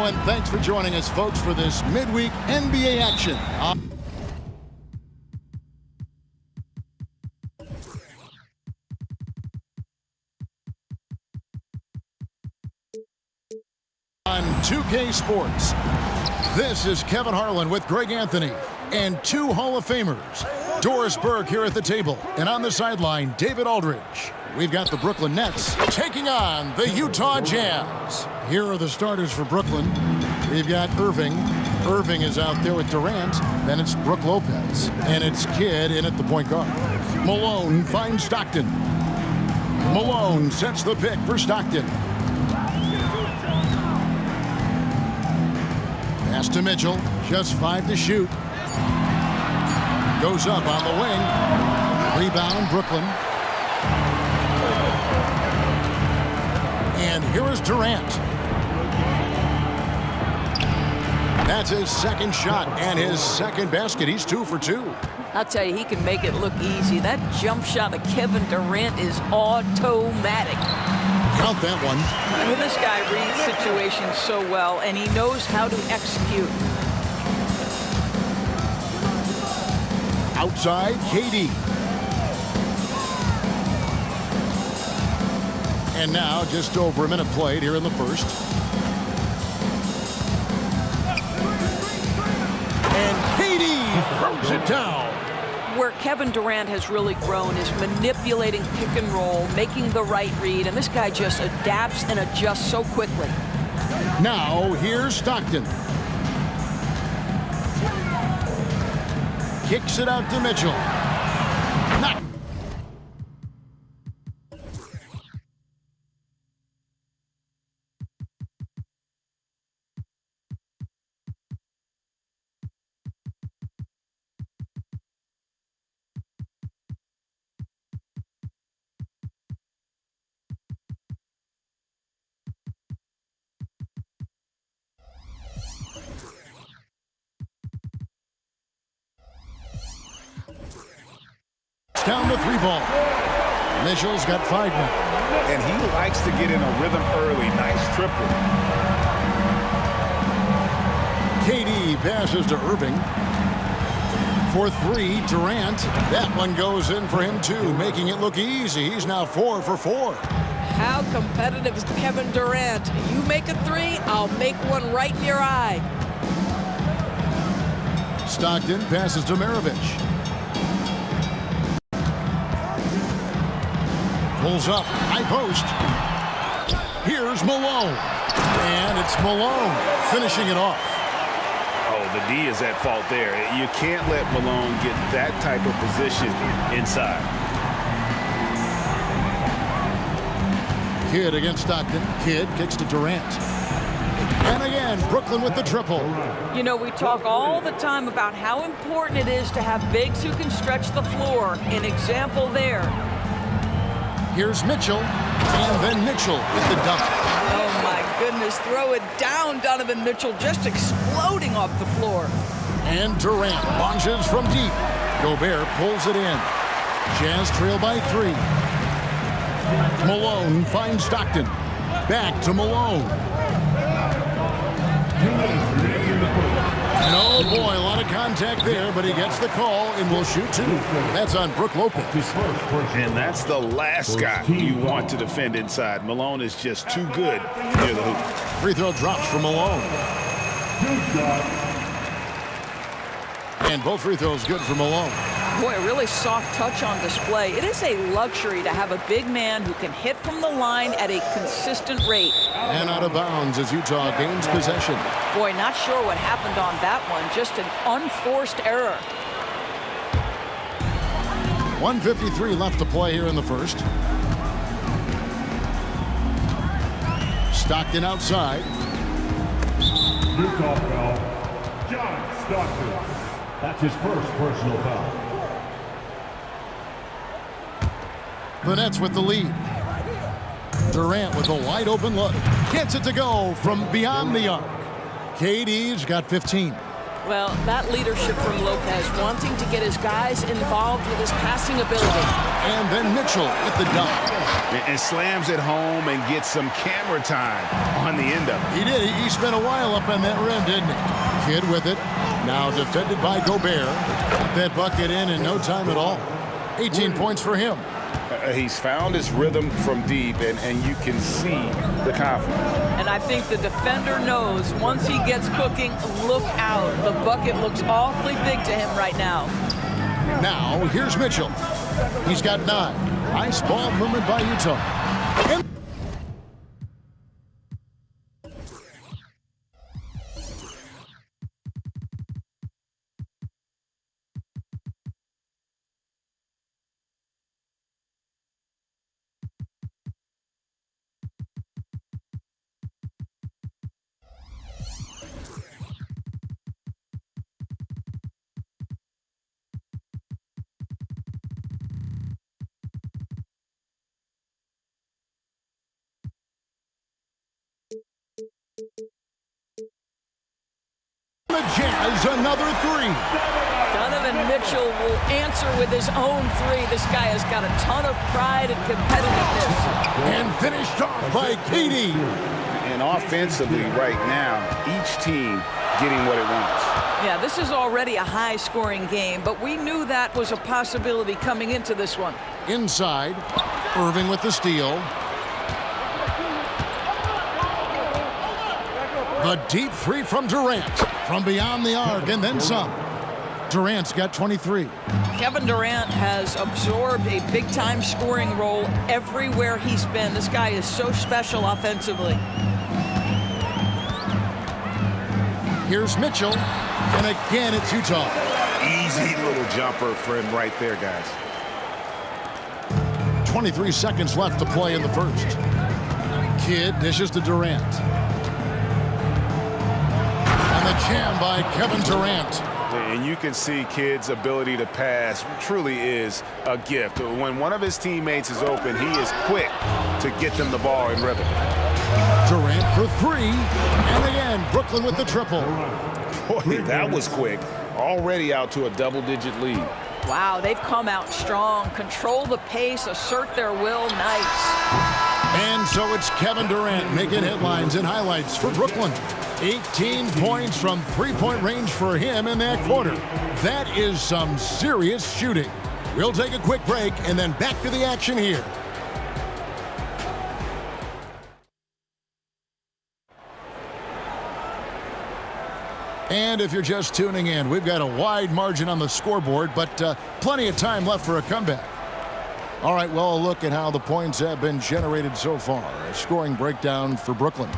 and thanks for joining us, folks, for this midweek NBA action. On 2K Sports, this is Kevin Harlan with Greg Anthony and two Hall of Famers. Doris Burke here at the table, and on the sideline, David Aldridge. We've got the Brooklyn Nets taking on the Utah Jazz. Here are the starters for Brooklyn. We've got Irving. Irving is out there with Durant. Then it's Brook Lopez. And it's Kidd in at the point guard. Malone finds Stockton. Malone sets the pick for Stockton. Pass to Mitchell. Just 5 to shoot. Goes up on the wing. Rebound, Brooklyn. And here is Durant. That's his second shot and his second basket. He's 2 for 2. I'll tell you, he can make it look easy. That jump shot of Kevin Durant is automatic. Count that one. I mean, this guy reads situations so well, and he knows how to execute. Outside, KD. And now, just over a minute played here in the first. throws it down. Where Kevin Durant has really grown is manipulating pick and roll, making the right read, and this guy just adapts and adjusts so quickly. Now, here's Stockton. Kicks it out to Mitchell. Not down to 3 ball. Mitchell's got 5 now. And he likes to get in a rhythm early. Nice triple. KD passes to Irving. For 3, Durant. That one goes in for him too, making it look easy. He's now 4 for 4. How competitive is Kevin Durant? You make a 3, I'll make one right in your eye. Stockton passes to Maravich. Pulls up, high post. Here's Malone. And it's Malone finishing it off. Oh, the D is at fault there. You can't let Malone get that type of position inside. Kidd against Stockton. Kidd kicks to Durant. And again, Brooklyn with the triple. You know, we talk all the time about how important it is to have bigs who can stretch the floor. An example there. Here's Mitchell, and then Mitchell with the dunk. Oh, my goodness. Throw it down, Donovan Mitchell, just exploding off the floor. And Durant launches from deep. Gobert pulls it in. Jazz trail by 3. Malone finds Stockton. Back to Malone. And oh boy, a lot of contact there, but he gets the call and will shoot 2. That's on Brook Lopez. And that's the last guy you want to defend inside. Malone is just too good near the hoop. Free throw drops for Malone. And both free throws good for Malone. Boy, a really soft touch on display. It is a luxury to have a big man who can hit from the line at a consistent rate. And out of bounds as Utah gains possession. Boy, not sure what happened on that one. Just an unforced error. 1:53 left to play here in the first. Stockton outside. Utah foul. John Stockton. That's his first personal foul. The Nets with the lead. Durant with a wide open look. Gets it to go from beyond the arc. KD's got 15. Well, that leadership from Lopez, wanting to get his guys involved with his passing ability. And then Mitchell with the dunk. And slams it home and gets some camera time on the end of it. He did. He spent a while up on that rim, didn't he? Kidd with it. Now defended by Gobert. Got that bucket in no time at all. 18 points for him. He's found his rhythm from deep, and you can see the confidence. And I think the defender knows once he gets cooking, look out. The bucket looks awfully big to him right now. Now, here's Mitchell. He's got 9. Nice ball movement by Utah. And the Jazz, another 3. Donovan Mitchell will answer with his own 3. This guy has got a ton of pride and competitiveness. And finished off by KD. And offensively right now, each team getting what it wants. Yeah, this is already a high-scoring game, but we knew that was a possibility coming into this one. Inside, Irving with the steal. The deep 3 from Durant. From beyond the arc and then some. Durant's got 23. Kevin Durant has absorbed a big-time scoring role everywhere he's been. This guy is so special offensively. Here's Mitchell, and again it's Utah. Easy little jumper for him right there, guys. 23 seconds left to play in the first. Kidd dishes to Durant. And the jam by Kevin Durant. And you can see Kidd's ability to pass truly is a gift. When one of his teammates is open, he is quick to get them the ball in rhythm. Durant for three. And again, Brooklyn with the triple. Boy, that was quick. Already out to a double-digit lead. Wow, they've come out strong. Control the pace, assert their will. Nice. And so it's Kevin Durant making headlines and highlights for Brooklyn. 18 points from three-point range for him in that quarter. That is some serious shooting. We'll take a quick break and then back to the action here. And if you're just tuning in, we've got a wide margin on the scoreboard, but plenty of time left for a comeback. All right, well, a look at how the points have been generated so far. A scoring breakdown for Brooklyn.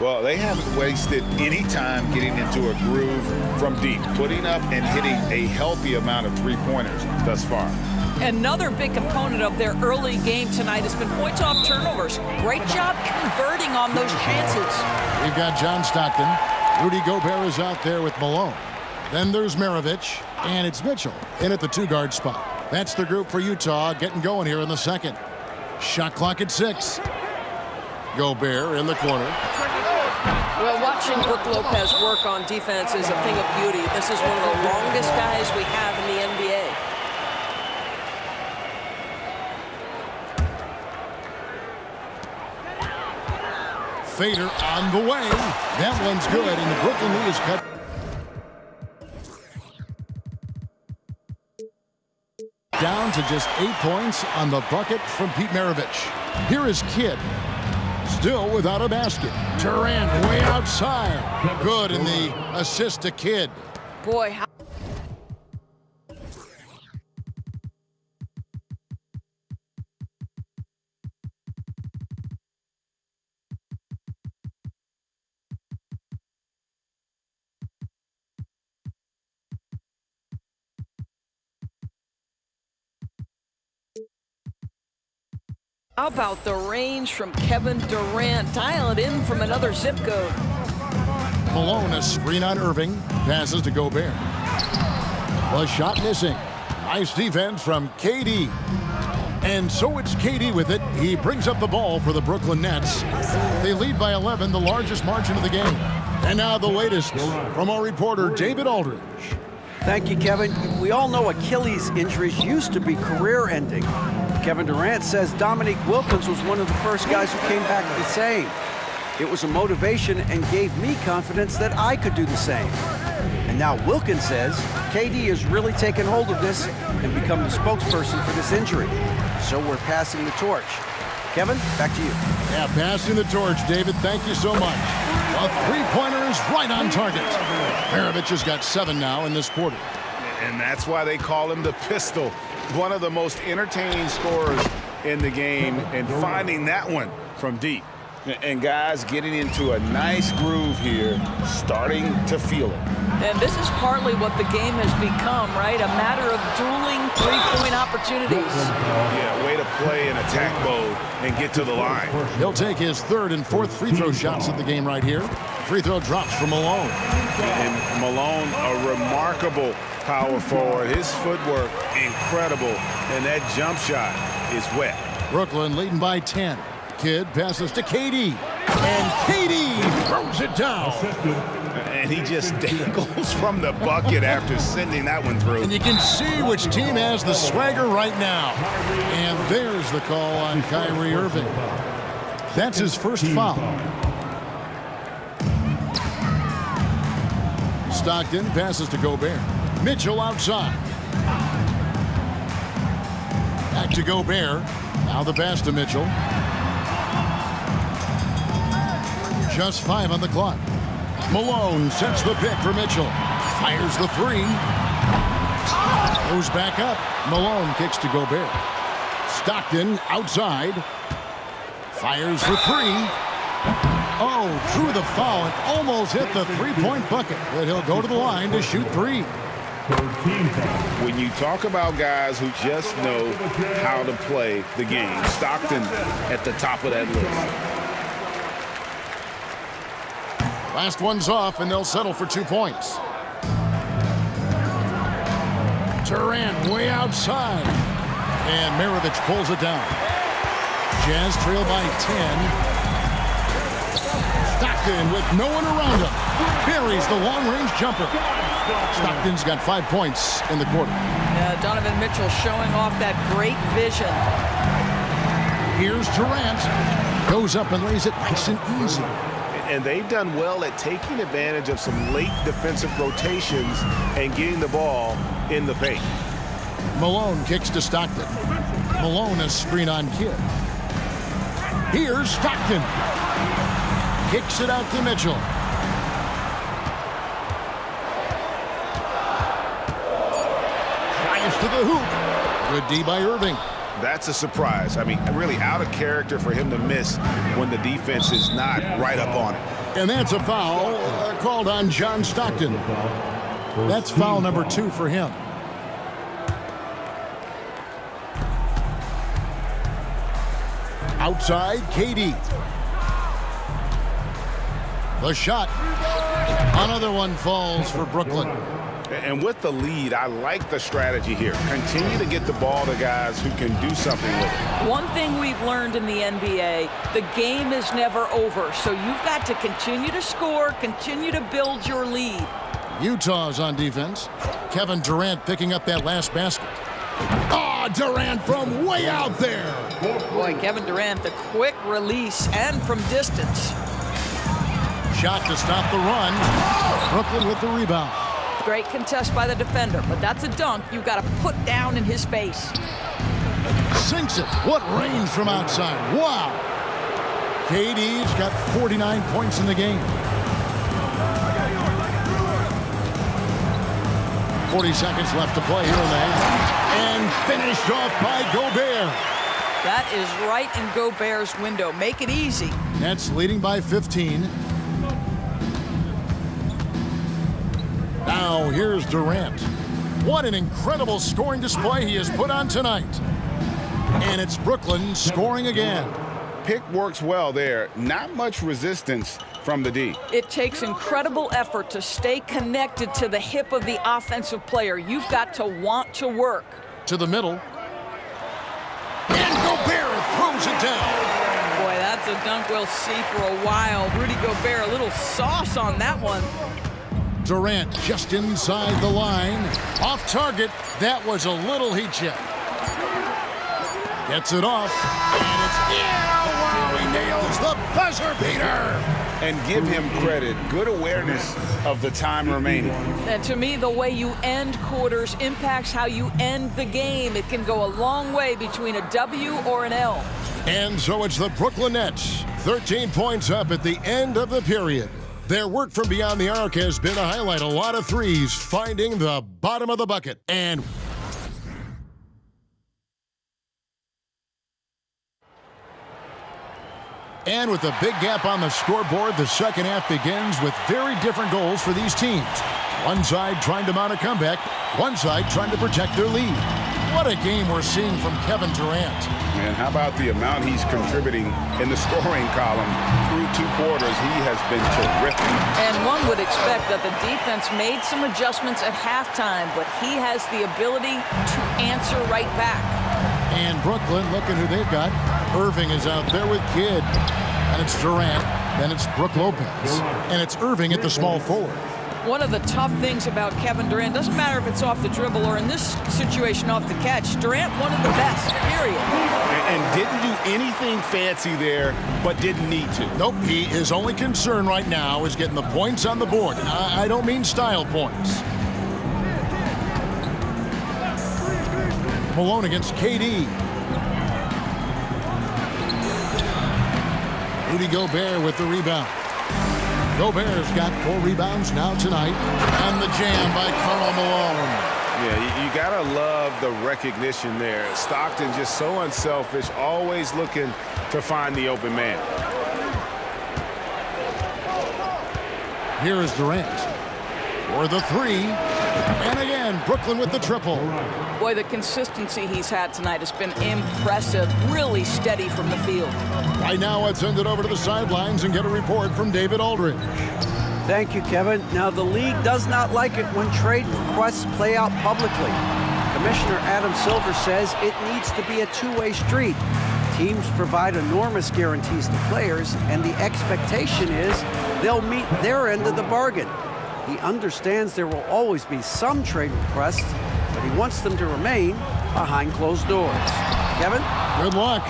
Well, they haven't wasted any time getting into a groove from deep, putting up and hitting a healthy amount of three-pointers thus far. Another big component of their early game tonight has been points off turnovers. Great job converting on those chances. We've got John Stockton. Rudy Gobert is out there with Malone. Then there's Maravich, and it's Mitchell in at the two-guard spot. That's the group for Utah getting going here in the second. Shot clock at 6. Gobert in the corner. Well, watching Brook Lopez work on defense is a thing of beauty. This is one of the longest guys we have in the NBA. Fader on the way. That one's good, and the Brooklyn lead is cut down to just 8 points on the bucket from Pete Maravich. Here is Kidd. Still without a basket. Durant way outside. Good in the assist to Kidd. Boy, how about the range from Kevin Durant? Dial it in from another zip code. Malone, a screen on Irving. Passes to Gobert. The shot missing. Nice defense from KD. And so it's KD with it. He brings up the ball for the Brooklyn Nets. They lead by 11, the largest margin of the game. And now the latest from our reporter, David Aldridge. Thank you, Kevin. We all know Achilles injuries used to be career-ending. Kevin Durant says Dominique Wilkins was one of the first guys who came back the same. It was a motivation and gave me confidence that I could do the same. And now Wilkins says KD has really taken hold of this and become the spokesperson for this injury. So we're passing the torch. Kevin, back to you. Yeah, passing the torch, David. Thank you so much. A three-pointer is right on target. Maravich has got 7 now in this quarter. And that's why they call him the pistol. One of the most entertaining scorers in the game, and finding that one from deep. And guys getting into a nice groove here, starting to feel it. And this is partly what the game has become, right? A matter of dueling three-point opportunities. Yeah, way to play in attack mode and get to the line. He'll take his 3rd and 4th free throw shots of the game right here. Free throw drops for Malone. And Malone, a remarkable power forward. His footwork, incredible. And that jump shot is wet. Brooklyn leading by 10. Kidd passes to KD. And KD throws it down. And he just dangles from the bucket after sending that one through. And you can see which team has the swagger right now. And there's the call on Kyrie Irving. That's his first foul. Stockton passes to Gobert. Mitchell outside. Back to Gobert. Now the pass to Mitchell. Just 5 on the clock. Malone sets the pick for Mitchell. Fires the 3. Goes back up. Malone kicks to Gobert. Stockton outside. Fires for three. Oh, drew the foul and almost hit the three-point bucket. But he'll go to the line to shoot three. When you talk about guys who just know how to play the game, Stockton at the top of that list. Last one's off, and they'll settle for 2 points. Durant way outside. And Maravich pulls it down. Jazz trail by 10. Stockton with no one around him. Buries the long-range jumper. Stockton's got 5 points in the quarter. Yeah, Donovan Mitchell showing off that great vision. Here's Durant. Goes up and lays it nice and easy. And they've done well at taking advantage of some late defensive rotations and getting the ball in the paint. Malone kicks to Stockton. Malone a screen on Kidd. Here's Stockton. Kicks it out to Mitchell. Drives to the hoop. Good D by Irving. That's a surprise. I mean, really out of character for him to miss when the defense is not right up on it. And that's a foul called on John Stockton. That's foul number 2 for him. Outside, KD. The shot. Another one falls for Brooklyn. And with the lead, I like the strategy here. Continue to get the ball to guys who can do something with it. One thing we've learned in the NBA, the game is never over. So you've got to continue to score, continue to build your lead. Utah's on defense. Kevin Durant picking up that last basket. Ah, Durant from way out there. Boy, Kevin Durant, the quick release and from distance. Shot to stop the run. Brooklyn with the rebound. Great contest by the defender, but that's a dunk you got to put down in his face. Sinks it. What range from outside. Wow. KD's got 49 points in the game. 40 seconds left to play here in the half. And finished off by Gobert. That is right in Gobert's window. Make it easy. Nets leading by 15. Now here's Durant. What an incredible scoring display he has put on tonight. And it's Brooklyn scoring again. Pick works well there. Not much resistance from the D. It takes incredible effort to stay connected to the hip of the offensive player. You've got to want to work. To the middle. And Gobert throws it down. Boy, that's a dunk we'll see for a while. Rudy Gobert, a little sauce on that one. Durant just inside the line. Off target. That was a little heat check. Gets it off. And it's wow, he nails the buzzer beater. And give him credit. Good awareness of the time remaining. And to me, the way you end quarters impacts how you end the game. It can go a long way between a W or an L. And so it's the Brooklyn Nets. 13 points up at the end of the period. Their work from beyond the arc has been to highlight a lot of threes, finding the bottom of the bucket. And with a big gap on the scoreboard, the second half begins with very different goals for these teams. One side trying to mount a comeback, one side trying to protect their lead. What a game we're seeing from Kevin Durant. And how about the amount he's contributing in the scoring column through 2 quarters? He has been terrific. And one would expect that the defense made some adjustments at halftime, but he has the ability to answer right back. And Brooklyn, look at who they've got. Irving is out there with Kidd. And it's Durant. Then it's Brook Lopez. And it's Irving at the small forward. One of the tough things about Kevin Durant, doesn't matter if it's off the dribble or in this situation off the catch, Durant one of the best, period. And didn't do anything fancy there, but didn't need to. Nope, his only concern right now is getting the points on the board. And I don't mean style points. Malone against KD. Rudy Gobert with the rebound. Gobert's got 4 rebounds now tonight. And the jam by Karl Malone. Yeah, you got to love the recognition there. Stockton just so unselfish, always looking to find the open man. Here is Durant for the three. And again, Brooklyn with the triple. Boy, the consistency he's had tonight has been impressive. Really steady from the field. Right now, let's send it over to the sidelines and get a report from David Aldridge. Thank you, Kevin. Now, the league does not like it when trade requests play out publicly. Commissioner Adam Silver says it needs to be a two-way street. Teams provide enormous guarantees to players, and the expectation is they'll meet their end of the bargain. He understands there will always be some trade requests, but he wants them to remain behind closed doors. Kevin? Good luck.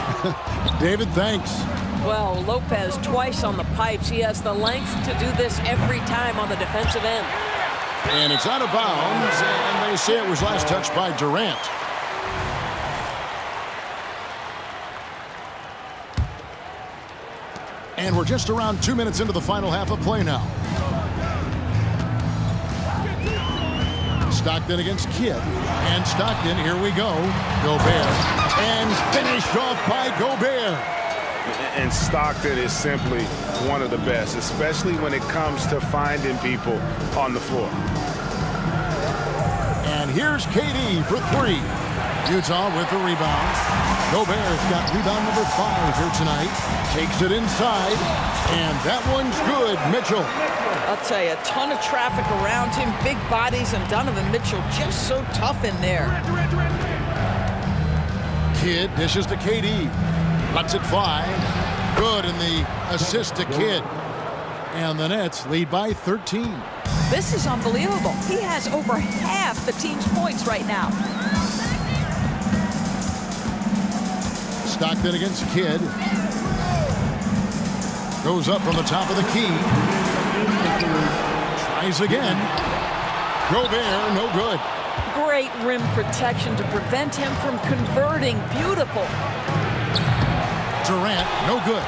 David, thanks. Well, Lopez twice on the pipes. He has the length to do this every time on the defensive end. And it's out of bounds, and they say it was last touched by Durant. And we're just around 2 minutes into the final half of play now. Stockton against Kidd. And Stockton, here we go. Gobert. And finished off by Gobert. And Stockton is simply one of the best, especially when it comes to finding people on the floor. And here's KD for three. Utah with the rebound. Gobert's got rebound number 5 here tonight. Takes it inside. And that one's good. Mitchell. I'll tell you, a ton of traffic around him, big bodies, and Donovan Mitchell just so tough in there. Kidd dishes to KD. Lets it fly. Good, and the assist to Kidd. And the Nets lead by 13. This is unbelievable. He has over half the team's points right now. Stockton against Kidd. Goes up from the top of the key. Tries again. Gobert, no good. Great rim protection to prevent him from converting. Beautiful. Durant, no good.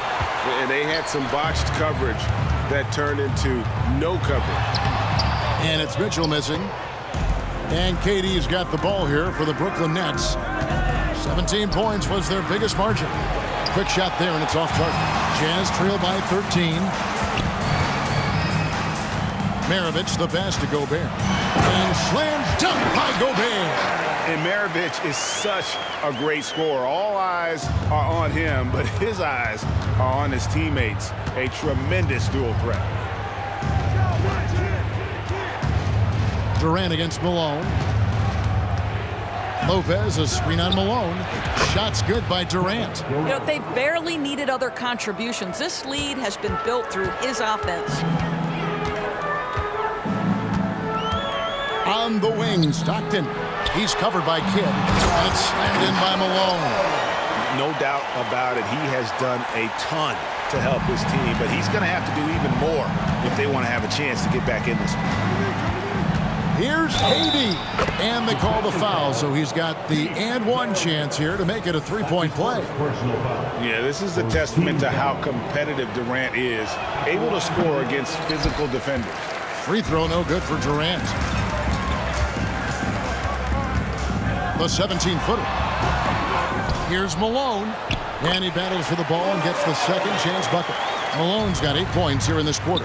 And they had some botched coverage that turned into no coverage. And it's Mitchell missing. And KD's got the ball here for the Brooklyn Nets. 17 points was their biggest margin. Quick shot there, and it's off target. Jazz trail by 13. Maravich the pass to Gobert. And slam dunk by Gobert. And Maravich is such a great scorer. All eyes are on him, but his eyes are on his teammates. A tremendous dual threat. Durant against Malone. Lopez, a screen on Malone. Shots good by Durant. You know, they barely needed other contributions. This lead has been built through his offense. On the wing, Stockton. He's covered by Kidd. And it's slammed in by Malone. No doubt about it. He has done a ton to help his team, but he's going to have to do even more if they want to have a chance to get back in this one. Here's KD. And they call the foul, so he's got the and one chance here to make it a three-point play. Yeah, this is a testament to how competitive Durant is, able to score against physical defenders. Free throw no good for Durant. The 17-footer. Here's Malone. And he battles for the ball and gets the second chance bucket. Malone's got 8 points here in this quarter.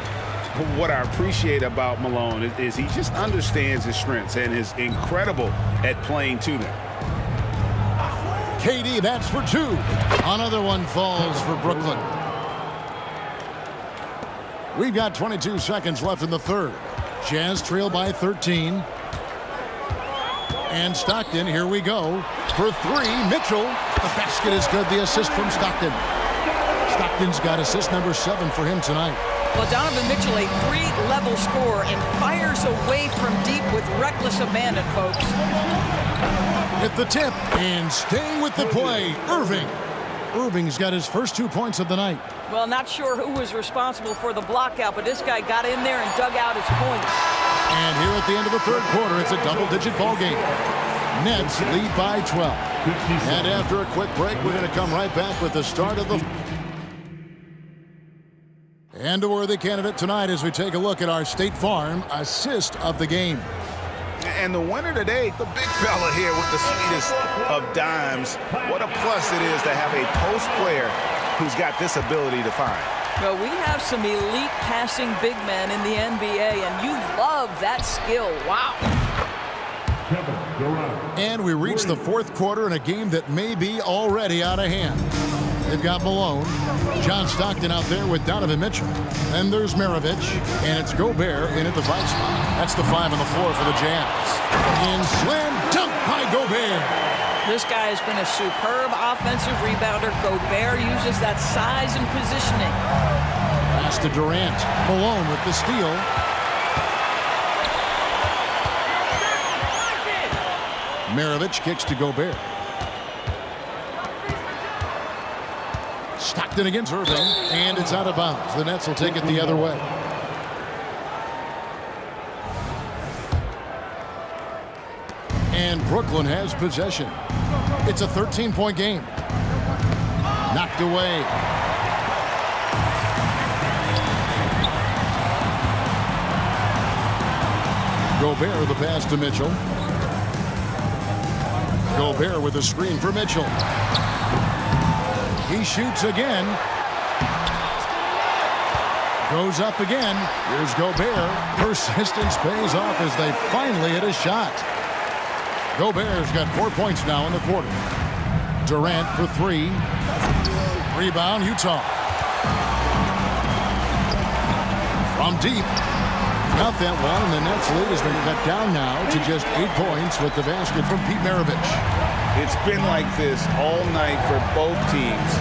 What I appreciate about Malone is he just understands his strengths and is incredible at playing to them. KD, that's for 2. Another one falls for Brooklyn. We've got 22 seconds left in the third. Jazz trail by 13. And Stockton, here we go. For 3, Mitchell. The basket is good. The assist from Stockton. Stockton's got assist number 7 for him tonight. Well, Donovan Mitchell, a 3-level scorer, and fires away from deep with reckless abandon, folks. Hit the tip, and staying with the play, Irving. Irving's got his first 2 points of the night. Well, not sure who was responsible for the blockout, but this guy got in there and dug out his points. And here at the end of the third quarter, it's a double-digit ball game. Nets lead by 12. And after a quick break, we're going to come right back with the start of the... And a worthy candidate tonight as we take a look at our State Farm assist of the game. And the winner today, the big fella here with the sweetest of dimes. What a plus it is to have a post player who's got this ability to find. Well, we have some elite passing big men in the NBA, and you love that skill. Wow. Kevin Durant. And we reach the fourth quarter in a game that may be already out of hand. They've got Malone, John Stockton out there with Donovan Mitchell. And there's Maravich, and it's Gobert in at the 5 spot. That's the 5 on the floor for the Jazz. And slam dunk by Gobert. This guy has been a superb offensive rebounder. Gobert uses that size and positioning. Pass to Durant. Malone with the steal. Maravich kicks to Gobert. Stockton against Irving, and it's out of bounds. The Nets will take it the other way. And Brooklyn has possession. It's a 13-point game. Knocked away. Gobert the pass to Mitchell. Gobert with a screen for Mitchell. He shoots again. Goes up again. Here's Gobert. Persistence pays off as they finally hit a shot. Gobert's got 4 points now in the quarter. Durant for 3. Rebound, Utah. From deep. Count that one, and the Nets lead has been cut down now to just 8 points with the basket from Pete Maravich. It's been like this all night for both teams.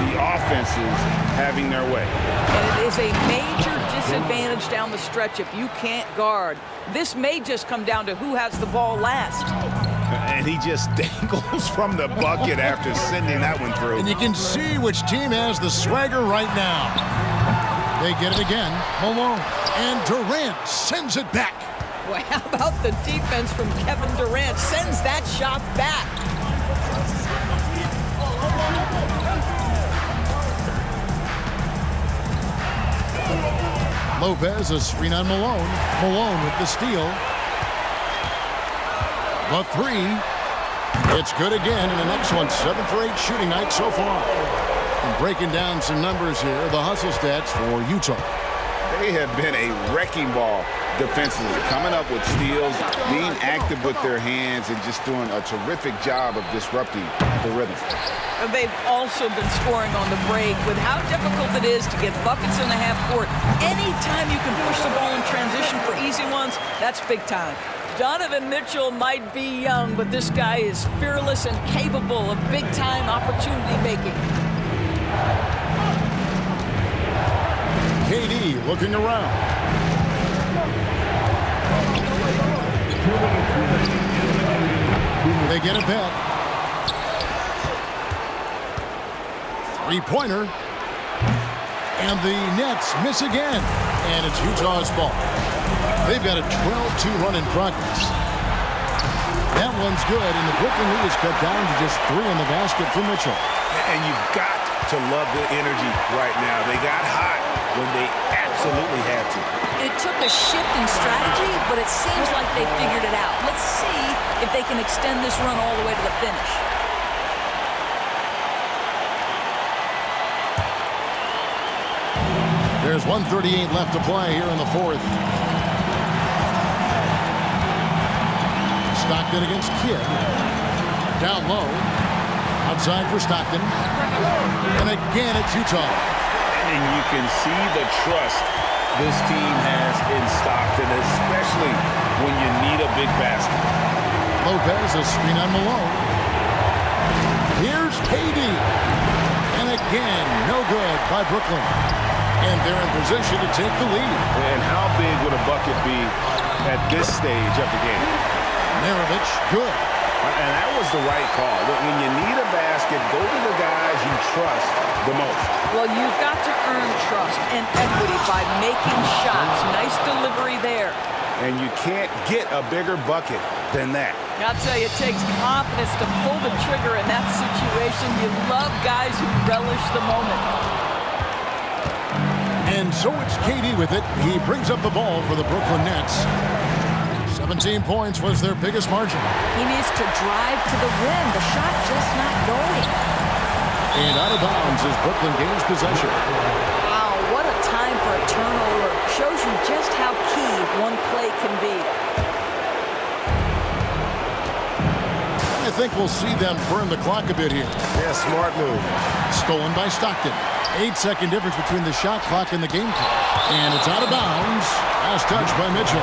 The offenses having their way. And it is a major disadvantage down the stretch if you can't guard. This may just come down to who has the ball last. And he just dangles from the bucket after sending that one through. And you can see which team has the swagger right now. They get it again. Malone. And Durant sends it back. Well, how about the defense from Kevin Durant? Sends that shot back. Lopez, a screen on Malone. Malone with the steal. The 3. It's good again, and the next one, 7 for 8 shooting night so far. And breaking down some numbers here, the hustle stats for Utah. They have been a wrecking ball defensively, coming up with steals, being active with their hands, and just doing a terrific job of disrupting the rhythm. They've also been scoring on the break. With how difficult it is to get buckets in the half court, anytime you can push the ball in transition for easy ones, that's big time. Donovan Mitchell might be young, but this guy is fearless and capable of big-time opportunity making. KD looking around. They get it back. 3-pointer. And the Nets miss again. And it's Utah's ball. They've got a 12-2 run in progress. That one's good, and the Brooklyn lead is cut down to just 3 in the basket for Mitchell. And you've got to love the energy right now. They got hot when they absolutely had to. It took a shift in strategy, but it seems like they figured it out. Let's see if they can extend this run all the way to the finish. There's 1:38 left to play here in the fourth. Stockton against Kidd. Down low. Outside for Stockton. And again, it's Utah. And you can see the trust this team has in Stockton, especially when you need a big basket. Lopez, a screen on Malone. Here's KD. And again, no good by Brooklyn. And they're in position to take the lead. And how big would a bucket be at this stage of the game? Maravich, good. And that was the right call. When you need a basket, go to the guys you trust the most. Well, you've got to earn trust and equity by making shots. Nice delivery there. And you can't get a bigger bucket than that. I'll tell you, it takes confidence to pull the trigger in that situation. You love guys who relish the moment. And so it's KD with it. He brings up the ball for the Brooklyn Nets. 17 points was their biggest margin. He needs to drive to the rim. The shot just not going. And out of bounds as Brooklyn gains possession. Wow, what a time for a turnover. Shows you just how key one play can be. I think we'll see them burn the clock a bit here. Yeah, smart move. Stolen by Stockton. 8-second difference between the shot clock and the game clock. And it's out of bounds. Last touch by Mitchell.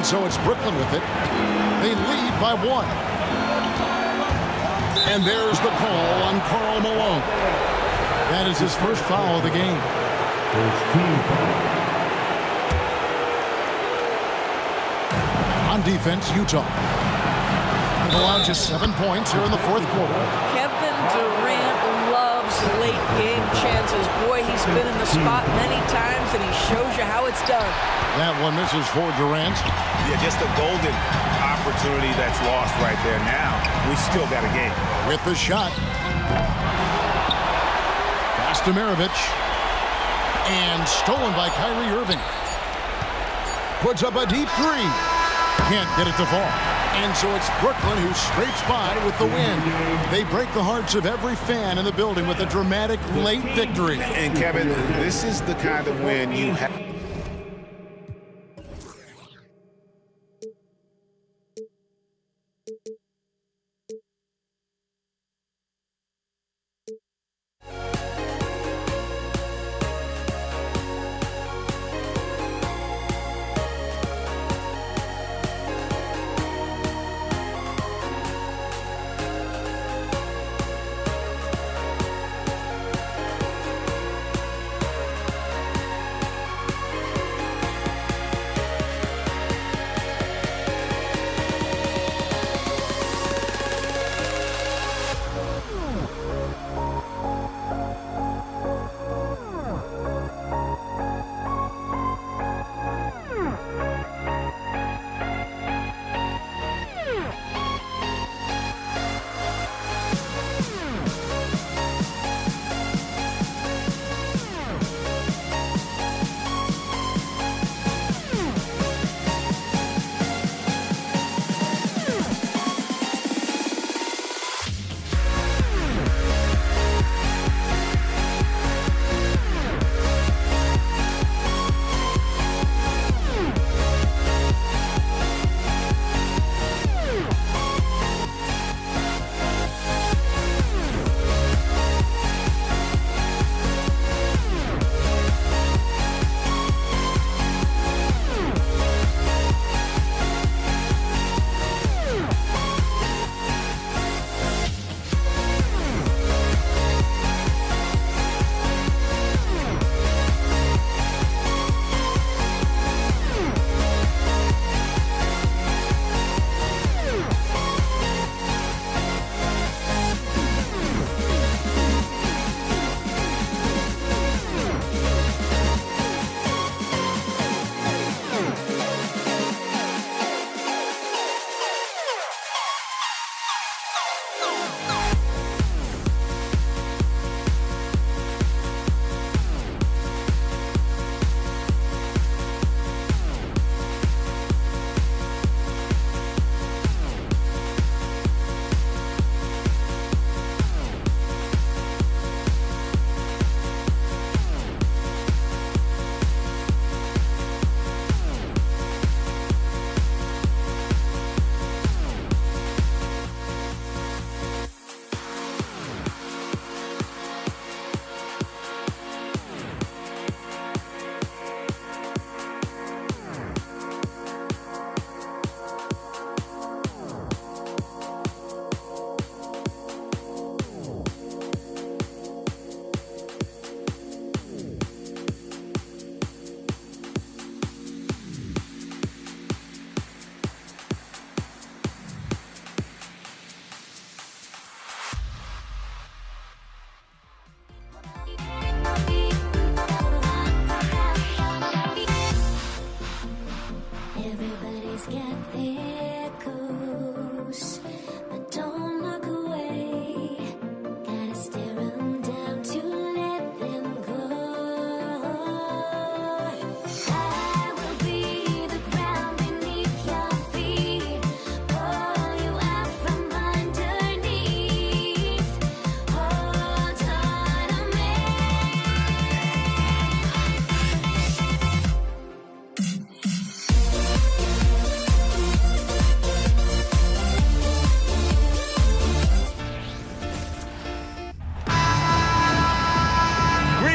And so it's Brooklyn with it. They lead by 1. And there's the call on Karl Malone. That is his first foul of the game. First team foul. On defense, Utah. They've allowed just 7 points here in the fourth quarter. Kevin Durant loves late game chances. Boy, he's been in the spot many times, and he shows you how it's done. That one misses for Durant. Yeah, just a golden opportunity that's lost right there. Now, we still got a game. With the shot. Pass to Maravich. And stolen by Kyrie Irving. Puts up a deep three. Can't get it to fall. And so it's Brooklyn who scrapes by with the win. They break the hearts of every fan in the building with a dramatic late victory. And Kevin, this is the kind of win you have.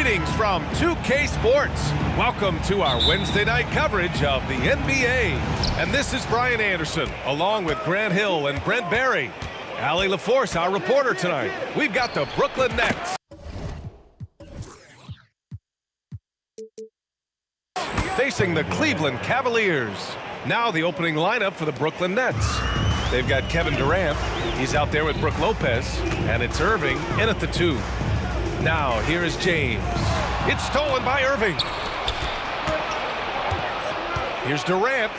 Greetings from 2K Sports. Welcome to our Wednesday night coverage of the NBA. And this is Brian Anderson, along with Grant Hill and Brent Barry. Allie LaForce, our reporter tonight. We've got the Brooklyn Nets facing the Cleveland Cavaliers. Now the opening lineup for the Brooklyn Nets. They've got Kevin Durant. He's out there with Brook Lopez. And it's Irving in at the 2. Now here is James. It's stolen by Irving. Here's Durant.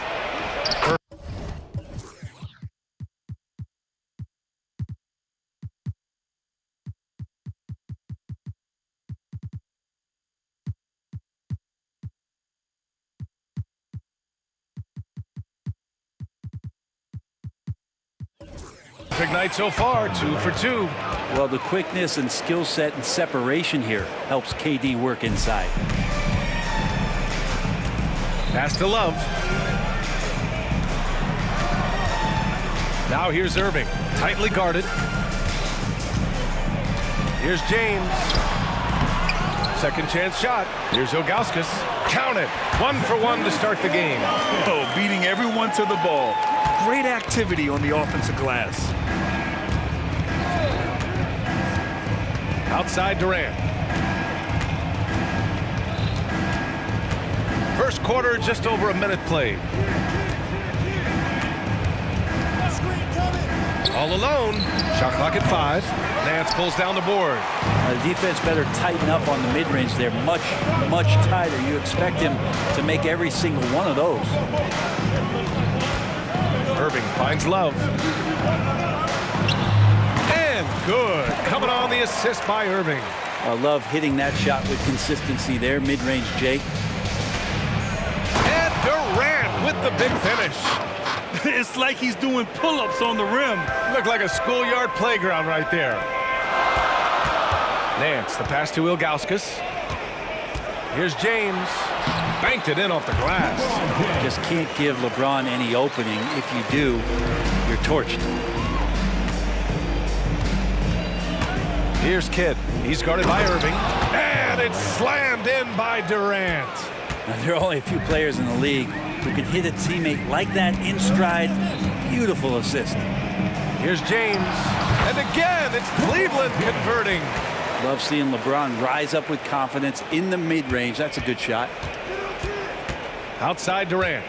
Big night so far, 2 for 2. Well, the quickness and skill set and separation here helps KD work inside. Pass to Love. Now here's Irving, tightly guarded. Here's James. Second chance shot. Here's Ilgauskas. Count it. 1 for 1 to start the game. Oh, beating everyone to the ball. Great activity on the offensive glass. Outside Durant. First quarter, just over a minute played. All alone. Shot clock at 5. Nance pulls down the board. The defense better tighten up on the mid-range. They're much, much tighter. You expect him to make every single one of those. Irving finds Love. And good. Coming on the assist by Irving. I love hitting that shot with consistency there, mid-range Jake. And Durant with the big finish. It's like he's doing pull-ups on the rim. Looked like a schoolyard playground right there. Nance, the pass to Ilgauskas. Here's James. Banked it in off the glass. Just can't give LeBron any opening. If you do, you're torched. Here's Kidd. He's guarded by Irving. And it's slammed in by Durant. Now, there are only a few players in the league who can hit a teammate like that in stride. Beautiful assist. Here's James. And again, it's Cleveland converting. Love seeing LeBron rise up with confidence in the mid-range. That's a good shot. Outside Durant.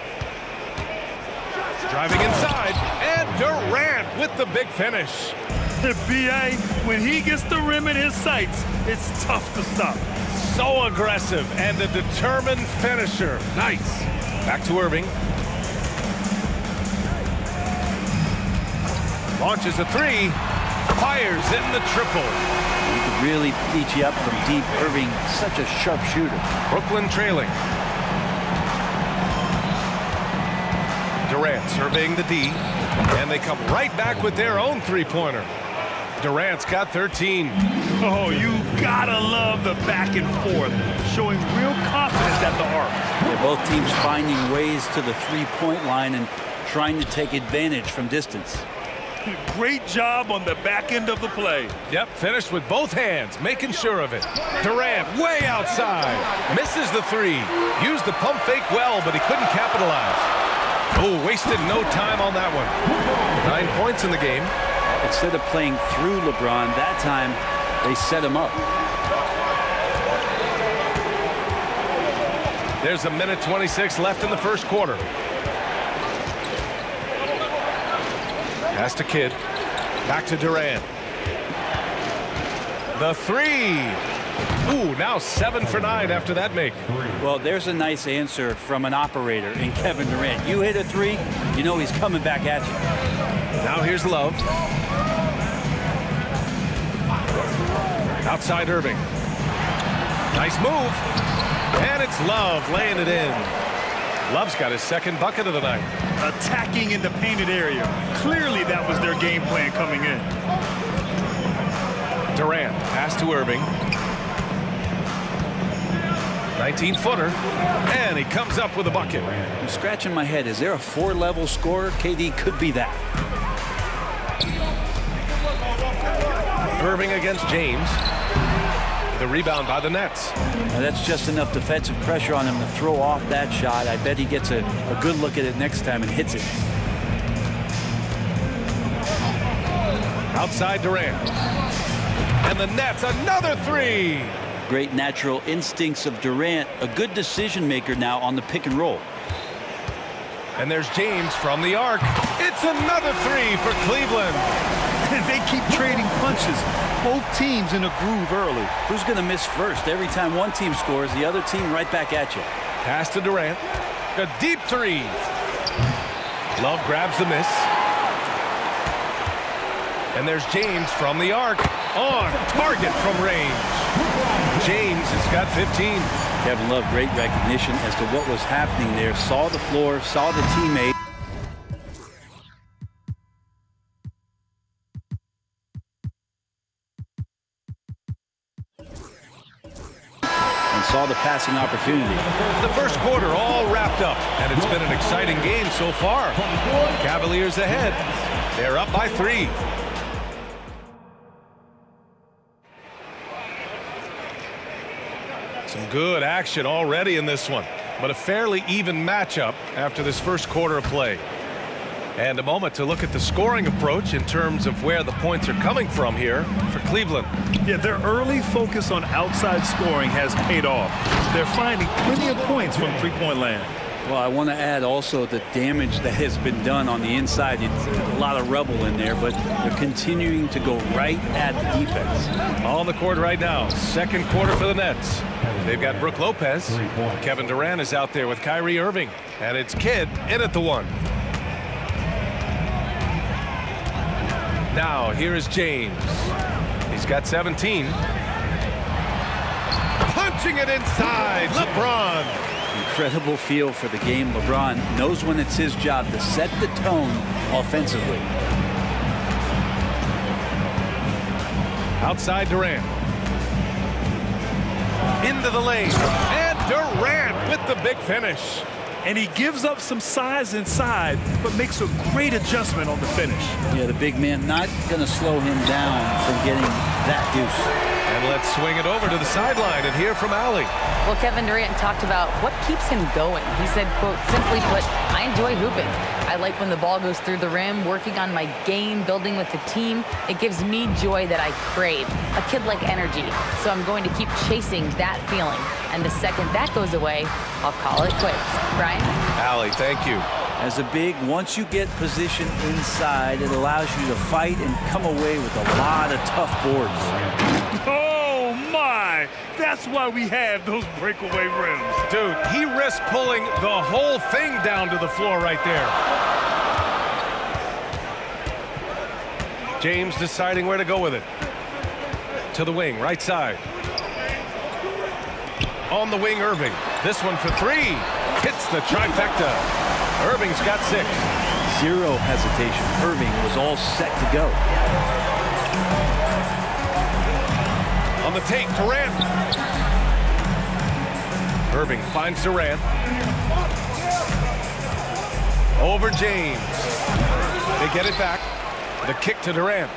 Driving inside. And Durant with the big finish. B.A., when he gets the rim in his sights, it's tough to stop. So aggressive and a determined finisher. Nice. Back to Irving. Launches a 3. Fires in the triple. He could really beat you up from deep. Irving, such a sharp shooter. Brooklyn trailing. Durant surveying the D. And they come right back with their own three-pointer. Durant's got 13. Oh, you gotta love the back and forth, showing real confidence at the arc. Yeah, both teams finding ways to the three-point line and trying to take advantage from distance. Great job on the back end of the play. Yep, finished with both hands, making sure of it. Durant way outside. Misses the 3. Used the pump fake well, but he couldn't capitalize. Oh, wasted no time on that one. 9 points in the game. Instead of playing through LeBron, that time they set him up. There's a minute 26 left in the first quarter. Pass to Kidd. Back to Durant. The 3. Ooh, now 7 for 9 after that make. Well, there's a nice answer from an operator in Kevin Durant. You hit a 3, you know he's coming back at you. Now here's Love. Outside Irving. Nice move. And it's Love laying it in. Love's got his second bucket of the night. Attacking in the painted area. Clearly that was their game plan coming in. Durant, pass to Irving. 19-footer. And he comes up with a bucket. I'm scratching my head. Is there a 4-level scorer? KD could be that. Irving against James. The rebound by the Nets. Now that's just enough defensive pressure on him to throw off that shot. I bet he gets a good look at it next time and hits it. Outside Durant. And the Nets, another three. Great natural instincts of Durant. A good decision maker now on the pick and roll. And there's James from the arc. It's another three for Cleveland. And they keep trading punches. Both teams in a groove early. Who's going to miss first? Every time one team scores, the other team right back at you. Pass to Durant. A deep three. Love grabs the miss. And there's James from the arc. On target from range. James has got 15. Kevin Love, great recognition as to what was happening there. Saw the floor, saw the teammate. And saw the passing opportunity. The first quarter all wrapped up, and it's been an exciting game so far. Cavaliers ahead. They're up by 3. Some good action already in this one, but a fairly even matchup after this first quarter of play. And a moment to look at the scoring approach in terms of where the points are coming from here for Cleveland. Yeah, their early focus on outside scoring has paid off. They're finding plenty of points from three-point land. Well, I want to add also the damage that has been done on the inside. It's a lot of rubble in there, but they're continuing to go right at the defense. On the court right now, second quarter for the Nets. They've got Brook Lopez. Kevin Durant is out there with Kyrie Irving. And it's Kidd in at the 1. Now, here is James. He's got 17. Punching it inside. LeBron. Incredible feel for the game. LeBron knows when it's his job to set the tone offensively. Outside Durant. Into the lane. And Durant with the big finish. And he gives up some size inside, but makes a great adjustment on the finish. Yeah, the big man not going to slow him down from getting that deuce. And let's swing it over to the sideline and hear from Allie. Well, Kevin Durant talked about what keeps him going. He said, quote, simply put, I enjoy hooping. I like when the ball goes through the rim, working on my game, building with the team. It gives me joy that I crave, a kid-like energy. So I'm going to keep chasing that feeling. And the second that goes away, I'll call it quits. Brian? Allie, thank you. As a big, once you get position inside, it allows you to fight and come away with a lot of tough boards. Oh, my! That's why we have those breakaway rims. Dude, he risked pulling the whole thing down to the floor right there. James deciding where to go with it. To the wing, right side. On the wing, Irving. This one for 3. Hits the trifecta. Irving's got 6. Zero hesitation. Irving was all set to go. On the take, Durant. Irving finds Durant. Over James. They get it back. The kick to Durant.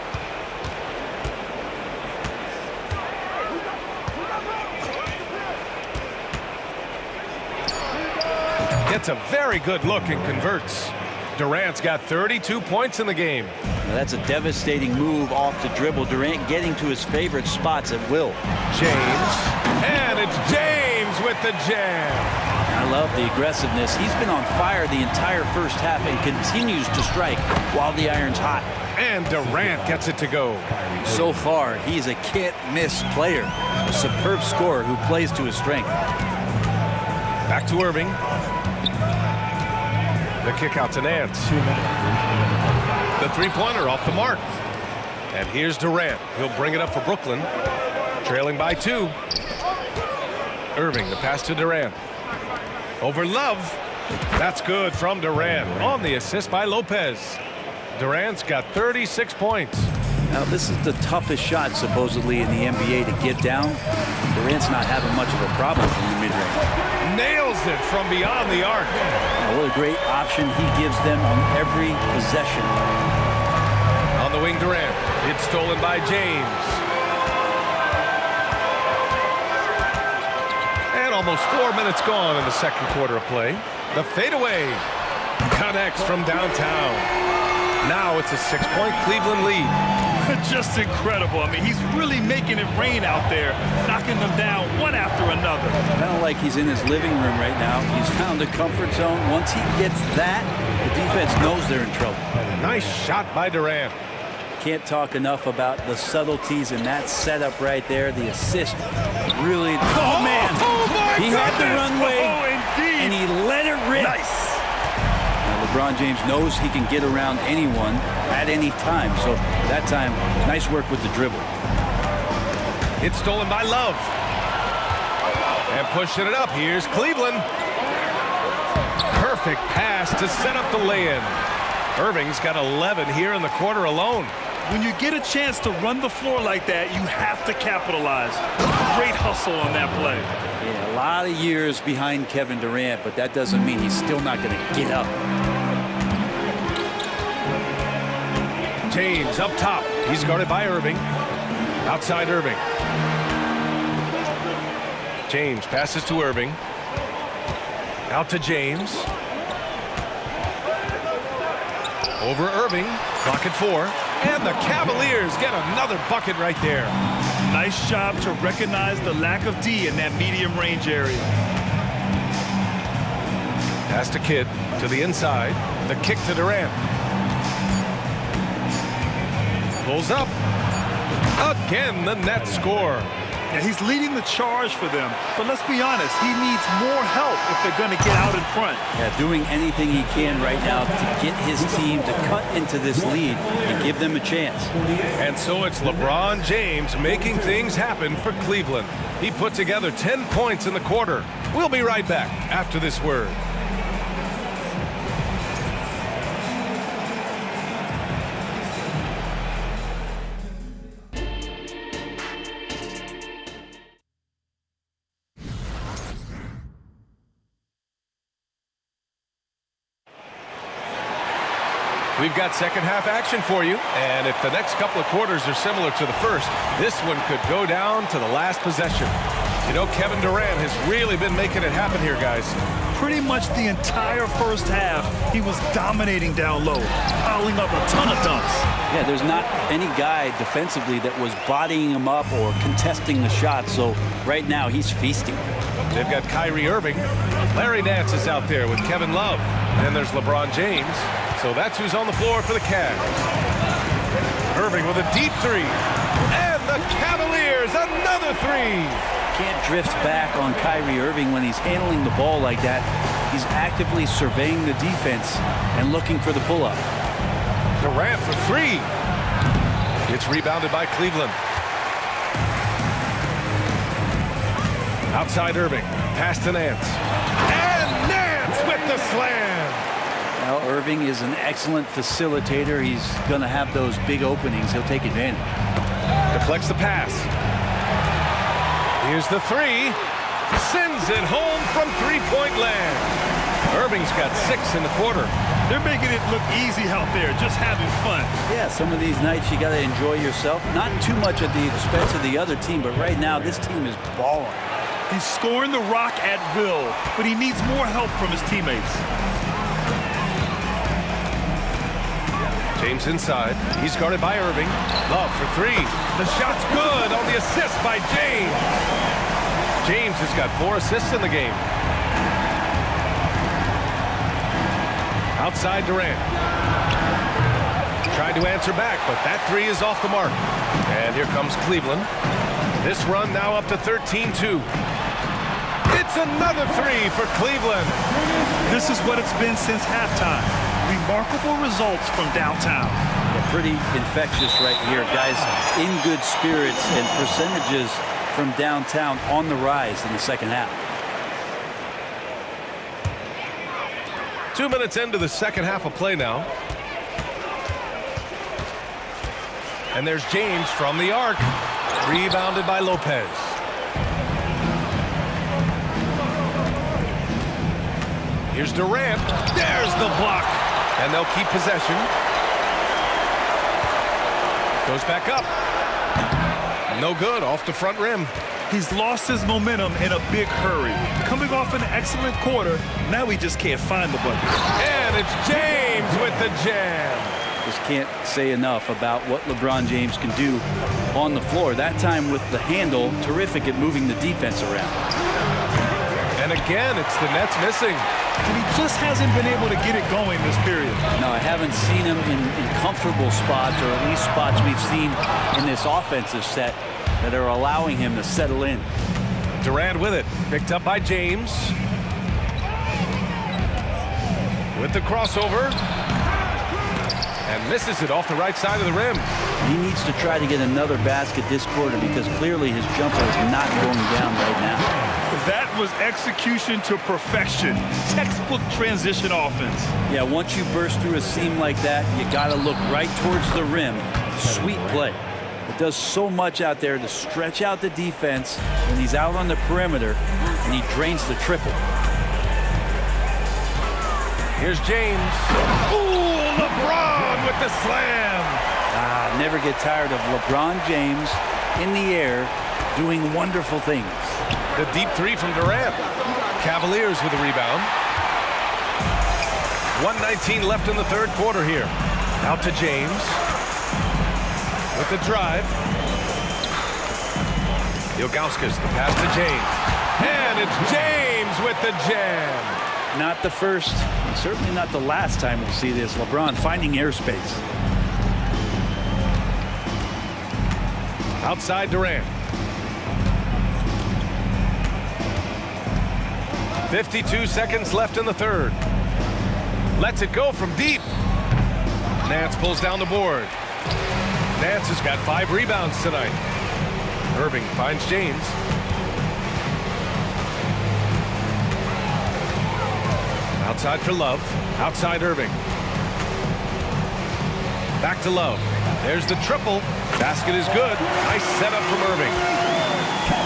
Gets a very good look and converts. Durant's got 32 points in the game. Now that's a devastating move off the dribble. Durant getting to his favorite spots at will. James. And it's James with the jam. I love the aggressiveness. He's been on fire the entire first half and continues to strike while the iron's hot. And Durant gets it to go. So far, he's a can't-miss player. A superb scorer who plays to his strength. Back to Irving. The kick out to Nance. The three-pointer off the mark. And here's Durant. He'll bring it up for Brooklyn. Trailing by 2. Irving, the pass to Durant. Over Love. That's good from Durant. On the assist by Lopez. Durant's got 36 points. Now, this is the toughest shot, supposedly, in the NBA to get down. Durant's not having much of a problem from the mid-range. Nails it from beyond the arc. Now, what a great option he gives them on every possession. On the wing, Durant. It's stolen by James. Almost 4 minutes gone in the second quarter of play. The fadeaway connects from downtown. Now it's a 6-point Cleveland lead. Just incredible. I mean, he's really making it rain out there, knocking them down one after another. Kind of like he's in his living room right now. He's found a comfort zone. Once he gets that, the defense knows they're in trouble. Nice shot by Durant. Can't talk enough about the subtleties in that setup right there. The assist really. Oh, man. He had the runway, and he let it rip. Nice. Now, LeBron James knows he can get around anyone at any time. So that time, nice work with the dribble. It's stolen by Love. And pushing it up. Here's Cleveland. Perfect pass to set up the lay-in. Irving's got 11 here in the quarter alone. When you get a chance to run the floor like that, you have to capitalize. Great hustle on that play. Yeah, a lot of years behind Kevin Durant, but that doesn't mean he's still not going to get up. James up top. He's guarded by Irving. Outside Irving. James passes to Irving. Out to James. Over Irving. Clock at 4. And the Cavaliers get another bucket right there. Nice job to recognize the lack of D in that medium range area. Pass to Kidd to the inside. The kick to Durant. Pulls up. Again, the Nets score. Yeah, he's leading the charge for them. But let's be honest, he needs more help if they're going to get out in front. Yeah, doing anything he can right now to get his team to cut into this lead and give them a chance. And so it's LeBron James making things happen for Cleveland. He put together 10 points in the quarter. We'll be right back after this word. We've got second half action for you, and if the next couple of quarters are similar to the first, this one could go down to the last possession. You know, Kevin Durant has really been making it happen here, guys. Pretty much the entire first half, he was dominating down low, piling up a ton of dunks. Yeah, there's not any guy defensively that was bodying him up or contesting the shot, so right now he's feasting. They've got Kyrie Irving. Larry Nance is out there with Kevin Love. Then there's LeBron James. So that's who's on the floor for the Cavs. Irving with a deep three. And the Cavaliers, another three. Can't drift back on Kyrie Irving when he's handling the ball like that. He's actively surveying the defense and looking for the pull-up. Durant for three. It's rebounded by Cleveland. Outside Irving. Pass to Nance. And Nance with the slam. Well, Irving is an excellent facilitator. He's going to have those big openings. He'll take advantage. Deflects the pass. Here's the three. Sends it home from three-point land. Irving's got 6 in the quarter. They're making it look easy out there, just having fun. Yeah, some of these nights you got to enjoy yourself. Not too much at the expense of the other team, but right now this team is balling. He's scoring the rock at will, but he needs more help from his teammates. James inside. He's guarded by Irving. Love for three. The shot's good on the assist by James. James has got 4 assists in the game. Outside Durant. Tried to answer back, but that three is off the mark. And here comes Cleveland. This run now up to 13-2. It's another three for Cleveland. This is what it's been since halftime. Remarkable results from downtown. Yeah, pretty infectious right here, guys. In good spirits and percentages from downtown on the rise in the second half. 2 minutes into the second half of play now. And there's James from the arc. Rebounded by Lopez. Here's Durant. There's the block. And they'll keep possession. Goes back up. No good, off the front rim. He's lost his momentum in a big hurry. Coming off an excellent quarter, now he just can't find the bucket. And it's James with the jam. Just can't say enough about what LeBron James can do on the floor. That time with the handle, terrific at moving the defense around. And again, it's the Nets missing. And he just hasn't been able to get it going this period. No, I haven't seen him in comfortable spots, or at least spots we've seen in this offensive set that are allowing him to settle in. Durant with it, picked up by James. With the crossover. And misses it off the right side of the rim. He needs to try to get another basket this quarter because clearly his jumper is not going down right now. That was execution to perfection. Textbook transition offense. Yeah, once you burst through a seam like that, you got to look right towards the rim. Sweet play. It does so much out there to stretch out the defense when he's out on the perimeter, and he drains the triple. Here's James. Ooh, LeBron with the slam. Never get tired of LeBron James in the air doing wonderful things. The deep three from Durant. Cavaliers with a rebound. 1:19 left in the third quarter here. Out to James. With the drive. Ilgauskas, the pass to James. And it's James with the jam. Not the first, and certainly not the last time we'll see this. LeBron finding airspace. Outside Durant. 52 seconds left in the third. Lets it go from deep. Nance pulls down the board. Nance has got 5 rebounds tonight. Irving finds James. Outside for Love. Outside Irving. Back to Love. There's the triple. Basket is good. Nice setup from Irving.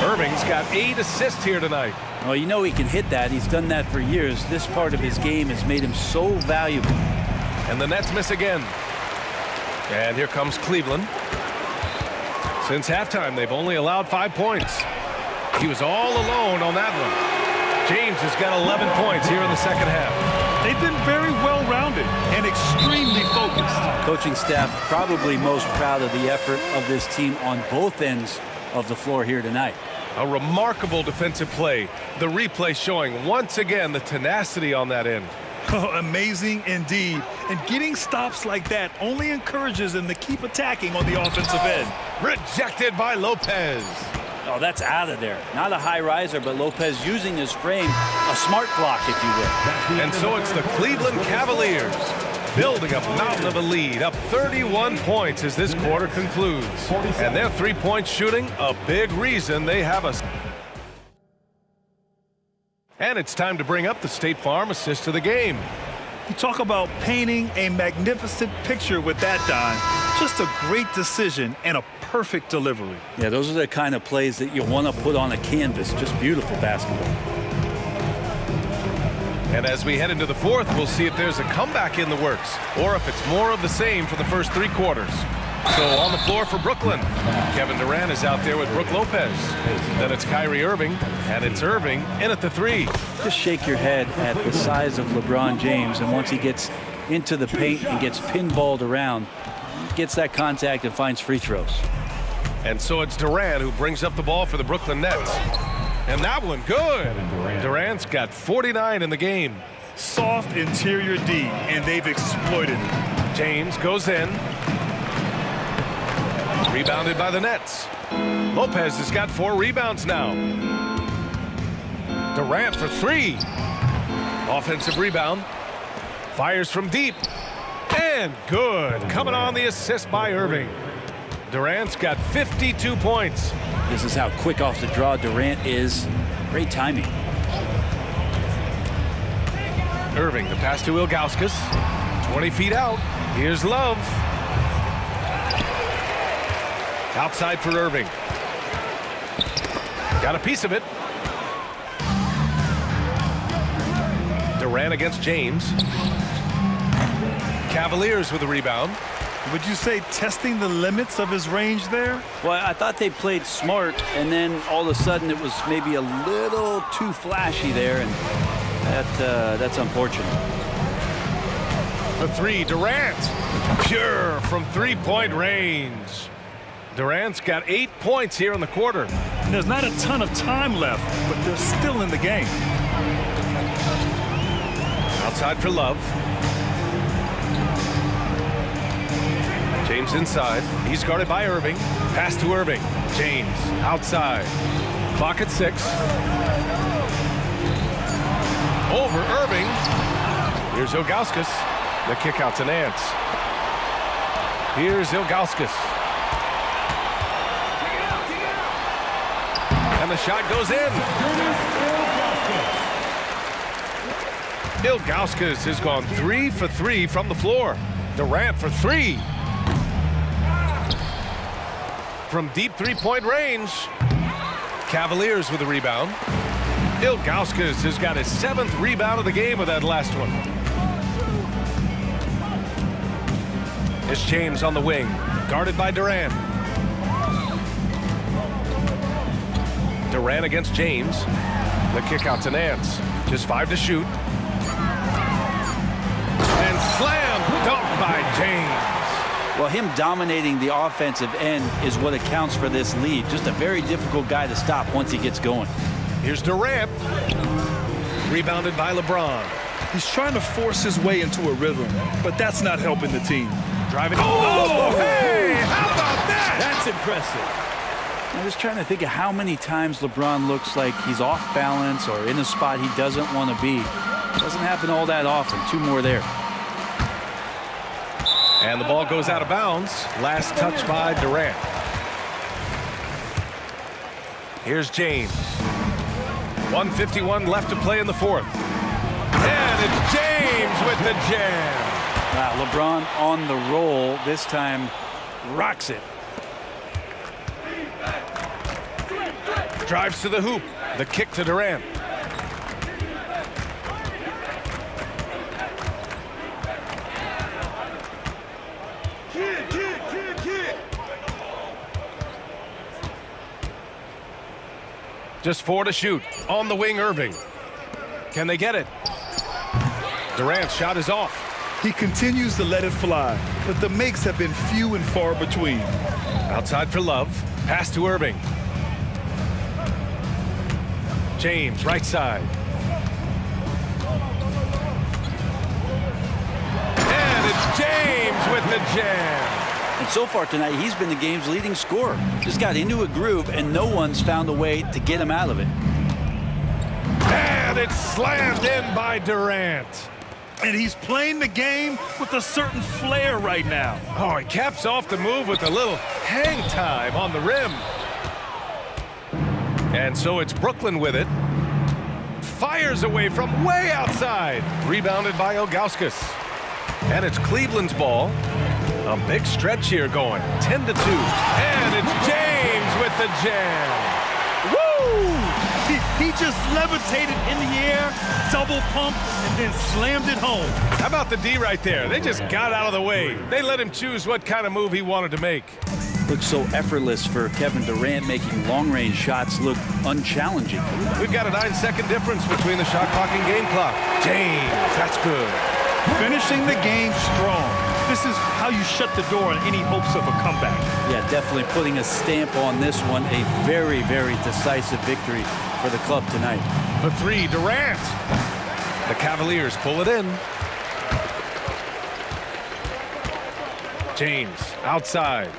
Irving's got 8 assists here tonight. Well, you know he can hit that. He's done that for years. This part of his game has made him so valuable. And the Nets miss again. And here comes Cleveland. Since halftime, they've only allowed 5 points. He was all alone on that one. James has got 11 points here in the second half. They've been very well-rounded and extremely focused. Coaching staff probably most proud of the effort of this team on both ends of the floor here tonight. A remarkable defensive play. The replay showing once again the tenacity on that end. Oh, amazing indeed. And getting stops like that only encourages them to keep attacking on the offensive end. Rejected by Lopez. Oh, that's out of there. Not a high riser, but Lopez using his frame, a smart block, if you will. And so it's the Cleveland Cavaliers building a mountain of a lead, up 31 points as this quarter concludes. And their three-point shooting, a big reason they have us. And it's time to bring up the State Farm assist of the game. You talk about painting a magnificent picture with that dime. Just a great decision and a perfect delivery. Yeah, those are the kind of plays that you want to put on a canvas. Just beautiful basketball. And as we head into the fourth, we'll see if there's a comeback in the works or if it's more of the same for the first 3 quarters. So on the floor for Brooklyn, Kevin Durant is out there with Brook Lopez. Then it's Kyrie Irving, and it's Irving in at the 3. Just shake your head at the size of LeBron James, and once he gets into the paint and gets pinballed around, gets that contact and finds free throws. And so it's Durant who brings up the ball for the Brooklyn Nets. And that one, good. Durant's got 49 in the game. Soft interior D, and they've exploited it. James goes in. Rebounded by the Nets. Lopez has got 4 rebounds now. Durant for 3. Offensive rebound. Fires from deep. And good. Coming on the assist by Irving. Durant's got 52 points. This is how quick off the draw Durant is. Great timing. Irving, the pass to Ilgauskas. 20 feet out. Here's Love. Outside for Irving. Got a piece of it. Durant against James. Cavaliers with a rebound. Would you say testing the limits of his range there? Well, I thought they played smart, and then all of a sudden it was maybe a little too flashy there, and that's unfortunate. The three, Durant. Pure from three-point range. Durant's got 8 points here in the quarter. And there's not a ton of time left, but they're still in the game. Outside for Love. James inside. He's guarded by Irving. Pass to Irving. James outside. Clock at 6. Over Irving. Here's Ilgauskas. The kick out to Nance. Here's Ilgauskas. And the shot goes in. Ilgauskas has gone 3 for 3 from the floor. Durant for 3. From deep three-point range. Cavaliers with a rebound. Ilgauskas has got his 7th rebound of the game with that last one. It's James on the wing, guarded by Durant. Durant against James. The kick out to Nance. Just 5 to shoot. And slam dunked by James. Well, him dominating the offensive end is what accounts for this lead. Just a very difficult guy to stop once he gets going. Here's Durant. Rebounded by LeBron. He's trying to force his way into a rhythm, but that's not helping the team. Driving. Oh, hey! How about that? That's impressive. I'm just trying to think of how many times LeBron looks like he's off balance or in a spot he doesn't want to be. Doesn't happen all that often. 2 more there. And the ball goes out of bounds. Last touch by Durant. Here's James. 1:51 left to play in the 4th. And it's James with the jam. Wow, LeBron on the roll. This time rocks it. Drives to the hoop. The kick to Durant. Just 4 to shoot. On the wing, Irving. Can they get it? Durant's shot is off. He continues to let it fly, but the makes have been few and far between. Outside for Love. Pass to Irving. James, right side. And it's James with the jam. And so far tonight, he's been the game's leading scorer. Just got into a groove, and no one's found a way to get him out of it. And it's slammed in by Durant. And he's playing the game with a certain flair right now. Oh, he caps off the move with a little hang time on the rim. And so it's Brooklyn with it. Fires away from way outside. Rebounded by Ilgauskas. And it's Cleveland's ball. A big stretch here going. 10 to 2. And it's James with the jam. Woo! He just levitated in the air, double pumped, and then slammed it home. How about the D right there? They just got out of the way. They let him choose what kind of move he wanted to make. Looks so effortless for Kevin Durant, making long-range shots look unchallenging. We've got a 9-second difference between the shot clock and game clock. James, that's good. Finishing the game strong. This is how you shut the door on any hopes of a comeback. Yeah, definitely putting a stamp on this one. A very, very decisive victory for the club tonight. The 3, Durant. The Cavaliers pull it in. James outside.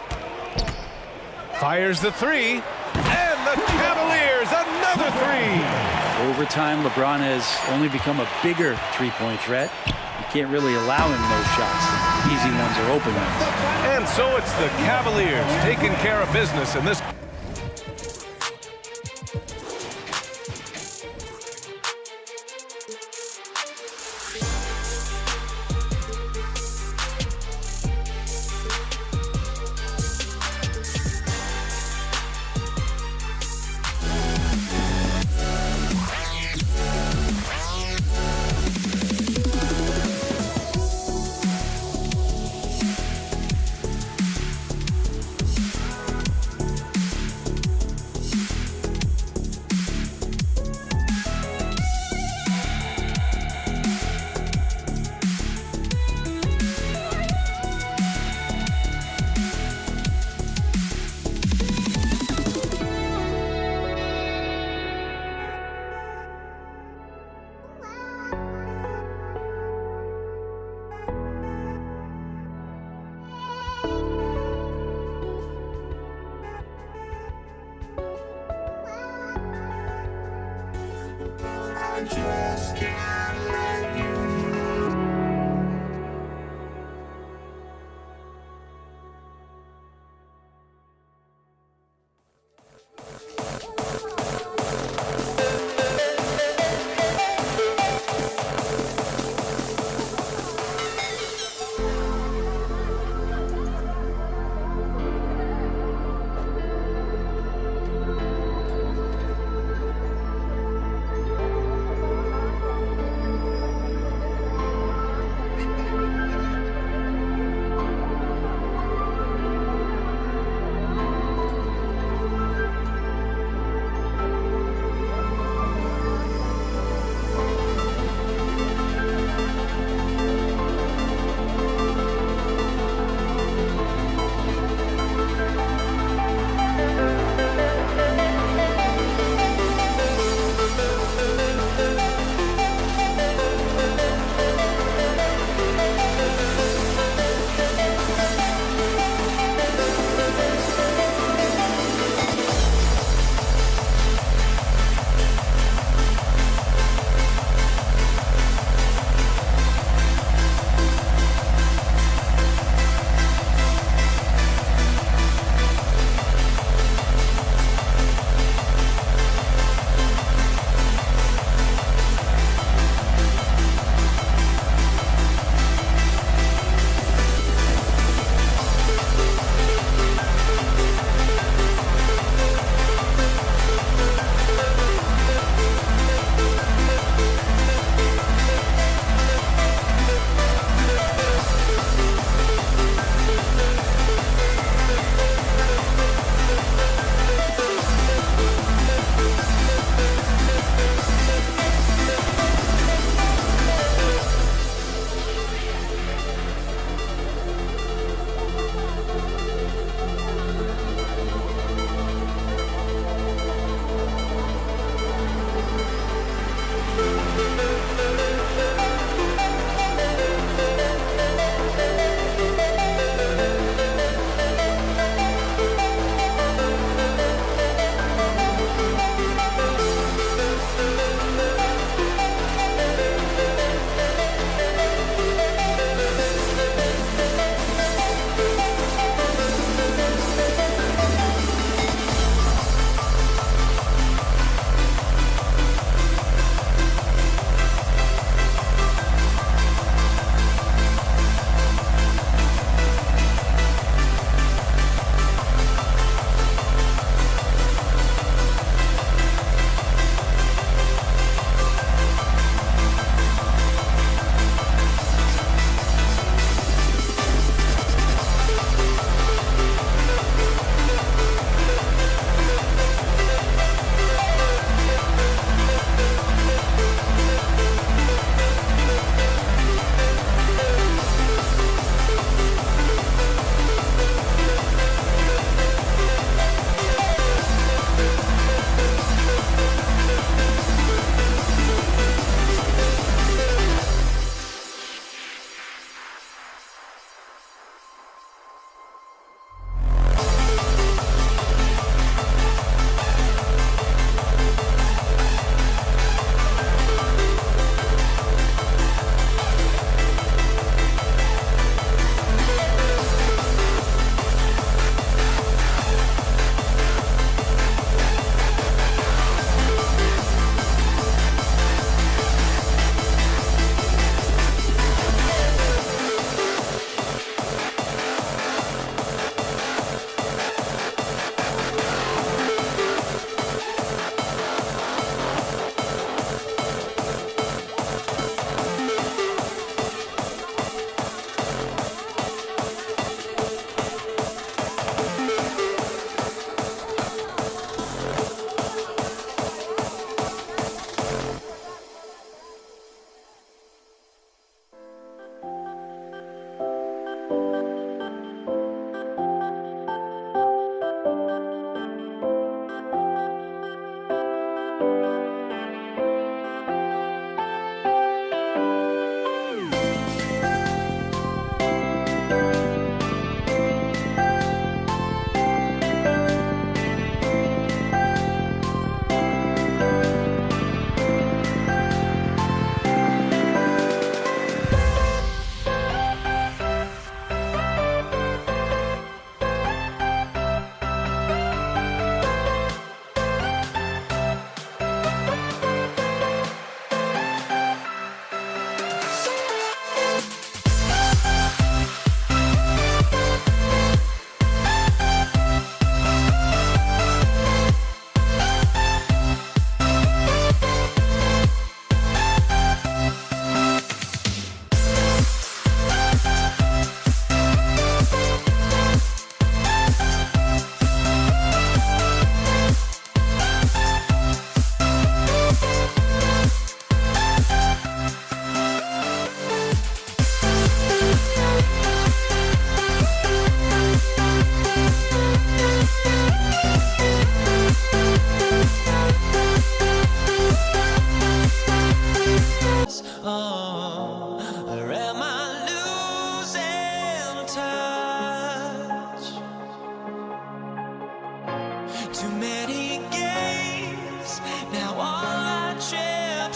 Fires the 3. And the Cavaliers, another 3. Overtime, LeBron has only become a bigger three-point threat. You can't really allow him those shots. Easy ones are open ones. And so it's the Cavaliers taking care of business in this.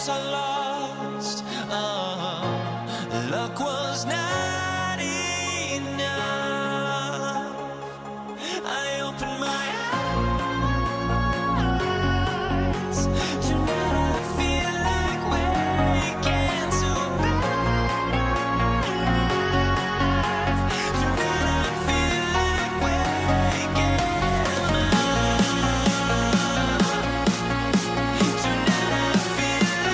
hopes are lost. Luck was not enough. I opened my eyes. Tonight I feel like waking to a better life. Tonight I feel like waking up. Tonight I feel like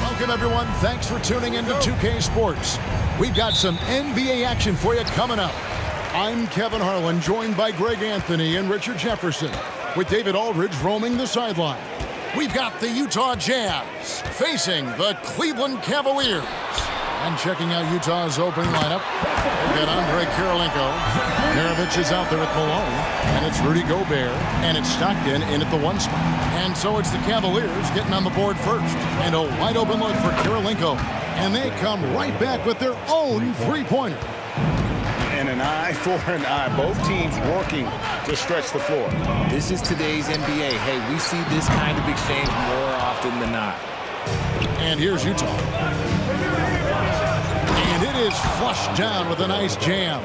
Welcome, everyone. Thanks for tuning into 2K Sports. We've got some NBA action for you coming up. I'm Kevin Harlan, joined by Greg Anthony and Richard Jefferson, with David Aldridge roaming the sideline. We've got the Utah Jazz facing the Cleveland Cavaliers. And checking out Utah's opening lineup, they've got Andre Kirilenko. Maravich is out there at Malone. And it's Rudy Gobert. And it's Stockton in at the 1 spot. And so it's the Cavaliers getting on the board first. And a wide open look for Kirilenko. And they come right back with their own three-pointer. And an eye for an eye. Both teams working to stretch the floor. This is today's NBA. Hey, we see this kind of exchange more often than not. And here's Utah. And it is flushed down with a nice jam.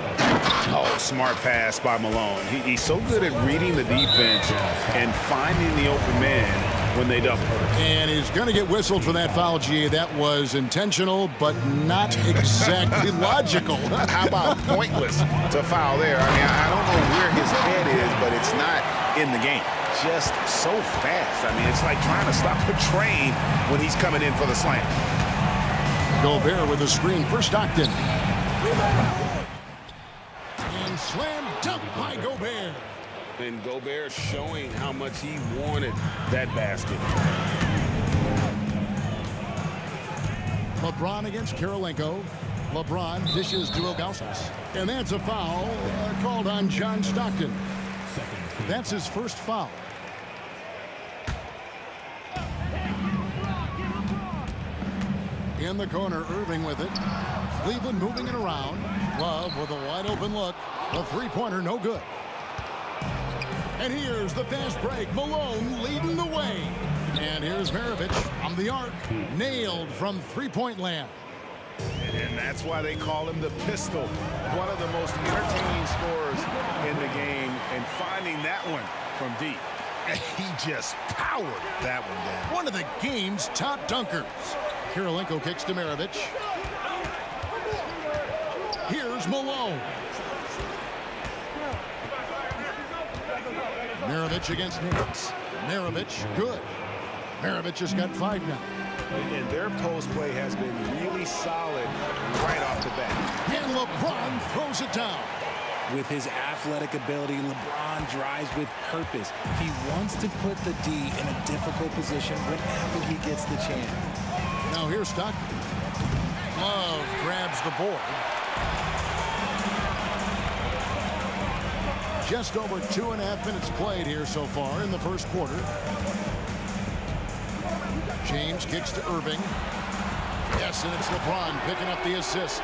Oh, smart pass by Malone. He's so good at reading the defense and finding the open man when they double. And he's going to get whistled for that foul, G. That was intentional, but not exactly logical. How about pointless to foul there? I mean, I don't know where his head is, but it's not in the game. Just so fast. I mean, it's like trying to stop a train when he's coming in for the slam. Gobert with a screen for Stockton. And slam dunk by Gobert. And Gobert showing how much he wanted that basket. LeBron against Kirilenko. LeBron dishes to Ilgauskas. And that's a foul called on John Stockton. That's his first foul. In the corner, Irving with it. Cleveland moving it around. Love with a wide open look. The three-pointer no good. And here's the fast break. Malone leading the way. And here's Maravich from the arc. Nailed from three-point land. And that's why they call him the pistol. One of the most entertaining scorers in the game. And finding that one from deep. He just powered that one down. One of the game's top dunkers. Kirilenko kicks to Maravich. Here's Malone. Maravich against Nance. Maravich, good. Maravich has got 5 now. And their post play has been really solid right off the bat. And LeBron throws it down. With his athletic ability, LeBron drives with purpose. He wants to put the D in a difficult position whenever he gets the chance. Now here's Stockton. Love grabs the board. Just over 2.5 minutes played here so far in the first quarter. James kicks to Irving. Yes, and it's LeBron picking up the assist.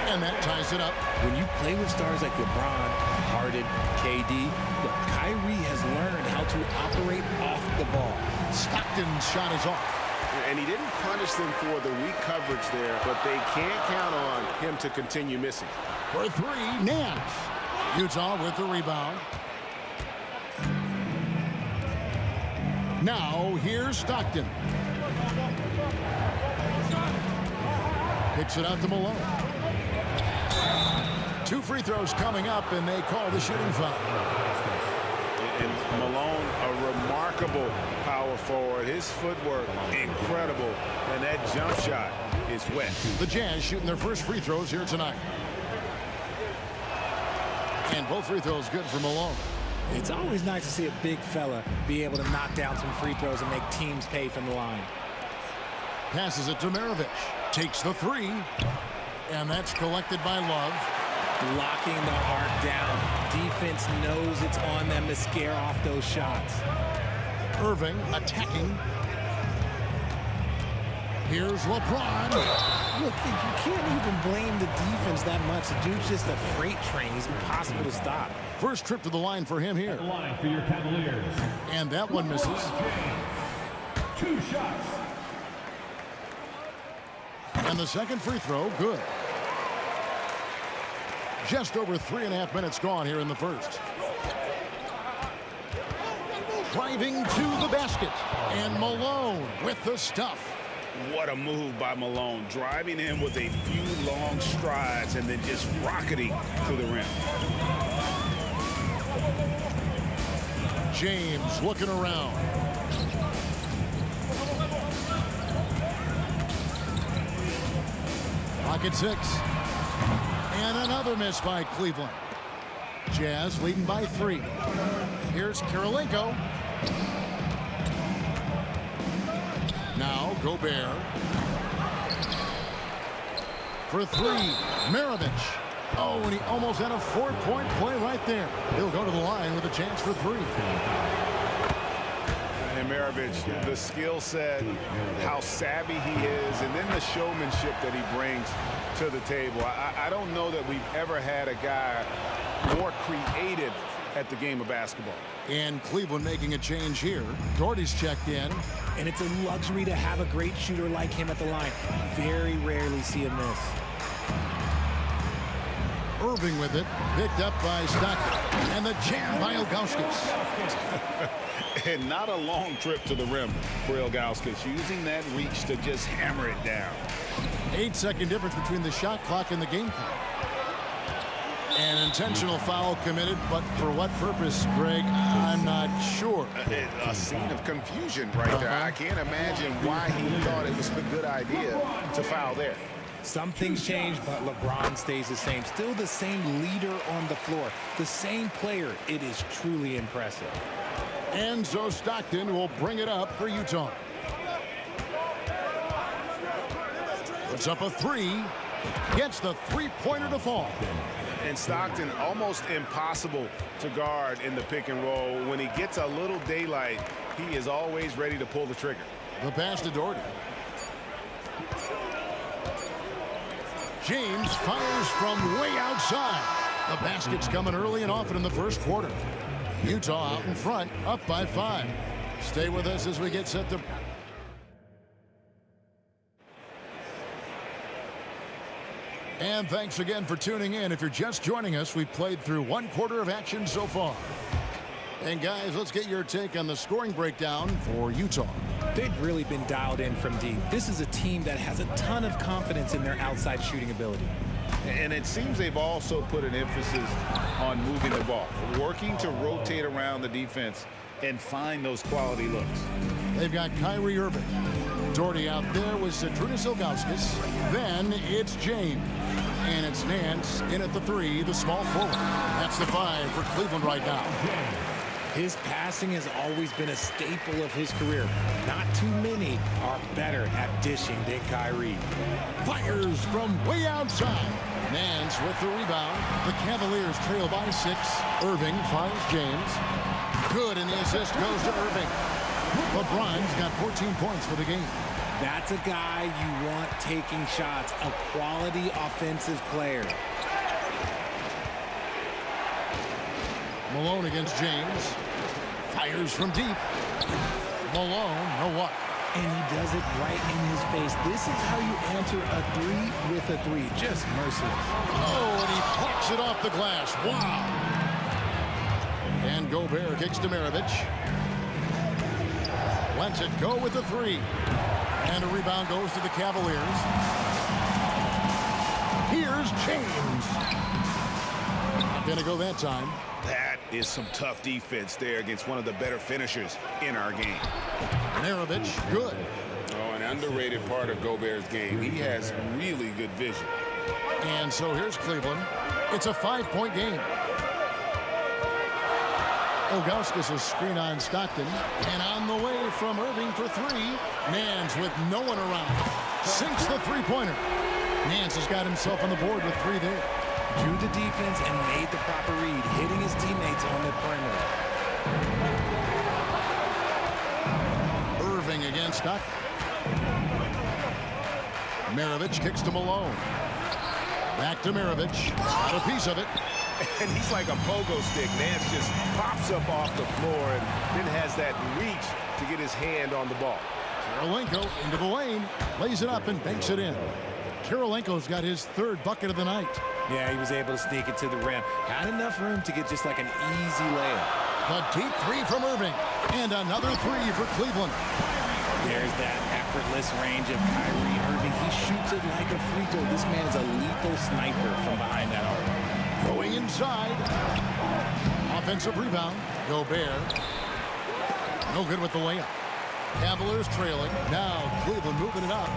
And that ties it up. When you play with stars like LeBron, Harden, KD, look, Kyrie has learned how to operate off the ball. Stockton's shot is off. And he didn't punish them for the weak coverage there, but they can't count on him to continue missing. For 3, Nance. Utah with the rebound. Now here's Stockton. Kicks it out to Malone. 2 free throws coming up, and they call the shooting foul. And Malone, a remarkable power forward. His footwork, incredible. And that jump shot is wet. The Jazz shooting their first free throws here tonight. And both free throws good for Malone. It's always nice to see a big fella be able to knock down some free throws and make teams pay from the line. Passes it to Maravich. Takes the 3. And that's collected by Love. Locking the arc down. Defense knows it's on them to scare off those shots. Irving attacking. Here's LeBron. Look, you can't even blame the defense that much. The dude's just a freight train. He's impossible to stop. First trip to the line for him here. The line for your Cavaliers. And that one misses. 2 shots. And the second free throw, good. Just over 3.5 minutes gone here in the first. Driving to the basket. And Malone with the stuff. What a move by Malone, driving in with a few long strides and then just rocketing to the rim. James looking around. Pocket 6. And another miss by Cleveland. Jazz leading by 3. Here's Kirilenko. Now Gobert. For 3, Maravich. Oh, and he almost had a 4-point play right there. He'll go to the line with a chance for 3. And Maravich, the skill set, how savvy he is, and then the showmanship that he brings to the table. I don't know that we've ever had a guy more creative at the game of basketball. And Cleveland making a change here. Doherty's checked in. And it's a luxury to have a great shooter like him at the line. Very rarely see a miss. Irving with it, picked up by Stockton. And the jam by Ilgauskas. And not a long trip to the rim for Ilgauskas, using that reach to just hammer it down. 8-second difference between the shot clock and the game clock. An intentional foul committed, but for what purpose, Greg? I'm not sure. A scene of confusion right there. I can't imagine why he thought it was a good idea to foul there. Some things change, but LeBron stays the same. Still the same leader on the floor. The same player. It is truly impressive. And so Stockton will bring it up for Utah. Puts up a 3. Gets the 3-pointer to fall. And Stockton almost impossible to guard in the pick and roll. When he gets a little daylight, he is always ready to pull the trigger. The pass to Doherty. James fires from way outside. The basket's coming early and often in the first quarter. Utah out in front, up by 5. Stay with us as we get set to... And thanks again for tuning in. If you're just joining us, we've played through 1 quarter of action so far. And guys, let's get your take on the scoring breakdown for Utah. They've really been dialed in from deep. This is a team that has a ton of confidence in their outside shooting ability. And it seems they've also put an emphasis on moving the ball, working to rotate around the defense and find those quality looks. They've got Kyrie Irving. Doherty out there with Zydrunas Ilgauskas. Then it's James. And it's Nance in at the 3, the small forward. That's the 5 for Cleveland right now. His passing has always been a staple of his career. Not too many are better at dishing than Kyrie. Fires from way outside. Nance with the rebound. The Cavaliers trail by 6. Irving finds James. Good, and the assist goes to Irving. LeBron's got 14 points for the game. That's a guy you want taking shots, a quality offensive player. Malone against James. Fires from deep. Malone, no luck. And he does it right in his face. This is how you answer a 3 with a 3. Just merciless. Oh, and he plucks it off the glass. Wow. And Gobert kicks to Maravich. Lets it go with the 3. And a rebound goes to the Cavaliers. Here's James. Not gonna go that time. That is some tough defense there against one of the better finishers in our game. Maravich, good. Oh, an underrated part of Gobert's game. He has really good vision. And so here's Cleveland. It's a 5-point game. Ilgauskas' screen on Stockton. And on the way from Irving for 3. Nance with no one around. Sinks the 3-pointer. Nance has got himself on the board with 3 there. Drew the defense and made the proper read, hitting his teammates on the perimeter. And stuck. Maravich kicks to Malone. Back to Maravich. Got a piece of it. And he's like a pogo stick. Nance just pops up off the floor and then has that reach to get his hand on the ball. Kirilenko into the lane, lays it up and banks it in. Kirilenko's got his third bucket of the night. Yeah, he was able to sneak it to the rim. Had enough room to get just like an easy layup. The deep three from Irving. And another three for Cleveland. There's that effortless range of Kyrie Irving. He shoots it like a free throw. This man is a lethal sniper from behind that arc. Going inside. Offensive rebound. Gobert. No good with the layup. Cavaliers trailing. Now Cleveland moving it up.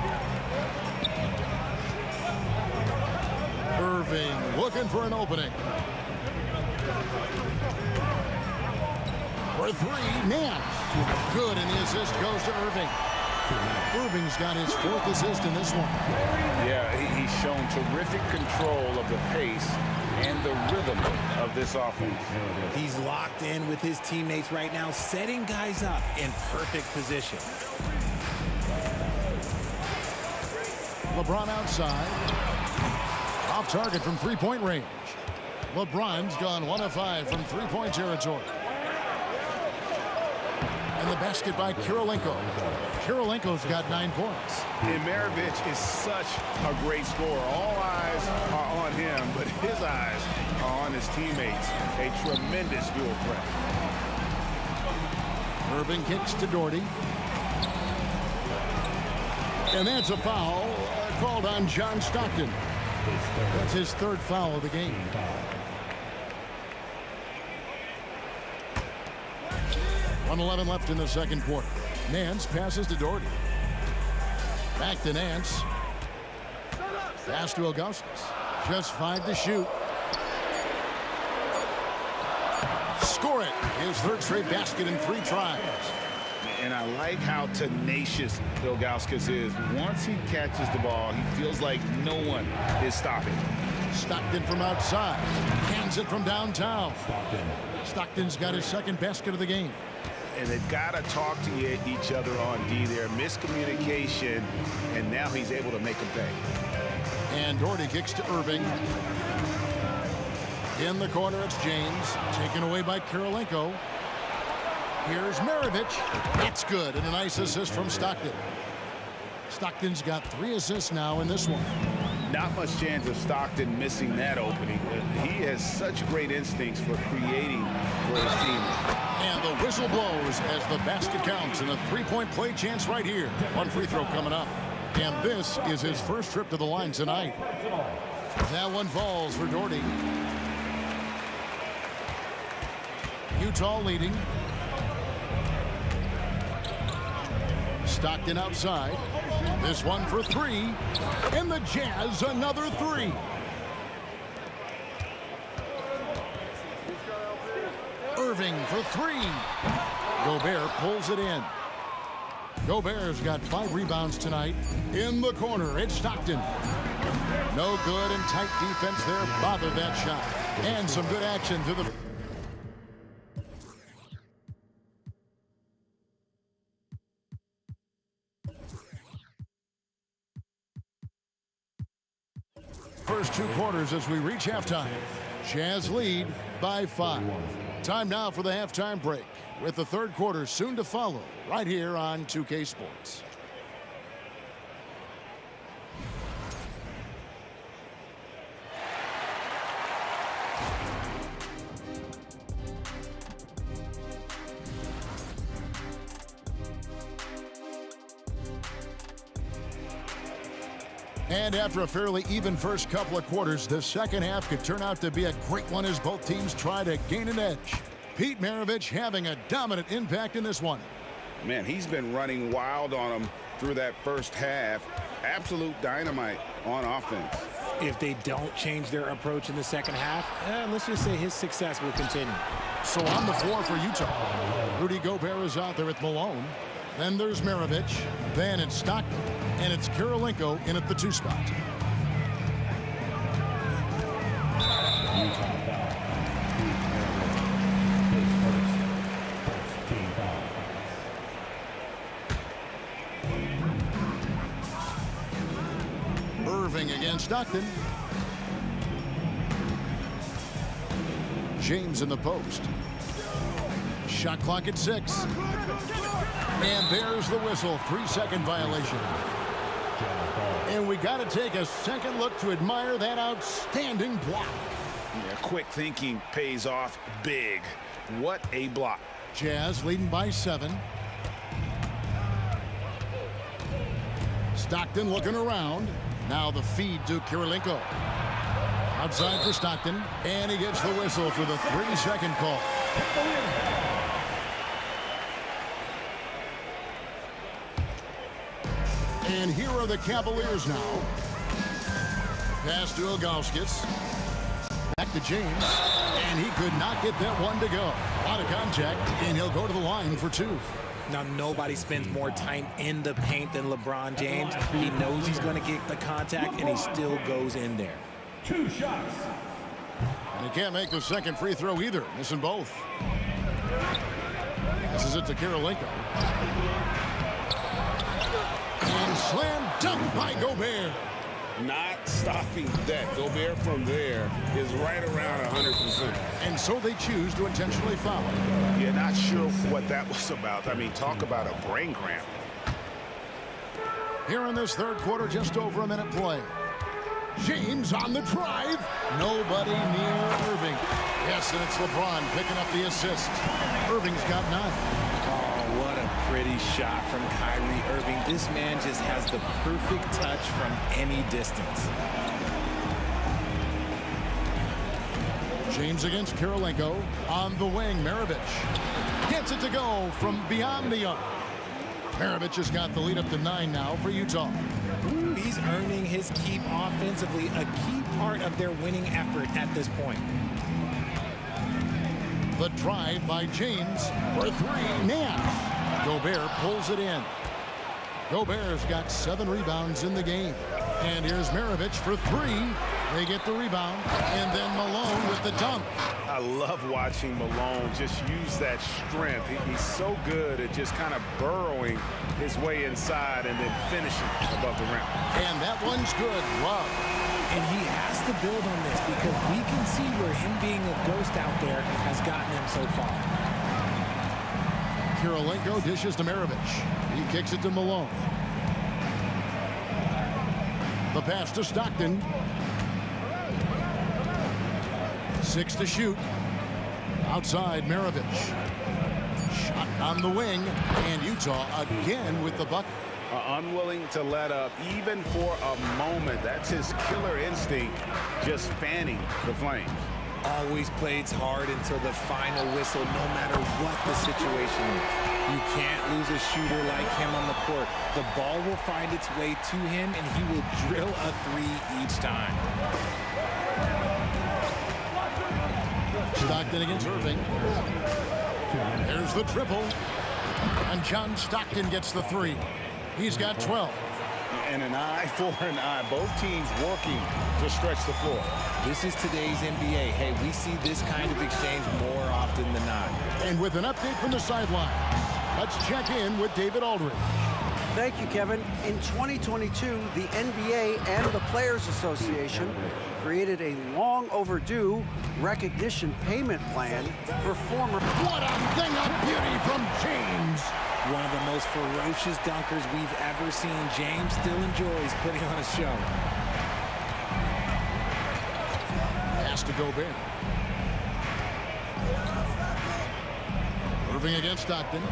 Irving looking for an opening. For three, Nance. Good, and the assist goes to Irving. Irving's got his fourth assist in this one. Yeah, he's shown terrific control of the pace and the rhythm of this offense. He's locked in with his teammates right now, setting guys up in perfect position. LeBron outside. Off target from three-point range. LeBron's gone 1 of 5 from three-point territory. And the basket by Kirilenko. Kirilenko's got 9 points. And Maravich is such a great scorer. All eyes are on him, but his eyes are on his teammates. A tremendous dual threat. Irving kicks to Doherty. And that's a foul called on John Stockton. That's his third foul of the game. .111 left in the second quarter. Nance passes to Doherty. Back to Nance. Pass to Augustus. Just 5 to shoot. Score it. His third straight basket in 3 tries. And I like how tenacious Ilgauskas is. Once he catches the ball, he feels like no one is stopping. Stockton from outside. Hands it from downtown. Stockton's got his second basket of the game. And they've got to talk to each other on D there. Miscommunication, and now he's able to make them pay. And Doherty kicks to Irving. In the corner, it's James. Taken away by Kirilenko. Here's Maravich. It's good, and a nice assist from Stockton. Stockton's got 3 assists now in this one. Not much chance of Stockton missing that opening. He has such great instincts for creating for his team. And the whistle blows as the basket counts, and a 3-point play chance right here. 1 free throw coming up. And this is his first trip to the line tonight. That one falls for Doherty. Utah leading. Stockton outside. This one for 3. And the Jazz another 3. Irving for 3. Gobert pulls it in. Gobert's got 5 rebounds tonight. In the corner, it's Stockton. No good, and tight defense there bothered that shot. And some good action to the... First 2 quarters as we reach halftime. Jazz lead by 5. Time now for the halftime break, with the third quarter soon to follow, right here on 2K Sports. And after a fairly even first couple of quarters, the second half could turn out to be a great one as both teams try to gain an edge. Pete Maravich having a dominant impact in this one. Man, he's been running wild on them through that first half. Absolute dynamite on offense. If they don't change their approach in the second half, let's just say his success will continue. So on the floor for Utah, Rudy Gobert is out there with Malone. Then there's Maravich. Then it's Stockton. And it's Kirilenko in at the 2 spot. Irving against Stockton. James in the post. Shot clock at 6. And there's the whistle. 3-second violation. And we got to take a second look to admire that outstanding block. Yeah, quick thinking pays off big. What a block. Jazz leading by 7. Stockton looking around. Now the feed to Kirilenko. Outside for Stockton, and he gets the whistle for the 3-second call. And here are the Cavaliers now. Pass to Ilgauskas. Back to James, and he could not get that one to go. A lot of contact, and he'll go to the line for 2. Now, nobody spends more time in the paint than LeBron James. He knows he's going to get the contact, and he still goes in there. 2 shots. And he can't make the second free throw either, missing both. Passes it to Kirilenko. And slam dunk by Gobert. Not stopping that. Gobert from there is right around 100%. And so they choose to intentionally foul. You're not sure what that was about. I mean, talk about a brain cramp. Here in this third quarter, just over a minute play. James on the drive. Nobody near Irving. Yes, and it's LeBron picking up the assist. Irving's got 9. Oh, what a pretty shot from Kyrie Irving. This man just has the perfect touch from any distance. James against Kirilenko. On the wing, Maravich gets it to go from beyond the arc. Maravich has got the lead up to 9 now for Utah. Ooh, he's earning his keep offensively, a key part of their winning effort at this point. The drive by James for 3. Nance. Gobert pulls it in. Gobert's got 7 rebounds in the game. And here's Maravich for 3. They get the rebound. And then Malone with the dunk. I love watching Malone just use that strength. He's so good at just kind of burrowing his way inside and then finishing above the rim. And that one's good. Love. And he has to build on this because we can see where him being a ghost out there has gotten him so far. Kirilenko dishes to Maravich. He kicks it to Malone. The pass to Stockton. 6 to shoot. Outside, Maravich. Shot on the wing. And Utah again with the bucket. Unwilling to let up even for a moment. That's his killer instinct, just fanning the flames. Always plays hard until the final whistle, no matter what the situation is. You can't lose a shooter like him on the court. The ball will find its way to him, and he will drill a 3 each time. Stockton against Irving. There's the triple. And John Stockton gets the 3. He's got 12. And an eye for an eye. Both teams working to stretch the floor. This is today's NBA. Hey, we see this kind of exchange more often than not. And with an update from the sideline, let's check in with David Aldridge. Thank you, Kevin. In 2022, the NBA and the Players Association created a long overdue recognition payment plan for former... What a thing of beauty from James! One of the most ferocious dunkers we've ever seen. James still enjoys putting on a show. Pass to Gobert. Irving against Stockton.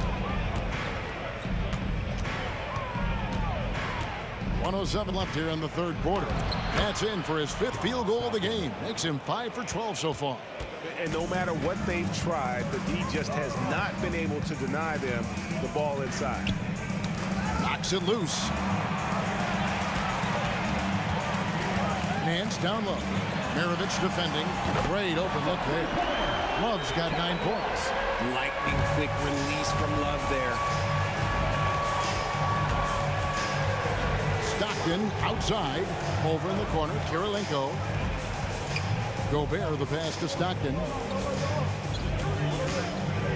1:07 left here in the third quarter. That's in for his 5th field goal of the game. Makes him 5 for 12 so far. And no matter what they've tried, the D just has not been able to deny them the ball inside. Knocks it loose. Nance down low. Maravich defending. Great open look there. Love's got 9 points. Lightning quick release from Love there. Stockton outside. Over in the corner. Kirilenko. Gobert the pass to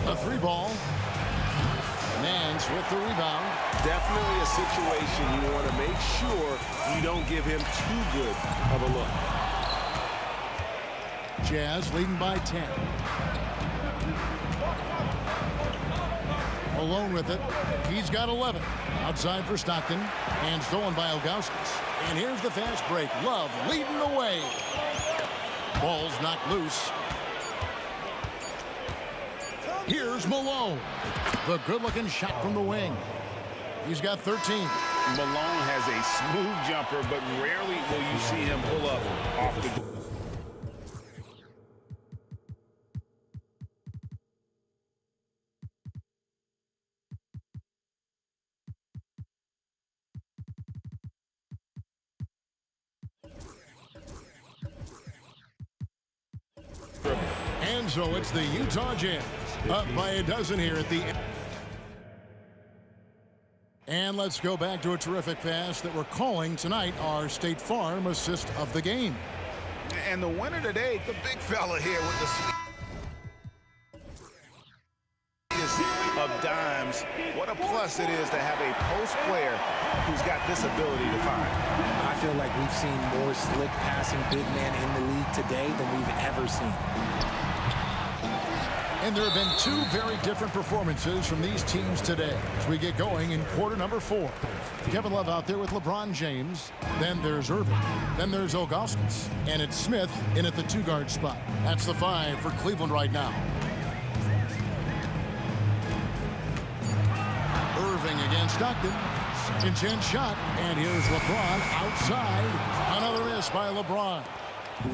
A 3 ball. Nance with the rebound. Definitely a situation you want to make sure you don't give him too good of a look. Jazz leading by 10. Alone with it. He's got 11. Outside for Stockton. And stolen by Ilgauskas. And here's the fast break. Love leading the way. Ball's knocked loose. Here's Malone. The good-looking shot from the wing. He's got 13. Malone has a smooth jumper, but rarely will you see him pull up off the And so it's the Utah Jazz up by a dozen here at the end. And let's go back to a terrific pass that we're calling tonight our State Farm assist of the game. And the winner today, the big fella here with the sweetest of dimes. What a plus it is to have a post player who's got this ability to find. I feel like we've seen more slick passing big man in the league today than we've ever seen. And there have been two very different performances from these teams today as we get going in quarter number 4. Kevin Love out there with LeBron James. Then there's Irving. Then there's Ilgauskas. And it's Smith in at the 2-guard spot. That's the 5 for Cleveland right now. Irving against Stockton. Second chance shot. And here's LeBron outside. Another miss by LeBron.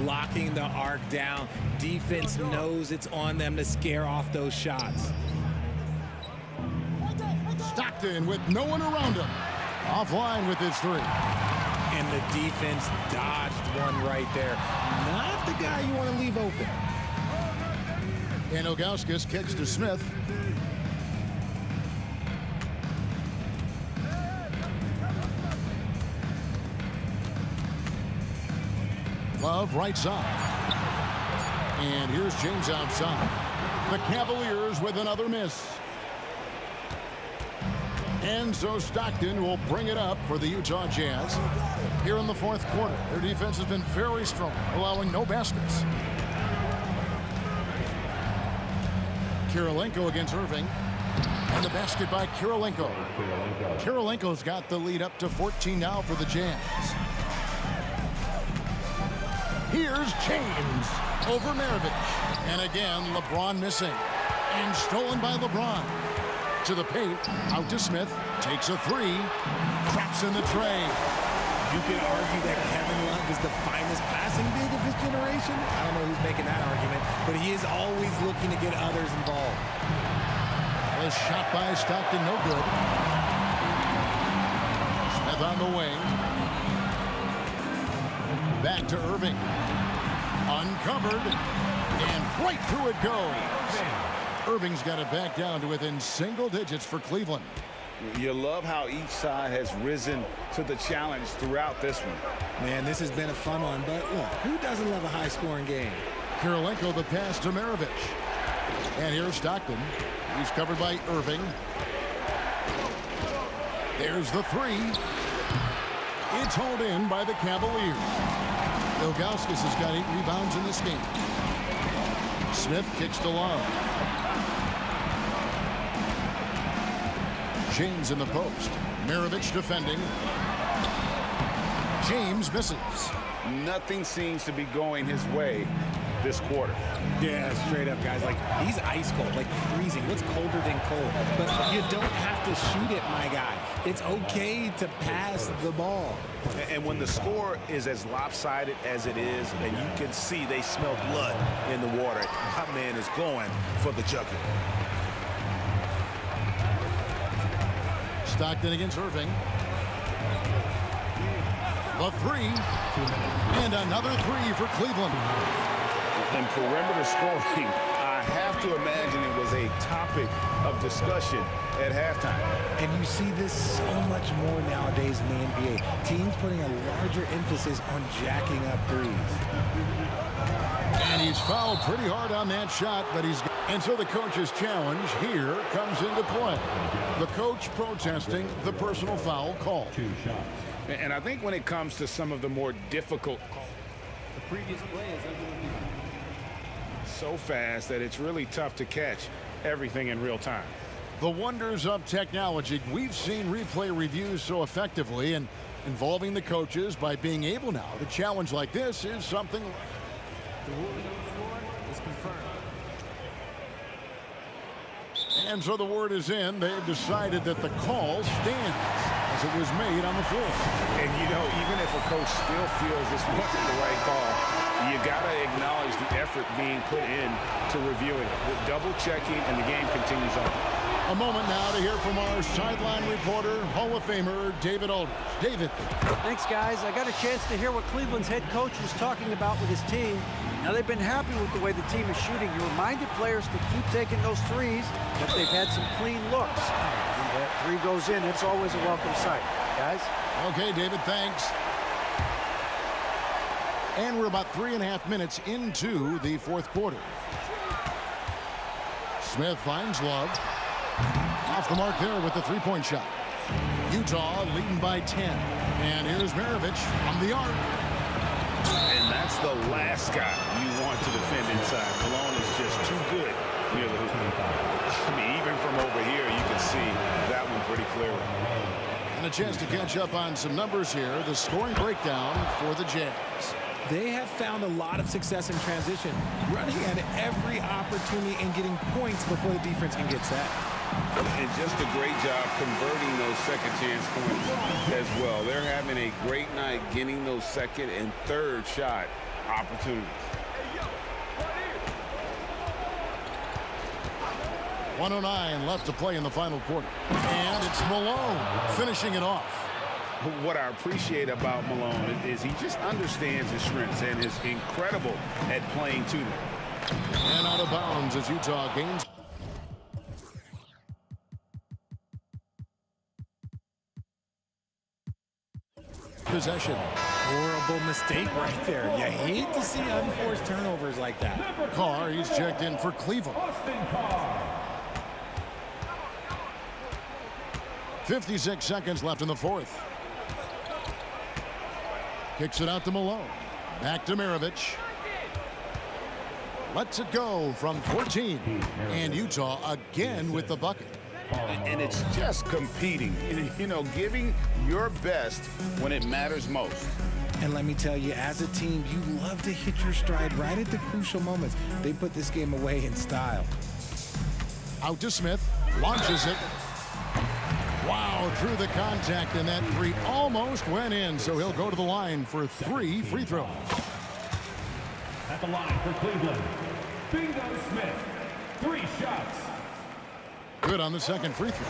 Locking the arc down. Defense knows it's on them to scare off those shots. Stockton with no one around him. Offline with his 3. And the defense dodged one right there. Not the guy you want to leave open. And Ilgauskas kicks to Smith. Love right side. And here's James outside. The Cavaliers with another miss. And so Stockton will bring it up for the Utah Jazz. Here in the 4th quarter, their defense has been very strong, allowing no baskets. Kirilenko against Irving. And the basket by Kirilenko. Kirilenko's got the lead up to 14 now for the Jazz. Here's James over Maravich. And again, LeBron missing. And stolen by LeBron. To the paint, out to Smith. Takes a 3. Craps in the tray. You could argue that Kevin Love is the finest passing big of his generation. I don't know who's making that argument, but he is always looking to get others involved. A shot by Stockton, no good. Smith on the wing. Back to Irving. Uncovered. And right through it goes. Irving's got it back down to within single digits for Cleveland. You love how each side has risen to the challenge throughout this one. Man, this has been a fun one, but look, who doesn't love a high-scoring game? Kirilenko the pass to Maravich. And here's Stockton. He's covered by Irving. There's the 3. It's hauled in by the Cavaliers. Ilgauskas has got 8 rebounds in this game. Smith kicks to Love. James in the post. Maravich defending. James misses. Nothing seems to be going his way this quarter. Yeah, straight up, guys. Like, he's ice cold, like freezing. What's colder than cold? But you don't have to shoot it, my guy. It's okay to pass the ball. And when the score is as lopsided as it is, and you can see they smell blood in the water, my man is going for the jugular. Stockton against Irving. The 3. And another 3 for Cleveland. In perimeter scoring, I have to imagine it was a topic of discussion at halftime. And you see this so much more nowadays in the NBA. Teams putting a larger emphasis on jacking up threes. And he's fouled pretty hard on that shot, but he's got And so the coach's challenge here comes into play. The coach protesting the personal foul call. 2 shots. And I think when it comes to some of the more difficult calls, The previous play is so fast that it's really tough to catch everything in real time. The wonders of technology. We've seen replay reviews so effectively, and involving the coaches by being able now to challenge like this is something. the ruling on the floor is confirmed. And so the word is in. They've decided that the call stands as it was made on the floor. And, you know, even if a coach still feels this wasn't the right call, you got to acknowledge the effort being put in to reviewing it, with double checking, and the game continues on. A moment now to hear from our sideline reporter, Hall of Famer David Aldridge. David. Thanks, guys. I got a chance to hear what Cleveland's head coach was talking about with his team. Now, they've been happy with the way the team is shooting. He reminded players to keep taking those threes, but they've had some clean looks. When that three goes in, it's always a welcome sight. Guys? Okay, David, thanks. And we're about 3.5 minutes into the fourth quarter. Smith finds Love. Off the mark there with the three-point shot. Utah leading by 10. And here's Maravich from the arc. And that's the last guy you want to defend inside. Malone is just too good near the hoop. I mean, even from over here, you can see that one pretty clearly. And a chance to catch up on some numbers here. The scoring breakdown for the Jazz. They have found a lot of success in transition, running at every opportunity and getting points before the defense can get set. And just a great job converting those second chance points as well. They're having a great night getting those second and third shot opportunities. 1:09 left to play in the final quarter. And it's Malone finishing it off. What I appreciate about Malone is he just understands his strengths and is incredible at playing to them. And out of bounds as Utah gains possession. Horrible mistake right there. You hate to see unforced turnovers like that. Carr, he's checked in for Cleveland. 56 seconds left in the fourth. Kicks it out to Malone. Back to Maravich. Lets it go from 14. And Utah again with the bucket. And it's just competing, you know, giving your best when it matters most. And let me tell you, as a team, you love to hit your stride right at the crucial moments. They put this game away in style. Out to Smith. Launches it. Wow, through the contact, and that three almost went in, so he'll go to the line for 3 free throws. At the line for Cleveland, Bingo Smith. 3 shots. Good on the second free throw.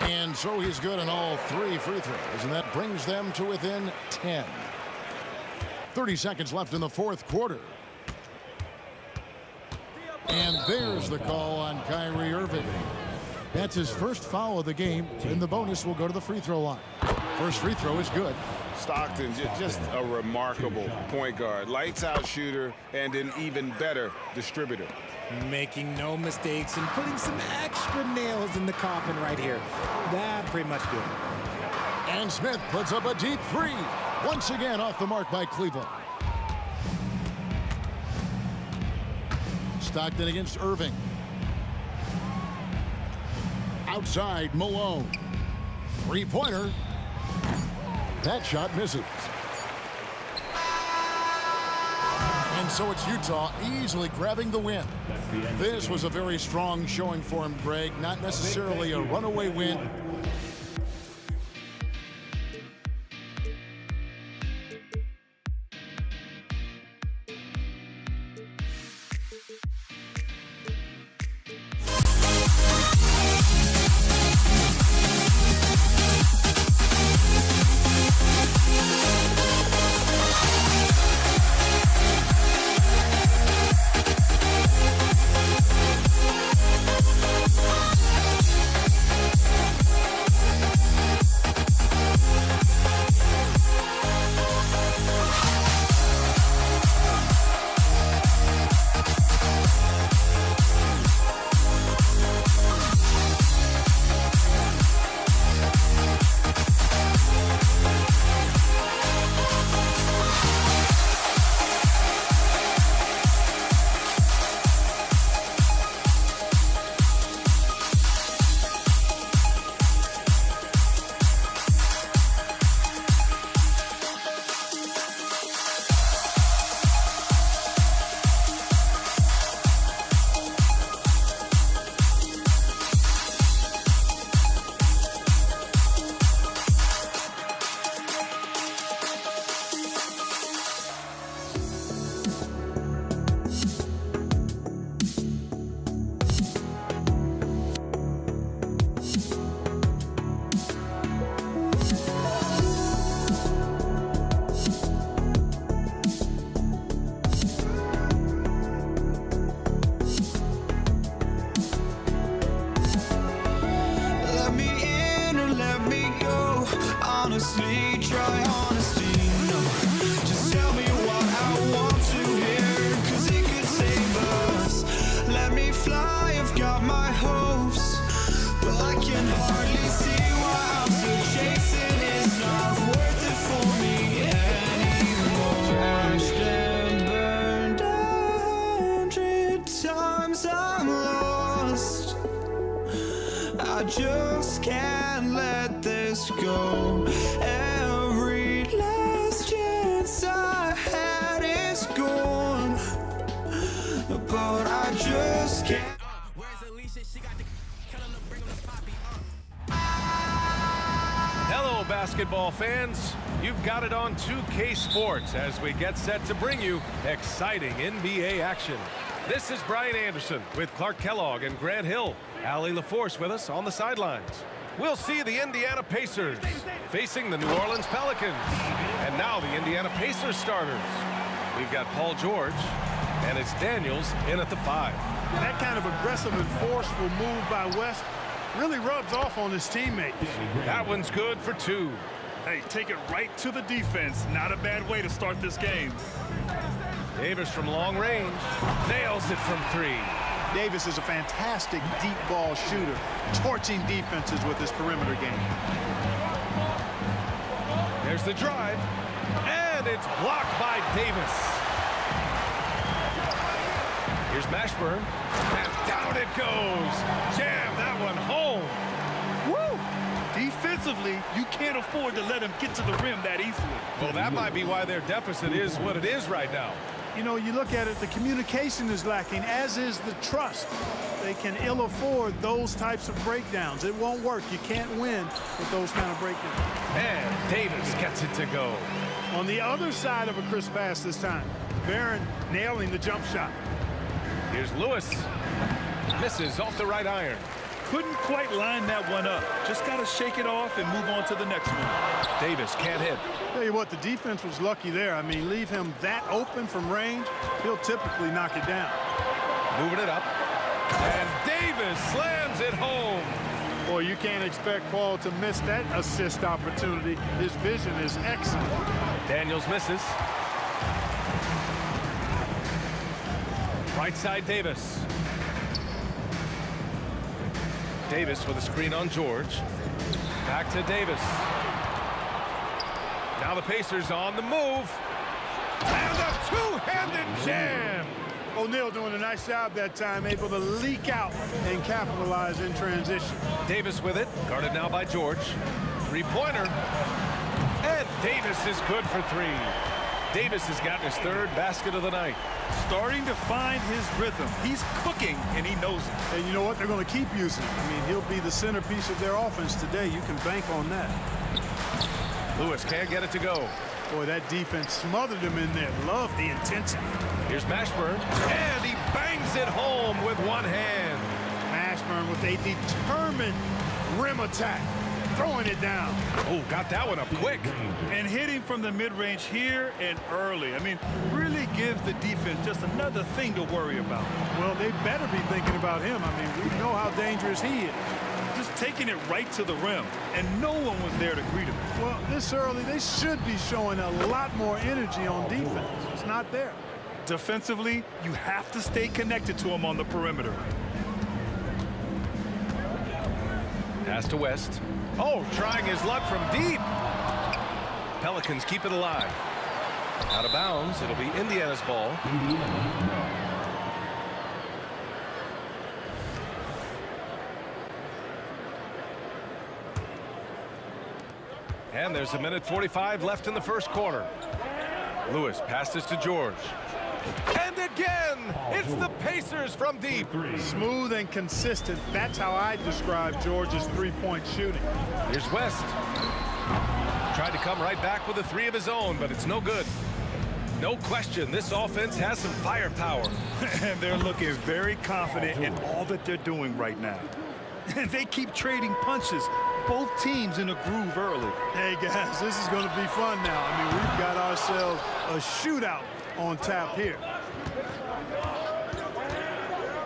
And so he's good on all 3 free throws, and that brings them to within 10. 30 seconds left in the fourth quarter. And there's the call on Kyrie Irving. That's his first foul of the game, and the bonus will go to the free throw line. First free throw is good. Stockton, just a remarkable point guard. Lights out shooter and an even better distributor. Making no mistakes and putting some extra nails in the coffin right here. That pretty much good. And Smith puts up a deep three. Once again off the mark by Cleveland. Stockton against Irving. Outside, Malone. Three-pointer. That shot misses. And so it's Utah easily grabbing the win. This was a very strong showing for him, Greg. Not necessarily a runaway win. honestly, try honesty. No, just tell me what I want to hear, 'cause it could save us. Let me fly, I've got my hopes, but I can hardly see why I'm still chasing. It's not worth it for me anymore. Crashed and burned 100 times, I'm lost. I just can't let this go. Every last chance I had is gone, but I just can't. Hello, basketball fans. You've got it on 2K Sports as we get set to bring you exciting NBA action. This is Brian Anderson with Clark Kellogg and Grant Hill. Allie LaForce with us on the sidelines. We'll see the Indiana Pacers facing the New Orleans Pelicans. And now the Indiana Pacers starters. We've got Paul George, and it's Daniels in at the 5. That kind of aggressive and forceful move by West really rubs off on his teammates. That one's good for 2. Hey, take it right to the defense. Not a bad way to start this game. Davis from long range nails it from 3. Davis is a fantastic deep ball shooter, torching defenses with his perimeter game. There's the drive, and it's blocked by Davis. Here's Mashburn, and down it goes. Jam that one home. Woo! Defensively, you can't afford to let him get to the rim that easily. Well, that might be why their deficit is what it is right now. You know, you look at it, the communication is lacking, as is the trust. They can ill afford those types of breakdowns. It won't work. You can't win with those kind of breakdowns. And Davis gets it to go. On the other side of a crisp pass this time, Barron nailing the jump shot. Here's Lewis. Misses off the right iron. Couldn't quite line that one up. Just got to shake it off and move on to the next one. Davis can't hit. Tell you what, the defense was lucky there. I mean, leave him that open from range, he'll typically knock it down. Moving it up. And Davis slams it home. Boy, you can't expect Paul to miss that assist opportunity. His vision is excellent. Daniels misses. Right side Davis. Davis with a screen on George. Back to Davis. Now the Pacers on the move. And a two-handed jam. O'Neal doing a nice job that time, able to leak out and capitalize in transition. Davis with it, guarded now by George. Three-pointer. And Davis is good for 3. Davis has gotten his 3rd basket of the night. Starting to find his rhythm. He's cooking, and he knows it. And you know what? They're going to keep using him. I mean, he'll be the centerpiece of their offense today. You can bank on that. Lewis can't get it to go. Boy, that defense smothered him in there. Love the intensity. Here's Mashburn, and he bangs it home with one hand. Mashburn with a determined rim attack, throwing it down. Oh, got that one up quick. And hitting from the mid-range here and early. I mean, really give the defense just another thing to worry about. Well, they better be thinking about him. I mean, we know how dangerous he is. Just taking it right to the rim, and no one was there to greet him. Well, this early, they should be showing a lot more energy on defense. It's not there. Defensively, you have to stay connected to him on the perimeter. Pass to West. Oh, trying his luck from deep. Pelicans keep it alive. Out of bounds. It'll be Indiana's ball. And there's 1:45 left in the first quarter. Lewis passes to George. And again, it's the Pacers from deep. Smooth and consistent. That's how I describe George's three-point shooting. Here's West. Tried to come right back with a 3 of his own, but it's no good. No question, this offense has some firepower. And they're looking very confident in all that they're doing right now. And they keep trading punches. Both teams in a groove early. Hey, guys, this is going to be fun now. I mean, we've got ourselves a shootout on tap here.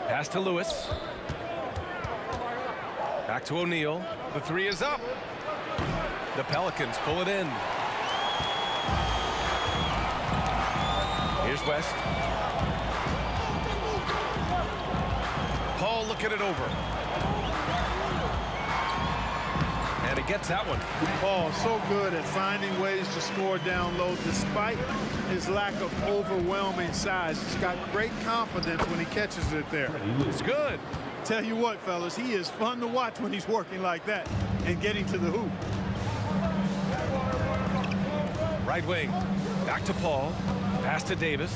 Pass to Lewis. Back to O'Neal. The 3 is up. The Pelicans pull it in. Here's West. Paul looking it over. And he gets that one. Paul so good at finding ways to score down low despite his lack of overwhelming size. He's got great confidence when he catches it there. It's good. Tell you what, fellas, he is fun to watch when he's working like that and getting to the hoop. Right wing. Back to Paul. Pass to Davis.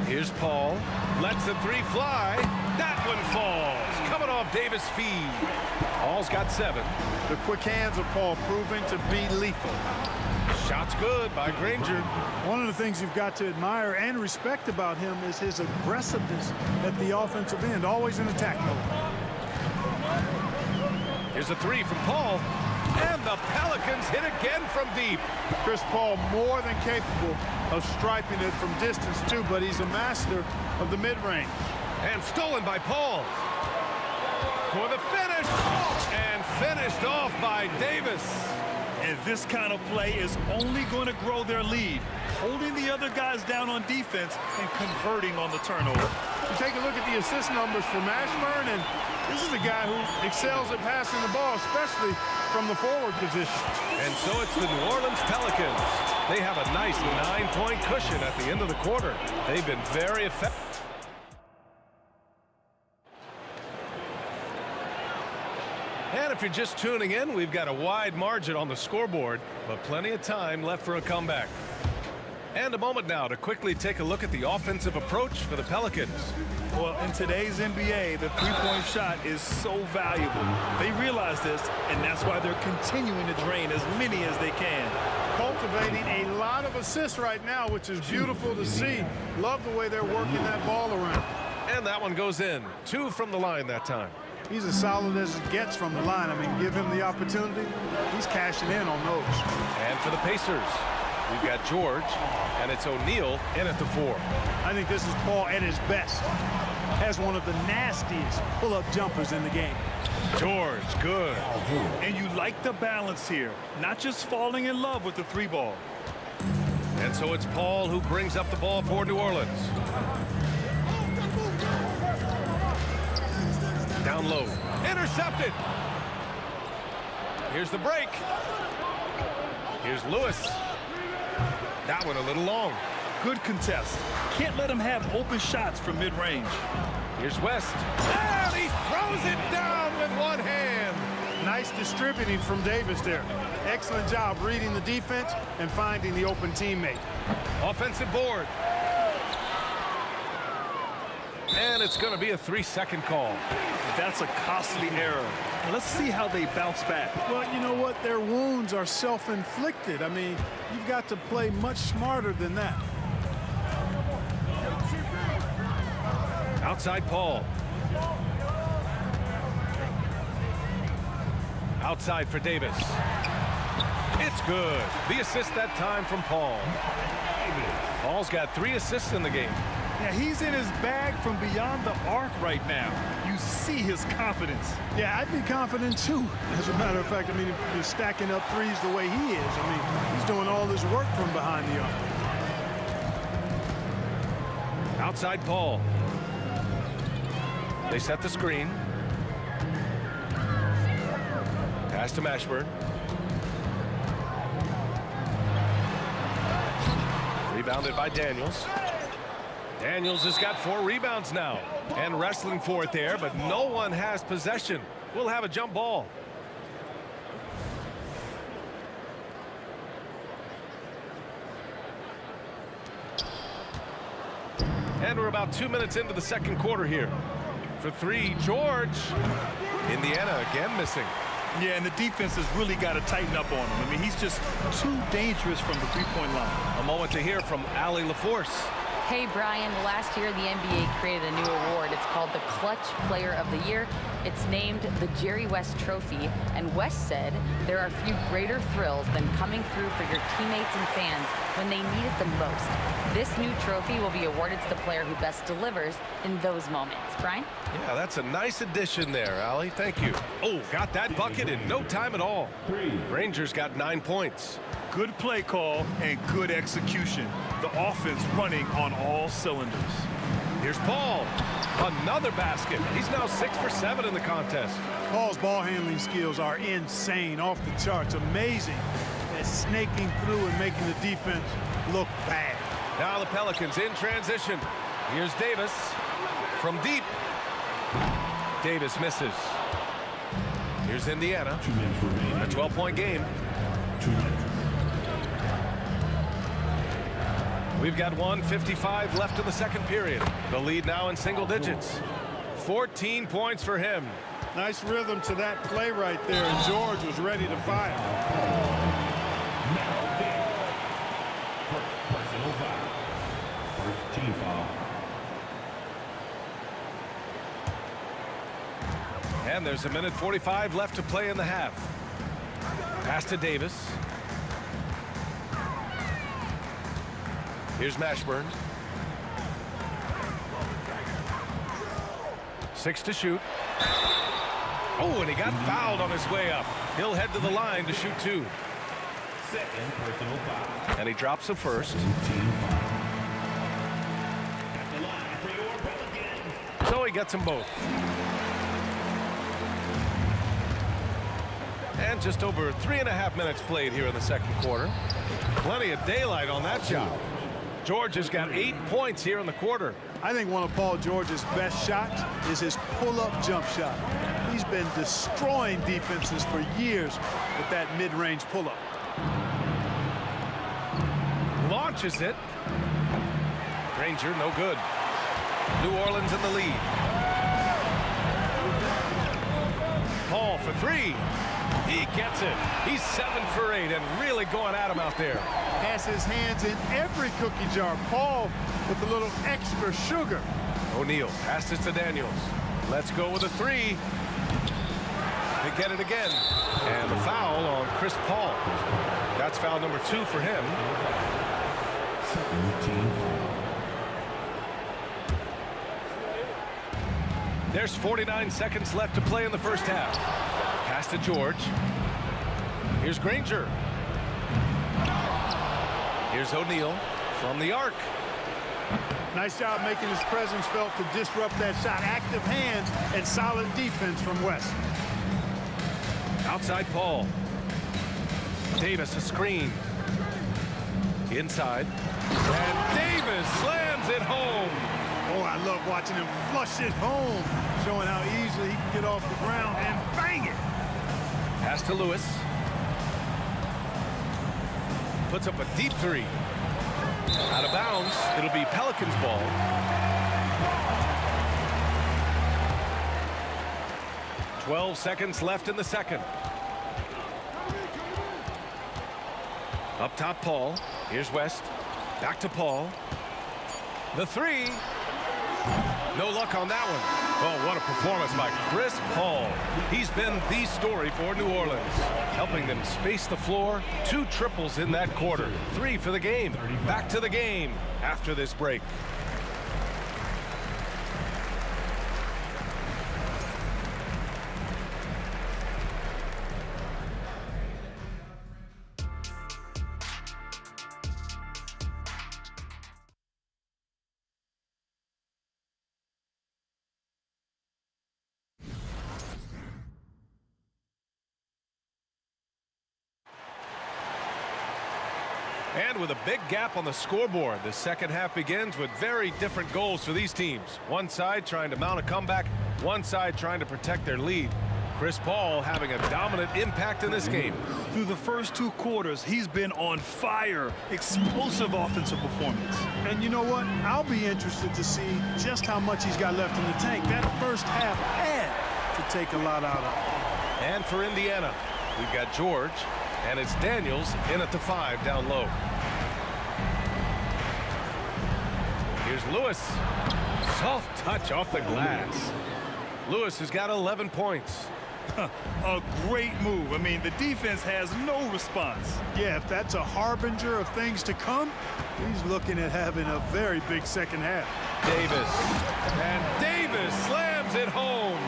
Here's Paul. Lets the three fly. That one falls. Coming off Davis' feed. Paul's got 7. The quick hands of Paul proving to be lethal. Shot's good by Granger. One of the things you've got to admire and respect about him is his aggressiveness at the offensive end, always in attack mode. Here's a 3 from Paul. And the Pelicans hit again from deep. Chris Paul more than capable of striping it from distance too, but he's a master of the mid-range. And stolen by Paul. For the finish. And finished off by Davis. And this kind of play is only going to grow their lead, holding the other guys down on defense and converting on the turnover. You take a look at the assist numbers for Mashburn, and this is a guy who excels at passing the ball, especially from the forward position. And so it's the New Orleans Pelicans. They have a nice 9-point cushion at the end of the quarter. They've been very effective. And if you're just tuning in, we've got a wide margin on the scoreboard, but plenty of time left for a comeback. And a moment now to quickly take a look at the offensive approach for the Pelicans. Well, in today's NBA, the three-point shot is so valuable. They realize this, and that's why they're continuing to drain as many as they can. Cultivating a lot of assists right now, which is beautiful to see. Love the way they're working that ball around. And that one goes in. 2 from the line that time. He's as solid as it gets from the line. I mean, give him the opportunity. He's cashing in on those. And for the Pacers, we've got George, and it's O'Neal in at the 4. I think this is Paul at his best. Has one of the nastiest pull-up jumpers in the game. George, good. And you like the balance here, not just falling in love with the 3-ball. And so it's Paul who brings up the ball for New Orleans. Down low. Intercepted. Here's the break. Here's Lewis. That one a little long. Good contest. Can't let him have open shots from mid-range. Here's West. And he throws it down with one hand. Nice distributing from Davis there. Excellent job reading the defense and finding the open teammate. Offensive board. And it's going to be a 3-second call. That's a costly error. Let's see how they bounce back. Well, you know what? Their wounds are self-inflicted. I mean, you've got to play much smarter than that. Outside Paul. Outside for Davis. It's good. The assist that time from Paul. Paul's got 3 assists in the game. Yeah, he's in his bag from beyond the arc right now. You see his confidence. Yeah, I'd be confident too. As a matter of fact, I mean, if you're stacking up threes the way he is, I mean, he's doing all this work from behind the arc. Outside Paul. They set the screen. Pass to Mashburn. Rebounded by Daniels. Daniels has got 4 rebounds now and wrestling for it there, but no one has possession. We'll have a jump ball. And we're about 2 minutes into the second quarter here. For 3, George. Indiana again missing. Yeah, and the defense has really got to tighten up on him. I mean, he's just too dangerous from the three-point line. A moment to hear from Allie LaForce. Hey, Brian, last year the NBA created a new award. It's called the Clutch Player of the Year. It's named the Jerry West Trophy, and West said there are few greater thrills than coming through for your teammates and fans when they need it the most. This new trophy will be awarded to the player who best delivers in those moments. Brian? Yeah, that's a nice addition there, Allie. Thank you. Oh, got that bucket in no time at all. Rangers got 9 points. Good play call and good execution. The offense running on all cylinders. Here's Paul. Another basket. He's now 6 for 7 in the contest. Paul's ball handling skills are insane, off the charts, amazing at snaking through and making the defense look bad. Now the Pelicans in transition. Here's Davis from deep. Davis misses. Here's Indiana. A 12-point game. We've got 1:55 left in the second period. The lead now in single digits. 14 points for him. Nice rhythm to that play right there, and George was ready to fire. Personal foul. First team foul. And there's 1:45 left to play in the half. Pass to Davis. Here's Mashburn. 6 to shoot. Oh, and he got fouled on his way up. He'll head to the line to shoot 2. Second personal foul. And he drops the first. At the line for your Pelicans. So he gets them both. And just over 3.5 minutes played here in the second quarter. Plenty of daylight on that job. George has got 8 points here in the quarter. I think one of Paul George's best shots is his pull-up jump shot. He's been destroying defenses for years with that mid-range pull-up. Launches it. Granger, no good. New Orleans in the lead. Paul for 3. He gets it. He's 7 for 8 and really going at him out there. Has his hands in every cookie jar. Paul with a little extra sugar. O'Neal passes to Daniels. Let's go with a 3. They get it again. And the foul on Chris Paul. That's foul number 2 for him. There's 49 seconds left to play in the first half. Pass to George. Here's Granger. Here's O'Neal from the arc. Nice job making his presence felt to disrupt that shot. Active hands and solid defense from West. Outside Paul. Davis a screen. Inside. And Davis slams it home. Oh, I love watching him flush it home, showing how easily he can get off the ground and bang it. Pass to Lewis. Puts up a deep 3. Out of bounds. It'll be Pelicans ball. "12 seconds left in the second. Up top, Paul. Here's West. Back to Paul. The 3. No luck on that one. Oh, what a performance by Chris Paul. He's been the story for New Orleans, helping them space the floor. 2 triples in that quarter. 3 for the game. Back to the game after this break. And with a big gap on the scoreboard, the second half begins with very different goals for these teams. One side trying to mount a comeback, one side trying to protect their lead. Chris Paul having a dominant impact in this game. Through the first 2 quarters, he's been on fire. Explosive offensive performance. And you know what? I'll be interested to see just how much he's got left in the tank. That first half had to take a lot out of him. And for Indiana, we've got George, and it's Daniels in at the 5 down low. Lewis. Soft touch off the glass. Lewis has got 11 points. A great move. I mean, the defense has no response. Yeah, if that's a harbinger of things to come, he's looking at having a very big second half. Davis. And Davis slams it home.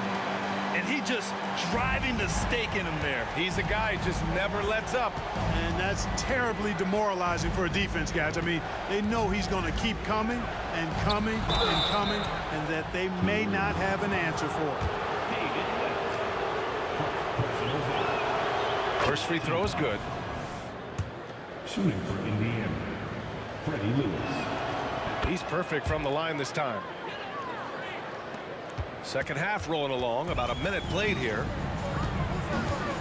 And he just driving the stake in him there. He's a guy who just never lets up. And that's terribly demoralizing for a defense, guys. I mean, they know he's going to keep coming and coming and coming, and that they may not have an answer for it. First free throw is good. Shooting for Indiana, Freddie Lewis. He's perfect from the line this time. Second half rolling along, about a minute played here.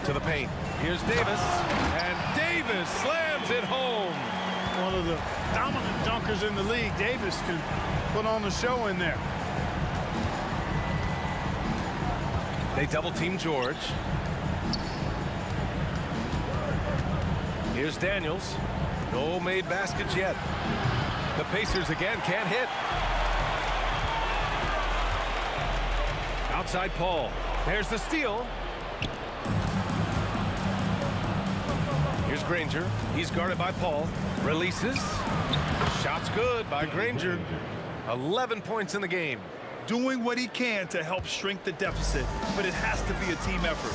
To the paint. Here's Davis, and Davis slams it home. One of the dominant dunkers in the league. Davis can put on the show in there. They double team George. Here's Daniels. No made baskets yet. The Pacers again can't hit. Outside Paul. There's the steal. Here's Granger. He's guarded by Paul. Releases. Shot's good by Granger. 11 points in the game. Doing what he can to help shrink the deficit, but it has to be a team effort.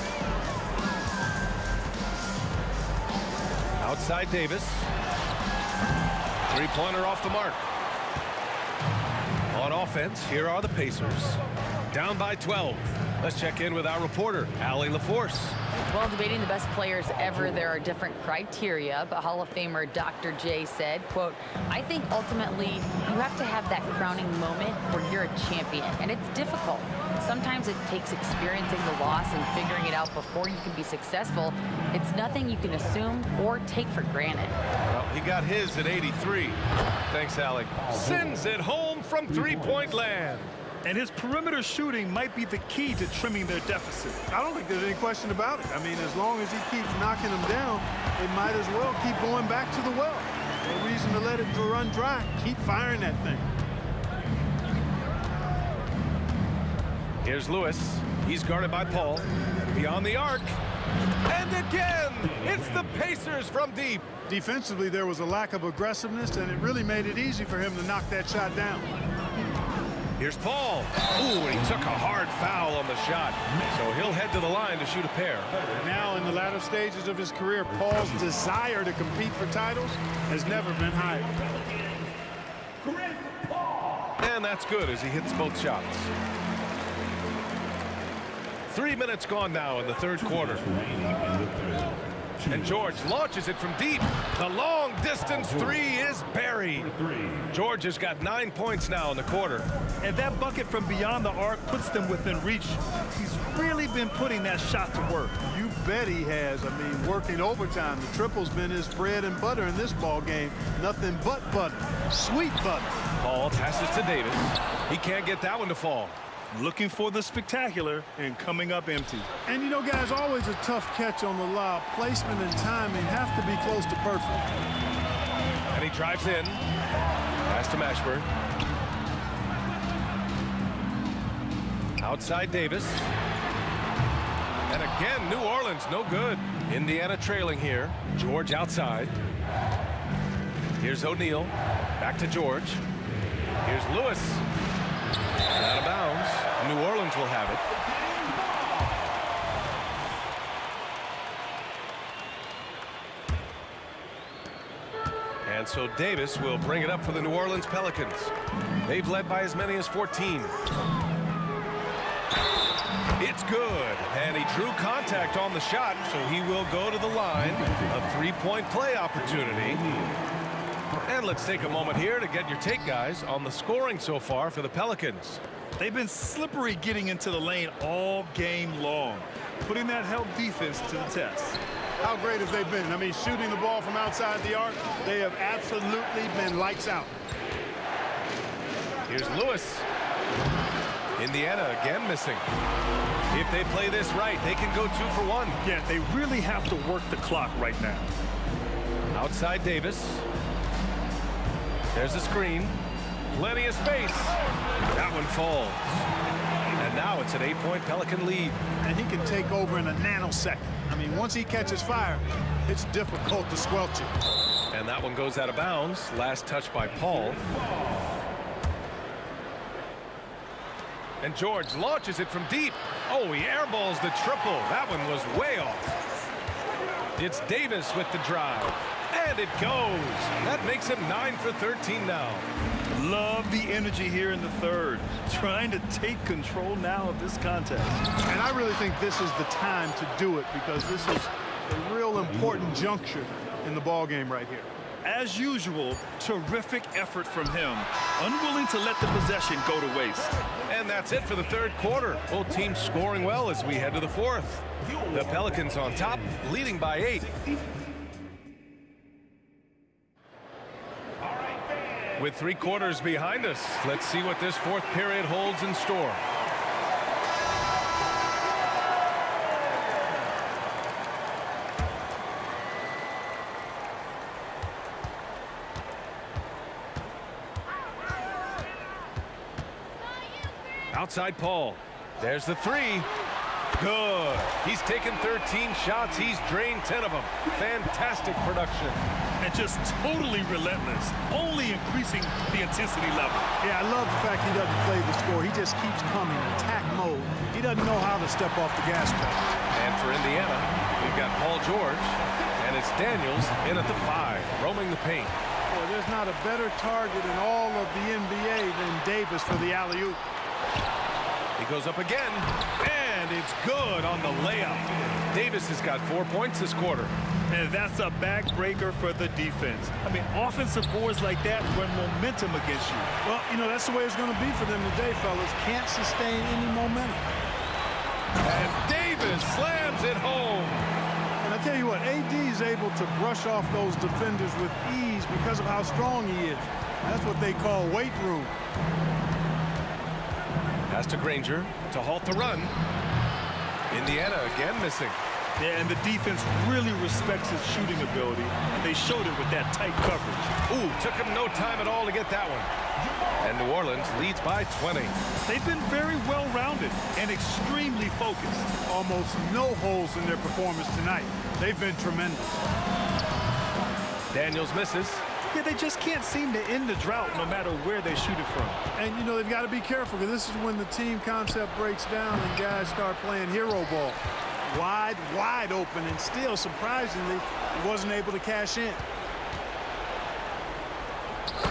Outside Davis. Three-pointer off the mark. On offense, here are the Pacers. Down by 12. Let's check in with our reporter, Allie LaForce. Well, debating the best players ever, there are different criteria, but Hall of Famer Dr. J said, quote, I think ultimately you have to have that crowning moment where you're a champion, and it's difficult. Sometimes it takes experiencing the loss and figuring it out before you can be successful. It's nothing you can assume or take for granted. Well, he got his at 83. Thanks, Allie. Sends it home from three-point land. And his perimeter shooting might be the key to trimming their deficit. I don't think there's any question about it. I mean, as long as he keeps knocking them down, they might as well keep going back to the well. No reason to let it run dry. Keep firing that thing. Here's Lewis. He's guarded by Paul. Beyond the arc. And again, it's the Pacers from deep. Defensively, there was a lack of aggressiveness, and it really made it easy for him to knock that shot down. Here's Paul. Ooh, and he took a hard foul on the shot. So he'll head to the line to shoot a pair. Now, in the latter stages of his career, Paul's desire to compete for titles has never been higher. And that's good as he hits both shots. 3 minutes gone now in the third quarter. And George launches it from deep. The long distance three is buried. George has got 9 points now in the quarter. And that bucket from beyond the arc puts them within reach. He's really been putting that shot to work. You bet he has. I mean, working overtime. The triple's been his bread and butter in this ball game. Nothing but butter. Sweet butter. Paul passes to Davis. He can't get that one to fall. Looking for the spectacular and coming up empty. And you know, guys, always a tough catch on the lob. Placement and timing have to be close to perfect. And he drives in. Pass to Mashburn. Outside Davis. And again, New Orleans, no good. Indiana trailing here. George outside. Here's O'Neal. Back to George. Here's Lewis. Out of bounds. New Orleans will have it. And so Davis will bring it up for the New Orleans Pelicans. They've led by as many as 14. It's good. And he drew contact on the shot, so he will go to the line. A three-point play opportunity. And let's take a moment here to get your take, guys, on the scoring so far for the Pelicans. They've been slippery getting into the lane all game long, putting that help defense to the test. How great have they been? I mean, shooting the ball from outside the arc, they have absolutely been lights out. Here's Lewis. Indiana again missing. If they play this right, they can go 2 for 1. Yeah, they really have to work the clock right now. Outside Davis. There's a screen. Plenty of space. That one falls. And now it's an 8-point Pelican lead. And he can take over in a nanosecond. I mean, once he catches fire, it's difficult to squelch it. And that one goes out of bounds. Last touch by Paul. And George launches it from deep. Oh, he airballs the triple. That one was way off. It's Davis with the drive. And it goes. That makes him 9 for 13 now. Love the energy here in the third. Trying to take control now of this contest. And I really think this is the time to do it because this is a real important juncture in the ball game right here. As usual, terrific effort from him. Unwilling to let the possession go to waste. And that's it for the third quarter. Both teams scoring well as we head to the fourth. The Pelicans on top, leading by 8. With 3 quarters behind us, let's see what this fourth period holds in store. Outside Paul. There's the 3. Good. He's taken 13 shots. He's drained 10 of them. Fantastic production. And just totally relentless, only increasing the intensity level. Yeah, I love the fact he doesn't play the score. He just keeps coming, attack mode. He doesn't know how to step off the gas pedal. And for Indiana, we've got Paul George, and it's Daniels in at the 5, roaming the paint. Boy, there's not a better target in all of the NBA than Davis for the alley-oop. He goes up again, and it's good on the layup. Davis has got 4 points this quarter. And that's a backbreaker for the defense. I mean, offensive boards like that run momentum against you. Well, you know, that's the way it's going to be for them today, fellas. Can't sustain any momentum. And Davis slams it home. And I tell you what, AD is able to brush off those defenders with ease because of how strong he is. That's what they call weight room. Pass to Granger to halt the run. Indiana again missing. Yeah, and the defense really respects his shooting ability, and they showed it with that tight coverage. Ooh, took him no time at all to get that one. And New Orleans leads by 20. They've been very well-rounded and extremely focused. Almost no holes in their performance tonight. They've been tremendous. Daniels misses. Yeah, they just can't seem to end the drought no matter where they shoot it from. And, you know, they've got to be careful because this is when the team concept breaks down and guys start playing hero ball. Wide open, and still, surprisingly, he wasn't able to cash in.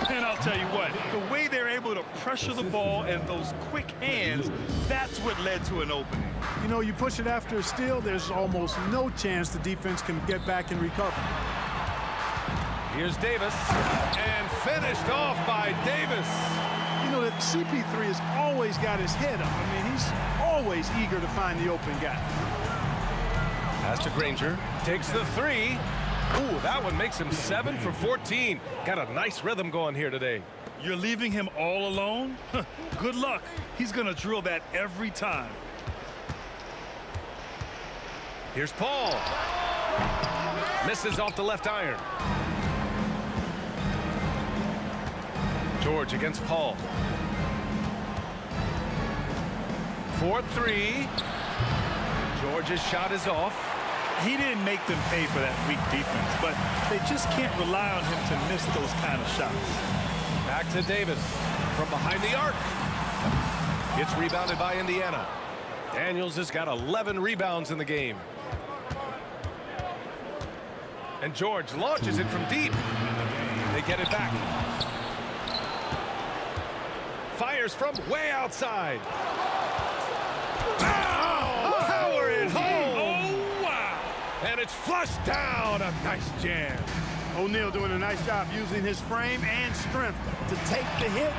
And I'll tell you what, the way they're able to pressure the ball and those quick hands, that's what led to an opening. You know, you push it after a steal, there's almost no chance the defense can get back and recover. Here's Davis, and finished off by Davis. You know, that CP3 has always got his head up. I mean, he's always eager to find the open guy. Pass to Granger, takes the 3. Ooh, that one makes him 7 for 14. Got a nice rhythm going here today. You're leaving him all alone? Good luck. He's going to drill that every time. Here's Paul. Misses off the left iron. George against Paul. 4-3. George's shot is off. He didn't make them pay for that weak defense, but they just can't rely on him to miss those kind of shots. Back to Davis from behind the arc. It's rebounded by Indiana. Daniels has got 11 rebounds in the game. And George launches it from deep. They get it back. Fires from way outside. Oh, power it home. Oh, wow. And it's flushed down. A nice jam. O'Neal doing a nice job using his frame and strength to take the hit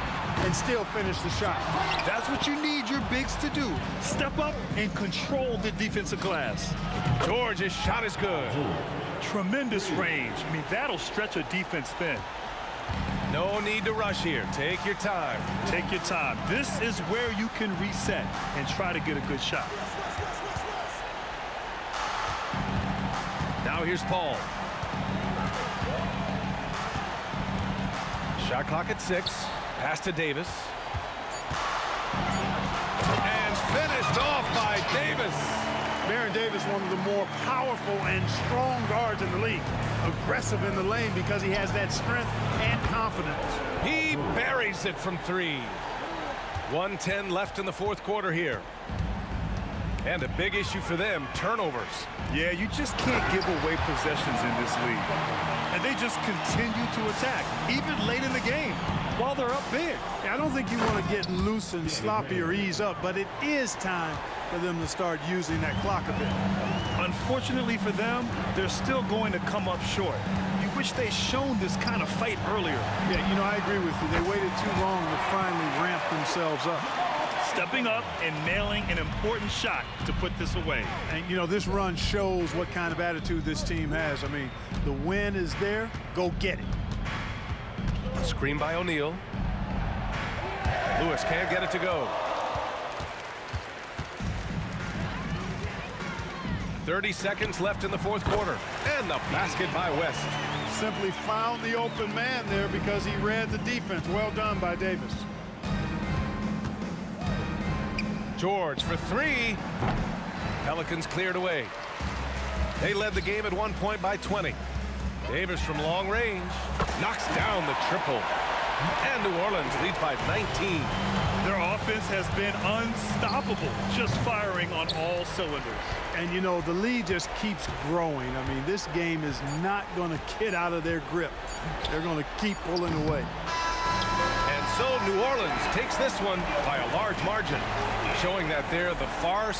and still finish the shot. That's what you need your bigs to do. Step up and control the defensive glass. George's shot is good. Tremendous range. I mean, that'll stretch a defense thin. No need to rush here. Take your time. Take your time. This is where you can reset and try to get a good shot. Now here's Paul. Shot clock at 6. Pass to Davis. And finished off by Davis. Baron Davis, one of the more powerful and strong guards in the league. Aggressive in the lane because he has that strength and confidence. He buries it from 3. 1:10 left in the fourth quarter here. And a big issue for them, turnovers. Yeah, you just can't give away possessions in this league. And they just continue to attack, even late in the game, while they're up big. I don't think you want to get loose and sloppy or ease up, but it is time for them to start using that clock a bit. Unfortunately for them, they're still going to come up short. You wish they'd shown this kind of fight earlier. Yeah, you know, I agree with you. They waited too long to finally ramp themselves up. Stepping up and nailing an important shot to put this away. And, you know, this run shows what kind of attitude this team has. I mean, the win is there. Go get it. Screen by O'Neal. Lewis can't get it to go. 30 seconds left in the fourth quarter. And the basket by West. Simply found the open man there because he read the defense. Well done by Davis. George for 3. Pelicans cleared away. They led the game at one point by 20. Davis from long range knocks down the triple. And New Orleans leads by 19. Their offense has been unstoppable, just firing on all cylinders. And, you know, the lead just keeps growing. I mean, this game is not going to get out of their grip. They're going to keep pulling away. And so New Orleans takes this one by a large margin, showing that they're the far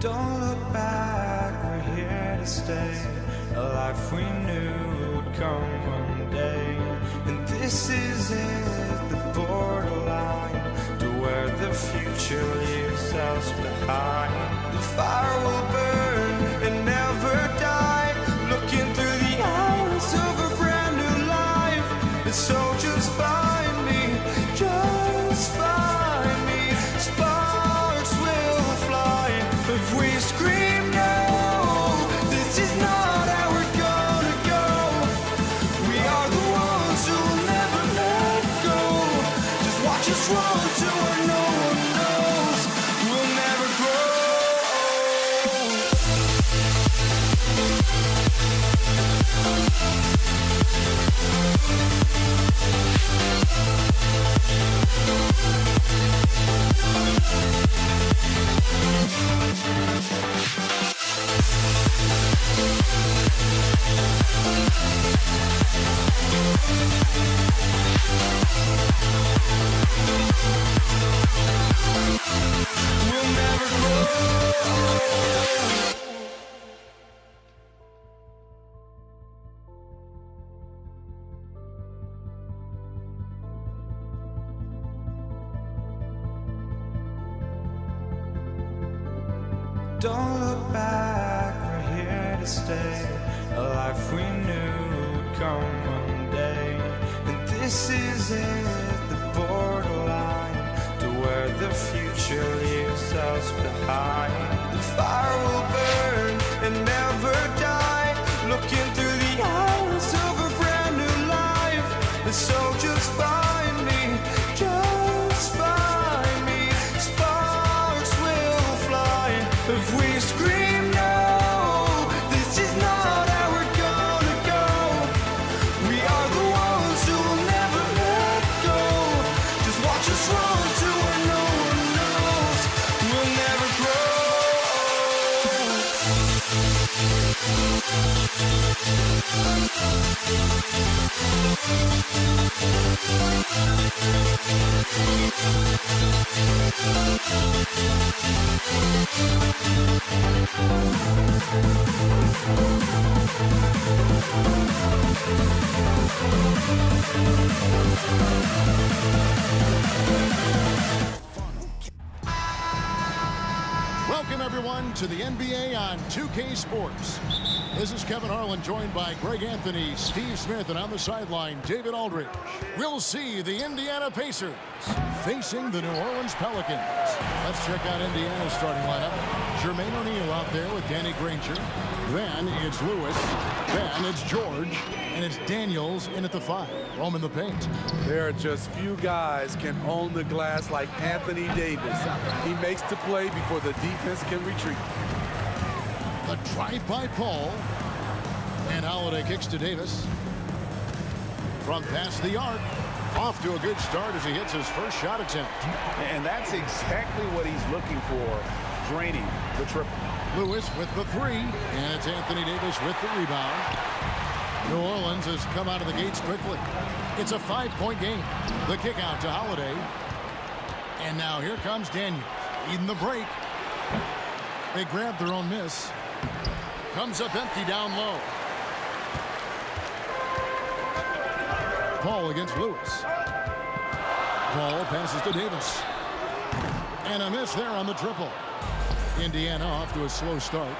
Don't look back, we're here to stay. A life we knew would come one day. And this is it, the borderline to where the future leaves us behind. The fire will burn and never die, looking through the eyes of a brand new life. And so just find me, just find me. Sparks will fly if we scream no. This is not how we're gonna go. We are the ones who will never let go. Just watch us run to where no one knows. We'll never grow. We'll never grow. Don't look back, we're here to stay. A life we knew would come one day. And this is it, the borderline to where the future leaves us behind. The fire will burn and never die, looking through the eyes of a brand new life. And so just find me, just find me. Sparks will fly if we scream no. This is not how we're gonna go. We are the ones who will never let go. Just watch us run to where no one knows. We'll never grow. Welcome, everyone, to the NBA on 2K Sports. This is Kevin Harlan, joined by Greg Anthony, Steve Smith, and on the sideline, David Aldridge. We'll see the Indiana Pacers facing the New Orleans Pelicans. Let's check out Indiana's starting lineup. Jermaine O'Neal out there with Danny Granger. Then it's Lewis. Then it's George. And it's Daniels in at the 5. Roam in the paint. There are just few guys can own the glass like Anthony Davis. He makes the play before the defense can retreat. The drive by Paul. And Holiday kicks to Davis. From past the arc. Off to a good start as he hits his first shot attempt. And that's exactly what he's looking for, draining the triple. Lewis with the 3. And it's Anthony Davis with the rebound. New Orleans has come out of the gates quickly. It's a 5-point game. The kick out to Holiday. And now here comes Daniels. Leading the break. They grab their own miss. Comes up empty down low. Paul against Lewis. Paul passes to Davis. And a miss there on the triple. Indiana off to a slow start.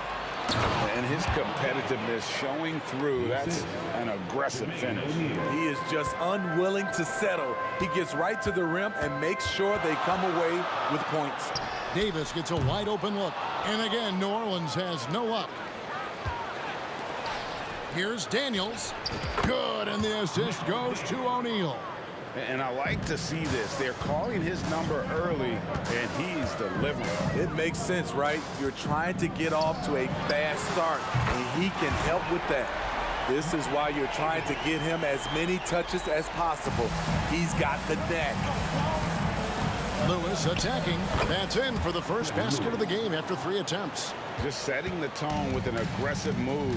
And his competitiveness showing through. That's an aggressive finish. He is just unwilling to settle. He gets right to the rim and makes sure they come away with points. Davis gets a wide open look. And again, New Orleans has no luck. Here's Daniels. Good, and the assist goes to O'Neal. And I like to see this. They're calling his number early, and he's delivering. It makes sense, right? You're trying to get off to a fast start, and he can help with that. This is why you're trying to get him as many touches as possible. He's got the knack. Lewis attacking. That's in for the first basket of the game after 3 attempts. Just setting the tone with an aggressive move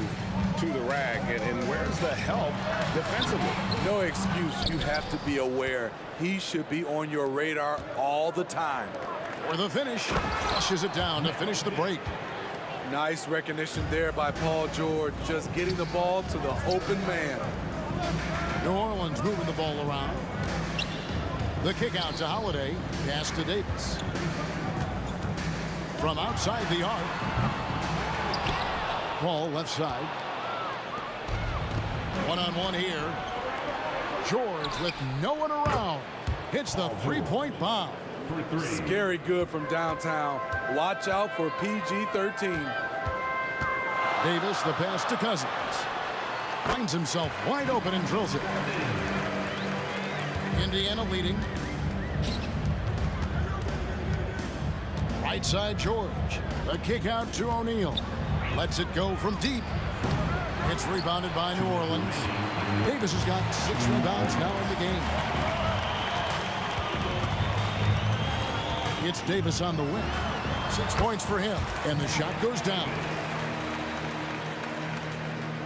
to the rack. And where's the help defensively? No excuse. You have to be aware. He should be on your radar all the time. For the finish, flushes it down to finish the break. Nice recognition there by Paul George, just getting the ball to the open man. New Orleans moving the ball around. The kick out to Holiday. Pass to Davis. From outside the arc. Ball left side. One-on-one here. George with no one around. Hits the three-point bomb. Scary good from downtown. Watch out for PG-13. Davis, the pass to Cousins. Finds himself wide open and drills it. Indiana leading. Right side George. A kick out to O'Neal. Lets it go from deep. It's rebounded by New Orleans. Davis has got 6 rebounds now in the game. It's Davis on the win. 6 points for him, and the shot goes down.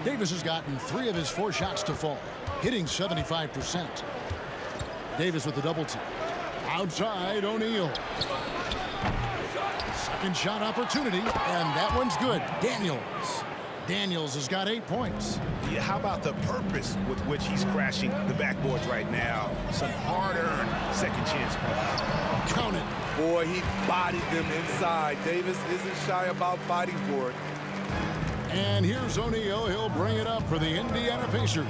Davis has gotten 3 of his 4 shots to fall, hitting 75%. Davis with the double team. Outside, O'Neal. Second shot opportunity, and that one's good. Daniels has got 8 points. Yeah, how about the purpose with which he's crashing the backboards right now? Some hard-earned second chance points. Count it. Boy, he bodied them inside. Davis isn't shy about fighting for it. And here's O'Neal. He'll bring it up for the Indiana Pacers.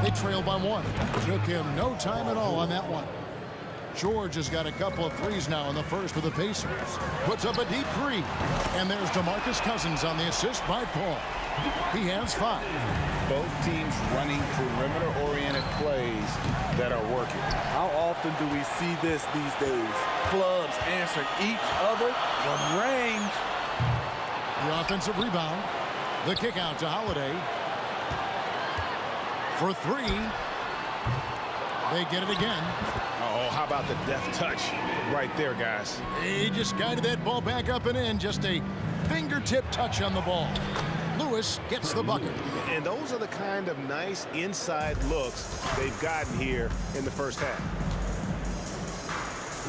They trail by 1. Took him no time at all on that one. George has got a couple of threes now in the first for the Pacers. Puts up a deep 3. And there's DeMarcus Cousins on the assist by Paul. He has 5. Both teams running perimeter-oriented plays that are working. How often do we see this these days? Clubs answering each other from range. The offensive rebound. The kick out to Holiday. For 3. They get it again. Oh, how about the deft touch right there, guys? He just guided that ball back up and in. Just a fingertip touch on the ball. Lewis gets the bucket. And those are the kind of nice inside looks they've gotten here in the first half.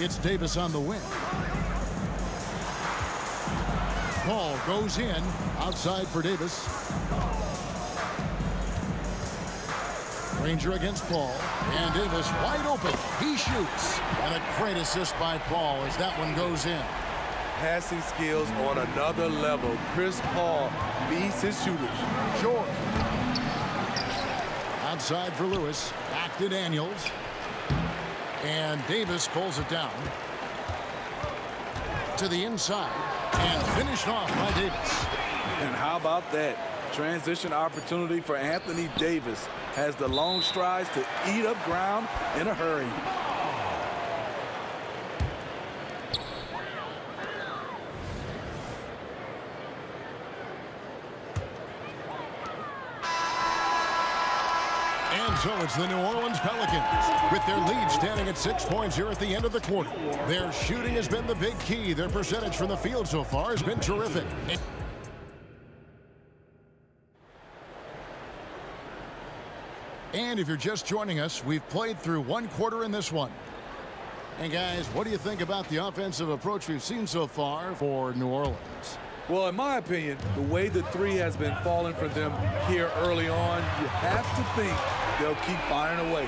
It's Davis on the win. Paul goes in. Outside for Davis. Ranger against Paul. And Davis wide open. He shoots. And a great assist by Paul as that one goes in. Passing skills on another level. Chris Paul beats his shooters. George. Outside for Lewis. Back to Daniels. And Davis pulls it down. To the inside. And finished off by Davis. And how about that? Transition opportunity for Anthony Davis. Has the long strides to eat up ground in a hurry. And so it's the New Orleans Pelicans with their lead standing at 6 points here at the end of the quarter. Their shooting has been the big key. Their percentage from the field so far has been terrific. And if you're just joining us, we've played through 1 quarter in this one. And guys, what do you think about the offensive approach we've seen so far for New Orleans? Well, in my opinion, the way the 3 has been falling for them here early on, you have to think they'll keep firing away.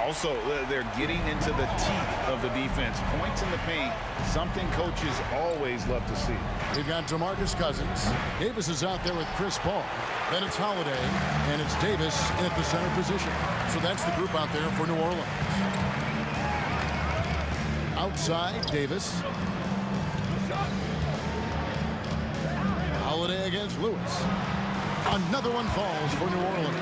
Also, they're getting into the teeth of the defense. Points in the paint, something coaches always love to see. We've got DeMarcus Cousins. Davis is out there with Chris Paul. Then it's Holiday, and it's Davis in at the center position. So that's the group out there for New Orleans. Outside, Davis. Holiday against Lewis. Another one falls for New Orleans.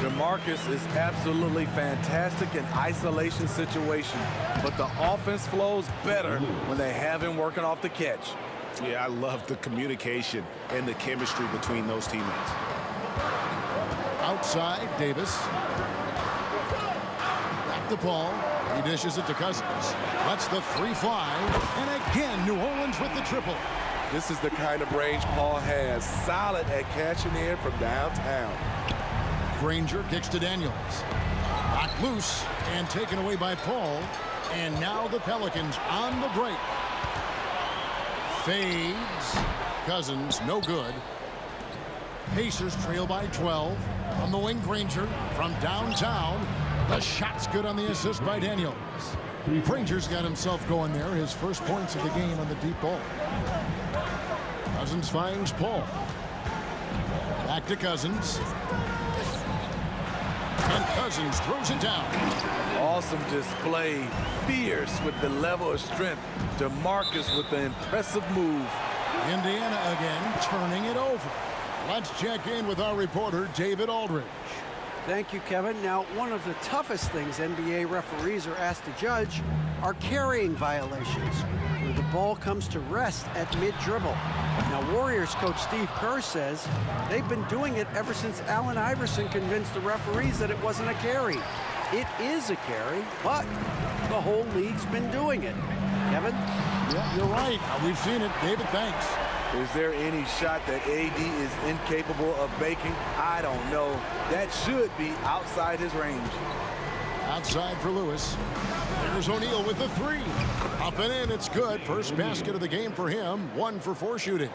DeMarcus is absolutely fantastic in isolation situation, but the offense flows better when they have him working off the catch. Yeah, I love the communication and the chemistry between those teammates. Outside, Davis. Back to Paul. He dishes it to Cousins. Lets the 3 fly. And again, New Orleans with the triple. This is the kind of range Paul has. Solid at catching in from downtown. Granger kicks to Daniels. Knocked loose and taken away by Paul. And now the Pelicans on the break. Fades. Cousins, no good. Pacers trail by 12. On the wing, Granger from downtown. The shot's good on the assist by Daniels. Granger's got himself going there. His first points of the game on the deep ball. Cousins finds Paul. Back to Cousins. And Cousins throws it down. Awesome display. Fierce with the level of strength. DeMarcus with the impressive move. Indiana again turning it over. Let's check in with our reporter, David Aldridge. Thank you, Kevin. Now, one of the toughest things NBA referees are asked to judge are carrying violations, where the ball comes to rest at mid-dribble. Now, Warriors coach Steve Kerr says they've been doing it ever since Allen Iverson convinced the referees that it wasn't a carry. It is a carry, but the whole league's been doing it. Kevin? Yeah, you're right. We've seen it. David, thanks. Is there any shot that AD is incapable of making? I don't know. That should be outside his range. Outside for Lewis. There's O'Neal with the three. Up and in, it's good. First basket of the game for him. 1 for 4 shooting.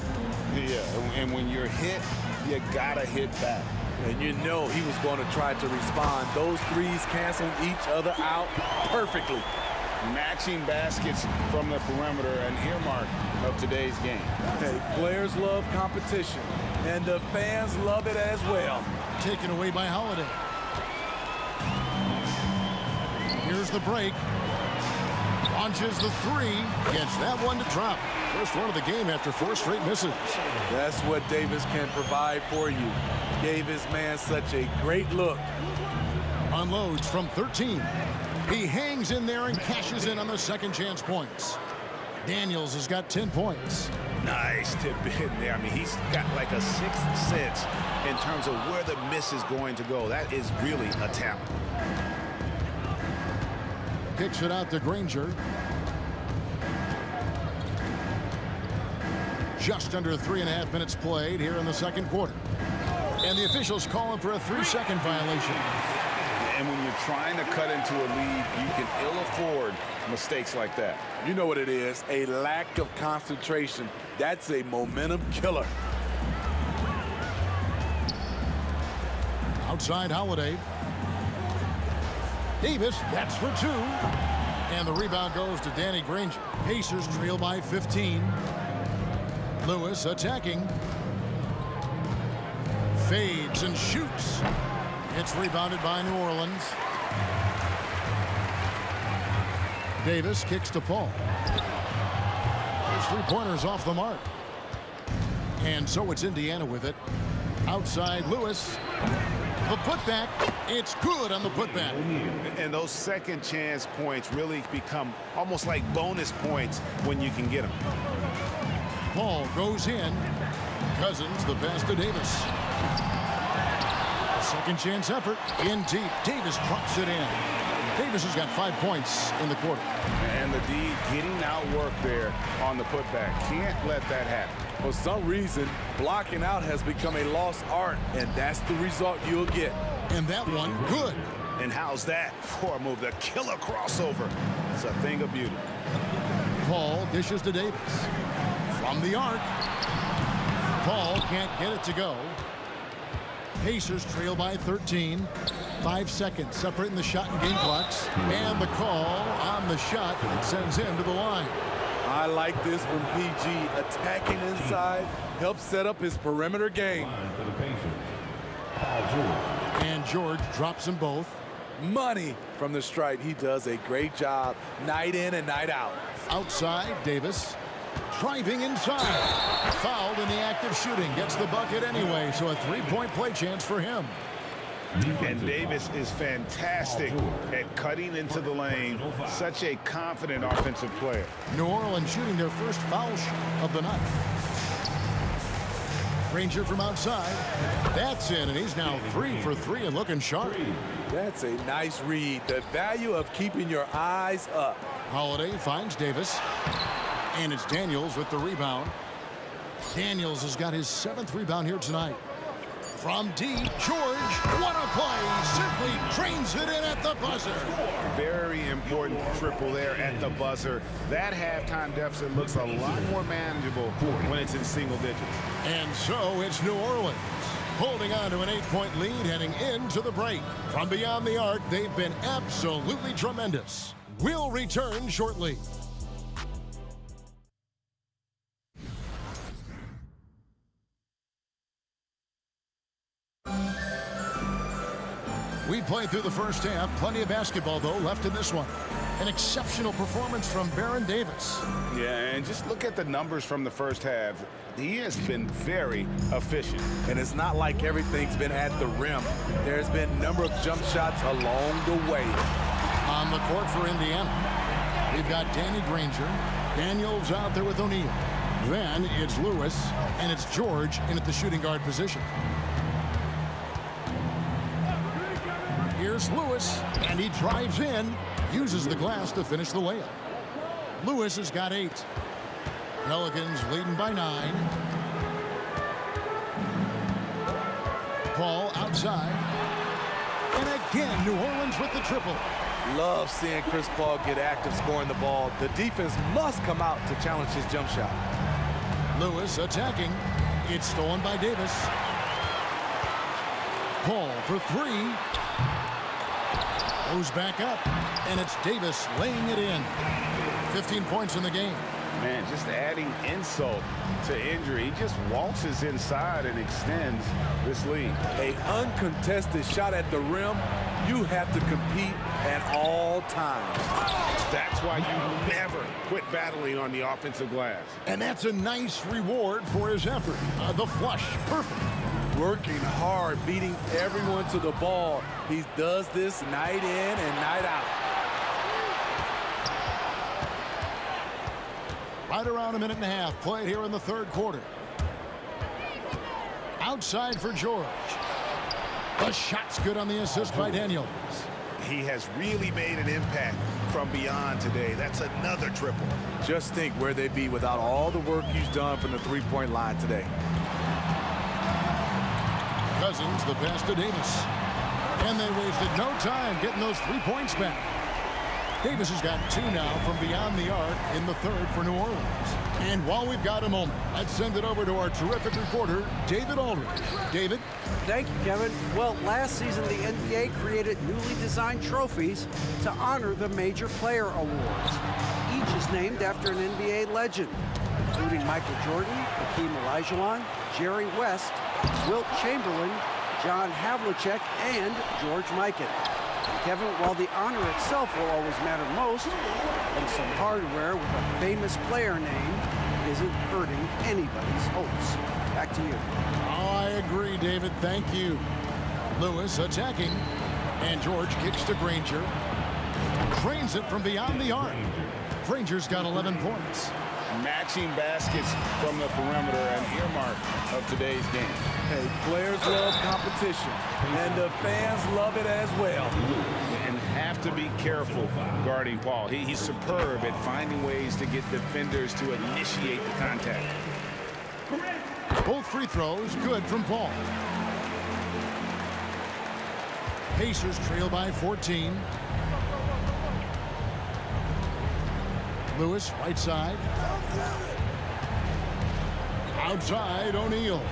Yeah, and when you're hit, you gotta hit back. And you know he was going to try to respond. Those threes canceling each other out perfectly. Matching baskets from the perimeter, an earmark of today's game. Hey, players love competition, and the fans love it as well. Taken away by Holiday. Here's the break. Launches the three. Gets that one to drop. First one of the game after 4 straight misses. That's what Davis can provide for you. Gave his man such a great look. Unloads from 13. He hangs in there and cashes in on the second chance points. Daniels has got 10 points. Nice tip in there. I mean, he's got like a sixth sense in terms of where the miss is going to go. That is really a talent. Kicks it out to Granger. Just under 3.5 minutes played here in the second quarter. And the officials calling for a 3-second violation. And when you're trying to cut into a lead, you can ill afford mistakes like that. You know what it is, a lack of concentration. That's a momentum killer. Outside Holiday. Davis, that's for 2. And the rebound goes to Danny Granger. Pacers trail by 15. Lewis attacking. Fades and shoots. It's rebounded by New Orleans. Davis kicks to Paul. His 3-pointers off the mark. And so it's Indiana with it. Outside Lewis. The putback. It's good on the putback. And those second chance points really become almost like bonus points when you can get them. Paul goes in. Cousins, the pass to Davis. Second chance effort. In deep. Davis drops it in. Davis has got 5 points in the quarter. And the D getting out work there on the putback. Can't let that happen. For some reason, blocking out has become a lost art, and that's the result you'll get. And that one, good. And how's that for a move? The killer crossover. It's a thing of beauty. Paul dishes to Davis. From the arc. Paul can't get it to go. Pacers trail by 13. 5 seconds separating the shot and game clocks. And the call on the shot that sends him to the line. I like this from PG. Attacking inside helps set up his perimeter game. And George drops them both. Money from the stripe. He does a great job night in and night out. Outside, Davis. Driving inside. Fouled in the act of shooting. Gets the bucket anyway, so a 3-point play chance for him. And Davis is fantastic at cutting into the lane. Such a confident offensive player. New Orleans shooting their first foul shot of the night. Granger from outside. That's in, and he's now 3 for 3 and looking sharp. That's a nice read. The value of keeping your eyes up. Holiday finds Davis. And it's Daniels with the rebound. Daniels has got his 7th rebound here tonight. From deep, George, what a play. Simply drains it in at the buzzer. Very important triple there at the buzzer. That halftime deficit looks a lot more manageable when it's in single digits. And so it's New Orleans holding on to an 8-point lead heading into the break. From beyond the arc, they've been absolutely tremendous. We'll return shortly. We played through the first half. Plenty of basketball, though, left in this one. An exceptional performance from Baron Davis. Yeah, and just look at the numbers from the first half. He has been very efficient. And it's not like everything's been at the rim. There's been a number of jump shots along the way. On the court for Indiana, we've got Danny Granger. Daniels out there with O'Neal. Then it's Lewis, and it's George in at the shooting guard position. Here's Lewis, and he drives in, uses the glass to finish the layup. Lewis has got 8. Pelicans leading by 9. Paul outside. And again, New Orleans with the triple. Love seeing Chris Paul get active scoring the ball. The defense must come out to challenge his jump shot. Lewis attacking. It's stolen by Davis. Paul for 3. Goes back up, and it's Davis laying it in. 15 points in the game. Man, just adding insult to injury. He just waltzes inside and extends this lead. An uncontested shot at the rim, you have to compete at all times. That's why you never quit battling on the offensive glass. And that's a nice reward for his effort. The flush, perfect. Working hard, beating everyone to the ball. He does this night in and night out. Right around a minute and a half played here in the third quarter. Outside for George. The shot's good on the assist by Daniels. He has really made an impact from beyond today. That's another triple. Just think where they'd be without all the work he's done from the three-point line today. Cousins, the pass to Davis. And they wasted no time getting those 3 points back. Davis has got 2 now from beyond the arc in the third for New Orleans. And while we've got a moment, let's send it over to our terrific reporter, David Aldridge. David? Thank you, Kevin. Well, last season, the NBA created newly designed trophies to honor the major player awards. Each is named after an NBA legend, including Michael Jordan, Hakeem Olajuwon, Jerry West, Wilt Chamberlain, John Havlicek, and George Mikan. Kevin, while the honor itself will always matter most, and some hardware with a famous player name isn't hurting anybody's hopes. Back to you. Oh, I agree, David. Thank you. Lewis attacking, and George kicks to Granger. Drains it from beyond the arc. Granger's got 11 points. Matching baskets from the perimeter, an earmark of today's game. Hey, players love competition, and the fans love it as well. And have to be careful guarding Paul. He's superb at finding ways to get defenders to initiate the contact. Both free throws good from Paul. Pacers trail by 14. Lewis, right side. Outside, O'Neal.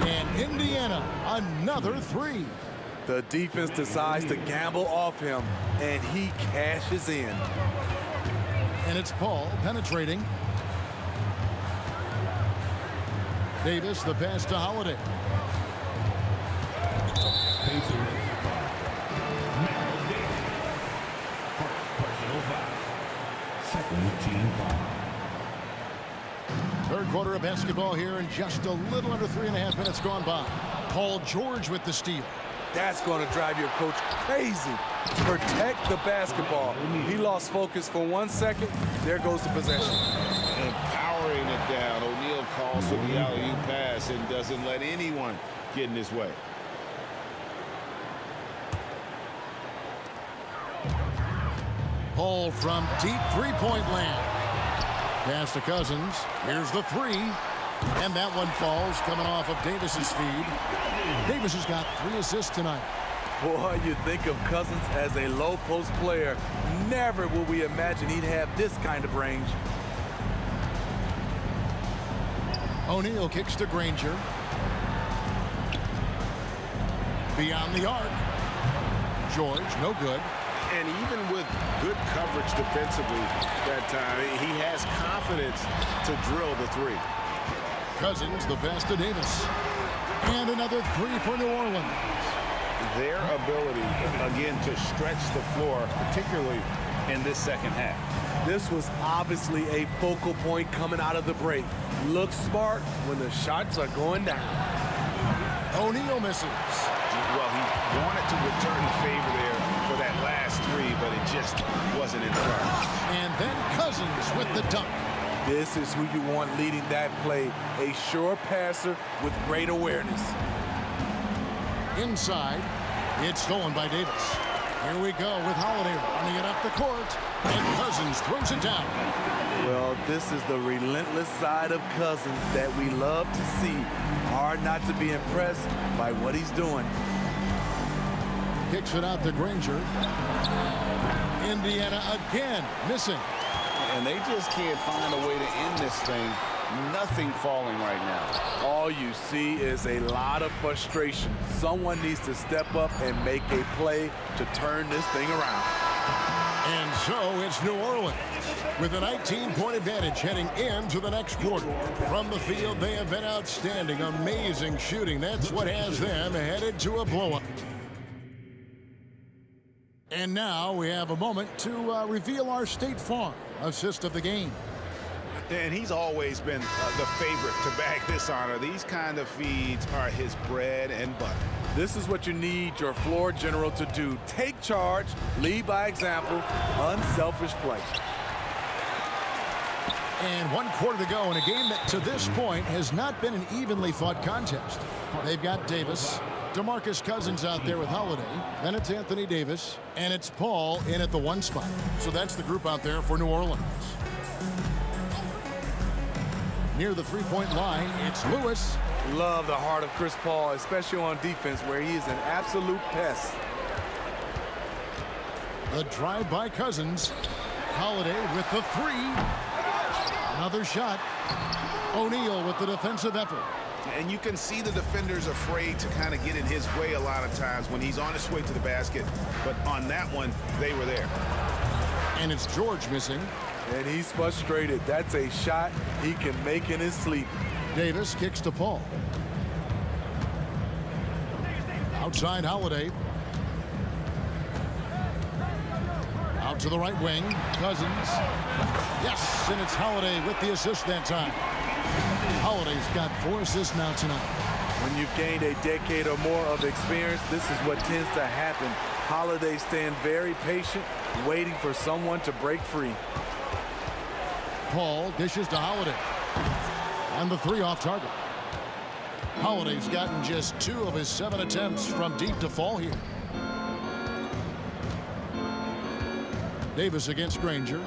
And Indiana, another 3. The defense decides to gamble off him, and he cashes in. And it's Paul penetrating. Davis, the pass to Holiday. Third quarter of basketball here, and just a little under 3.5 minutes gone by. Paul George with the steal. That's going to drive your coach crazy. Protect the basketball. He lost focus for 1 second. There goes the possession. And powering it down. O'Neal calls for the alley-oop pass and doesn't let anyone get in his way. Paul from deep three-point land. Pass to Cousins. Here's the 3. And that one falls coming off of Davis's feed. Davis has got 3 assists tonight. Boy, you think of Cousins as a low post player. Never would we imagine he'd have this kind of range. O'Neal kicks to Granger. Beyond the arc. George, no good. And even with good coverage defensively that time, he has confidence to drill the 3. Cousins, the pass to Davis. And another 3 for New Orleans. Their ability, again, to stretch the floor, particularly in this second half. This was obviously a focal point coming out of the break. Look smart when the shots are going down. O'Neal misses. Well, he wanted to return the favor there for that last 3, but it just wasn't in front. And then Cousins with the dunk. This is who you want leading that play. A sure passer with great awareness. Inside, it's stolen by Davis. Here we go with Holiday running it up the court, and Cousins throws it down. Well, this is the relentless side of Cousins that we love to see. Hard not to be impressed by what he's doing. Kicks it out to Granger. Indiana again missing. And they just can't find a way to end this thing. Nothing falling right now. All you see is a lot of frustration. Someone needs to step up and make a play to turn this thing around. And so it's New Orleans with a 19-point advantage heading into the next quarter. From the field, they have been outstanding. Amazing shooting. That's what has them headed to a blowout. And now we have a moment to reveal our State Farm assist of the game. And he's always been the favorite to bag this honor. These kind of feeds are his bread and butter. This is what you need your floor general to do. Take charge, lead by example, unselfish play. And 1 quarter to go in a game that to this point has not been an evenly fought contest. They've got Davis, DeMarcus Cousins out there with Holiday, then it's Anthony Davis, and it's Paul in at the 1 spot. So that's the group out there for New Orleans. Near the 3-point line, it's Lewis. Love the heart of Chris Paul, especially on defense where he is an absolute pest. The drive by Cousins. Holiday with the 3. Another shot. O'Neal with the defensive effort. And you can see the defenders afraid to kind of get in his way a lot of times when he's on his way to the basket. But on that one, they were there. And it's George missing. And he's frustrated. That's a shot he can make in his sleep. Davis kicks to Paul. Outside Holiday. Out to the right wing. Cousins. Yes, and it's Holiday with the assist that time. Holiday's got 4 assists now tonight. When you've gained a decade or more of experience, this is what tends to happen. Holiday staying very patient, waiting for someone to break free. Paul dishes to Holiday. And the 3 off target. Holiday's gotten just 2 of his 7 attempts from deep to fall here. Davis against Granger.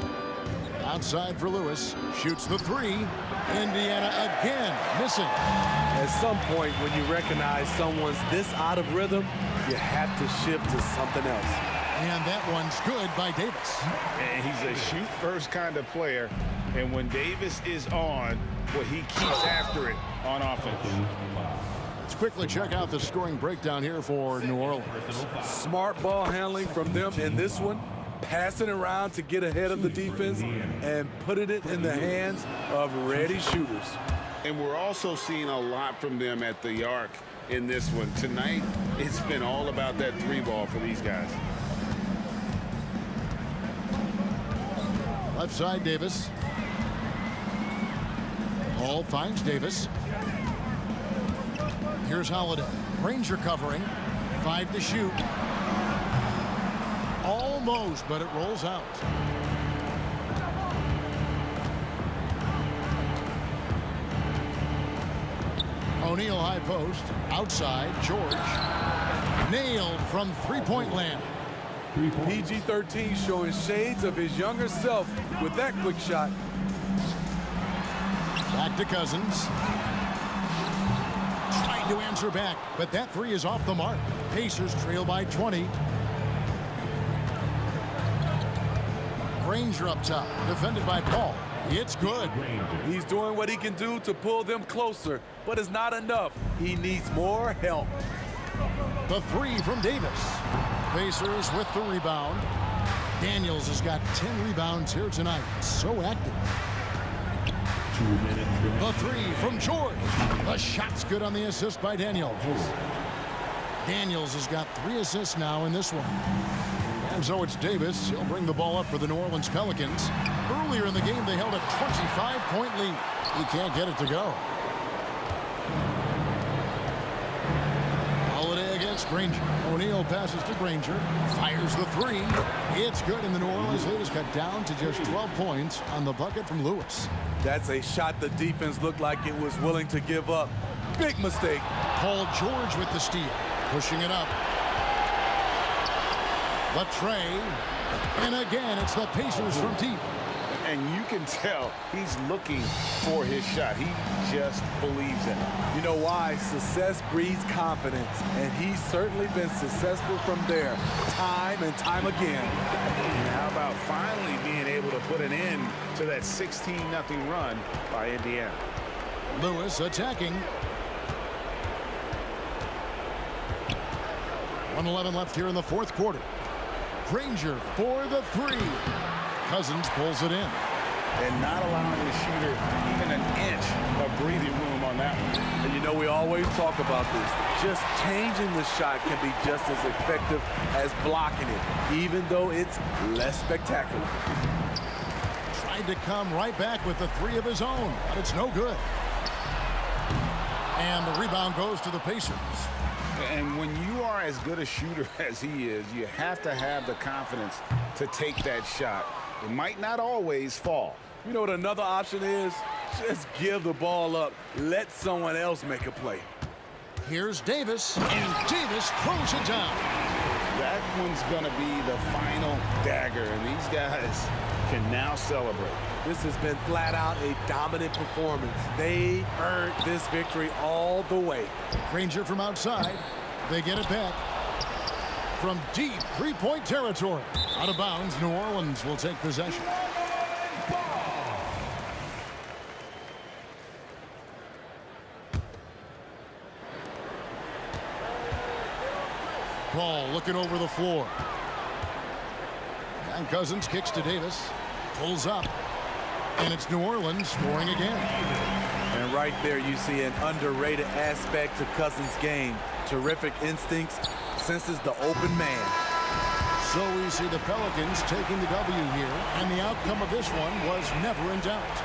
Outside for Lewis. Shoots the 3. Indiana again missing. At some point when you recognize someone's this out of rhythm, you have to shift to something else. And that one's good by Davis. And he's a shoot-first kind of player. And when Davis is on, well, he keeps after it on offense. Let's quickly check out the scoring breakdown here for New Orleans. Smart ball handling from them in this one. Passing around to get ahead of the defense and putting it in the hands of ready shooters. And we're also seeing a lot from them at the arc in this one. Tonight, it's been all about that 3 ball for these guys. Left side, Davis. Paul finds Davis. Here's Holiday. Granger covering. 5 to shoot. Almost, but it rolls out. O'Neal high post. Outside, George. Nailed from 3-point land. PG-13 showing shades of his younger self with that quick shot. Back to Cousins. Tried to answer back, but that three is off the mark. Pacers trail by 20. Granger up top, defended by Paul. It's good. He's doing what he can do to pull them closer, but it's not enough. He needs more help. The three from Davis. Pacers with the rebound. Daniels has got 10 rebounds here tonight. So active. 2 minutes. The three from George. The shot's good on the assist by Daniels. Daniels has got 3 assists now in this one. And so it's Davis. He'll bring the ball up for the New Orleans Pelicans. Earlier in the game, they held a 25-point lead. He can't get it to go. Holiday against Granger. O'Neal passes to Granger. Fires the three. It's good, and the New Orleans lead is cut down to just 12 points on the bucket from Lewis. That's a shot the defense looked like it was willing to give up. Big mistake. Paul George with the steal. Pushing it up. The tray. And again, it's the Pacers from deep. And you can tell he's looking for his shot. He just believes in it. You know why? Success breeds confidence, and he's certainly been successful from there, time and time again. And how about finally being able to put an end to that 16-0 run by Indiana? Lewis attacking. 1:11 left here in the fourth quarter. Granger for the three. Cousins pulls it in. And not allowing the shooter even an inch of breathing room on that one. And you know, we always talk about this. Just changing the shot can be just as effective as blocking it, even though it's less spectacular. Tried to come right back with the three of his own, but it's no good. And the rebound goes to the Pacers. And when you are as good a shooter as he is, you have to have the confidence to take that shot. It might not always fall. You know what another option is? Just give the ball up. Let someone else make a play. Here's Davis, and Davis throws it down. That one's going to be the final dagger, and these guys can now celebrate. This has been flat out a dominant performance. They earned this victory all the way. Granger from outside. They get it back. From deep three-point territory. Out of bounds, New Orleans will take possession. Ball looking over the floor. And Cousins kicks to Davis. Pulls up. And it's New Orleans scoring again. And right there you see an underrated aspect to Cousins' game. Terrific instincts, senses the open man. So we see the Pelicans taking the W here, and the outcome of this one was never in doubt.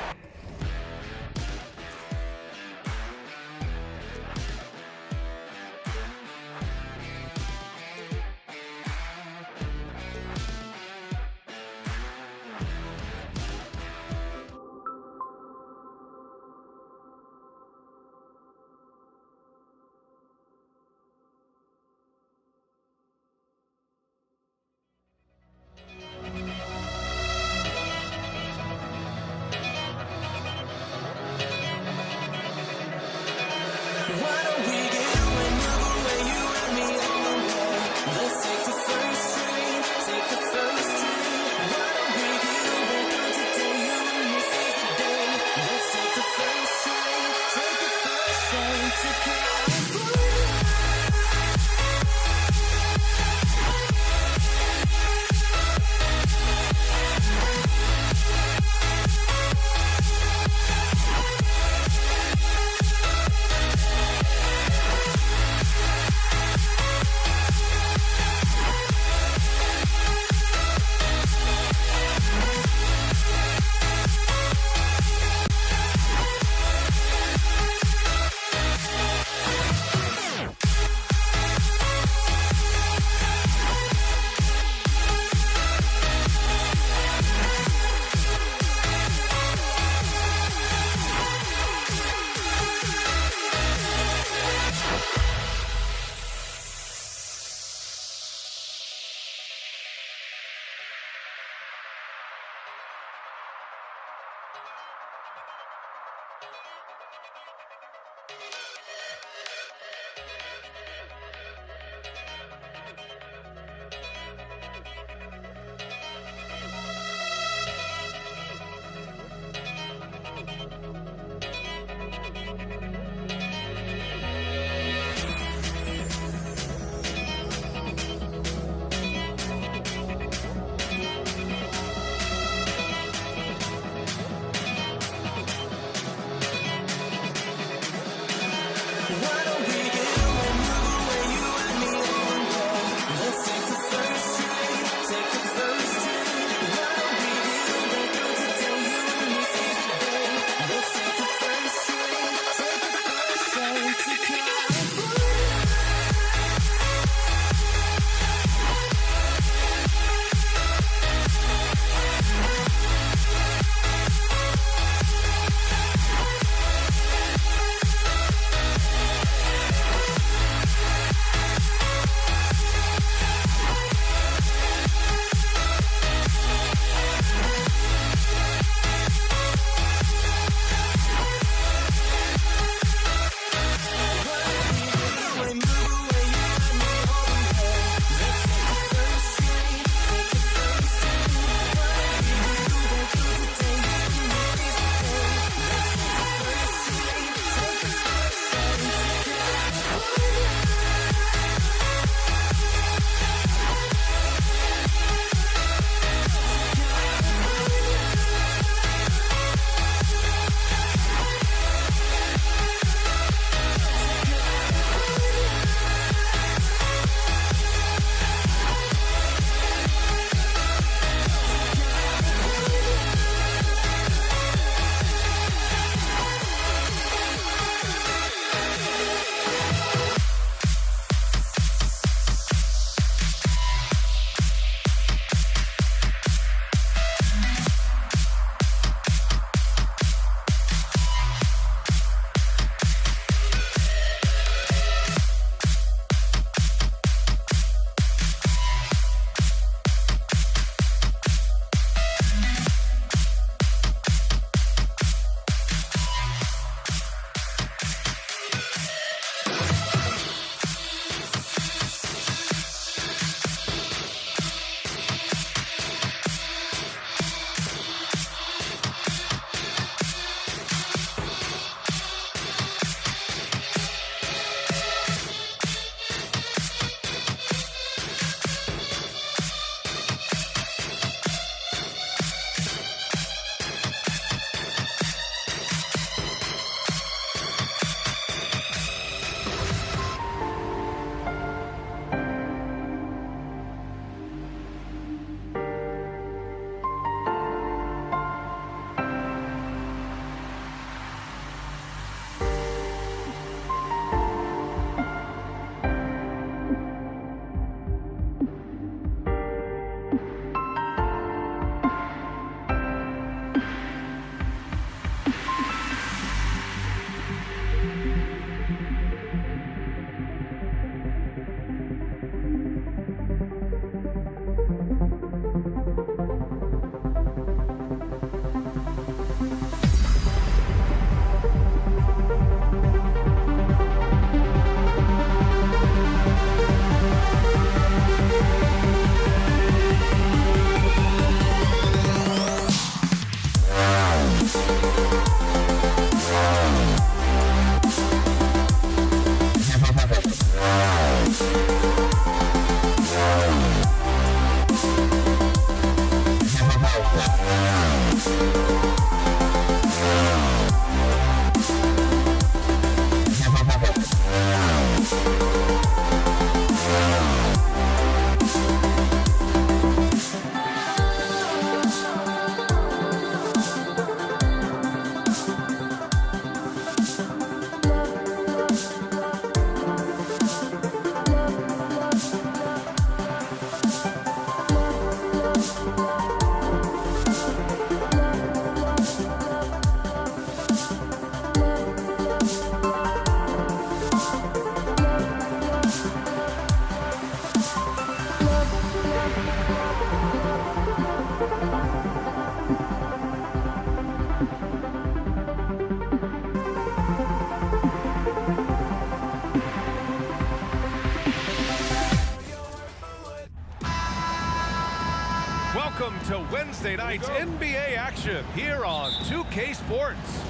tonight's NBA action here on 2K Sports.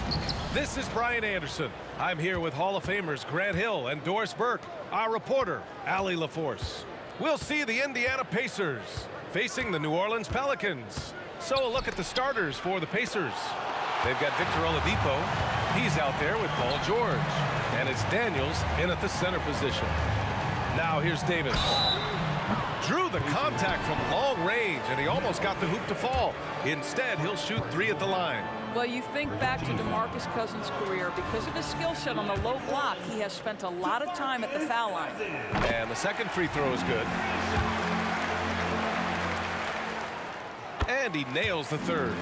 This is Brian Anderson. I'm here with Hall of Famers Grant Hill and Doris Burke, our reporter, Allie LaForce. We'll see the Indiana Pacers facing the New Orleans Pelicans. So a look at the starters for the Pacers. They've got Victor Oladipo. He's out there with Paul George. And it's Daniels in at the center position. Now here's Davis. Drew the contact from long range, and he almost got the hoop to fall. Instead, he'll shoot 3 at the line. Well, you think back to DeMarcus Cousins' career. Because of his skill set on the low block, he has spent a lot of time at the foul line. And the second free throw is good. And he nails the third.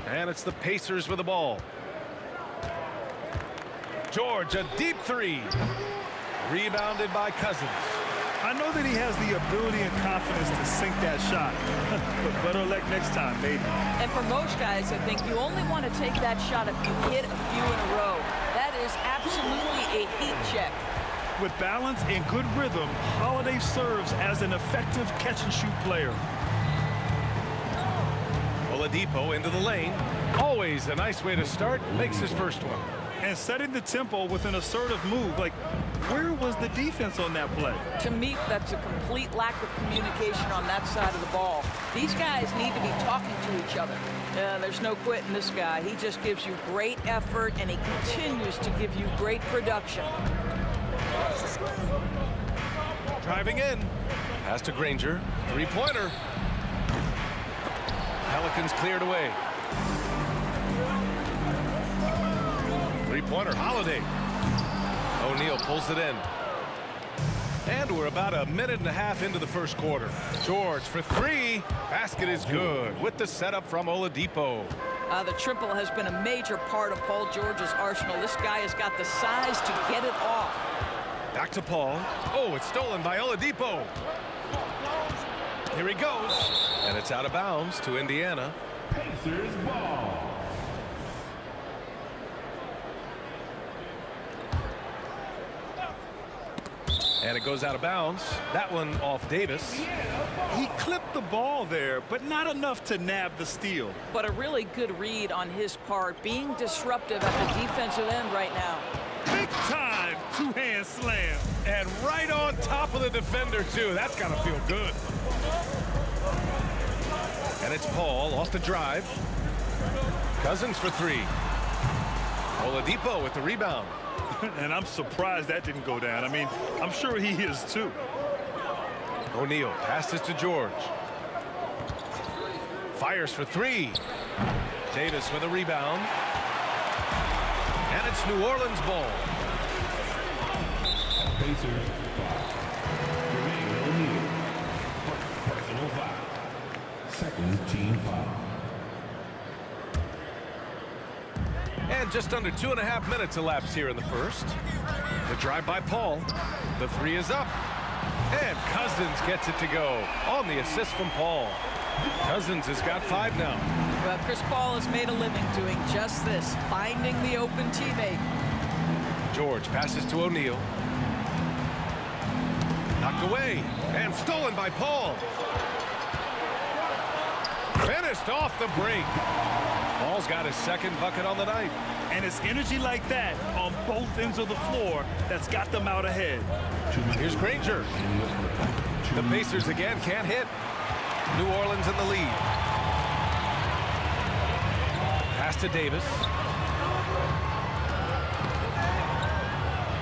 And it's the Pacers with the ball. George, a deep 3. Rebounded by Cousins. I know that he has the ability and confidence to sink that shot. But better luck next time, baby. And for most guys, I think you only want to take that shot if you hit a few in a row. That is absolutely a heat check. With balance and good rhythm, Holiday serves as an effective catch-and-shoot player. Oladipo into the lane. Always a nice way to start. Makes his first one. And setting the tempo with an assertive move. Like, where was the defense on that play? To me, that's a complete lack of communication on that side of the ball. These guys need to be talking to each other. There's no quitting this guy. He just gives you great effort, and he continues to give you great production. Driving in. Pass to Granger. 3-pointer. Pelicans cleared away. 3-pointer, Holiday. O'Neal pulls it in. And we're about a minute and a half into the first quarter. George for 3. Basket is good with the setup from Oladipo. The triple has been a major part of Paul George's arsenal. This guy has got the size to get it off. Back to Paul. Oh, it's stolen by Oladipo. Here he goes. And it's out of bounds to Indiana. Pacers ball. And it goes out of bounds. That one off Davis. He clipped the ball there, but not enough to nab the steal. But a really good read on his part, being disruptive at the defensive end right now. Big time two-hand slam. And right on top of the defender, too. That's got to feel good. And it's Paul off the drive. Cousins for 3. Oladipo with the rebound. And I'm surprised that didn't go down. I mean, I'm sure he is too. O'Neal passes to George. Fires for 3. Davis with a rebound. And it's New Orleans ball. Pacers Jermaine O'Neal. Personal foul. Second team foul. And just under 2.5 minutes elapsed here in the first. The drive by Paul. The 3 is up. And Cousins gets it to go on the assist from Paul. Cousins has got 5 now. Well, Chris Paul has made a living doing just this, finding the open teammate. George passes to O'Neal. Knocked away and stolen by Paul. Finished off the break. Paul's got his second bucket on the night. And it's energy like that on both ends of the floor that's got them out ahead. Here's Granger. The Pacers again can't hit. New Orleans in the lead. Pass to Davis.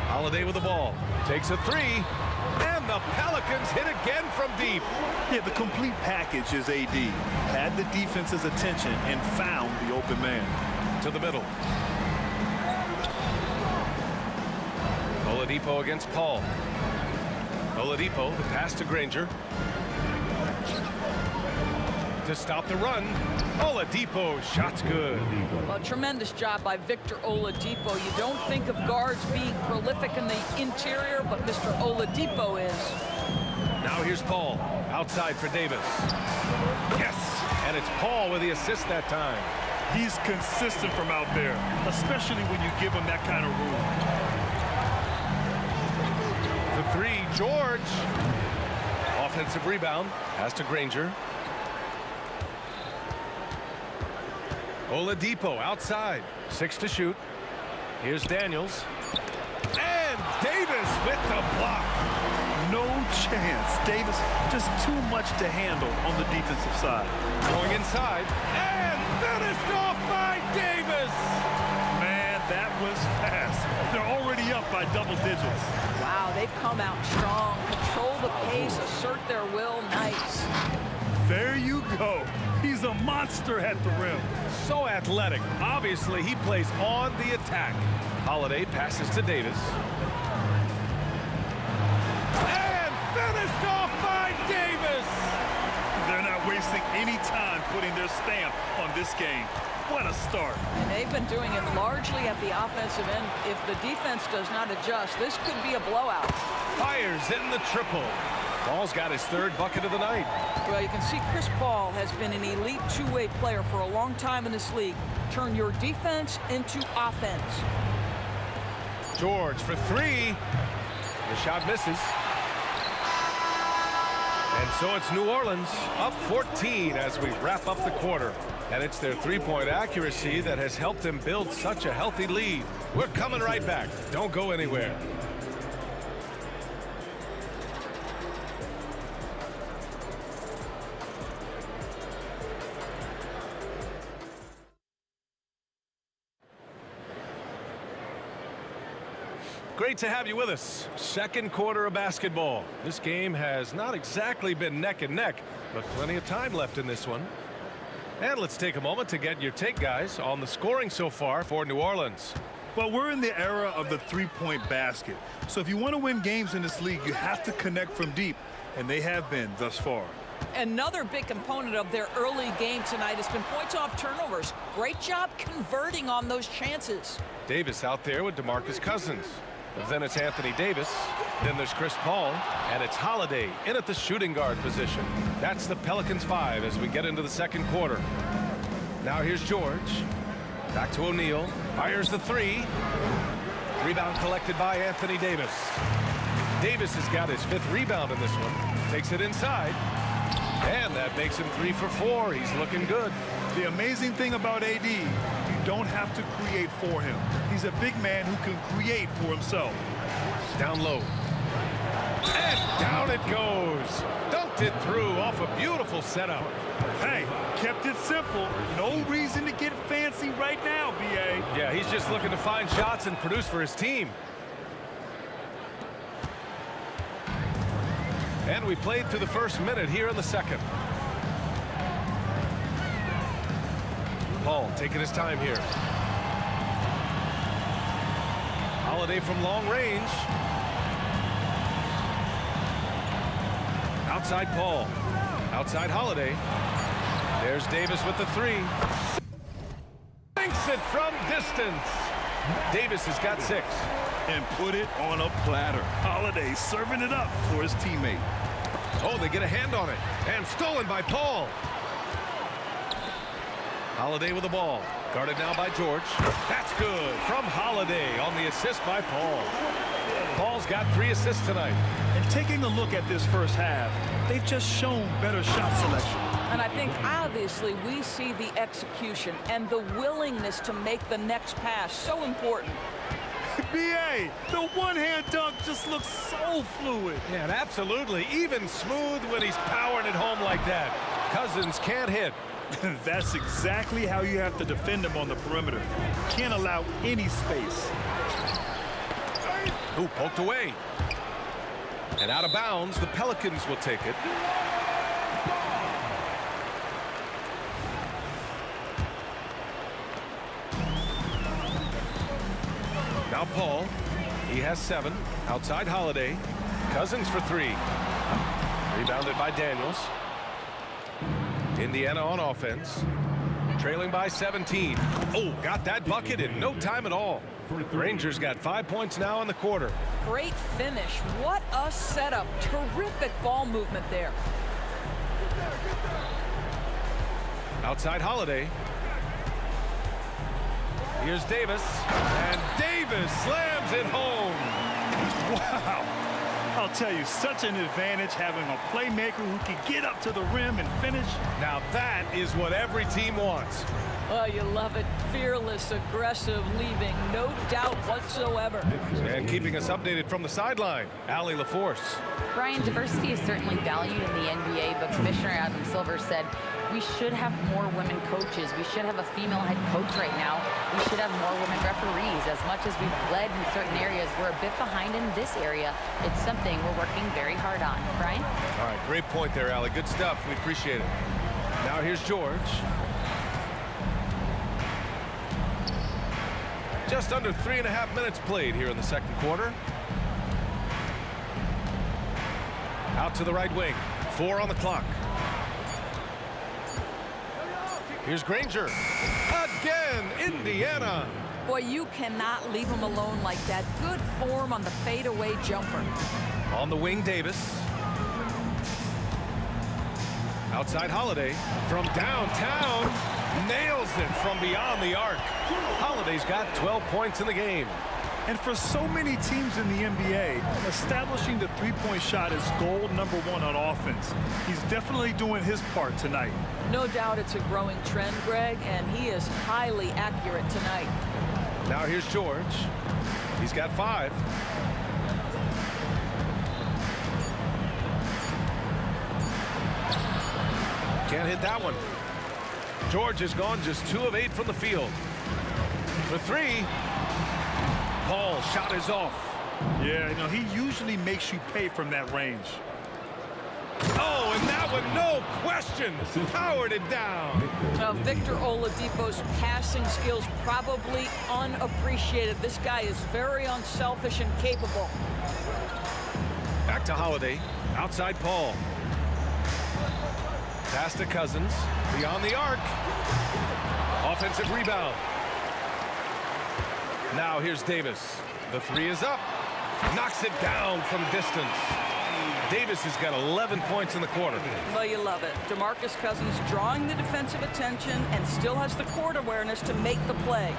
Holiday with the ball. Takes a 3. And the Pelicans hit again from deep. Yeah, the complete package is AD. Had the defense's attention and found the open man. To the middle. Oladipo against Paul. Oladipo, the pass to Granger. To stop the run. Oladipo, shot's good. A tremendous job by Victor Oladipo. You don't think of guards being prolific in the interior, but Mr. Oladipo is. Now here's Paul, outside for Davis. Yes, and it's Paul with the assist that time. He's consistent from out there, especially when you give him that kind of room. The 3, George. Offensive rebound. Pass to Granger. Oladipo outside. 6 to shoot. Here's Daniels. And Davis with the block. No chance. Davis just too much to handle on the defensive side. Going inside. And finished off by Davis. Man, that was fast. They're already up by double digits. Wow, they've come out strong. Control the pace, assert their will. Nice. There you go. He's a monster at the rim. So athletic. Obviously, he plays on the attack. Holiday passes to Davis. And finished off by Davis. They're not wasting any time putting their stamp on this game. What a start. And they've been doing it largely at the offensive end. If the defense does not adjust, this could be a blowout. Fires in the triple. Paul's got his 3rd bucket of the night. Well, you can see Chris Paul has been an elite two-way player for a long time in this league. Turn your defense into offense. George for 3. The shot misses. And so it's New Orleans up 14 as we wrap up the quarter. And it's their three-point accuracy that has helped them build such a healthy lead. We're coming right back. Don't go anywhere. Great to have you with us. Second quarter of basketball. This game has not exactly been neck and neck, but plenty of time left in this one. And let's take a moment to get your take, guys, on the scoring so far for New Orleans. Well, we're in the era of the three-point basket. So if you want to win games in this league, you have to connect from deep, and they have been thus far. Another big component of their early game tonight has been points off turnovers. Great job converting on those chances. Davis out there with DeMarcus Cousins. Then it's Anthony Davis. Then there's Chris Paul. And it's Holiday in at the shooting guard position. That's the Pelicans 5 as we get into the second quarter. Now here's George. Back to O'Neal. Fires the 3. Rebound collected by Anthony Davis. Davis has got his 5th rebound in this one. Takes it inside. And that makes him 3 for 4. He's looking good. The amazing thing about AD, you don't have to create for him. He's a big man who can create for himself. Down low. And down it goes. Dunked it through off a beautiful setup. Hey, kept it simple. No reason to get fancy right now, B.A. Yeah, he's just looking to find shots and produce for his team. And we played through the first minute here in the second. Paul taking his time here. Holiday from long range. Outside Paul. Outside Holiday. There's Davis with the 3. Thinks it from distance. Davis has got 6. And put it on a platter. Holiday serving it up for his teammate. Oh, they get a hand on it. And stolen by Paul. Holiday with the ball. Guarded now by George. That's good from Holiday on the assist by Paul. Paul's got 3 assists tonight. And taking a look at this first half, they've just shown better shot selection. And I think obviously we see the execution and the willingness to make the next pass so important. B.A., the one-hand dunk just looks so fluid. Yeah, and absolutely. Even smooth when he's powering it home like that. Cousins can't hit. That's exactly how you have to defend him on the perimeter. Can't allow any space. Ooh, poked away. And out of bounds, the Pelicans will take it. Now Paul, he has 7. Outside Holiday. Cousins for 3. Rebounded by Daniels. Indiana on offense. Trailing by 17. Oh, got that bucket in no time at all. Rangers got 5 points now in the quarter. Great finish. What a setup. Terrific ball movement there. Outside Holiday. Here's Davis. And Davis slams it home. Wow. I'll tell you, such an advantage having a playmaker who can get up to the rim and finish. Now that is what every team wants. Oh, you love it. Fearless, aggressive, leaving no doubt whatsoever. And keeping us updated from the sideline, Allie LaForce. Brian, diversity is certainly valued in the NBA, but Commissioner Adam Silver said we should have more women coaches. We should have a female head coach right now. We should have more women referees. As much as we've led in certain areas, we're a bit behind in this area. It's something we're working very hard on. Brian? All right, great point there, Allie. Good stuff. We appreciate it. Now here's George. Just under 3.5 minutes played here in the second quarter. Out to the right wing. 4 on the clock. Here's Granger. Again, Indiana. Boy, you cannot leave him alone like that. Good form on the fadeaway jumper. On the wing, Davis. Outside Holiday. From downtown. Nails it from beyond the arc. Holiday's got 12 points in the game. And for so many teams in the NBA, establishing the three-point shot is goal number 1 on offense. He's definitely doing his part tonight. No doubt it's a growing trend, Greg, and he is highly accurate tonight. Now here's George. He's got 5. Can't hit that one. George has gone just 2 of 8 from the field. For 3. Paul's shot is off. Yeah, you know, he usually makes you pay from that range. Oh, and that one, no question, powered it down. Now, Victor Oladipo's passing skills probably unappreciated. This guy is very unselfish and capable. Back to Holiday, outside Paul. Pass to Cousins, beyond the arc. Offensive rebound. Now here's Davis. The 3 is up. Knocks it down from distance. Davis has got 11 points in the quarter. Well, you love it. DeMarcus Cousins drawing the defensive attention and still has the court awareness to make the play.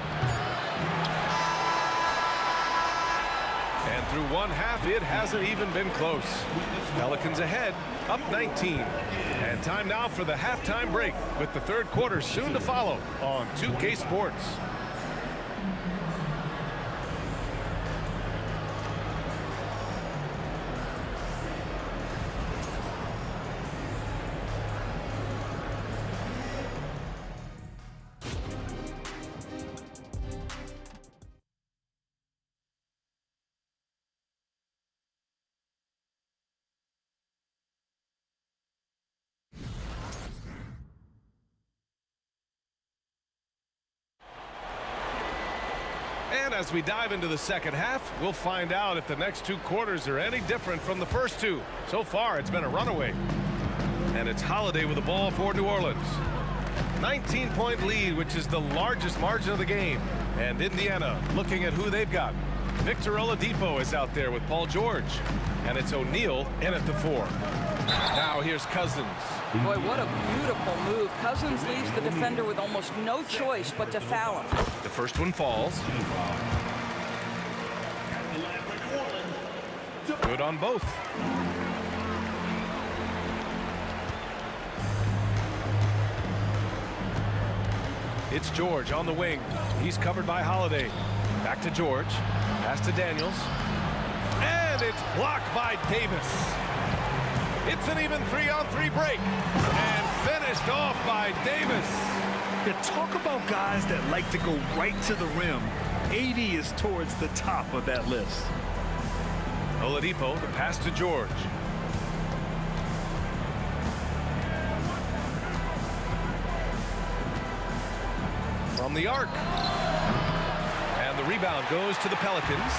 And through one half, it hasn't even been close. Pelicans ahead, up 19. And time now for the halftime break, with the third quarter soon to follow on 2K Sports. And as we dive into the second half, we'll find out if the next 2 quarters are any different from the first 2. So far, it's been a runaway. And it's Holiday with the ball for New Orleans. 19-point lead, which is the largest margin of the game. And Indiana looking at who they've got. Victor Oladipo is out there with Paul George. And it's O'Neal in at the 4. Now here's Cousins. Boy, what a beautiful move. Cousins leaves the defender with almost no choice but to foul him. The first one falls. Good on both. It's George on the wing. He's covered by Holiday. Back to George. Pass to Daniels. And it's blocked by Davis. It's an even 3-on-3 break. And finished off by Davis. Yeah, talk about guys that like to go right to the rim. AD is towards the top of that list. Oladipo, the pass to George. From the arc. And the rebound goes to the Pelicans.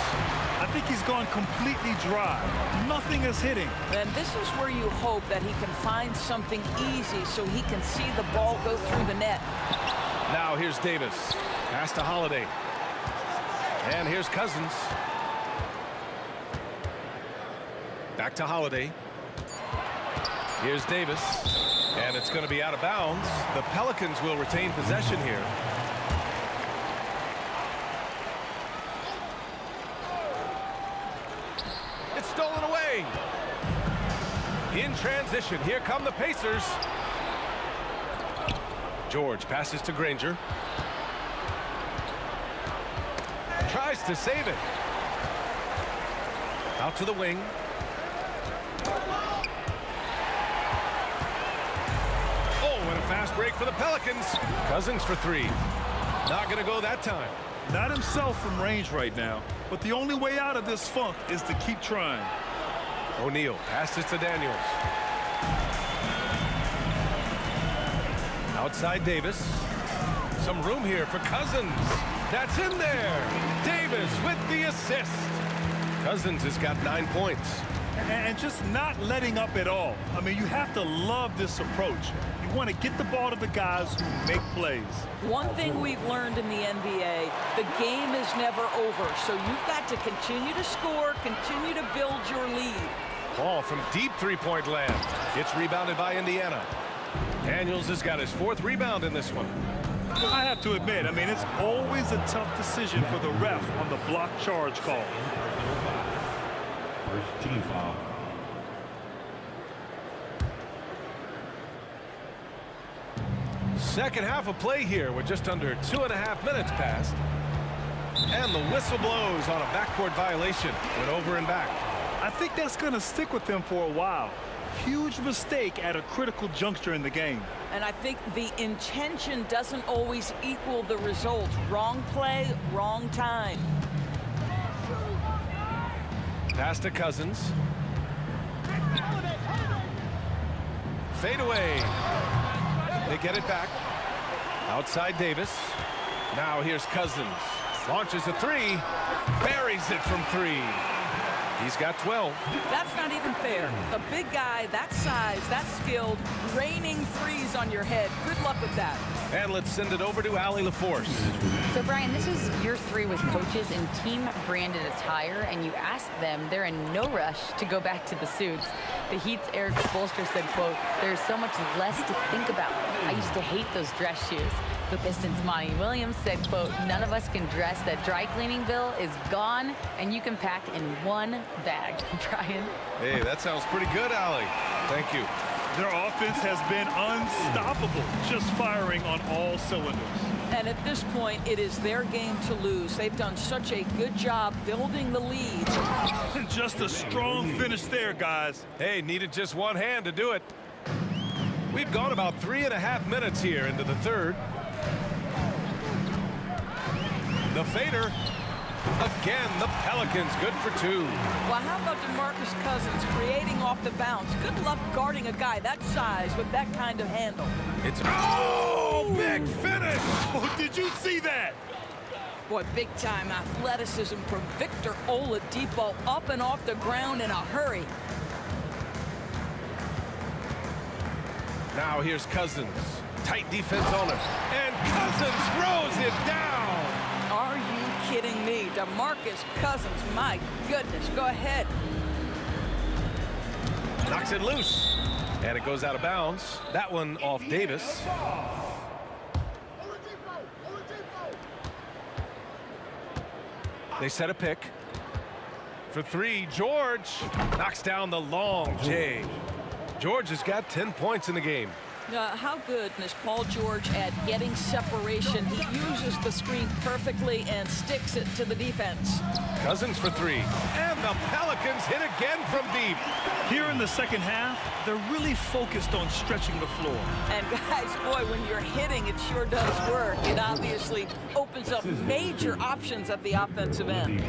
I think he's gone completely dry. Nothing is hitting. And this is where you hope that he can find something easy so he can see the ball go through the net. Now here's Davis. Pass to Holiday. And here's Cousins. Back to Holiday. Here's Davis. And it's going to be out of bounds. The Pelicans will retain possession here. It's stolen away. In transition, here come the Pacers. George passes to Granger. Tries to save it. Out to the wing. Oh, and a fast break for the Pelicans. Cousins for three. Not going to go that time. Not himself from range right now, but the only way out of this funk is to keep trying. O'Neal passes to Daniels. Outside Davis. Some room here for Cousins. That's in there. Davis with the assist. Cousins has got 9 points. And just not letting up at all. I mean, you have to love this approach. You want to get the ball to the guys who make plays. One thing we've learned in the NBA, the game is never over. So you've got to continue to score, continue to build your lead. Ball from deep three-point land. It's rebounded by Indiana. Daniels has got his 4th rebound in this one. I have to admit, I mean, it's always a tough decision for the ref on the block charge call. First team foul. Second half of play here with just under 2.5 minutes passed. And the whistle blows on a backcourt violation. Went over and back. I think that's going to stick with them for a while. Huge mistake at a critical juncture in the game. And I think the intention doesn't always equal the result. Wrong play, wrong time. Pass to Cousins. Fade away. They get it back. Outside Davis. Now here's Cousins. Launches a three. Buries it from 3. He's got 12. That's not even fair. A big guy, that size, that skilled, raining threes on your head. Good luck with that. And let's send it over to Allie LaForce. So, Brian, this is year 3 with coaches in team-branded attire, and you ask them, they're in no rush to go back to the suits. The Heat's Eric Spoelstra said, quote, "There's so much less to think about. I used to hate those dress shoes." The Pistons' Monty Williams said, quote, "None of us can dress. That dry cleaning bill is gone, and you can pack in one bag." Brian? Hey, that sounds pretty good, Allie. Thank you. Their offense has been unstoppable, just firing on all cylinders. And at this point, it is their game to lose. They've done such a good job building the lead. Just a strong finish there, guys. Hey, needed just one hand to do it. We've gone about 3.5 minutes here into the third. The fader. Again, the Pelicans good for 2. Well, how about DeMarcus Cousins creating off the bounce? Good luck guarding a guy that size with that kind of handle. It's big finish. Oh, did you see that? Boy, big time athleticism from Victor Oladipo, up and off the ground in a hurry. Now here's Cousins. Tight defense on him. And Cousins throws it down. Are you kidding me? DeMarcus Cousins, my goodness, go ahead. Knocks it loose. And it goes out of bounds. That one off Davis. They set a pick. For 3, George knocks down the long J. George has got 10 points in the game. How good is Paul George at getting separation? He uses the screen perfectly and sticks it to the defense. Cousins for 3. And the Pelicans hit again from deep. Here in the second half, they're really focused on stretching the floor. And guys, boy, when you're hitting, it sure does work. It obviously opens up major options at the offensive end.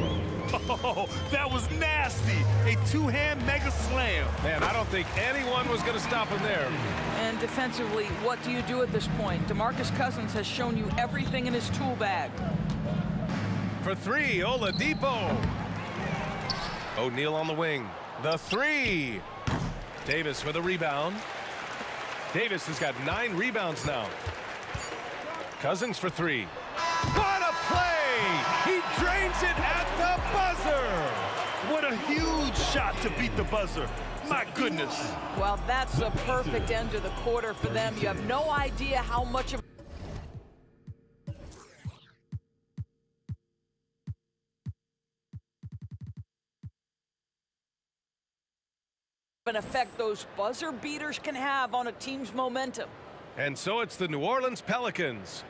Oh, that was nasty. A 2-hand mega slam. Man, I don't think anyone was going to stop him there. And defensively, what do you do at this point? DeMarcus Cousins has shown you everything in his tool bag. For 3, Oladipo. O'Neal on the wing. The 3. Davis with a rebound. Davis has got 9 rebounds now. Cousins for 3. What a play! He drains it at the buzzer! What a huge shot to beat the buzzer. My goodness. Well, that's a perfect end to the quarter for them. You have no idea how much of an effect those buzzer beaters can have on a team's momentum. And so it's the New Orleans Pelicans.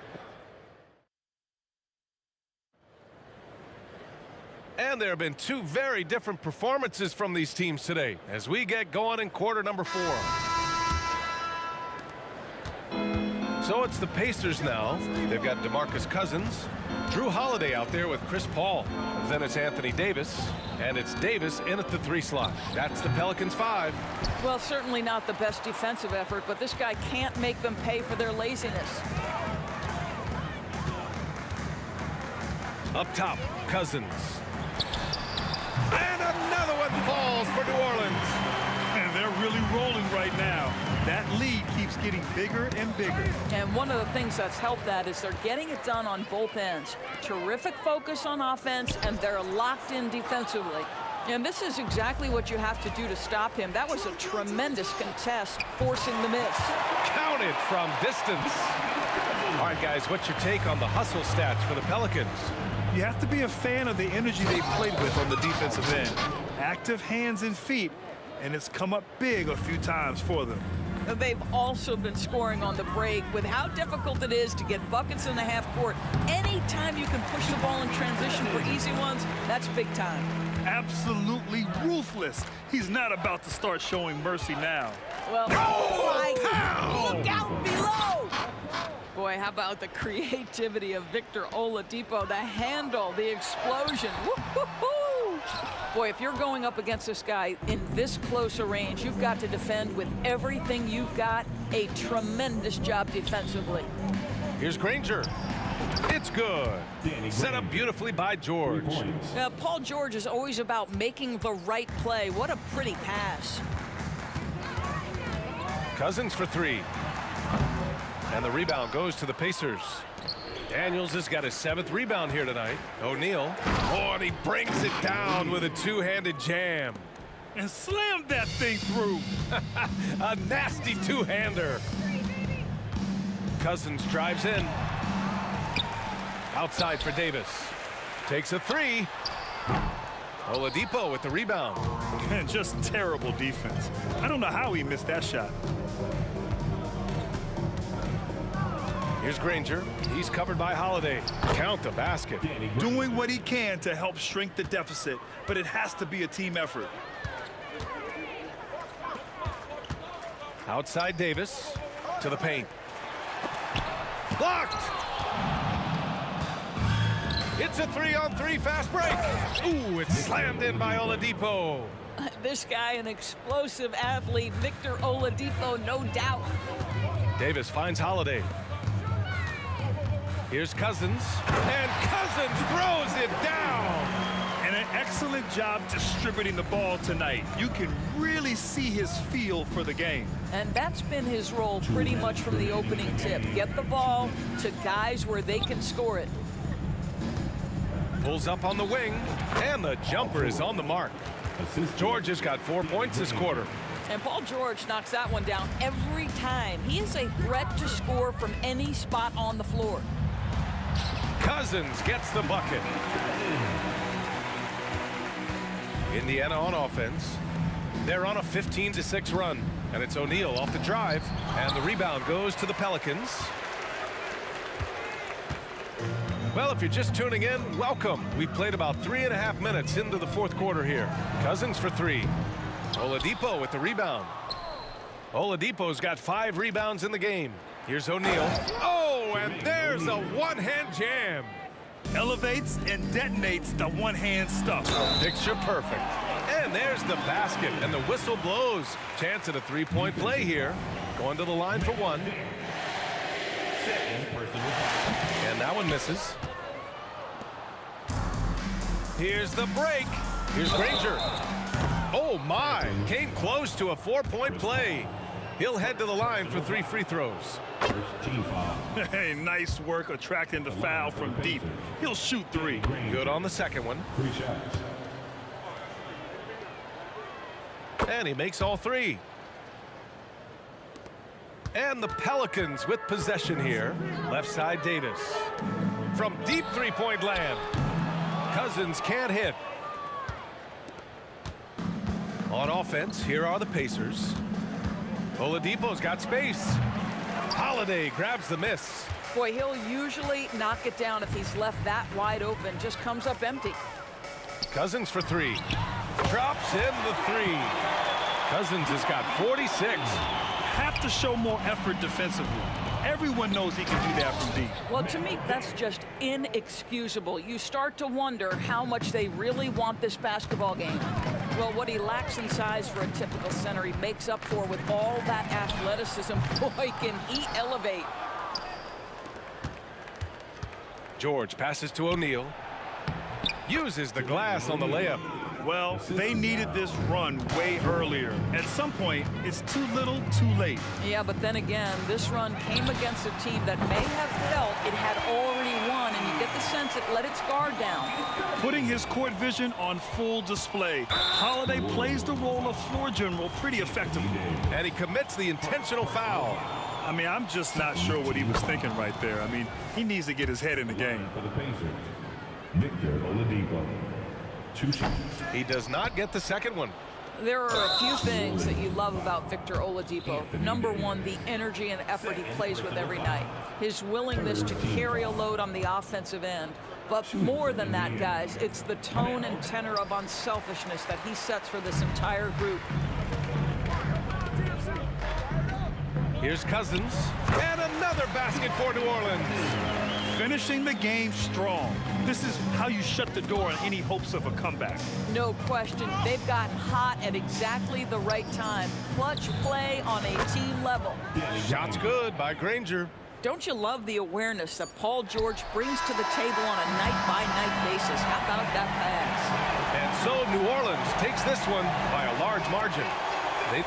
And there have been two very different performances from these teams today as we get going in quarter number 4. So it's the Pacers now. They've got DeMarcus Cousins, Drew Holiday out there with Chris Paul. Then it's Anthony Davis, and it's Davis in at the 3 slot. That's the Pelicans 5. Well, certainly not the best defensive effort, but this guy can't make them pay for their laziness. Up top, Cousins. And another one falls for New Orleans. And they're really rolling right now. That lead keeps getting bigger and bigger. And one of the things that's helped that is they're getting it done on both ends. Terrific focus on offense, and they're locked in defensively. And this is exactly what you have to do to stop him. That was a tremendous contest, forcing the miss. Counted from distance. All right, guys, what's your take on the hustle stats for the Pelicans? You have to be a fan of the energy they played with on the defensive end. Active hands and feet, and it's come up big a few times for them. They've also been scoring on the break. With how difficult it is to get buckets in the half court, anytime you can push the ball in transition for easy ones, that's big time. Absolutely ruthless. He's not about to start showing mercy now. Well, look out below! Boy, how about the creativity of Victor Oladipo, the handle, the explosion. Woo-hoo-hoo! Boy, if you're going up against this guy in this close a range, you've got to defend with everything you've got. A tremendous job defensively. Here's Granger. It's good. Set up beautifully by George. Now, Paul George is always about making the right play. What a pretty pass. Cousins for 3. And the rebound goes to the Pacers. Daniels has got his 7th rebound here tonight. O'Neal. Oh, and he brings it down with a 2-handed jam. And slammed that thing through. A nasty 2-hander. Cousins drives in. Outside for Davis. Takes a 3. Oladipo with the rebound. And just terrible defense. I don't know how he missed that shot. Here's Granger. He's covered by Holiday. Count the basket. Doing what he can to help shrink the deficit, but it has to be a team effort. Outside Davis to the paint. Blocked! It's a 3-on-3 fast break. Ooh, it's slammed in by Oladipo. This guy, an explosive athlete, Victor Oladipo, no doubt. Davis finds Holiday. Here's Cousins, and Cousins throws it down. And an excellent job distributing the ball tonight. You can really see his feel for the game. And that's been his role pretty much from the opening tip. Get the ball to guys where they can score it. Pulls up on the wing, and the jumper is on the mark. George has got 4 points this quarter. And Paul George knocks that one down every time. He is a threat to score from any spot on the floor. Cousins gets the bucket. Indiana on offense. They're on a 15-6 run, and it's O'Neal off the drive, and the rebound goes to the Pelicans. Well, if you're just tuning in, welcome. We've played about 3.5 minutes into the 4th quarter here. Cousins for 3. Oladipo with the rebound. Oladipo's got 5 rebounds in the game. Here's O'Neal. Oh, and there's a one-hand jam. Elevates and detonates the one-hand stuff. Picture perfect. And there's the basket, and the whistle blows. Chance at a 3-point play here. Going to the line for 1. And that one misses. Here's the break. Here's Granger. Oh, my. Came close to a 4-point play. He'll head to the line for 3 free throws. Hey, nice work attracting the foul from deep. He'll shoot 3. Good on the second one. And he makes all 3. And the Pelicans with possession here. Left side Davis. From deep 3-point land. Cousins can't hit. On offense, here are the Pacers. Oladipo's got space. Holiday grabs the miss. Boy, he'll usually knock it down if he's left that wide open. Just comes up empty. Cousins for three. Drops in the three. Cousins has got 46. Have to show more effort defensively. Everyone knows he can do that from deep. Well, to me, that's just inexcusable. You start to wonder how much they really want this basketball game. Well, what he lacks in size for a typical center, he makes up for with all that athleticism. Boy, can he elevate. George passes to O'Neal. Uses the glass on the layup. Well, they needed this run way earlier. At some point, it's too little, too late. Yeah, but then again, this run came against a team that may have felt it had already won, and you get the sense it let its guard down. Putting his court vision on full display. Holiday plays the role of floor general pretty effectively. And he commits the intentional foul. I mean, I'm just not sure what he was thinking right there. I mean, he needs to get his head in the game. For the Pacers, Victor Oladipo. 2 shots. He does not get the second one. There are a few things that you love about Victor Oladipo. Number one, the energy and effort he plays with every night. His willingness to carry a load on the offensive end. But more than that, guys, it's the tone and tenor of unselfishness that he sets for this entire group. Here's Cousins. And another basket for New Orleans. Finishing the game strong. This is how you shut the door on any hopes of a comeback. No question. They've gotten hot at exactly the right time. Clutch play on a team level. Shots good by Granger. Don't you love the awareness that Paul George brings to the table on a night-by-night basis? How about that pass? And so New Orleans takes this one by a large margin. They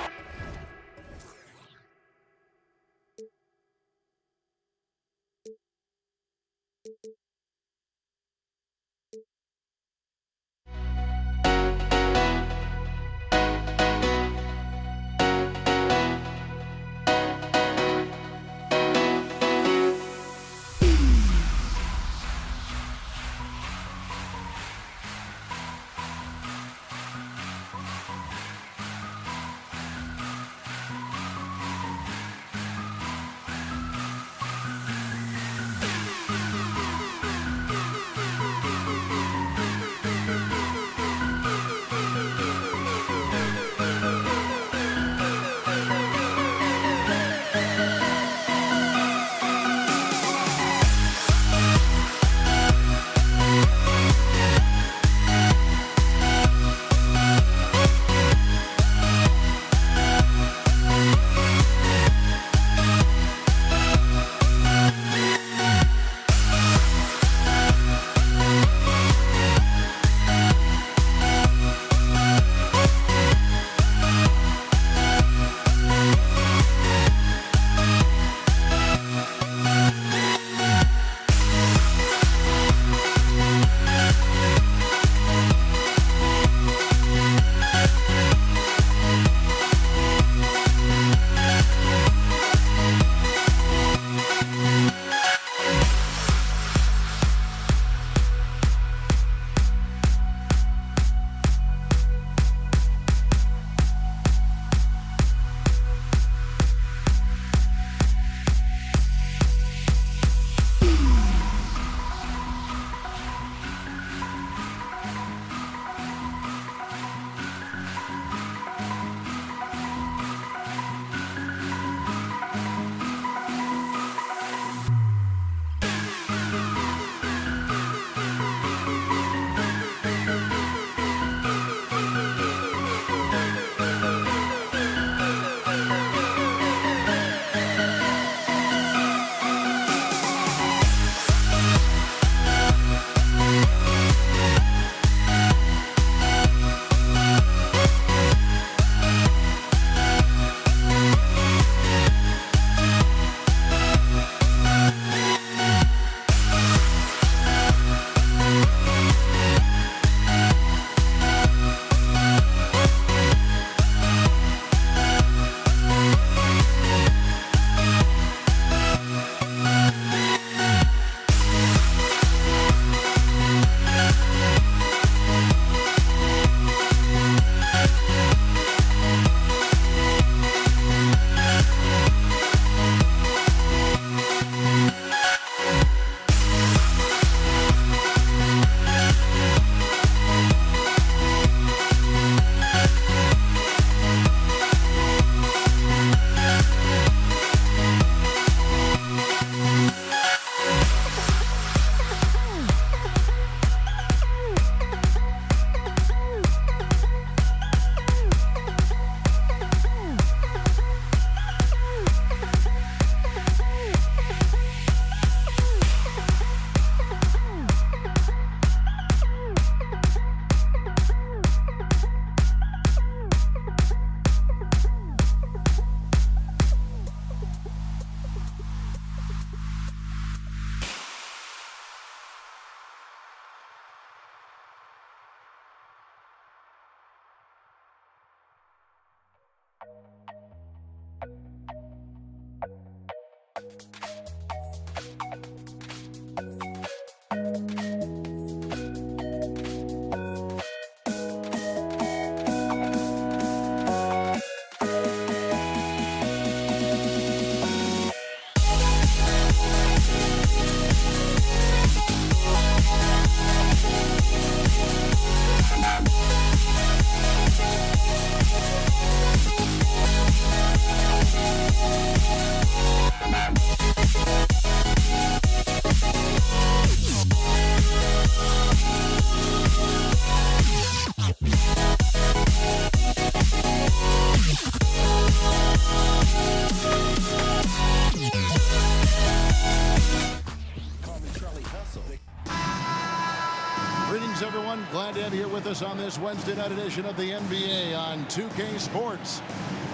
Greetings, everyone. Glad to have you here with us on this Wednesday night edition of the NBA on 2K Sports.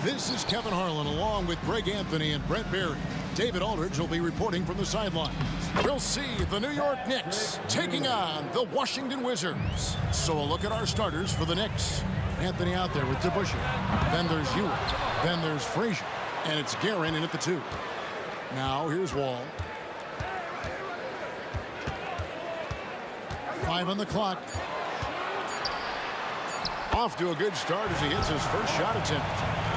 This is Kevin Harlan along with Greg Anthony and Brent Barry. David Aldridge will be reporting from the sidelines. We'll see the New York Knicks taking on the Washington Wizards. So a look at our starters for the Knicks. Anthony out there with DeBusschere. Then there's Ewing. Then there's Frazier. And it's Guerin in at the 2. Now here's Wall. 5 on the clock. Off to a good start as he hits his first shot attempt.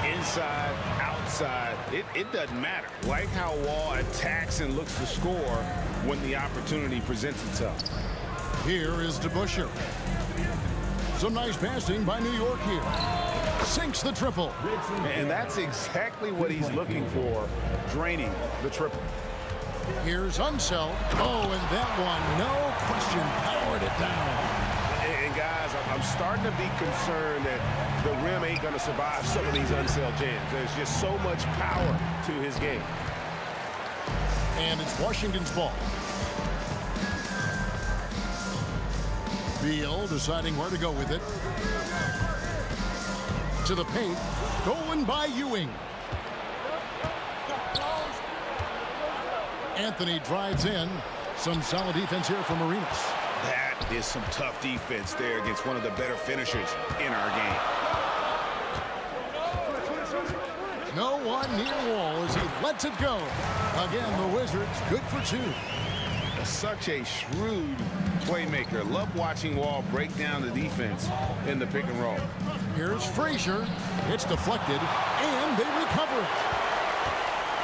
Inside, outside, it doesn't matter. Like how Wall attacks and looks to score when the opportunity presents itself. Here is DeBusschere. Some nice passing by New York here. Sinks the triple. And that's exactly what he's looking for, draining the triple. Here's Unseld. Oh, and that one, no question, powered it down. And guys, I'm starting to be concerned that the rim ain't going to survive some of these Unseld jams. There's just so much power to his game. And it's Washington's ball. Beal deciding where to go with it. To the paint. Stolen by Ewing. Anthony drives in. Some solid defense here from Arenas. That is some tough defense there against one of the better finishers in our game. No one near Wall as he lets it go. Again, the Wizards good for 2. Such a shrewd playmaker. Love watching Wall break down the defense in the pick and roll. Here's Frazier. It's deflected, and they recover it.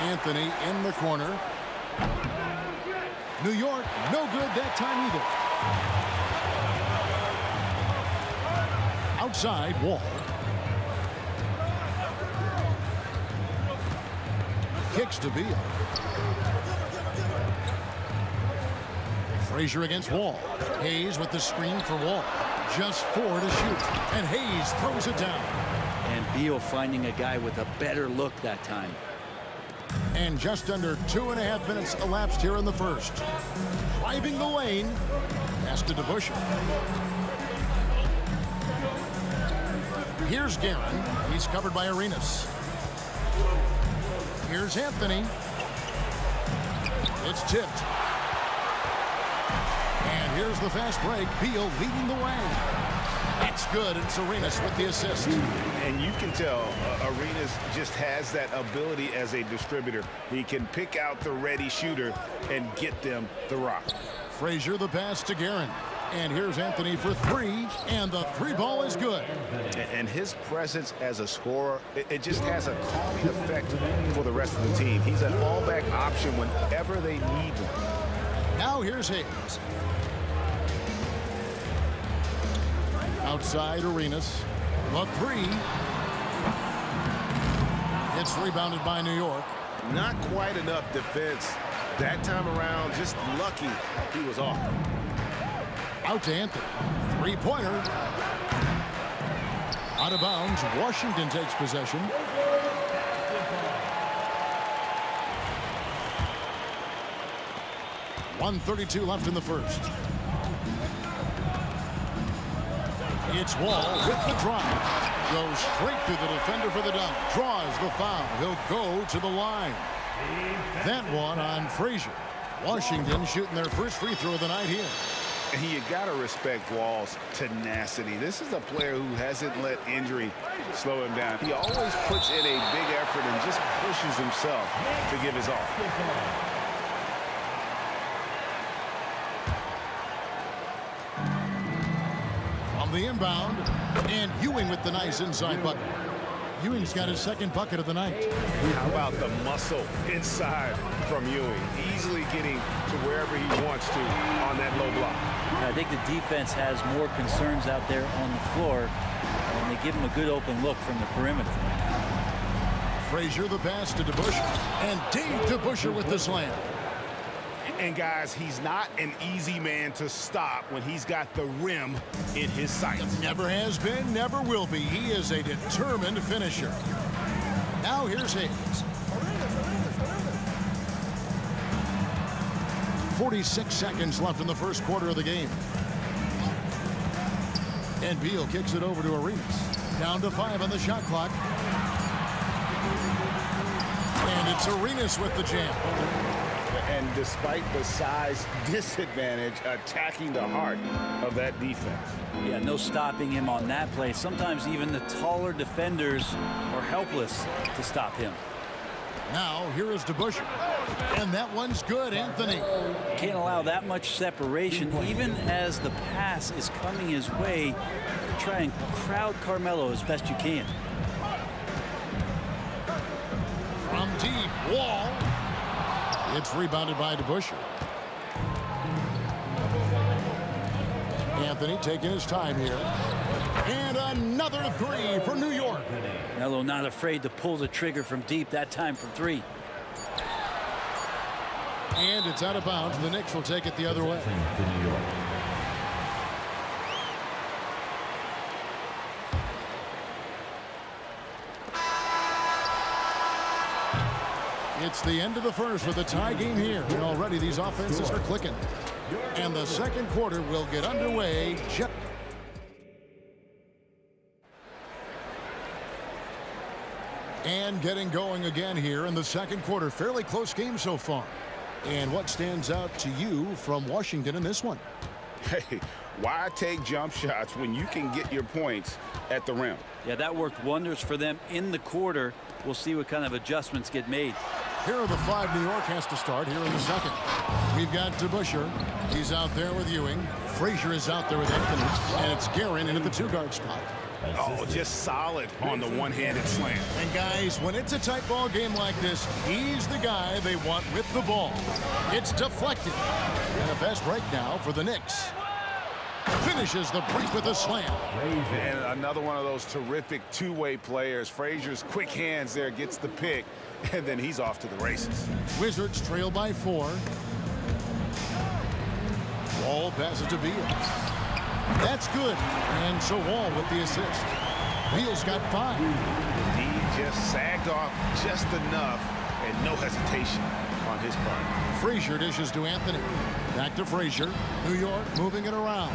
Anthony in the corner. New York, no good that time either. Outside, Wall. Kicks to Beal. Frazier against Wall. Hayes with the screen for Wall. Just 4 to shoot, and Hayes throws it down. And Beal finding a guy with a better look that time. And just under 2.5 minutes elapsed here in the first. Driving the lane. Pass to DeBusschere. Here's Guerin. He's covered by Arenas. Here's Anthony. It's tipped. And here's the fast break. Beal leading the way. It's good. It's Arenas with the assist. And you can tell Arenas just has that ability as a distributor. He can pick out the ready shooter and get them the rock. Frazier the pass to Guerin. And here's Anthony for 3. And the 3 ball is good. And his presence as a scorer, it just has a calming effect for the rest of the team. He's a fallback option whenever they need one. Now here's Hayes. Outside Arenas. The 3. It's rebounded by New York. Not quite enough defense that time around. Just lucky he was off. Out to Anthony. 3-pointer. Out of bounds. Washington takes possession. .132 left in the first. It's Wall with the drive. Goes straight through the defender for the dunk. Draws the foul. He'll go to the line. That one on Frazier. Washington shooting their first free throw of the night here. And you got to respect Wall's tenacity. This is a player who hasn't let injury slow him down. He always puts in a big effort and just pushes himself to give his all. the inbound. And Ewing with the nice inside bucket. Ewing's got his second bucket of the night. How about the muscle inside from Ewing? Easily getting to wherever he wants to on that low block. I think the defense has more concerns out there on the floor, and they give him a good open look from the perimeter. Frazier the pass to DeBusschere. And Dave DeBusschere with the slam. And guys, he's not an easy man to stop when he's got the rim in his sights. Never has been, never will be. He is a determined finisher. Now here's Hayes. 46 seconds left in the first quarter of the game. And Beal kicks it over to Arenas. Down to 5 on the shot clock. And it's Arenas with the jam. And despite the size disadvantage, attacking the heart of that defense. Yeah, no stopping him on that play. Sometimes even the taller defenders are helpless to stop him. Now, here is DeBusschere. And that one's good, Anthony. Can't allow that much separation, even as the pass is coming his way. Try and crowd Carmelo as best you can. From deep, Wall. It's rebounded by DeBusschere. Anthony taking his time here. And another three for New York. Melo not afraid to pull the trigger from deep, that time from 3. And it's out of bounds. The Knicks will take it the other way. It's the end of the first with a tie game here. And already these offenses are clicking. And the second quarter will get underway. And getting going again here in the second quarter. Fairly close game so far. And what stands out to you from Washington in this one? Hey, why take jump shots when you can get your points at the rim? Yeah, that worked wonders for them in the quarter. We'll see what kind of adjustments get made. Here are the 5 New York has to start here in the second. We've got DeBusschere. He's out there with Ewing. Frazier is out there with Anthony. And it's Guerin in at the 2-guard spot. Oh, just solid on the one-handed slam. And guys, when it's a tight ball game like this, he's the guy they want with the ball. It's deflected. And a fast break now for the Knicks. Finishes the break with a slam. And another one of those terrific two-way players. Frazier's quick hands there, gets the pick, and then he's off to the races. Wizards trail by 4. Wall passes to Beal. That's good. And so Wall with the assist. Beal's got 5. He just sagged off just enough and no hesitation on his part. Frazier dishes to Anthony. Back to Frazier. New York moving it around.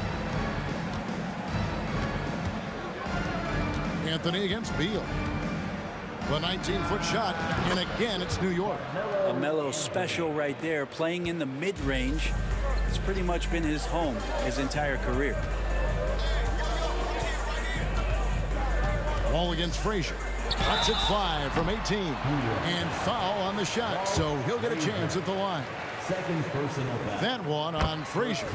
Anthony against Beal. The 19-foot shot, and again it's New York. A Melo special right there, playing in the mid-range. It's pretty much been his home his entire career. Wall against Frazier. Cuts it 5 from 18. And foul on the shot, so he'll get a chance at the line. Second personal foul. That one on Frazier.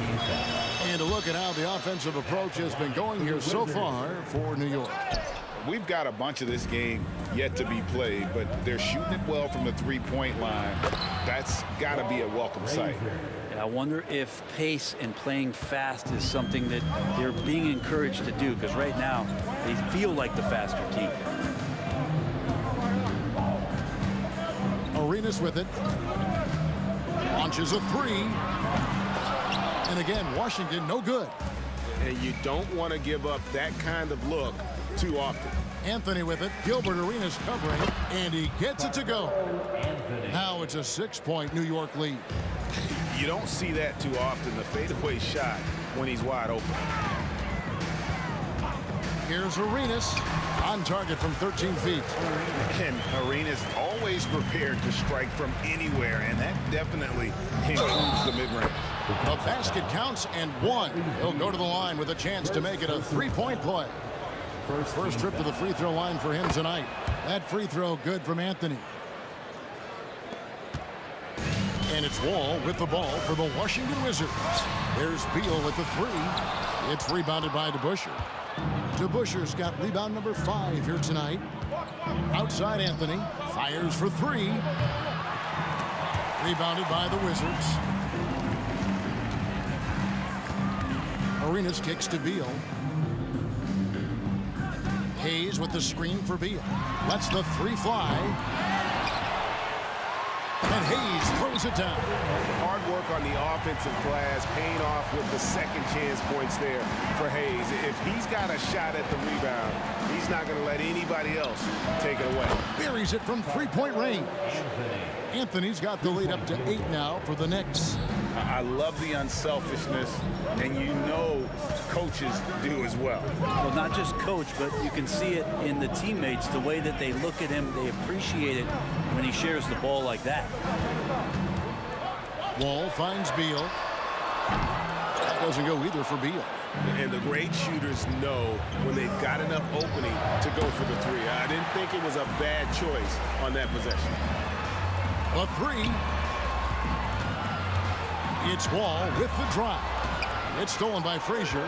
And a look at how the offensive approach has been going here so far for New York. We've got a bunch of this game yet to be played, but they're shooting it well from the three-point line. That's got to be a welcome sight. And I wonder if pace and playing fast is something that they're being encouraged to do, because right now they feel like the faster team. Arenas with it. Launches a 3. And again, Washington no good. And you don't want to give up that kind of look too often. Anthony with it. Gilbert Arenas covering, and he gets it to go. Now it's a 6-point New York lead. You don't see that too often, the fadeaway shot when he's wide open. Here's Arenas on target from 13 feet. And Arenas always prepared to strike from anywhere, and that definitely includes the mid-range. The basket counts and 1. He'll go to the line with a chance to make it a 3-point play. First trip to the free throw line for him tonight. That free throw good from Anthony. And it's Wall with the ball for the Washington Wizards. There's Beal with the three. It's rebounded by DeBusschere. DeBusschere's got rebound number 5 here tonight. Outside Anthony. Fires for 3. Rebounded by the Wizards. Arenas kicks to Beal. Hayes with the screen for Beal. Lets the 3 fly. And Hayes throws it down. Hard work on the offensive glass, paying off with the second chance points there for Hayes. If he's got a shot at the rebound, he's not going to let anybody else take it away. Buries it from 3-point range. Anthony's got the lead up to 8 now for the Knicks. I love the unselfishness, and you know coaches do as well. Well, not just coach, but you can see it in the teammates, the way that they look at him. They appreciate it when he shares the ball like that. Wall finds Beal. That doesn't go either for Beal. And the great shooters know when they've got enough opening to go for the 3. I didn't think it was a bad choice on that possession. A 3. It's Wall with the drive. It's stolen by Frazier.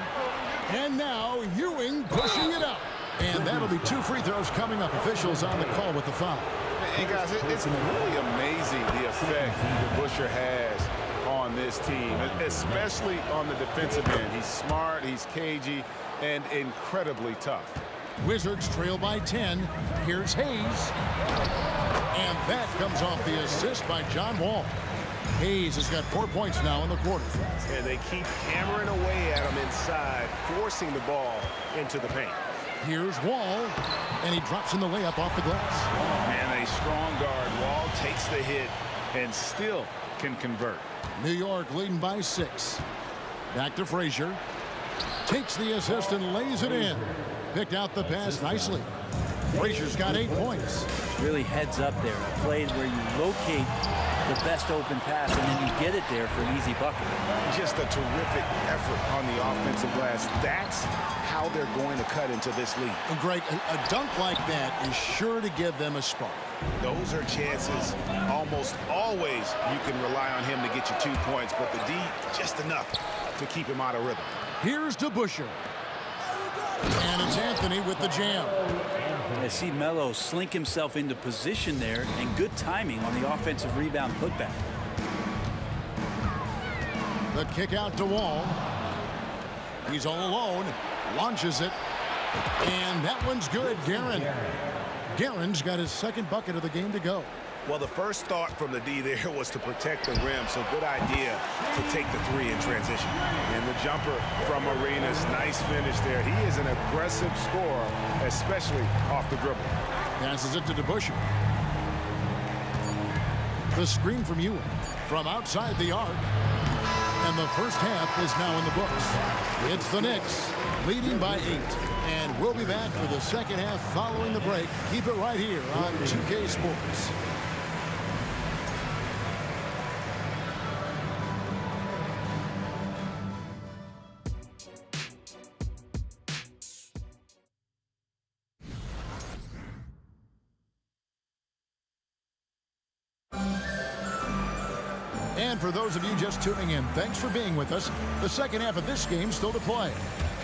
And now Ewing pushing it up. And that'll be 2 free throws coming up. Officials on the call with the foul. Hey, guys, it's really amazing the effect DeBusschere has on this team, especially on the defensive end. He's smart, he's cagey, and incredibly tough. Wizards trail by 10. Here's Hayes. And that comes off the assist by John Wall. Hayes has got 4 points now in the quarter. And they keep hammering away at him inside, forcing the ball into the paint. Here's Wall, and he drops in the layup off the glass. And a strong guard. Wall takes the hit and still can convert. New York leading by 6. Back to Frazier. Takes the assist and lays it in. Picked out the pass nicely. Frazier's got 8 points. Really heads up there. A play where you locate the best open pass and then you get it there for an easy bucket. Just a terrific effort on the offensive glass. That's how they're going to cut into this league. And Greg, a dunk like that is sure to give them a spark. Those are chances. Almost always you can rely on him to get you 2 points, but the D, just enough to keep him out of rhythm. Here's DeBusschere. And it's Anthony with the jam. I see Melo slink himself into position there, and good timing on the offensive rebound putback. The kick out to Wall. He's all alone. Launches it. And that one's good. Guerin's got his second bucket of the game to go. Well, the first thought from the D there was to protect the rim, so good idea to take the 3 in transition. And the jumper from Arenas, nice finish there. He is an aggressive scorer, especially off the dribble. Passes it to DeBusschere. The screen from Ewing from outside the arc. And the first half is now in the books. It's the Knicks leading by 8. And we'll be back for the second half following the break. Keep it right here on 2K Sports. And for those of you just tuning in, thanks for being with us. The second half of this game still to play.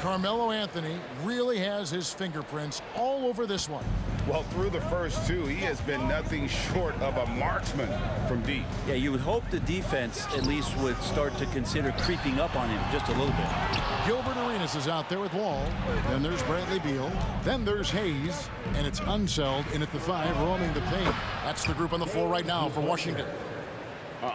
Carmelo Anthony really has his fingerprints all over this one. Well, through the first 2, he has been nothing short of a marksman from deep. Yeah, you would hope the defense at least would start to consider creeping up on him just a little bit. Gilbert Arenas is out there with Wall. Then there's Bradley Beal. Then there's Hayes. And it's Unseld in at the 5, roaming the paint. That's the group on the floor right now for Washington.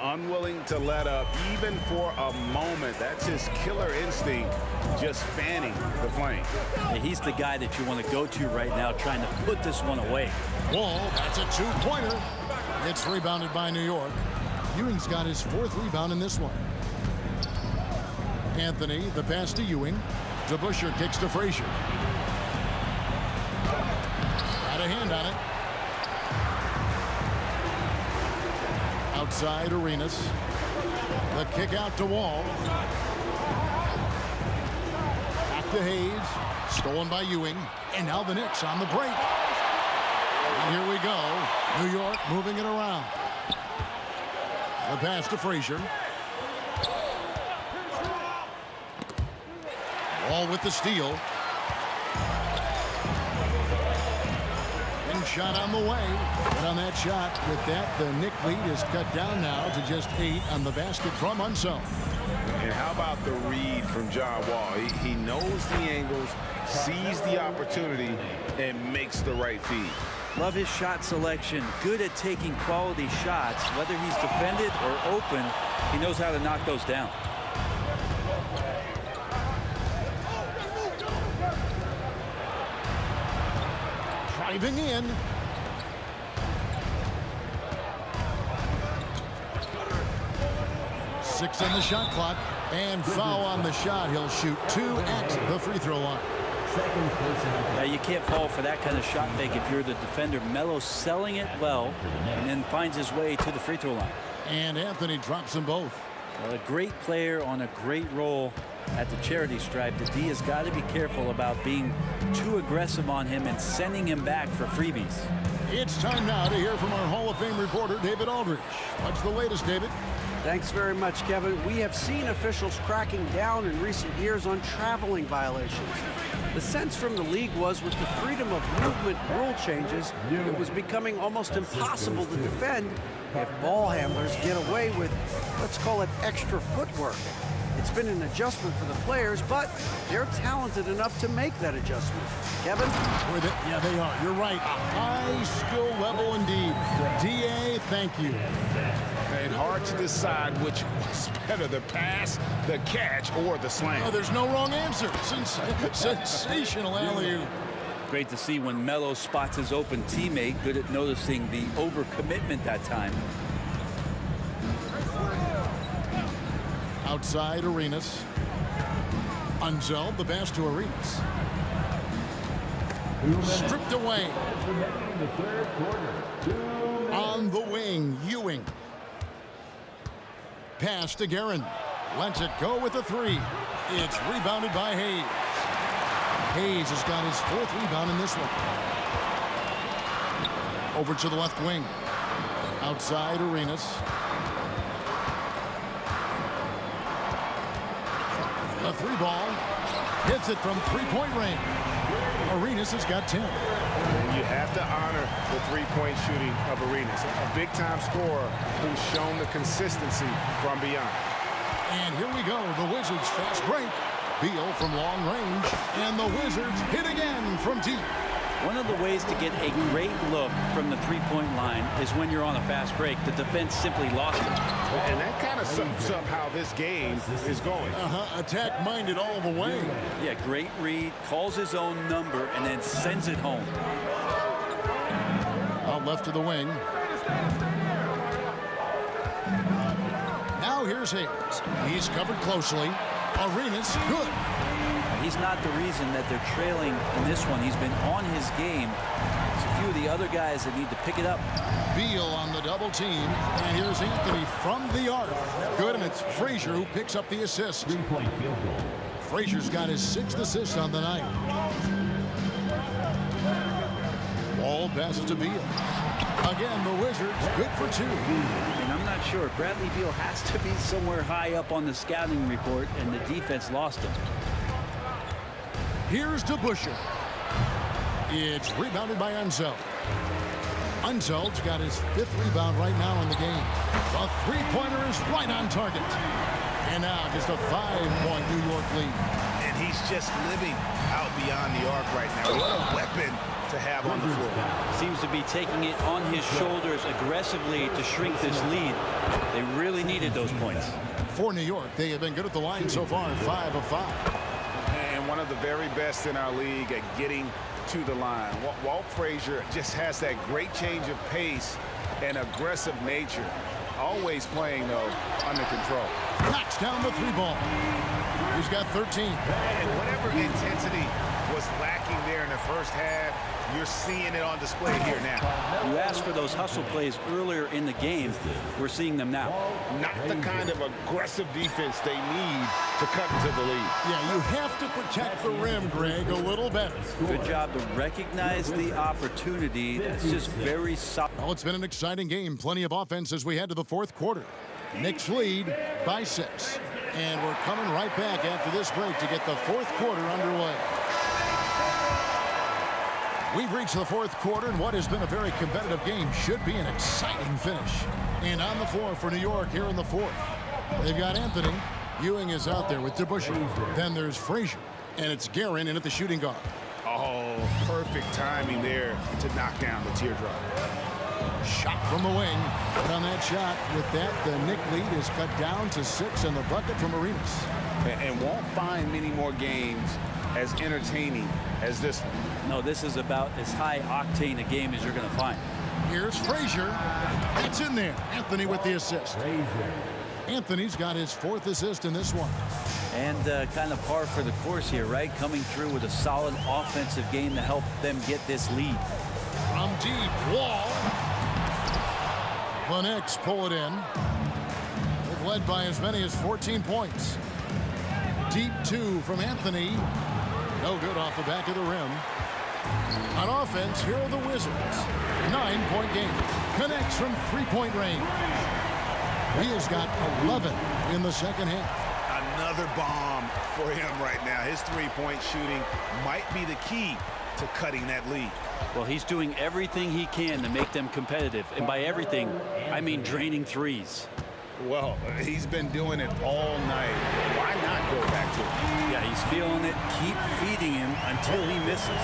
Unwilling to let up even for a moment. That's his killer instinct, just fanning the flame. Yeah, he's the guy that you want to go to right now, trying to put this one away. Wall, that's a 2-pointer. It's rebounded by New York. Ewing's got his 4th rebound in this one. Anthony, the pass to Ewing. DeBusschere kicks to Frazier. Got a hand on it. Outside Arenas. The kick out to Wall. Back to Hayes. Stolen by Ewing. And now the Knicks on the break. And here we go. New York moving it around. The pass to Frazier. Wall with the steal. And shot on the way. But on that shot, with that, the Knick lead is cut down now to just 8 on the basket from Unseld. And how about the read from John Wall? He knows the angles, sees the opportunity, and makes the right feed. Love his shot selection. Good at taking quality shots. Whether he's defended or open, he knows how to knock those down. Driving in. Six on the shot clock. And foul on the shot. He'll shoot 2 at the free throw line. Now, you can't fall for that kind of shot fake if you're the defender. Melo selling it well and then finds his way to the free throw line. And Anthony drops them both. Well, a great player on a great role at the charity stripe. The D has got to be careful about being too aggressive on him and sending him back for freebies. It's time now to hear from our Hall of Fame reporter, David Aldridge. What's the latest, David? Thanks very much, Kevin. We have seen officials cracking down in recent years on traveling violations. The sense from the league was with the freedom of movement rule changes, it was becoming almost impossible to defend if ball handlers get away with, let's call it, extra footwork. It's been an adjustment for the players, but they're talented enough to make that adjustment. Kevin? Yeah, they are. You're right. A high skill level indeed. DA, thank you. And hard to decide which was better, the pass, the catch, or the slam. Oh, there's no wrong answer. Sensational alley-oop. Great to see when Melo spots his open teammate. Good at noticing the overcommitment that time. Outside Arenas. Unseld, the pass to Arenas. Stripped away. On the wing, Ewing. Pass to Guerin. Lets it go with a 3. It's rebounded by Hayes. Hayes has got his 4th rebound in this one. Over to the left wing. Outside Arenas. The 3 ball. Hits it from 3-point range. Arenas has got 10. You have to honor the 3-point shooting of Arenas. A big-time scorer who's shown the consistency from beyond. And here we go. The Wizards fast break. Beal from long range. And the Wizards hit again from deep. One of the ways to get a great look from the three-point line is when you're on a fast break. The defense simply lost it. And that kind of sums up how this game is going. Attack-minded all the way. Yeah, great read, calls his own number, and then sends it home. Out left to the wing. Now here's Hayes. He's covered closely. Arenas, good. He's not the reason that they're trailing in this one. He's been on his game. There's a few of the other guys that need to pick it up. Beal on the double team. And here's Anthony from the arc. Good, and it's Frazier who picks up the assist. Frazier's got his 6th assist on the night. Ball passes to Beal. Again, the Wizards good for 2. And I'm not sure. Bradley Beal has to be somewhere high up on the scouting report, and the defense lost him. Here's to Busher. It's rebounded by Unseld. Unseld's got his 5th rebound right now in the game. The three-pointer is right on target. And now just a 5-point New York lead. And he's just living out beyond the arc right now. What a weapon to have on the floor. Seems to be taking it on his shoulders aggressively to shrink this lead. They really needed those points. For New York, they have been good at the line so far, 5 of 5. And one of the very best in our league at getting to the line. Walt Frazier just has that great change of pace and aggressive nature. Always playing, though, under control. Knocks down the 3-ball. He's got 13. And whatever intensity was lacking there in the first half, you're seeing it on display here now. You asked for those hustle plays earlier in the game. We're seeing them now. Not the kind of aggressive defense they need to cut into the lead. Yeah, you have to protect the rim, Greg, a little better. Good job to recognize the opportunity. That's just very solid. Well, it's been an exciting game. Plenty of offense as we head to the 4th quarter. Knicks lead by 6. And we're coming right back after this break to get the fourth quarter underway. We've reached the fourth quarter, and what has been a very competitive game should be an exciting finish. And on the floor for New York here in the fourth, they've got Anthony. Ewing is out there with DeBusschere. Then there's Frazier, and it's Guerin in at the shooting guard. Oh, perfect timing there to knock down the teardrop. Shot from the wing. And on that shot, with that, the Knick lead is cut down to 6, and the bucket from Arenas. And won't find many more games as entertaining as this one. No, this is about as high octane a game as you're going to find. Here's Frazier. It's in there. Anthony with the assist. Anthony's got his 4th assist in this one. And kind of par for the course here, right? Coming through with a solid offensive game to help them get this lead. From deep, Wall. The Knicks pull it in. They've led by as many as 14 points. Deep 2 from Anthony. No good off the back of the rim. On offense, here are the Wizards. 9-point game. Connects from 3-point range. Beal's got 11 in the second half. Another bomb for him right now. His three-point shooting might be the key to cutting that lead. Well, he's doing everything he can to make them competitive. And by everything, I mean draining threes. Well, he's been doing it all night. Why not go back to it? Yeah, he's feeling it. Keep feeding him until he misses.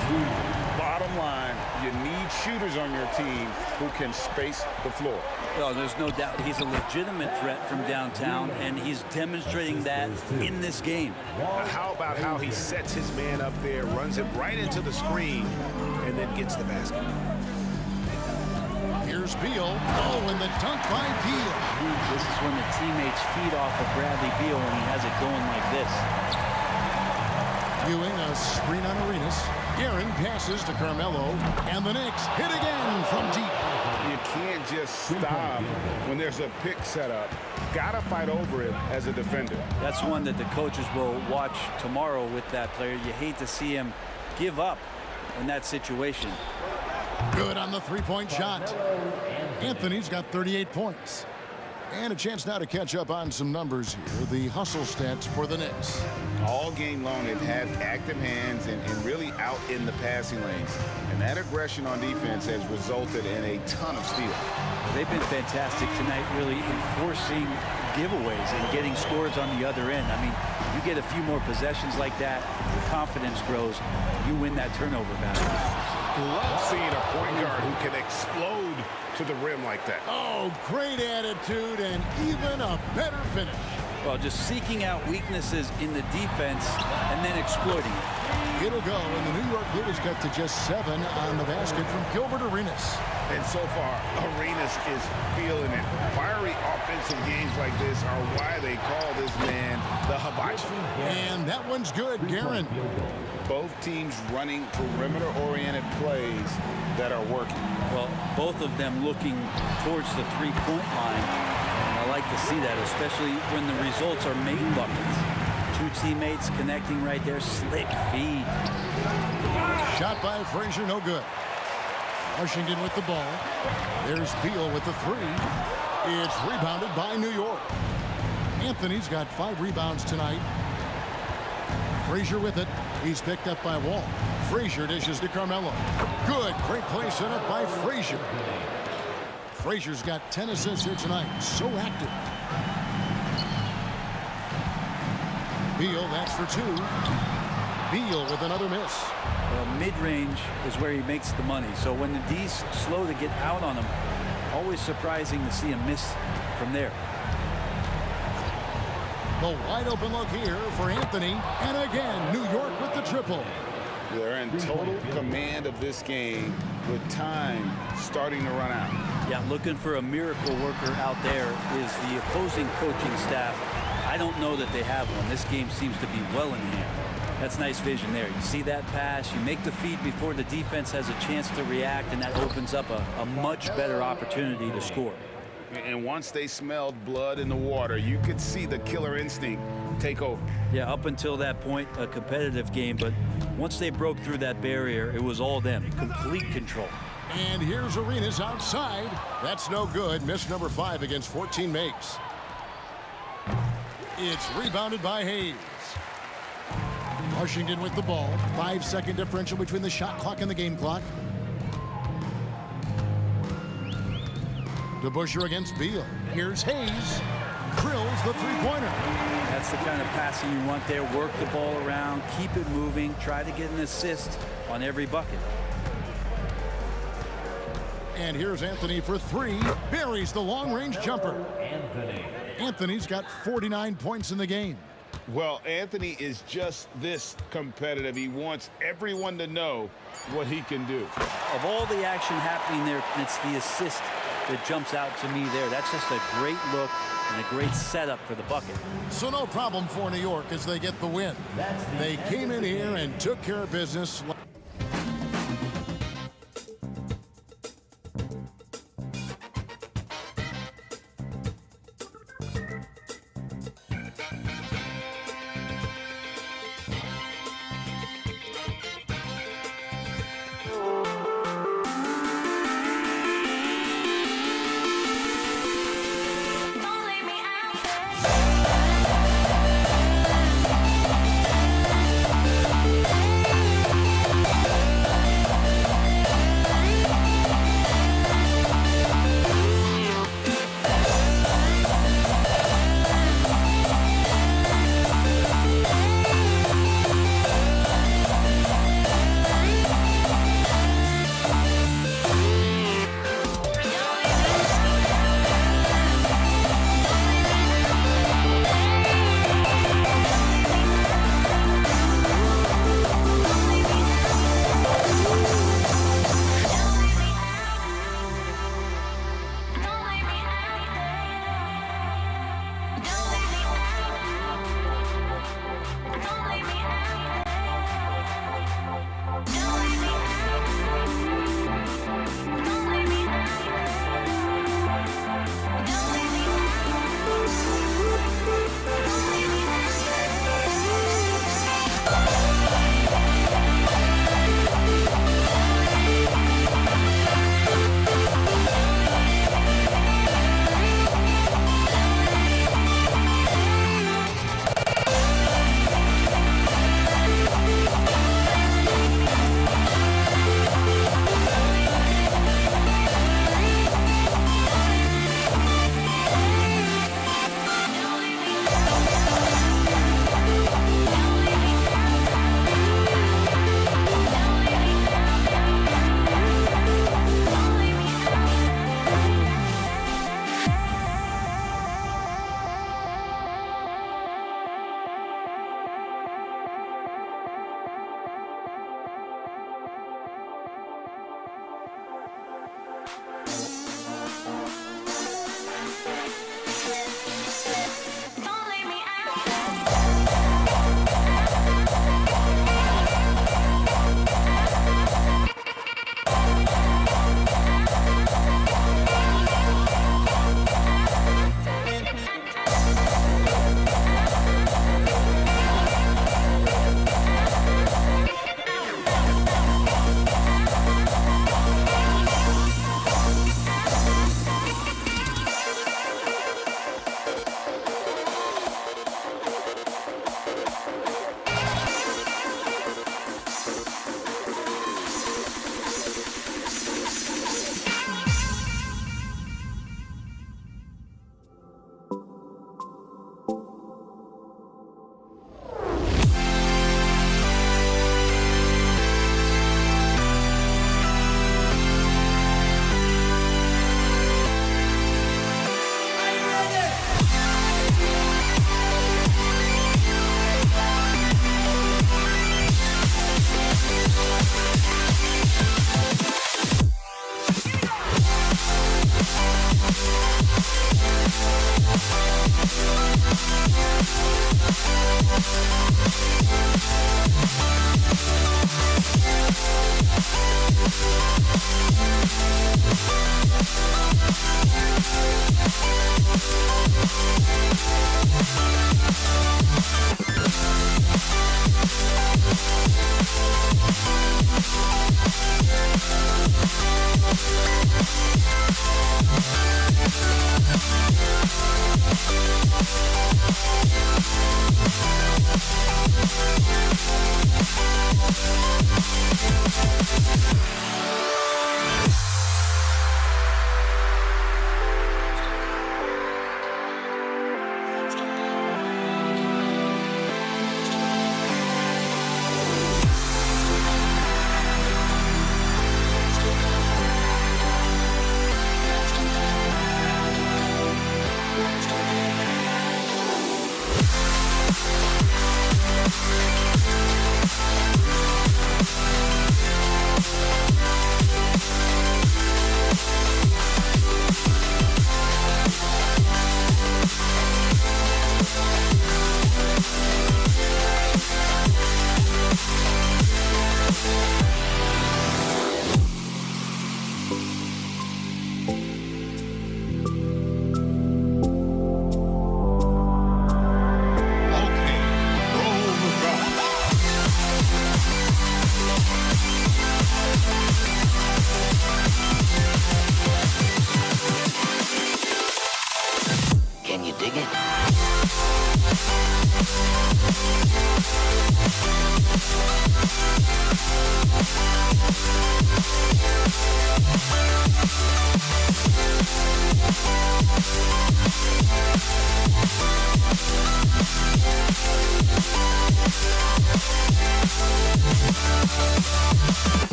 Bottom line, you need shooters on your team who can space the floor. Oh, there's no doubt he's a legitimate threat from downtown, and he's demonstrating that in this game. How about how he sets his man up there, runs it right into the screen, and then gets the basket? Here's Beal. Oh, and the dunk by Beal. This is when the teammates feed off of Bradley Beal when he has it going like this. Ewing a screen on Arenas. Guerin passes to Carmelo. And the Knicks hit again from deep. You can't just stop when there's a pick set up. Gotta fight over it as a defender. That's one that the coaches will watch tomorrow with that player. You hate to see him give up in that situation. Good on the three-point shot. Anthony's got 38 points. And a chance now to catch up on some numbers here. The hustle stats for the Knicks. All game long, they've had active hands and really out in the passing lanes. And that aggression on defense has resulted in a ton of steals. They've been fantastic tonight, really enforcing giveaways and getting scores on the other end. I mean, you get a few more possessions like that, your confidence grows, you win that turnover battle. Love seeing a point guard who can explode to the rim like that. Oh, great attitude and even a better finish. Well, just seeking out weaknesses in the defense and then exploiting it. It'll go, and the New York lead is cut to just 7 on the basket from Gilbert Arenas. And so far, Arenas is feeling it. Fiery offensive games like this are why they call this man the hibachi. And that one's good, Guerin. Both teams running perimeter-oriented plays that are working. Well, both of them looking towards the three-point line. And I like to see that, especially when the results are made buckets. Two teammates connecting right there. Slick feed. Shot by Frazier, no good. Washington with the ball. There's Beal with the 3. It's rebounded by New York. Anthony's got 5 rebounds tonight. Frazier with it. He's picked up by Wall. Frazier dishes to Carmelo. Good. Great play set up by Frazier. Frazier's got 10 assists here tonight. So active. Beal, that's for 2. Beal with another miss. Well, mid-range is where he makes the money. So when the D's slow to get out on him, always surprising to see him miss from there. The wide open look here for Anthony. And again, New York with the triple. They're in total command of this game with time starting to run out. Yeah, looking for a miracle worker out there is the opposing coaching staff. I don't know that they have one. This game seems to be well in hand. That's nice vision there. You see that pass, you make the feed before the defense has a chance to react, and that opens up a much better opportunity to score. And once they smelled blood in the water, you could see the killer instinct take over. Yeah, up until that point, a competitive game, but once they broke through that barrier, it was all them. Complete control. And here's Arenas outside. That's no good. Miss number 5 against 14 makes. It's rebounded by Hayes. Washington with the ball. 5-second differential between the shot clock and the game clock. DeBusschere against Beal. Here's Hayes. Drills the three-pointer. That's the kind of passing you want there. Work the ball around, keep it moving, try to get an assist on every bucket. And here's Anthony for three. Buries the long-range jumper. Anthony's got 49 points in the game. Well, Anthony is just this competitive. He wants everyone to know what he can do. Of all the action happening there, it's the assist that jumps out to me there. That's just a great look and a great setup for the bucket. So no problem for New York as they get the win. They came in here and took care of business.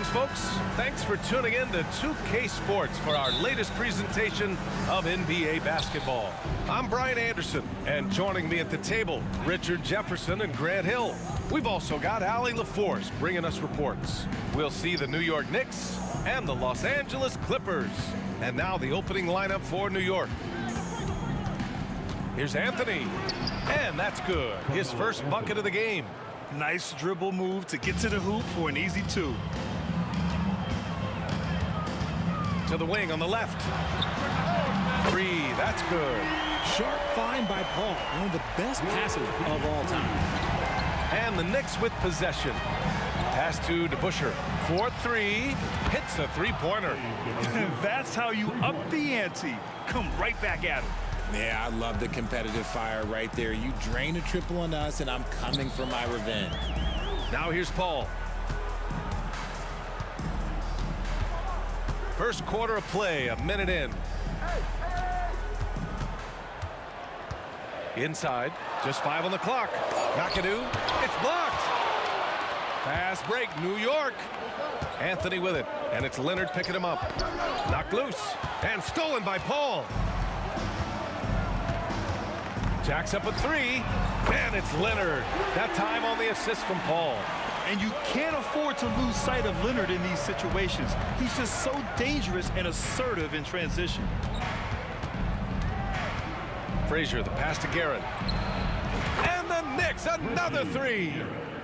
folks. Thanks for tuning in to 2K Sports for our latest presentation of NBA basketball. I'm Brian Anderson, and joining me at the table, Richard Jefferson and Grant Hill. We've also got Allie LaForce bringing us reports. We'll see the New York Knicks and the Los Angeles Clippers. And now the opening lineup for New York. Here's Anthony, and that's good. His first bucket of the game. Nice dribble move to get to the hoop for an easy 2. To the wing on the left. 3, that's good. Sharp find by Paul, one of the best passes of all time. And the Knicks with possession. Pass to DeBusschere. 4-3, hits a three-pointer. That's how you up the ante. Come right back at him. Yeah, I love the competitive fire right there. You drain a triple on us, and I'm coming for my revenge. Now here's Paul. First quarter of play, a minute in. Inside, just 5 on the clock. McAdoo, it's blocked. Fast break, New York. Anthony with it, and it's Leonard picking him up. Knocked loose, and stolen by Paul. Jacks up a 3, and it's Leonard. That time on the assist from Paul. And you can't afford to lose sight of Leonard in these situations. He's just so dangerous and assertive in transition. Frazier, the pass to Garrett. And the Knicks, another 3.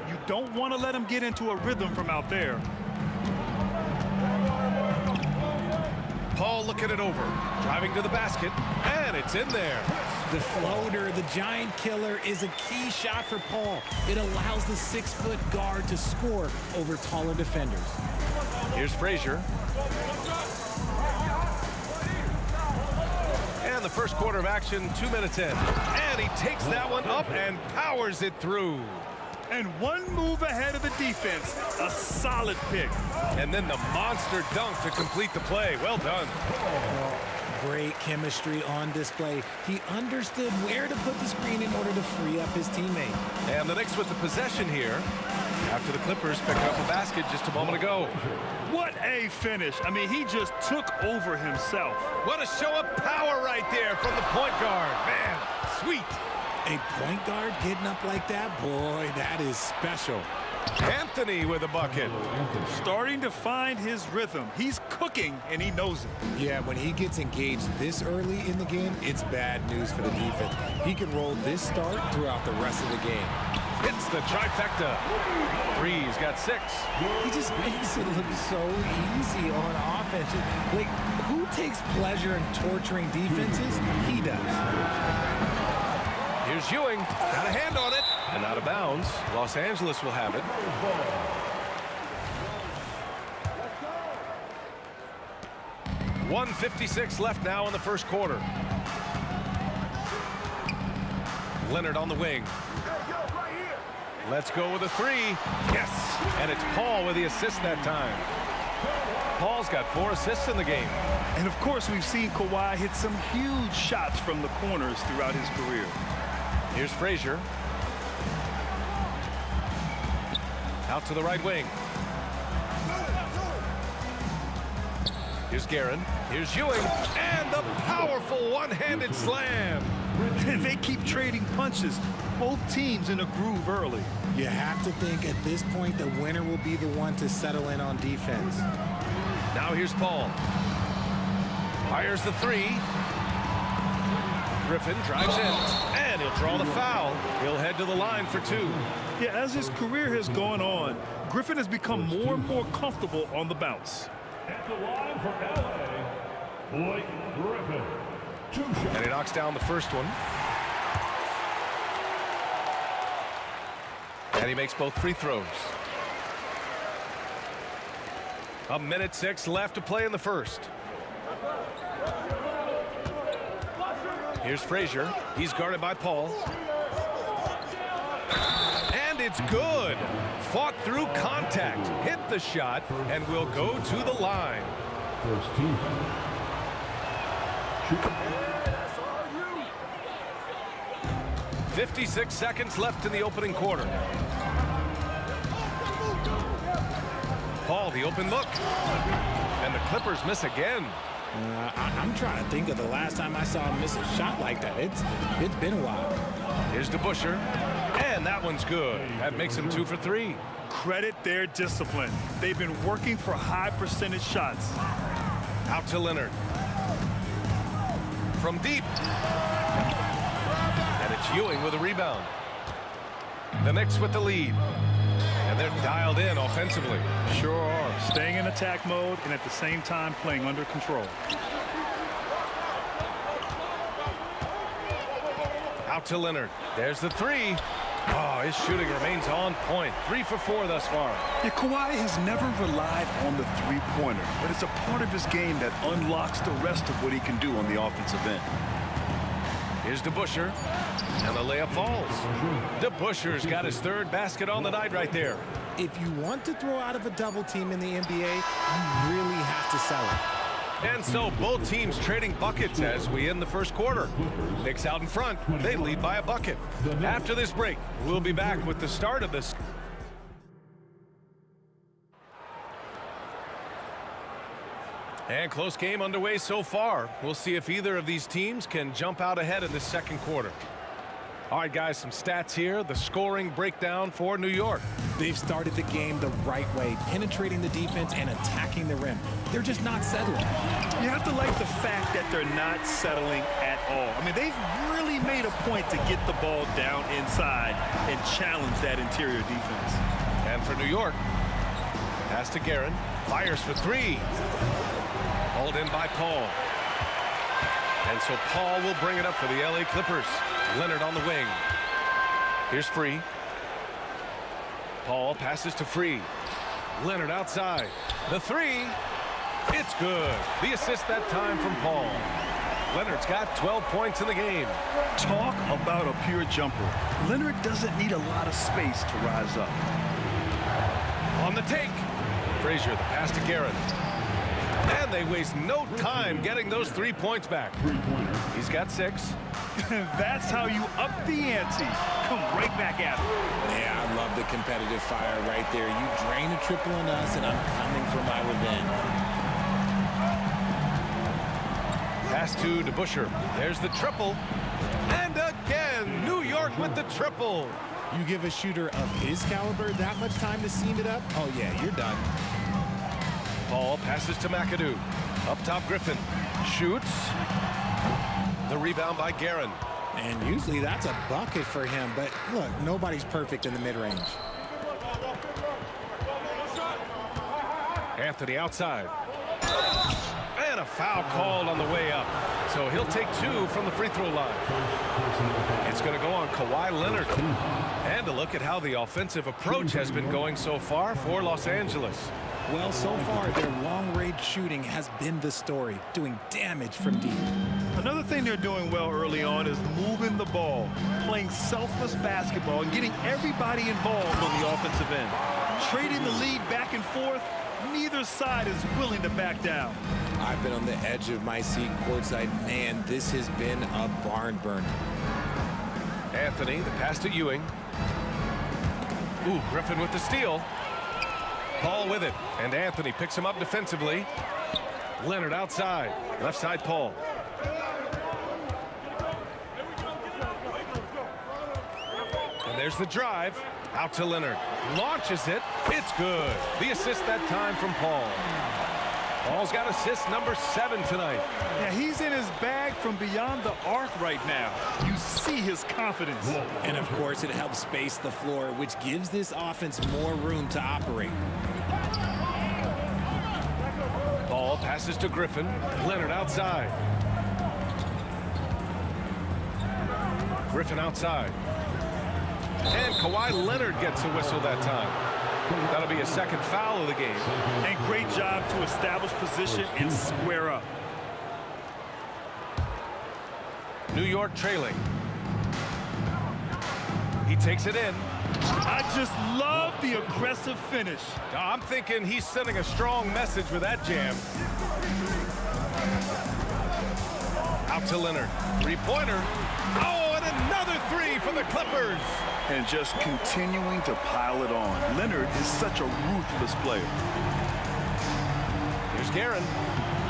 You don't want to let him get into a rhythm from out there. Paul looking it over, driving to the basket, and it's in there. The floater, the giant killer, is a key shot for Paul. It allows the 6-foot guard to score over taller defenders. Here's Frazier. And the first quarter of action, 2 minutes in. And he takes that one up and powers it through. And one move ahead of the defense. A solid pick. And then the monster dunk to complete the play. Well done. Great chemistry on display. He understood where to put the screen in order to free up his teammate. And the Knicks with the possession here after the Clippers picked up a basket just a moment ago. What a finish. I mean, he just took over himself. What a show of power right there from the point guard. Man, sweet. A point guard getting up like that, boy, that is special. Anthony with a bucket. Starting to find his rhythm. He's cooking, and he knows it. Yeah, when he gets engaged this early in the game, it's bad news for the defense. He can roll this start throughout the rest of the game. Hits the trifecta. 3's got 6. He just makes it look so easy on offense. Like, who takes pleasure in torturing defenses? He does. Here's Ewing, got a hand on it, and out of bounds. Los Angeles will have it. .156 left now in the first quarter. Leonard on the wing. Let's go with a 3. Yes, and it's Paul with the assist that time. Paul's got 4 assists in the game. And of course, we've seen Kawhi hit some huge shots from the corners throughout his career. Here's Frazier. Out to the right wing. Here's Guerin. Here's Ewing. And the powerful one-handed slam. They keep trading punches. Both teams in a groove early. You have to think at this point the winner will be the one to settle in on defense. Now here's Paul. Fires the 3. Griffin drives in, and he'll draw the foul. He'll head to the line for 2. Yeah, as his career has gone on, Griffin has become more and more comfortable on the bounce. At the line for LA, Blake Griffin. 2 shots. And he knocks down the first one. And he makes both free throws. 1:06 left to play in the first. Here's Frazier. He's guarded by Paul. And it's good. Fought through contact. Hit the shot and will go to the line. First team. 56 seconds left in the opening quarter. Paul, the open look. And the Clippers miss again. I'm trying to think of the last time I saw him miss a shot like that. It's been a while. Here's DeBusschere. And that one's good. That makes him 2 for 3. Credit their discipline. They've been working for high percentage shots. Out to Leonard. From deep. And it's Ewing with a rebound. The Knicks with the lead. And they're dialed in offensively. Sure are. Staying in attack mode and at the same time playing under control. Out to Leonard. There's the 3. Oh, his shooting remains on point. 3 for 4 thus far. Yeah, Kawhi has never relied on the three-pointer, but it's a part of his game that unlocks the rest of what he can do on the offensive end. Here's DeBusschere. And the layup falls. DeBusschere's got his 3rd basket on the night right there. If you want to throw out of a double team in the NBA, you really have to sell it. And so both teams trading buckets as we end the first quarter. Knicks out in front. They lead by a bucket. After this break, we'll be back with the start of this. And close game underway so far. We'll see if either of these teams can jump out ahead in the second quarter. All right, guys, some stats here. The scoring breakdown for New York. They've started the game the right way, penetrating the defense and attacking the rim. They're just not settling. You have to like the fact that they're not settling at all. I mean, they've really made a point to get the ball down inside and challenge that interior defense. And for New York, pass to Guerin. Fires for 3. Hauled in by Paul. And so Paul will bring it up for the LA Clippers. Leonard on the wing. Here's Free. Paul passes to Free. Leonard outside. The 3. It's good. The assist that time from Paul. Leonard's got 12 points in the game. Talk about a pure jumper. Leonard doesn't need a lot of space to rise up. On the take. Frazier, the pass to Guerin. And they waste no time getting those 3 points back. He's got 6. That's how you up the ante. Come right back at him. Yeah, I love the competitive fire right there. You drain a triple on us, and I'm coming for my revenge. Pass to DeBusschere. There's the triple. And again, New York with the triple. You give a shooter of his caliber that much time to seam it up? Oh, yeah, you're done. Paul passes to McAdoo. Up top, Griffin. Shoots. The rebound by Guerin. And usually that's a bucket for him. But look, nobody's perfect in the mid-range. Anthony outside. And a foul called on the way up. So he'll take 2 from the free throw line. It's going to go on Kawhi Leonard. And a look at how the offensive approach has been going so far for Los Angeles. Well, so far, their long-range shooting has been the story, doing damage from deep. Another thing they're doing well early on is moving the ball, playing selfless basketball, and getting everybody involved on the offensive end. Trading the lead back and forth, neither side is willing to back down. I've been on the edge of my seat courtside. Man, this has been a barn burner. Anthony, the pass to Ewing. Ooh, Griffin with the steal. Paul with it, and Anthony picks him up defensively. Leonard outside, left side Paul. And there's the drive, out to Leonard. Launches it, it's good. The assist that time from Paul. Paul's got assist number 7 tonight. Yeah, he's in his bag from beyond the arc right now. You see his confidence. And of course, it helps space the floor, which gives this offense more room to operate. Paul passes to Griffin. Leonard outside. Griffin outside. And Kawhi Leonard gets a whistle that time. That'll be a second foul of the game. And great job to establish position and square up. New York trailing. He takes it in. I just love the aggressive finish. I'm thinking he's sending a strong message with that jam. Out to Leonard. 3-pointer. Oh, and another 3 for the Clippers. and just continuing to pile it on. Leonard is such a ruthless player. Here's Guerin.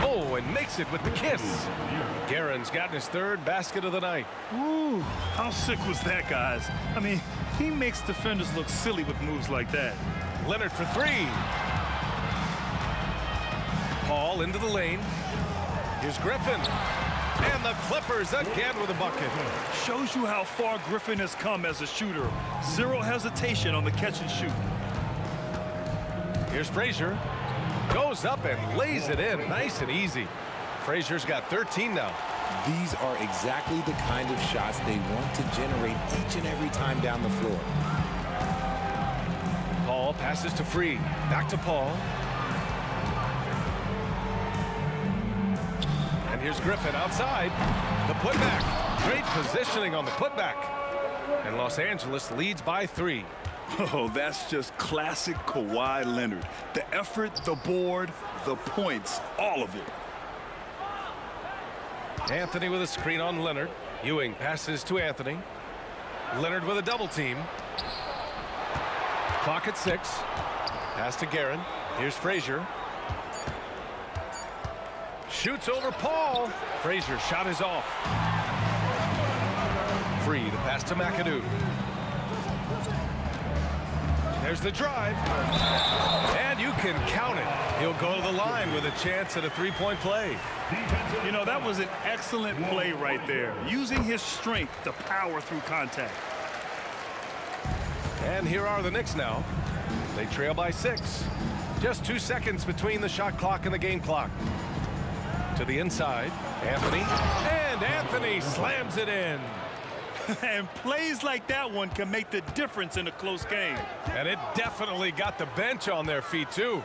Oh, and makes it with the kiss. Guerin's gotten his third basket of the night. Ooh, how sick was that, guys? I mean, he makes defenders look silly with moves like that. Leonard for three. Paul into the lane. Here's Griffin. And the Clippers again with a bucket. Shows you how far Griffin has come as a shooter. Zero hesitation on the catch and shoot. Here's Frazier. Goes up and lays it in nice and easy. Frazier's got 13 now. These are exactly the kind of shots they want to generate each and every time down the floor. Paul passes to Free. Back to Paul. And here's Griffin outside. The putback. Great positioning on the putback. And Los Angeles leads by 3. Oh, that's just classic Kawhi Leonard. The effort, the board, the points, all of it. Anthony with a screen on Leonard. Ewing passes to Anthony. Leonard with a double team. Clock at 6. Pass to Guerin. Here's Frazier. Shoots over Paul. Frazier shot is off. Free the pass to McAdoo. There's the drive. And you can count it. He'll go to the line with a chance at a three-point play. You know, that was an excellent play right there. Using his strength to power through contact. And here are the Knicks now. They trail by 6. Just 2 seconds between the shot clock and the game clock. To the inside, Anthony. And Anthony slams it in. And plays like that one can make the difference in a close game. And it definitely got the bench on their feet, too.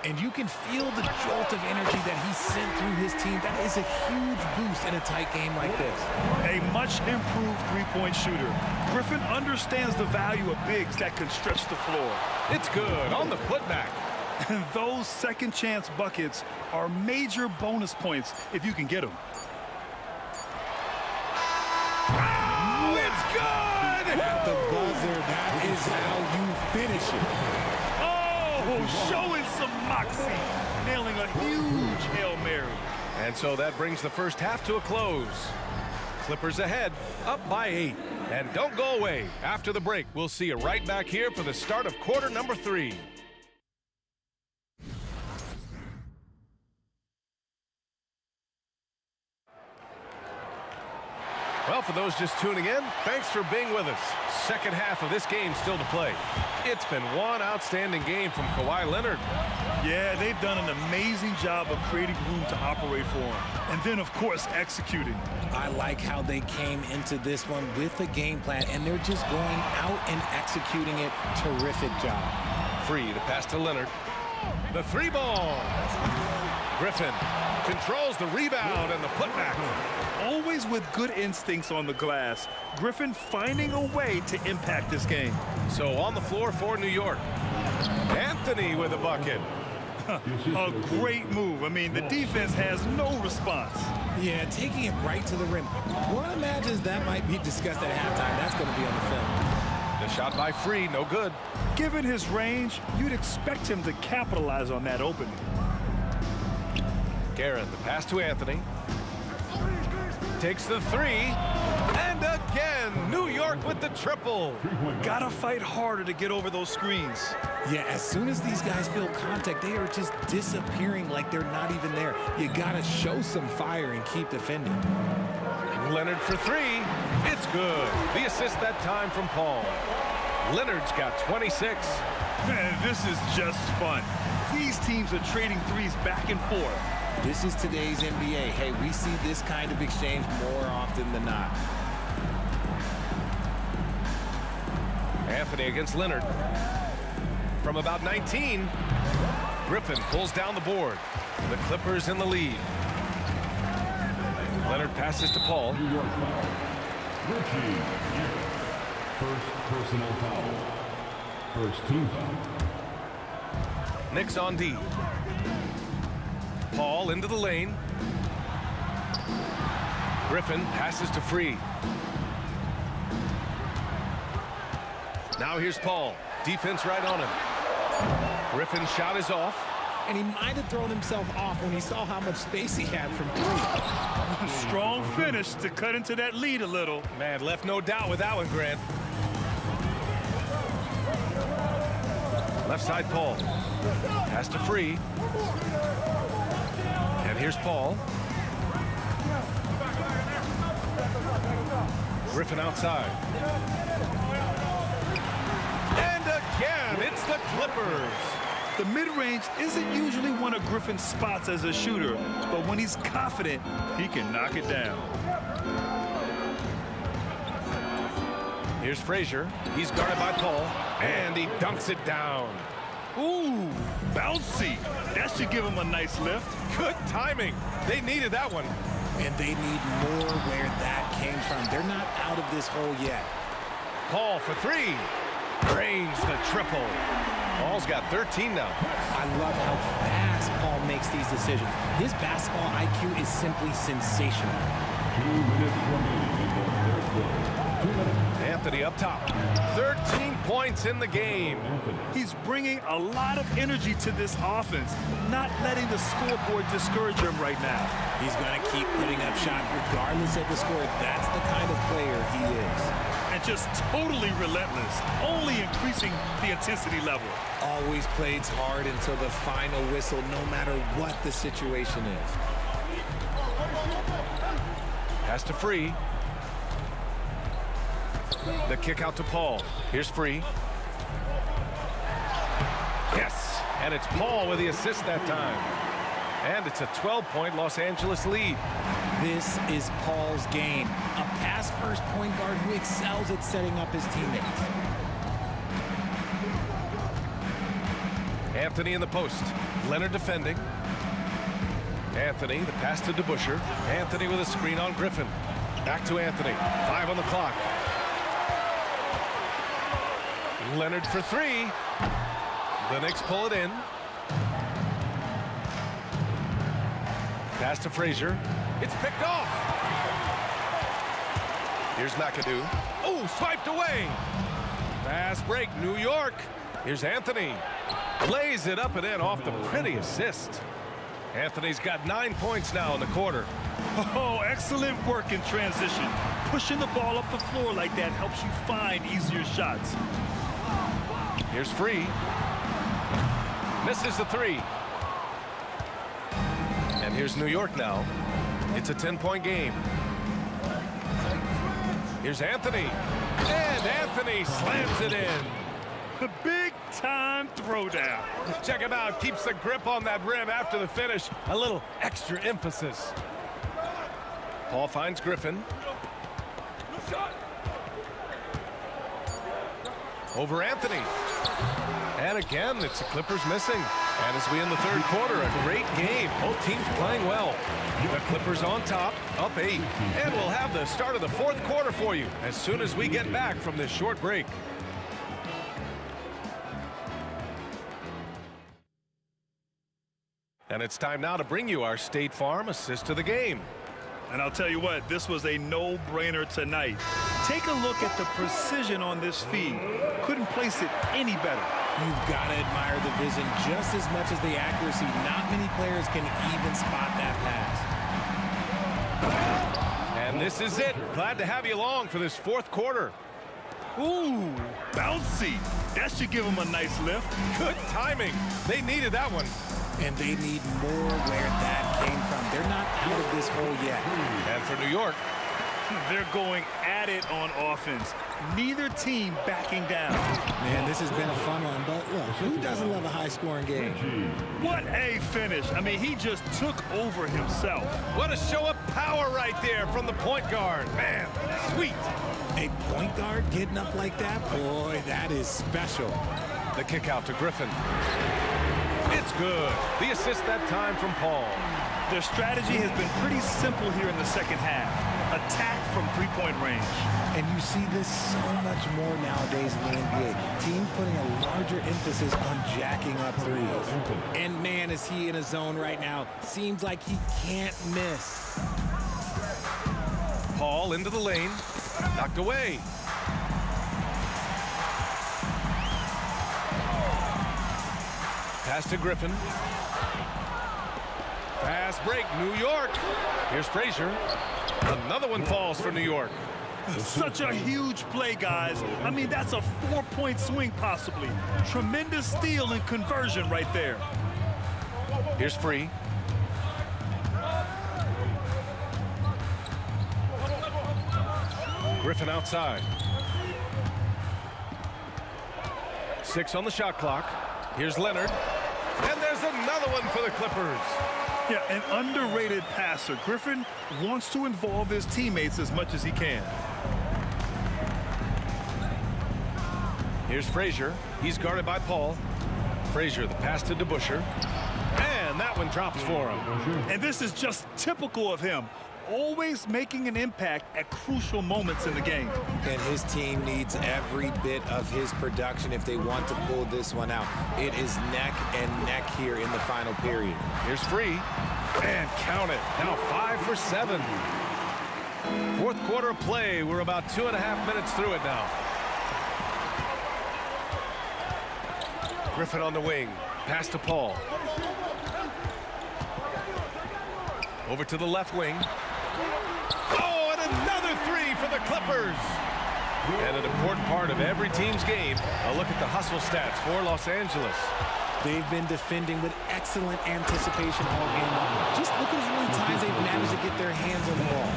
And you can feel the jolt of energy that he sent through his team. That is a huge boost in a tight game like this. A much improved three-point shooter. Griffin understands the value of bigs that can stretch the floor. It's good on the putback. And those second chance buckets are major bonus points if you can get them. Oh, it's good! At the buzzer, that is how you finish it. Oh, showing some moxie. Nailing a huge Hail Mary. And so that brings the first half to a close. Clippers ahead, up by 8. And don't go away. After the break, we'll see you right back here for the start of quarter number 3. Well, for those just tuning in, thanks for being with us. Second half of this game still to play. It's been one outstanding game from Kawhi Leonard. Yeah, they've done an amazing job of creating room to operate for him. And then, of course, executing. I like how they came into this one with a game plan, and they're just going out and executing it. Terrific job. Free to pass to Leonard. The 3-ball. Griffin controls the rebound and the putback. Always with good instincts on the glass. Griffin finding a way to impact this game. So on the floor for New York. Anthony with a bucket. A great move. I mean, the defense has no response. Yeah, taking it right to the rim. One imagines that might be discussed at halftime. That's going to be on the film. The shot by Free, no good. Given his range, you'd expect him to capitalize on that opening. Guerin, the pass to Anthony. Takes the 3. And again, New York with the triple. Gotta fight harder to get over those screens. Yeah, as soon as these guys feel contact, they are just disappearing like they're not even there. You gotta show some fire and keep defending. Leonard for 3. It's good. The assist that time from Paul. Leonard's got 26. Man, this is just fun. These teams are trading threes back and forth. This is today's NBA. Hey, we see this kind of exchange more often than not. Anthony against Leonard. From about 19, Griffin pulls down the board. The Clippers in the lead. Leonard passes to Paul. New York foul. Richie. First personal foul. First team foul. Knicks on D. Paul into the lane. Griffin passes to Free. Now here's Paul. Defense right on him. Griffin's shot is off. And he might have thrown himself off when he saw how much space he had from three. Strong finish to cut into that lead a little. Man, left no doubt with that one, Grant. Left side, Paul. Pass to Free. And here's Paul. Griffin outside. And again, it's the Clippers. The mid-range isn't usually one of Griffin's spots as a shooter, but when he's confident, he can knock it down. Here's Frazier. He's guarded by Paul, and he dunks it down. Ooh, bouncy. That should give him a nice lift. Good timing. They needed that one. And they need more where that came from. They're not out of this hole yet. Paul for three. Drains the triple. Paul's got 13 now. I love how fast Paul makes these decisions. His basketball IQ is simply sensational. 2 minutes remaining in the third quarter. 2 minutes. Anthony up top. 13 points in the game. He's bringing a lot of energy to this offense, not letting the scoreboard discourage him right now. He's going to keep putting up shots regardless of the score. That's the kind of player he is. And just totally relentless, only increasing the intensity level. Always plays hard until the final whistle, no matter what the situation is. Pass to Free. The kick out to Paul. Here's Free. Yes, and it's Paul with the assist that time. And it's a 12-point Los Angeles lead. This is Paul's game. A pass-first point guard who excels at setting up his teammates. Anthony in the post. Leonard defending. Anthony, the pass to DeBusschere. Anthony with a screen on Griffin. Back to Anthony. 5 on the clock. Leonard for three. The Knicks pull it in. Pass to Frazier. It's picked off. Here's McAdoo. Oh, swiped away. Fast break, New York. Here's Anthony. Lays it up and in off the pretty assist. Anthony's got 9 points now in the quarter. Oh, excellent work in transition. Pushing the ball up the floor like that helps you find easier shots. Here's Free. Misses the three. And here's New York now. It's a 10-point game. Here's Anthony. And Anthony slams it in. The big-time throwdown. Check him out. Keeps the grip on that rim after the finish. A little extra emphasis. Paul finds Griffin. Over Anthony. And again, it's the Clippers missing. And as we end the third quarter, a great game. Both teams playing well. The Clippers on top, up 8. And we'll have the start of the fourth quarter for you as soon as we get back from this short break. And it's time now to bring you our State Farm assist to the game. And I'll tell you what, this was a no-brainer tonight. Take a look at the precision on this feed. Couldn't place it any better. You've got to admire the vision just as much as the accuracy. Not many players can even spot that pass. And this is it. Glad to have you along for this fourth quarter. Ooh, bouncy. That should give them a nice lift. Good timing. They needed that one. And they need more where that came from. They're not out of this hole yet. And for New York, they're going at it on offense. Neither team backing down. Man, this has been a fun one, but look, who doesn't love a high-scoring game? What a finish. I mean, he just took over himself. What a show of power right there from the point guard. Man, sweet. A point guard getting up like that? Boy, that is special. The kick out to Griffin. It's good. The assist that time from Paul. Their strategy has been pretty simple here in the second half. Attack from three-point range. And you see this so much more nowadays in the NBA. Teams putting a larger emphasis on jacking up threes. And man, is he in a zone right now. Seems like he can't miss. Paul into the lane. Knocked away. Pass to Griffin. Fast break, New York. Here's Frazier. Another one falls for New York. Such a huge play, guys. I mean, that's a 4-point swing possibly. Tremendous steal and conversion right there. Here's Free. Griffin outside. 6 on the shot clock. Here's Leonard. And there's another one for the Clippers. Yeah, an underrated passer. Griffin wants to involve his teammates as much as he can. Here's Frazier. He's guarded by Paul. Frazier, the pass to DeBusschere. And that one drops for him. And this is just typical of him. Always making an impact at crucial moments in the game. And his team needs every bit of his production if they want to pull this one out. It is neck and neck here in the final period. Here's Free. And count it. Now 5 for 7. Fourth quarter of play. We're about 2.5 minutes through it now. Griffin on the wing. Pass to Paul. Over to the left wing. Oh, and another 3 for the Clippers. And an important part of every team's game, a look at the hustle stats for Los Angeles. They've been defending with excellent anticipation all game long. Just look at how many times they've managed to get their hands on the ball.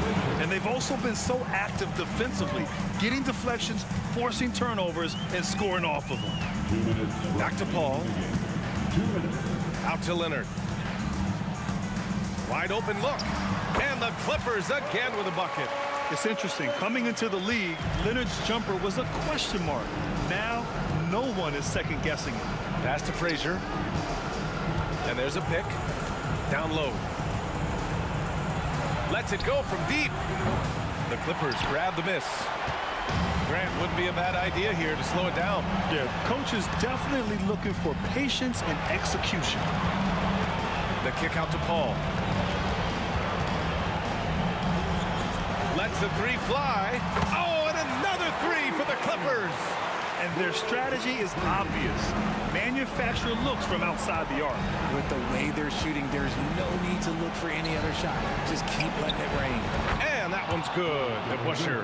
And they've also been so active defensively, getting deflections, forcing turnovers, and scoring off of them. Back to Paul. Out to Leonard. Wide open look. And the Clippers again with a bucket. It's interesting. Coming into the league, Leonard's jumper was a question mark. Now, no one is second-guessing it. Pass to Frazier. And there's a pick. Down low. Lets it go from deep. The Clippers grab the miss. Grant, wouldn't be a bad idea here to slow it down. Yeah, coach is definitely looking for patience and execution. The kick out to Paul. Lets the 3 fly. Oh, and another 3 for the Clippers. And their strategy is obvious. Manufacture looks from outside the arc. With the way they're shooting, there's no need to look for any other shot. Just keep letting it rain. And that one's good. DeBusschere.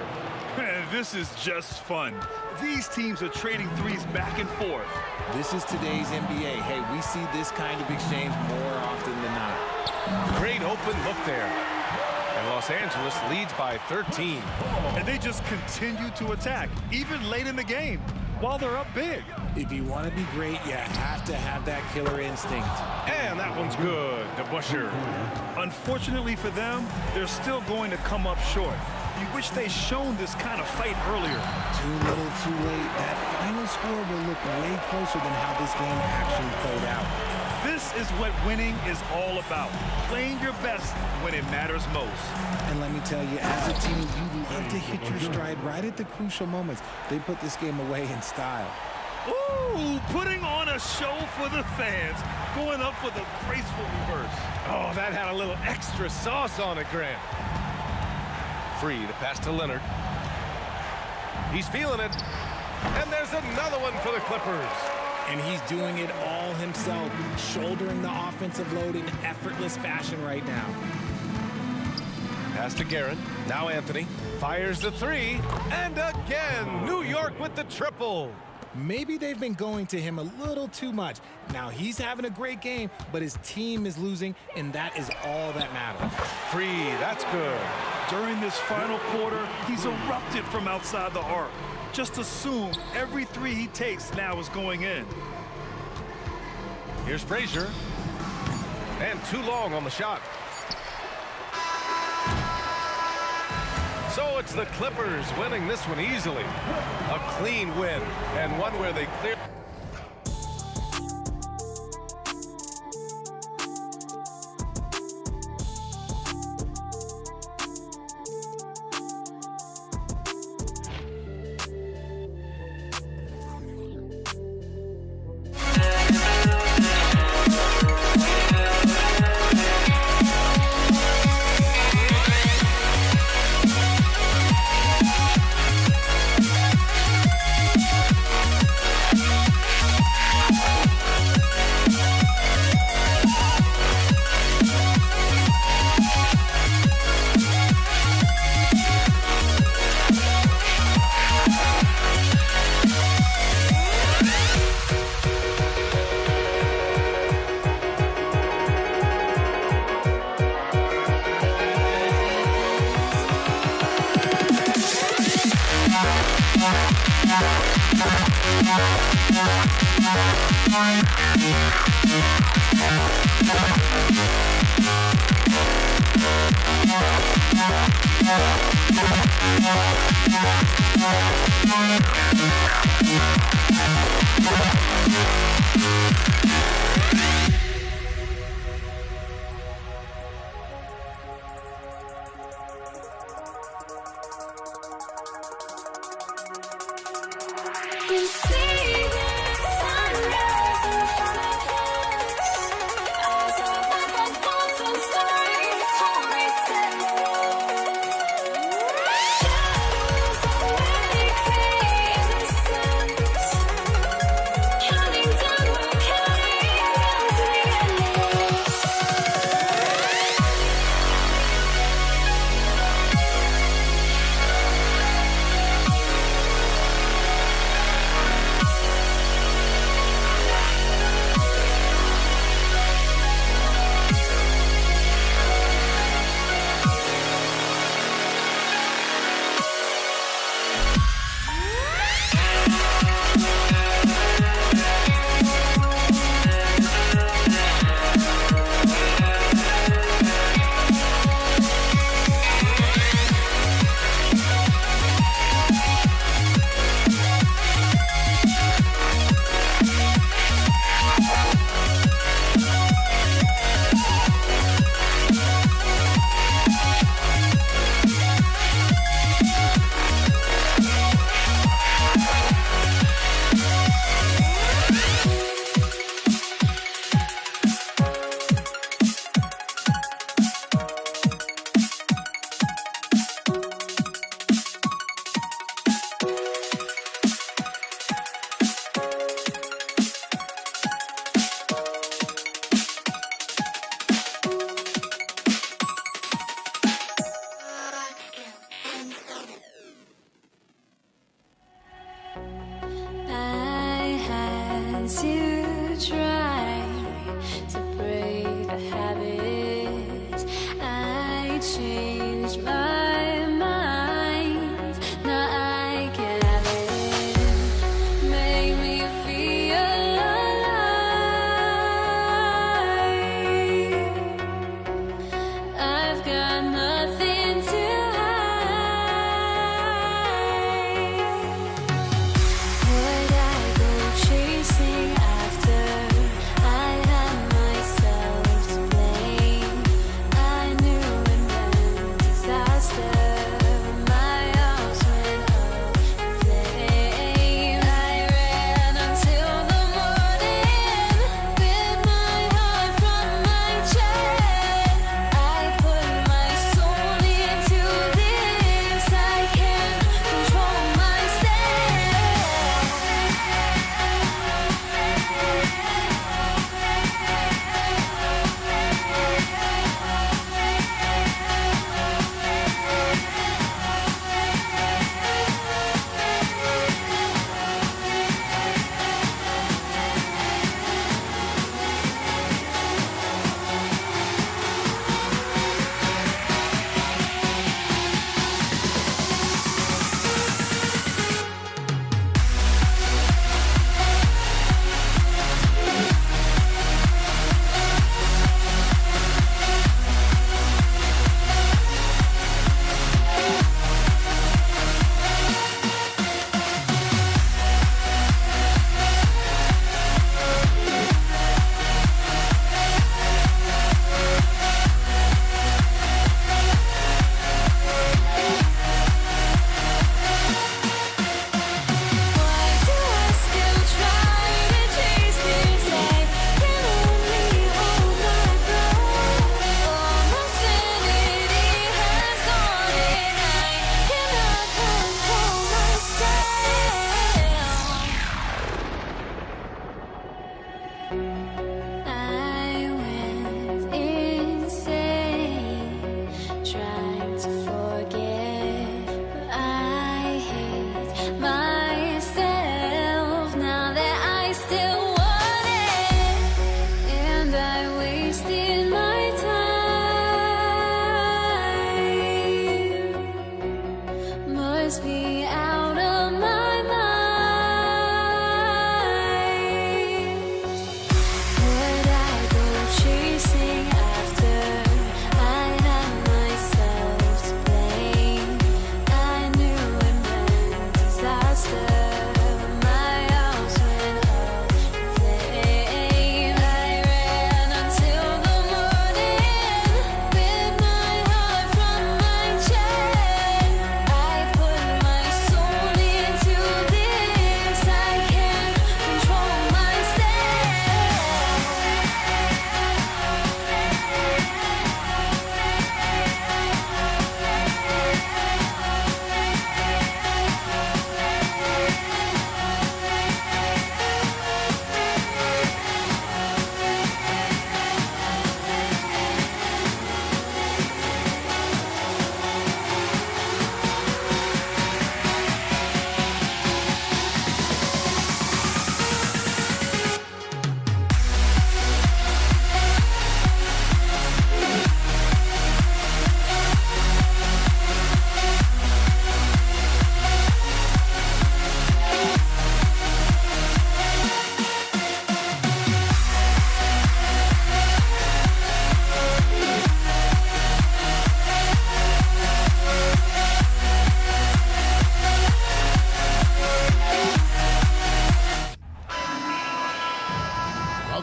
This is just fun. These teams are trading threes back and forth. This is today's NBA. Hey, we see this kind of exchange more often than not. Great open look there. And Los Angeles leads by 13. And they just continue to attack, even late in the game, while they're up big. If you want to be great, you have to have that killer instinct. And that one's good. DeBusschere. Unfortunately for them, they're still going to come up short. You wish they'd shown this kind of fight earlier. Too little, too late. That final score will look way closer than how this game actually played out. This is what winning is all about. Playing your best when it matters most. And let me tell you, as a team, you love to hit your stride right at the crucial moments. They put this game away in style. Ooh, putting on a show for the fans. Going up with a graceful reverse. Oh, that had a little extra sauce on it, Grant. Free, the pass to Leonard. He's feeling it. And there's another one for the Clippers. And he's doing it all himself, shouldering the offensive load in effortless fashion right now. Pass to Guerin. Now Anthony fires the 3. And again, New York with the triple. Maybe they've been going to him a little too much. Now he's having a great game, but his team is losing, and that is all that matters. Free, that's good. During this final quarter, he's erupted from outside the arc. Just assume every 3 he takes now is going in. Here's Frazier. And too long on the shot. So it's the Clippers winning this one easily. A clean win, and one where they clear.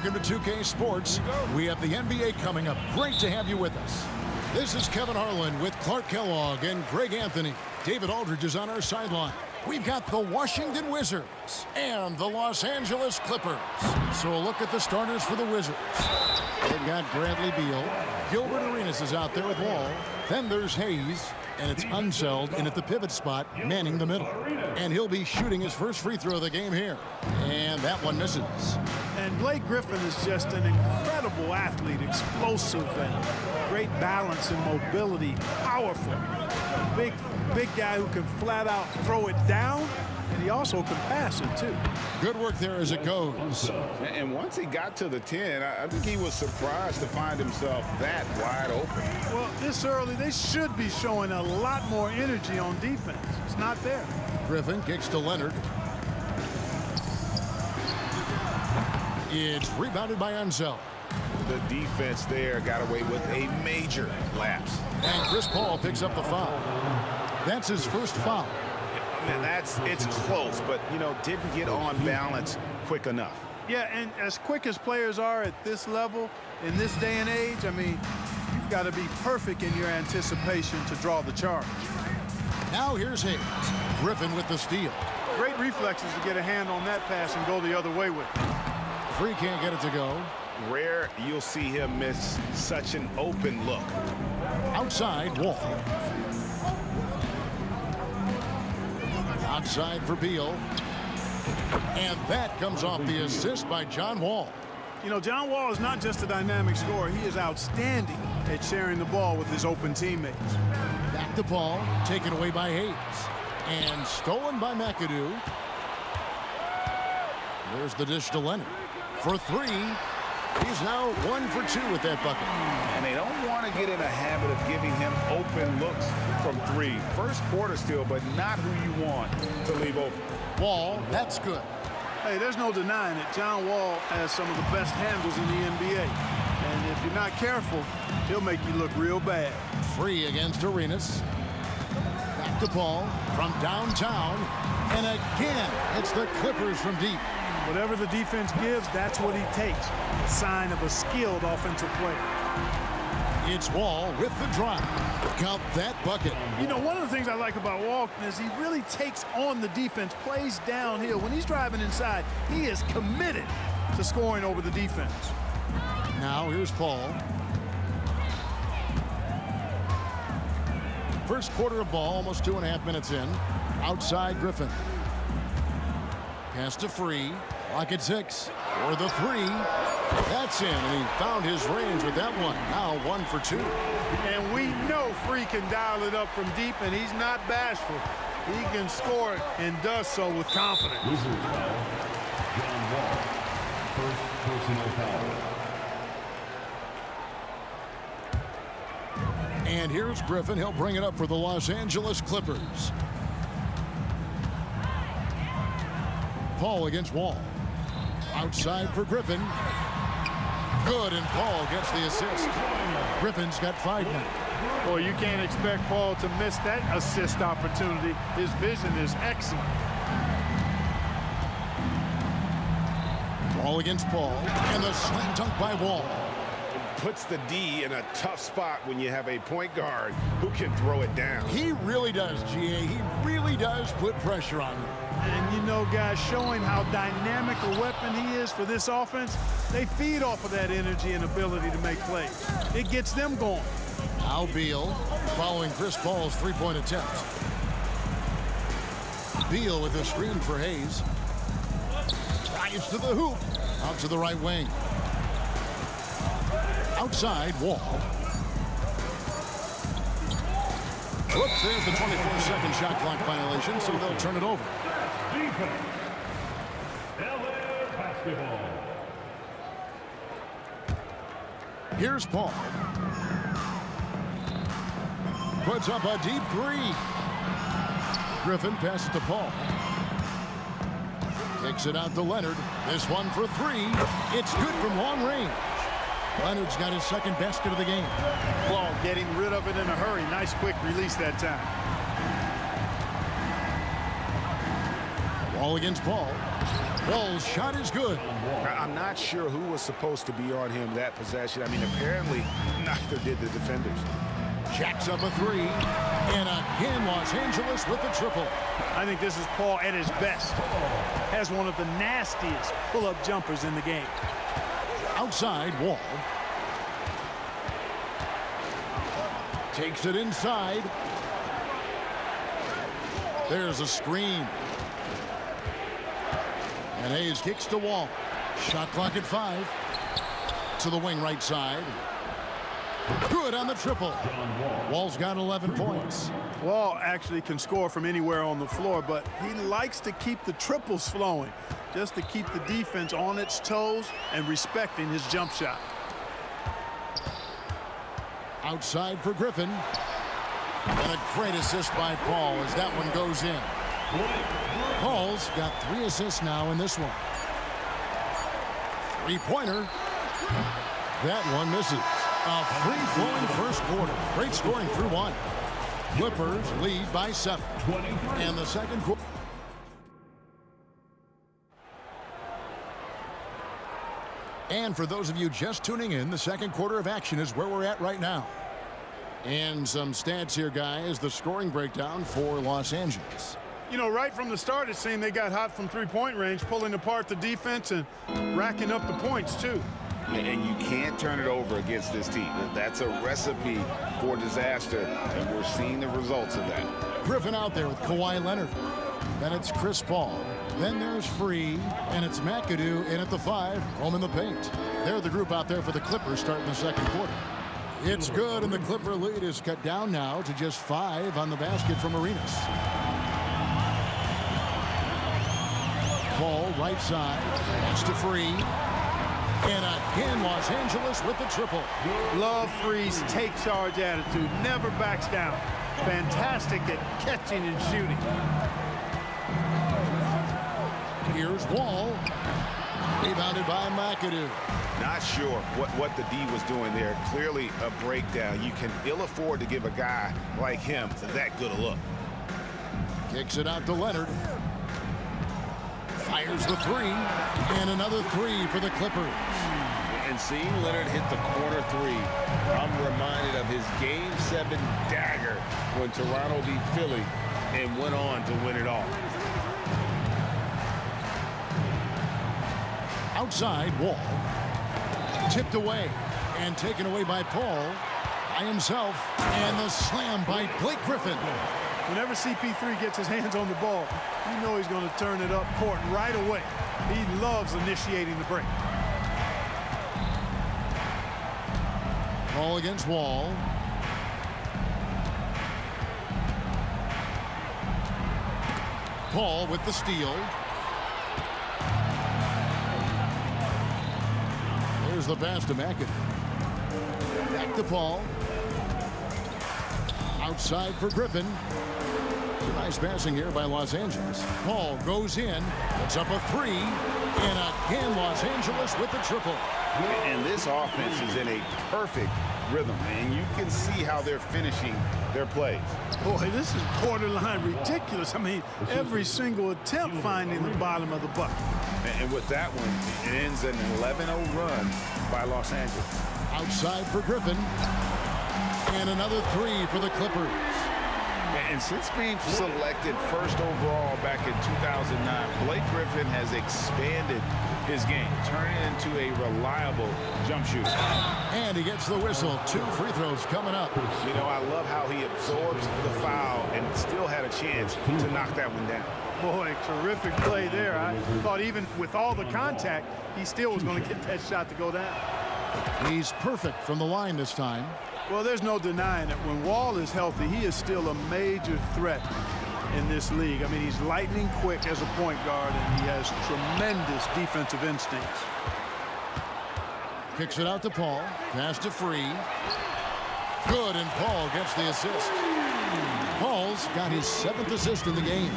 Welcome to 2K Sports. We have the NBA coming up. Great to have you with us. This is Kevin Harlan with Clark Kellogg and Greg Anthony. David Aldridge is on our sideline. We've got the Washington Wizards and the Los Angeles Clippers. So a look at the starters for the Wizards. They've got Bradley Beal. Gilbert Arenas is out there with Wall. Then there's Hayes, and it's Unseld in at the pivot spot, manning the middle. And he'll be shooting his first free throw of the game here. And that one misses. And Blake Griffin is just an incredible athlete, explosive and great balance and mobility, powerful. A big guy who can flat out throw it down, and he also can pass it too. Good work there as it goes. And once he got to the 10, I think he was surprised to find himself that wide open. Well, this early, they should be showing a lot more energy on defense. It's not there. Griffin kicks to Leonard. It's rebounded by Unseld. The defense there got away with a major lapse. And Chris Paul picks up the foul. That's his first foul. And it's close, but, didn't get on balance quick enough. Yeah, and as quick as players are at this level, in this day and age, I mean, you've got to be perfect in your anticipation to draw the charge. Now here's Hayes. Griffin with the steal. Great reflexes to get a hand on that pass and go the other way with it. Free can't get it to go. Rare you'll see him miss such an open look. Outside, Wall. Outside for Beal. And that comes off the assist by John Wall. John Wall is not just a dynamic scorer. He is outstanding at sharing the ball with his open teammates. Back to Paul, taken away by Hayes. And stolen by McAdoo. There's the dish to Leonard. For three. He's now 1 for 2 with that bucket. And they don't want to get in a habit of giving him open looks from three. First quarter still, but not who you want to leave open. Wall, that's good. Hey, there's no denying it. John Wall has some of the best handles in the NBA. And if you're not careful, he'll make you look real bad. Free against Arenas. Back to Paul from downtown. And again, it's the Clippers from deep. Whatever the defense gives, that's what he takes. A sign of a skilled offensive player. It's Wall with the drive. Count that bucket. One of the things I like about Wall is he really takes on the defense, plays downhill. When he's driving inside, he is committed to scoring over the defense. Now here's Paul. First quarter of ball, almost 2.5 minutes in. Outside Griffin. Pass to Free. Clock at 6. For the three. That's in, and he found his range with that one. Now 1 for 2. And we know Free can dial it up from deep, and he's not bashful. He can score it and does so with confidence. Wizards foul. John Wall. First personal foul. And here's Griffin. He'll bring it up for the Los Angeles Clippers. Paul against Wall. Outside for Griffin. Good, and Paul gets the assist. Griffin's got 5 now. Boy, you can't expect Paul to miss that assist opportunity. His vision is excellent. Wall against Paul, and the slam dunk by Wall. Puts the D in a tough spot when you have a point guard who can throw it down. He really does, GA. He really does put pressure on him. And guys, showing how dynamic a weapon he is for this offense, they feed off of that energy and ability to make plays. It gets them going. Now Beal following Chris Paul's three-point attempt. Beal with a screen for Hayes. Drives to the hoop. Out to the right wing. Outside, Wall. Whoops, there's the 24-second shot clock violation, so they'll turn it over. Defense. LA basketball. Here's Paul. Puts up a deep three. Griffin passes to Paul. Takes it out to Leonard. This one for three. It's good from long range. Leonard's got his second basket of the game. Paul getting rid of it in a hurry. Nice quick release that time. Wall against Paul. Wall's shot is good. I'm not sure who was supposed to be on him that possession. I mean, apparently neither did the defenders. Jacks up a three. And again, Los Angeles with the triple. I think this is Paul at his best. Has one of the nastiest pull-up jumpers in the game. Outside, Wall. Takes it inside. There's a screen. And Hayes kicks to Wall. Shot clock at 5. To the wing right side. Good on the triple. Wall's got 11 points. Wall actually can score from anywhere on the floor, but he likes to keep the triples flowing, just to keep the defense on its toes and respecting his jump shot. Outside for Griffin. And a great assist by Paul as that one goes in. Paul's got 3 assists now in this one. Three-pointer. That one misses. A free-flowing first quarter. Great scoring through 1. Clippers lead by 7. And the second quarter. And for those of you just tuning in, the second quarter of action is where we're at right now. And some stats here, guys. The scoring breakdown for Los Angeles. You know, right from the start, it seemed they got hot from three-point range, pulling apart the defense and racking up the points, too. And you can't turn it over against this team. That's a recipe for disaster, and we're seeing the results of that. Griffin out there with Kawhi Leonard. Then it's Chris Paul. Then there's Free, and it's McAdoo in at the 5, home in the paint. They're the group out there for the Clippers starting the second quarter. It's good, and the Clipper lead is cut down now to just 5 on the basket from Arenas. Paul, right side, pass to Free. And again, Los Angeles with the triple. Love Free's take charge attitude, never backs down. Fantastic at catching and shooting. Here's Wall. Rebounded by McAdoo. Not sure what the D was doing there. Clearly a breakdown. You can ill afford to give a guy like him that good a look. Kicks it out to Leonard. Fires the 3. And another 3 for the Clippers. And seeing Leonard hit the corner 3, I'm reminded of his Game 7 dagger when Toronto beat Philly and went on to win it all. Outside, Wall. Tipped away and taken away by Paul by himself. And the slam by Blake Griffin. Whenever CP3 gets his hands on the ball, you know he's going to turn it up court right away. He loves initiating the break. Ball against Wall. Paul with the steal. There's the pass to McAdoo. Back to Paul. Outside for Griffin. Nice passing here by Los Angeles. Paul goes in. It's up a 3. And again, Los Angeles with the triple. And this offense is in a perfect rhythm, and you can see how they're finishing their plays. Boy, this is borderline ridiculous. I mean, every single attempt finding the bottom of the bucket. And with that one, it ends an 11-0 run by Los Angeles. Outside for Griffin. And another 3 for the Clippers. And since being selected first overall back in 2009, Blake Griffin has expanded his game, turning into a reliable jump shooter. And he gets the whistle. 2 free throws coming up. You know, I love how he absorbs the foul and still had a chance to knock that one down. Boy, terrific play there. I thought even with all the contact, he still was going to get that shot to go down. He's perfect from the line this time. Well, there's no denying it. When Wall is healthy, he is still a major threat in this league. I mean, he's lightning quick as a point guard, and he has tremendous defensive instincts. Kicks it out to Paul. Pass to Free. Good, and Paul gets the assist. Paul's got his 7th assist in the game.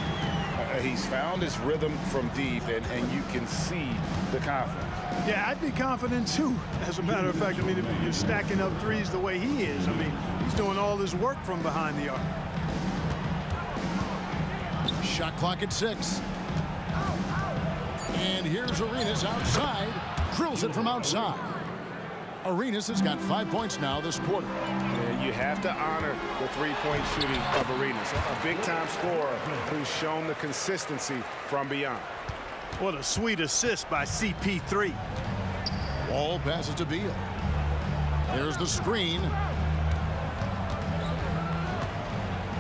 He's found his rhythm from deep, and you can see the confidence. Yeah, I'd be confident, too. As a matter of fact, I mean, if you're stacking up threes the way he is, I mean, he's doing all his work from behind the arc. Shot clock at 6. And here's Arenas outside. Drills it from outside. Arenas has got 5 points now this quarter. Yeah, you have to honor the three-point shooting of Arenas. A big-time scorer who's shown the consistency from beyond. What a sweet assist by CP3. Wall passes to Beal. There's the screen.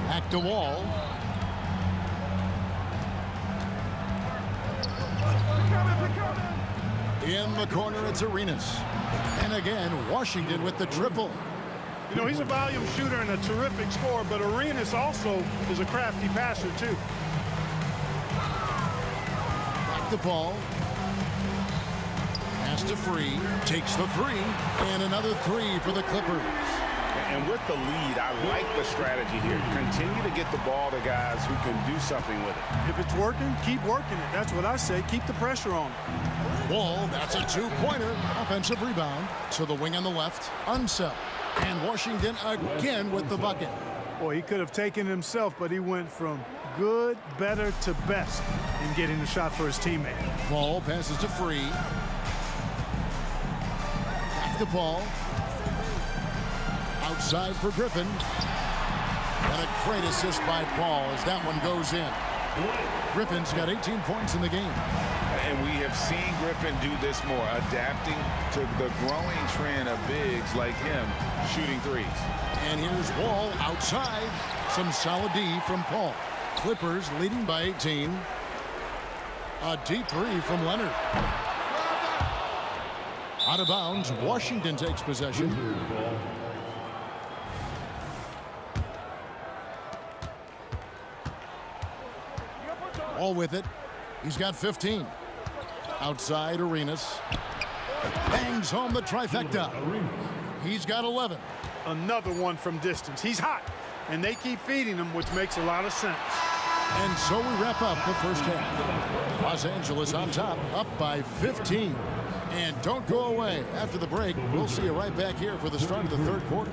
Back to Wall. In the corner, it's Arenas. And again, Washington with the triple. You know, he's a volume shooter and a terrific scorer, but Arenas also is a crafty passer, too. Back to Paul. Pass to Free. Takes the three. And another three for the Clippers. And with the lead, I like the strategy here. Continue to get the ball to guys who can do something with it. If it's working, keep working it. That's what I say. Keep the pressure on. Wall, that's a two-pointer. Offensive rebound to the wing on the left. Unseld. And Washington again with the bucket. Boy, he could have taken it himself, but he went from good, better to best in getting the shot for his teammate. Paul passes to Free. Back to Paul. Outside for Griffin. And a great assist by Paul as that one goes in. Griffin's got 18 points in the game. And we have seen Griffin do this more, adapting to the growing trend of bigs like him shooting threes. And here's Wall outside. Some solid D from Paul. Clippers leading by 18. A deep three from Leonard. Out of bounds, Washington takes possession. All with it. He's got 15. Outside, Arenas. Bangs home the trifecta. He's got 11. Another one from distance. He's hot, and they keep feeding him, which makes a lot of sense. And so we wrap up the first half. Los Angeles on top, up by 15. And don't go away. After the break, we'll see you right back here for the start of the third quarter.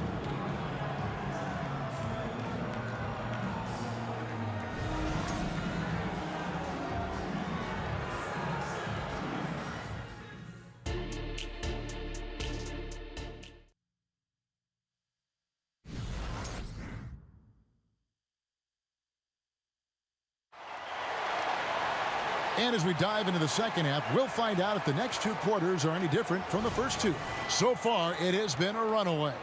And as we dive into the second half, we'll find out if the next two quarters are any different from the first two. So far, it has been a runaway.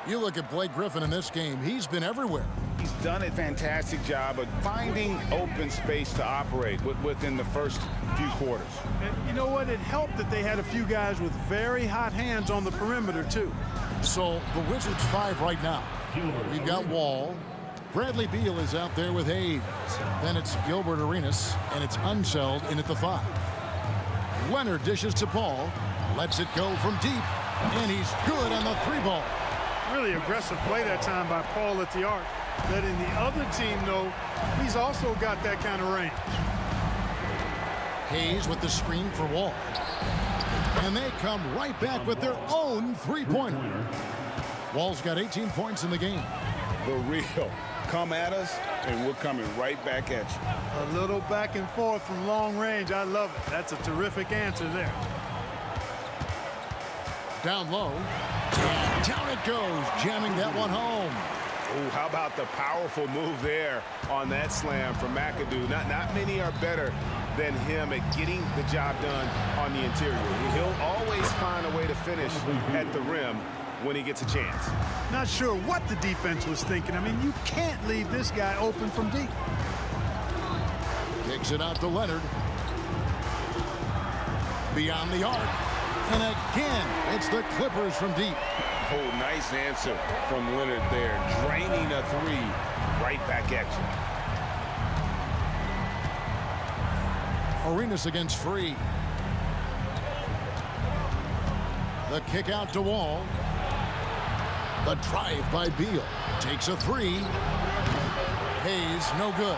You look at Blake Griffin in this game, he's been everywhere. He's done a fantastic job of finding open space to operate within the first few quarters. And you know what? It helped that they had a few guys with very hot hands on the perimeter, too. So the Wizards 5 right now. We've got Wall. Bradley Beal is out there with Hayes. Then it's Gilbert Arenas, and it's Unseld in at the 5. Leonard dishes to Paul, lets it go from deep, and he's good on the 3-ball. Really aggressive play that time by Paul at the arc. Letting the other team know he's also got that kind of range. Hayes with the screen for Wall. And they come right back with their own 3-pointer. Wall's got 18 points in the game. The real. Come at us, and we're coming right back at you. A little back and forth from long range. I love it. That's a terrific answer there. Down low. And down it goes, jamming that one home. Oh, how about the powerful move there on that slam from McAdoo. Not many are better than him at getting the job done on the interior. He'll always find a way to finish at the rim when he gets a chance. Not sure what the defense was thinking. I mean, you can't leave this guy open from deep. Kicks it out to Leonard. Beyond the arc. And again, it's the Clippers from deep. Oh, nice answer from Leonard there. Draining a 3 right back at you. Arenas against Free. The kick out to Wall. The drive by Beal. Takes a 3. Hayes, no good.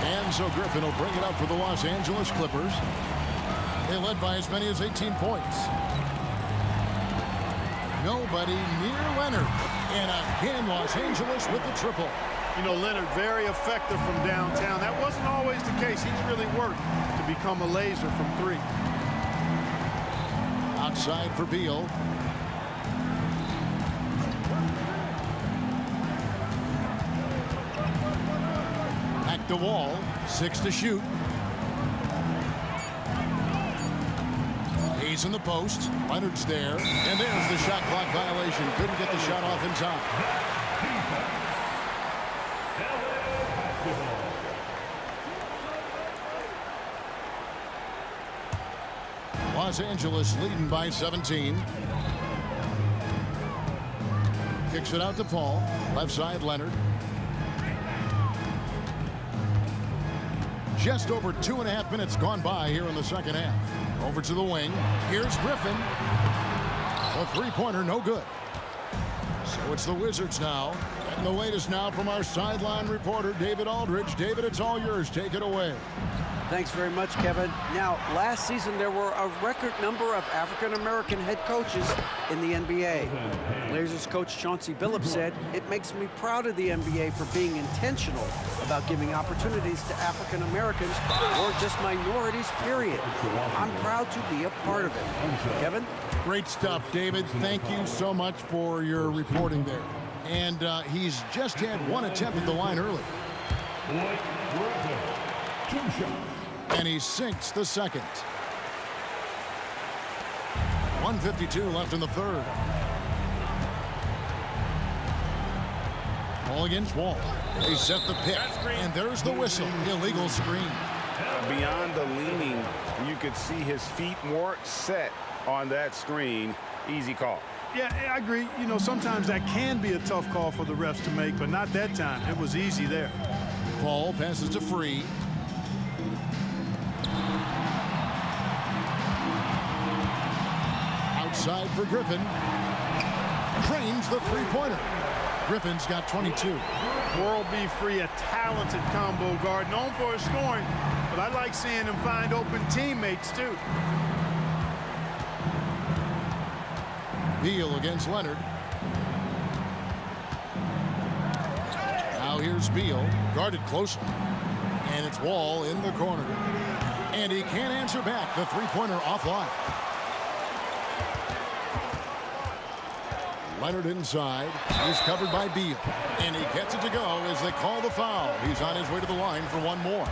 And so Griffin will bring it up for the Los Angeles Clippers. They led by as many as 18 points. Nobody near Leonard. And again, Los Angeles with the triple. You know, Leonard very effective from downtown. That wasn't always the case. He's really worked to become a laser from 3. Outside for Beal. Back to Wall. 6 to shoot. Hayes in the post. Leonard's there. And there's the shot clock violation. Couldn't get the shot off in time. Los Angeles leading by 17. Kicks it out to Paul. Left side, Leonard. Just over 2.5 minutes gone by here in the second half. Over to the wing. Here's Griffin. A three-pointer, no good. So it's the Wizards now. And the latest now from our sideline reporter, David Aldridge. David, it's all yours. Take it away. Thanks very much, Kevin. Now, last season there were a record number of African-American head coaches in the NBA. Blazers coach Chauncey Billups said, "It makes me proud of the NBA for being intentional about giving opportunities to African-Americans or just minorities, period. I'm proud to be a part of it." Kevin? Great stuff, David. Thank you so much for your reporting there. And he's just had one attempt at the line early. And he sinks the second. 1:52 left in the third. Ball against Wall. They set the pick, and there's the whistle. Illegal screen. Beyond the leaning, you could see his feet more set on that screen. Easy call. Yeah, I agree. You know, sometimes that can be a tough call for the refs to make, but not that time. It was easy there. Paul passes to Free. Outside for Griffin. Drains the three-pointer. Griffin's got 22. World B. Free, a talented combo guard, known for his scoring, but I like seeing him find open teammates, too. Beal against Leonard. Now here's Beal, guarded closely. And it's Wall in the corner. And he can't answer back. The three-pointer offline. Leonard inside. He's covered by Beal. And he gets it to go as they call the foul. He's on his way to the line for one more.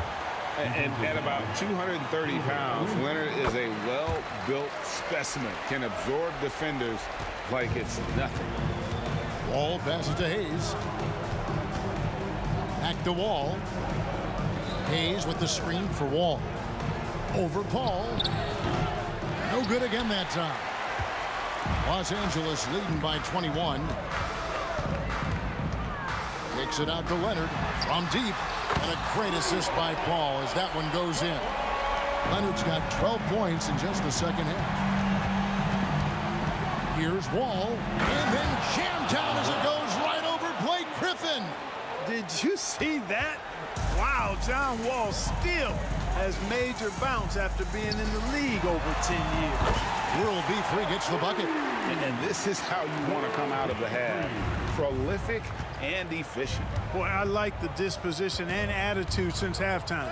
And at about 230 pounds, Leonard is a well-built specimen. Can absorb defenders like it's nothing. Wall passes to Hayes. Back to Wall. Hayes with the screen for Wall. Over Paul. No good again that time. Los Angeles leading by 21. Kicks it out to Leonard from deep. And a great assist by Paul as that one goes in. Leonard's got 12 points in just the second half. Here's Wall. And then jammed down as it goes right over Blake Griffin. Did you see that? Wow, John Wall still has major bounce after being in the league over 10 years. World B. Free gets the bucket. And this is how you want to come out of the half. Prolific and efficient. Boy, I like the disposition and attitude since halftime.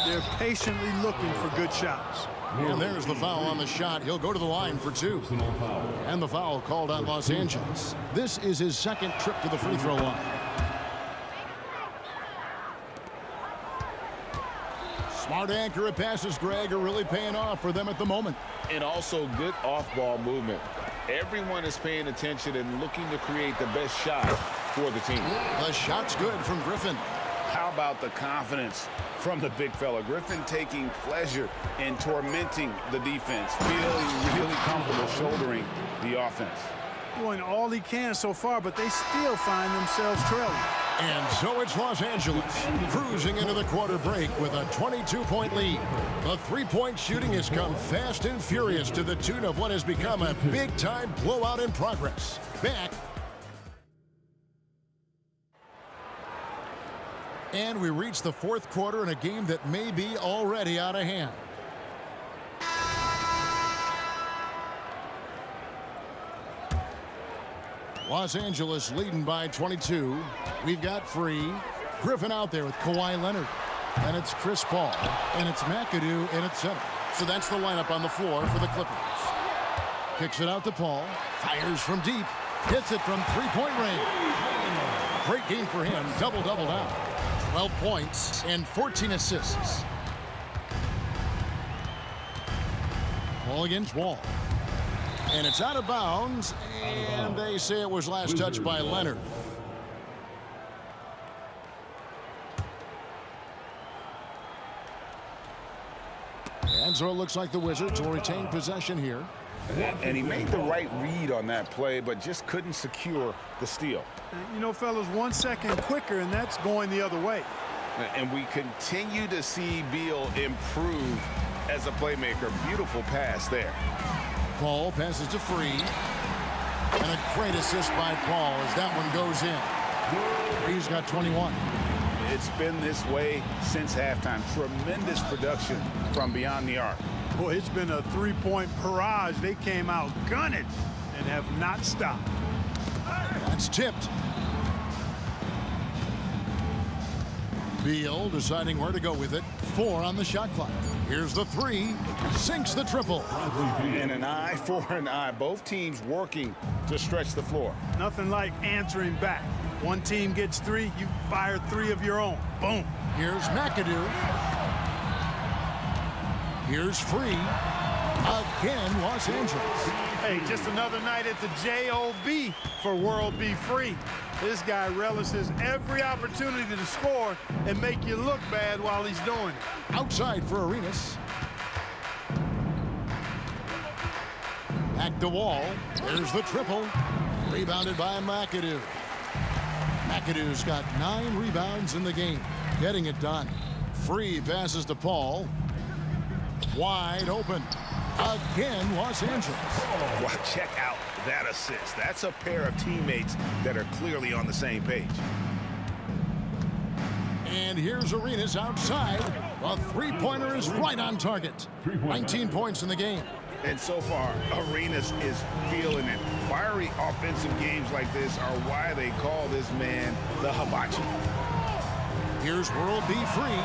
They're patiently looking for good shots. And there's the foul on the shot. He'll go to the line for two. And the foul called on Los Angeles. This is his second trip to the free throw line. Smart, accurate passes, Greg, are really paying off for them at the moment. And also good off-ball movement. Everyone is paying attention and looking to create the best shot for the team. The shot's good from Griffin. How about the confidence from the big fella? Griffin taking pleasure in tormenting the defense, feeling really comfortable shouldering the offense. Doing all he can so far, but they still find themselves trailing. And so it's Los Angeles cruising into the quarter break with a 22-point lead. The three-point shooting has come fast and furious to the tune of what has become a big-time blowout in progress. Back. And we reach the fourth quarter in a game that may be already out of hand. Los Angeles leading by 22. We've got Free. Griffin out there with Kawhi Leonard. And it's Chris Paul. And it's McAdoo in at center. So that's the lineup on the floor for the Clippers. Kicks it out to Paul. Fires from deep. Hits it from three-point range. Great game for him. Double-double now. 12 points and 14 assists. Ball against Wall. And it's out of bounds. And they say it was last touched by Leonard. And so it looks like the Wizards will retain possession here. And he made the right read on that play, but just couldn't secure the steal. You know, fellas, 1 second quicker, and that's going the other way. And we continue to see Beal improve as a playmaker. Beautiful pass there. Paul passes to Free. And a great assist by Paul as that one goes in. Free's got 21. It's been this way since halftime. Tremendous production from beyond the arc. Boy, it's been a three-point barrage. They came out gunning and have not stopped. That's tipped. Beal deciding where to go with it. 4 on the shot clock. Here's the 3. Sinks the triple. And an eye for an eye. Both teams working to stretch the floor. Nothing like answering back. One team gets 3, you fire 3 of your own. Boom. Here's McAdoo. Here's Free. Again, Los Angeles. Hey, just another night at the J.O.B. for World Be Free. This guy relishes every opportunity to score and make you look bad while he's doing it. Outside for Arenas. Back to Wall. There's the triple. Rebounded by McAdoo. McAdoo's got 9 rebounds in the game. Getting it done. Free passes to Paul. Wide open. Again, Los Angeles. Well, check out that assist. That's a pair of teammates that are clearly on the same page. And here's Arenas outside. The three-pointer is right on target. 19 points in the game. And so far, Arenas is feeling it. Fiery offensive games like this are why they call this man the Hibachi. Here's World Be Free.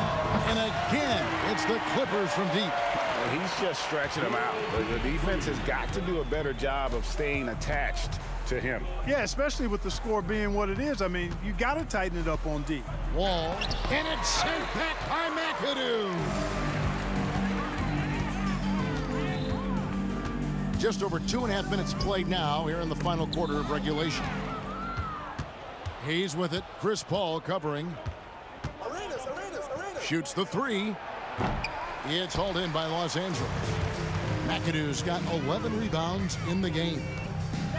And again, it's the Clippers from deep. Well, he's just stretching them out. The defense has got to do a better job of staying attached to him. Yeah, especially with the score being what it is. I mean, you got to tighten it up on D. Wall. And it's sent back by McAdoo. Just over 2.5 minutes played now here in the final quarter of regulation. Hayes with it. Chris Paul covering. Arenas. Shoots the 3. It's hauled in by Los Angeles. McAdoo's got 11 rebounds in the game.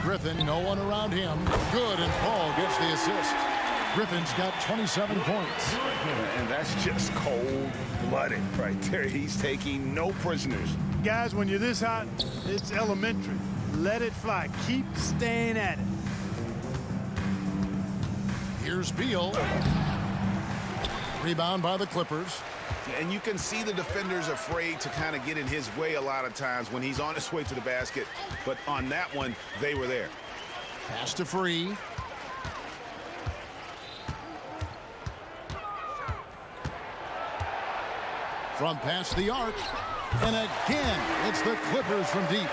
Griffin, no one around him. Good, and Paul gets the assist. Griffin's got 27 points. And that's just cold-blooded right there. He's taking no prisoners. Guys, when you're this hot, it's elementary. Let it fly. Keep staying at it. Here's Beal. Rebound by the Clippers. And you can see the defenders afraid to kind of get in his way a lot of times when he's on his way to the basket. But on that one, they were there. Pass to Free. From past the arc. And again, it's the Clippers from deep.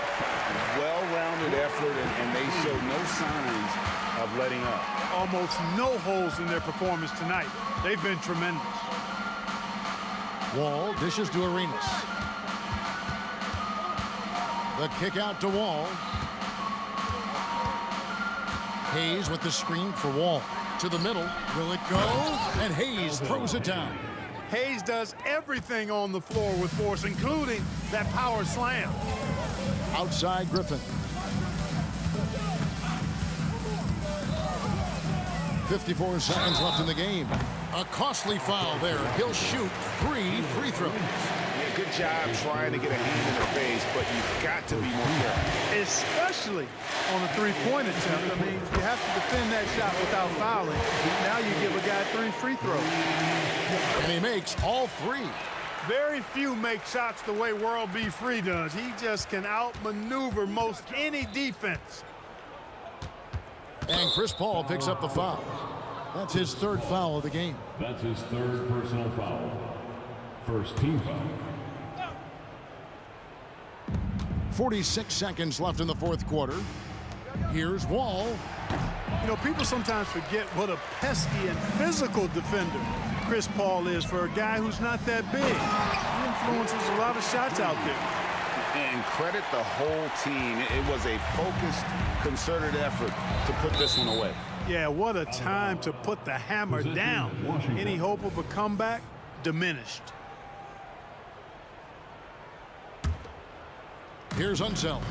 Well-rounded effort, and they show no signs of letting up. Almost no holes in their performance tonight. They've been tremendous. Wall dishes to Arenas. The kick out to Wall. Hayes with the screen for Wall. To the middle. Will it go? And Hayes throws it down. Hayes does everything on the floor with force, including that power slam. Outside Griffin. 54 seconds left in the game. A costly foul there. He'll shoot 3 free throws. Yeah, good job trying to get a hand in the face, but you've got to be more careful. Especially on a three-point attempt. I mean, you have to defend that shot without fouling. Now you give a guy 3 free throws. And he makes all 3. Very few make shots the way World Be Free does. He just can outmaneuver most any defense. And Chris Paul picks up the foul. That's his third foul of the game. That's his third personal foul. First team foul. 46 seconds left in the fourth quarter. Here's Wall. You know, people sometimes forget what a pesky and physical defender Chris Paul is for a guy who's not that big. He influences a lot of shots out there. And credit the whole team. It was a focused, concerted effort to put this one away. Yeah, what a time to put the hammer down. Any hope of a comeback diminished. Here's Unseld.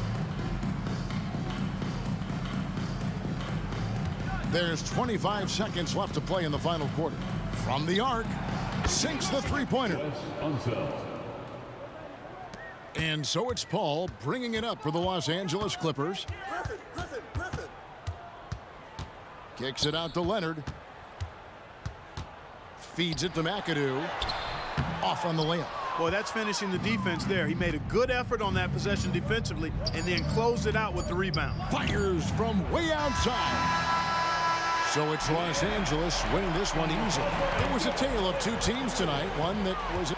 There's 25 seconds left to play in the final quarter. From the arc, sinks the three-pointer. And so it's Paul bringing it up for the Los Angeles Clippers. Griffin. Kicks it out to Leonard. Feeds it to McAdoo. Off on the layup. Boy, that's finishing the defense there. He made a good effort on that possession defensively and then closed it out with the rebound. Fires from way outside. So it's Los Angeles winning this one easily. It was a tale of two teams tonight. One that was...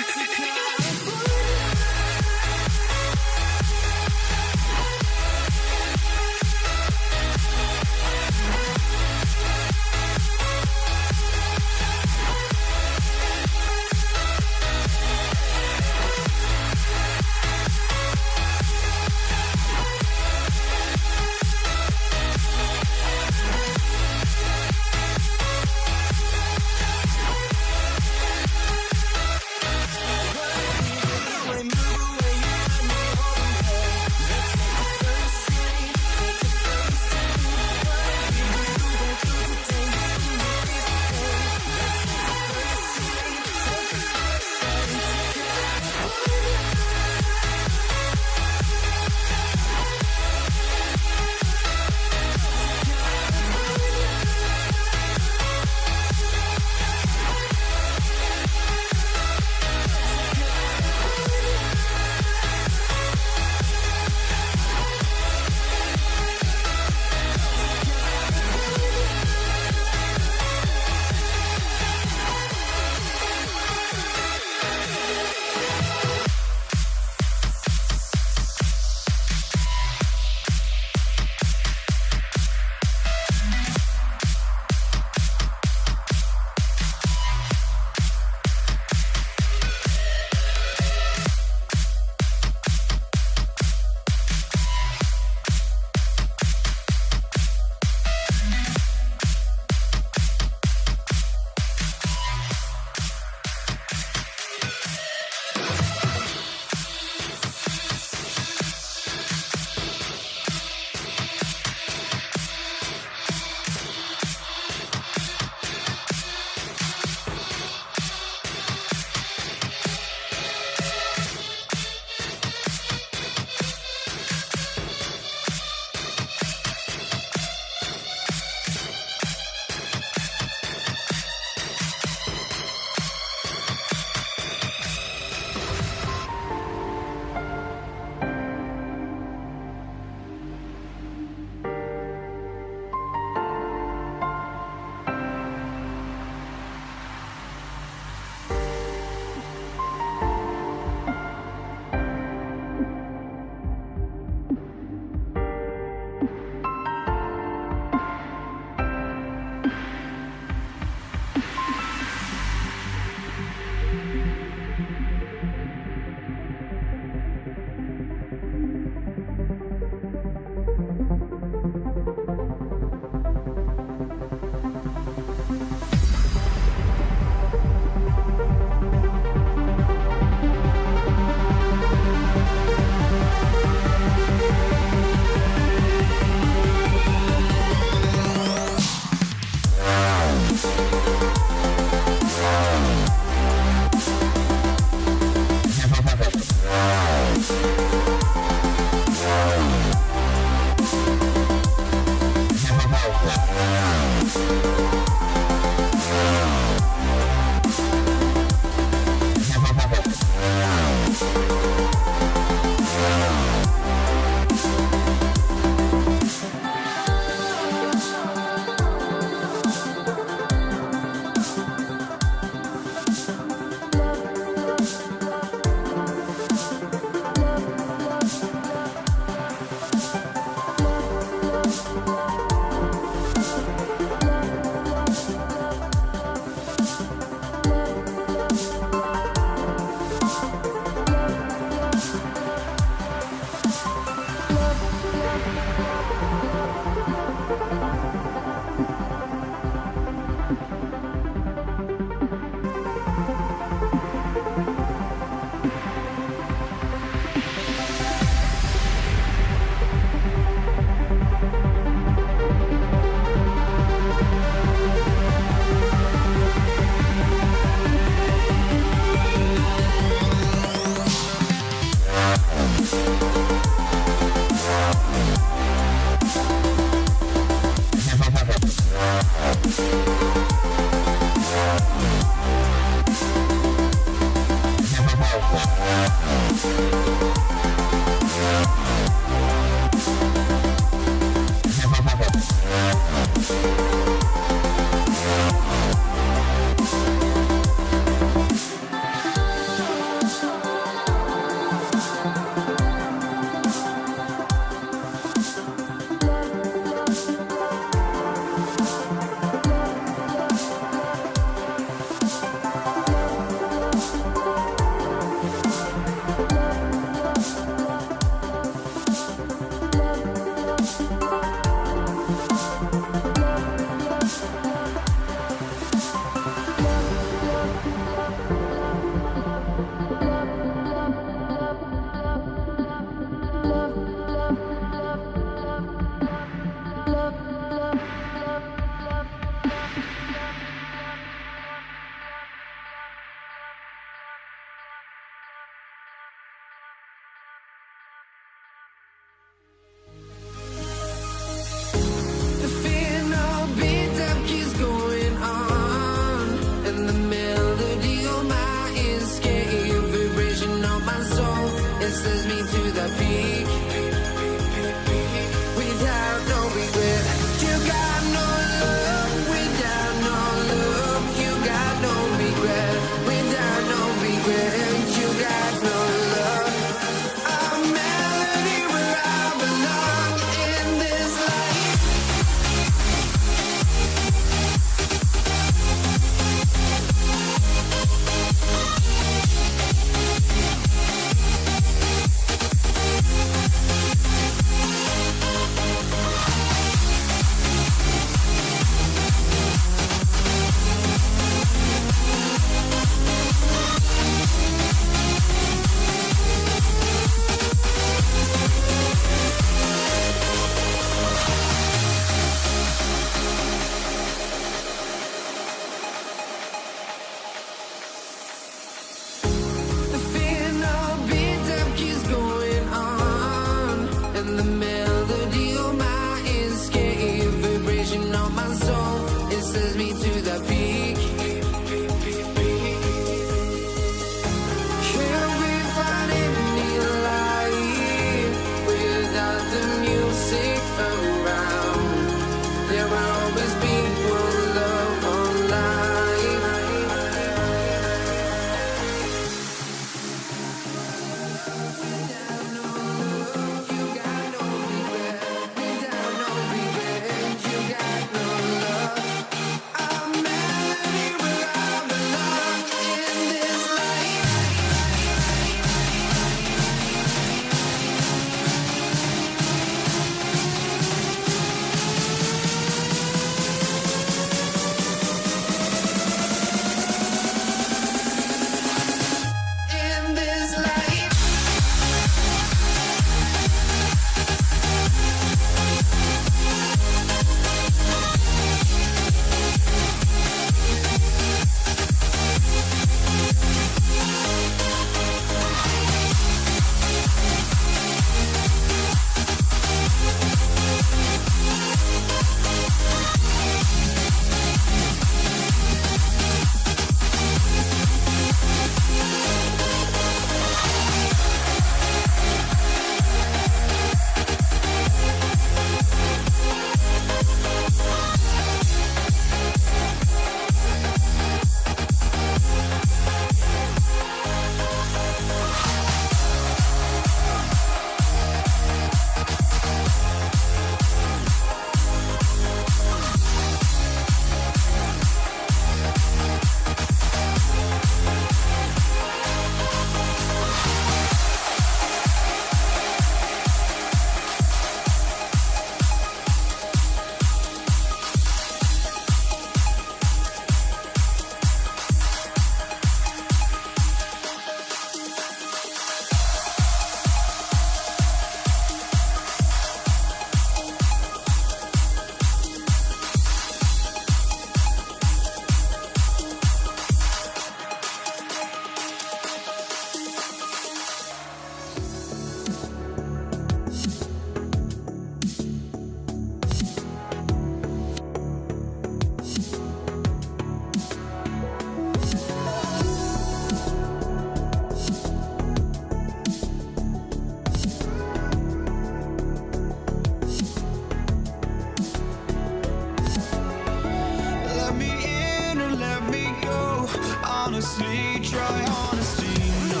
honestly, try honesty. No,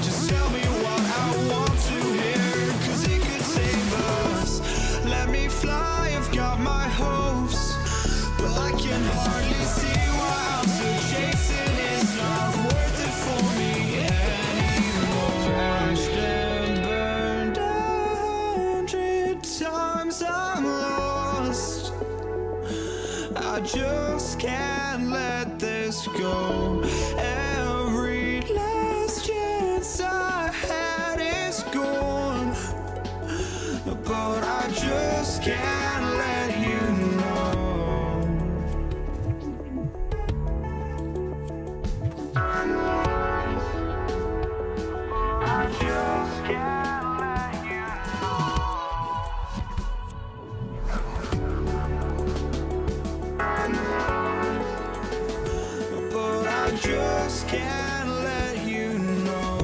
just tell me what I want to hear, 'cause it could save us. Let me fly, I've got my hopes, but I can hardly see why I'm still chasing. It's not worth it for me anymore. Crashed and burned 100 times, I'm lost. I just can't let this go. Every last chance I had is gone, but I just can't let you know. I just can't let you know. But I just can't let you know.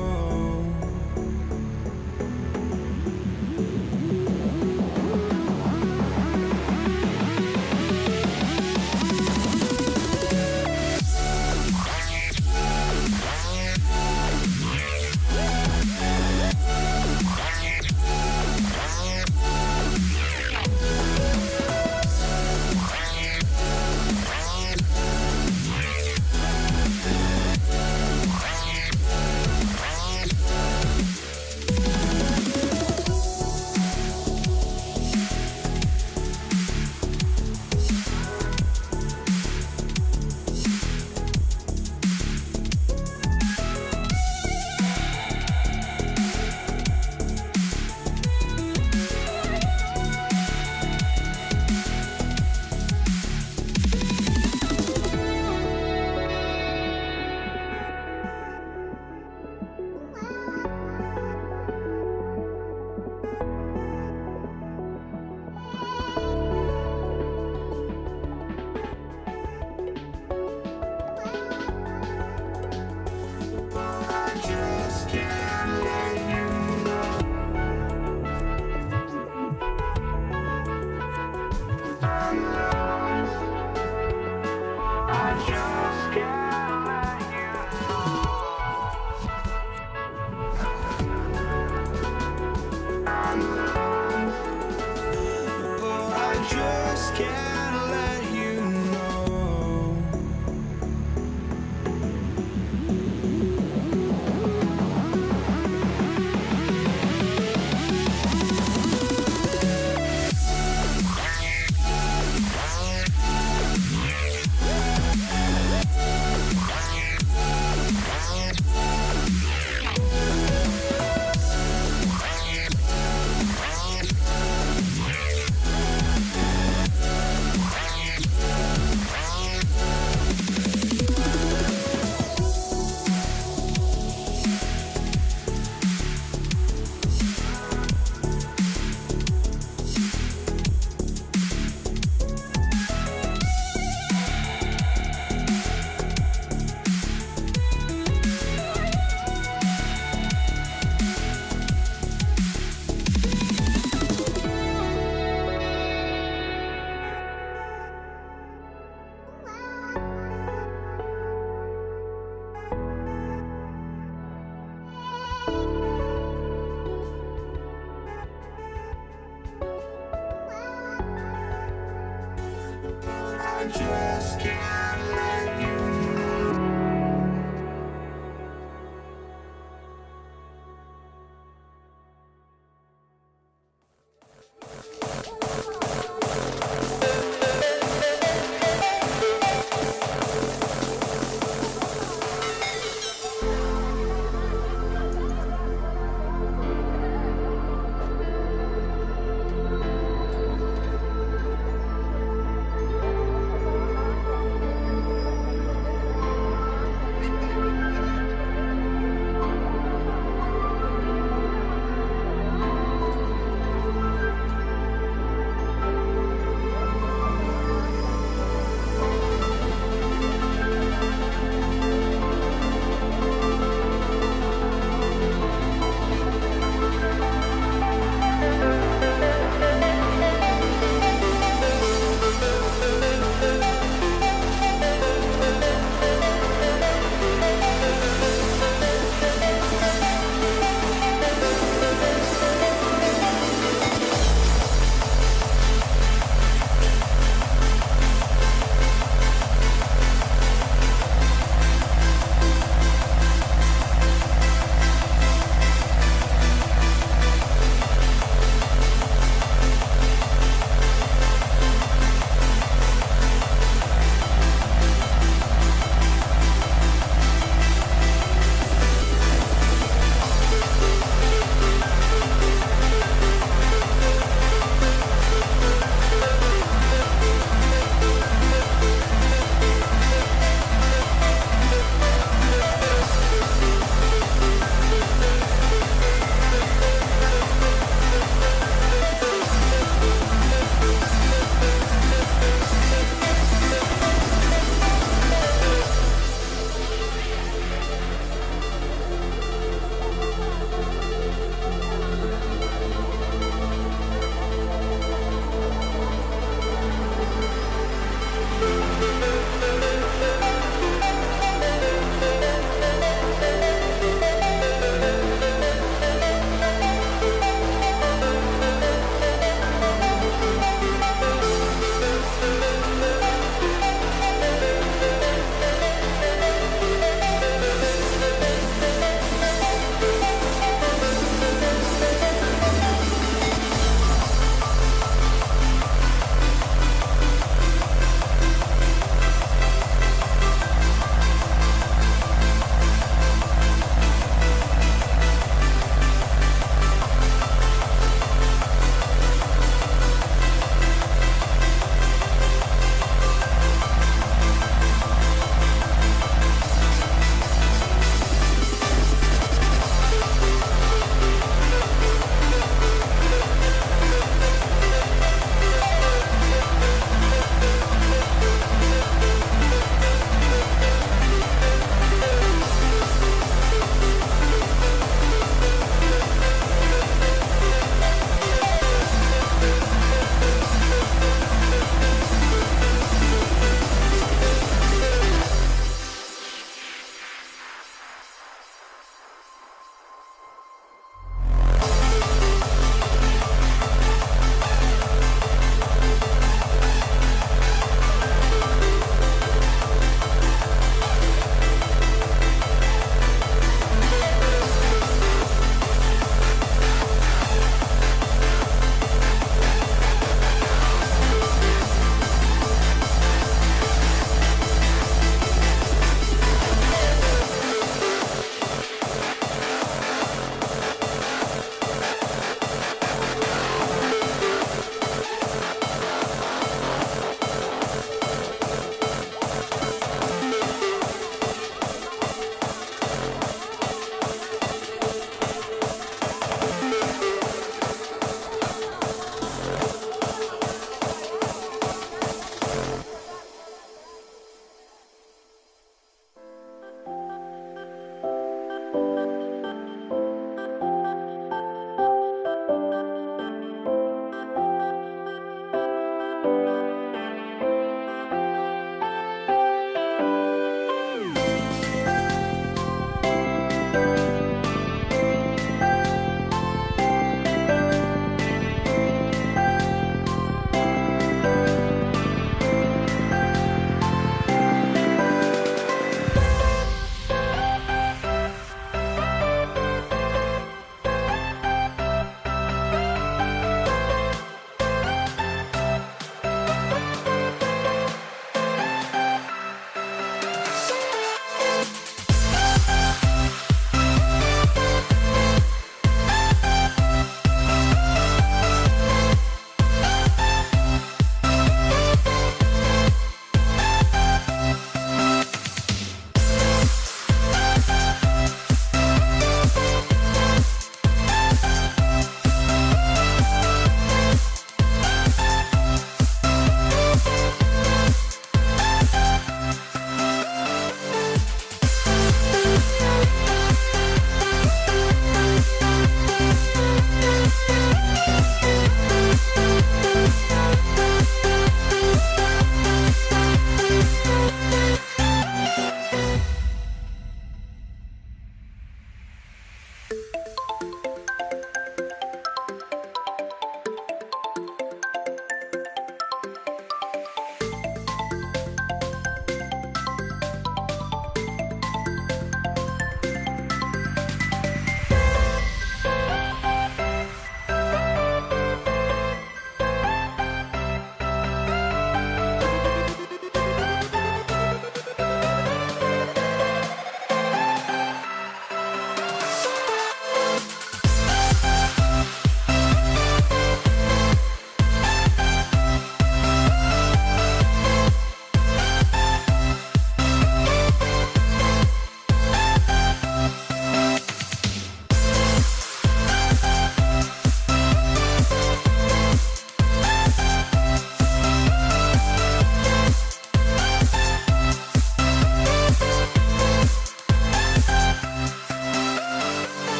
just can't let you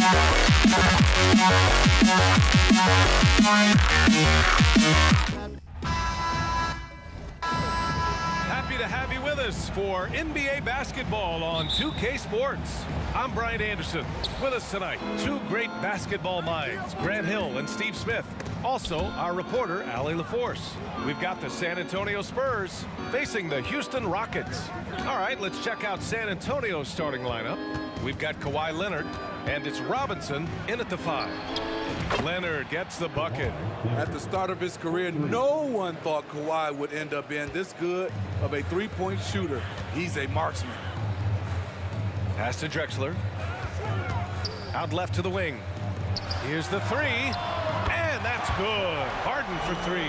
Happy to have you with us for NBA basketball on 2K Sports. I'm Brian Anderson. With us tonight, two great basketball minds, Grant Hill and Steve Smith. Also, our reporter, Allie LaForce. We've got the San Antonio Spurs facing the Houston Rockets. All right, let's check out San Antonio's starting lineup. We've got Kawhi Leonard, and it's Robinson in at the 5. Leonard gets the bucket. At the start of his career, no one thought Kawhi would end up being this good of a three-point shooter. He's a marksman. Pass to Drexler. Out left to the wing. Here's the 3. And that's good. Harden for 3.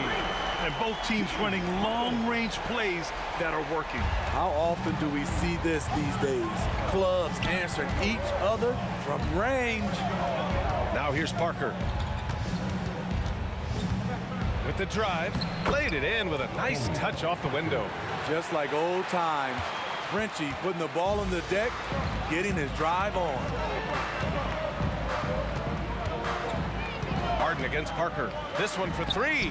And both teams running long-range plays that are working. How often do we see this these days? Clubs answering each other from range. Now here's Parker. With the drive, played it in with a nice touch off the window. Just like old times, Frenchie putting the ball on the deck, getting his drive on. Harden against Parker. This one for 3.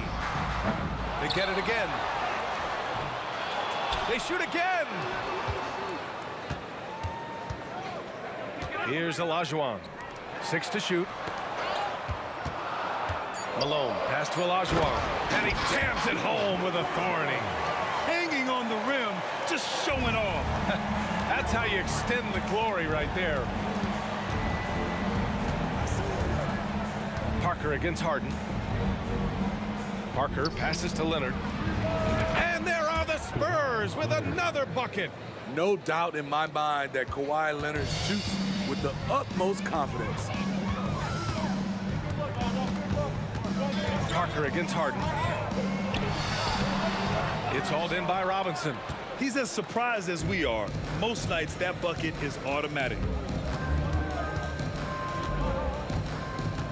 They get it again. They shoot again. Here's Olajuwon. 6 to shoot. Malone, pass to Olajuwon. And he jams it home with authority. Hanging on the rim, just showing off. That's how you extend the glory right there. Parker against Harden. Parker passes to Leonard. And there are the Spurs with another bucket. No doubt in my mind that Kawhi Leonard shoots with the utmost confidence. Parker against Harden. It's hauled in by Robinson. He's as surprised as we are. Most nights, that bucket is automatic.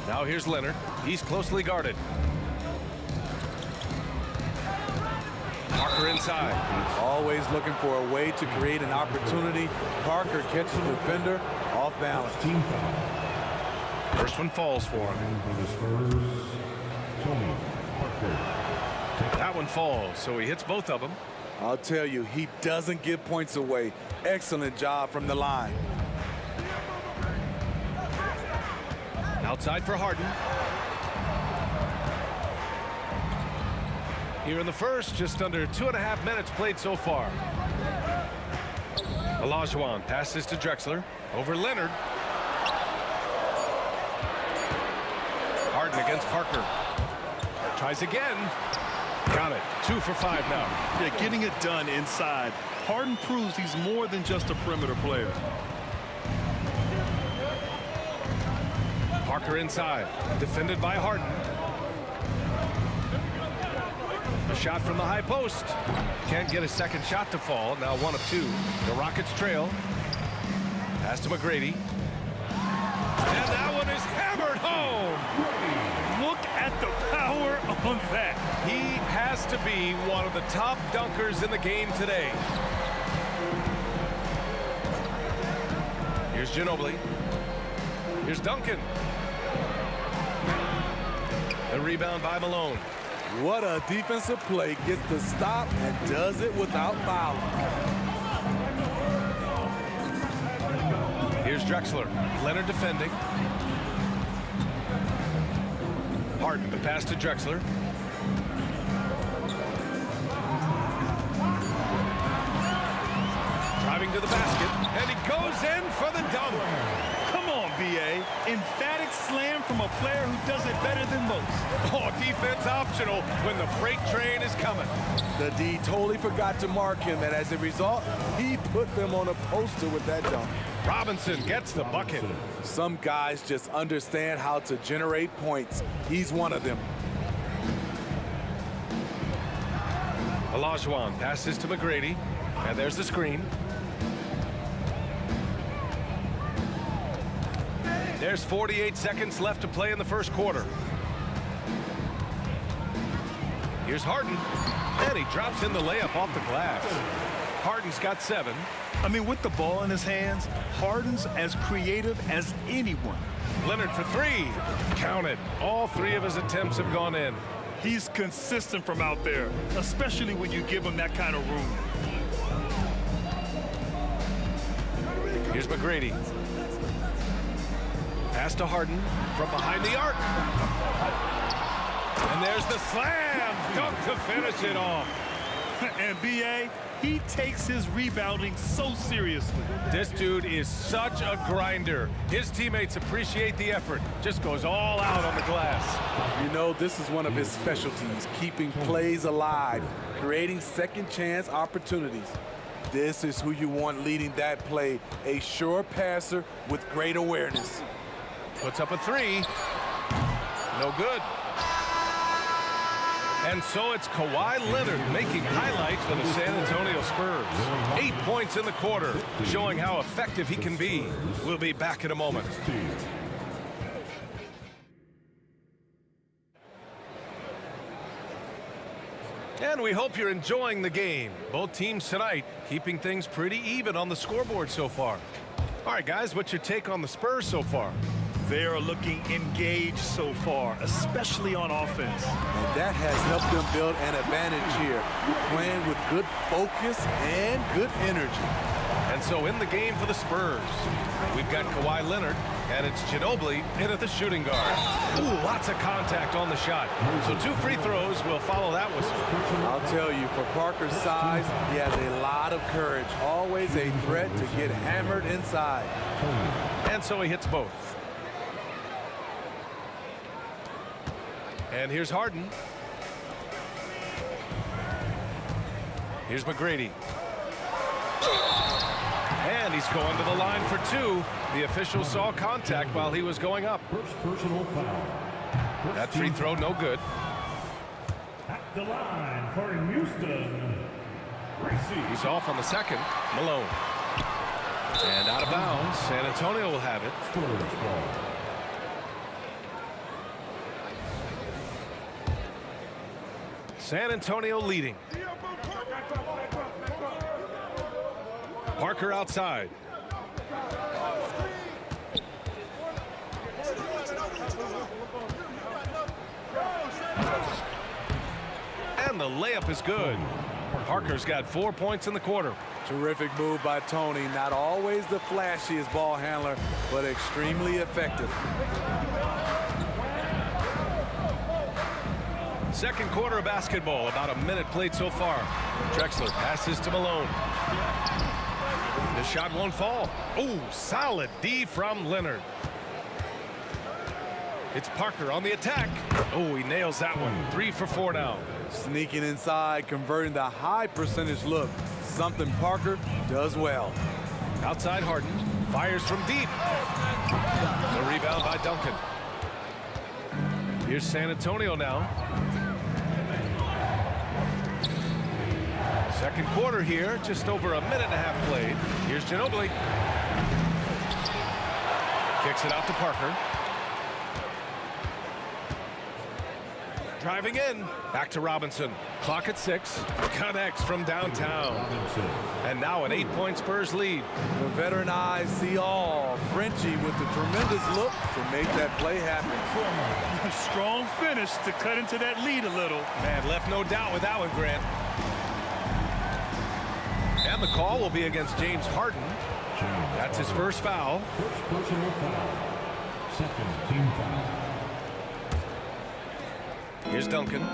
Now here's Leonard. He's closely guarded. Parker inside. Always looking for a way to create an opportunity. Parker catches the defender off balance. First one falls for him. That one falls, so he hits both of them. I'll tell you, he doesn't give points away. Excellent job from the line. Outside for Harden. Here in the first, just under 2.5 minutes played so far. Olajuwon passes to Drexler. Over Leonard. Harden against Parker. Tries again. Got it. 2 for 5 now. Yeah, getting it done inside. Harden proves he's more than just a perimeter player. Parker inside. Defended by Harden. A shot from the high post. Can't get a second shot to fall. Now 1 of 2. The Rockets trail. Pass to McGrady. And that one is hammered home. Look at the power on that. He has to be one of the top dunkers in the game today. Here's Ginobili. Here's Duncan. The rebound by Malone. What a defensive play. Gets the stop and does it without fouling. Here's Drexler. Leonard defending. Harden, the pass to Drexler. Driving to the basket, and he goes in for the dunk. Come on, B.A. Emphatic slam from a player who does it better than most. Oh, defense optional when the freight train is coming. The D totally forgot to mark him, and as a result, he put them on a poster with that dunk. Robinson gets the bucket. Some guys just understand how to generate points. He's one of them. Olajuwon passes to McGrady, and there's the screen. There's 48 seconds left to play in the first quarter. Here's Harden, and he drops in the layup off the glass. Harden's got 7. I mean, with the ball in his hands, Harden's as creative as anyone. Leonard for three. Count it. All three of his attempts have gone in. He's consistent from out there, especially when you give him that kind of room. Here's McGrady. Pass to Harden from behind the arc. And there's the slam. Dunk to finish it off. And B.A., he takes his rebounding so seriously. This dude is such a grinder. His teammates appreciate the effort. Just goes all out on the glass. You know, this is one of his specialties, keeping plays alive, creating second chance opportunities. This is who you want leading that play, a sure passer with great awareness. Puts up a three. No good. And so it's Kawhi Leonard making highlights for the San Antonio Spurs. 8 points in the quarter, showing how effective he can be. We'll be back in a moment. And we hope you're enjoying the game. Both teams tonight keeping things pretty even on the scoreboard so far. All right, guys, what's your take on the Spurs so far? They are looking engaged so far, especially on offense. And that has helped them build an advantage here, playing with good focus and good energy. And so in the game for the Spurs, we've got Kawhi Leonard, and it's Ginobili in at the shooting guard. Ooh, lots of contact on the shot. So 2 free throws will follow that whistle. I'll tell you, for Parker's size, he has a lot of courage. Always a threat to get hammered inside. And so he hits both. And here's Harden. Here's McGrady. And he's going to the line for 2. The official saw contact while he was going up. First personal foul. That free throw, no good. At the line for Houston. He's off on the second. Malone. And out of bounds. San Antonio will have it. Spurs ball. San Antonio leading. Parker outside. And the layup is good. Parker's got 4 points in the quarter. Terrific move by Tony. Not always the flashiest ball handler, but extremely effective. Second quarter of basketball, about a minute played so far. Drexler passes to Malone. The shot won't fall. Oh, solid D from Leonard. It's Parker on the attack. Oh, he nails that one. 3 for 4 now. Sneaking inside, converting the high percentage look. Something Parker does well. Outside Harden. Fires from deep. The rebound by Duncan. Here's San Antonio now. Second quarter here, just over a minute and a half played. Here's Ginobili. Kicks it out to Parker. Driving in. Back to Robinson. Clock at 6. Connects from downtown. And now an 8-point Spurs lead. The veteran eyes see all. Frenchie with the tremendous look to make that play happen. A strong finish to cut into that lead a little. Man, left no doubt with that one, Grant. And the call will be against James Harden. That's his first foul. First personal foul. Second team foul. Here's Duncan.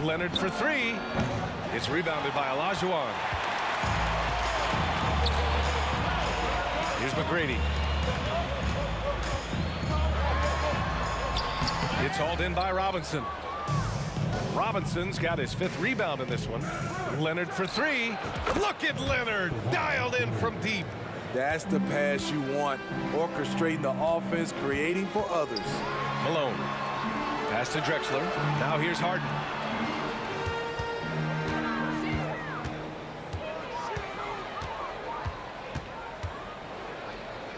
Leonard for 3. It's rebounded by Olajuwon. Here's McGrady. It's hauled in by Robinson. Robinson's got his 5th rebound in this one. Leonard for 3. Look at Leonard, dialed in from deep. That's the pass you want. Orchestrating the offense, creating for others. Malone. Pass to Drexler. Now here's Harden.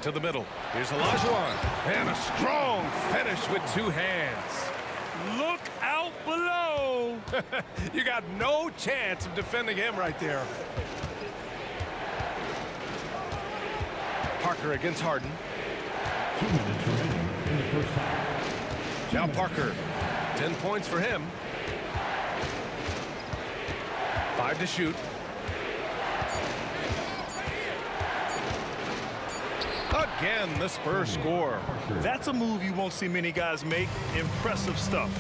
To the middle. Here's Olajuwon. And a strong finish with 2 hands. Look out below. You got no chance of defending him right there. Parker against Harden. 2 minutes remaining in the first half. Now Parker, 10 points for him. 5 to shoot. Again, the Spurs score. That's a move you won't see many guys make. Impressive stuff.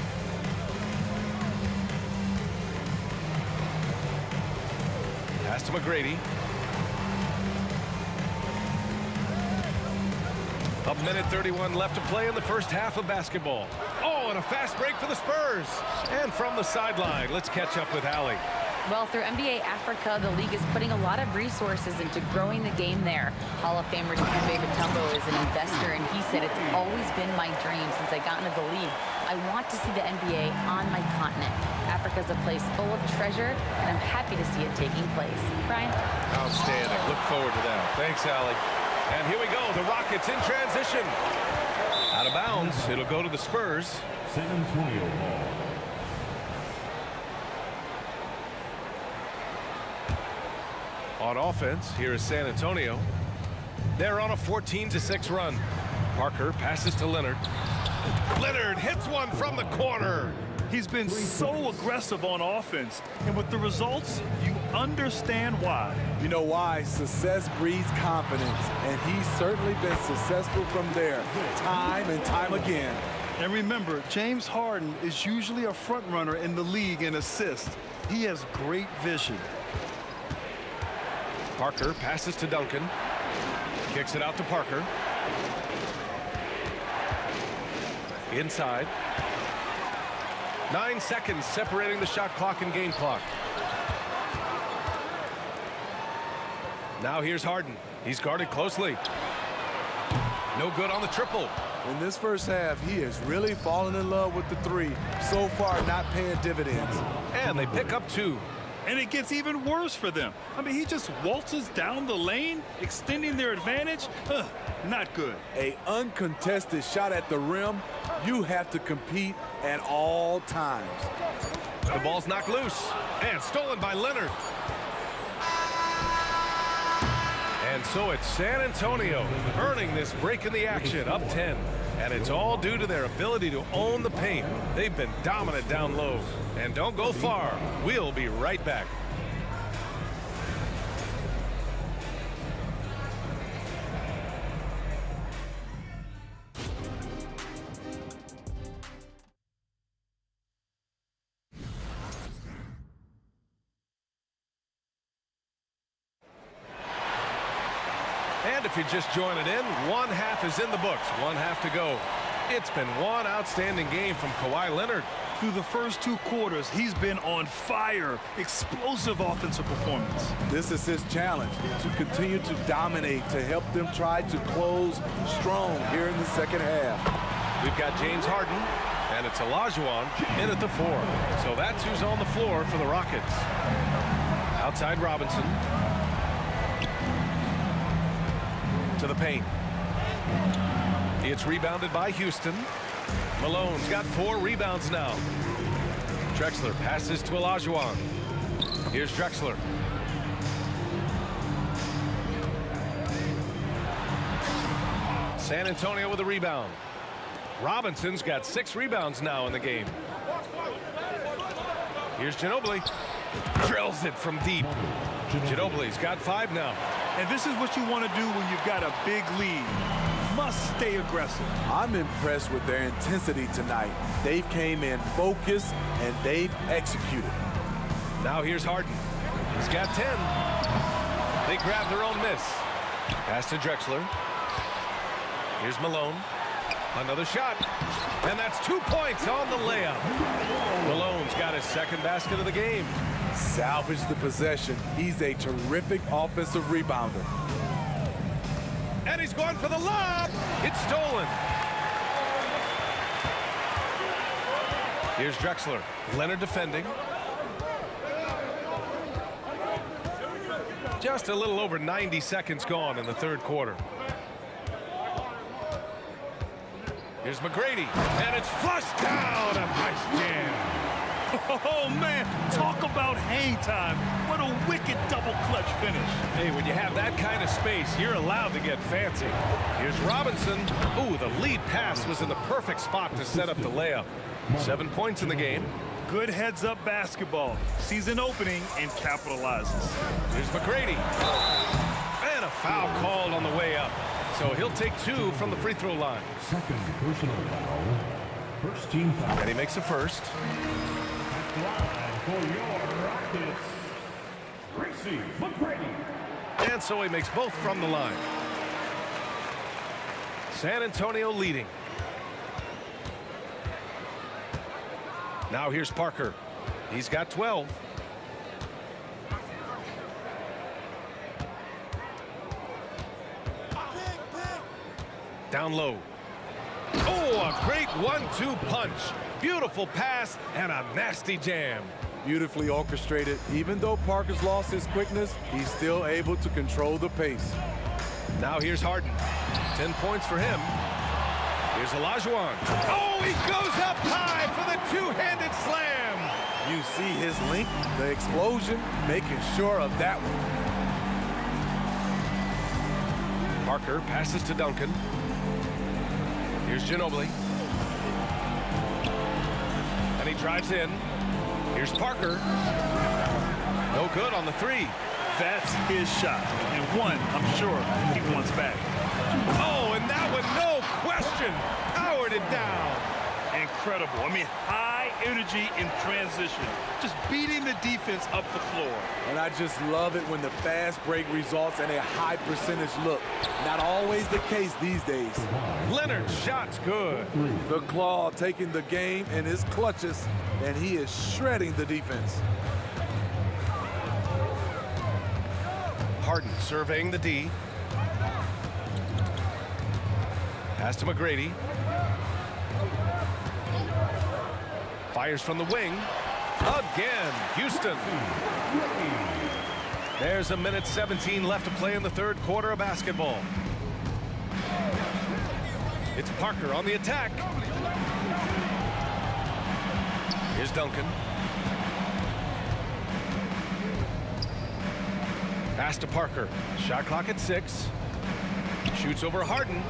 Pass to McGrady. A minute 31 left to play in the first half of basketball. Oh, and a fast break for the Spurs. And from the sideline, let's catch up with Allie. Well, through NBA Africa, the league is putting a lot of resources into growing the game there. Hall of Famer Dikembe Mutombo is an investor, and he said, "It's always been my dream since I got into the league. I want to see the NBA on my continent. Africa's a place full of treasure, and I'm happy to see it taking place." Brian? Outstanding. Look forward to that. Thanks, Allie. And here we go. The Rockets in transition. Out of bounds. It'll go to the Spurs. San Antonio ball. On offense, here is San Antonio. They're on a 14-6 run. Parker passes to Leonard. Leonard hits one from the corner. He's been so aggressive on offense, and with the results, you understand why. You know why? Success breeds confidence, and he's certainly been successful from there, time and time again. And remember, James Harden is usually a front runner in the league in assists. He has great vision. Parker passes to Duncan. Kicks it out to Parker. Inside. 9 seconds separating the shot clock and game clock. Now here's Harden. He's guarded closely. No good on the triple. In this first half, he has really fallen in love with the three. So far, not paying dividends. And they pick up 2. And it gets even worse for them. I mean, he just waltzes down the lane, extending their advantage. Not good. An uncontested shot at the rim, you have to compete at all times. The ball's knocked loose and stolen by Leonard. And so it's San Antonio earning this break in the action, up 10. And it's all due to their ability to own the paint. They've been dominant down low. And don't go far. We'll be right back. And if you're just joining in, one half is in the books. One half to go. It's been one outstanding game from Kawhi Leonard. Through the first 2 quarters, he's been on fire. Explosive offensive performance. This is his challenge, to continue to dominate, to help them try to close strong here in the second half. We've got James Harden, and it's Olajuwon in at the 4. So that's who's on the floor for the Rockets. Outside Robinson. To the paint. It's rebounded by Houston. Malone's got 4 rebounds now. Drexler passes to Olajuwon. Here's Drexler. San Antonio with a rebound. Robinson's got 6 rebounds now in the game. Here's Ginobili. Drills it from deep. Ginobili's got 5 now. And this is what you want to do when you've got a big lead. Must stay aggressive. I'm impressed with their intensity tonight. They came in focused and they've executed. Now here's Harden. He's got 10. They grab their own miss. Pass to Drexler. Here's Malone. Another shot. And that's 2 points on the layup. Malone's got his second basket of the game. Salvage the possession. He's a terrific offensive rebounder. And he's going for the lob. It's stolen. Here's Drexler. Leonard defending. Just a little over 90 seconds gone in the third quarter. Here's McGrady. And it's flushed down. A nice jam. Oh, man, talk about hang time. What a wicked double clutch finish. Hey, when you have that kind of space, you're allowed to get fancy. Here's Robinson. Ooh, the lead pass was in the perfect spot to set up the layup. 7 points in the game. Good heads-up basketball. Sees an opening and capitalizes. Here's McGrady. And a foul called on the way up. So he'll take 2 from the free throw line. Second personal foul. First team foul. And he makes a first. For your Rockets, Tracy McGrady. And so he makes both from the line. San Antonio leading. Now here's Parker. He's got 12. Down low. Oh, a great 1-2 punch. Beautiful pass and a nasty jam. Beautifully orchestrated. Even though Parker's lost his quickness, he's still able to control the pace. Now here's Harden. 10 points for him. Here's Olajuwon. Oh, he goes up high for the two-handed slam. You see his length, the explosion, making sure of that one. Parker passes to Duncan. Here's Ginobili. And he drives in. Here's Parker. No good on the 3. That's his shot. And one, I'm sure, he wants back. Oh, and that one, no question, powered it down. Incredible. I mean, high energy in transition. Just beating the defense up the floor. And I just love it when the fast break results in a high percentage look. Not always the case these days. Leonard's shot's good. The Claw taking the game in his clutches, and he is shredding the defense. Harden surveying the D. Pass to McGrady. Fires from the wing. Again, Houston. There's 1:17 left to play in the third quarter of basketball. It's Parker on the attack. Here's Duncan. Pass to Parker. Shot clock at 6. Shoots over Harden.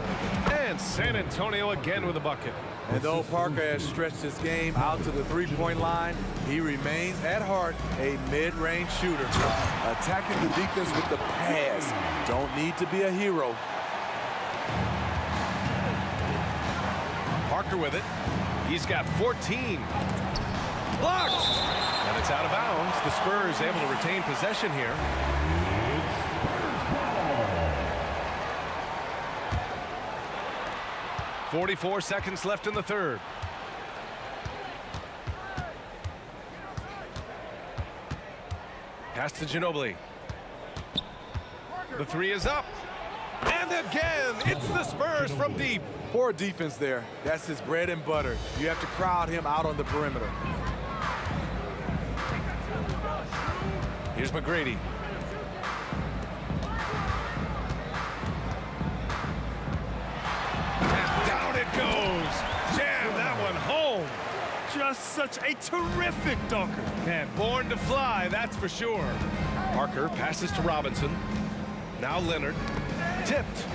And San Antonio again with a bucket. And though Parker has stretched his game out to the three-point line, he remains at heart a mid-range shooter. Attacking the defense with the pass. Don't need to be a hero. Parker with it. He's got 14. Blocked. And it's out of bounds. The Spurs able to retain possession here. 44 seconds left in the third. Pass to Ginobili. The 3 is up. And again, it's the Spurs from deep. Poor defense there. That's his bread and butter. You have to crowd him out on the perimeter. Here's McGrady. It goes. Jam that one home. Just such a terrific dunker. Man, born to fly, that's for sure. Parker passes to Robinson. Now Leonard. Tipped.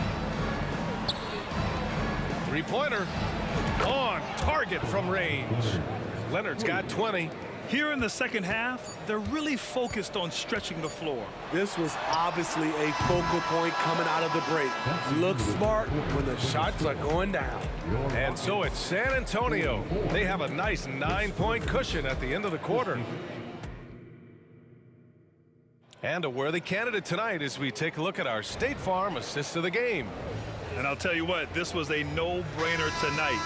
Three-pointer. On target from range. Leonard's got 20. Here in the second half, they're really focused on stretching the floor. This was obviously a focal point coming out of the break. Look smart when the shots are going down. And so it's San Antonio. They have a nice 9-point cushion at the end of the quarter. And a worthy candidate tonight as we take a look at our State Farm assist of the game. And I'll tell you what, this was a no-brainer tonight.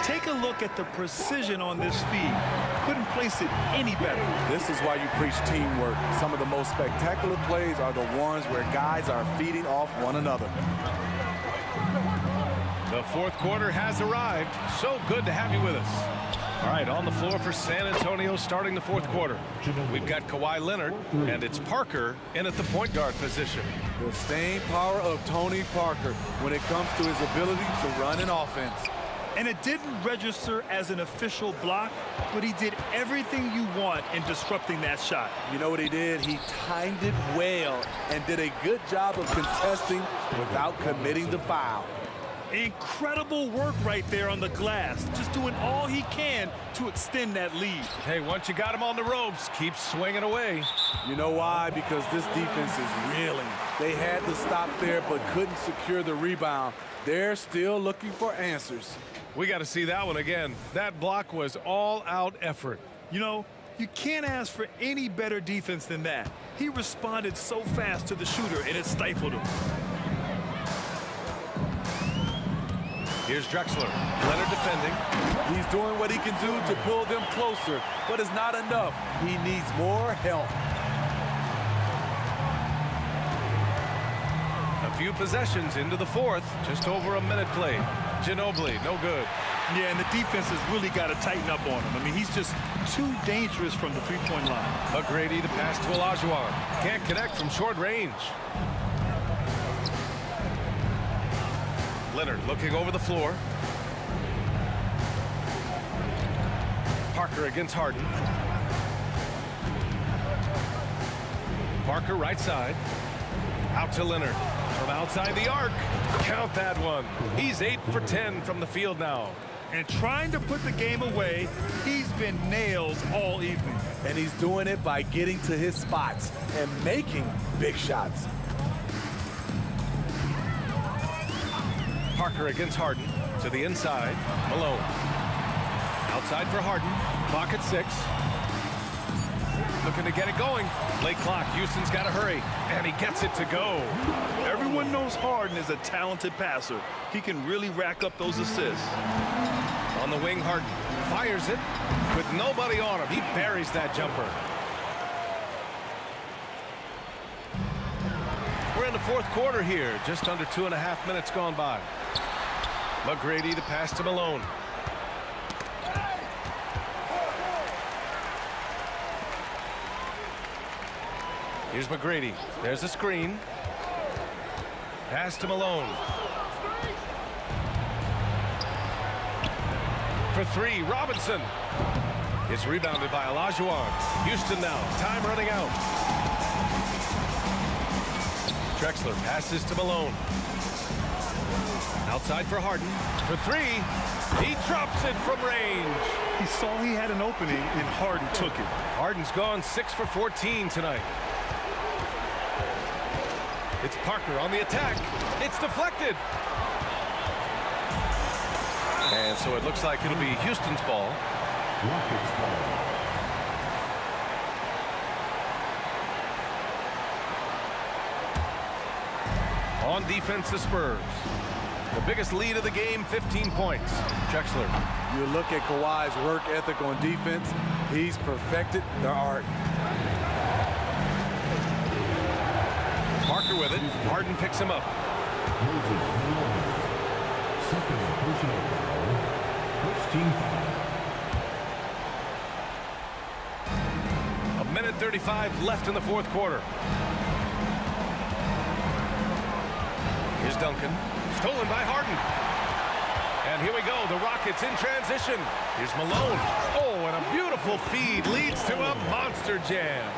Take a look at the precision on this feed. Couldn't place it any better. This is why you preach teamwork. Some of the most spectacular plays are the ones where guys are feeding off one another. The fourth quarter has arrived. So good to have you with us. All right, on the floor for San Antonio starting the fourth quarter. We've got Kawhi Leonard, and it's Parker in at the point guard position. The staying power of Tony Parker when it comes to his ability to run an offense. And it didn't register as an official block, but he did everything you want in disrupting that shot. You know what he did? He timed it well and did a good job of contesting without committing the foul. Incredible work right there on the glass, just doing all he can to extend that lead. Hey, once you got him on the ropes, keep swinging away. You know why? Because this defense is reeling. They had to stop there but couldn't secure the rebound. They're still looking for answers. We got to see that one again. That block was all-out effort. You know, you can't ask for any better defense than that. He responded so fast to the shooter, and it stifled him. Here's Drexler. Leonard defending. He's doing what he can do to pull them closer, but it's not enough. He needs more help. A few possessions into the fourth. Just over a minute played. Ginobili, no good. Yeah, and the defense has really got to tighten up on him. I mean, he's just too dangerous from the three-point line. McGrady, the pass to Olajuwon. Can't connect from short range. Leonard looking over the floor. Parker against Harden. Parker right side. Out to Leonard. From outside the arc. Count that one. He's 8 for 10 from the field now. And trying to put the game away, he's been nails all evening. And he's doing it by getting to his spots and making big shots. Parker against Harden. To the inside. Malone. Outside for Harden. Clock at 6. Looking to get it going. Late clock. Houston's got to hurry. And he gets it to go. Everyone knows Harden is a talented passer. He can really rack up those assists. On the wing, Harden fires it with nobody on him. He buries that jumper. We're in the fourth quarter here. Just under 2.5 minutes gone by. McGrady, the pass to Malone. Here's McGrady. There's the screen. Pass to Malone. For three, Robinson. It's rebounded by Olajuwon. Houston now. Time running out. Drexler passes to Malone. Outside for Harden. For three. He drops it from range. He saw he had an opening, and Harden took it. Harden's gone 6 for 14 tonight. It's Parker on the attack. It's deflected. And so it looks like it'll be Houston's ball. Rockets ball. On defense, the Spurs. The biggest lead of the game, 15 points. Drexler. You look at Kawhi's work ethic on defense. He's perfected the art. Parker with it. Harden picks him up. Second personal foul. First team foul. A minute 35 left in the fourth quarter. Here's Duncan. Stolen by Harden. And here we go. The Rockets in transition. Here's Malone. Oh, and a beautiful feed leads to a monster jam.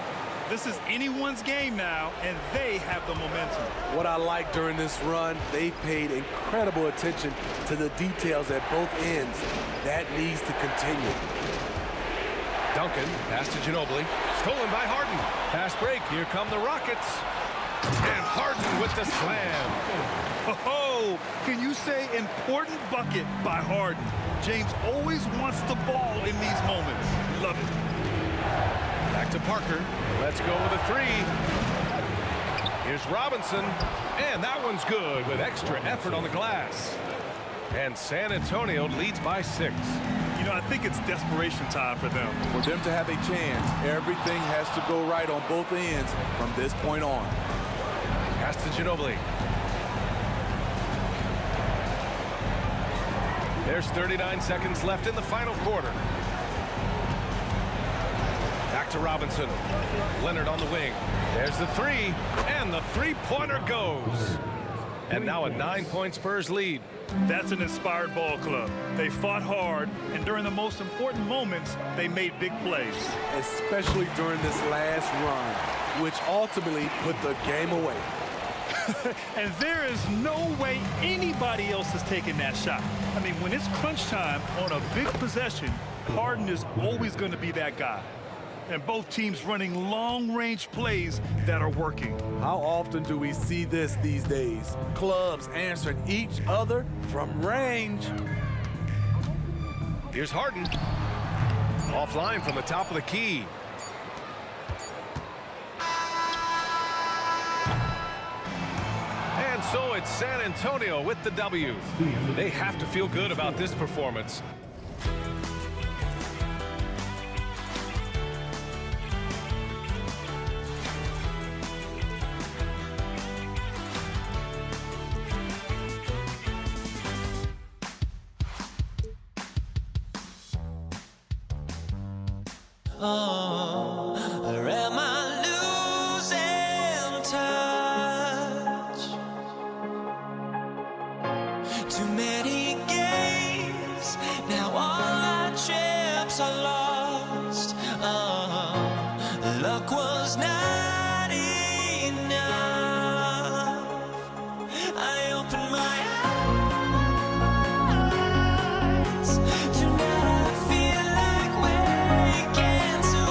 This is anyone's game now, and they have the momentum. What I like during this run, they paid incredible attention to the details at both ends. That needs to continue. Duncan, pass to Ginobili. Stolen by Harden. Fast break. Here come the Rockets. And Harden with the slam. Oh, can you say important bucket by Harden? James always wants the ball in these moments. Love it. Back to Parker. Let's go with a three. Here's Robinson. And that one's good with extra effort on the glass. And San Antonio leads by 6. You know, I think it's desperation time for them. For them to have a chance, everything has to go right on both ends from this point on. Pass to Ginobili. There's 39 seconds left in the final quarter. Back to Robinson. Leonard on the wing. There's the three, and the three-pointer goes. And now a 9-point Spurs lead. That's an inspired ball club. They fought hard, and during the most important moments, they made big plays. Especially during this last run, which ultimately put the game away. And there is no way anybody else is taking that shot. I mean, when it's crunch time on a big possession, Harden is always going to be that guy. And both teams running long-range plays that are working. How often do we see this these days? Clubs answering each other from range. Here's Harden. Offline from the top of the key. And so it's San Antonio with the W. They have to feel good about this performance. Oh, or am I losing touch? Too many games, now all our chips are lost. Oh, luck was not enough. I opened my eyes, tonight I feel like waking to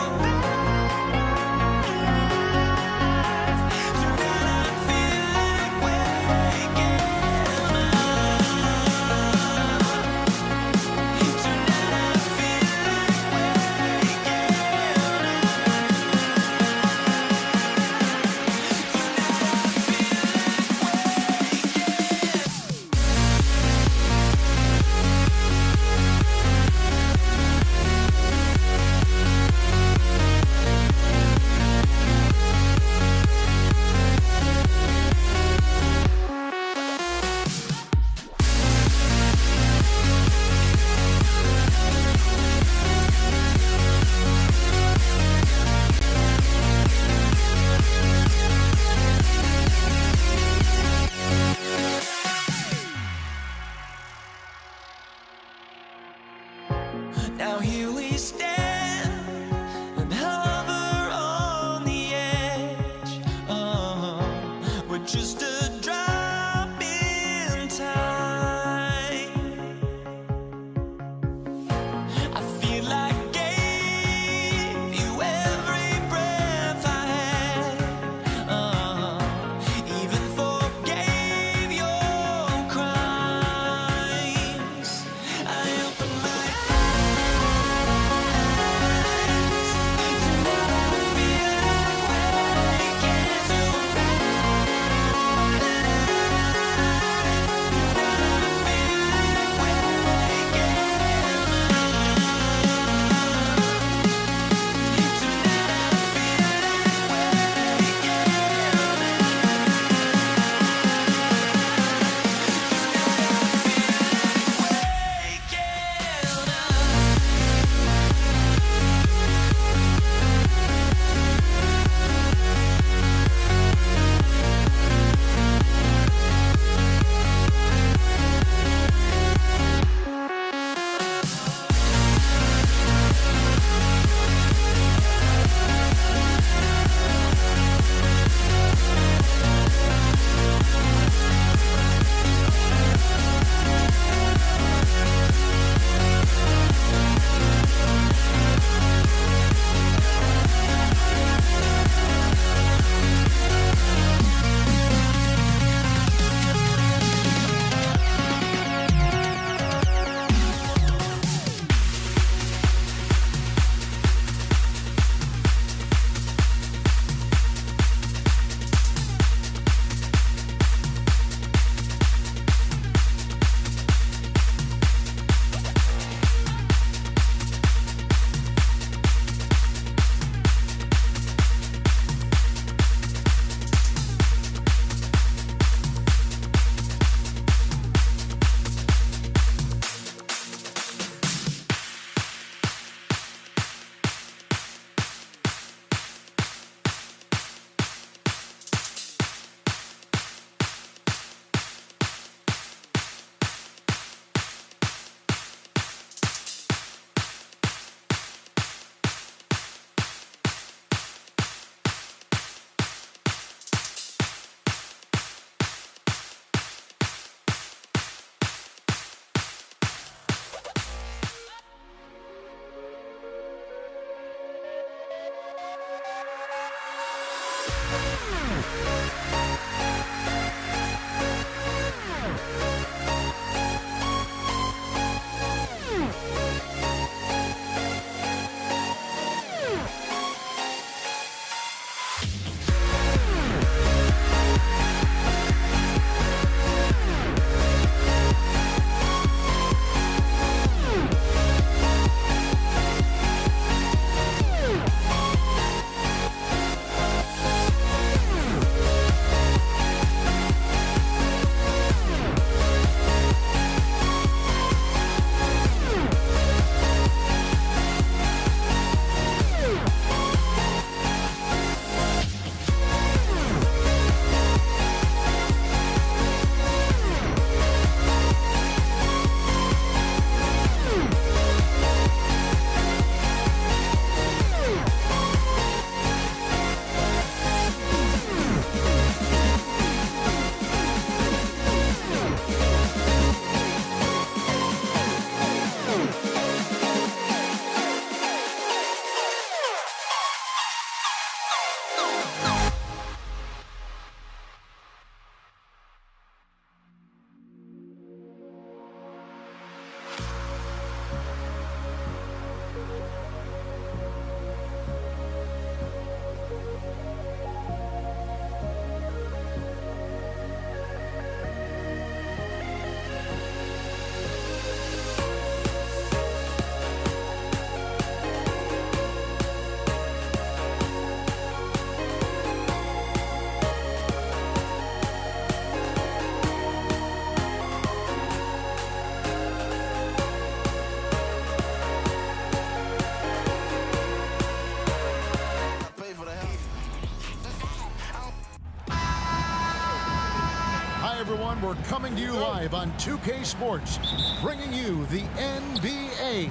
everyone. We're coming to you live on 2K Sports, bringing you the NBA.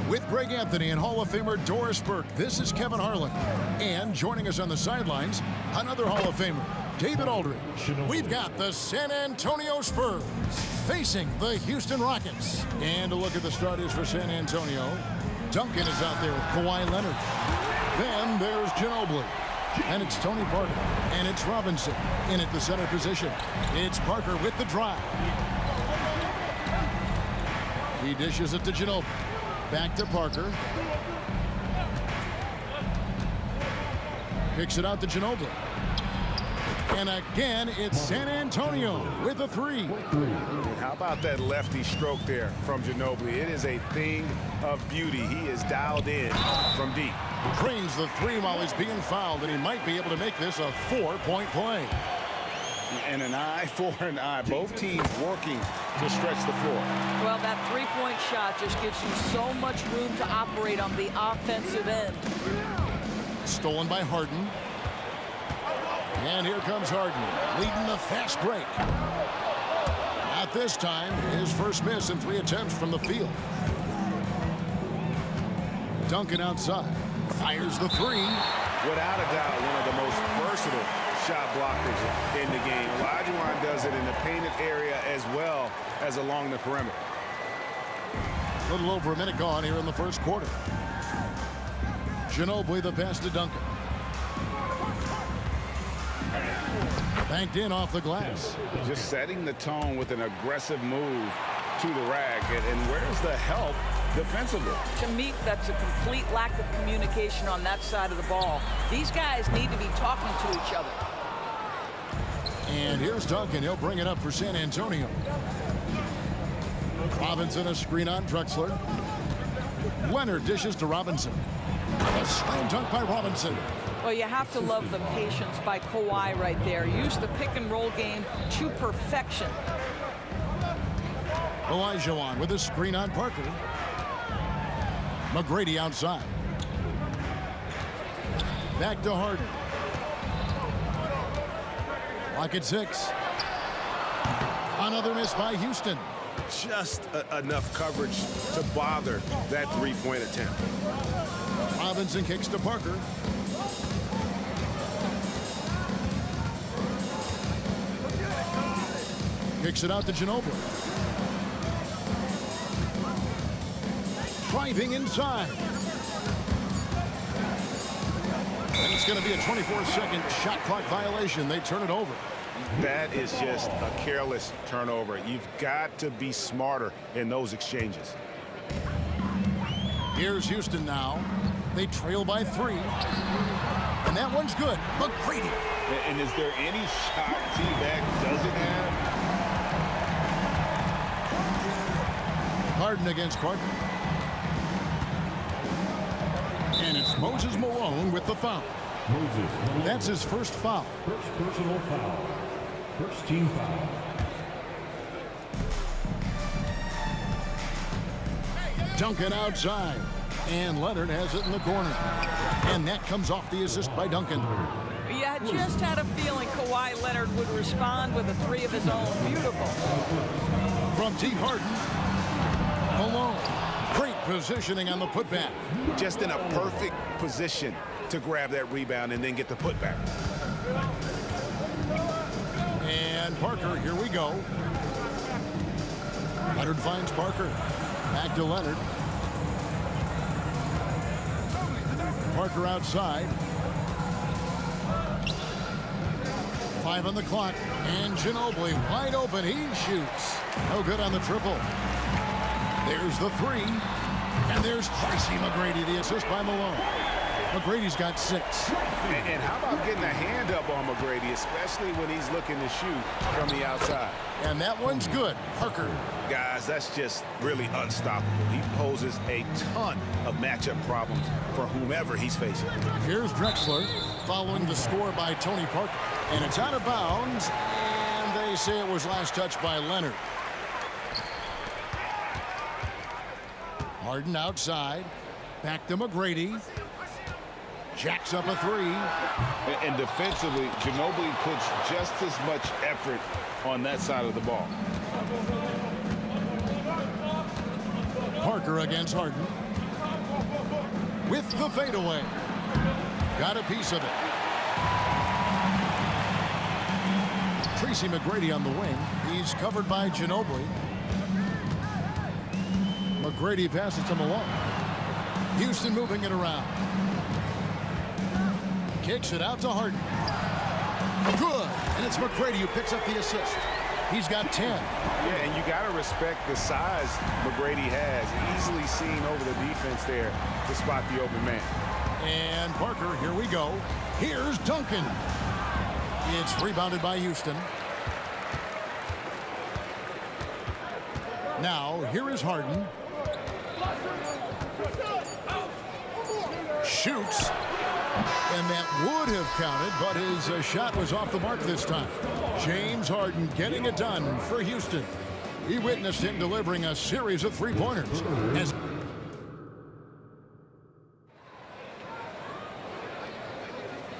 With Greg Anthony and Hall of Famer Doris Burke, this is Kevin Harlan. And joining us on the sidelines, another Hall of Famer, David Aldridge. We've got the San Antonio Spurs facing the Houston Rockets. And a look at the starters for San Antonio. Duncan is out there with Kawhi Leonard. Then there's Ginobili. And it's Tony Parker. And it's Robinson in at the center position. It's Parker with the drive. He dishes it to Ginobili. Back to Parker. Kicks it out to Ginobili. And again, it's San Antonio with a three. How about that lefty stroke there from Ginobili? It is a thing of beauty. He is dialed in from deep. Drains the three while he's being fouled, and he might be able to make this a 4-point play. And an eye for an eye. Both teams working to stretch the floor. Well, that three-point shot just gives you so much room to operate on the offensive end. Stolen by Harden. And here comes Harden, leading the fast break. Not this time. His first miss in 3 attempts from the field. Duncan outside. Fires the three. Without a doubt, one of the most versatile shot blockers in the game. Olajuwon does it in the painted area as well as along the perimeter. A little over a minute gone here in the first quarter. Ginobili the pass to Duncan. Banked in off the glass. Just setting the tone with an aggressive move to the rack. And where's the help defensively? To me, that's a complete lack of communication on that side of the ball. These guys need to be talking to each other. And here's Duncan. He'll bring it up for San Antonio. Robinson a screen on Drexler. Leonard dishes to Robinson. A slam dunk by Robinson. Well, you have to love the patience by Kawhi right there. Use the pick-and-roll game to perfection. Olajuwon with a screen on Parker. McGrady outside. Back to Harden. Lock at 6. Another miss by Houston. Just enough coverage to bother that three-point attempt. Robinson kicks to Parker. Kicks it out to Ginobili. Driving inside. And it's going to be a 24-second shot clock violation. They turn it over. That is just a careless turnover. You've got to be smarter in those exchanges. Here's Houston now. They trail by 3. And that one's good. McGrady. And is there any shot T-Mac doesn't have? Harden against Parker. And it's Moses Malone with the foul. Moses Malone. That's his first foul. First personal foul. First team foul. Duncan outside. And Leonard has it in the corner. And that comes off the assist by Duncan. Yeah, I just had a feeling Kawhi Leonard would respond with a 3 of his own. Beautiful. From Team Harden. Malone. Great positioning on the putback. Just in a perfect position to grab that rebound and then get the putback. And Parker, here we go. Leonard finds Parker. Back to Leonard. Parker outside. 5 on the clock. And Ginobili wide open. He shoots. No good on the triple. There's the 3. And there's Tracy McGrady, the assist by Malone. McGrady's got 6. And how about getting a hand up on McGrady, especially when he's looking to shoot from the outside? And that one's good. Parker. Guys, that's just really unstoppable. He poses a ton of matchup problems for whomever he's facing. Here's Drexler following the score by Tony Parker. And it's out of bounds. And they say it was last touched by Leonard. Harden outside. Back to McGrady. Jacks up a 3. And defensively, Ginobili puts just as much effort on that side of the ball. Parker against Harden. With the fadeaway. Got a piece of it. Tracy McGrady on the wing. He's covered by Ginobili. McGrady passes to Malone. Houston moving it around. Kicks it out to Harden. Good. And it's McGrady who picks up the assist. He's got 10. Yeah, and you got to respect the size McGrady has. Easily seen over the defense there to spot the open man. And Parker, here we go. Here's Duncan. It's rebounded by Houston. Now, here is Harden. Shoots. And that would have counted, but his shot was off the mark this time. James Harden getting it done for Houston. We witnessed him delivering a series of three-pointers.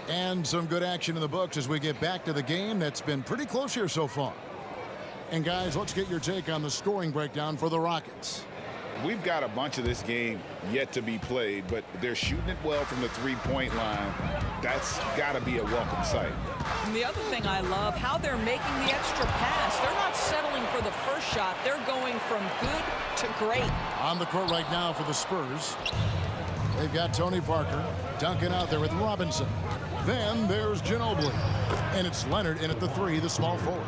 And some good action in the books as we get back to the game that's been pretty close here so far. And guys, let's get your take on the scoring breakdown for the Rockets. We've got a bunch of this game yet to be played, but they're shooting it well from the three-point line. That's got to be a welcome sight. And the other thing I love, how they're making the extra pass. They're not settling for the first shot. They're going from good to great. On the court right now for the Spurs. They've got Tony Parker. Duncan out there with Robinson. Then there's Ginobili. And it's Leonard in at the 3, the small forward.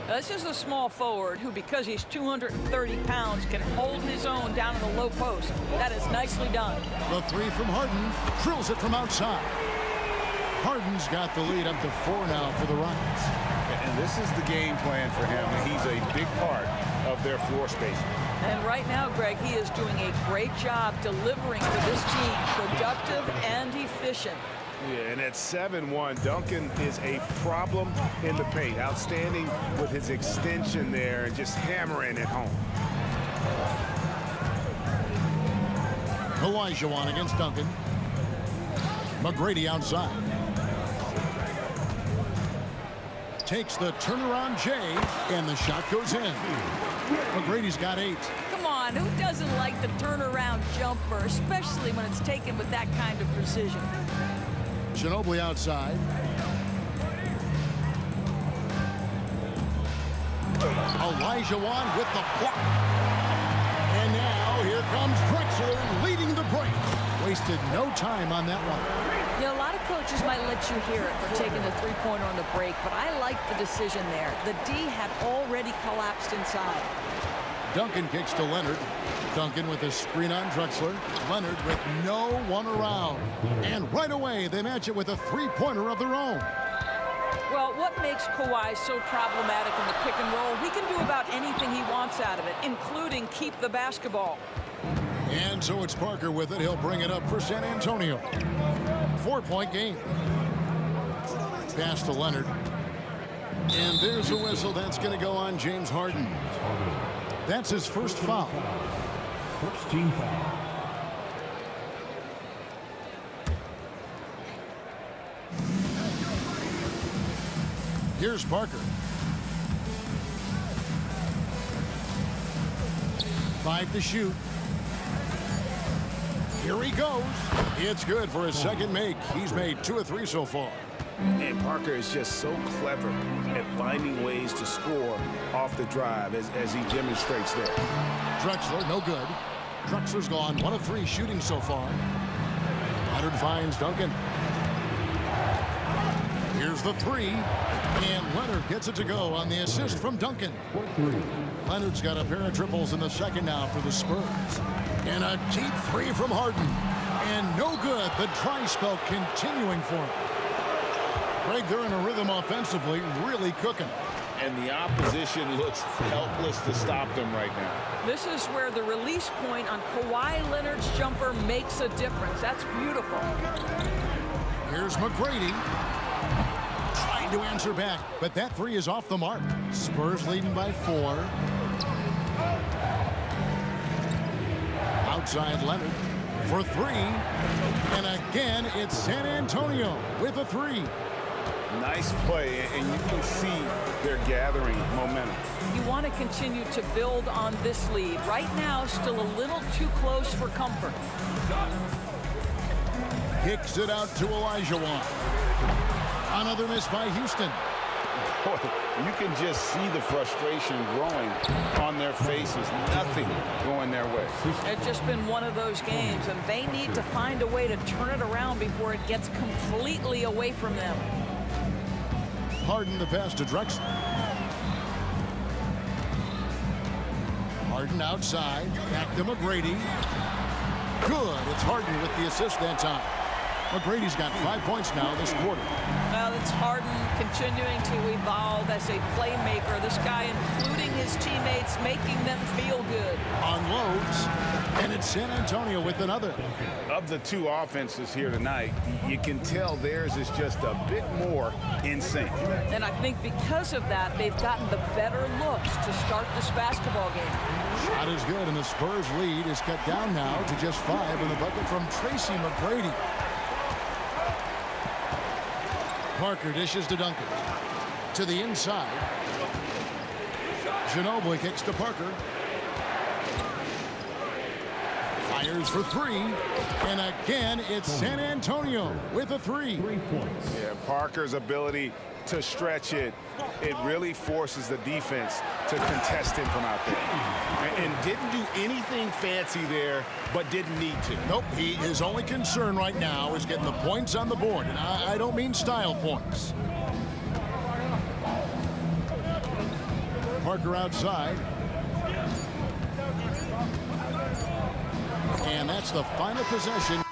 Now, this is a small forward who, because he's 230 pounds, can hold his own down in the low post. That is nicely done. The 3 from Harden. Drills it from outside. Harden's got the lead up to 4 now for the Rockets. And this is the game plan for him. He's a big part of their floor spacing. And right now, Greg, he is doing a great job delivering for this team. Productive and efficient. Yeah, and at 7-1, Duncan is a problem in the paint. Outstanding with his extension there and just hammering it home. Olajuwon against Duncan. McGrady outside. Takes the turnaround J, and the shot goes in. McGrady's got 8. Come on, who doesn't like the turnaround jumper, especially when it's taken with that kind of precision? Ginobili outside. Olajuwon with the block. And now here comes Drexler leading the break. Wasted no time on that one. You know, a lot of coaches might let you hear it for taking the three-pointer on the break, but I like the decision there. The D had already collapsed inside. Duncan kicks to Leonard. Duncan with a screen on Drexler. Leonard with no one around. And right away, they match it with a three-pointer of their own. Well, what makes Kawhi so problematic in the pick and roll, he can do about anything he wants out of it, including keep the basketball. And so it's Parker with it. He'll bring it up for San Antonio. 4-point game. Pass to Leonard. And there's a whistle. That's going to go on James Harden. That's his first foul. First team foul. Here's Parker. 5 to shoot. Here he goes. It's good for his second make. He's made 2 of 3 so far. And Parker is just so clever at finding ways to score off the drive as he demonstrates there. Drexler, no good. Drexler's gone 1 of 3 shooting so far. Leonard finds Duncan. Here's the 3. And Leonard gets it to go on the assist from Duncan. Leonard's got a pair of triples in the second now for the Spurs. And a deep 3 from Harden. And no good. The dry spell continuing for him. Greg, they're in a rhythm offensively, really cooking. And the opposition looks helpless to stop them right now. This is where the release point on Kawhi Leonard's jumper makes a difference. That's beautiful. Here's McGrady. Trying to answer back, but that 3 is off the mark. Spurs leading by 4. Outside Leonard for 3. And again, it's San Antonio with a 3. Nice play, and you can see they're gathering momentum. You want to continue to build on this lead. Right now, still a little too close for comfort. Kicks it out to Olajuwon. Another miss by Houston. Boy, you can just see the frustration growing on their faces. Nothing going their way. It's just been one of those games, and they need to find a way to turn it around before it gets completely away from them. Harden the pass to Drexler. Harden outside. Back to McGrady. Good. It's Harden with the assist that time. McGrady's got 5 points now this quarter. Well, it's Harden continuing to evolve as a playmaker. This guy, including his teammates, making them feel good. Unloads. And it's San Antonio with another. Of the 2 offenses here tonight, you can tell theirs is just a bit more in sync. And I think because of that, they've gotten the better looks to start this basketball game. Shot is good, and the Spurs lead is cut down now to just 5 in the bucket from Tracy McGrady. Parker dishes to Duncan. To the inside. Ginobili kicks to Parker. Fires for 3. And again, it's San Antonio with a 3. 3 points. Yeah, Parker's ability to stretch it, it really forces the defense to contest him from out there. And didn't do anything fancy there, but didn't need to. Nope, his only concern right now is getting the points on the board. And I don't mean style points. Parker outside. And that's the final possession.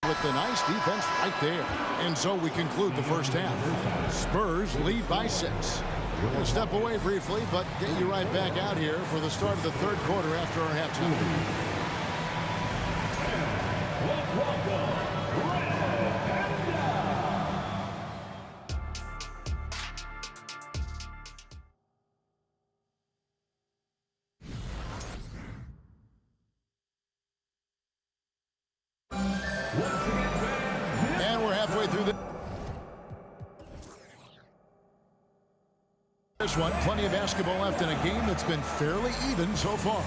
With the nice defense right there. And so we conclude the first half. Spurs lead by 6. We'll step away briefly, but get you right back out here for the start of the third quarter after our halftime. Let's welcome And we're halfway through this one. Plenty of basketball left in a game that's been fairly even so far.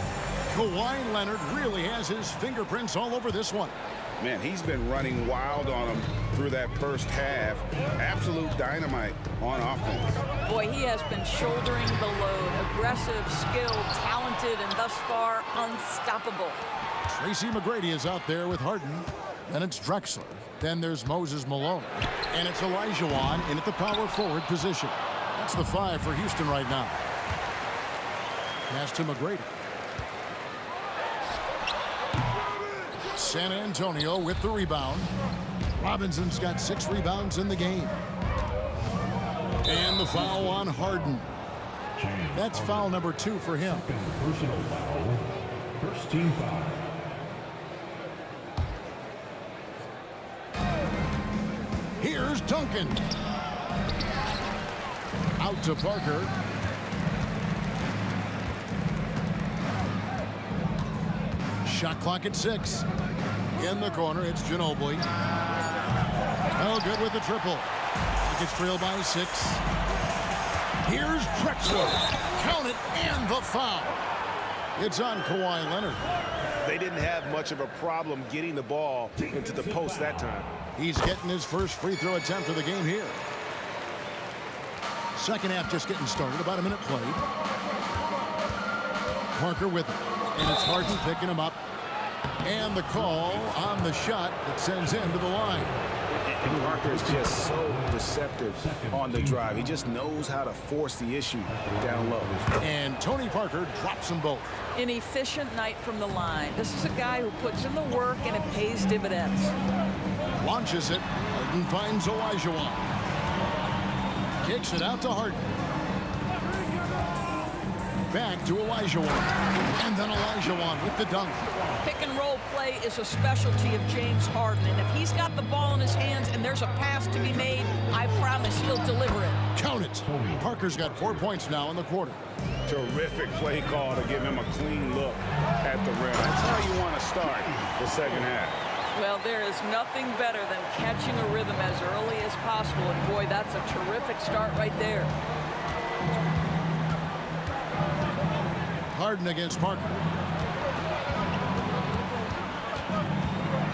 Kawhi Leonard really has his fingerprints all over this one. Man, he's been running wild on him through that first half. Absolute dynamite on offense. Boy, he has been shouldering the load. Aggressive, skilled, talented, and thus far unstoppable. Tracy McGrady is out there with Harden. Then it's Drexler. Then there's Moses Malone. And it's Olajuwon in at the power forward position. That's the 5 for Houston right now. Pass to McGrady. San Antonio with the rebound. Robinson's got 6 rebounds in the game. And the foul on Harden. That's foul number 2 for him. Personal foul. First team foul. Here's Duncan. Out to Parker. Shot clock at 6. In the corner, it's Ginobili. Oh, good with the triple. He gets trailed by 6. Here's Drexler. Count it, and the foul. It's on Kawhi Leonard. They didn't have much of a problem getting the ball into the post that time. He's getting his first free throw attempt of the game here. Second half just getting started. About a minute played. Parker with it. And it's Harden picking him up. And the call on the shot that sends him to the line. And Parker is just so deceptive on the drive. He just knows how to force the issue down low. And Tony Parker drops them both. An efficient night from the line. This is a guy who puts in the work and it pays dividends. Launches it. Harden finds Olajuwon. Kicks it out to Harden. Back to Olajuwon. And then Olajuwon with the dunk. Pick and roll play is a specialty of James Harden, and if he's got the ball in his hands and there's a pass to be made, I promise he'll deliver it. Count it. Parker's got 4 points now in the quarter. Terrific play call to give him a clean look at the rim. That's how you want to start the second half. Well, there is nothing better than catching a rhythm as early as possible, and boy, that's a terrific start right there. Harden against Parker.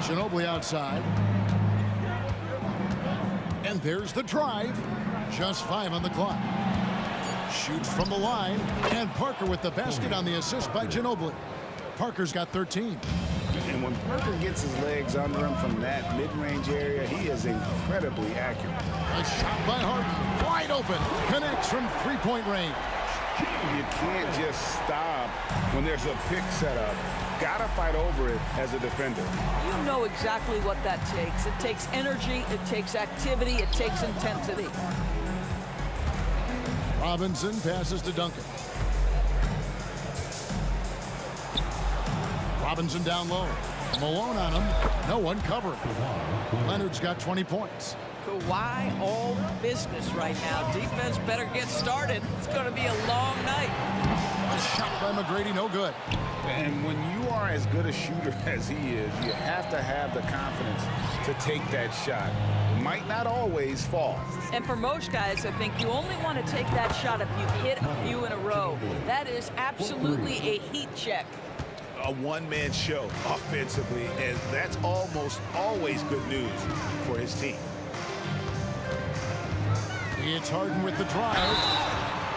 Ginobili outside. And there's the drive. Just 5 on the clock. Shoots from the line. And Parker with the basket on the assist by Ginobili. Parker's got 13. And when Parker gets his legs under him from that mid-range area, he is incredibly accurate. A shot by Harden. Wide open. Connects from 3-point range. You can't just stop when there's a pick set up. Gotta fight over it as a defender. You know exactly what that takes. It takes energy, it takes activity, it takes intensity. Robinson passes to Duncan. Robinson down low. Malone on him. No one covering. Leonard's got 20 points. Kawhi all business right now. Defense better get started. It's going to be a long night. A shot by McGrady, no good. And when you are as good a shooter as he is, you have to have the confidence to take that shot. It might not always fall. And for most guys, I think you only want to take that shot if you've hit a few in a row. That is absolutely a heat check. A one-man show offensively, and that's almost always good news for his team. It's Harden with the drive.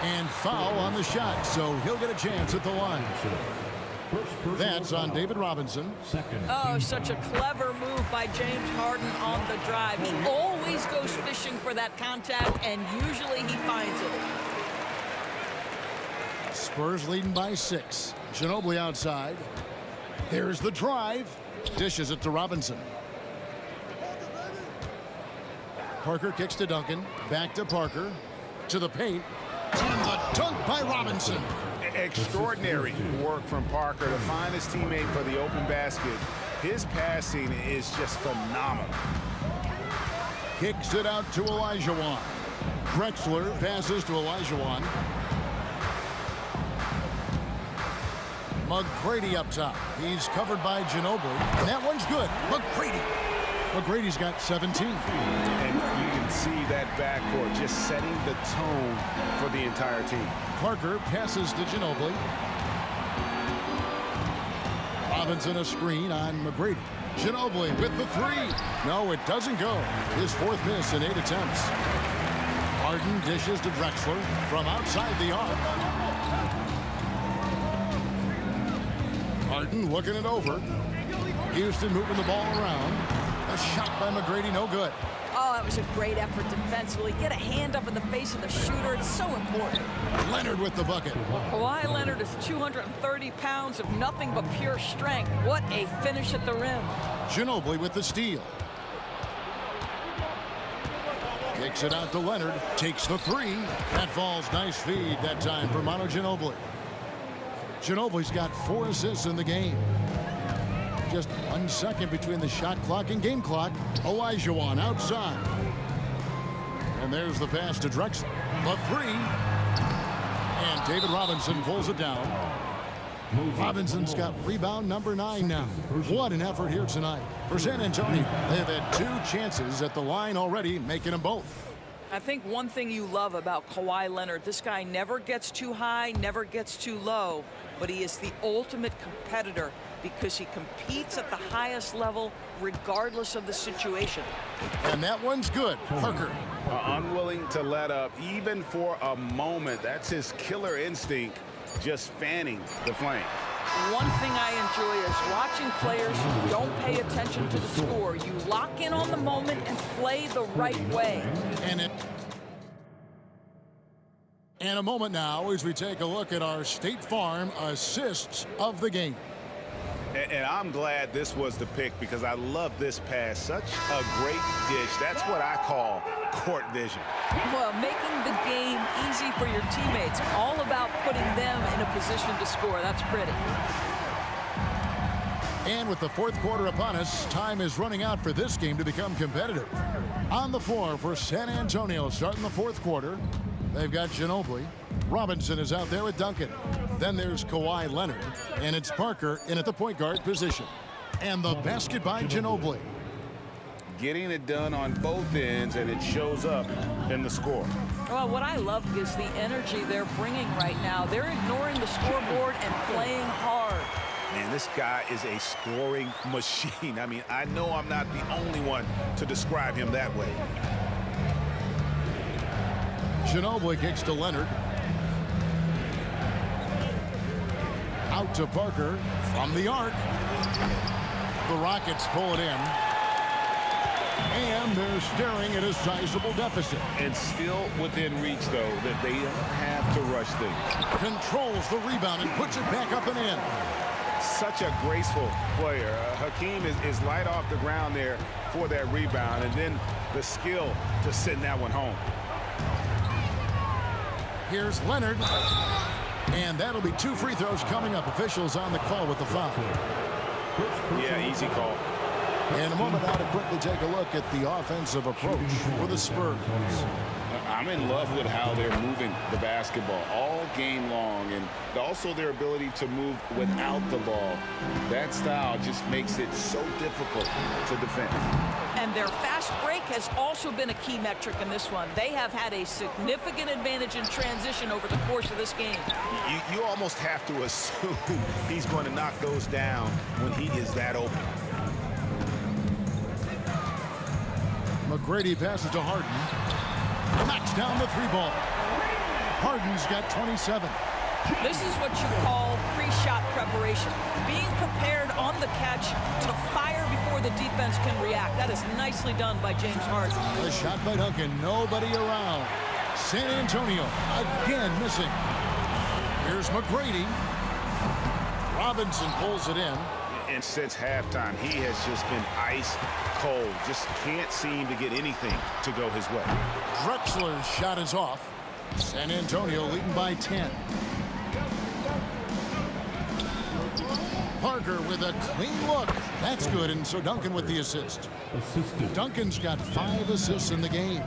And foul on the shot, so he'll get a chance at the line. That's on David Robinson. Oh, such a clever move by James Harden on the drive. He always goes fishing for that contact, and usually he finds it. Spurs leading by 6. Ginobili outside. There's the drive. Dishes it to Robinson. Parker kicks to Duncan. Back to Parker. To the paint. And the dunk by Robinson. Extraordinary work from Parker to find his teammate for the open basket. His passing is just phenomenal. Kicks it out to Olajuwon. Drexler passes to Olajuwon. McGrady up top. He's covered by Ginobili. And that one's good. McGrady's got 17. And you can see that backcourt just setting the tone for the entire team. Parker passes to Ginobili. Robinson a screen on McGrady. Ginobili with the three. No, it doesn't go. His fourth miss in 8 attempts. Harden dishes to Drexler from outside the arc. Harden looking it over. Houston moving the ball around. A shot by McGrady, no good. Oh, that was a great effort defensively. Get a hand up in the face of the shooter. It's so important. Leonard with the bucket. Kawhi Leonard is 230 pounds of nothing but pure strength. What a finish at the rim. Ginobili with the steal. Kicks it out to Leonard. Takes the three. That falls. Nice feed that time for Manu Ginobili. Ginobili's got 4 assists in the game. Just 1 second between the shot clock and game clock. Olajuwon outside. And there's the pass to Drexler. The three. And David Robinson pulls it down. Robinson's got rebound number 9 now. What an effort here tonight. For San Antonio, they've had 2 chances at the line already, making them both. I think one thing you love about Kawhi Leonard, this guy never gets too high, never gets too low, but he is the ultimate competitor because he competes at the highest level regardless of the situation. And that one's good. Parker. Unwilling to let up even for a moment. That's his killer instinct, just fanning the flame. One thing I enjoy is watching players who don't pay attention to the score. You lock in on the moment and play the right way. And a moment now as we take a look at our State Farm assists of the game. And I'm glad this was the pick because I love this pass. Such a great dish. That's what I call court vision. Well, making the game easy for your teammates. All about putting them in a position to score. That's pretty. And with the fourth quarter upon us, time is running out for this game to become competitive. On the floor for San Antonio starting the fourth quarter, they've got Ginobili. Robinson is out there with Duncan. Then there's Kawhi Leonard, and it's Parker in at the point guard position. And the basket by Ginobili. Getting it done on both ends, and it shows up in the score. Well, what I love is the energy they're bringing right now. They're ignoring the scoreboard and playing hard. Man, this guy is a scoring machine. I mean, I know I'm not the only one to describe him that way. Ginobili kicks to Leonard. Out to Parker from the arc. The Rockets pull it in. And they're staring at a sizable deficit. And still within reach, though, that they don't have to rush things. Controls the rebound and puts it back up and in. Such a graceful player. Hakeem is light off the ground there for that rebound, and then the skill to send that one home. Here's Leonard. And that'll be 2 free throws coming up. Officials on the call with the foul. Yeah, easy call. In a moment now to quickly take a look at the offensive approach for the Spurs. I'm in love with how they're moving the basketball all game long, and also their ability to move without the ball. That style just makes it so difficult to defend. And their fast break has also been a key metric in this one. They have had a significant advantage in transition over the course of this game. You almost have to assume he's going to knock those down when he is that open. McGrady passes to Harden. Knocks down the 3-ball. Harden's got 27. This is what you call pre-shot preparation. Being prepared on the catch to fire before the defense can react. That is nicely done by James Harden. A shot by Duncan. Nobody around. San Antonio again missing. Here's McGrady. Robinson pulls it in. And since halftime, he has just been ice cold. Just can't seem to get anything to go his way. Drexler's shot is off. San Antonio leading by 10. Parker with a clean look. That's good, and so Duncan with the assist. Duncan's got 5 assists in the game.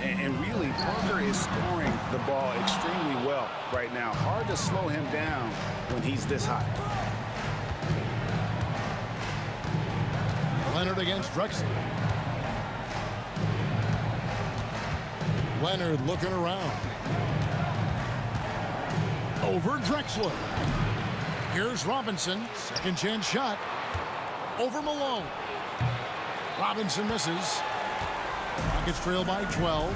And really, Parker is scoring the ball extremely well right now. Hard to slow him down when he's this high. Leonard against Drexler. Leonard looking around. Over Drexler. Here's Robinson. Second chance shot. Over Malone. Robinson misses. Rockets trail by 12.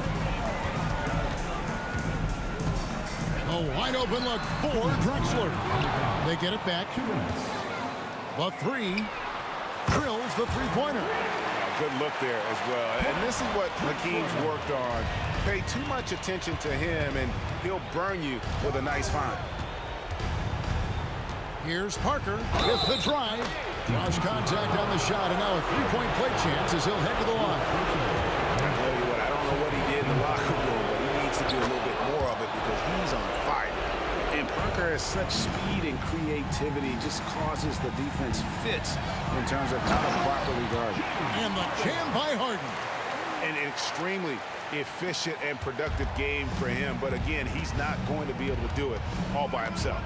A wide open look for Drexler. They get it back. The three. Drills the three-pointer. Good look there as well. And this is what Hakeem's worked on. Pay too much attention to him, and he'll burn you with a nice find. Here's Parker with the drive. Draws contact on the shot, and now a three-point play chance as he'll head to the line. I tell you what, I don't know what he did in the locker room, but he needs to do a little bit more of it because he's on fire. And Parker has such speed and creativity, just causes the defense fits in terms of how to properly guard. And the jam by Harden. An extremely efficient and productive game for him, but again, he's not going to be able to do it all by himself.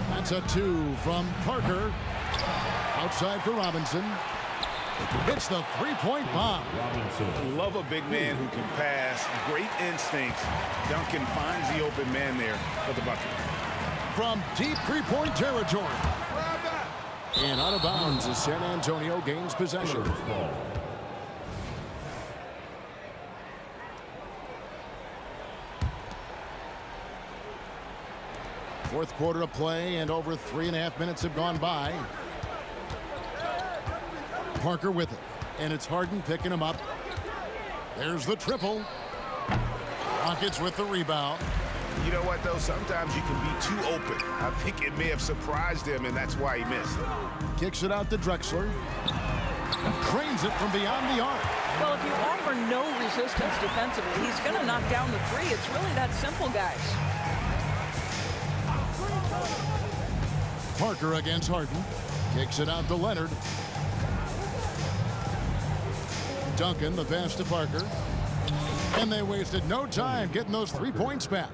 That's a two from Parker. Outside for Robinson. Hits the three-point bomb. Love a big man who can pass. Great instincts. Duncan finds the open man there for the bucket. From deep three-point territory. And out of bounds as San Antonio gains possession. Fourth quarter of play, and over 3.5 minutes have gone by. Parker with it, and it's Harden picking him up. There's the triple. Rockets with the rebound. You know what, though? Sometimes you can be too open. I think it may have surprised him, and that's why he missed. Kicks it out to Drexler. Trains it from beyond the arc. Well, if you offer no resistance defensively, he's going to knock down the three. It's really that simple, guys. Parker against Harden. Kicks it out to Leonard. Duncan, the pass to Parker. And they wasted no time getting those 3 points back.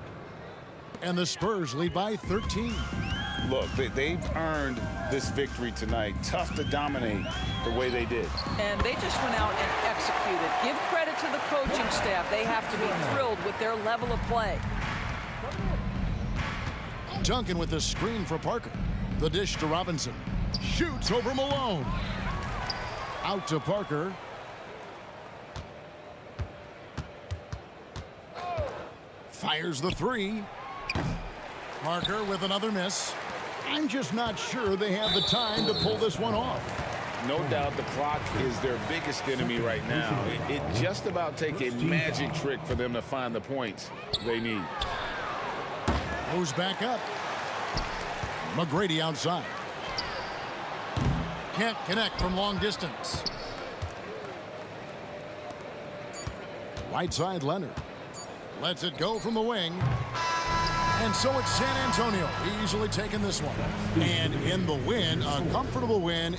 And the Spurs lead by 13. Look, they've earned this victory tonight. Tough to dominate the way they did. And they just went out and executed. Give credit to the coaching staff. They have to be thrilled with their level of play. Duncan with the screen for Parker. The dish to Robinson. Shoots over Malone. Out to Parker. Fires the three. Parker with another miss. I'm just not sure they have the time to pull this one off. No doubt the clock is their biggest enemy right now. It just about takes a magic trick for them to find the points they need. Goes back up. McGrady outside. Can't connect from long distance. Right side Leonard. Lets it go from the wing. And so it's San Antonio easily taking this one. And in the win, a comfortable win.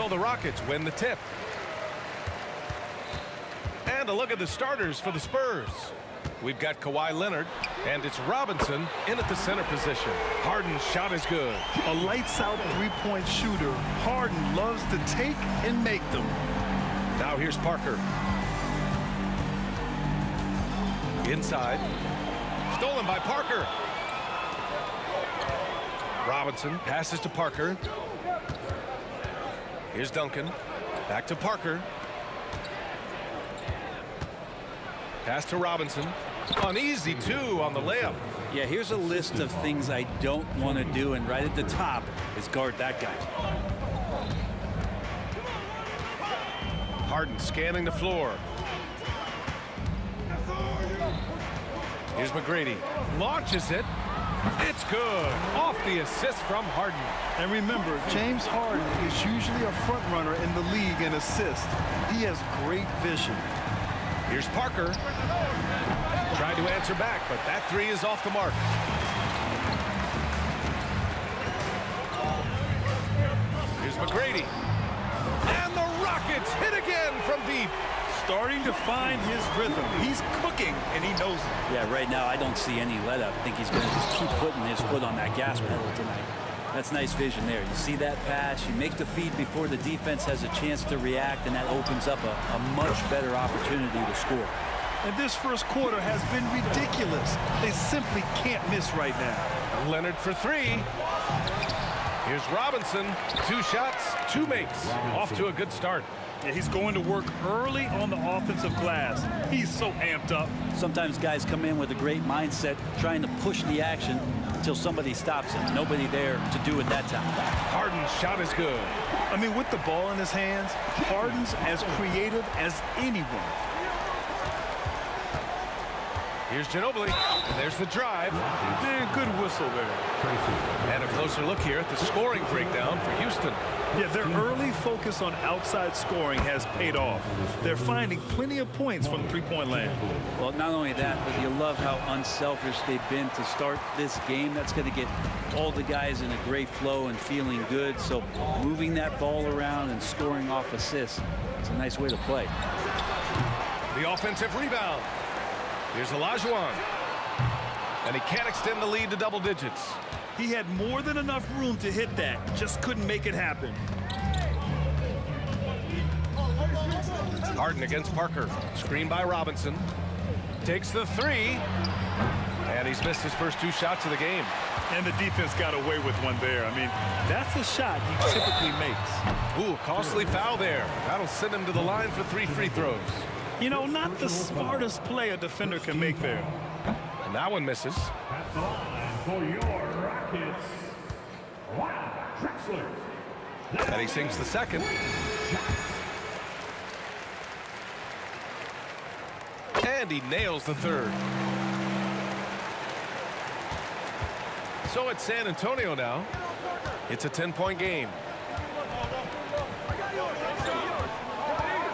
So the Rockets win the tip. And a look at the starters for the Spurs. We've got Kawhi Leonard, and it's Robinson in at the center position. Harden's shot is good. A lights-out three-point shooter. Harden loves to take and make them. Now here's Parker. Inside. Stolen by Parker. Robinson passes to Parker. Here's Duncan. Back to Parker. Pass to Robinson. An easy two on the layup. Yeah, here's a list of things I don't want to do, and right at the top is guard that guy. Harden scanning the floor. Here's McGrady. Launches it. It's good. Off the assist from Harden. And remember, James Harden is usually a front runner in the league in assists. He has great vision. Here's Parker. Tried to answer back, but that three is off the mark. Here's McGrady. And the Rockets hit again from deep. Starting to find his rhythm. He's cooking, and he knows it. Yeah, right now I don't see any let up. I think he's going to just keep putting his foot on that gas pedal tonight. That's nice vision there. You see that pass, you make the feed before the defense has a chance to react, and that opens up a much better opportunity to score. And this first quarter has been ridiculous. They simply can't miss right now. Leonard for three. Here's Robinson. 2 shots, 2 makes. Off to a good start. Yeah, he's going to work early on the offensive glass. He's so amped up. Sometimes guys come in with a great mindset, trying to push the action until somebody stops him. Nobody there to do it that time. Harden's shot is good. I mean, with the ball in his hands, Harden's as creative as anyone. Here's Ginobili, and there's the drive. Man, good whistle there. And a closer look here at the scoring breakdown for Houston. Yeah, their early focus on outside scoring has paid off. They're finding plenty of points from three-point land. Well, not only that, but you love how unselfish they've been to start this game. That's going to get all the guys in a great flow and feeling good. So moving that ball around and scoring off assists, it's a nice way to play. The offensive rebound. Here's Olajuwon. And he can't extend the lead to double digits. He had more than enough room to hit that. Just couldn't make it happen. Harden against Parker. Screen by Robinson. Takes the three. And he's missed his first 2 shots of the game. And the defense got away with one there. I mean, that's a shot he typically makes. Ooh, costly foul there. That'll send him to the line for 3 free throws. You know, not the smartest play a defender can make there. And that one misses. That's all for your Rockets. Wow, Drexler. And he sinks the second. And he nails the third. So it's San Antonio now. It's a 10-point game.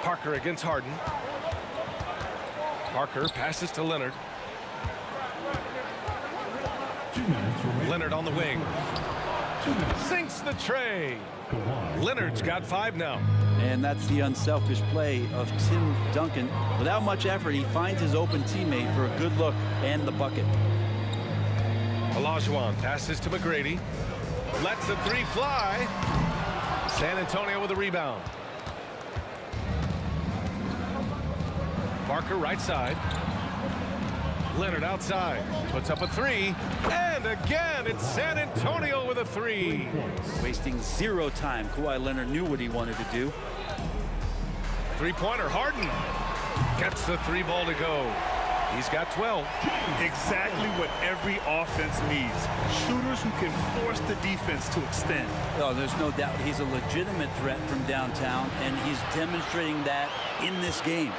Parker against Harden. Parker passes to Leonard. Leonard on the wing. Sinks the tray. Leonard's got 5 now. And that's the unselfish play of Tim Duncan. Without much effort, he finds his open teammate for a good look and the bucket. Olajuwon passes to McGrady. Lets the 3 fly. San Antonio with a rebound. Parker right side. Leonard outside. Puts up a 3. And again, it's San Antonio with a 3. Wasting 0 time. Kawhi Leonard knew what he wanted to do. 3-pointer, Harden. Gets the 3 ball to go. He's got 12. Exactly what every offense needs. Shooters who can force the defense to extend. Oh, there's no doubt he's a legitimate threat from downtown, and he's demonstrating that in this game.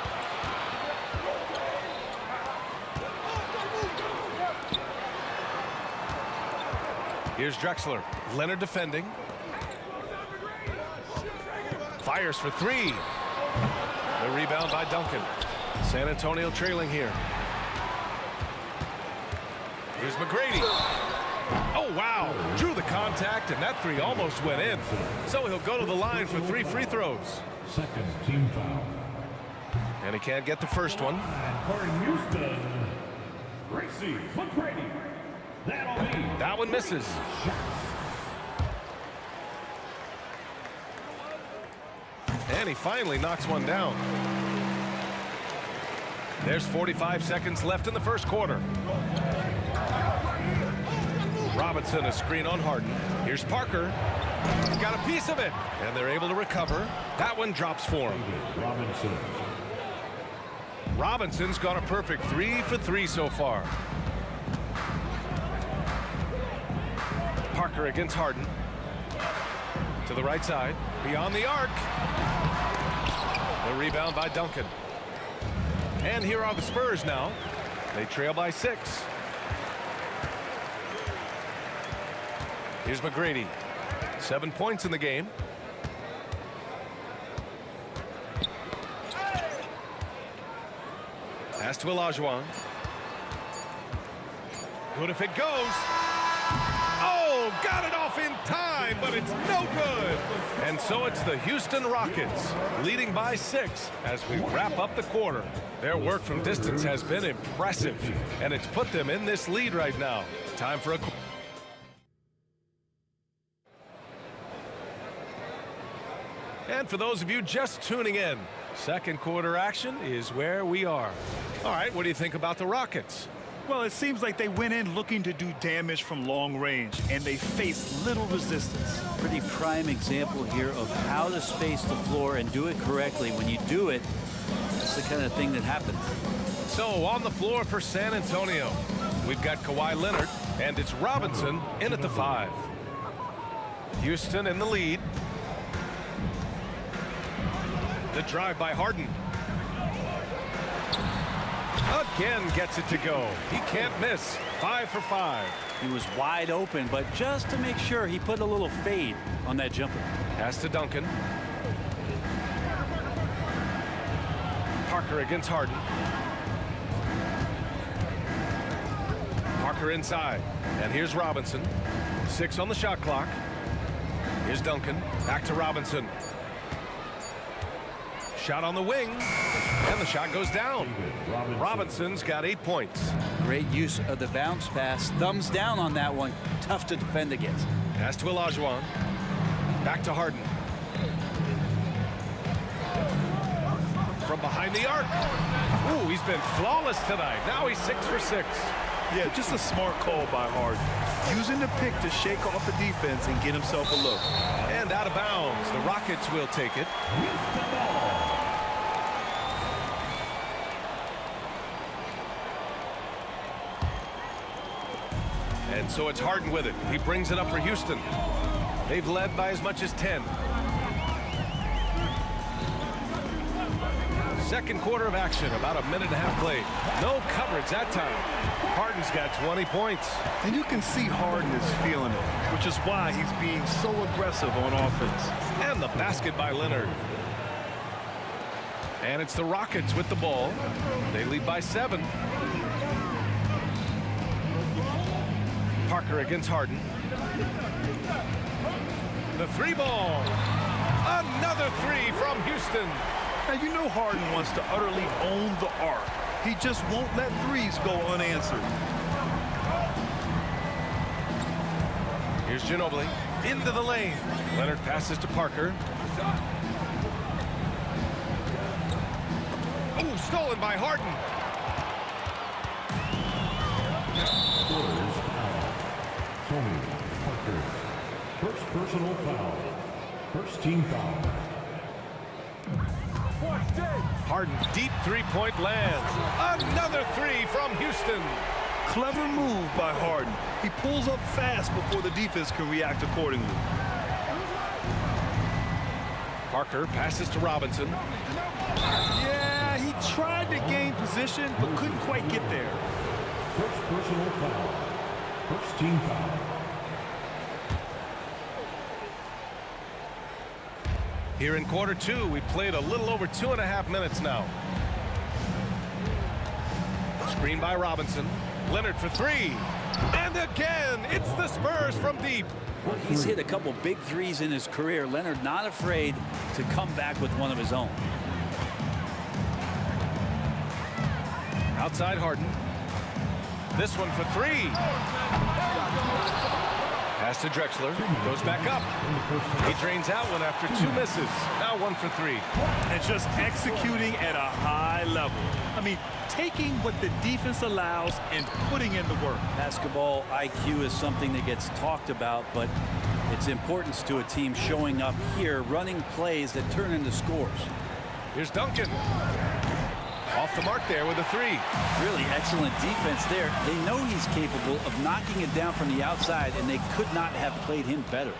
Here's Drexler. Leonard defending. Fires for 3. The rebound by Duncan. San Antonio trailing here. Here's McGrady. Oh, wow. Drew the contact, and that three almost went in. So he'll go to the line for 3 free throws. Second team foul. And he can't get the first one. For Houston, Gracie McGrady. That'll be. That one misses. And he finally knocks one down. There's 45 seconds left in the first quarter. Robinson, a screen on Harden. Here's Parker. Got a piece of it. And they're able to recover. That one drops for him. Robinson. Robinson's got a perfect 3 for 3 so far. Parker against Harden. To the right side. Beyond the arc. The rebound by Duncan. And here are the Spurs now. They trail by 6. Here's McGrady. 7 points in the game. Pass to Olajuwon. Good if it goes. Oh, got it off in time, but it's no good. And so it's the Houston Rockets leading by 6 as we wrap up the quarter. Their work from distance has been impressive, and it's put them in this lead right now. Time for a... And for those of you just tuning in, second quarter action is where we are. All right, what do you think about the Rockets? Well, it seems like they went in looking to do damage from long range, and they faced little resistance. Pretty prime example here of how to space the floor and do it correctly. When you do it, that's the kind of thing that happens. So on the floor for San Antonio, we've got Kawhi Leonard, and it's Robinson in at the 5. Houston in the lead. The drive by Harden. Again gets it to go. He can't miss. 5 for 5. He was wide open, but just to make sure, he put a little fade on that jumper. Pass to Duncan. Parker against Harden. Parker inside. And here's Robinson. 6 on the shot clock. Here's Duncan. Back to Robinson. Shot on the wing. And the shot goes down. Robinson's got 8 points. Great use of the bounce pass. Thumbs down on that one. Tough to defend against. Pass to Olajuwon. Back to Harden. From behind the arc. Ooh, he's been flawless tonight. Now he's 6 for 6. Yeah, just a smart call by Harden. Using the pick to shake off the defense and get himself a look. And out of bounds. The Rockets will take it. And so it's Harden with it. He brings it up for Houston. They've led by as much as 10. Second quarter of action, about a minute and a half played. No coverage that time. Harden's got 20 points. And you can see Harden is feeling it, which is why he's being so aggressive on offense. And the basket by Leonard. And it's the Rockets with the ball. They lead by 7. Parker against Harden. The 3 ball. Another 3 from Houston. Now, you know Harden wants to utterly own the arc. He just won't let threes go unanswered. Here's Ginobili into the lane. Leonard passes to Parker. Oh, stolen by Harden. Tony Parker. First personal foul. First team foul. Harden, deep 3-point lands. Another 3 from Houston. Clever move by Harden. He pulls up fast before the defense can react accordingly. Parker passes to Robinson. Yeah, he tried to gain position, but couldn't quite get there. First personal foul. First team foul. Here in quarter 2, we played a little over 2.5 minutes now. Screen by Robinson. Leonard for 3. And again, it's the Spurs from deep. He's hit a couple big threes in his career. Leonard not afraid to come back with one of his own. Outside Harden. This one for three. Pass to Drexler. Goes back up. He drains out one after 2 misses. Now 1 for 3. And just executing at a high level. I mean, taking what the defense allows and putting in the work. Basketball IQ is something that gets talked about, but its importance to a team showing up here, running plays that turn into scores. Here's Duncan. Off the mark there with a 3. Really excellent defense there. They know he's capable of knocking it down from the outside, and they could not have played him better.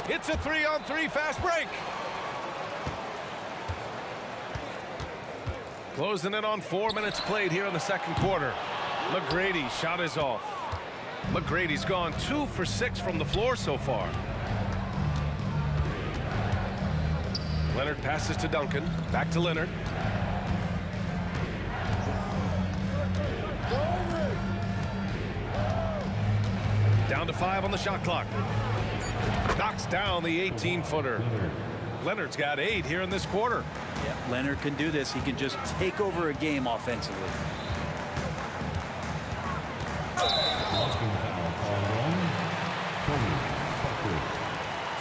It's a 3-on-3 fast break. Closing in on 4 minutes played here in the second quarter. McGrady shot is off. McGrady's gone 2 for 6 from the floor so far. Leonard passes to Duncan. Back to Leonard. Down to 5 on the shot clock. Knocks down the 18-footer. Leonard's got 8 here in this quarter. Yeah, Leonard can do this. He can just take over a game offensively.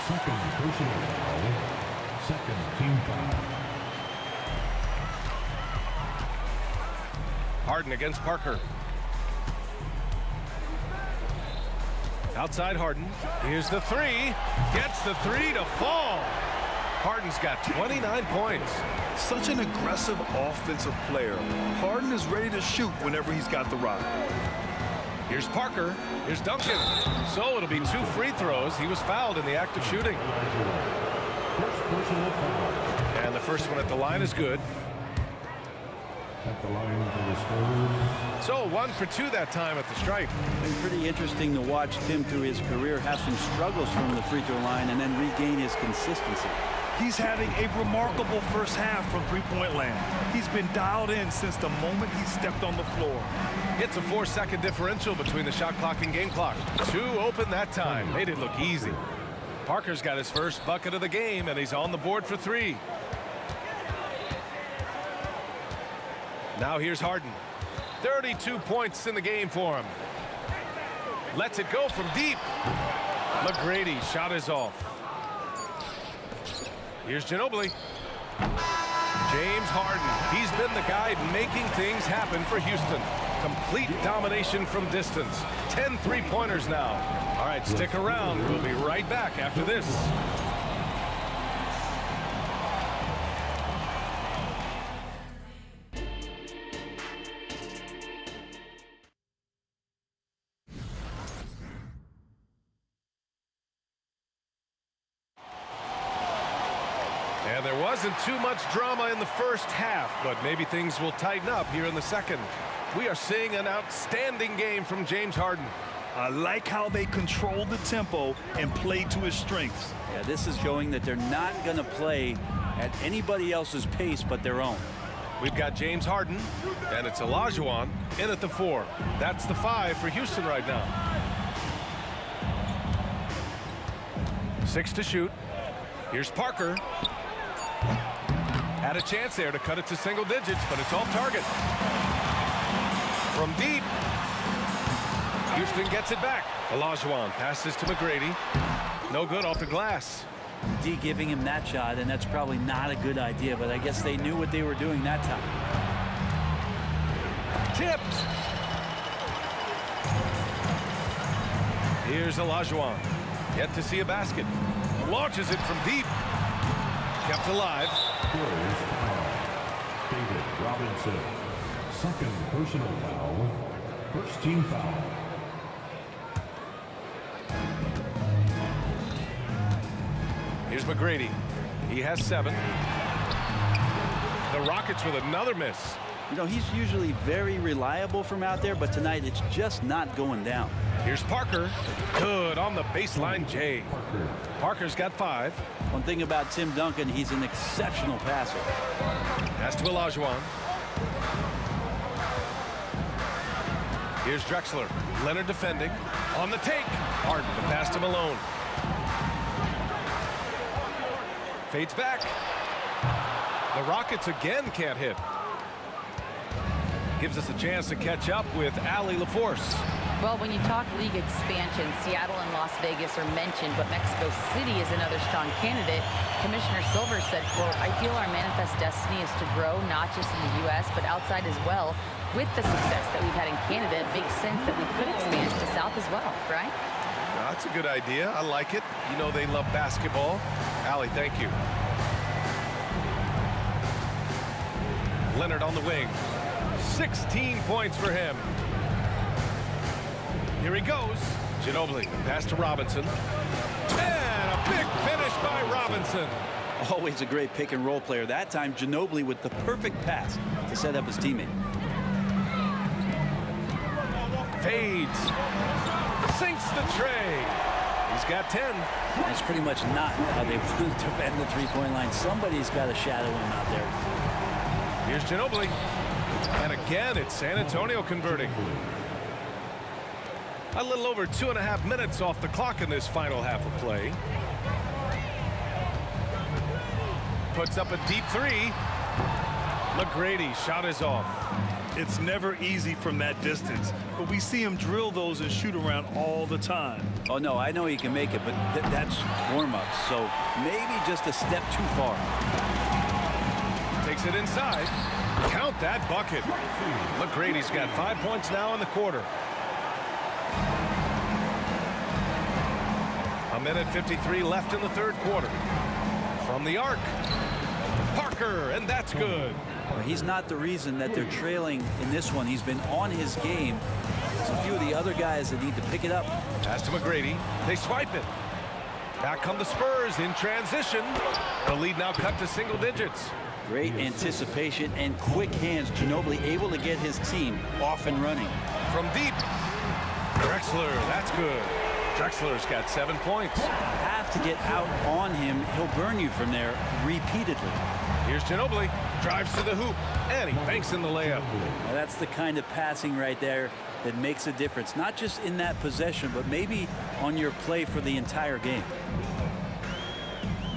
Second personal foul. Second team foul. Harden against Parker. Outside Harden. Here's the 3. Gets the 3 to fall. Harden's got 29 points. Such an aggressive offensive player. Harden is ready to shoot whenever he's got the rock. Here's Parker. Here's Duncan. So it'll be 2 free throws. He was fouled in the act of shooting. And the first one at the line is good. At the line for the Spurs. So 1 for 2 that time at the stripe. It's pretty interesting to watch Tim through his career have some struggles from the free throw line and then regain his consistency. He's having a remarkable first half from three-point land. He's been dialed in since the moment he stepped on the floor. It's a 4-second differential between the shot clock and game clock. 2 open that time. Made it look easy. Parker's got his first bucket of the game, and he's on the board for 3. Now here's Harden. 32 points in the game for him. Lets it go from deep. McGrady shot is off. Here's Ginobili. James Harden. He's been the guy making things happen for Houston. Complete domination from distance. 10 3-pointers now. All right, stick around. We'll be right back after this. And there wasn't too much drama in the first half, but maybe things will tighten up here in the second. We are seeing an outstanding game from James Harden. I like how they control the tempo and play to his strengths. Yeah, this is showing that they're not going to play at anybody else's pace but their own. We've got James Harden, and it's Olajuwon in at the 4. That's the 5 for Houston right now. 6 to shoot. Here's Parker. Had a chance there to cut it to single digits, but it's off target. From deep. Houston gets it back. Olajuwon passes to McGrady. No good off the glass. D giving him that shot, and that's probably not a good idea, but I guess they knew what they were doing that time. Tipped. Here's Olajuwon. Yet to see a basket. Launches it from deep. Kept alive. David Robinson. Second personal foul. First team foul. Here's McGrady. He has 7. The Rockets with another miss. You know, he's usually very reliable from out there, but tonight it's just not going down. Here's Parker. Good on the baseline, Jay. Parker's got 5. One thing about Tim Duncan, he's an exceptional passer. Pass to Olajuwon. Here's Drexler. Leonard defending. On the take. Harden, the pass to Malone. Fades back. The Rockets again can't hit. Gives us a chance to catch up with Allie LaForce. Well, when you talk league expansion, Seattle and Las Vegas are mentioned, but Mexico City is another strong candidate. Commissioner Silver said, quote, "I feel our manifest destiny is to grow not just in the U.S., but outside as well. With the success that we've had in Canada, it makes sense that we could expand to South as well," right? That's a good idea. I like it. You know they love basketball. Allie, thank you. Leonard on the wing. 16 points for him. Here he goes. Ginobili, pass to Robinson. And a big finish by Robinson. Always a great pick and roll player. That time, Ginobili with the perfect pass to set up his teammate. Fades. Sinks the tray. He's got 10. That's pretty much not how they defend the three-point line. Somebody's got to shadow him out there. Here's Ginobili. And again, it's San Antonio converting. A little over 2.5 minutes off the clock in this final half of play. Puts up a deep three. McGrady, shot is off. It's never easy from that distance, but we see him drill those and shoot around all the time. Oh, no, I know he can make it, but that's warm-up, so maybe just a step too far. Takes it inside. Count that bucket. McGrady's got 5 points now in the quarter. A minute 53 left in the third quarter. From the arc. Parker, and that's good. Well, he's not the reason that they're trailing in this one. He's been on his game. There's a few of the other guys that need to pick it up. Pass to McGrady. They swipe it. Back come the Spurs in transition. The lead now cut to single digits. Great anticipation and quick hands. Ginobili able to get his team off and running. From deep. Drexler, that's good. Drexler's got 7 points. Have to get out on him. He'll burn you from there repeatedly. Here's Ginobili. Drives to the hoop. And he banks in the layup. Well, that's the kind of passing right there that makes a difference. Not just in that possession, but maybe on your play for the entire game.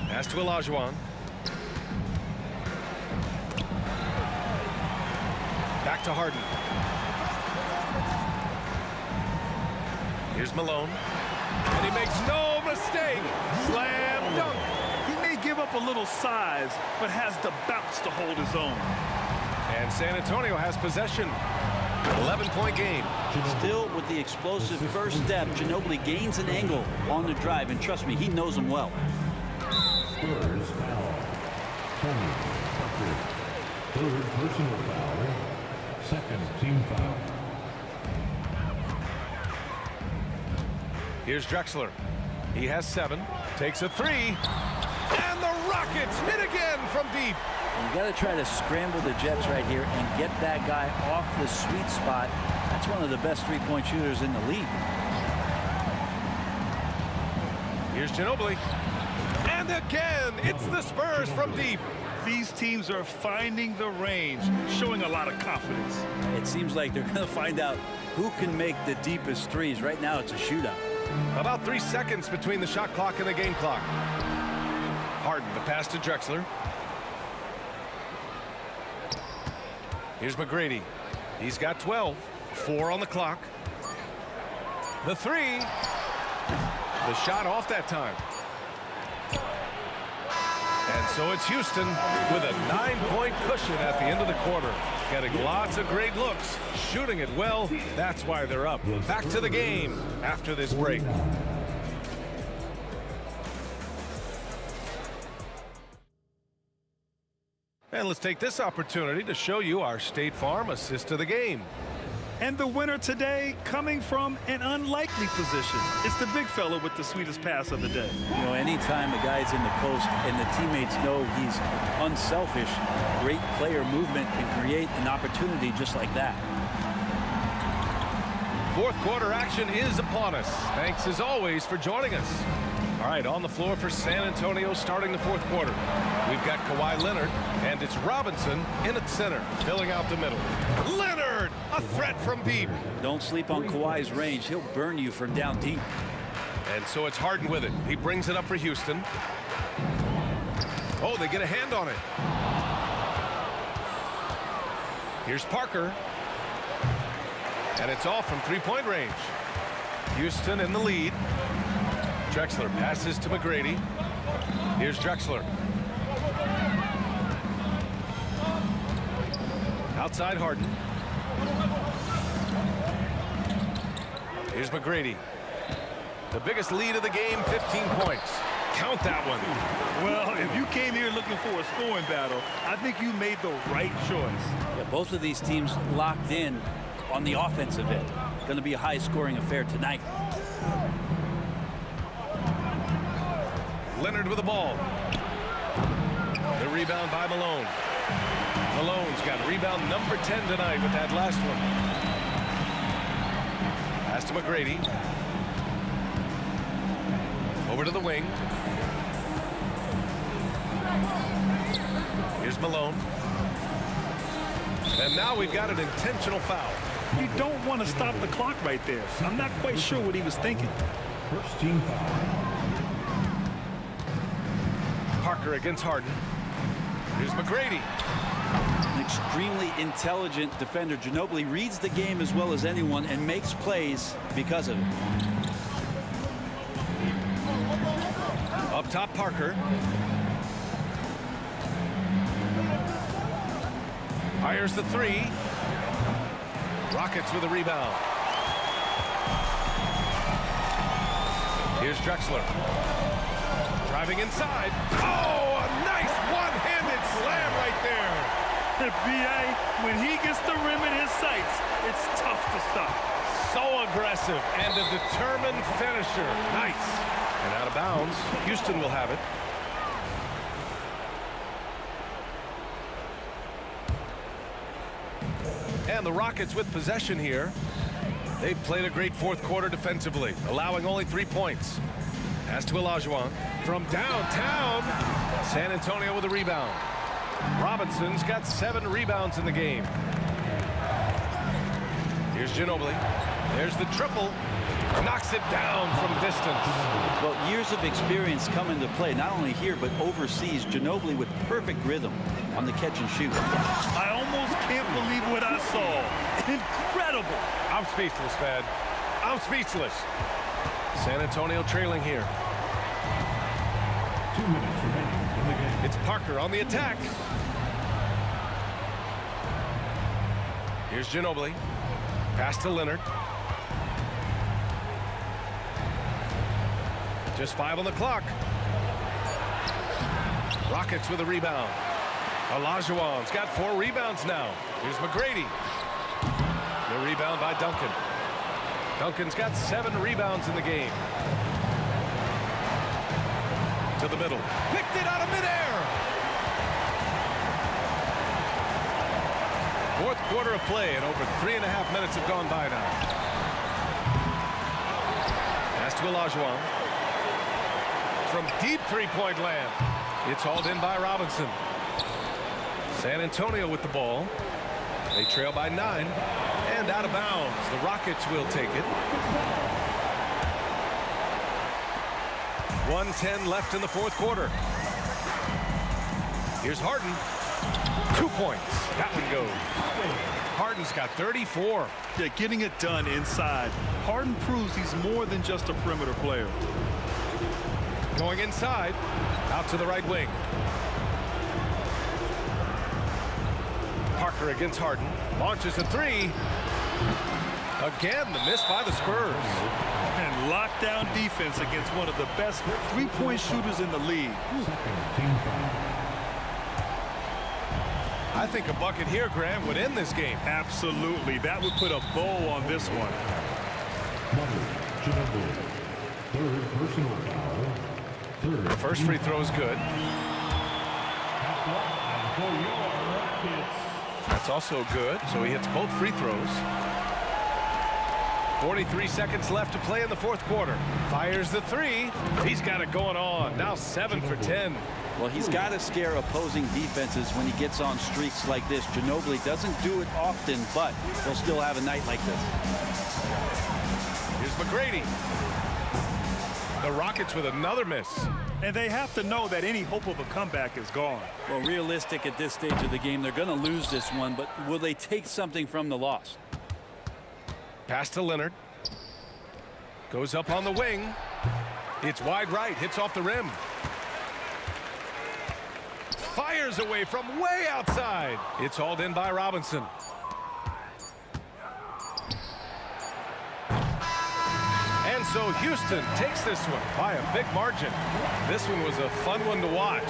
Pass to Olajuwon. Back to Harden. Here's Malone. And he makes no mistake. Slam dunk. He may give up a little size, but has the bounce to hold his own. And San Antonio has possession. 11-point game. Still with the explosive first step, Ginobili gains an angle on the drive, and trust me, he knows them well. Spurs foul. Tony Parker. Third personal foul. Second team foul. Here's Drexler. He has 7. Takes a 3. And the Rockets hit again from deep. You got to try to scramble the Jets right here and get that guy off the sweet spot. That's one of the best three-point shooters in the league. Here's Ginobili. And again, it's the Spurs from deep. These teams are finding the range, showing a lot of confidence. It seems like they're going to find out who can make the deepest threes. Right now, it's a shootout. About 3 seconds between the shot clock and the game clock. Harden, the pass to Drexler. Here's McGrady. He's got 12. 4 on the clock. The 3. The shot off that time. And so it's Houston with a 9-point cushion at the end of the quarter. Getting lots of great looks, shooting it well. That's why they're up. Back to the game after this break. And let's take this opportunity to show you our State Farm assist to the game. And the winner today coming from an unlikely position. It's the big fella with the sweetest pass of the day. You know, anytime a guy's in the post and the teammates know he's unselfish, great player movement can create an opportunity just like that. Fourth quarter action is upon us. Thanks as always for joining us. All right, on the floor for San Antonio starting the fourth quarter. We've got Kawhi Leonard, and it's Robinson in at center, filling out the middle. Leonard, a threat from deep. Don't sleep on Kawhi's range. He'll burn you from down deep. And so it's Harden with it. He brings it up for Houston. Oh, they get a hand on it. Here's Parker. And it's off from three-point range. Houston in the lead. Drexler passes to McGrady. Here's Drexler. Outside Harden. Here's McGrady. The biggest lead of the game, 15 points. Count that one. Well, if you came here looking for a scoring battle, I think you made the right choice. Yeah, both of these teams locked in on the offensive end. Going to be a high-scoring affair tonight. Leonard with the ball. The rebound by Malone. Malone's got rebound number 10 tonight with that last one. Pass to McGrady. Over to the wing. Here's Malone. And now we've got an intentional foul. You don't want to stop the clock right there. I'm not quite sure what he was thinking. First team foul. Parker against Harden. Here's McGrady. An extremely intelligent defender. Ginobili reads the game as well as anyone and makes plays because of it. Up top, Parker. Fires the three. Rockets with a rebound. Here's Drexler. Driving inside. Oh, a nice one-handed slam right there. B.A., when he gets the rim in his sights, it's tough to stop. So aggressive and a determined finisher. Nice. And out of bounds. Houston will have it. And the Rockets with possession here. They've played a great fourth quarter defensively, allowing only 3 points. Pass to Olajuwon from downtown. San Antonio with a rebound. Robinson's got 7 rebounds in the game. Here's Ginobili. There's the triple. Knocks it down from distance. Well, years of experience come into play, not only here, but overseas. Ginobili with perfect rhythm on the catch and shoot. I almost can't believe what I saw. Incredible. I'm speechless, man. I'm speechless. San Antonio trailing here. 2 minutes remaining in the game. It's Parker on the attack. Here's Ginobili. Pass to Leonard. Just 5 on the clock. Rockets with a rebound. Olajuwon's got 4 rebounds now. Here's McGrady. The rebound by Duncan. Duncan's got 7 rebounds in the game. To the middle. Picked it out of midair. Fourth quarter of play, and over 3.5 minutes have gone by now. Pass to Olajuwon. From deep three-point land. It's hauled in by Robinson. San Antonio with the ball. They trail by 9. And out of bounds. The Rockets will take it. 1:10 left in the fourth quarter. Here's Harden. 2 points. That one goes. Harden's got 34. Yeah, getting it done inside. Harden proves he's more than just a perimeter player. Going inside. Out to the right wing. Parker against Harden. Launches a 3. Again, the miss by the Spurs. And lockdown defense against one of the best three-point shooters in the league. I think a bucket here, Graham, would end this game. Absolutely. That would put a bow on this one. Third personal foul. The first free throw is good. That's also good, so he hits both free throws. 43 seconds left to play in the fourth quarter. Fires the three. He's got it going on. Now 7 for 10. Well, he's got to scare opposing defenses when he gets on streaks like this. Ginobili doesn't do it often, but he'll still have a night like this. Here's McGrady. The Rockets with another miss. And they have to know that any hope of a comeback is gone. Well, realistic at this stage of the game, they're going to lose this one, but will they take something from the loss? Pass to Leonard. Goes up on the wing. It's wide right. Hits off the rim. Fires away from way outside. It's hauled in by Robinson. And so Houston takes this one by a big margin. This one was a fun one to watch.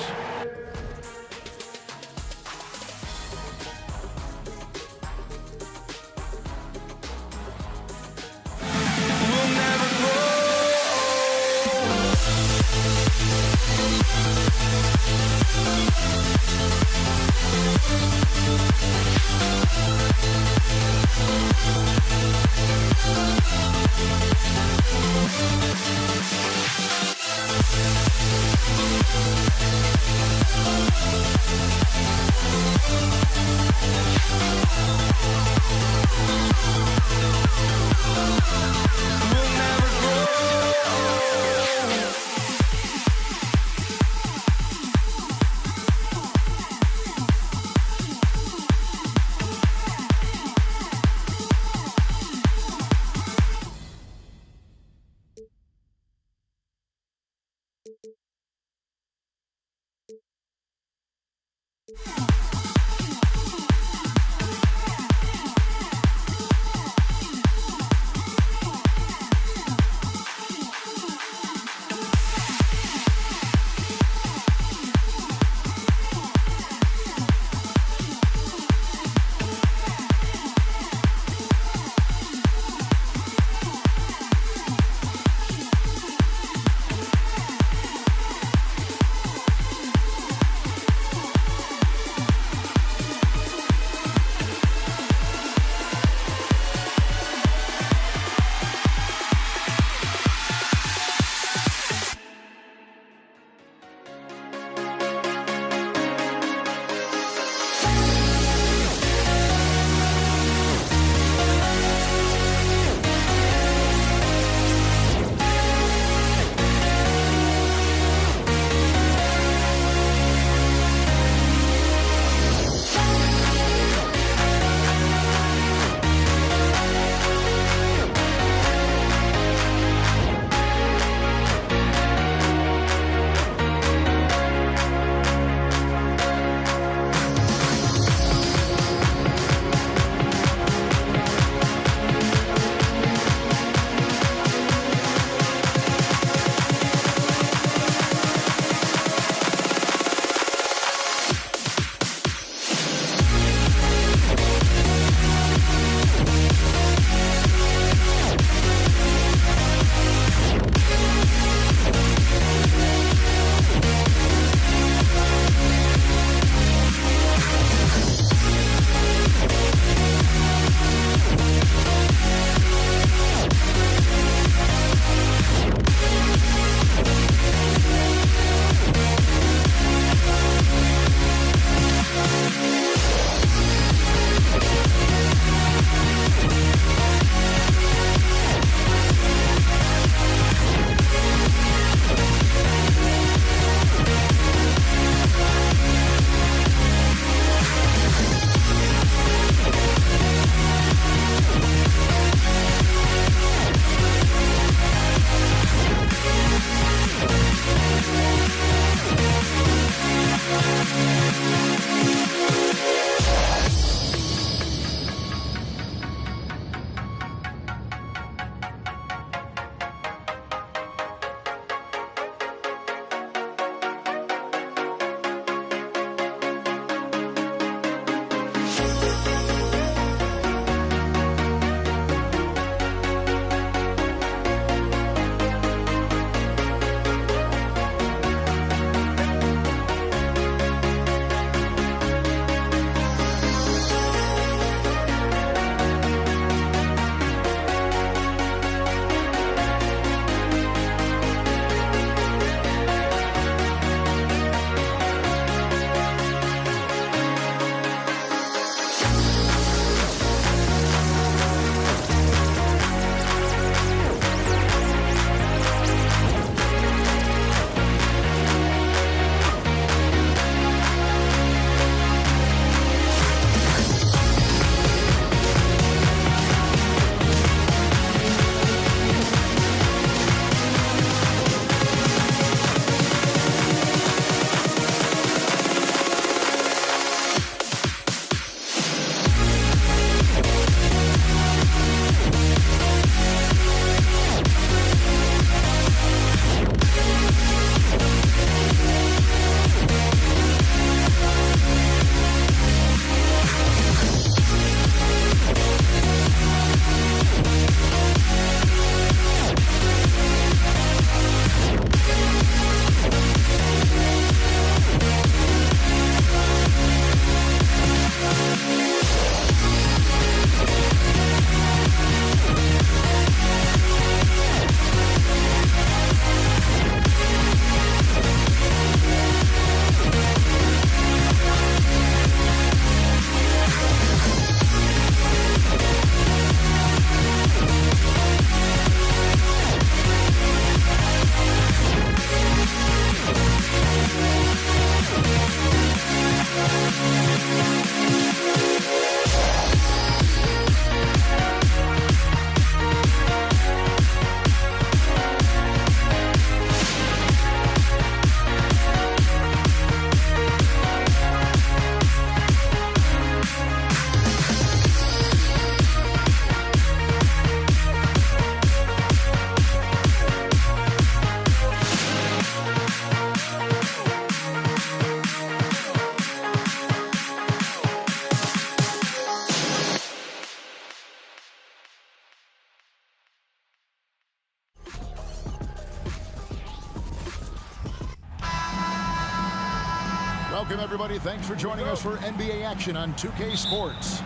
Welcome, everybody. Thanks for joining us for NBA action on 2K Sports.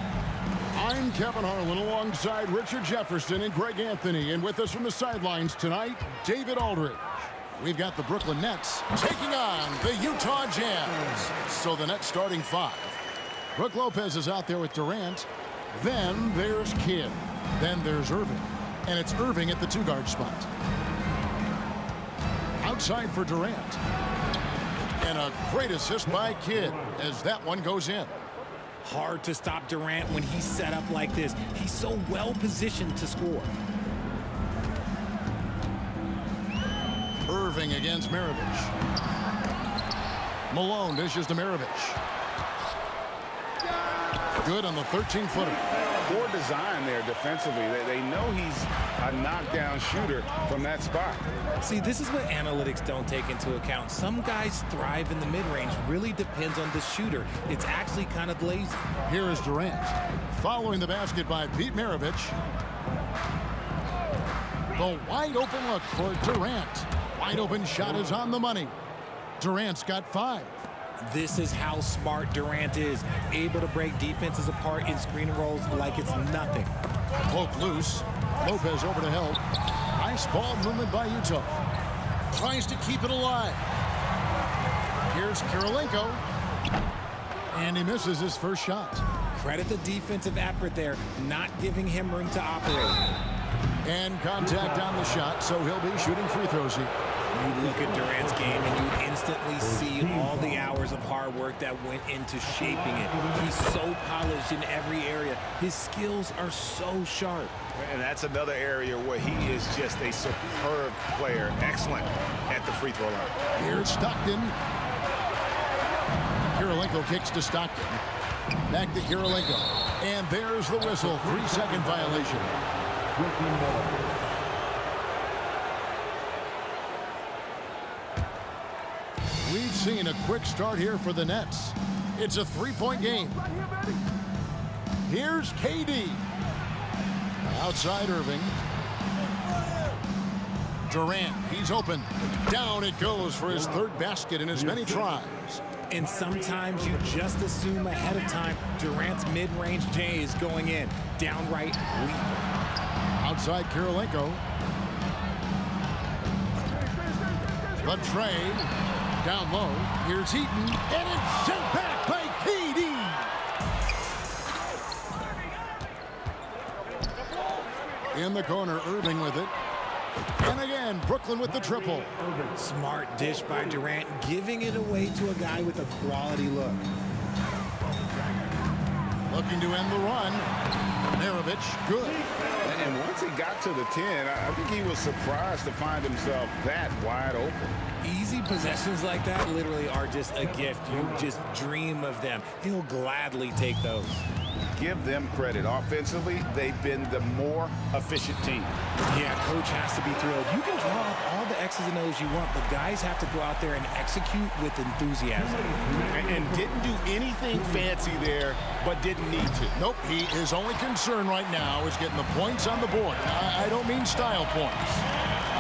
I'm Kevin Harlan alongside Richard Jefferson and Greg Anthony. And with us from the sidelines tonight, David Aldridge. We've got the Brooklyn Nets taking on the Utah Jazz. So the Nets starting 5. Brook Lopez is out there with Durant. Then there's Kidd. Then there's Irving. And it's Irving at the 2-guard spot. Outside for Durant. And a great assist by Kidd as that one goes in. Hard to stop Durant when he's set up like this. He's so well positioned to score. Irving against Maravich. Malone dishes to Maravich. Good on the 13-footer. Poor design there defensively. They know he's a knockdown shooter from that spot. See, this is what analytics don't take into account. Some guys thrive in the mid-range. Really depends on the shooter. It's actually kind of lazy. Here is Durant. Following the basket by Pete Maravich. The wide open look for Durant. Wide open shot is on the money. Durant's got 5. This is how smart Durant is. Able to break defenses apart in screen and rolls like it's nothing. Poke loose. Lopez over to help. Nice ball movement by Utah. Tries to keep it alive. Here's Kirilenko. And he misses his first shot. Credit the defensive effort there, not giving him room to operate. And contact on the shot, so he'll be shooting free throws here. You look at Durant's game and you instantly see all the hours of hard work that went into shaping it. He's so polished in every area. His skills are so sharp. And that's another area where he is just a superb player. Excellent at the free throw line. Here's Stockton. Kirilenko kicks to Stockton. Back to Kirilenko. And there's the whistle. 3-second violation. We've seen a quick start here for the Nets. It's a 3-point game. Here's KD. Outside Irving. Durant, he's open. Down it goes for his 3rd basket in as many tries. And sometimes you just assume ahead of time Durant's mid-range J is going in. Downright lethal. Outside Kirilenko. The trade. Down low. Here's Heaton. And it's sent back by KD. In the corner, Irving with it. And again, Brooklyn with the triple. Smart dish by Durant, giving it away to a guy with a quality look. Looking to end the run. Maravich, good. And once he got to the 10, I think he was surprised to find himself that wide open. Easy possessions like that literally are just a gift. You just dream of them. He'll gladly take those. Give them credit. Offensively, they've been the more efficient team. Yeah, coach has to be thrilled. You can draw up all the X's and O's you want, but guys have to go out there and execute with enthusiasm. And didn't do anything fancy there, but didn't need to. Nope, his only concern right now is getting the points on the board. I don't mean style points.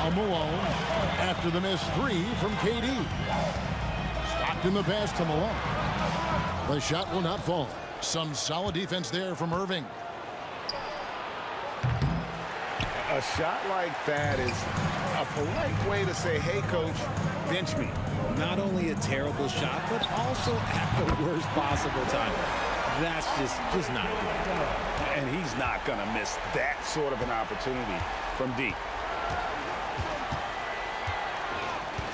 Al Malone after the missed 3 from KD. Stockton the pass to Malone. The shot will not fall. Some solid defense there from Irving. A shot like that is a polite way to say, hey, coach, bench me. Not only a terrible shot, but also at the worst possible time. That's just not good. And he's not going to miss that sort of an opportunity from deep.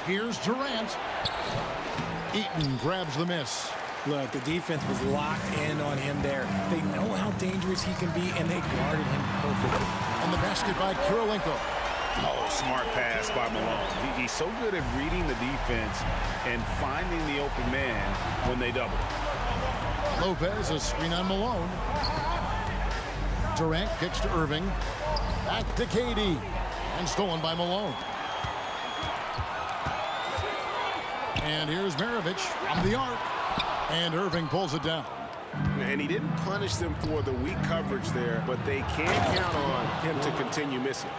Here's Durant. Eaton grabs the miss. Look, the defense was locked in on him there. They know how dangerous he can be, and they guarded him perfectly. And the basket by Kirilenko. Oh, smart pass by Malone. He's so good at reading the defense and finding the open man when they double. Lopez, a screen on Malone. Durant kicks to Irving. Back to KD. And stolen by Malone. And here's Maravich from the arc. And Irving pulls it down. And he didn't punish them for the weak coverage there, but they can count on him to continue missing.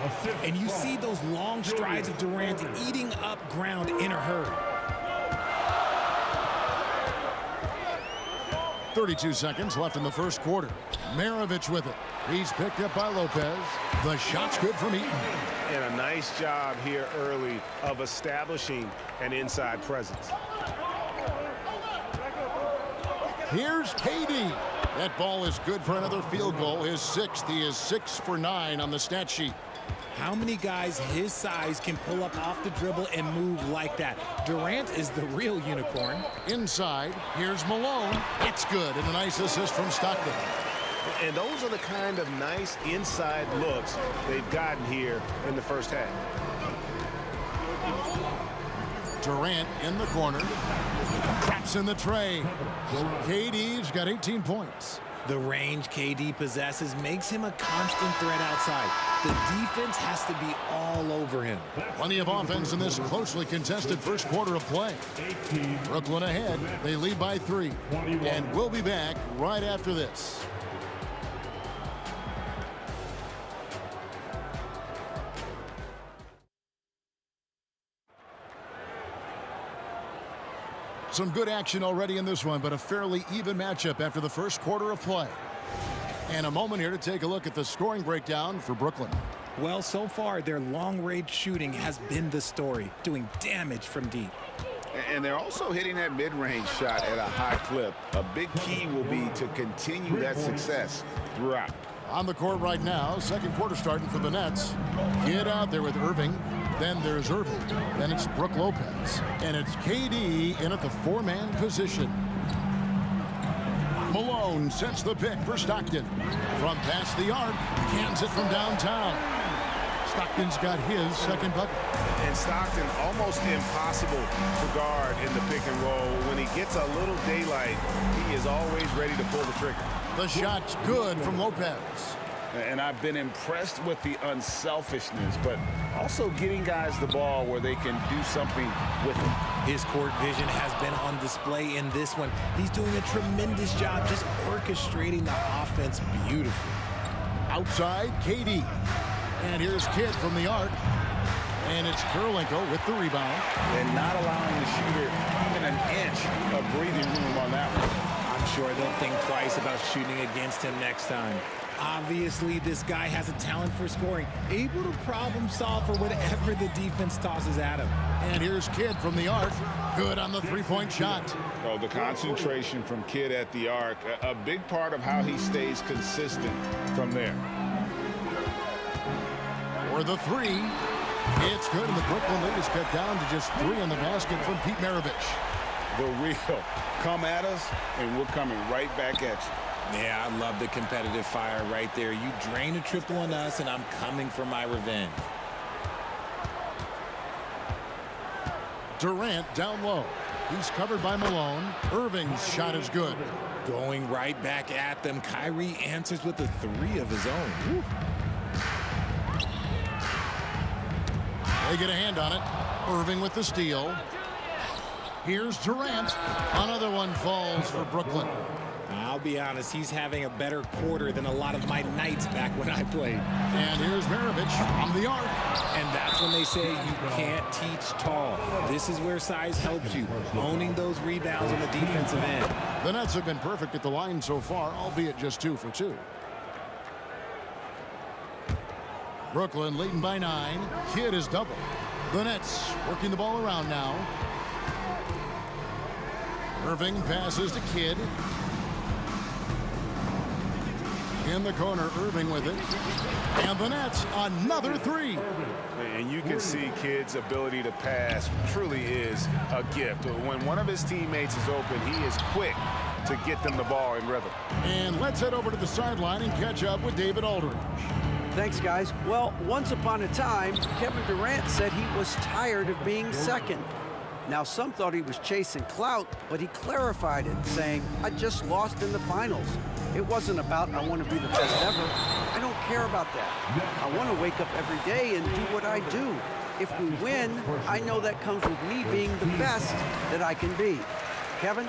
And you see those long strides of Durant eating up ground in a hurry. 32 seconds left in the first quarter. Maravich with it. He's picked up by Lopez. The shot's good from Eaton. And a nice job here early of establishing an inside presence. Here's KD. That ball is good for another field goal. His 6th. He is 6 for 9 on the stat sheet. How many guys his size can pull up off the dribble and move like that? Durant is the real unicorn. Inside, here's Malone. It's good, and a nice assist from Stockton. And those are the kind of nice inside looks they've gotten here in the first half. Durant in the corner. Traps in the tray. KD's got 18 points. The range KD possesses makes him a constant threat outside. The defense has to be all over him. Plenty of offense in this closely contested first quarter of play. Brooklyn ahead. They lead by 3. And we'll be back right after this. Some good action already in this one, but a fairly even matchup after the first quarter of play. And a moment here to take a look at the scoring breakdown for Brooklyn. Well, so far, their long-range shooting has been the story, doing damage from deep. And they're also hitting that mid-range shot at a high clip. A big key will be to continue that success throughout. On the court right now, second quarter starting for the Nets. Get out there with Irving. Then there's Irving. Then it's Brook Lopez. And it's KD in at the 4-man position. Malone sets the pick for Stockton. From past the arc, cans it from downtown. Stockton's got his second bucket. And Stockton almost impossible to guard in the pick and roll. When he gets a little daylight, he is always ready to pull the trigger. The shot's good from Lopez. And I've been impressed with the unselfishness, but also getting guys the ball where they can do something with it. His court vision has been on display in this one. He's doing a tremendous job just orchestrating the offense beautifully. Outside, KD. And here's Kidd from the arc. And it's Kirilenko with the rebound. And not allowing the shooter even an inch of breathing room on that one. I'm sure they'll think twice about shooting against him next time. Obviously, this guy has a talent for scoring, able to problem solve for whatever the defense tosses at him. And here's Kidd from the arc. Good on the three-point shot. Oh, the concentration from Kidd at the arc, a big part of how he stays consistent from there. For the 3, it's good, and the Brooklyn lead is cut down to just 3 in the basket from Pete Maravich. The real come at us, and we're coming right back at you. Yeah, I love the competitive fire right there. You drain a triple on us, and I'm coming for my revenge. Durant down low. He's covered by Malone. Irving's shot is good. Going right back at them. Kyrie answers with a 3 of his own. Woo. They get a hand on it. Irving with the steal. Here's Durant. Another one falls for Brooklyn. I'll be honest, he's having a better quarter than a lot of my nights back when I played. And here's Maravich from the arc. And that's when they say you can't teach tall. This is where size helps you, owning those rebounds on the defensive end. The Nets have been perfect at the line so far, albeit just 2 for 2. Brooklyn leading by 9. Kidd is double. The Nets working the ball around now. Irving passes to Kidd. In the corner, Irving with it. And the Nets, another 3. And you can see Kidd's ability to pass truly is a gift. When one of his teammates is open, he is quick to get them the ball in rhythm. And let's head over to the sideline and catch up with David Aldridge. Thanks, guys. Well, once upon a time, Kevin Durant said he was tired of being second. Now, some thought he was chasing clout, but he clarified it, saying, I just lost in the finals. It wasn't about, I want to be the best ever. I don't care about that. I want to wake up every day and do what I do. If we win, I know that comes with me being the best that I can be. Kevin?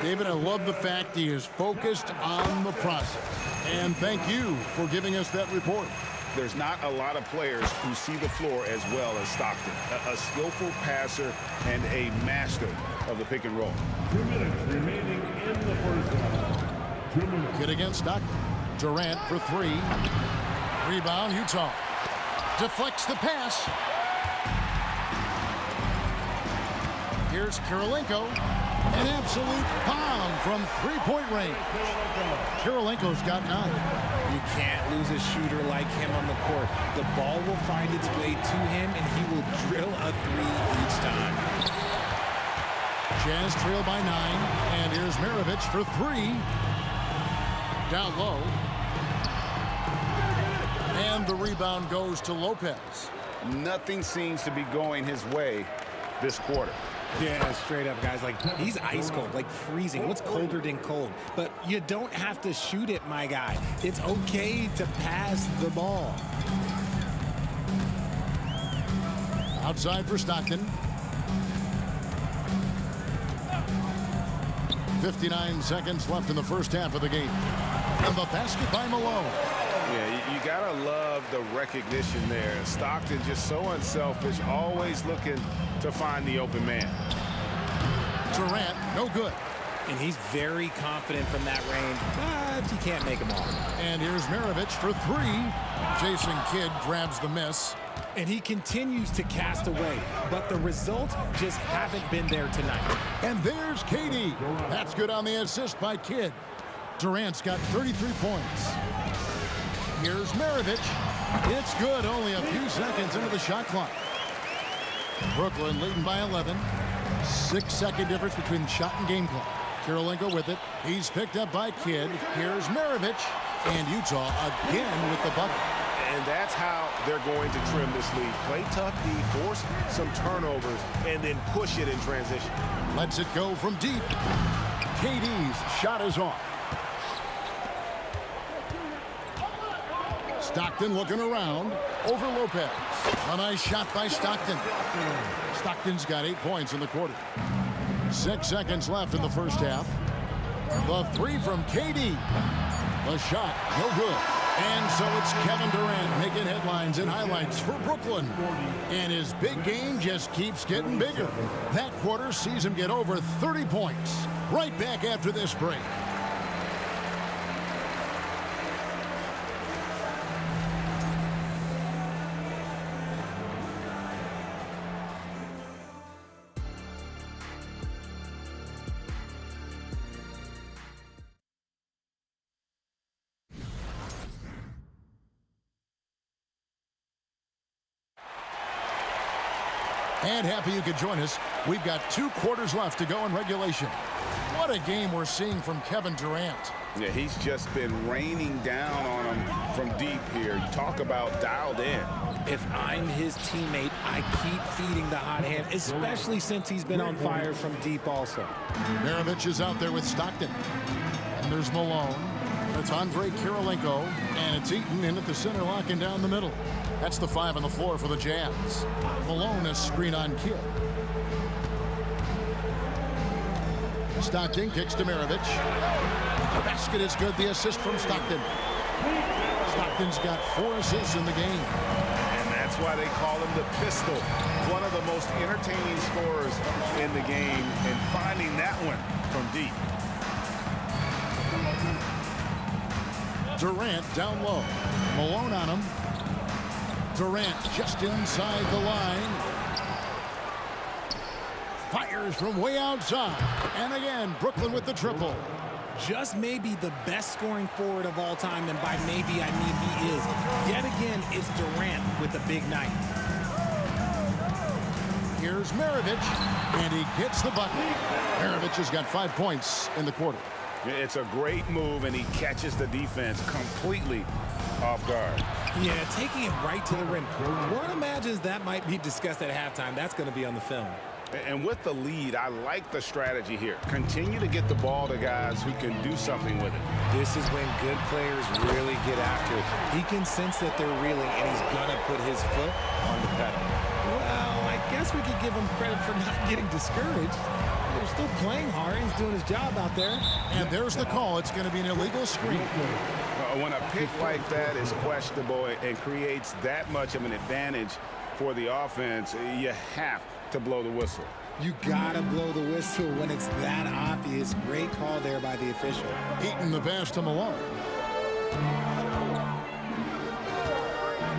David, I love the fact he is focused on the process. And thank you for giving us that report. There's not a lot of players who see the floor as well as Stockton. A skillful passer and a master of the pick and roll. 2 minutes remaining in the first half. Kidd against Stockton. Durant for three. Rebound, Utah. Deflects the pass. Here's Kirilenko. An absolute bomb from three-point range. Kirilenko's got 9. You can't lose a shooter like him on the court. The ball will find its way to him, and he will drill a 3 each time. Jazz trail by 9, and here's Maravich for 3. Down low. And the rebound goes to Lopez. Nothing seems to be going his way this quarter. Yeah, straight up, guys. Like, he's ice cold, like freezing. What's colder than cold? But you don't have to shoot it, my guy. It's okay to pass the ball. Outside for Stockton. 59 seconds left in the first half of the game. And the basket by Malone. Yeah, you gotta love the recognition there. Stockton just so unselfish, always looking to find the open man. Durant, no good. And he's very confident from that range, but he can't make them all. And here's Maravich for 3. Jason Kidd grabs the miss. And he continues to cast away, but the results just haven't been there tonight. And there's KD. That's good on the assist by Kidd. Durant's got 33 points. Here's Maravich. It's good, only a few seconds into the shot clock. Brooklyn leading by 11. 6-second difference between shot and game clock. Kirilenko with it. He's picked up by Kidd. Here's Maravich. And Utah again with the bucket. And that's how they're going to trim this lead. Play tough D, force some turnovers, and then push it in transition. Lets it go from deep. KD's shot is off. Stockton looking around. Over Lopez. A nice shot by Stockton. Stockton's got 8 points in the quarter. 6 seconds left in the first half. The 3 from KD. The shot, no good. And so it's Kevin Durant making headlines and highlights for Brooklyn. And his big game just keeps getting bigger. That quarter sees him get over 30 points. Right back after this break. And happy you could join us. We've got 2 quarters left to go in regulation. What a game we're seeing from Kevin Durant. Yeah, he's just been raining down on him from deep here. You talk about dialed in. If I'm his teammate, I keep feeding the hot hand, especially since he's been on fire from deep also. Maravich is out there with Stockton. And there's Malone. It's Andre Kirilenko. And it's Eaton in at the center, locking down the middle. That's the 5 on the floor for the Jazz. Malone a screen on Kidd. Stockton kicks to Maravich. The basket is good. The assist from Stockton. Stockton's got 4 assists in the game. And that's why they call him the pistol. One of the most entertaining scorers in the game. And finding that one from deep. Durant down low. Malone on him. Durant just inside the line. Fires from way outside. And again, Brooklyn with the triple. Just maybe the best scoring forward of all time, and by maybe I mean he is. Yet again, it's Durant with a big night. Here's Maravich, and he gets the bucket. Maravich has got 5 points in the quarter. It's a great move, and he catches the defense completely off guard. Yeah, taking it right to the rim. One imagines that might be discussed at halftime. That's going to be on the film. And with the lead, I like the strategy here. Continue to get the ball to guys who can do something with it. This is when good players really get after it. He can sense that they're reeling, and he's going to put his foot on the pedal. Well, I guess we could give him credit for not getting discouraged. They're still playing hard. He's doing his job out there. And there's the call. It's going to be an illegal screen. When a pick like that is questionable and creates that much of an advantage for the offense, you have to blow the whistle. You gotta blow the whistle when it's that obvious. Great call there by the official. Eaton the pass to Malone.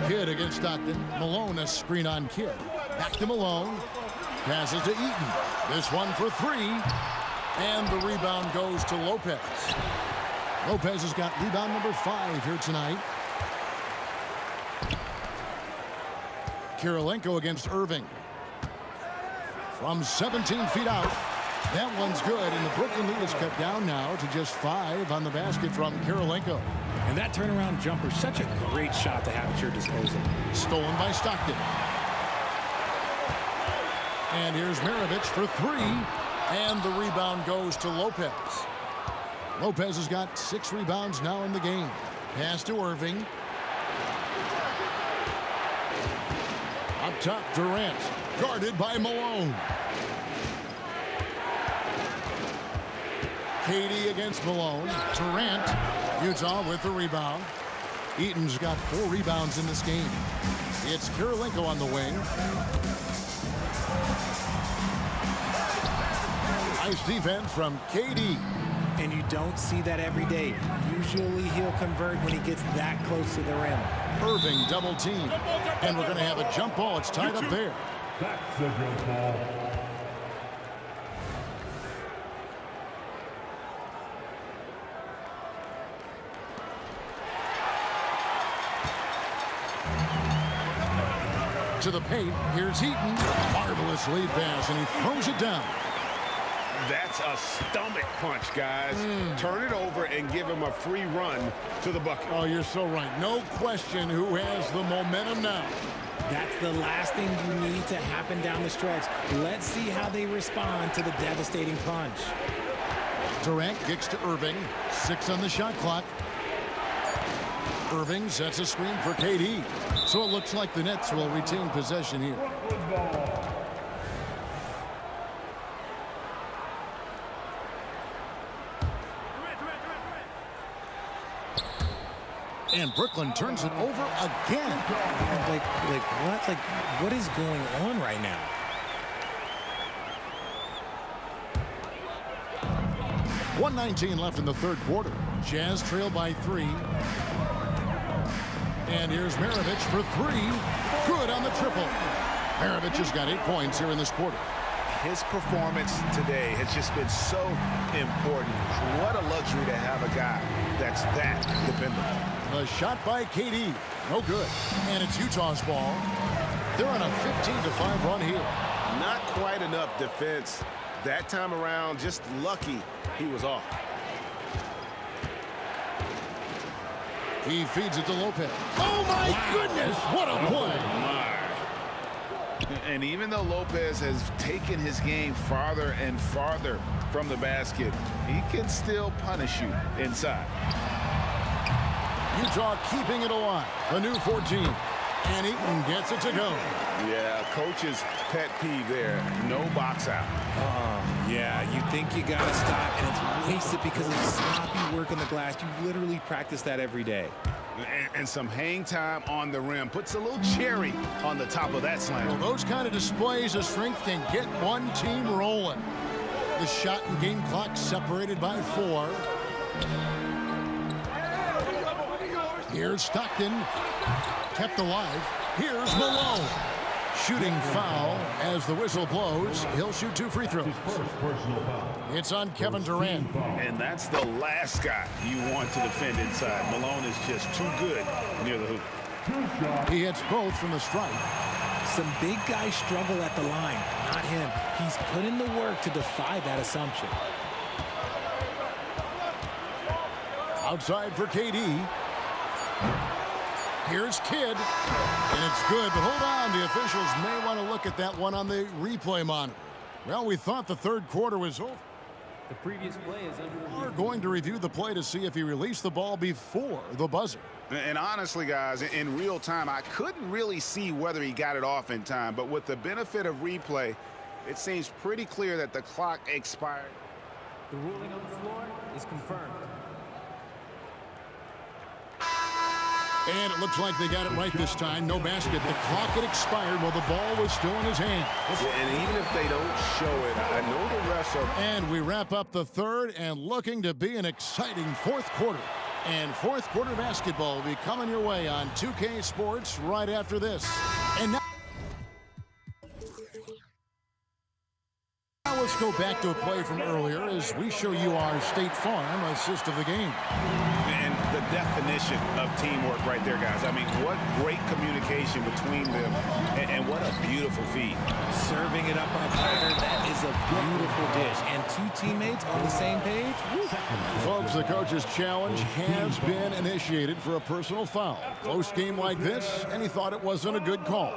Kidd against Stockton. Malone a screen on Kidd. Back to Malone. Passes to Eaton. This one for three. And the rebound goes to Lopez. Lopez has got rebound number 5 here tonight. Kirilenko against Irving. From 17 feet out. That one's good, and the Brooklyn lead is cut down now to just 5 on the basket from Kirilenko. And that turnaround jumper, such a great shot to have at your disposal. Stolen by Stockton. And here's Maravich for 3. And the rebound goes to Lopez. Lopez has got 6 rebounds now in the game. Pass to Irving. Up top, Durant. Guarded by Malone. KD against Malone. Durant. Utah with the rebound. Eaton's got 4 rebounds in this game. It's Kirilenko on the wing. Nice defense from KD. And you don't see that every day. Usually he'll convert when he gets that close to the rim. Irving double team. And we're going to have a jump ball. It's tied up there. That's a jump ball. To the paint. Here's Eaton. Marvelous lead pass, and he throws it down. That's a stomach punch, guys. Turn it over and give him a free run to the bucket. Oh, you're so right. No question who has the momentum now. That's the last thing you need to happen down the stretch. Let's see how they respond to the devastating punch. Durant kicks to Irving. 6 on the shot clock. Irving sets a screen for KD. So it looks like the Nets will retain possession here. And Brooklyn turns it over again. What is going on right now? .119 left in the third quarter. Jazz trail by 3. And here's Maravich for 3. Good on the triple. Maravich has got 8 points here in this quarter. His performance today has just been so important. What a luxury to have a guy that's that dependable. A shot by KD. No good. And it's Utah's ball. They're on a 15-5 run here. Not quite enough defense that time around. Just lucky he was off. He feeds it to Lopez. Oh, my goodness. What a play. And even though Lopez has taken his game farther and farther from the basket, he can still punish you inside. Utah keeping it alive. A new 14. And Eaton gets it to go. Yeah, coach's pet peeve there. No box out. Yeah, you think you got to stop, and it's wasted because of sloppy work on the glass. You literally practice that every day. And some hang time on the rim. Puts a little cherry on the top of that slam. Well, those kind of displays of strength can get one team rolling. The shot and game clock separated by 4. Here's Stockton. Kept alive. Here's Malone. Shooting foul as the whistle blows. He'll shoot 2 free throws. It's on Kevin Durant. And that's the last guy you want to defend inside. Malone is just too good near the hoop. He hits both from the stripe. Some big guys struggle at the line, not him. He's put in the work to defy that assumption. Outside for KD. Here's Kidd, and it's good, but hold on. The officials may want to look at that one on the replay monitor. Well, we thought the third quarter was over. The previous play is under. We're going to review the play to see if he released the ball before the buzzer. And honestly, guys, in real time, I couldn't really see whether he got it off in time, but with the benefit of replay, it seems pretty clear that the clock expired. The ruling on the floor is confirmed. And it looks like they got it right this time. No basket. The clock had expired while the ball was still in his hand. Yeah, and even if they don't show it, I know the refs are... And we wrap up the third and looking to be an exciting fourth quarter. And fourth quarter basketball will be coming your way on 2K Sports right after this. And now let's go back to a play from earlier as we show you our State Farm assist of the game. And the definition of teamwork right there, guys. I mean, what great communication between them, and what a beautiful feed. Serving it up on a platter, that is a beautiful dish. And two teammates on the same page. Woo. Folks, the coach's challenge has been initiated for a personal foul. Close game like this, and he thought it wasn't a good call.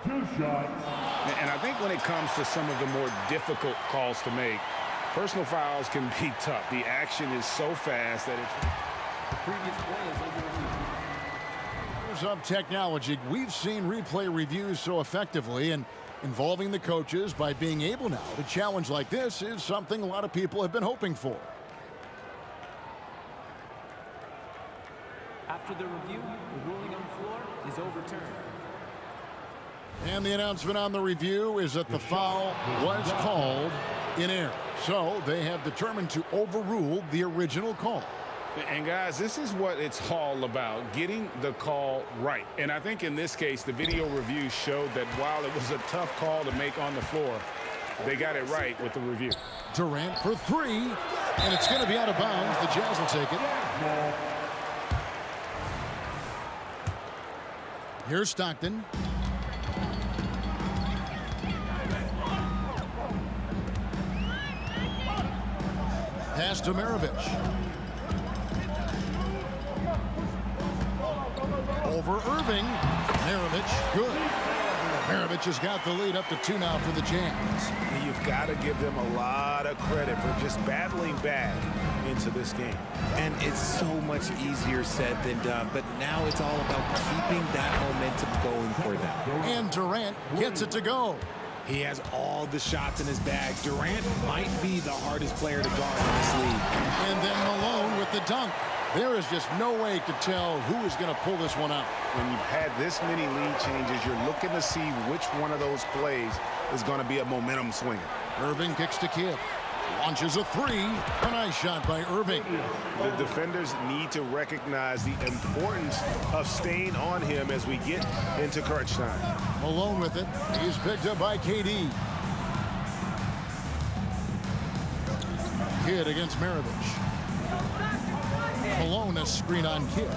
2 shots. And I think when it comes to some of the more difficult calls to make, personal fouls can be tough. The action is so fast that it's... The previous play is under review. Of technology, we've seen replay reviews so effectively, and involving the coaches by being able now to challenge like this is something a lot of people have been hoping for. After the review, the ruling on the floor is overturned. And the announcement on the review is that the foul was called in error. So they have determined to overrule the original call. And guys, this is what it's all about, getting the call right. And I think in this case, the video review showed that while it was a tough call to make on the floor, they got it right with the review. Durant for 3, and it's going to be out of bounds. The Jazz will take it. Here's Stockton. Pass to Maravich. Over Irving. Maravich, good. Maravich has got the lead up to 2 now for the Jazz. You've got to give them a lot of credit for just battling back into this game. And it's so much easier said than done, but now it's all about keeping that momentum going for them. And Durant gets it to go. He has all the shots in his bag. Durant might be the hardest player to guard in this league. And then Malone with the dunk. There is just no way to tell who is going to pull this one out. When you've had this many lead changes, you're looking to see which one of those plays is going to be a momentum swinger. Irving kicks to Kidd. Launches a 3. A nice shot by Irving. The defenders need to recognize the importance of staying on him as we get into crunch time. Malone with it. He's picked up by KD. Kidd against Maravich. Malone a screen on Kidd.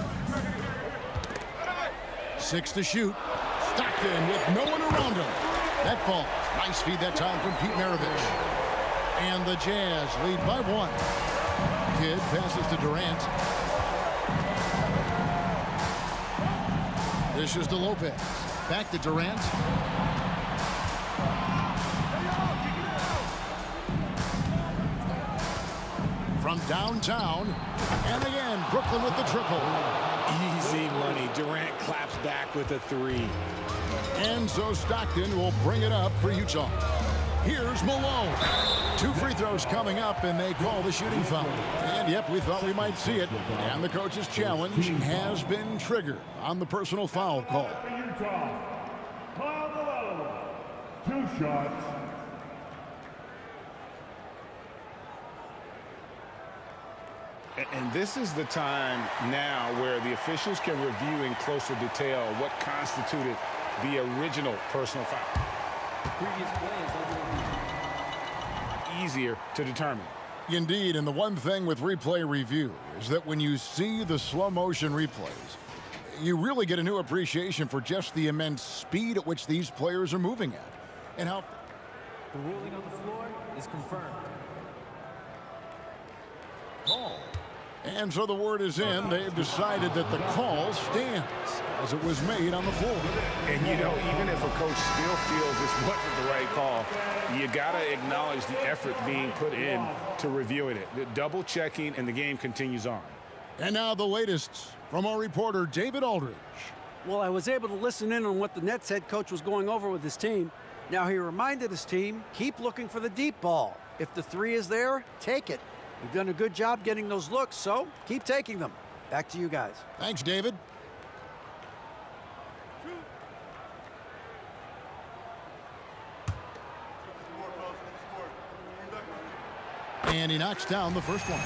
6 to shoot. Stockton with no one around him. That falls. Nice feed that time from Pete Maravich. And the Jazz lead by 1. Kidd passes to Durant. Dishes to Lopez. Back to Durant. From downtown. And again, Brooklyn with the triple. Easy money. Durant claps back with a 3. And so Stockton will bring it up for Utah. Here's Malone. 2 free throws coming up, and they call the shooting foul. And, yep, we thought we might see it. And the coach's challenge has been triggered on the personal foul call. Utah. Foul Malone. 2 shots. And this is the time now where the officials can review in closer detail what constituted the original personal foul. The previous play is under review. Easier to determine. Indeed, and the one thing with replay review is that when you see the slow motion replays, you really get a new appreciation for just the immense speed at which these players are moving at. And how... The ruling on the floor is confirmed. Call. And so the word is in. They've decided that the call stands as it was made on the floor. And, you know, even if a coach still feels this wasn't the right call, you got to acknowledge the effort being put in to reviewing it. The double checking, and the game continues on. And now the latest from our reporter, David Aldridge. Well, I was able to listen in on what the Nets head coach was going over with his team. Now he reminded his team, keep looking for the deep ball. If the 3 is there, take it. You've done a good job getting those looks, so keep taking them. Back to you guys. Thanks, David. And he knocks down the first one.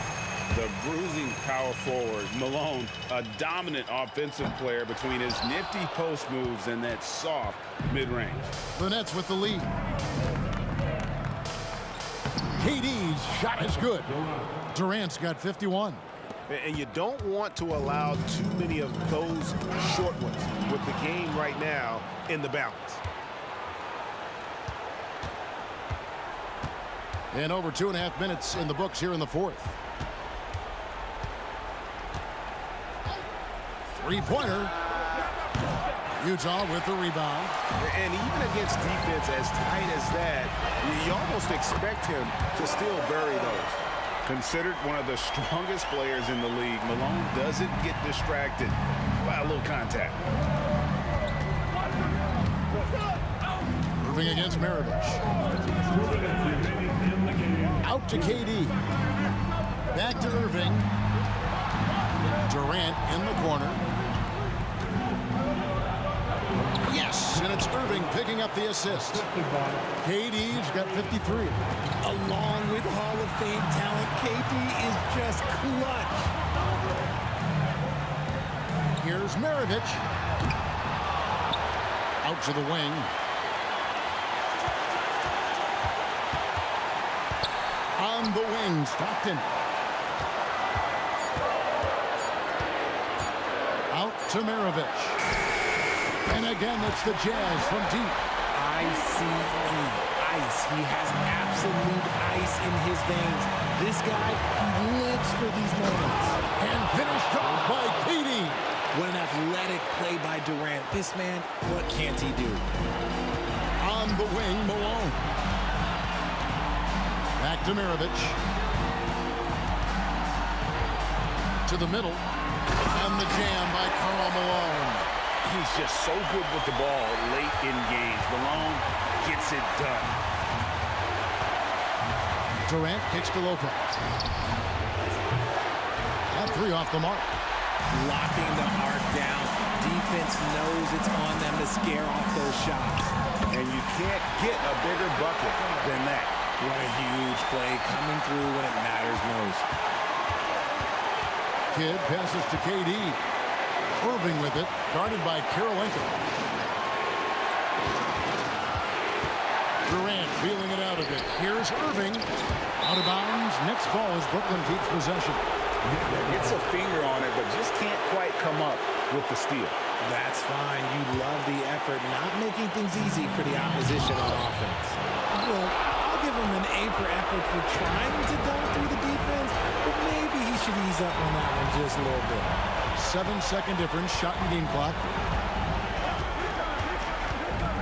The bruising power forward, Malone, a dominant offensive player between his nifty post moves and that soft mid-range. The Nets with the lead. KD's shot is good. Durant's got 51. And you don't want to allow too many of those short ones with the game right now in the balance. And over 2.5 minutes in the books here in the fourth. Three-pointer. Utah with the rebound. And even against defense as tight as that, you almost expect him to still bury those. Considered one of the strongest players in the league, Malone doesn't get distracted by a little contact. Irving against Maravich. Out to KD. Back to Irving. Durant in the corner. Yes, and it's Irving picking up the assist. KD's got 53. Along with Hall of Fame talent, KD is just clutch. Here's Maravich. Out to the wing. On the wing, Stockton. Out to Maravich. And again, it's the Jazz from deep. ICE. Ice. He has absolute ice in his veins. This guy, he lives for these moments. And finished off by KD. What an athletic play by Durant. This man, what can't he do? On the wing, Malone. Back to Maravich. To the middle. And the jam by Karl Malone. He's just so good with the ball late in games. Malone gets it done. Durant kicks to Lopez. That three off the mark. Locking the arc down. Defense knows it's on them to scare off those shots. And you can't get a bigger bucket than that. What a huge play coming through when it matters most. Kidd passes to KD. Irving with it, guarded by Karolinko. Durant feeling it out a bit. Here's Irving. Out of bounds. Next ball as Brooklyn keeps possession. Gets a finger on it, but just can't quite come up with the steal. That's fine. You love the effort, not making things easy for the opposition on offense. Well, I'll give him an A for effort for trying to dunk through the defense, but maybe he should ease up on that one just a little bit. 7-second difference, shot and game clock.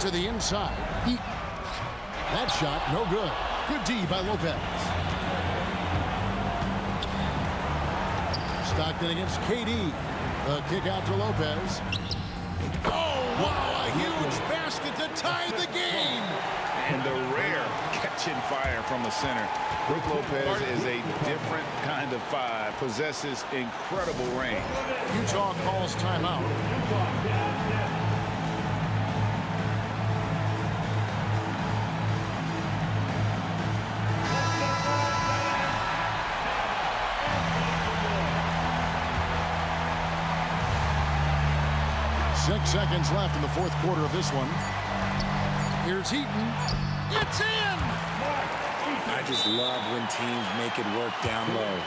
To the inside. That shot, no good. Good D by Lopez. Stockton against KD. A kick out to Lopez. Oh, wow, a huge basket to tie the game. And the rare catching fire from the center. Brook Lopez is a different kind of five, possesses incredible range. Utah calls timeout. Six seconds left in the fourth quarter of this one. Here's Heaton. It's in! I just love when teams make it work down low.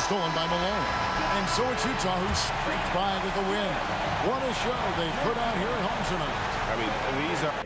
Stolen by Malone. And so it's Utah who scraped by with the win. What a show they put on here at home tonight. I mean, these are...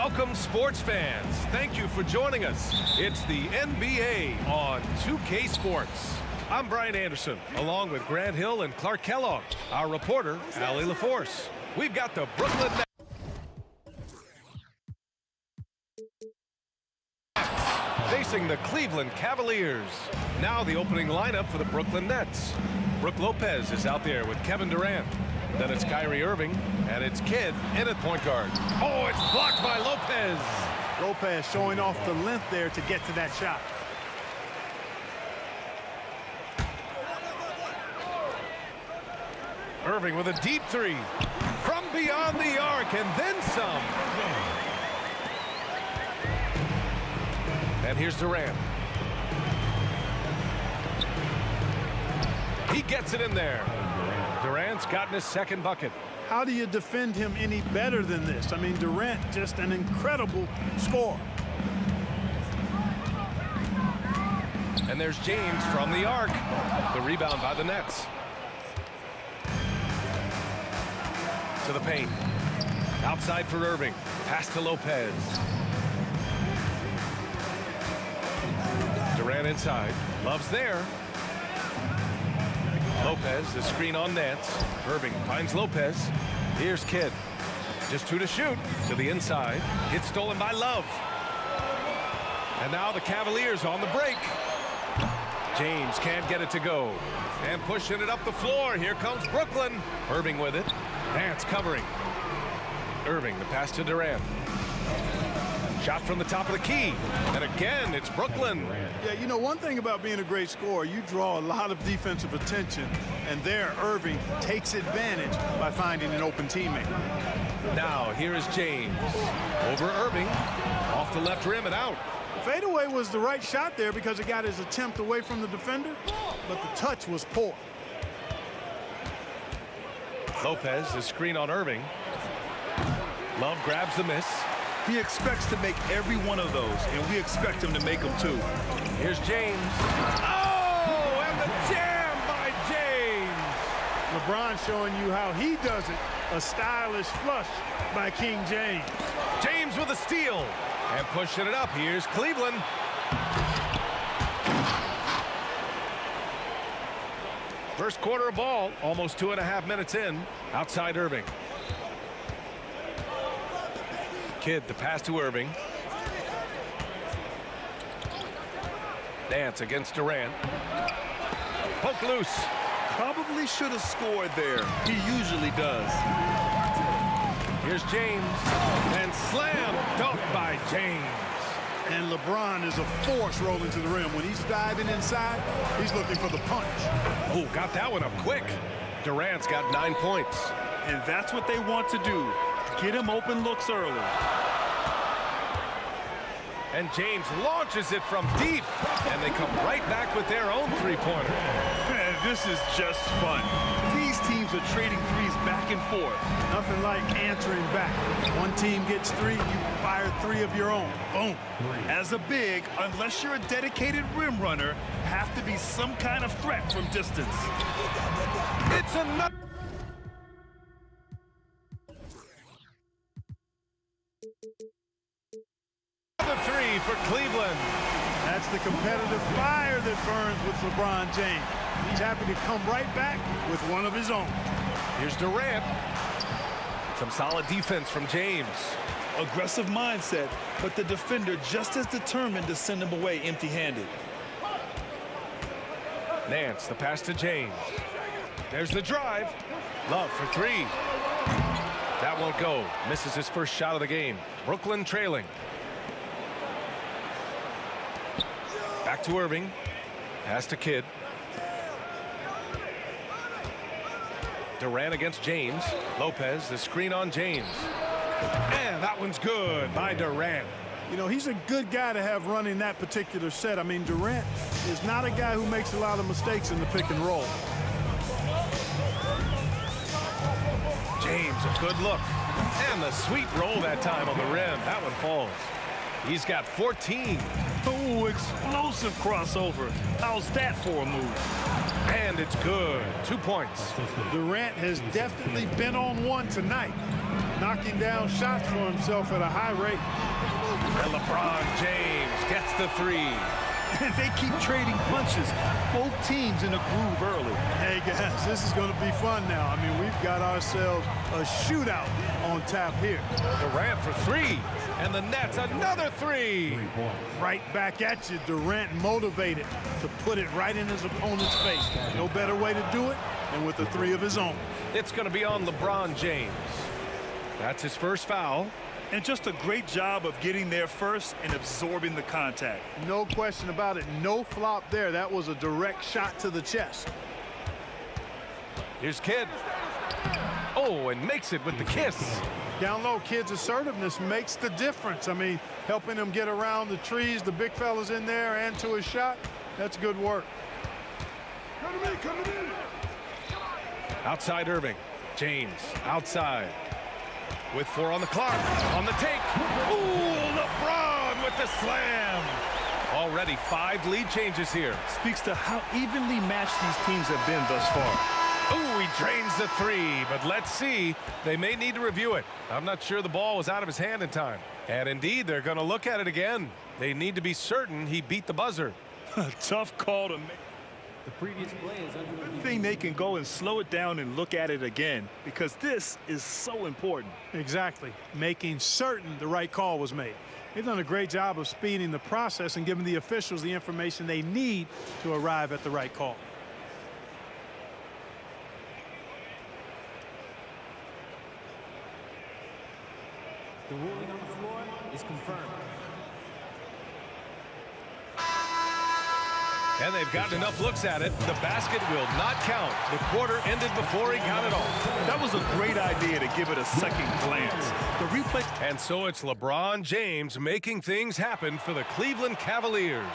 Welcome, sports fans. Thank you for joining us. It's the NBA on 2K Sports. I'm Brian Anderson, along with Grant Hill and Clark Kellogg. Our reporter, Allie LaForce. We've got the Brooklyn Nets facing the Cleveland Cavaliers. Now the opening lineup for the Brooklyn Nets. Brook Lopez is out there with Kevin Durant. Then it's Kyrie Irving, and it's Kidd in at point guard. Oh, it's blocked by Lopez. Lopez showing off the length there to get to that shot. Irving with a deep three from beyond the arc, and then some. And here's Durant. He gets it in there. Durant's gotten his second bucket. How do you defend him any better than this? I mean, Durant, just an incredible scorer. And there's James from the arc. The rebound by the Nets. To the paint. Outside for Irving. Pass to Lopez. Durant inside. Love's there. Lopez, the screen on Nance. Irving finds Lopez. Here's Kidd. Just 2 to shoot. To the inside. It's stolen by Love. And now the Cavaliers on the break. James can't get it to go. And pushing it up the floor. Here comes Brooklyn. Irving with it. Nance covering. Irving, the pass to Durant. Shot from the top of the key. And again, it's Brooklyn. Yeah, you know, one thing about being a great scorer, you draw a lot of defensive attention. And there, Irving takes advantage by finding an open teammate. Now, here is James. Over Irving. Off the left rim and out. Fadeaway was the right shot there because it got his attempt away from the defender, but the touch was poor. Lopez, the screen on Irving. Love grabs the miss. He expects to make every one of those, and we expect him to make them too. Here's James. Oh, and the jam by James. LeBron showing you how he does it. A stylish flush by King James. James with a steal. And pushing it up. Here's Cleveland. First quarter of ball, almost 2.5 minutes in. Outside Irving. Kidd, the pass to Irving. Nance against Durant. Poke loose. Probably should have scored there. He usually does. Here's James. And slam dunk by James. And LeBron is a force rolling to the rim. When he's diving inside, he's looking for the punch. Oh, got that one up quick. Durant's got 9 points. And that's what they want to do. Get him open looks early. And James launches it from deep. And they come right back with their own three-pointer. Man, this is just fun. These teams are trading threes back and forth. Nothing like answering back. One team gets 3, you fire 3 of your own. Boom. As a big, unless you're a dedicated rim runner, have to be some kind of threat from distance. It's another. Three for Cleveland. That's the competitive fire that burns with LeBron James. He's happy to come right back with one of his own. Here's Durant. Some solid defense from James. Aggressive mindset, but the defender just as determined to send him away empty-handed. Nance, the pass to James. There's the drive. Love for 3. That won't go. Misses his first shot of the game. Brooklyn trailing. Back to Irving. Pass to Kidd. Durant against James. Lopez, the screen on James. And that one's good by Durant. You know, he's a good guy to have running that particular set. I mean, Durant is not a guy who makes a lot of mistakes in the pick and roll. James, a good look. And the sweet roll that time on the rim. That one falls. He's got 14. Oh, explosive crossover. How's that for a move? And it's good. 2 points. Durant has definitely been on one tonight, knocking down shots for himself at a high rate. And LeBron James gets the 3. They keep trading punches. Both teams in a groove early. Hey, guys, this is going to be fun now. I mean, we've got ourselves a shootout on tap here. Durant for 3. And the Nets, another 3. Right back at you. Durant motivated to put it right in his opponent's face. No better way to do it than with a 3 of his own. It's going to be on LeBron James. That's his first foul. And just a great job of getting there first and absorbing the contact. No question about it. No flop there. That was a direct shot to the chest. Here's Kidd. Oh, and makes it with the kiss. Down low, Kidd's assertiveness makes the difference. I mean, helping him get around the trees, the big fellas in there, and to his shot. That's good work. Outside Irving. James outside. With 4 on the clock. On the take. Ooh, LeBron with the slam. Already 5 lead changes here. Speaks to how evenly matched these teams have been thus far. Ooh, he drains the 3, but let's see. They may need to review it. I'm not sure the ball was out of his hand in time. And indeed, they're going to look at it again. They need to be certain he beat the buzzer. Tough call to make. The previous play is under review. Good thing they can go and slow it down and look at it again, because this is so important. Exactly. Making certain the right call was made. They've done a great job of speeding the process and giving the officials the information they need to arrive at the right call. The ruling on the floor is confirmed. And they've gotten enough looks at it. The basket will not count. The quarter ended before he got it off. That was a great idea to give it a second glance. The replay. And so it's LeBron James making things happen for the Cleveland Cavaliers.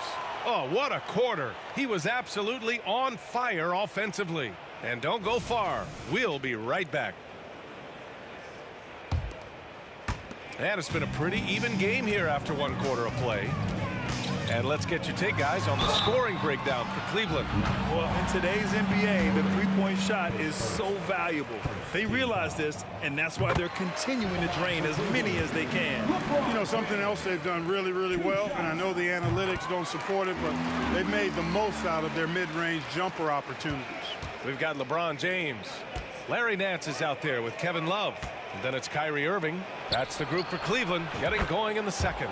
Oh, what a quarter. He was absolutely on fire offensively. And don't go far. We'll be right back. And it's been a pretty even game here after 1 quarter of play. And let's get your take, guys, on the scoring breakdown for Cleveland. Well, in today's NBA, the three-point shot is so valuable. They realize this, and that's why they're continuing to drain as many as they can. You know, something else they've done really, really well, and I know the analytics don't support it, but they've made the most out of their mid-range jumper opportunities. We've got LeBron James. Larry Nance is out there with Kevin Love. And then it's Kyrie Irving. That's the group for Cleveland, getting going in the second.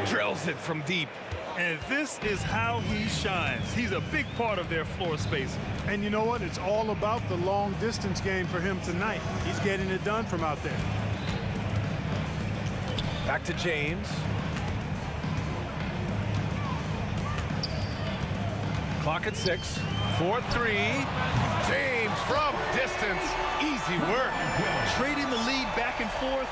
Drills it from deep. And this is how he shines. He's a big part of their floor space. And you know what? It's all about the long distance game for him tonight. He's getting it done from out there. Back to James. Clock at 6. 4-3. James from distance. Easy work. Trading the lead back and forth.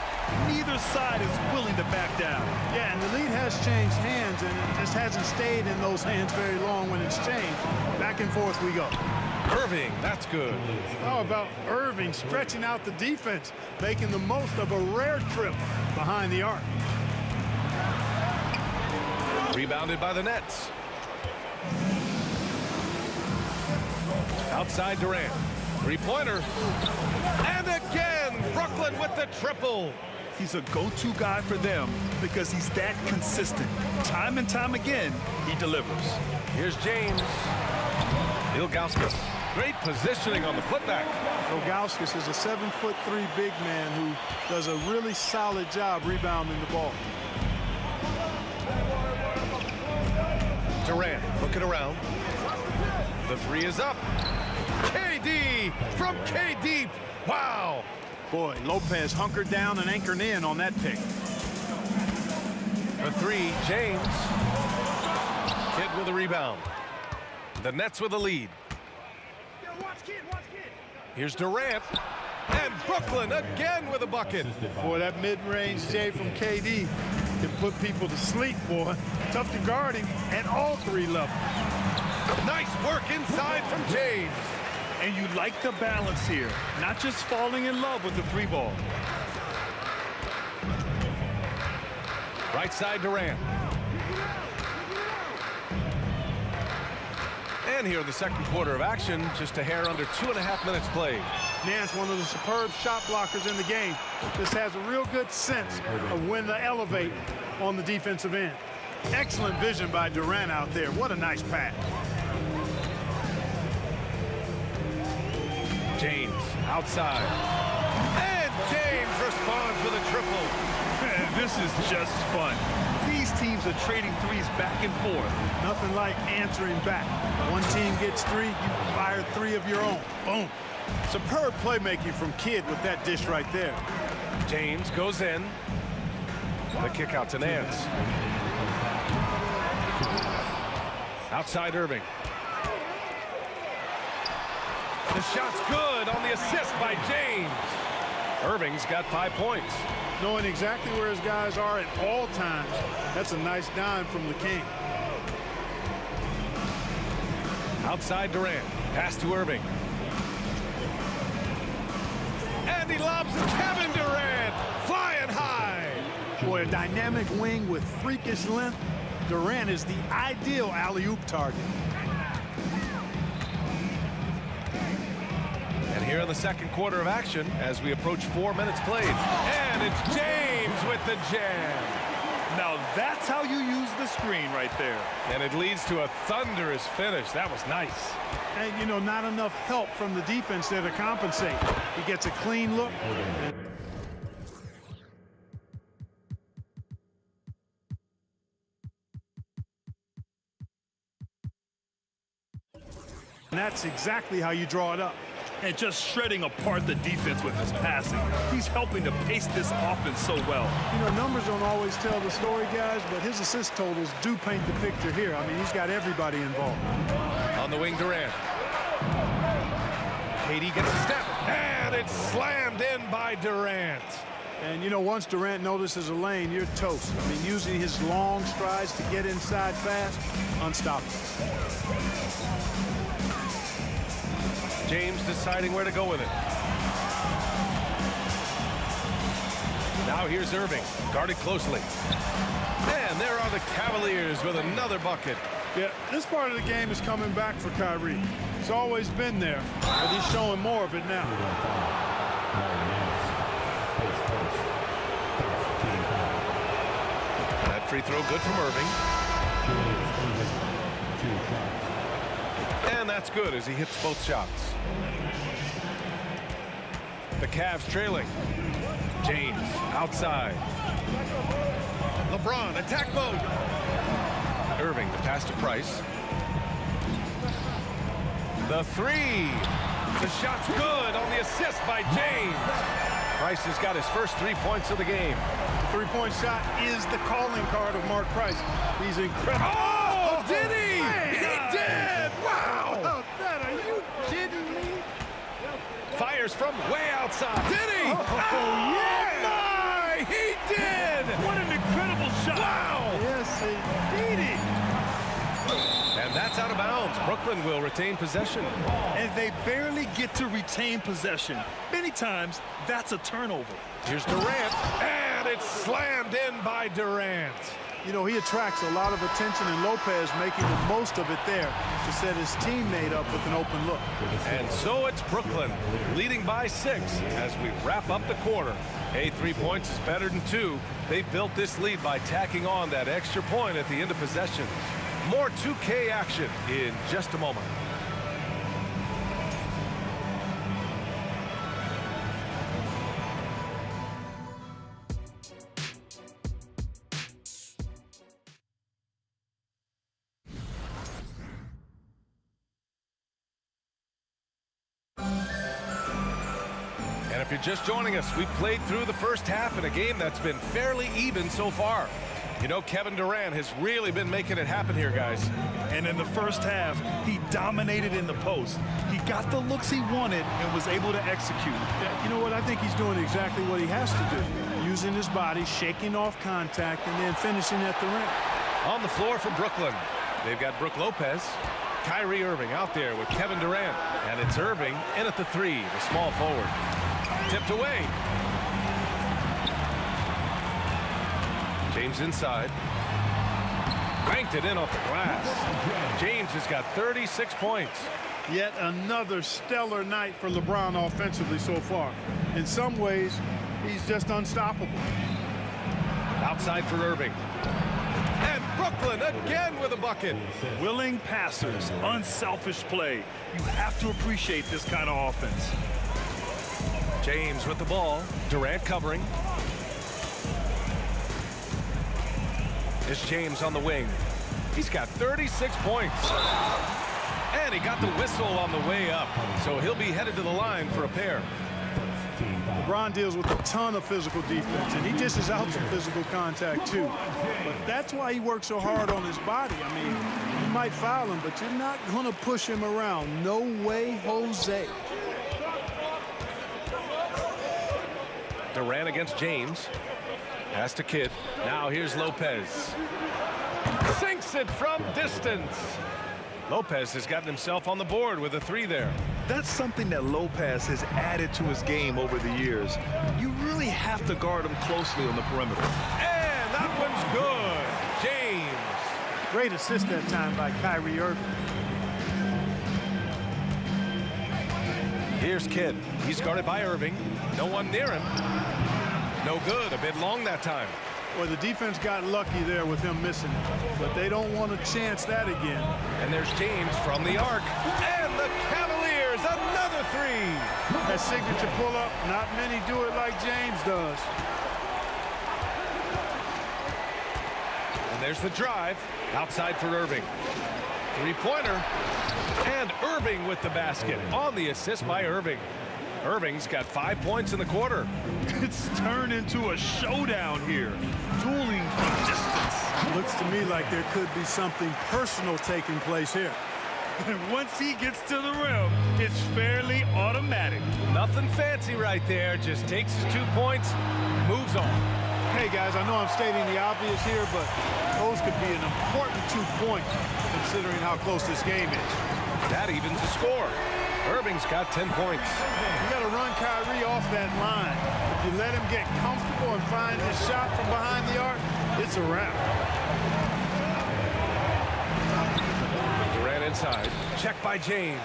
Neither side is willing to back down. Yeah, and the lead has changed hands, and it just hasn't stayed in those hands very long when it's changed. Back and forth we go. Irving, that's good. How about Irving stretching out the defense, making the most of a rare trip behind the arc. Rebounded by the Nets. Outside Durant. Three-pointer. And again, Brooklyn with the triple. He's a go-to guy for them because he's that consistent. Time and time again, he delivers. Here's James. Ilgauskas. Great positioning on the putback. Ilgauskas is a 7'3" big man who does a really solid job rebounding the ball. Durant looking around. The 3 is up. KD from KD. Wow. Boy, Lopez hunkered down and anchored in on that pick. The 3, James. Kidd with a rebound. The Nets with a lead. Here's Durant. And Brooklyn again with a bucket. Boy, that mid-range J from KD can put people to sleep, boy. Tough to guard him at all 3 levels. Nice work inside from James. And you like the balance here, not just falling in love with the 3 ball. Right side Durant. And here in the second quarter of action, just a hair under 2.5 minutes played. Nance, one of the superb shot blockers in the game. Just has a real good sense of when to elevate on the defensive end. Excellent vision by Durant out there. What a nice pass. James outside. And James responds with a triple. This is just fun. These teams are trading threes back and forth. Nothing like answering back. One team gets 3, you fire 3 of your own. Boom. Superb playmaking from Kidd with that dish right there. James goes in. The kick out to Nance. Outside Irving. The shot's good on the assist by James. Irving's got 5 points. Knowing exactly where his guys are at all times, that's a nice dime from the King. Outside Durant. Pass to Irving. And he lobs it. Kevin Durant flying high. Boy, a dynamic wing with freakish length. Durant is the ideal alley-oop target. And here in the second quarter of action, as we approach 4 minutes played. And it's James with the jam. Now that's how you use the screen right there. And it leads to a thunderous finish. That was nice. And, you know, not enough help from the defense there to compensate. He gets a clean look. And that's exactly how you draw it up. And just shredding apart the defense with his passing. He's helping to pace this offense so well. You know, numbers don't always tell the story, guys, but his assist totals do paint the picture here. I mean, he's got everybody involved. On the wing, Durant. KD gets a step, and it's slammed in by Durant. And, you know, once Durant notices a lane, you're toast. I mean, using his long strides to get inside fast, unstoppable. James deciding where to go with it. Now here's Irving, guarded closely. And there are the Cavaliers with another bucket. Yeah, this part of the game is coming back for Kyrie. It's always been there, but he's showing more of it now. That free throw good from Irving. And that's good as he hits both shots. The Cavs trailing. James outside. LeBron attack mode. Irving the pass to Price. The three. The shot's good on the assist by James. Price has got his first 3 points of the game. Three-point shot is the calling card of Mark Price. He's incredible. Oh, did he? He did! Wow! How about that? Are you kidding me? Fires from way outside. Did he? Oh, yeah! My! He did! What an incredible shot! Wow! Yes, indeed. And that's out of bounds. Brooklyn will retain possession. And they barely get to retain possession. Many times, that's a turnover. Here's Durant, and it's slammed in by Durant. You know, he attracts a lot of attention, and Lopez making the most of it there to set his teammate up with an open look. And so it's Brooklyn leading by 6 as we wrap up the quarter. Hey, 3 points is better than 2. They built this lead by tacking on that extra point at the end of possession. More 2K action in just a moment. And if you're just joining us, we played through the first half in a game that's been fairly even so far. You know, Kevin Durant has really been making it happen here, guys. And in the first half, he dominated in the post. He got the looks he wanted and was able to execute. Yeah, you know what? I think he's doing exactly what he has to do. Using his body, shaking off contact, and then finishing at the rim. On the floor for Brooklyn, they've got Brook Lopez, Kyrie Irving out there with Kevin Durant. And it's Irving in at the 3, the small forward. Tipped away. James inside. Banked it in off the glass. James has got 36 points. Yet another stellar night for LeBron offensively so far. In some ways, he's just unstoppable. Outside for Irving. And Brooklyn again with a bucket. Willing passers, unselfish play. You have to appreciate this kind of offense. James with the ball. Durant covering. It's James on the wing. He's got 36 points. And he got the whistle on the way up. So he'll be headed to the line for a pair. LeBron deals with a ton of physical defense, and he dishes out some physical contact too. But that's why he works so hard on his body. I mean, you might foul him, but you're not going to push him around. No way, Jose. Durant against James. Pass to Kidd. Now here's Lopez. Sinks it from distance. Lopez has gotten himself on the board with a 3 there. That's something that Lopez has added to his game over the years. You really have to guard him closely on the perimeter. And that one's good. James. Great assist that time by Kyrie Irving. Here's Kidd. He's guarded by Irving. No one near him. No good. A bit long that time. Well, the defense got lucky there with him missing it, but they don't want to chance that again. And there's James from the arc. And the Cavaliers, another 3. That signature pull-up, not many do it like James does. And there's the drive. Outside for Irving. 3-pointer. And Irving with the basket. On the assist by Irving. Irving's got 5 points in the quarter. It's turned into a showdown here. Dueling from distance. Looks to me like there could be something personal taking place here. And once he gets to the rim, it's fairly automatic. Nothing fancy right there. Just takes his 2 points, moves on. Hey, guys, I know I'm stating the obvious here, but those could be an important 2 points considering how close this game is. That evens the score. Irving's got 10 points. You got to run Kyrie off that line. If you let him get comfortable and find his shot from behind the arc, it's a wrap. Durant inside. Check by James.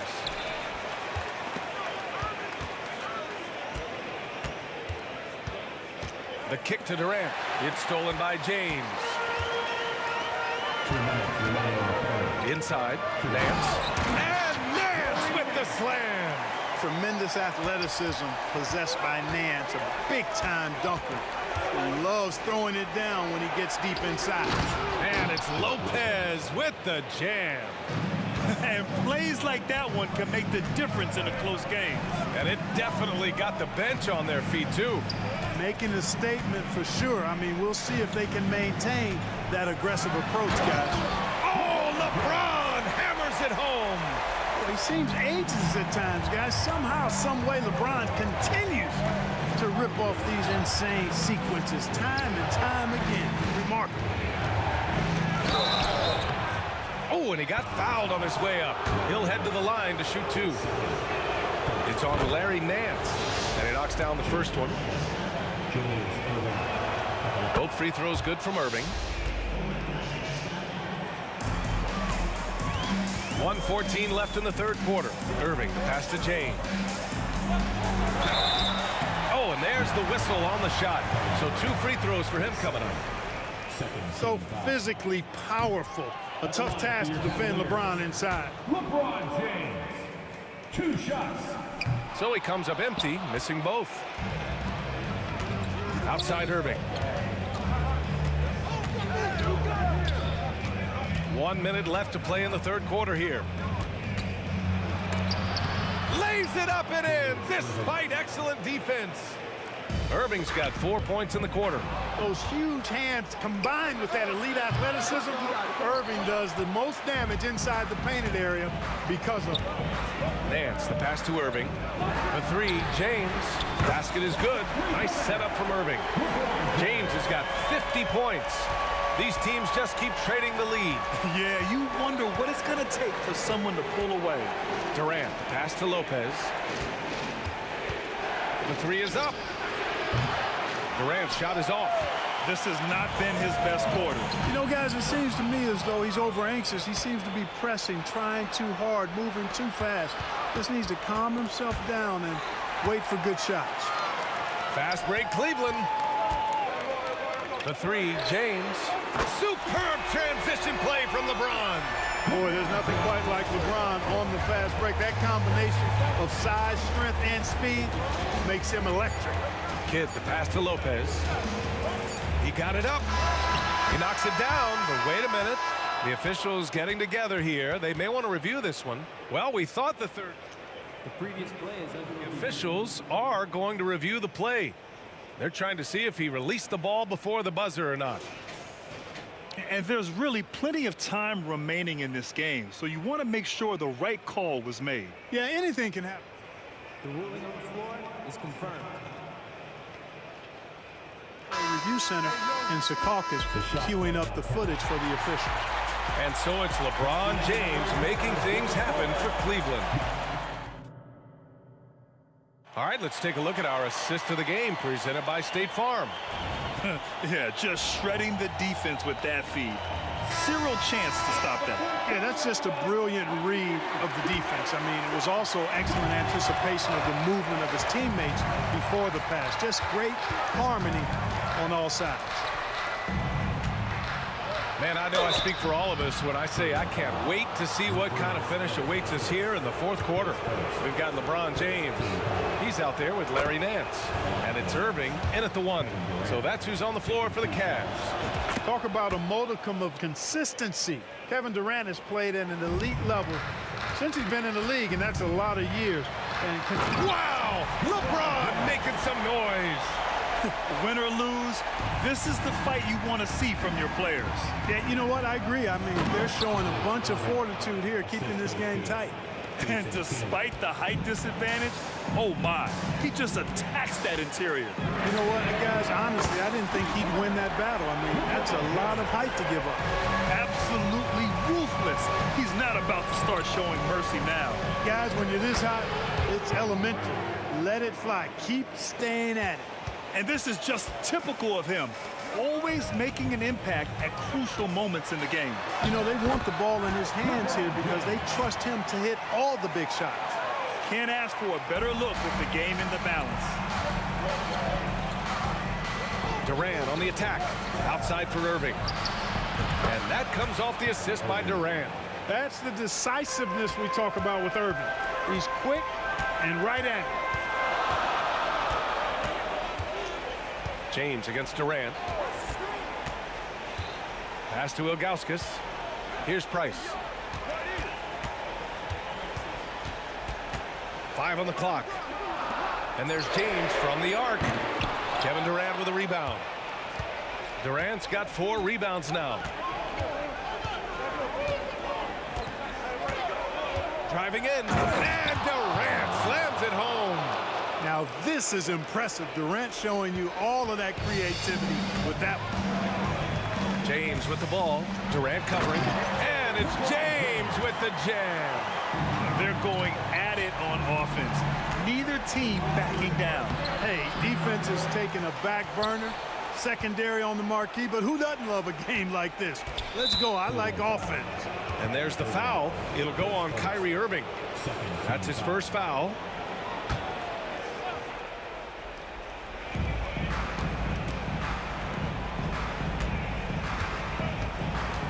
The kick to Durant. It's stolen by James. Inside. Nance. And Nance with the slam. Tremendous athleticism possessed by Nance, a big-time dunker who loves throwing it down when he gets deep inside. And it's Lopez with the jam. And plays like that one can make the difference in a close game. And it definitely got the bench on their feet, too. Making a statement for sure. I mean, we'll see if they can maintain that aggressive approach, guys. Oh, LeBron hammers it home. Well, he seems ageless at times, guys. Somehow, some way, LeBron continues to rip off these insane sequences time and time again. Remarkable. Oh, and he got fouled on his way up. He'll head to the line to shoot 2. It's on Larry Nance, and he knocks down the first one. Both free throws good from Irving. 1:14 left in the third quarter. Irving, the pass to James. Oh, and there's the whistle on the shot. So 2 free throws for him coming up. So physically powerful. A tough task to defend LeBron inside. LeBron James, 2 shots. So he comes up empty, missing both. Outside Irving. 1 minute left to play in the third quarter here. Lays it up and in, despite excellent defense. Irving's got 4 points in the quarter. Those huge hands combined with that elite athleticism, Irving does the most damage inside the painted area because of it. Nance, the pass to Irving. The 3, James. Basket is good. Nice setup from Irving. James has got 50 points. These teams just keep trading the lead. Yeah, you wonder what it's going to take for someone to pull away. Durant, the pass to Lopez. The 3 is up. Durant's shot is off. This has not been his best quarter. You know, guys, it seems to me as though he's over anxious. He seems to be pressing, trying too hard, moving too fast. Just needs to calm himself down and wait for good shots. Fast break, Cleveland. The three, James. Superb transition play from LeBron. Boy, there's nothing quite like LeBron on the fast break. That combination of size, strength, and speed makes him electric. Kidd, the pass to Lopez. He got it up. He knocks it down, but wait a minute. The officials getting together here. They may want to review this one. Well, we thought the previous play is under the officials are going to review the play. They're trying to see if he released the ball before the buzzer or not. And there's really plenty of time remaining in this game, so you want to make sure the right call was made. Yeah, anything can happen. The ruling on the floor is confirmed. Review Center in Secaucus queuing up the footage for the officials. And so it's LeBron James making things happen for Cleveland. All right, let's take a look at our assist of the game presented by State Farm. Yeah, just shredding the defense with that feed. Zero chance to stop that. Yeah, that's just a brilliant read of the defense. I mean, it was also excellent anticipation of the movement of his teammates before the pass. Just great harmony on all sides. Man, I know I speak for all of us when I say I can't wait to see what kind of finish awaits us here in the fourth quarter. We've got LeBron James. He's out there with Larry Nance. And it's Irving in at the one. So that's who's on the floor for the Cavs. Talk about a modicum of consistency. Kevin Durant has played at an elite level since he's been in the league, and that's a lot of years. And wow! LeBron making some noise. Win or lose, this is the fight you want to see from your players. Yeah, you know what? I agree. I mean, they're showing a bunch of fortitude here, keeping this game tight. And despite the height disadvantage, oh my, he just attacks that interior. You know what, guys? Honestly, I didn't think he'd win that battle. I mean, that's a lot of height to give up. Absolutely ruthless. He's not about to start showing mercy now. Guys, when you're this hot, it's elementary. Let it fly. Keep staying at it. And this is just typical of him, always making an impact at crucial moments in the game. You know, they want the ball in his hands here because they trust him to hit all the big shots. Can't ask for a better look with the game in the balance. Durant on the attack, outside for Irving. And that comes off the assist by Durant. That's the decisiveness we talk about with Irving. He's quick and right at it. James against Durant. Pass to Ilgauskas. Here's Price. 5 on the clock. And there's James from the arc. Kevin Durant with a rebound. Durant's got 4 rebounds now. Driving in. And Durant slams it home. Now this is impressive. Durant showing you all of that creativity with that one. James with the ball. Durant covering. And it's James with the jam. They're going at it on offense. Neither team backing down. Hey, defense is taking a back burner. Secondary on the marquee, but who doesn't love a game like this? Let's go. I like offense. And there's the foul. It'll go on Kyrie Irving. That's his first foul.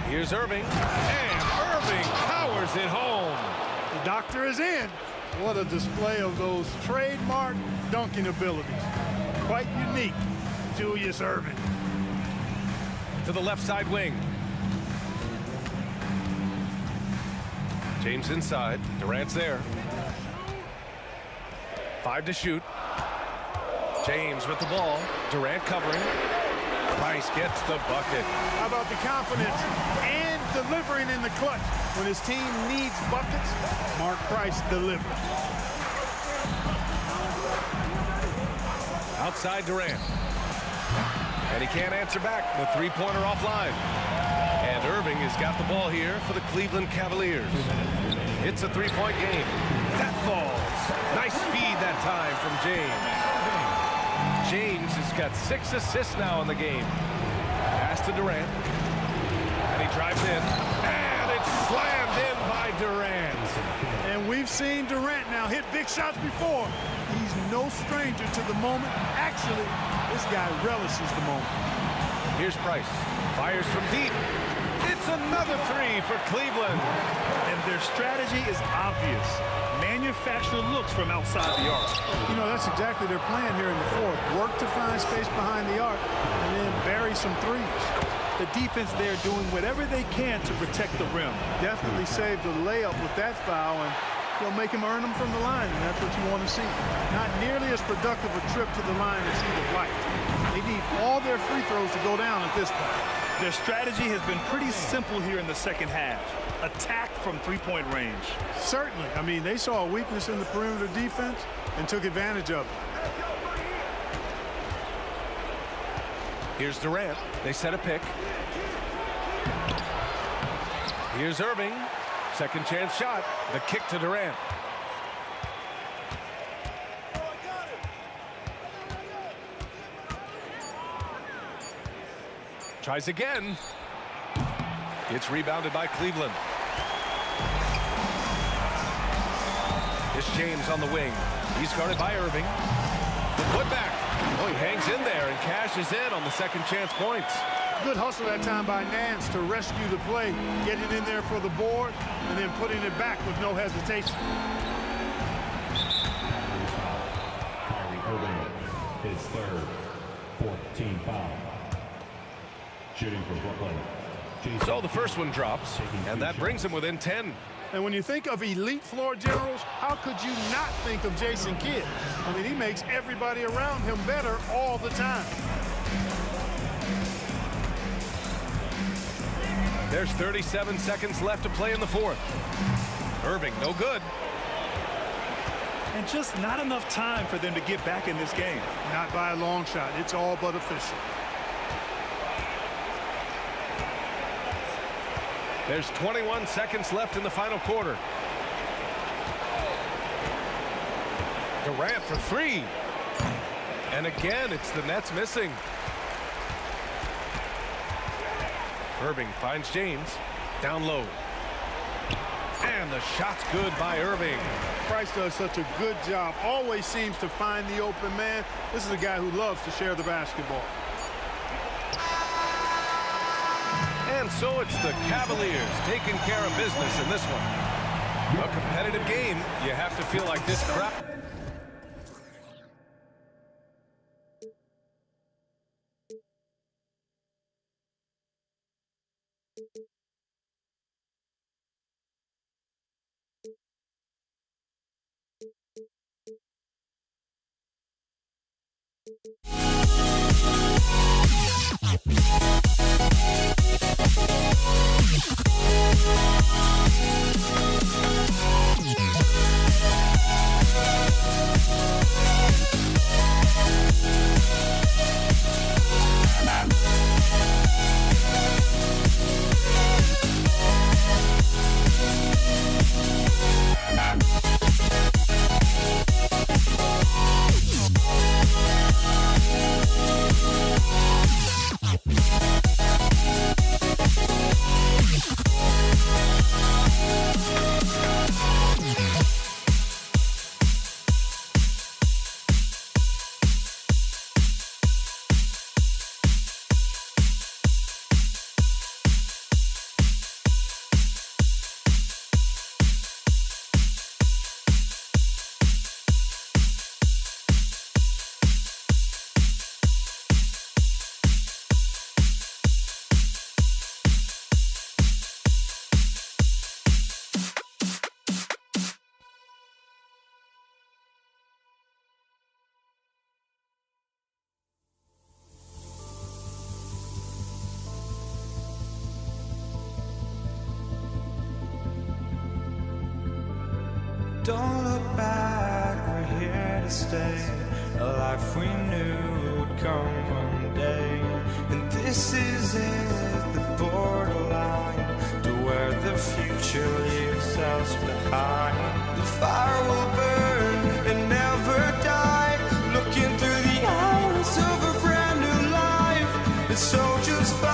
Here's Irving, and Irving powers it home. The doctor is in. What a display of those trademark dunking abilities. Quite unique, Julius Irving. To the left side wing. James inside, Durant's there. 5 to shoot. James with the ball, Durant covering. Price gets the bucket. How about the confidence and delivering in the clutch? When his team needs buckets, Mark Price delivers. Outside Durant. And he can't answer back. The three-pointer offline. And Irving has got the ball here for the Cleveland Cavaliers. It's a three-point game. That falls. Nice feed that time from James. James has got 6 assists now in the game. Pass to Durant. And he drives in. And it's slammed in by Durant. And we've seen Durant now hit big shots before. He's no stranger to the moment. Actually, this guy relishes the moment. Here's Price. Fires from deep. It's another three for Cleveland. And their strategy is obvious. Manufacture looks from outside the arc. You know, that's exactly their plan here in the fourth. Work to find space behind the arc and then bury some threes. The defense there doing whatever they can to protect the rim. Definitely saved the layup with that foul, and he'll make him earn them from the line, and that's what you want to see. Not nearly as productive a trip to the line as he would like. They need all their free throws to go down at this point. Their strategy has been pretty simple here in the second half. Attack from three-point range. Certainly. I mean, they saw a weakness in the perimeter defense and took advantage of it. Here's Durant. They set a pick. Here's Irving. Second chance shot. The kick to Durant. Tries again. It's rebounded by Cleveland. It's James on the wing. He's guarded by Irving. The putback. Oh, he hangs in there and cashes in on the second chance points. Good hustle that time by Nance to rescue the play, getting in there for the board, and then putting it back with no hesitation. Kyrie Irving, his third, 14 foul. Shooting for Brooklyn. So the first one drops, and that brings him within 10. And when you think of elite floor generals, how could you not think of Jason Kidd? I mean, he makes everybody around him better all the time. There's 37 seconds left to play in the fourth. Irving, no good. And just not enough time for them to get back in this game. Not by a long shot. It's all but official. There's 21 seconds left in the final quarter. Durant for three. And again, it's the Nets missing. Irving finds James. Down low. And the shot's good by Irving. Price does such a good job. Always seems to find the open man. This is a guy who loves to share the basketball. And so it's the Cavaliers taking care of business in this one. A competitive game. You have to feel like this crowd. Don't look back, we're here to stay. A life we knew would come one day. And this is it, the borderline to where the future leaves us behind. The fire will burn and never die. Looking through the eyes of a brand new life. It's so just fine.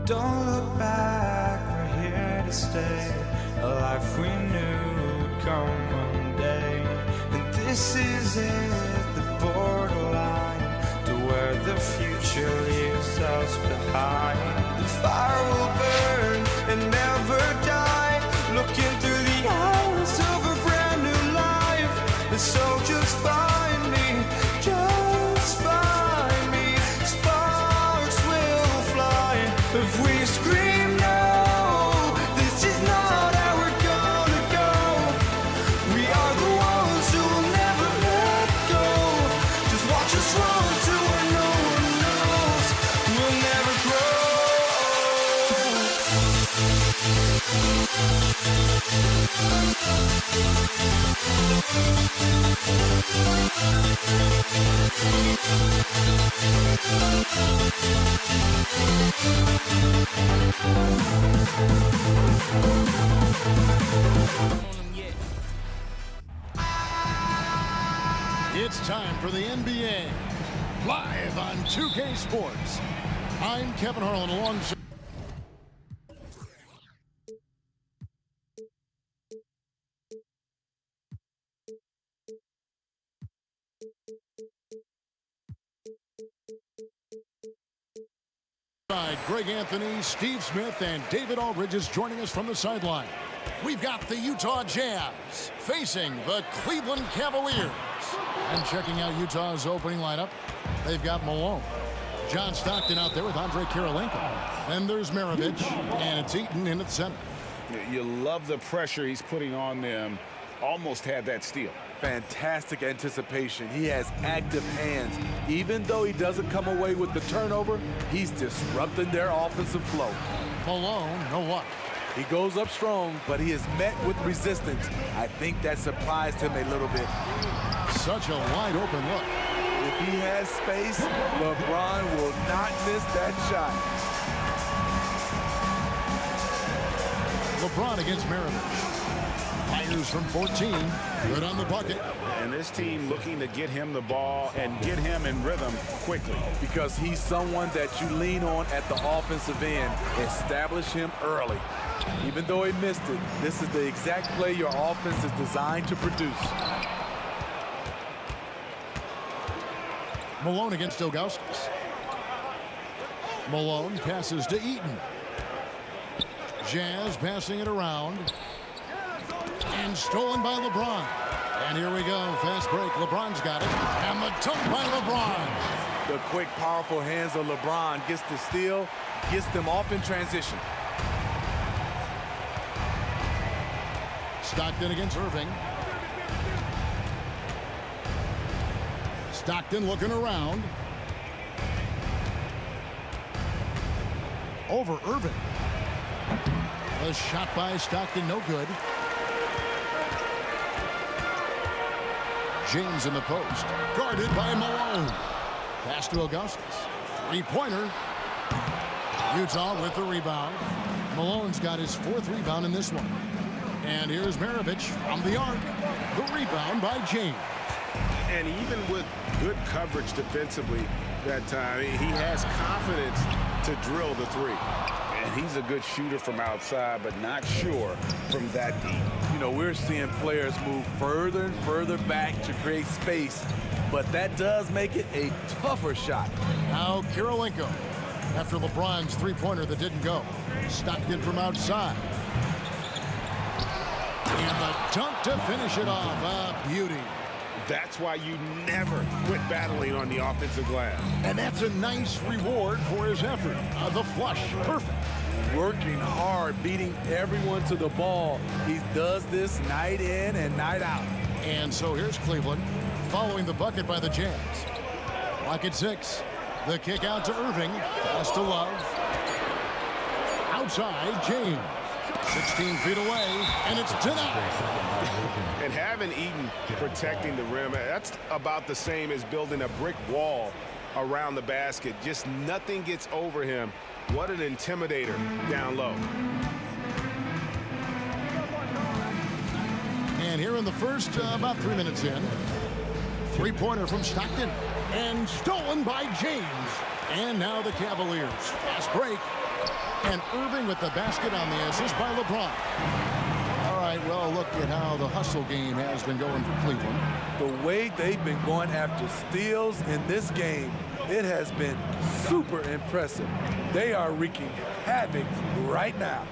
Don't look back, we're here to stay. A life we knew would come one day. And this is it, the borderline to where the future leaves us behind. The fire will burn and never die, looking through the eyes of a brand new life. And so just find me, just find me. Sparks will fly if we scream no. This is not how we're gonna go. We are the ones who will never let go. Just watch us run to where no one knows. We'll never grow. It's time for the NBA, live on 2K Sports. I'm Kevin Harlan alongside Greg Anthony, Steve Smith, and David Aldridge is joining us from the sideline. We've got the Utah Jazz facing the Cleveland Cavaliers. And checking out Utah's opening lineup, they've got Malone. John Stockton out there with Andre Kirilenko. Then there's Maravich, and it's Eaton in at center. You love the pressure he's putting on them. Almost had that steal. Fantastic anticipation. He has active hands. Even though he doesn't come away with the turnover, he's disrupting their offensive flow. Malone, no luck. He goes up strong, but he is met with resistance. I think that surprised him a little bit. Such a wide open look. If he has space, LeBron will not miss that shot. LeBron against Maravich. Fires from 14. Good on the bucket. And this team looking to get him the ball and get him in rhythm quickly. Because he's someone that you lean on at the offensive end. Establish him early. Even though he missed it, this is the exact play your offense is designed to produce. Malone against Ilgauskas. Malone passes to Eaton. Jazz passing it around. And stolen by LeBron. And here we go. Fast break. LeBron's got it. And the dunk by LeBron. The quick, powerful hands of LeBron gets the steal, gets them off in transition. Stockton against Irving. Stockton looking around. Over Irving. A shot by Stockton, no good. James in the post. Guarded by Malone. Pass to Augustus. Three-pointer. Utah with the rebound. Malone's got his fourth rebound in this one. And here's Maravich from the arc. The rebound by James. And even with good coverage defensively that time, he has confidence to drill the three. And he's a good shooter from outside, but not sure from that deep. You know, we're seeing players move further and further back to create space, but that does make it a tougher shot. Now Kirilenko, after LeBron's three-pointer that didn't go. Stockton from outside. And the dunk to finish it off. A beauty. That's why you never quit battling on the offensive glass. And that's a nice reward for his effort. The flush, perfect. Working hard, beating everyone to the ball. He does this night in and night out. And so here's Cleveland following the bucket by the Jazz. Clock at 6. The kick out to Irving. Pass to Love. Outside, James. 16 feet away, and it's denied. And having Eaton protecting the rim, that's about the same as building a brick wall around the basket. Just nothing gets over him. What an intimidator down low. And here in the first, about 3 minutes in, three-pointer from Stockton, and stolen by James. And now the Cavaliers. Fast break. And Irving with the basket on the assist by LeBron. All right, well, look at how the hustle game has been going for Cleveland. The way they've been going after steals in this game, it has been super impressive. They are wreaking havoc right now.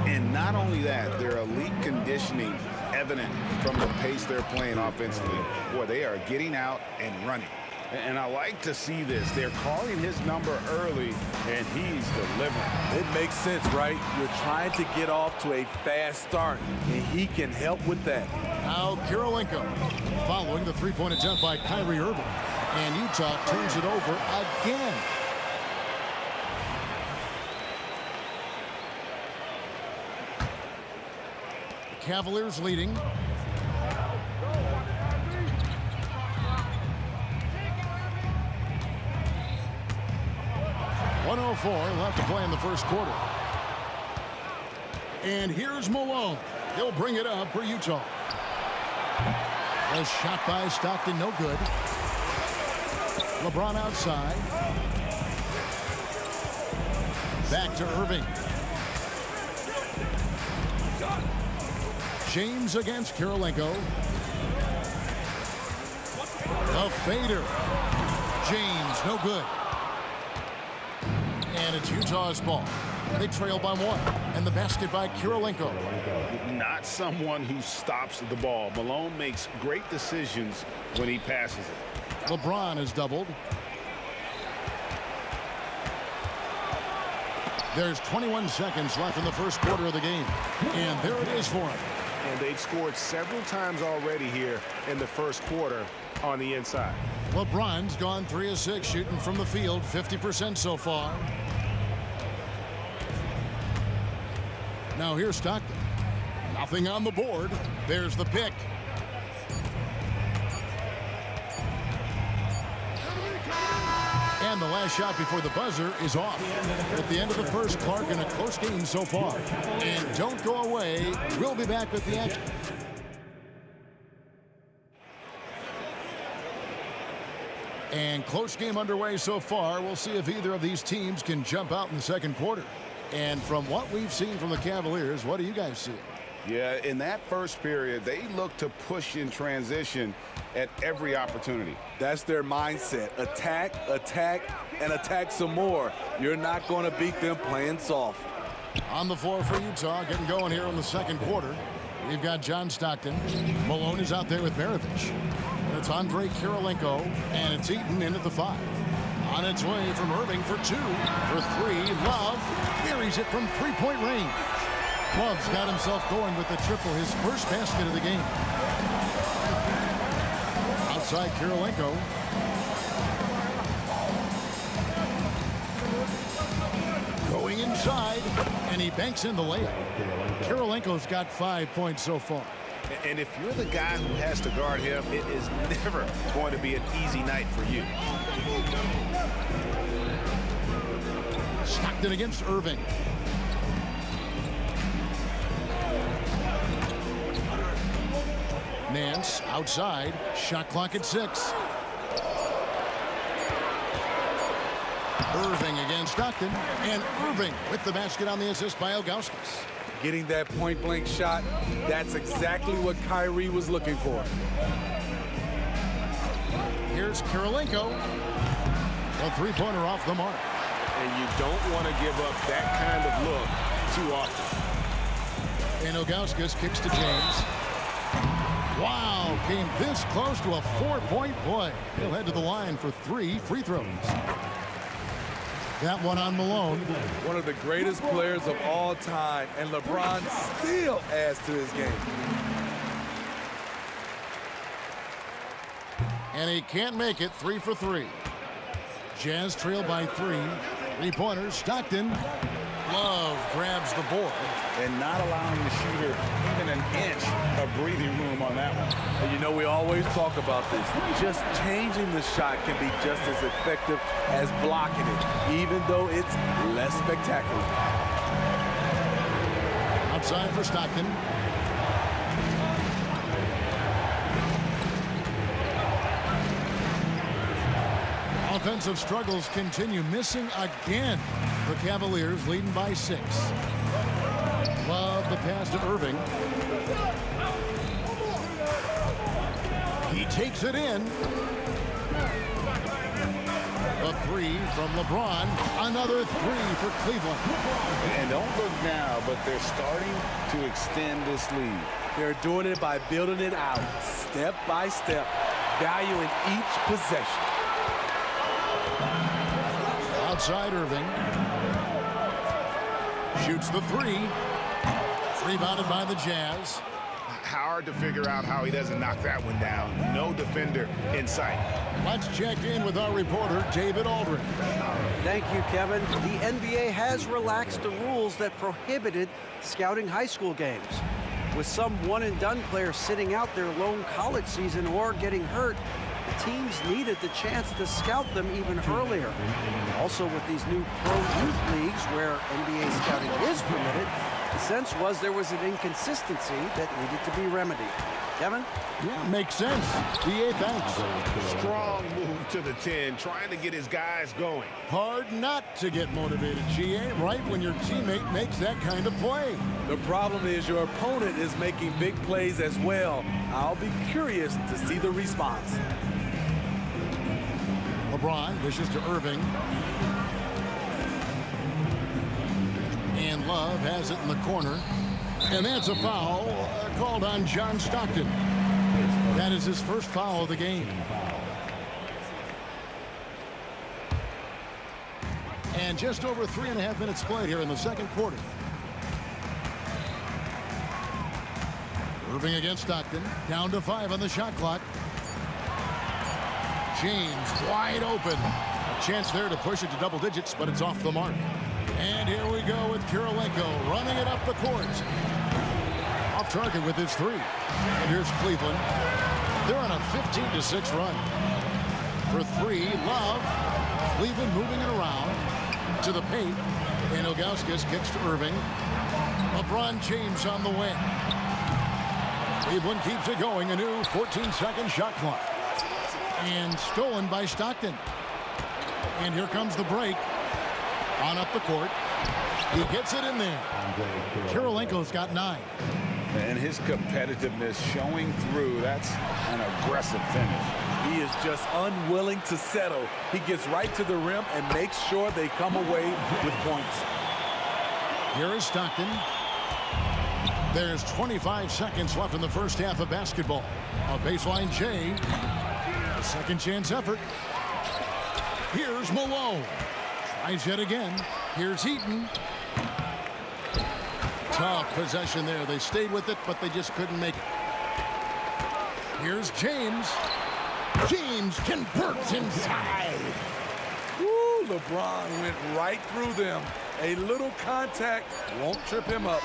And not only that, their elite conditioning evident from the pace they're playing offensively. Boy, they are getting out and running. And I like to see this. They're calling his number early, and he's delivering. It makes sense, right? You're trying to get off to a fast start, and he can help with that. Now Kirilenko following the three-point attempt by Kyrie Irving. And Utah turns it over again. The Cavaliers leading. .104 left to play in the first quarter. And here's Malone. He'll bring it up for Utah. A shot by Stockton, no good. LeBron outside. Back to Irving. James against Kirilenko. A fader. James, no good. And it's Utah's ball. They trail by one. And the basket by Kirilenko. Not someone who stops the ball. Malone makes great decisions when he passes it. LeBron is doubled. There's 21 seconds left in the first quarter of the game. And there it is for him. And they've scored several times already here in the first quarter on the inside. LeBron's gone 3 of 6 shooting from the field, 50% so far. Now here's Stockton. Nothing on the board. There's the pick. And the last shot before the buzzer is off. At the end of the first, Clark in a close game so far. And don't go away. We'll be back with the action. And close game underway so far. We'll see if either of these teams can jump out in the second quarter. And from what we've seen from the Cavaliers, what do you guys see? Yeah, in that first period, they look to push in transition at every opportunity. That's their mindset. Attack, attack, and attack some more. You're not going to beat them playing soft. On the floor for Utah, getting going here in the second quarter. We've got John Stockton. Malone is out there with Maravich. It's Andre Kirilenko, and it's Eaton in at the 5. On its way from Irving for 2. For 3, Love buries it from three-point range. Love's got himself going with the triple, his first basket of the game. Outside Kirilenko. Going inside, and he banks in the layup. Kirilenko's got 5 points so far. And if you're the guy who has to guard him, it is never going to be an easy night for you. Stockton against Irving. Nance outside. Shot clock at 6. Irving against Stockton. And Irving with the basket on the assist by Ilgauskas. Getting that point-blank shot, that's exactly what Kyrie was looking for. Here's Kirilenko. A three-pointer off the mark. And you don't want to give up that kind of look too often. And Ilgauskas kicks to James. Wow, came this close to a 4-point play. He'll head to the line for 3 free throws. That one on Malone. One of the greatest players of all time, and LeBron still adds to his game. And he can't make it. 3 for 3. Jazz trail by 3. Three-pointers. Stockton. Love grabs the board. And not allowing the shooter even an inch of breathing room on that one. And you know, we always talk about this. Just changing the shot can be just as effective as blocking it, even though it's less spectacular. Outside for Stockton. Offensive struggles continue, missing again. The Cavaliers leading by 6. Love the pass to Irving. He takes it in. A 3 from LeBron. Another 3 for Cleveland. And don't look now, but they're starting to extend this lead. They're doing it by building it out, step by step, valuing each possession. Outside Irving. Shoots the 3. Rebounded by the Jazz. Hard to figure out how he doesn't knock that one down. No defender in sight. Let's check in with our reporter, David Aldridge. Thank you, Kevin. The NBA has relaxed the rules that prohibited scouting high school games. With some one-and-done players sitting out their lone college season or getting hurt, the teams needed the chance to scout them even earlier. Also, with these new pro youth leagues where NBA scouting is permitted, the sense was there was an inconsistency that needed to be remedied. Kevin? Yeah, makes sense. DA, thanks. Strong move to the 10, trying to get his guys going. Hard not to get motivated, GA, right when your teammate makes that kind of play. The problem is your opponent is making big plays as well. I'll be curious to see the response. LeBron dishes to Irving. And Love has it in the corner. And that's a foul called on John Stockton. That is his first foul of the game. And just over 3.5 minutes played here in the second quarter. Irving against Stockton. Down to 5 on the shot clock. James wide open. A chance there to push it to double digits, but it's off the mark. And here we go with Kirilenko running it up the court. Off target with his 3. And here's Cleveland. They're on a 15-6 run. For 3, Love. Cleveland moving it around to the paint. And Ilgauskas kicks to Irving. LeBron James on the wing. Cleveland keeps it going. A new 14-second shot clock. And stolen by Stockton. And here comes the break. On up the court. He gets it in there. Kirilenko's got 9. And his competitiveness showing through. That's an aggressive finish. He is just unwilling to settle. He gets right to the rim and makes sure they come away with points. Here is Stockton. There's 25 seconds left in the first half of basketball. A baseline J. A second chance effort. Here's Malone. Tries yet again. Here's Eaton. Tough possession there. They stayed with it, but they just couldn't make it. Here's James. James converts inside. Woo, LeBron went right through them. A little contact won't trip him up.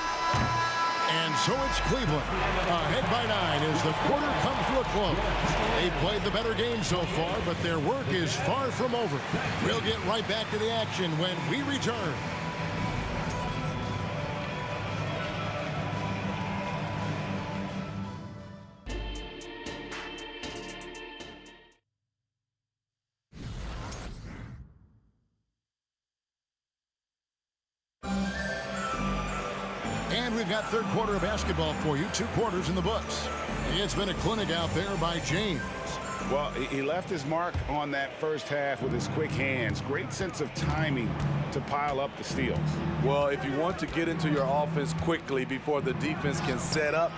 And so it's Cleveland. Ahead by 9 as the quarter comes to a close. They've played the better game so far, but their work is far from over. We'll get right back to the action when we return. And we've got third quarter of basketball for you. 2 quarters in the books. It's been a clinic out there by James. Well, he left his mark on that first half with his quick hands. Great sense of timing to pile up the steals. Well, if you want to get into your offense quickly before the defense can set up,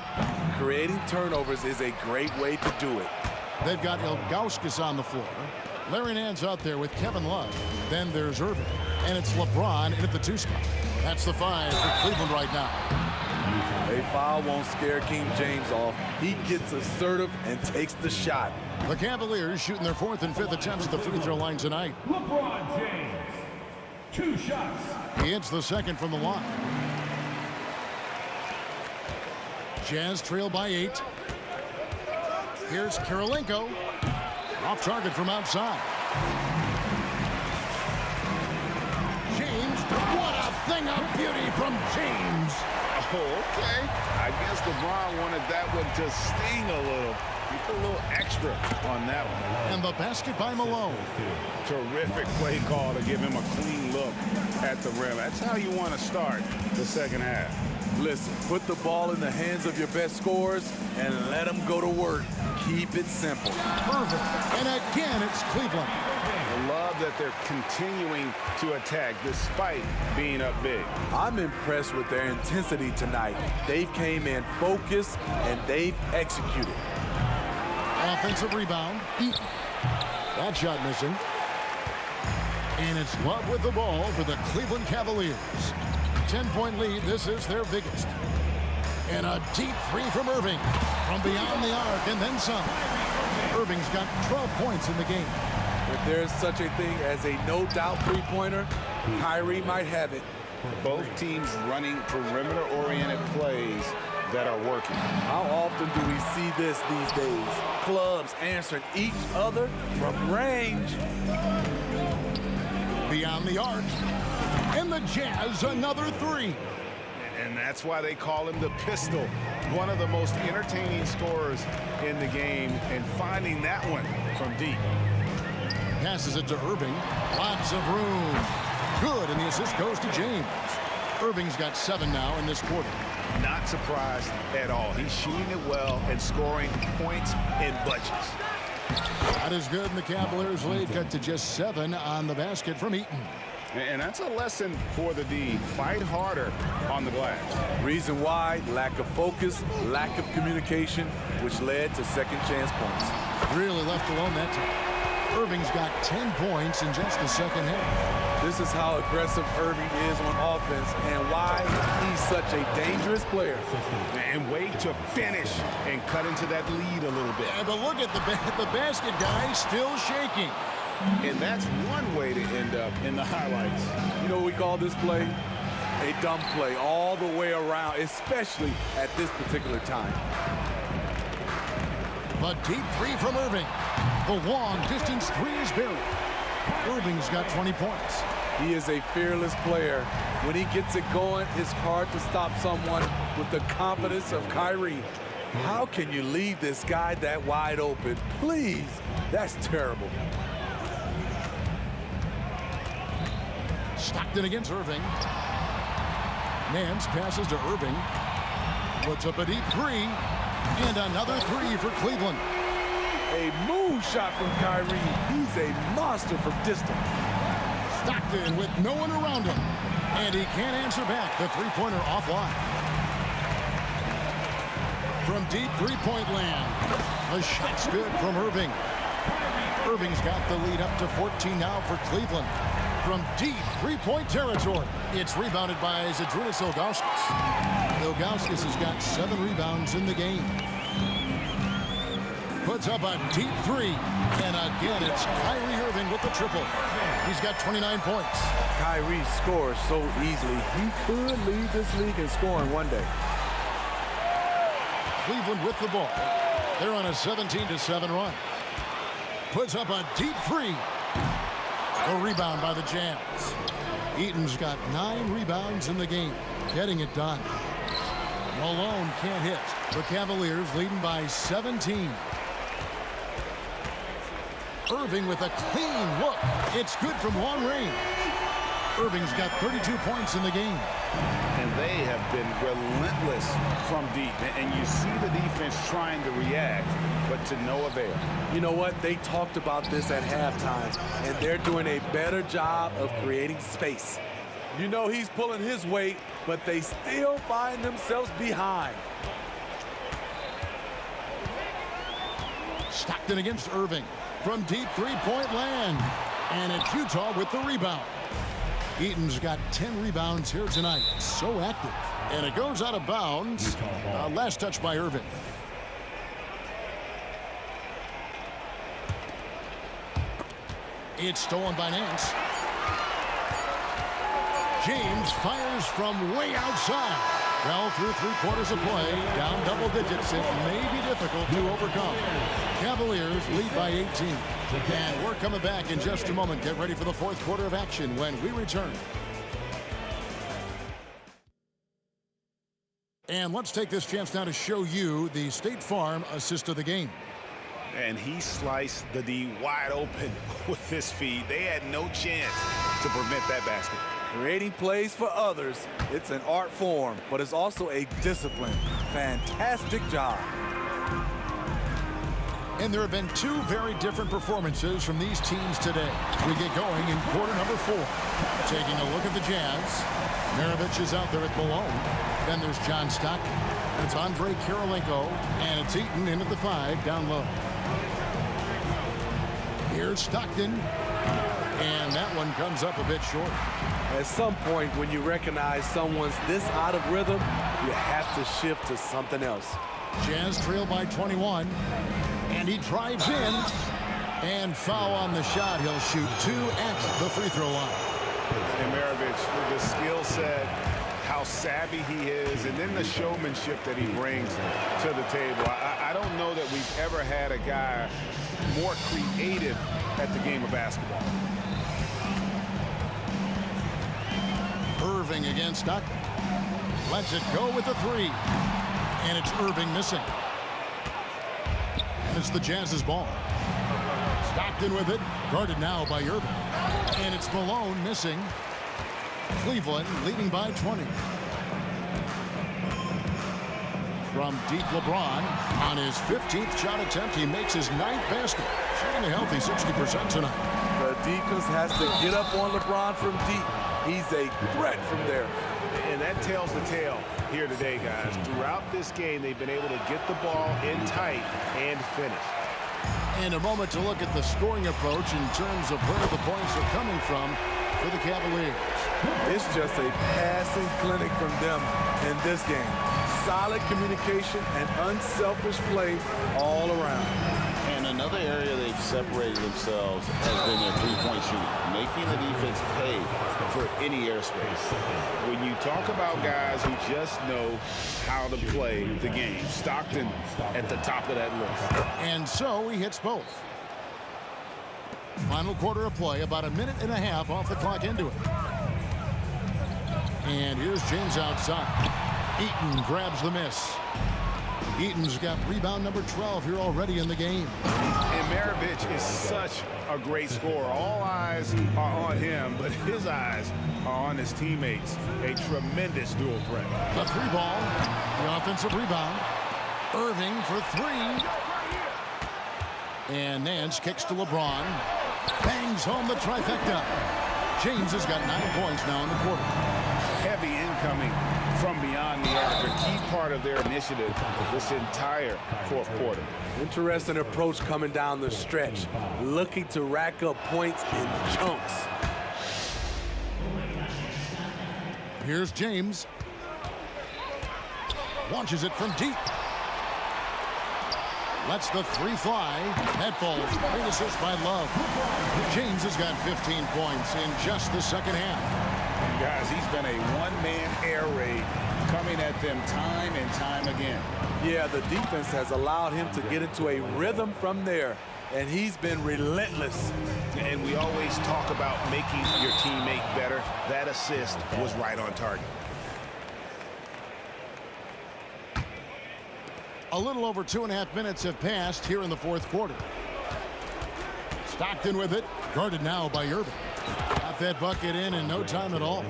creating turnovers is a great way to do it. They've got Ilgauskas on the floor. Larry Nance out there with Kevin Love. Then there's Irving. And it's LeBron in at the 2 spot. That's the 5 for Cleveland right now. A foul won't scare King James off. He gets assertive and takes the shot. The Cavaliers shooting their 4th and 5th attempts at the free throw line tonight. LeBron James, 2 shots. He hits the second from the line. Jazz trail by 8. Here's Kirilenko. Off target from outside. James, what a thing of beauty from James. Oh, okay. I guess LeBron wanted that one to sting a little. He put a little extra on that one. And the basket by Malone. Terrific play call to give him a clean look at the rim. That's how you want to start the second half. Listen, put the ball in the hands of your best scorers and let them go to work. Keep it simple. Irving. And again, it's Cleveland. I love that they're continuing to attack despite being up big. I'm impressed with their intensity tonight. They've came in focused and they've executed. Offensive rebound. That shot missing. And it's Love with the ball for the Cleveland Cavaliers. 10-point lead. This is their biggest. And a deep three from Irving. From beyond the arc and then some. Irving's got 12 points in the game. If there's such a thing as a no-doubt three-pointer, Kyrie might have it. Both teams running perimeter-oriented plays that are working. How often do we see this these days? Clubs answering each other from range. Beyond the arc. And the Jazz, another three. And that's why they call him the Pistol. One of the most entertaining scorers in the game. And finding that one from deep. Passes it to Irving. Lots of room. Good, and the assist goes to James. Irving's got 7 now in this quarter. Not surprised at all. He's shooting it well and scoring points in bunches. That is good, and the Cavaliers lead cut to just 7 on the basket from Eaton. And that's a lesson for the D. Fight harder on the glass. Reason why? Lack of focus, lack of communication, which led to second chance points. Really left alone that time. Irving's got 10 points in just the second half. This is how aggressive Irving is on offense and why he's such a dangerous player. And way to finish and cut into that lead a little bit. Yeah, but look at the basket guy still shaking. And that's one way to end up in the highlights. You know what we call this play? A dumb play all the way around, especially at this particular time. A deep three from Irving. The long distance three is buried. Irving's got 20 points. He is a fearless player. When he gets it going, it's hard to stop someone with the confidence of Kyrie. How can you leave this guy that wide open? Please, that's terrible. Stockton against Irving. Nance passes to Irving. Puts up a deep three. And another three for Cleveland. A moon shot from Kyrie. He's a monster from distance. Stockton with no one around him. And he can't answer back. The three-pointer offline. From deep three-point land. The shot's good from Irving. Irving's got the lead up to 14 now for Cleveland. From deep three-point territory. It's rebounded by Zydrunas Ilgauskas. Ilgauskas has got 7 rebounds in the game. Puts up a deep three. And again, it's Kyrie Irving with the triple. He's got 29 points. Kyrie scores so easily. He could lead this league in scoring one day. Cleveland with the ball. They're on a 17-7 run. Puts up a deep three. A rebound by the Jazz. Eaton's got 9 rebounds in the game. Getting it done. Malone can't hit. The Cavaliers leading by 17. Irving with a clean look. It's good from long range. Irving's got 32 points in the game. And they have been relentless from deep. And you see the defense trying to react, but to no avail. You know what? They talked about this at halftime, and they're doing a better job of creating space. You know he's pulling his weight, but they still find themselves behind. Stockton against Irving from deep three-point land. And it's Utah with the rebound. Eaton's got 10 rebounds here tonight. So active. And it goes out of bounds. Last touch by Irving. It's stolen by Nance. James fires from way outside. Well, through 3/4 of play, down double digits, it may be difficult to overcome. Cavaliers lead by 18. And we're coming back in just a moment. Get ready for the 4th quarter of action when we return. And let's take this chance now to show you the State Farm assist of the game. And he sliced the D wide open with his feed. They had no chance to prevent that basket. Creating plays for others, it's an art form, but it's also a discipline. Fantastic job. And there have been two very different performances from these teams today. We get going in quarter number 4. Taking a look at the Jazz. Maravich is out there at Malone. Then there's John Stockton. It's Andre Kirilenko. And it's Eaton in at the 5 down low. Here's Stockton. And that one comes up a bit short. At some point, when you recognize someone's this out of rhythm, you have to shift to something else. Jazz trail by 21. And he drives in. And foul on the shot. He'll shoot 2 at the free throw line. And Maravich, the skill set, how savvy he is, and then the showmanship that he brings to the table. I don't know that we've ever had a guy more creative at the game of basketball. Irving against Stockton. Lets it go with a 3. And it's Irving missing. And it's the Jazz's ball. Stockton with it. Guarded now by Irving. And it's Malone missing. Cleveland leading by 20. From deep, LeBron on his 15th shot attempt. He makes his 9th basket. Shooting a healthy 60% tonight. The defense has to get up on LeBron from deep. He's a threat from there. And that tells the tale here today, guys. Throughout this game, they've been able to get the ball in tight and finish. And a moment to look at the scoring approach in terms of where the points are coming from for the Cavaliers. It's just a passing clinic from them in this game. Solid communication and unselfish play all around. And another area they've separated themselves has been their three-point shooting, making the defense pay for any airspace. When you talk about guys who just know how to play the game, Stockton at the top of that list. And so he hits both. Final quarter of play, about a minute and a half off the clock into it. And here's James outside. Eaton grabs the miss. Eaton's got rebound number 12 here already in the game. And Maravich is such a great scorer. All eyes are on him, but his eyes are on his teammates. A tremendous dual threat. The 3-ball, the offensive rebound. Irving for 3. And Nance kicks to LeBron. Bangs home the trifecta. James has got 9 points now in the quarter. Heavy incoming from beyond the arc, a key part of their initiative this entire fourth quarter. Interesting approach coming down the stretch, looking to rack up points in chunks. Here's James. Launches it from deep. Lets the 3 fly. That falls. Great assist by Love. James has got 15 points in just the second half. Guys, he's been a one-man air raid coming at them time and time again. Yeah, the defense has allowed him to get into a rhythm from there, and he's been relentless. And we always talk about making your teammate better. That assist was right on target. A little over 2.5 minutes have passed here in the fourth quarter. Stockton with it, guarded now by Irving. Got that bucket in no time at all.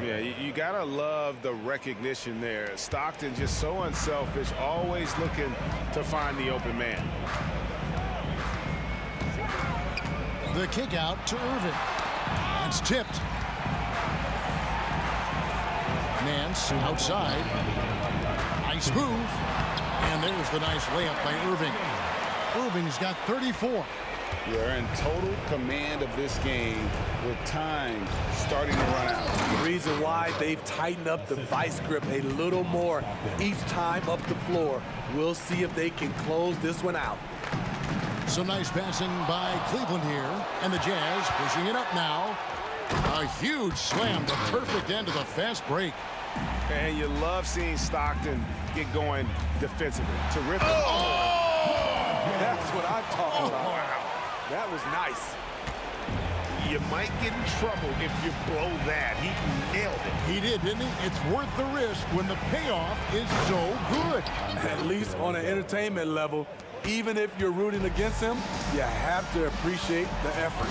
Yeah, you gotta love the recognition there. Stockton just so unselfish, always looking to find the open man. The kick out to Irving. It's tipped. Nance outside. Nice move. And there's the nice layup by Irving. Irving's got 34. They're in total command of this game with time starting to run out. The reason why they've tightened up the vice grip a little more each time up the floor. We'll see if they can close this one out. Some nice passing by Cleveland here. And the Jazz pushing it up now. A huge slam, the perfect end of the fast break. And you love seeing Stockton get going defensively. Terrific. That's what I'm talking about. That was nice. You might get in trouble if you blow that. He nailed it. He did, didn't he? It's worth the risk when the payoff is so good. At least on an entertainment level, even if you're rooting against him, you have to appreciate the effort.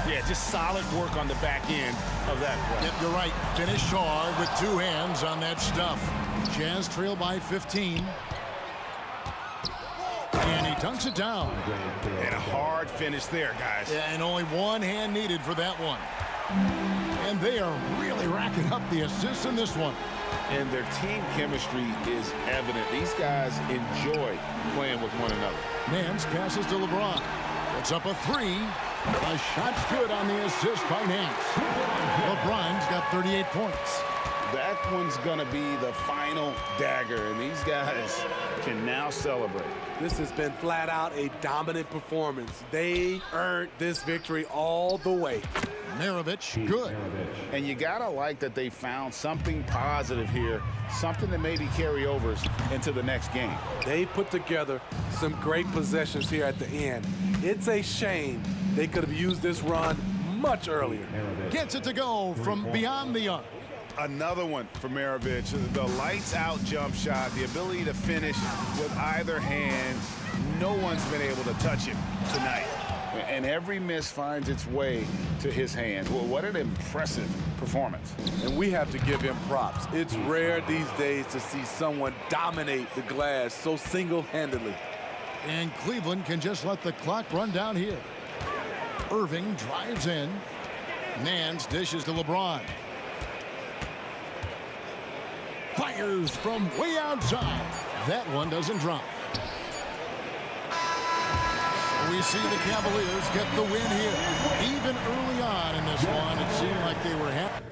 Yeah, just solid work on the back end of that play. Yep, you're right. Finish Shaw with 2 hands on that stuff. Jazz trail by 15. And he dunks it down. And a hard finish there, guys. Yeah, and only 1 hand needed for that one. And they are really racking up the assists in this one. And their team chemistry is evident. These guys enjoy playing with one another. Nance passes to LeBron. It's up a 3. A shot's good on the assist by Nance. LeBron's got 38 points. That one's going to be the final dagger, and these guys can now celebrate. This has been flat out a dominant performance. They earned this victory all the way. Maravich, good. And you got to like that they found something positive here, something that maybe carry overs into the next game. They put together some great possessions here at the end. It's a shame they could have used this run much earlier. Gets it to go from beyond the arc. Another one for Maravich. The lights-out jump shot, the ability to finish with either hand. No one's been able to touch him tonight. And every miss finds its way to his hands. Well, what an impressive performance. And we have to give him props. It's rare these days to see someone dominate the glass so single-handedly. And Cleveland can just let the clock run down here. Irving drives in. Nance dishes to LeBron. Fires from way outside. That one doesn't drop. We see the Cavaliers get the win here. Even early on in this one, it seemed like they were happy.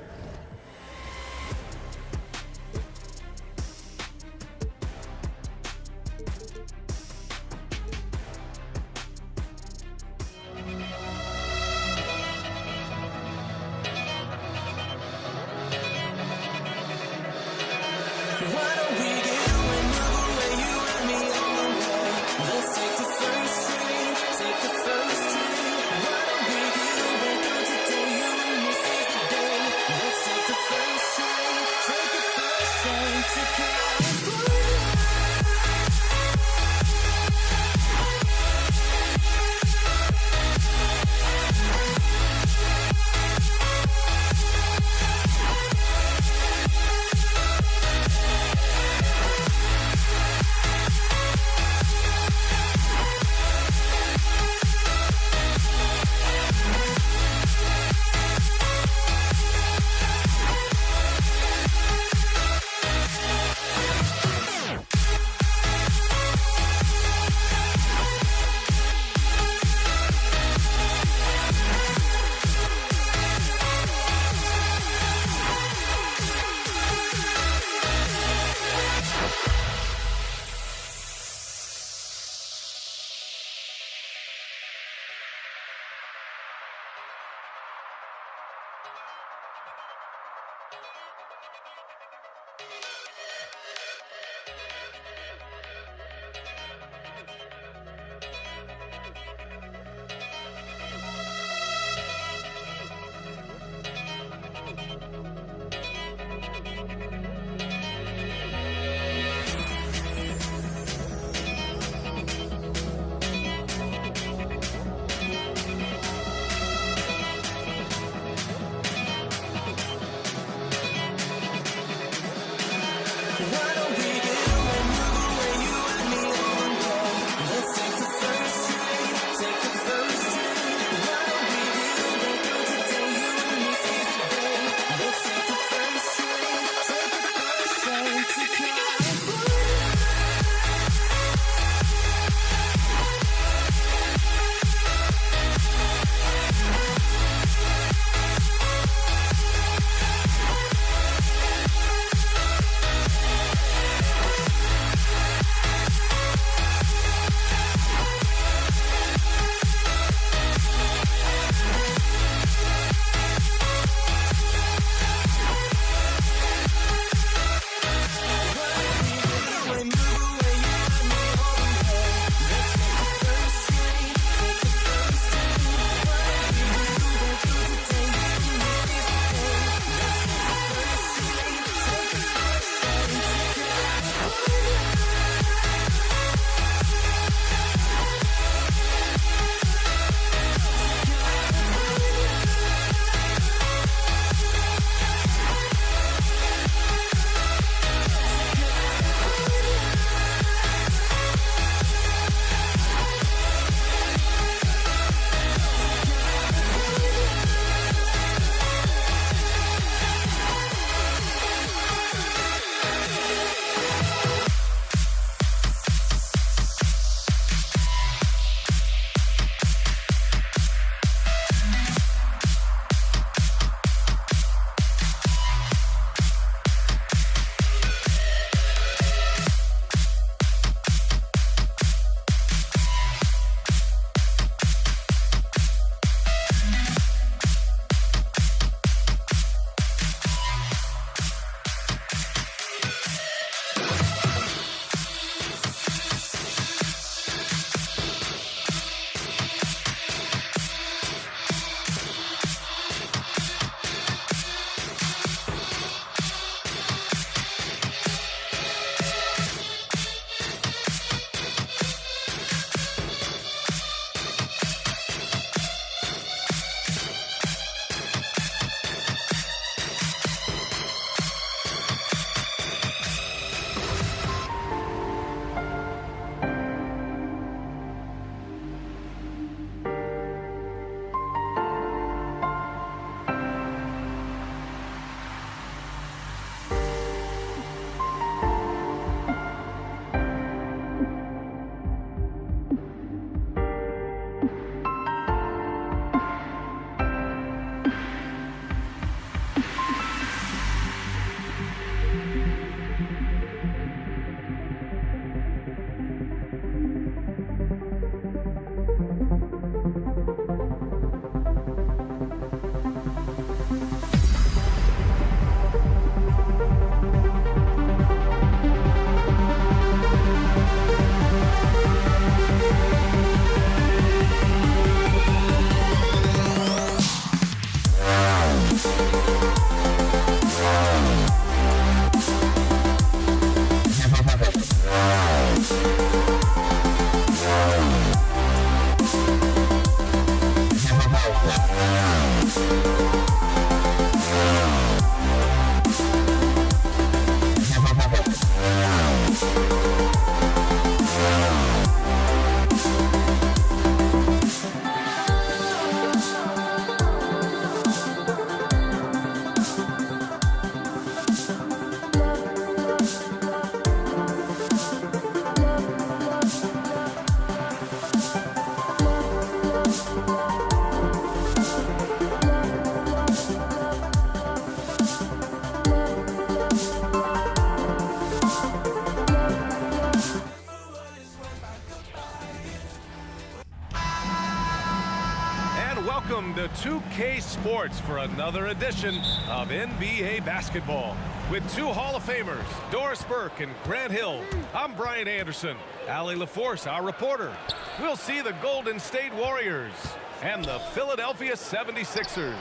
Welcome to 2K Sports for another edition of NBA basketball. With two Hall of Famers, Doris Burke and Grant Hill. I'm Brian Anderson. Allie LaForce, our reporter. We'll see the Golden State Warriors and the Philadelphia 76ers.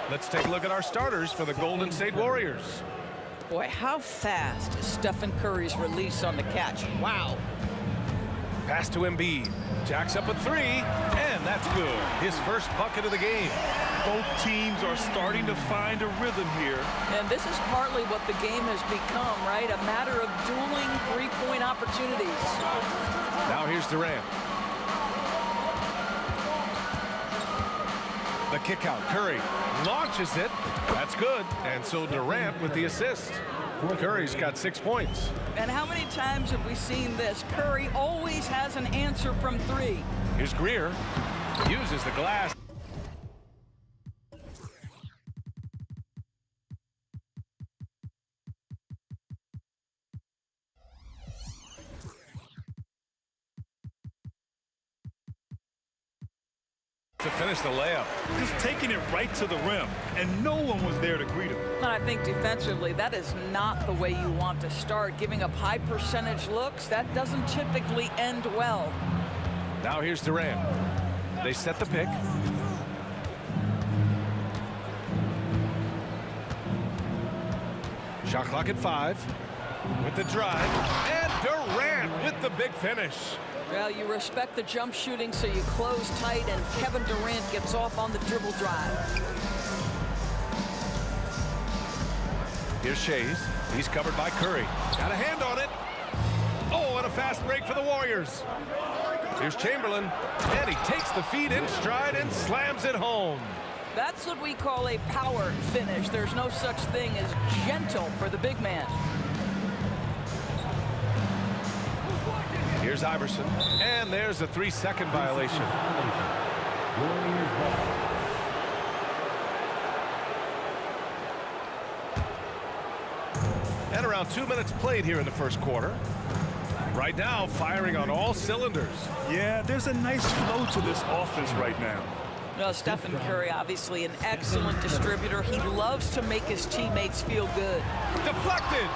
Let's take a look at our starters for the Golden State Warriors. Boy, how fast is Stephen Curry's release on the catch. Wow. Pass to Embiid. Jacks up a three, and that's good. His first bucket of the game. Both teams are starting to find a rhythm here. And this is partly what the game has become, right? A matter of dueling three-point opportunities. Now here's Durant. The kick out. Curry launches it. That's good. And so Durant with the assist. Curry's got 6 points. And how many times have we seen this? Curry always has an answer from three. Here's Greer. Uses the glass. To finish the layup. Just taking it right to the rim, and no one was there to greet him. And I think defensively, that is not the way you want to start. Giving up high percentage looks, that doesn't typically end well. Now here's Durant. They set the pick. Shot clock at 5. With the drive. And Durant with the big finish. Well, you respect the jump shooting, so you close tight, and Kevin Durant gets off on the dribble drive. Here's Shays. He's covered by Curry. Got a hand on it. Oh, and a fast break for the Warriors. Here's Chamberlain. And he takes the feed in stride and slams it home. That's what we call a power finish. There's no such thing as gentle for the big man. Here's Iverson, and there's a 3-second violation. And around 2 minutes played here in the first quarter. Right now, firing on all cylinders. Yeah, there's a nice flow to this offense right now. Well, Stephen Curry, obviously an excellent distributor. He loves to make his teammates feel good. Deflected.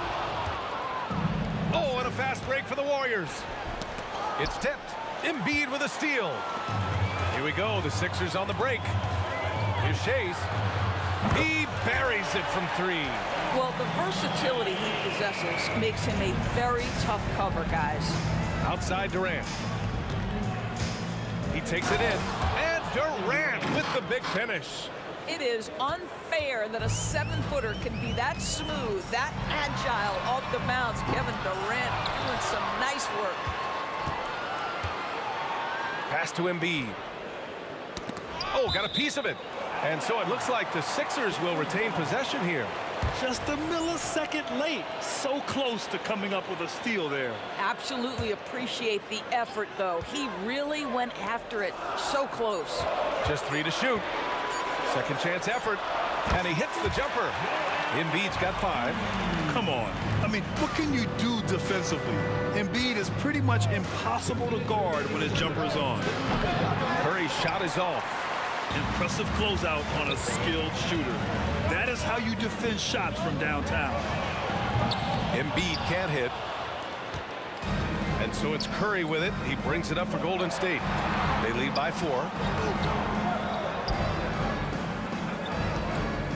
Oh, and a fast break for the Warriors. It's tipped. Embiid with a steal. Here we go. The Sixers on the break. Here's Shays. He buries it from 3. Well, the versatility he possesses makes him a very tough cover, guys. Outside Durant. He takes it in. And Durant with the big finish. It is unfair that a 7-footer can be that smooth, that agile off the bounce. Kevin Durant doing some nice work. Pass to Embiid. Oh, got a piece of it. And so it looks like the Sixers will retain possession here. Just a millisecond late. So close to coming up with a steal there. Absolutely appreciate the effort, though. He really went after it so close. Just 3 to shoot. Second chance effort. And he hits the jumper. Embiid's got 5. Come on. I mean, what can you do defensively? Embiid is pretty much impossible to guard when his jumper is on. Curry's shot is off. Impressive closeout on a skilled shooter. That is how you defend shots from downtown. Embiid can't hit. And so it's Curry with it. He brings it up for Golden State. They lead by 4.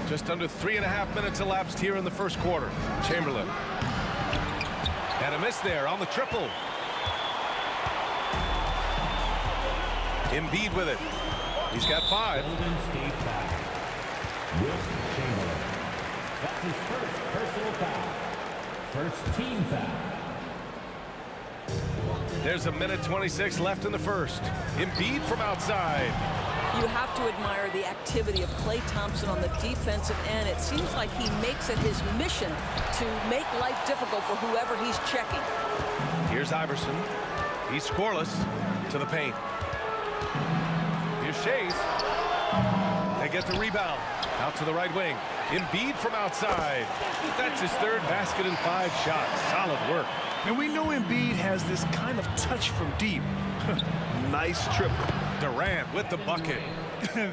Just under 3.5 minutes elapsed here in the first quarter. Chamberlain. And a miss there on the triple. Embiid with it. He's got 5. That's his first personal foul. First team foul. There's a minute 26 left in the first. Embiid from outside. You have to admire the activity of Klay Thompson on the defensive end. It seems like he makes it his mission to make life difficult for whoever he's checking. Here's Iverson. He's scoreless to the paint. Here's Shays. They get the rebound. Out to the right wing. Embiid from outside. That's his 3rd basket in 5 shots. Solid work. And we know Embiid has this kind of touch from deep. Nice triple. Durant with the bucket.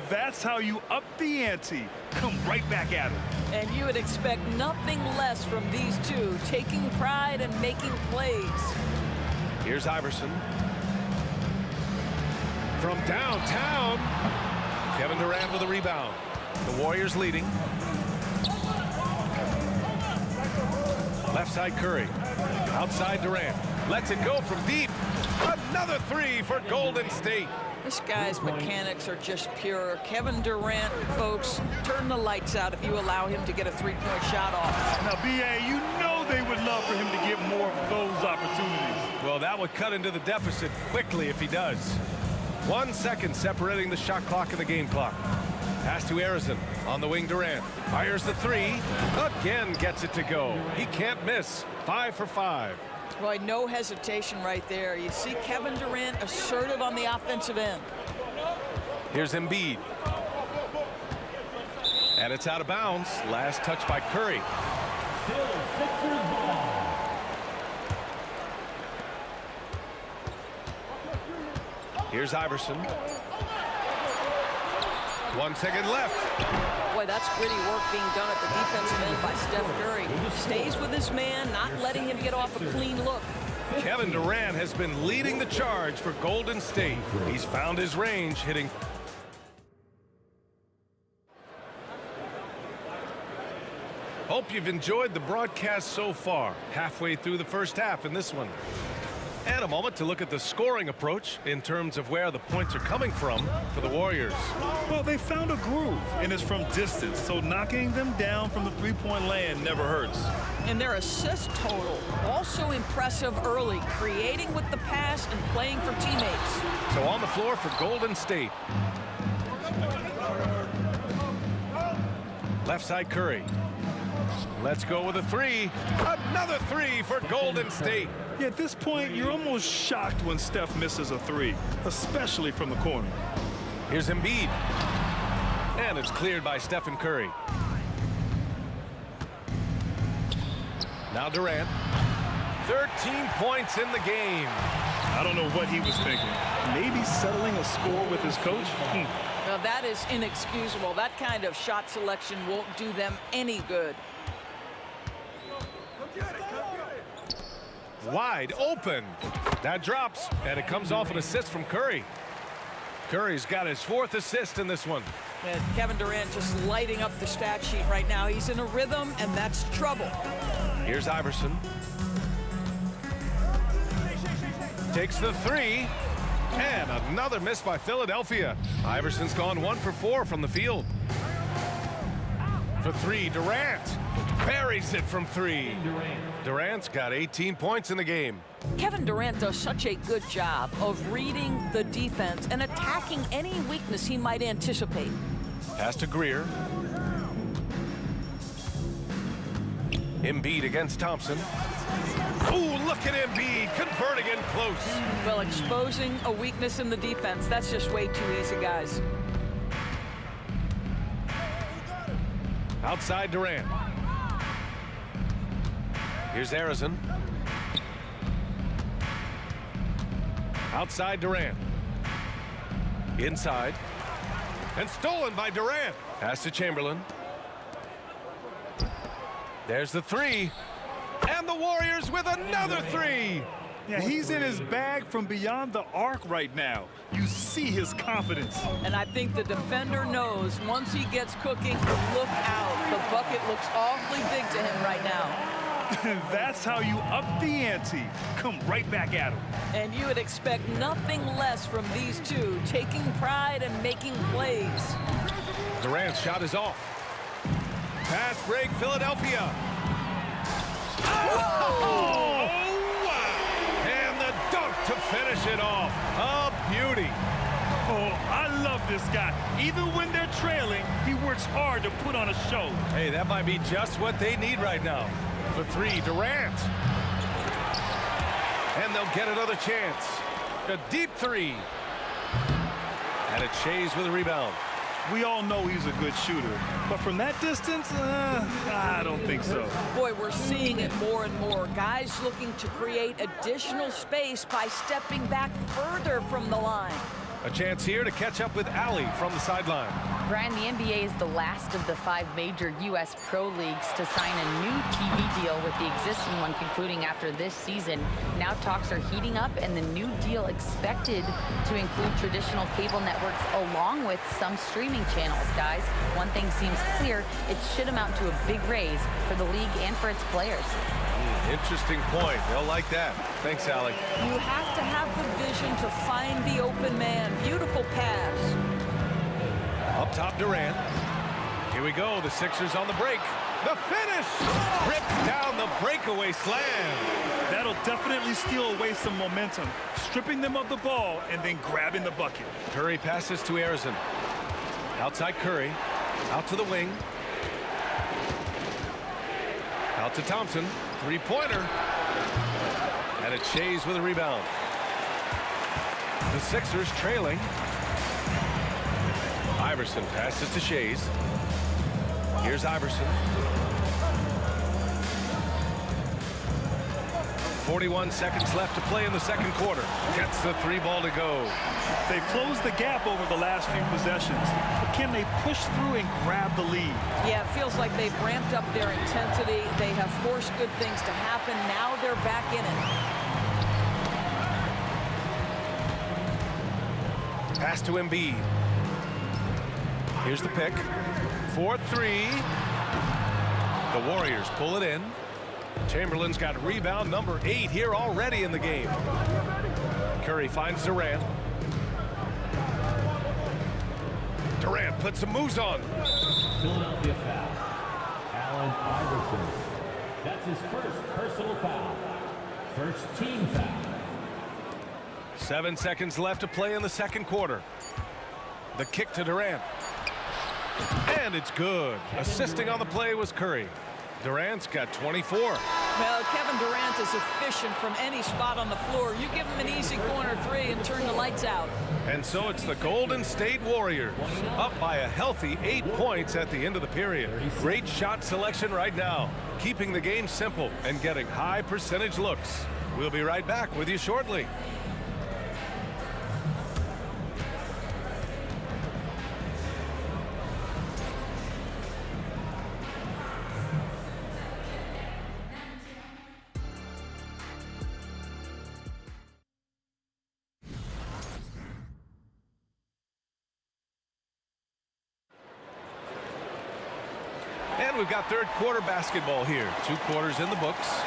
That's how you up the ante. Come right back at him. And you would expect nothing less from these two, taking pride and making plays. Here's Iverson. From downtown, Kevin Durant with a rebound. The Warriors leading. Left side Curry. Outside Durant. Lets it go from deep. Another three for Golden State. This guy's mechanics are just pure. Kevin Durant, folks, turn the lights out if you allow him to get a three-point shot off. Now, B.A., you know they would love for him to get more of those opportunities. Well, that would cut into the deficit quickly if he does. 1 second separating the shot clock and the game clock. Pass to Arizon. On the wing, Durant. Fires the three. Again gets it to go. He can't miss. 5 for 5. Boy, no hesitation right there. You see Kevin Durant assertive on the offensive end. Here's Embiid. And it's out of bounds. Last touch by Curry. Here's Iverson. 1 second left. Boy, that's gritty work being done at the defensive end by Steph Curry. Stays with his man, not letting him get off a clean look. Kevin Durant has been leading the charge for Golden State. He's found his range, hitting. Hope you've enjoyed the broadcast so far. Halfway through the first half in this one. And a moment to look at the scoring approach in terms of where the points are coming from for the Warriors. Well, they found a groove, and it's from distance, so knocking them down from the three-point land never hurts. And their assist total, also impressive early, creating with the pass and playing for teammates. So on the floor for Golden State. Left side Curry. Let's go with a three. Another three for Golden State. Yeah, at this point, you're almost shocked when Steph misses a three, especially from the corner. Here's Embiid. And it's cleared by Stephen Curry. Now Durant. 13 points in the game. I don't know what he was thinking. Maybe settling a score with his coach? Now that is inexcusable. That kind of shot selection won't do them any good. Wide open. That drops, and it comes off an assist from Curry. Curry's got his 4th assist in this one. And Kevin Durant just lighting up the stat sheet right now. He's in a rhythm, and that's trouble. Here's Iverson. Takes the three, and another miss by Philadelphia. Iverson's gone 1 for 4 from the field. For three, Durant buries it from three. Durant's got 18 points in the game. Kevin Durant does such a good job of reading the defense and attacking any weakness he might anticipate. Pass to Greer. Embiid against Thompson. Ooh, look at Embiid converting in close. Well, exposing a weakness in the defense, that's just way too easy, guys. Outside Durant. Here's Arizon. Outside Durant. Inside. And stolen by Durant. Pass to Chamberlain. There's the three. And the Warriors with another three. Yeah, he's in his bag from beyond the arc right now. You see his confidence. And I think the defender knows once he gets cooking, look out. The bucket looks awfully big to him right now. That's how you up the ante. Come right back at him. And you would expect nothing less from these two, taking pride and making plays. Durant's shot is off. Pass break, Philadelphia. Oh! Wow! And the dunk to finish it off. A beauty. Oh, I love this guy. Even when they're trailing, he works hard to put on a show. Hey, that might be just what they need right now. For three, Durant. And they'll get another chance. A deep three. And it's Shays with a rebound. We all know he's a good shooter, but from that distance, I don't think so. Boy, we're seeing it more and more. Guys looking to create additional space by stepping back further from the line. A chance here to catch up with Allie from the sideline. Brian, the NBA is the last of the 5 major U.S. pro leagues to sign a new TV deal, with the existing one concluding after this season. Now talks are heating up, and the new deal expected to include traditional cable networks along with some streaming channels. Guys, one thing seems clear: it should amount to a big raise for the league and for its players. Interesting point. They'll like that. Thanks, Allie. You have to have the vision to find the open man. Beautiful pass. Up top, Durant. Here we go. The Sixers on the break. The finish! Rips down the breakaway slam. That'll definitely steal away some momentum, stripping them of the ball and then grabbing the bucket. Curry passes to Arizon. Outside Curry. Out to the wing. Out to Thompson. Three-pointer. And it's Shays with a rebound. The Sixers trailing. Iverson passes to Shays. Here's Iverson. 41 seconds left to play in the second quarter. Gets the 3 ball to go. They've closed the gap over the last few possessions, but can they push through and grab the lead? Yeah, it feels like they've ramped up their intensity. They have forced good things to happen. Now they're back in it. Pass to Embiid. Here's the pick. 4-3. The Warriors pull it in. Chamberlain's got rebound number 8 here already in the game. Curry finds Durant. Durant puts some moves on. Philadelphia foul. Allen Iverson. That's his first personal foul. First team foul. 7 seconds left to play in the second quarter. The kick to Durant. And it's good. Assisting on the play was Curry. Durant's got 24. Well, Kevin Durant is efficient from any spot on the floor. You give him an easy corner 3 and turn the lights out. And so it's the Golden State Warriors, up by a healthy 8 points at the end of the period. Great shot selection right now, keeping the game simple and getting high percentage looks. We'll be right back with you shortly. And we've got third quarter basketball here. 2 quarters in the books.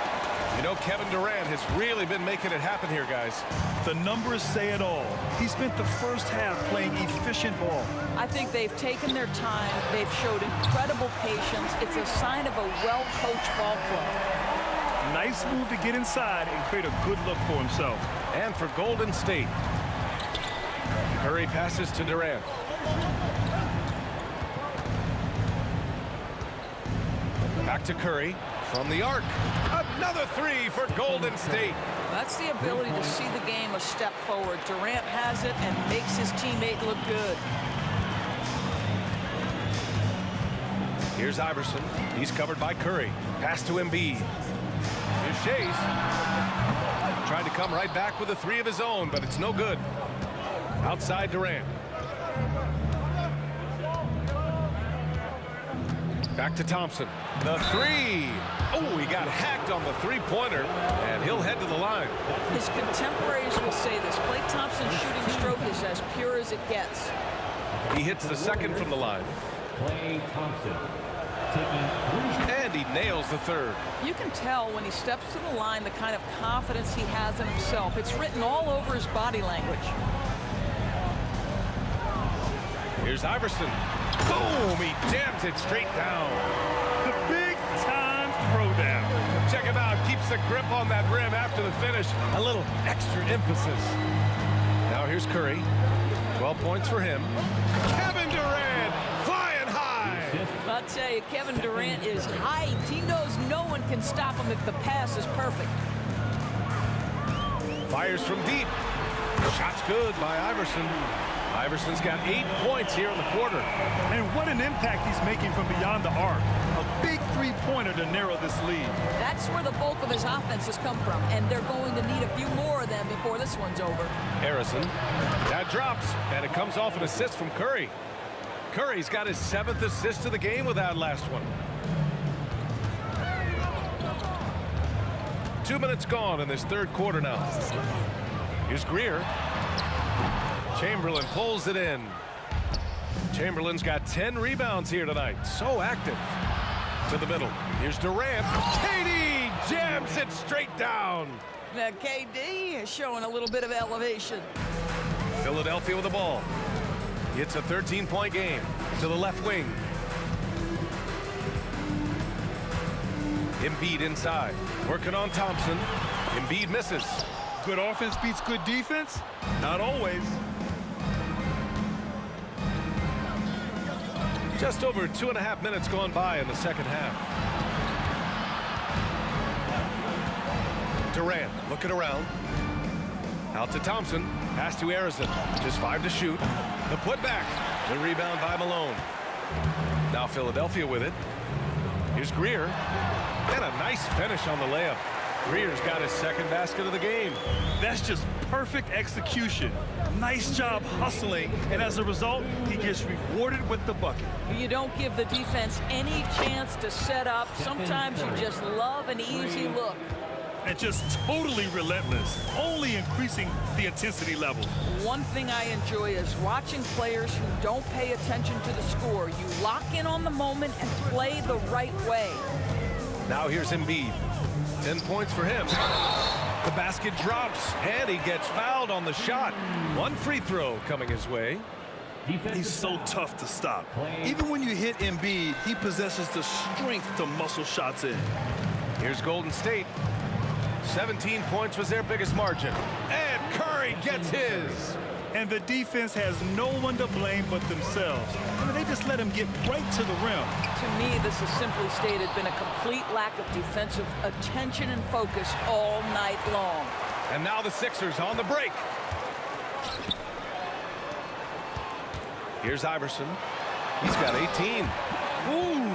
You know, Kevin Durant has really been making it happen here, guys. The numbers say it all. He spent the first half playing efficient ball. I think they've taken their time. They've showed incredible patience. It's a sign of a well-coached ball club. Nice move to get inside and create a good look for himself. And for Golden State, Curry passes to Durant. Back to Curry from the arc. Another 3 for Golden State. That's the ability to see the game a step forward. Durant has it and makes his teammate look good. Here's Iverson. He's covered by Curry. Pass to Embiid. Here's Shays. Trying to come right back with a 3 of his own, but it's no good. Outside Durant. Back to Thompson. The 3. Oh, he got hacked on the 3-pointer, and he'll head to the line. His contemporaries will say this. Klay Thompson's shooting stroke is as pure as it gets. He hits the second from the line. Klay Thompson. And he nails the 3rd. You can tell when he steps to the line the kind of confidence he has in himself. It's written all over his body language. Here's Iverson. Boom! He jams it straight down. The big-time throwdown. Check him out. Keeps the grip on that rim after the finish. A little extra emphasis. Now here's Curry. 12 points for him. Kevin Durant flying high. I'll tell you, Kevin Durant is hyped. He knows no one can stop him if the pass is perfect. Fires from deep. Shot's good by Iverson. Iverson's got 8 points here in the quarter. And what an impact he's making from beyond the arc. A big three-pointer to narrow this lead. That's where the bulk of his offense has come from, and they're going to need a few more of them before this one's over. Harrison, that drops, and it comes off an assist from Curry. Curry's got his 7th assist of the game with that last one. 2 minutes gone in this third quarter now. Here's Greer. Chamberlain pulls it in. Chamberlain's got 10 rebounds here tonight. So active. To the middle. Here's Durant. KD jams it straight down. Now, KD is showing a little bit of elevation. Philadelphia with the ball. It's a 13-point game to the left wing. Embiid inside. Working on Thompson. Embiid misses. Good offense beats good defense? Not always. Just over 2.5 minutes gone by in the second half. Durant looking around. Out to Thompson. Pass to Arizona. Just 5 to shoot. The putback. The rebound by Malone. Now Philadelphia with it. Here's Greer. And a nice finish on the layup. Greer's got his second basket of the game. That's just perfect execution. Nice job hustling, and as a result, he gets rewarded with the bucket. You don't give the defense any chance to set up. Sometimes you just love an easy look. And just totally relentless, only increasing the intensity level. One thing I enjoy is watching players who don't pay attention to the score. You lock in on the moment and play the right way. Now here's Embiid. 10 points for him. The basket drops, and he gets fouled on the shot. One free throw coming his way. He's so tough to stop. Even when you hit Embiid, he possesses the strength to muscle shots in. Here's Golden State. 17 points was their biggest margin. And Curry gets his. And the defense has no one to blame but themselves. I mean, they just let him get right to the rim. To me, this has simply stated been a complete lack of defensive attention and focus all night long. And now the Sixers on the break. Here's Iverson. He's got 18. Ooh,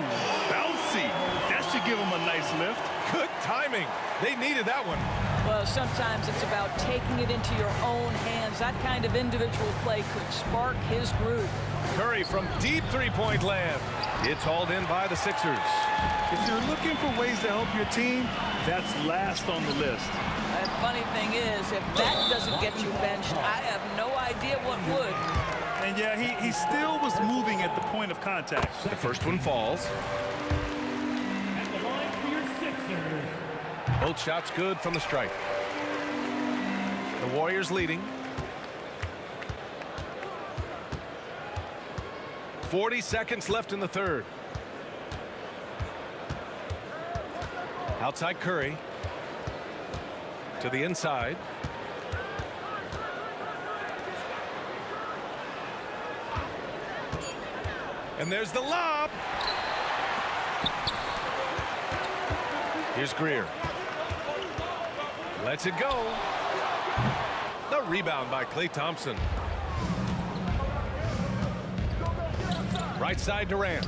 bouncy. That should give him a nice lift. Good timing. They needed that one. Well, sometimes it's about taking it into your own hands. That kind of individual play could spark his groove. Curry from deep three-point land. It's hauled in by the Sixers. If you're looking for ways to help your team, that's last on the list. The funny thing is, if that doesn't get you benched, I have no idea what would. And yeah, he still was moving at the point of contact. The first one falls. Both shots good from the stripe. The Warriors leading. 40 seconds left in the third. Outside Curry. To the inside. And there's the lob. Here's Greer. Lets it go. The rebound by Klay Thompson. Right side Durant.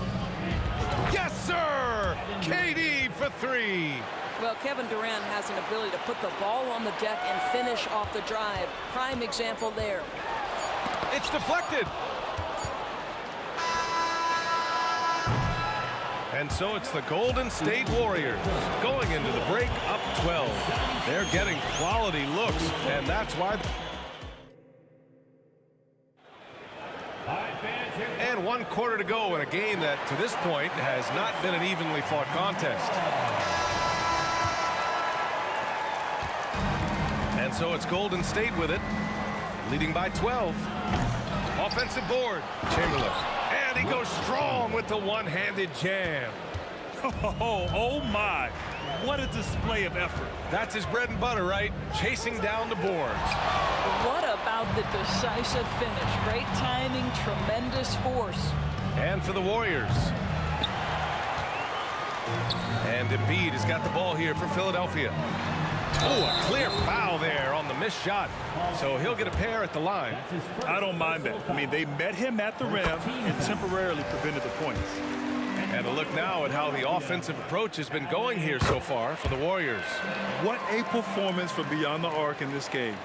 Yes, sir! KD for 3. Well, Kevin Durant has an ability to put the ball on the deck and finish off the drive. Prime example there. It's deflected. And so it's the Golden State Warriors going into the break up 12. They're getting quality looks, and that's why. And 1 quarter to go in a game that, to this point, has not been an evenly fought contest. And so it's Golden State with it, leading by 12. Offensive board, Chamberlain. And he goes strong with the one-handed jam. Oh my, what a display of effort. That's his bread and butter, right? Chasing down the boards. What about the decisive finish? Great timing, tremendous force. And for the Warriors. And Embiid has got the ball here for Philadelphia. Oh, a clear foul there on the missed shot. So he'll get a pair at the line. I don't mind that. I mean, they met him at the rim and temporarily prevented the points. And a look now at how the offensive approach has been going here so far for the Warriors. What a performance from beyond the arc in this game.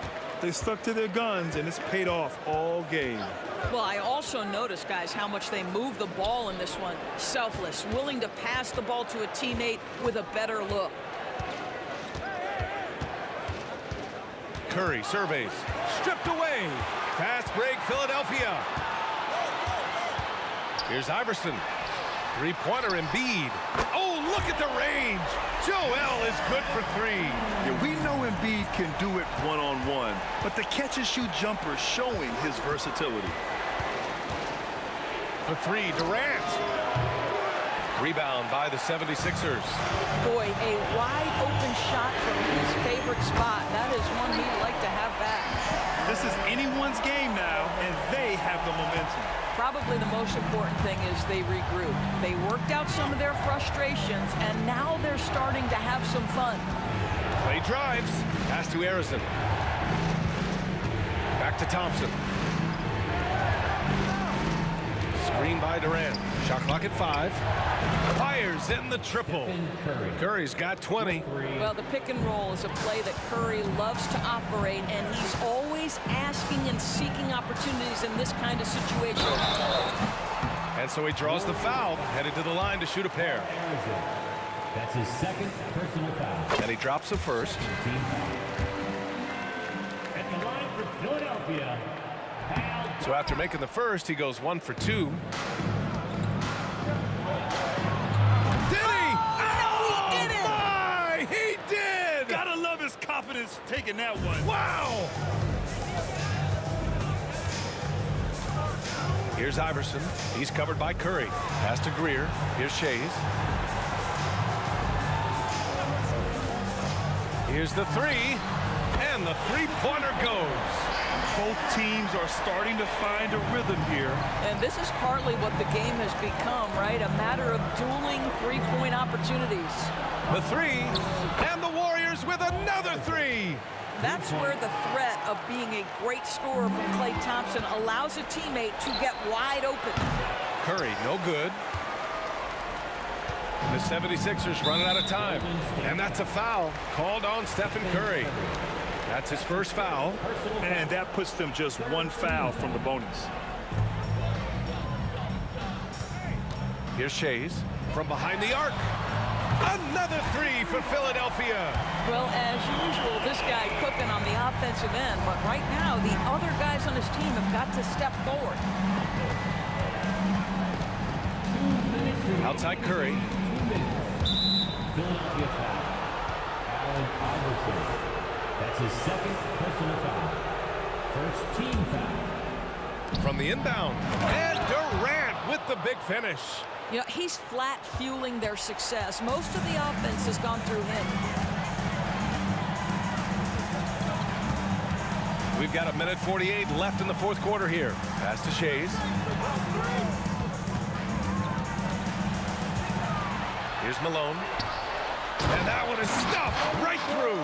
They stuck to their guns, and it's paid off all game. Well, I also noticed, guys, how much they move the ball in this one. Selfless, willing to pass the ball to a teammate with a better look. Curry surveys. Stripped away. Fast break, Philadelphia. Here's Iverson. Three-pointer Embiid. Oh, look at the range. Joel is good for three. Yeah, we know Embiid can do it one-on-one, but the catch-and-shoot jumper is showing his versatility. For three, Durant. Rebound by the 76ers. Boy, a wide-open shot from his favorite spot. That is one he'd like to have back. This is anyone's game now, and they have the momentum. Probably the most important thing is they regrouped. They worked out some of their frustrations, and now they're starting to have some fun. Clay drives. Pass to Arizon. Back to Thompson. Screen by Durant. Shot clock at 5. Fires in the triple. Curry's got 20. Well, the pick and roll is a play that Curry loves to operate, and he's always asking and seeking opportunities in this kind of situation. And so he draws the foul, headed to the line to shoot a pair. That's his second personal foul. And he drops the first. At the line for Philadelphia. So after making the first, he goes 1 for 2. Gotta love his confidence taking that one. Wow! Here's Iverson. He's covered by Curry. Pass to Greer. Here's Shays. Here's the three. And the three-pointer goes. Both teams are starting to find a rhythm here. And this is partly what the game has become, right? A matter of dueling three-point opportunities. The three, and the Warriors with another three. That's where the threat of being a great scorer from Klay Thompson allows a teammate to get wide open. Curry, no good. The 76ers running out of time. And that's a foul called on Stephen Curry. That's his first foul. And that puts them just one foul from the bonus. Here's Shays from behind the arc. Another three for Philadelphia. Well, as usual, this guy cooking on the offensive end, but right now the other guys on his team have got to step forward. Outside Curry. Philadelphia foul. Allen Iverson. That's his second personal foul. First team foul. From the inbound. And Durant with the big finish. You know, he's flat fueling their success. Most of the offense has gone through him. We've got 1:48 left in the fourth quarter here. Pass to Shays. Here's Malone. And that one is stuffed right through.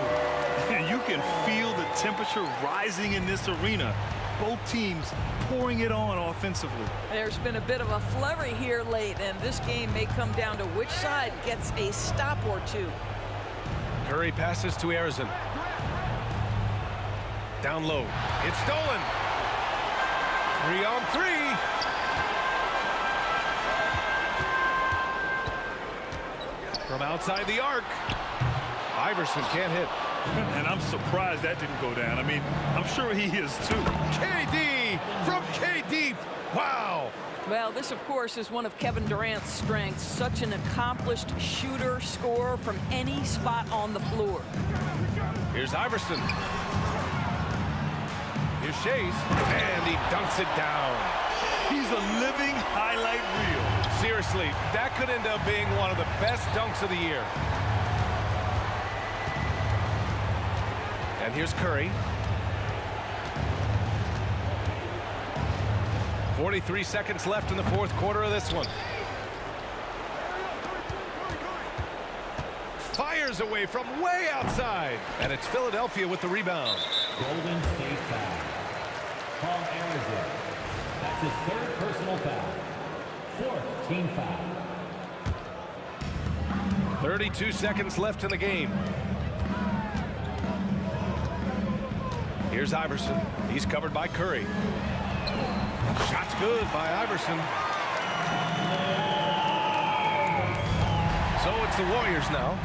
And you can feel the temperature rising in this arena. Both teams pouring it on offensively. There's been a bit of a flurry here late, and this game may come down to which side gets a stop or two. Curry passes to Arizon. Down low. It's stolen. 3-on-3. From outside the arc. Iverson can't hit. And I'm surprised that didn't go down. I mean, I'm sure he is too. KD from KD. Wow. Well, this, of course, is one of Kevin Durant's strengths. Such an accomplished shooter, scorer from any spot on the floor. Here's Iverson. Here's Shays. And he dunks it down. He's a living highlight reel. Seriously, that could end up being one of the best dunks of the year. And here's Curry. 43 seconds left in the fourth quarter of this one. Fires Fires away from way outside. And it's Philadelphia with the rebound. Golden State foul. Paul Arizin. That's his third personal foul. Fourth team foul. 32 seconds left in the game. Here's Iverson. He's covered by Curry. Shot's good by Iverson. So it's the Warriors now.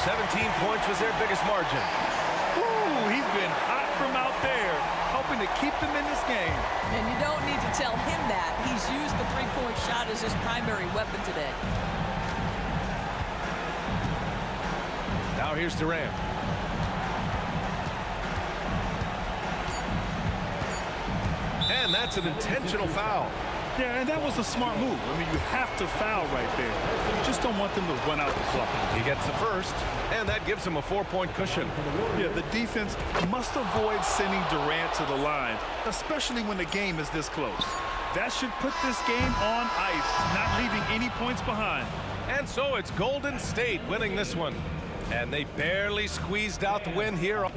17 points was their biggest margin. Ooh, he's been hot from out there, helping to keep them in this game. And you don't need to tell him that. He's used the three-point shot as his primary weapon today. Now here's Durant. And that's an intentional foul. Yeah, and that was a smart move. I mean, you have to foul right there. You just don't want them to run out the clock. He gets the first, and that gives him a 4-point cushion. Yeah, the defense must avoid sending Durant to the line, especially when the game is this close. That should put this game on ice, not leaving any points behind. And so it's Golden State winning this one. And they barely squeezed out the win here.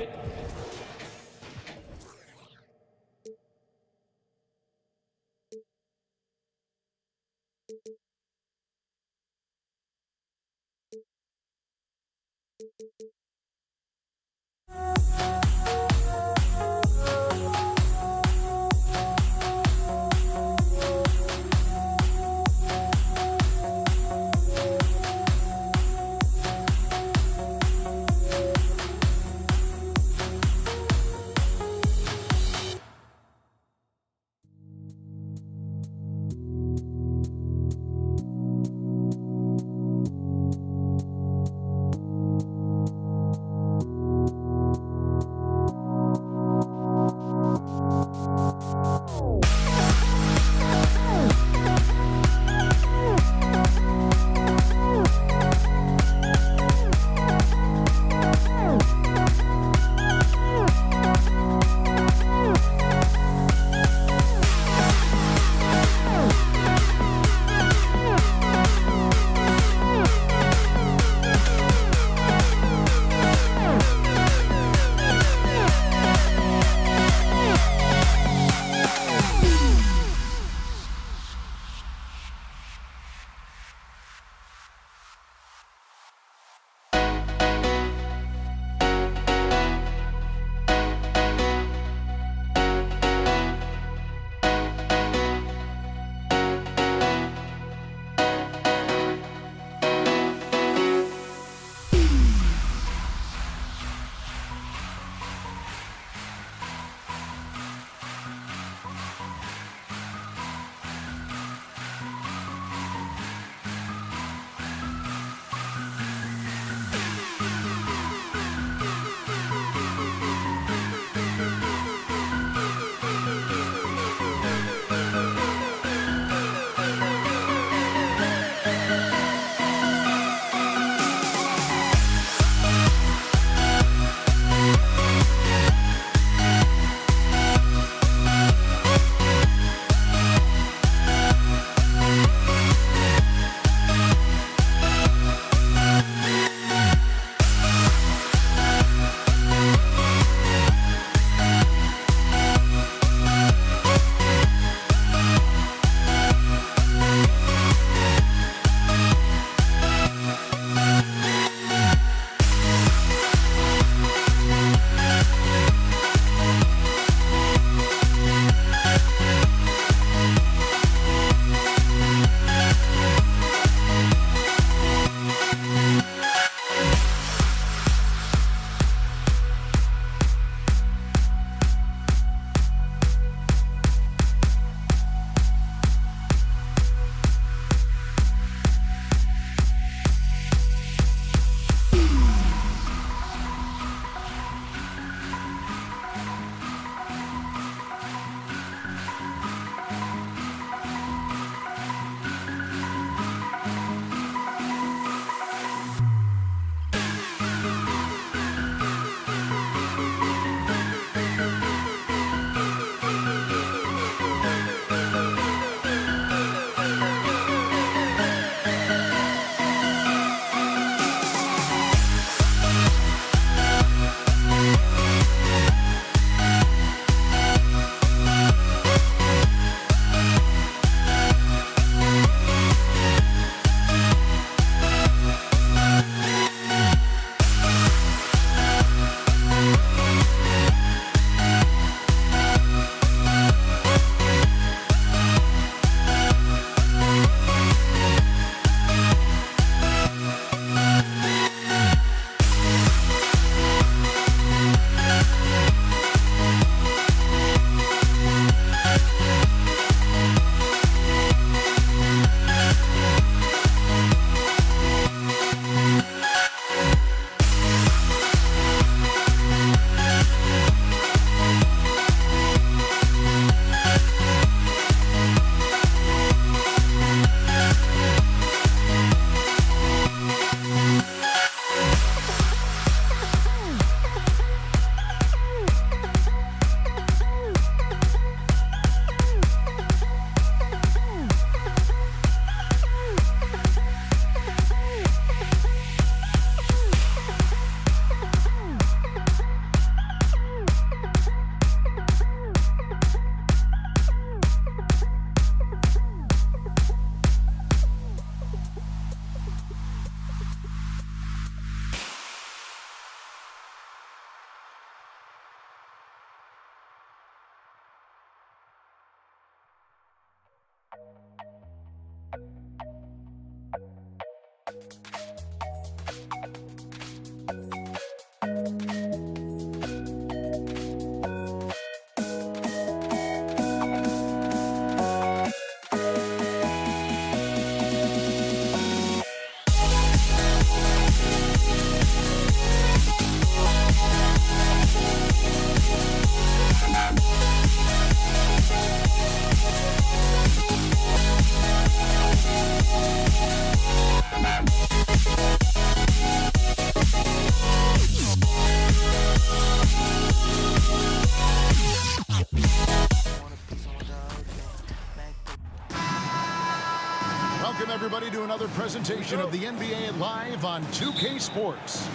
Welcome, everybody, to another presentation of the NBA Live on 2K Sports.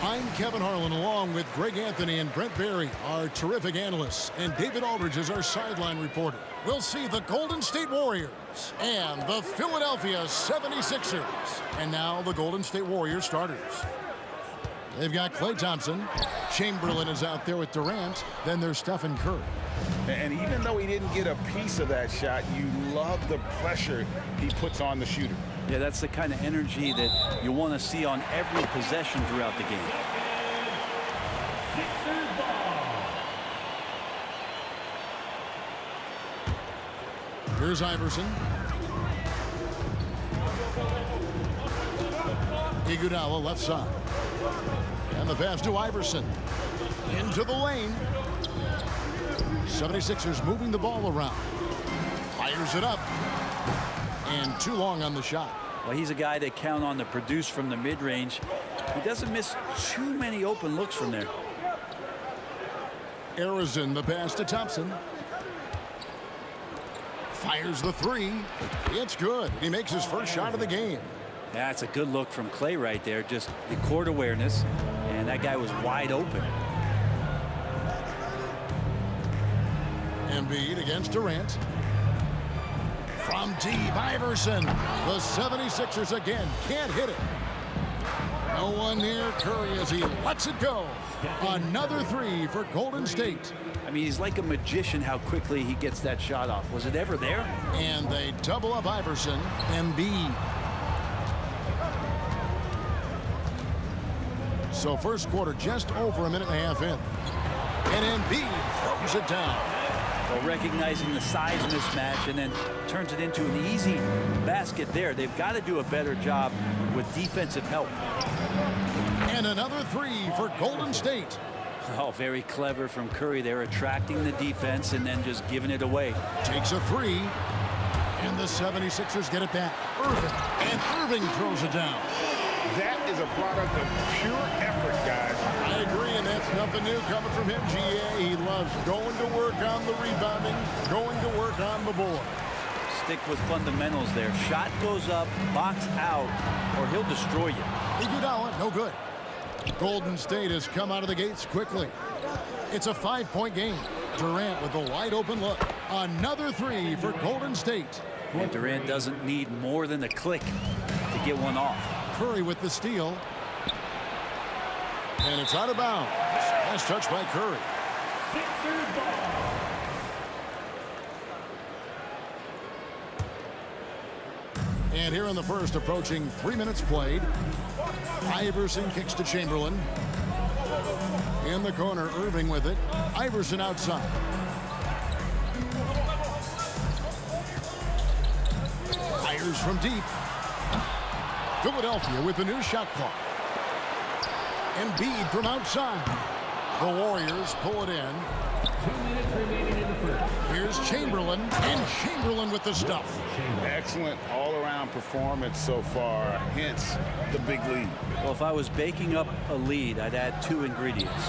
I'm Kevin Harlan, along with Greg Anthony and Brent Barry, our terrific analysts, and David Aldridge is our sideline reporter. We'll see the Golden State Warriors and the Philadelphia 76ers. And now the Golden State Warriors starters. They've got Klay Thompson. Chamberlain is out there with Durant. Then there's Stephen Curry. And even though he didn't get a piece of that shot, you love the pressure he puts on the shooter. Yeah, that's the kind of energy that you want to see on every possession throughout the game. Here's Iverson. Iguodala left side. And the pass to Iverson. Into the lane. 76ers moving the ball around. Fires it up. And too long on the shot. Well, he's a guy that count on to produce from the mid-range. He doesn't miss too many open looks from there. Arizin, the pass to Thompson. Fires the three. It's good. He makes his first shot of the game. That's a good look from Klay right there. Just the court awareness. And that guy was wide open. Embiid against Durant. From deep, Iverson. The 76ers again can't hit it. No one near Curry as he lets it go. Another three for Golden State. I mean, he's like a magician how quickly he gets that shot off. Was it ever there? And they double up Iverson. Embiid. So first quarter just over a minute and a half in. And Embiid throws it down. Well, recognizing the size mismatch and then turns it into an easy basket there. They've got to do a better job with defensive help. And another three for Golden State. Oh, very clever from Curry there, attracting the defense and then just giving it away. Takes a three. And the 76ers get it back. Irving. And Irving throws it down. That is a product of pure effort, guys. I agree, and that's nothing new coming from him, GA. He loves going to work on the rebounding, going to work on the board. Stick with fundamentals there. Shot goes up, box out, or he'll destroy you. Iguodala, no good. Golden State has come out of the gates quickly. It's a 5-point game. Durant with a wide open look. Another three for Golden State. And Durant doesn't need more than a click to get one off. Curry with the steal. And it's out of bounds. Nice touch by Curry. And here in the first, approaching 3 minutes played. Iverson kicks to Chamberlain. In the corner, Irving with it. Iverson outside. Fires from deep. Philadelphia with the new shot clock. Embiid from outside. The Warriors pull it in. 2 minutes remaining in the first. Here's Chamberlain, and Chamberlain with the stuff. Excellent all-around performance so far, hence the big lead. Well, if I was baking up a lead, I'd add two ingredients.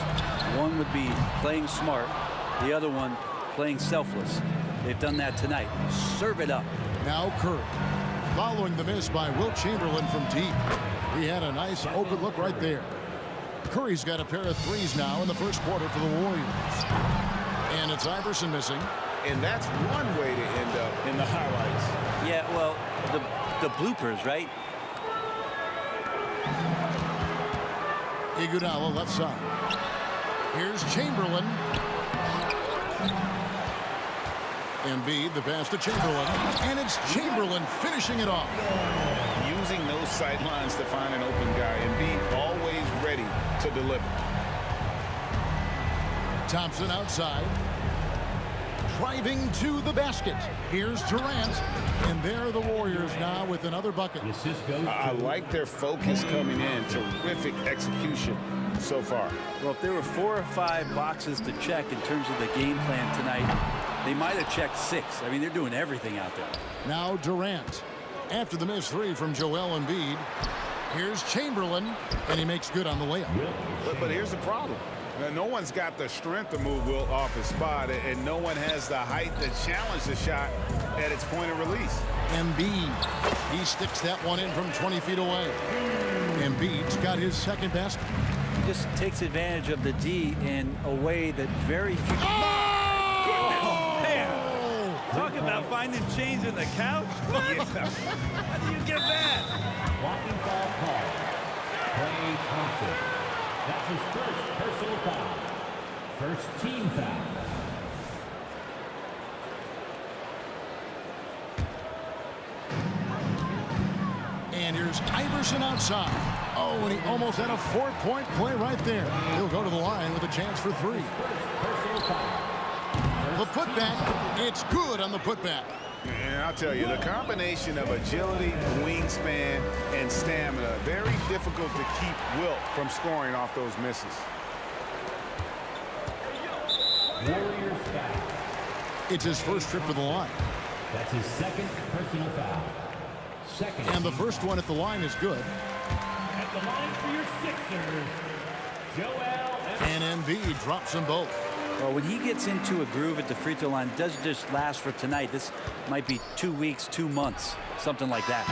One would be playing smart. The other one, playing selfless. They've done that tonight. Serve it up. Now Curry. Following the miss by Wilt Chamberlain from deep. He had a nice open look right there. Curry's got a pair of threes now in the first quarter for the Warriors. And it's Iverson missing. And that's one way to end up in the highlights. Yeah, well, the bloopers, right? Iguodala left side. Here's Chamberlain. Embiid, the pass to Chamberlain. And it's Chamberlain finishing it off. Using those sidelines to find an open guy. Embiid always ready to deliver. Thompson outside. Driving to the basket. Here's Durant. And there are the Warriors now with another bucket. I like their focus coming in. Terrific execution so far. Well, if there were 4 or 5 boxes to check in terms of the game plan tonight, they might have checked 6. I mean, they're doing everything out there. Now Durant. After the missed three from Joel Embiid. Here's Chamberlain. And he makes good on the layup. But here's the problem. No one's got the strength to move Wilt off his spot, and no one has the height to challenge the shot at its point of release. Embiid, he sticks that one in from 20 feet away. Embiid's got his second basket. Just takes advantage of the D in a way that very few. Oh! Man, talk about finding change in the couch. How do you get that? Walking foul call. Klay Thompson. That's his first personal foul. First team foul. And here's Iverson outside. Oh, and he almost had a 4-point play right there. He'll go to the line with a chance for 3. The putback, it's good on the putback. And I'll tell you, the combination of agility, wingspan, and stamina, very difficult to keep Wilt from scoring off those misses. Warriors foul. It's his first trip to the line. That's his second personal foul. Second. And the first one at the line is good. At the line for your Sixers, Joel And Embiid drops them both. Well, when he gets into a groove at the free throw line, it doesn't just last for tonight. This might be 2 weeks, 2 months, something like that.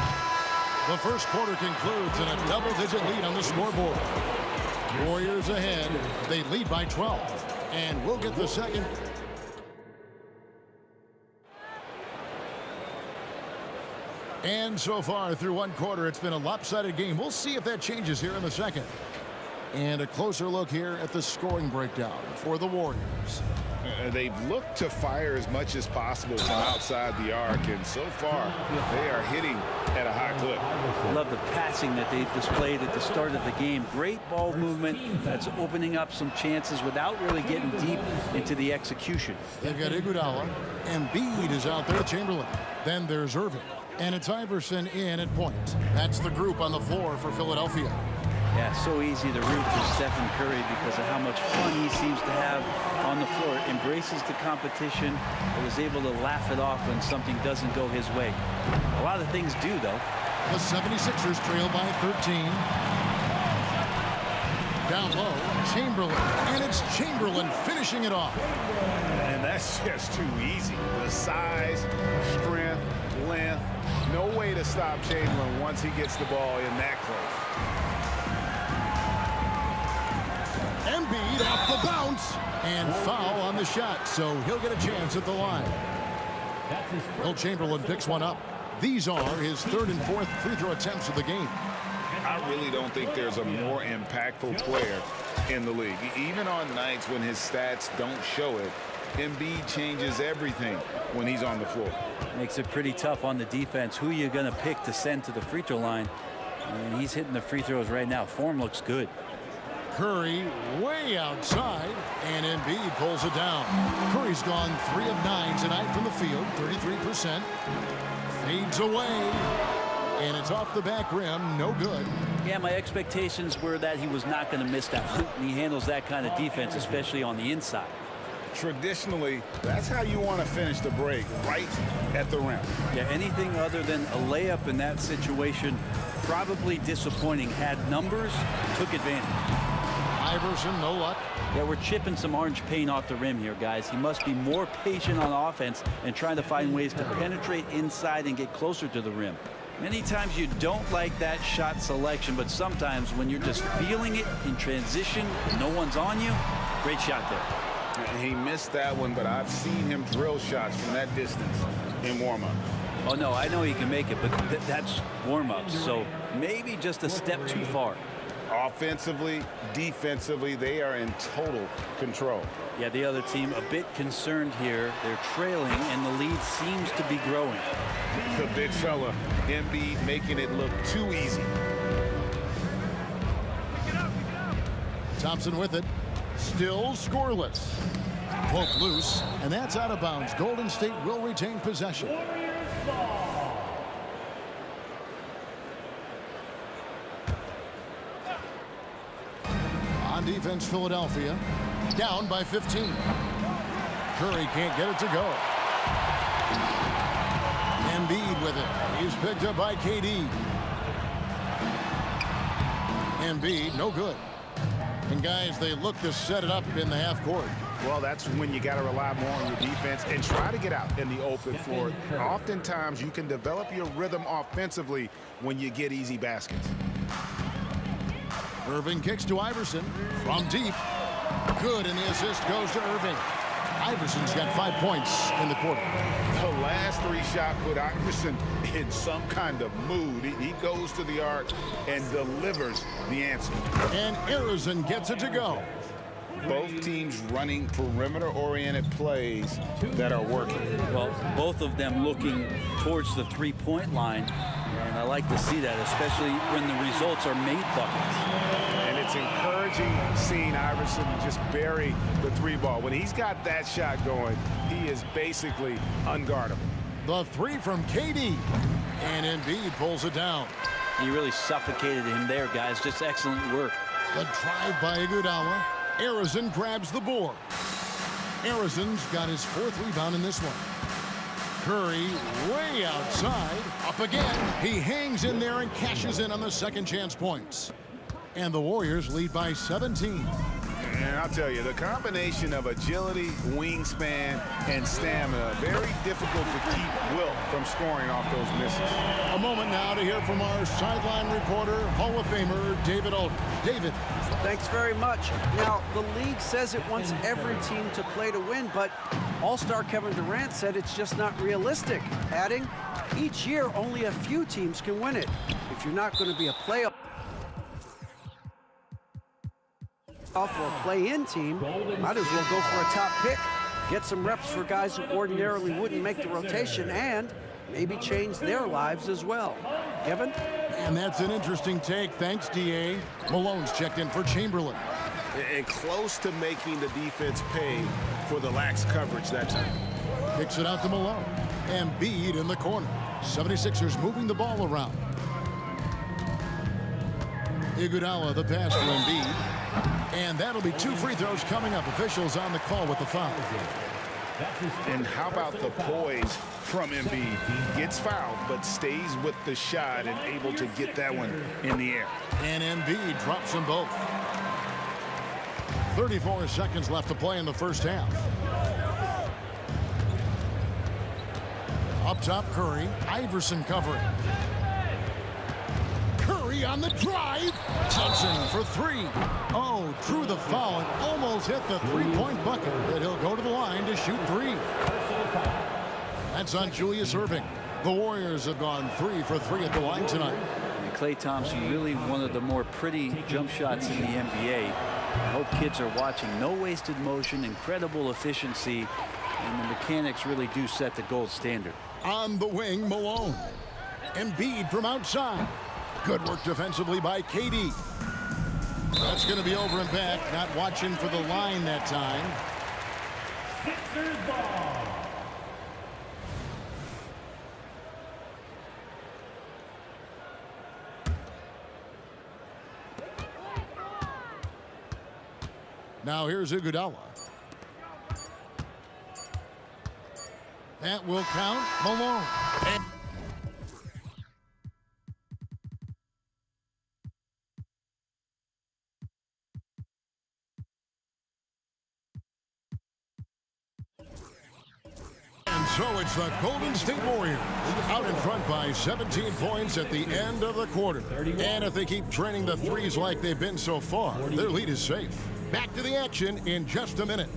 The first quarter concludes in a double-digit lead on the scoreboard. Warriors ahead. They lead by 12. And we'll get the second. And so far through one quarter, it's been a lopsided game. We'll see if that changes here in the second. And a closer look here at the scoring breakdown for the Warriors. They've looked to fire as much as possible from outside the arc, and so far they are hitting at a high clip. I love the passing that they displayed at the start of the game. Great ball movement that's opening up some chances without really getting deep into the execution. They've got Iguodala. Embiid is out there. Chamberlain. Then there's Irving. And it's Iverson in at point. That's the group on the floor for Philadelphia. Yeah, so easy to root for Stephen Curry because of how much fun he seems to have on the floor. Embraces the competition and is able to laugh it off when something doesn't go his way. A lot of things do, though. The 76ers trail by 13. Down low, Chamberlain. And it's Chamberlain finishing it off. And that's just too easy. The size, strength, length. No way to stop Chamberlain once he gets the ball in that close. Embiid off the bounce. And foul on the shot, so he'll get a chance at the line. Will Chamberlain picks one up. These are his third and fourth free throw attempts of the game. I really don't think there's a more impactful player in the league. Even on nights when his stats don't show it, Embiid changes everything when he's on the floor. Makes it pretty tough on the defense. Who you're going to pick to send to the free throw line. And he's hitting the free throws right now. Form looks good. Curry way outside, and Embiid pulls it down. Curry's gone 3 of 9 tonight from the field, 33%. Fades away, and it's off the back rim, no good. Yeah, my expectations were that he was not going to miss that one. He handles that kind of defense, especially on the inside. Traditionally, that's how you want to finish the break, right at the rim. Yeah, anything other than a layup in that situation, probably disappointing. Had numbers, took advantage. Iverson, no luck. Yeah, we're chipping some orange paint off the rim here, guys. He must be more patient on offense and trying to find ways to penetrate inside and get closer to the rim. Many times you don't like that shot selection, but sometimes when you're just feeling it in transition, no one's on you, great shot there. He missed that one, but I've seen him drill shots from that distance in warm-up. Oh, no, I know he can make it, but that's warm-ups, so maybe just a step too far. Offensively, defensively, they are in total control. Yeah, the other team a bit concerned here. They're trailing, and the lead seems to be growing. The big fella, Embiid, making it look too easy. Thompson with it. Still scoreless. Poke loose, and that's out of bounds. Golden State will retain possession. On defense, Philadelphia down by 15. Curry can't get it to go. Embiid with it. He's picked up by KD. Embiid, no good. And guys, they look to set it up in the half court. Well, that's when you got to rely more on your defense and try to get out in the open floor. Oftentimes, you can develop your rhythm offensively when you get easy baskets. Irving kicks to Iverson from deep. Good, and the assist goes to Irving. Iverson's got 5 points in the quarter. The last 3 shots put Iverson in some kind of mood. He goes to the arc and delivers the answer. And Arizona gets it to go. Both teams running perimeter-oriented plays that are working. Well, both of them looking towards the three-point line, and I like to see that, especially when the results are made buckets. And it's encouraging seeing Iverson just bury the 3-ball. When he's got that shot going, he is basically unguardable. The 3 from KD. And Embiid pulls it down. He really suffocated him there, guys. Just excellent work. The drive by Iguodala. Arizona grabs the board. Arizona's got his 4th rebound in this one. Curry way outside. Up again. He hangs in there and cashes in on the second chance points. And the Warriors lead by 17. And I'll tell you, the combination of agility, wingspan, and stamina, very difficult to keep Wilt from scoring off those misses. A moment now to hear from our sideline reporter, Hall of Famer David Aldridge. David. Thanks very much. Now, the league says it wants every team to play to win, but All-Star Kevin Durant said it's just not realistic, adding, each year only a few teams can win it. If you're not going to be a playoff or play-in team, might as well go for a top pick, get some reps for guys who ordinarily wouldn't make the rotation, and maybe change their lives as well. Kevin? And that's an interesting take. Thanks, D.A. Malone's checked in for Chamberlain. And close to making the defense pay for the lax coverage that time. Kicks it out to Malone. Embiid in the corner. 76ers moving the ball around. Iguodala, the pass to Embiid. And that'll be 2 free throws coming up. Officials on the call with the foul. And how about the poise from Embiid? Gets fouled, but stays with the shot and able to get that one in the air. And Embiid drops them both. 34 seconds left to play in the first half. Up top, Curry. Iverson covering. Curry on the drive. Thompson for 3. Oh, drew the foul and almost hit the 3-point bucket. But he'll go to the line to shoot 3. That's on Julius Irving. The Warriors have gone 3 for 3 at the line tonight. And Klay Thompson, really one of the more pretty jump shots in the NBA. I hope kids are watching. No wasted motion, incredible efficiency, and the mechanics really do set the gold standard. On the wing, Malone. Embiid from outside. Good work defensively by KD. That's going to be over and back. Not watching for the line that time. Sixers ball. Now here's Iguodala. That will count. Malone. And so it's the Golden State Warriors out in front by 17 points at the end of the quarter. And if they keep draining the threes like they've been so far, their lead is safe. Back to the action in just a minute.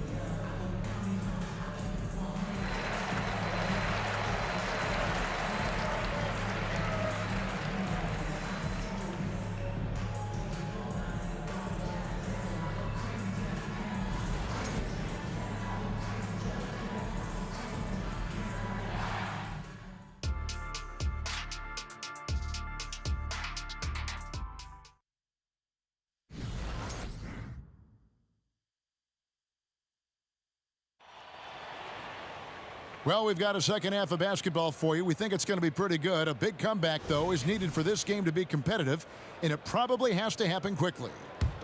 Well, we've got a second half of basketball for you. We think it's going to be pretty good. A big comeback, though, is needed for this game to be competitive, and it probably has to happen quickly.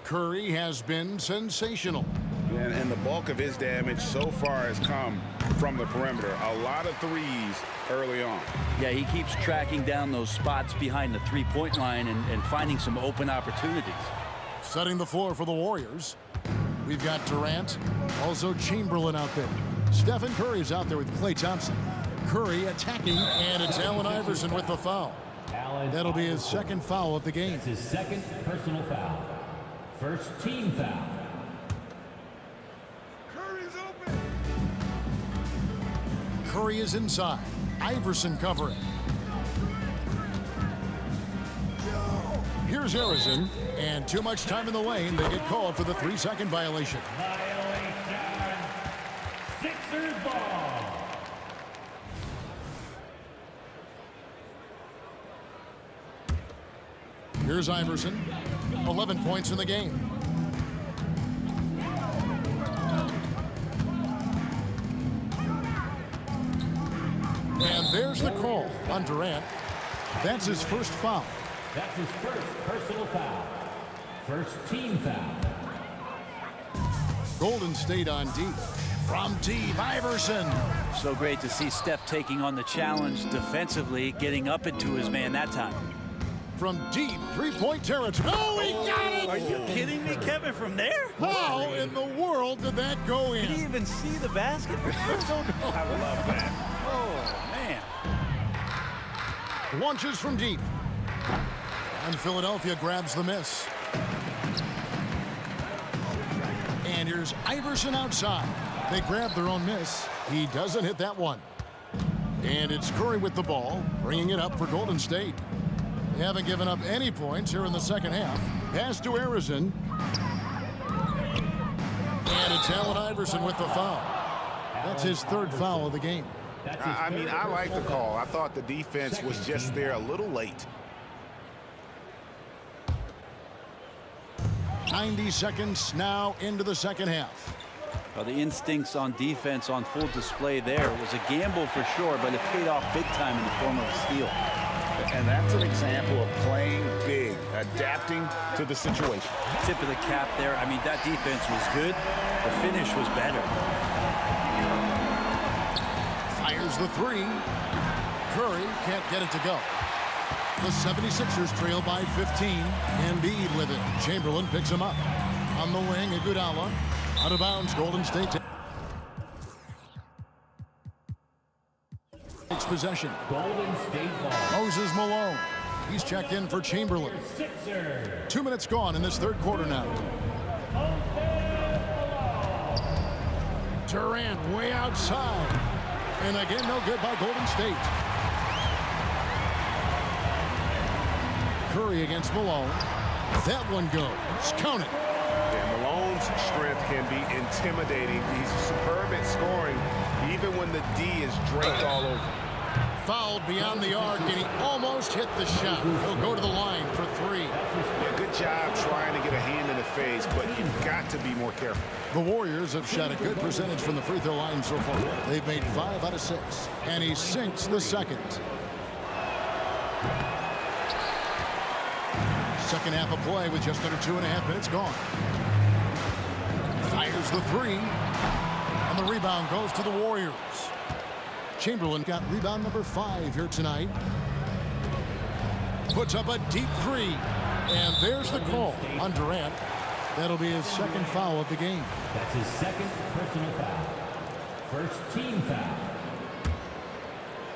Curry has been sensational. And the bulk of his damage so far has come from the perimeter. A lot of threes early on. Yeah, he keeps tracking down those spots behind the three-point line and finding some open opportunities. Setting the floor for the Warriors. We've got Durant, also Chamberlain out there. Stephen Curry's out there with Klay Thompson. Curry attacking, and it's Allen Iverson with the foul. That'll be his second foul of the game. His second personal foul. First team foul. Curry is inside. Iverson covering. Here's Harrison, and too much time in the lane. They get called for the 3-second violation. Sixers ball. Here's Iverson, 11 points in the game. And there's the call on Durant. That's his first foul. That's his first personal foul. First team foul. Golden State on deep. From deep, Iverson. So great to see Steph taking on the challenge defensively, getting up into his man that time. From deep, three-point territory. Oh, he got it! Are you kidding me, Kevin, from there? How in the world did that go in? Did he even see the basket? I love that. Oh, man. Launches from deep. And Philadelphia grabs the miss. And here's Iverson outside. They grab their own miss. He doesn't hit that one. And it's Curry with the ball, bringing it up for Golden State. They haven't given up any points here in the second half. Pass to Harrison. And it's Allen Iverson with the foul. That's his third foul of the game. I mean, I like the call. I thought the defense was just there a little late. 90 seconds now into the second half. Well, the instincts on defense on full display there. It was a gamble for sure, but it paid off big time in the form of a steal. And that's an example of playing big, adapting to the situation. Tip of the cap there. I mean, that defense was good. The finish was better. Fires the three. Curry can't get it to go. The 76ers trail by 15. Embiid with it. Chamberlain picks him up. On the wing, Iguodala. Out of bounds, Golden State takes possession. Golden State ball. Moses Malone. He's checked in for Chamberlain. 2 minutes gone in this third quarter now. Durant way outside. And again, no good by Golden State. Curry against Malone. That one goes. Count it. Yeah, Malone's strength can be intimidating. He's superb at scoring, even when the D is draped all over. Fouled beyond the arc, and he almost hit the shot. He'll go to the line for three. Yeah, good job trying to get a hand in the face, but you've got to be more careful. The Warriors have shot a good percentage from the free throw line so far. They've made 5 out of 6, and he sinks the second. Second half of play with just under 2.5 minutes gone. Fires the three, and the rebound goes to the Warriors. Chamberlain got rebound number 5 here tonight. Puts up a deep three, and there's the call on Durant. That'll be his second foul of the game. That's his second personal foul. First team foul.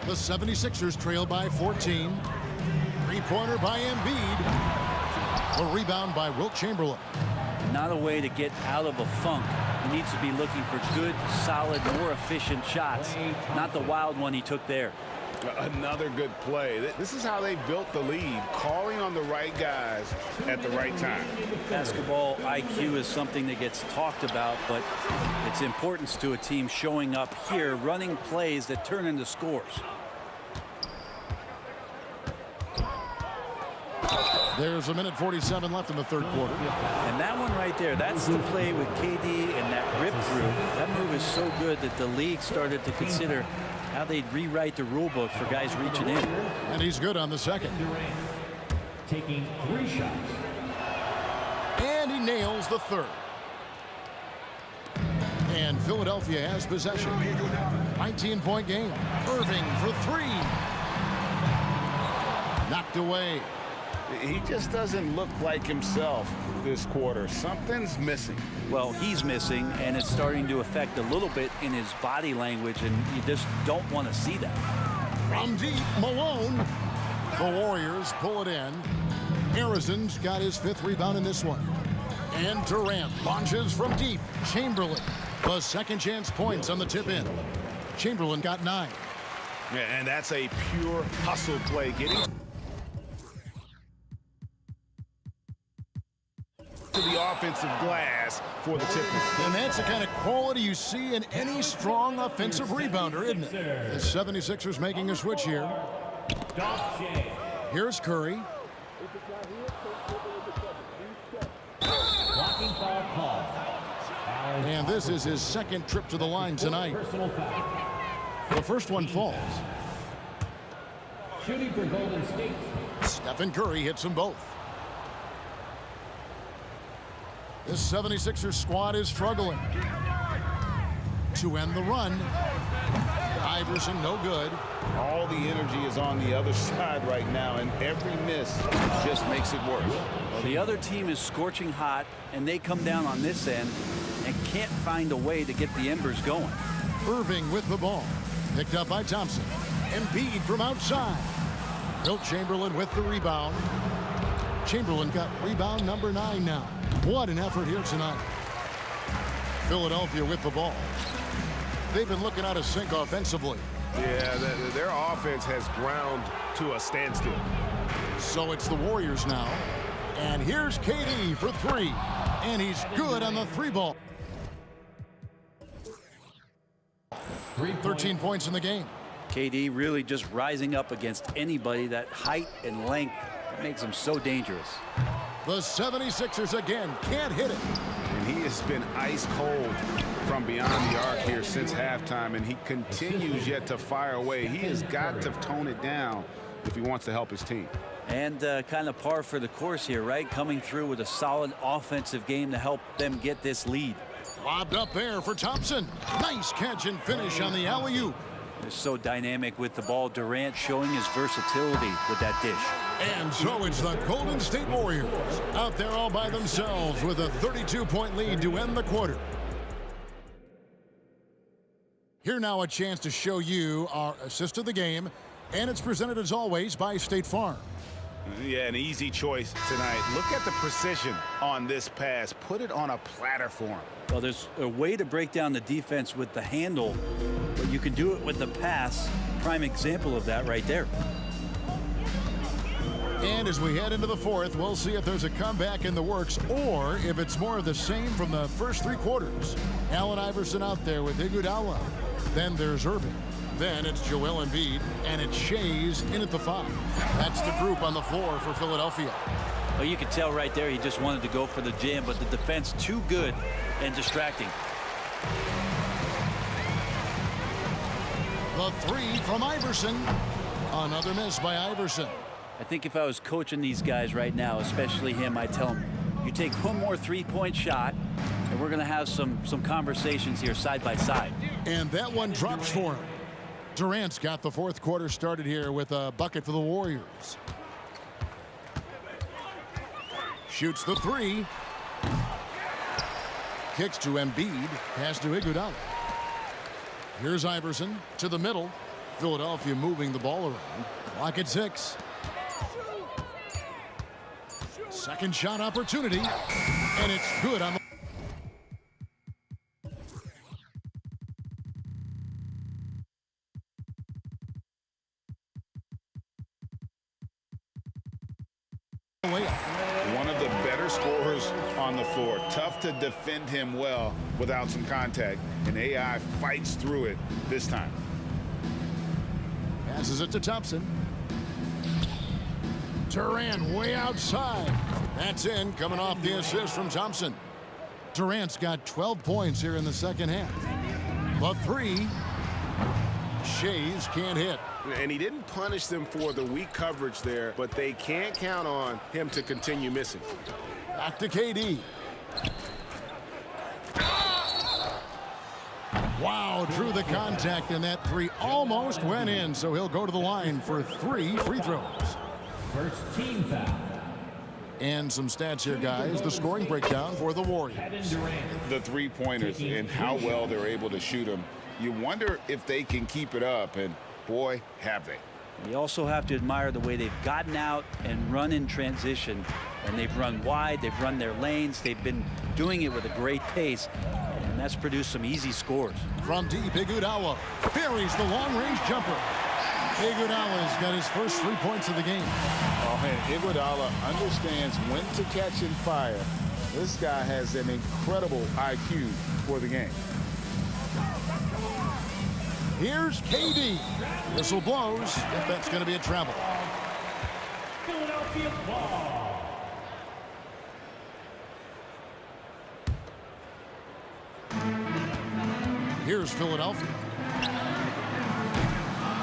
The 76ers trail by 14. Three-pointer by Embiid. A rebound by Wilt Chamberlain. Not a way to get out of a funk. He needs to be looking for good, solid, more efficient shots. Not the wild one he took there. Another good play. This is how they built the lead, calling on the right guys at the right time. Basketball IQ is something that gets talked about, but its importance to a team showing up here, running plays that turn into scores. There's 1:47 left in the third quarter. And that one right there, that's the play with KD and that rip through. That move is so good that the league started to consider how they'd rewrite the rule book for guys reaching in. And he's good on the second. Taking 3 shots. And he nails the third. And Philadelphia has possession. 19-point game. Irving for 3. Knocked away. He just doesn't look like himself this quarter. Something's missing. Well, he's missing, and it's starting to affect a little bit in his body language, and you just don't want to see that. From deep, Malone. The Warriors pull it in. Harrison's got his 5th rebound in this one. And Durant launches from deep. Chamberlain, the second chance points on the tip in. Chamberlain got 9. Yeah, and that's a pure hustle play. Getting to the offensive glass for the tip-in. And that's the kind of quality you see in any strong offensive rebounder, isn't it? The 76ers making a switch here. Here's Curry. And this is his 2nd trip to the line tonight. The first one falls. Shooting for Golden State. Stephen Curry hits them both. This 76ers squad is struggling. To end the run, Iverson no good. All the energy is on the other side right now, and every miss just makes it worse. Well, the other team is scorching hot, and they come down on this end and can't find a way to get the embers going. Irving with the ball. Picked up by Thompson. Embiid from outside. Wilt Chamberlain with the rebound. Chamberlain got rebound number 9 now. What an effort here tonight. Philadelphia with the ball. They've been looking out of sync offensively. Yeah, their offense has ground to a standstill. So it's the Warriors now. And here's KD for 3. And he's good on the 3 ball. 13 points in the game. KD really just rising up against anybody. That height and length makes him so dangerous. The 76ers again can't hit it. And he has been ice cold from beyond the arc here since halftime, and he continues yet to fire away. He has got to tone it down if he wants to help his team. And kind of par for the course here, right? Coming through with a solid offensive game to help them get this lead. Lobbed up there for Thompson. Nice catch and finish on the alley-oop. They're so dynamic with the ball. Durant showing his versatility with that dish. And so it's the Golden State Warriors out there all by themselves with a 32-point lead to end the quarter. Here now a chance to show you our assist of the game, and it's presented as always by State Farm. Yeah, an easy choice tonight. Look at the precision on this pass. Put it on a platter for him. Well, there's a way to break down the defense with the handle, but you can do it with the pass. Prime example of that right there. And as we head into the 4th, we'll see if there's a comeback in the works or if it's more of the same from the first 3 quarters. Allen Iverson out there with Iguodala. Then there's Irving. Then it's Joel Embiid, and it's Shays in at the 5. That's the group on the floor for Philadelphia. Well, you can tell right there he just wanted to go for the jam, but the defense too good and distracting. The 3 from Iverson. Another miss by Iverson. I think if I was coaching these guys right now, especially him, I'd tell him, you take one more 3-point shot, and we're going to have some conversations here side by side. And that one drops for him. Durant's got the 4th quarter started here with a bucket for the Warriors. Shoots the 3. Kicks to Embiid. Pass to Iguodala. Here's Iverson to the middle. Philadelphia moving the ball around. Clock at 6. Second shot opportunity. And it's good on the... One of the better scorers on the floor. Tough to defend him well without some contact. And AI fights through it this time. Passes it to Thompson. Durant way outside. That's in, coming off the assist from Thompson. Durant's got 12 points here in the second half. The 3. Shays can't hit. And he didn't punish them for the weak coverage there, but they can't count on him to continue missing. Back to KD. Wow, drew the contact, and that 3 almost went in, so he'll go to the line for 3 free throws. First team foul. And some stats here, guys. The scoring breakdown for the Warriors. The three-pointers and how well they're able to shoot them. You wonder if they can keep it up, and boy, have they. You also have to admire the way they've gotten out and run in transition. And they've run wide, they've run their lanes, they've been doing it with a great pace, and that's produced some easy scores. From deep, Iguodala buries the long-range jumper. Iguodala's got his first 3 points of the game. Oh, man, Iguodala understands when to catch and fire. This guy has an incredible IQ for the game. Here's KD. Whistle blows. If that's going to be a travel. Philadelphia ball. Here's Philadelphia.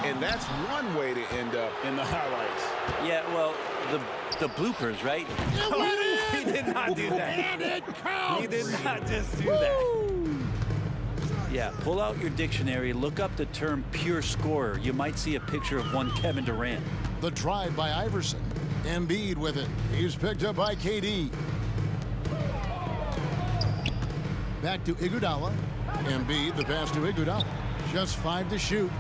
And that's one way to end up in the highlights. Yeah, well, the bloopers, right? He did not do that. And it counts. He did not just do that. Yeah, pull out your dictionary, look up the term pure scorer. You might see a picture of one Kevin Durant. The drive by Iverson. Embiid with it. He's picked up by KD. Back to Iguodala. Embiid, the pass to Iguodala. Just 5 to shoot.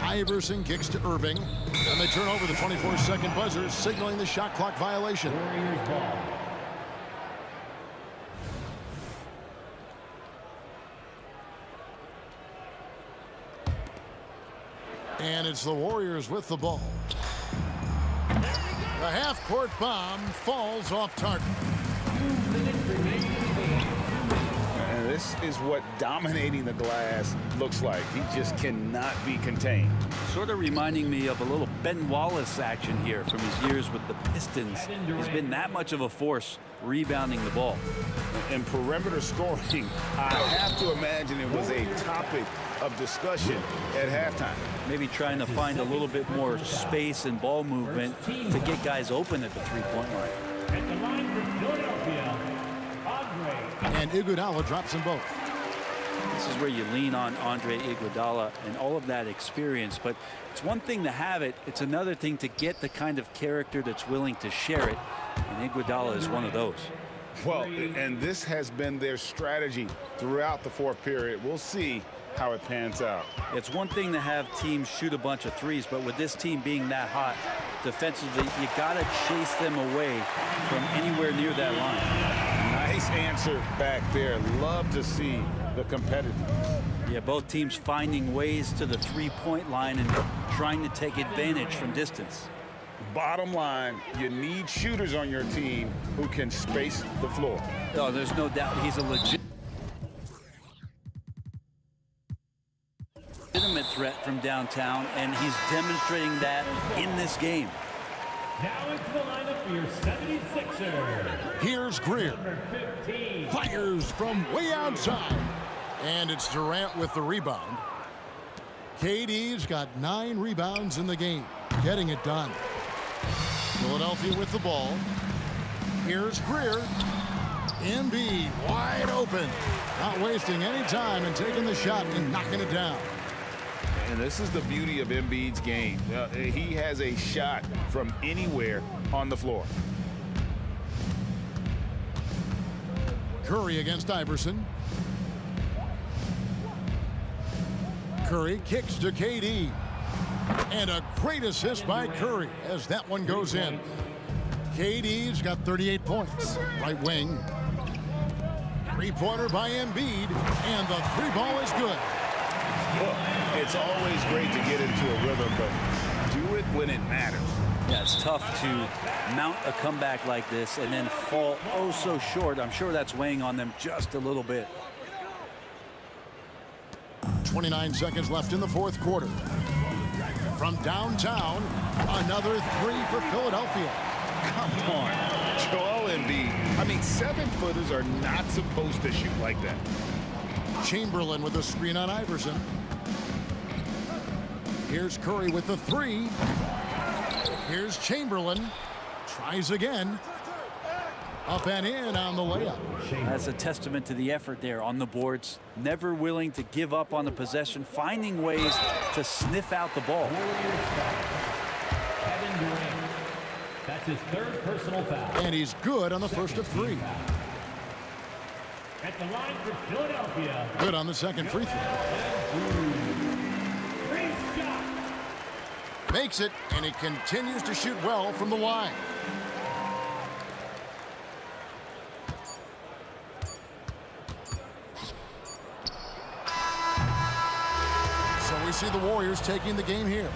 Iverson kicks to Irving. And they turn over the 24-second buzzer, signaling the shot clock violation. Warriors ball. And it's the Warriors with the ball. The half-court bomb falls off target. And this is what dominating the glass looks like. He just cannot be contained. Sort of reminding me of a little Ben Wallace action here from his years with the Pistons. He's been that much of a force rebounding the ball. And perimeter scoring, I have to imagine it was a topic of discussion at halftime. Maybe trying to find a little bit more space and ball movement to get guys open at the three-point line. At the line for Philadelphia, Andre. And Iguodala drops them both. This is where you lean on Andre Iguodala and all of that experience. But it's one thing to have it. It's another thing to get the kind of character that's willing to share it. And Iguodala is one of those. Well, and this has been their strategy throughout the fourth period. We'll see how it pans out. It's one thing to have teams shoot a bunch of threes, but with this team being that hot defensively, you got to chase them away from anywhere near that line. Nice answer back there. Love to see the competitiveness. Yeah, both teams finding ways to the three-point line and trying to take advantage from distance. Bottom line, you need shooters on your team who can space the floor. Oh, there's no doubt he's a legitimate threat from downtown, and he's demonstrating that in this game. Now into the lineup for your 76ers. Here's Greer. Number 15. Fires from way outside. And it's Durant with the rebound. KD's got 9 rebounds in the game. Getting it done. Philadelphia with the ball. Here's Greer. Embiid wide open. Not wasting any time and taking the shot and knocking it down. And this is the beauty of Embiid's game. He has a shot from anywhere on the floor. Curry against Iverson. Curry kicks to KD. And a great assist by Curry as that one goes in. KD's got 38 points. Right wing. Three-pointer by Embiid. And the three ball is good. Well, it's always great to get into a rhythm, but do it when it matters. Yeah, it's tough to mount a comeback like this and then fall oh so short. I'm sure that's weighing on them just a little bit. 29 seconds left in the fourth quarter. From downtown, another three for Philadelphia. Come on, Joel Embiid. I mean, 7-footers are not supposed to shoot like that. Chamberlain with a screen on Iverson. Here's Curry with the three. Here's Chamberlain. Tries again. Up and in on the layup. That's a testament to the effort there on the boards. Never willing to give up on the possession, finding ways to sniff out the ball. Kevin Durant. That's his third personal foul. And he's good on the first of 3. At the line for Philadelphia. Good on the second free throw. Great shot. Makes it, and he continues to shoot well from the line. So we see the Warriors taking the game here.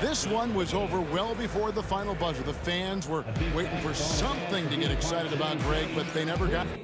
This one was over well before the final buzzer. The fans were waiting for something to get excited about, Greg, but they never got it.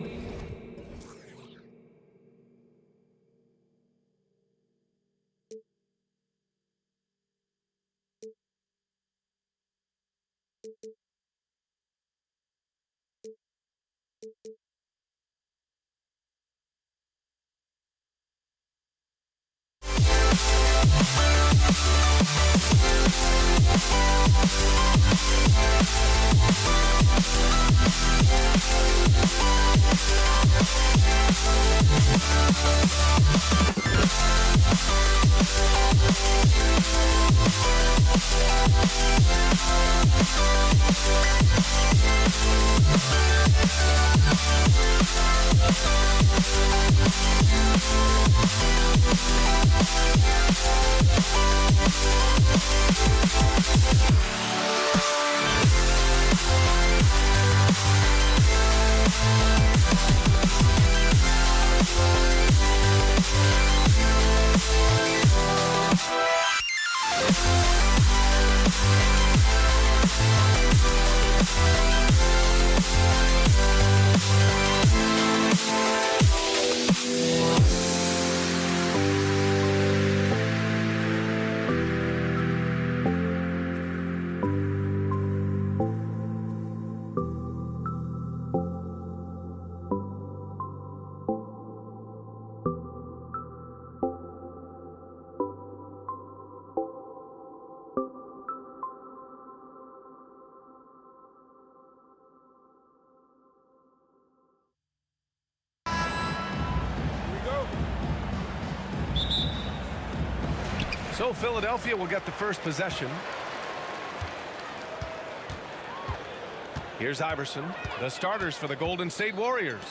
So Philadelphia will get the first possession. Here's Iverson, the starters for the Golden State Warriors.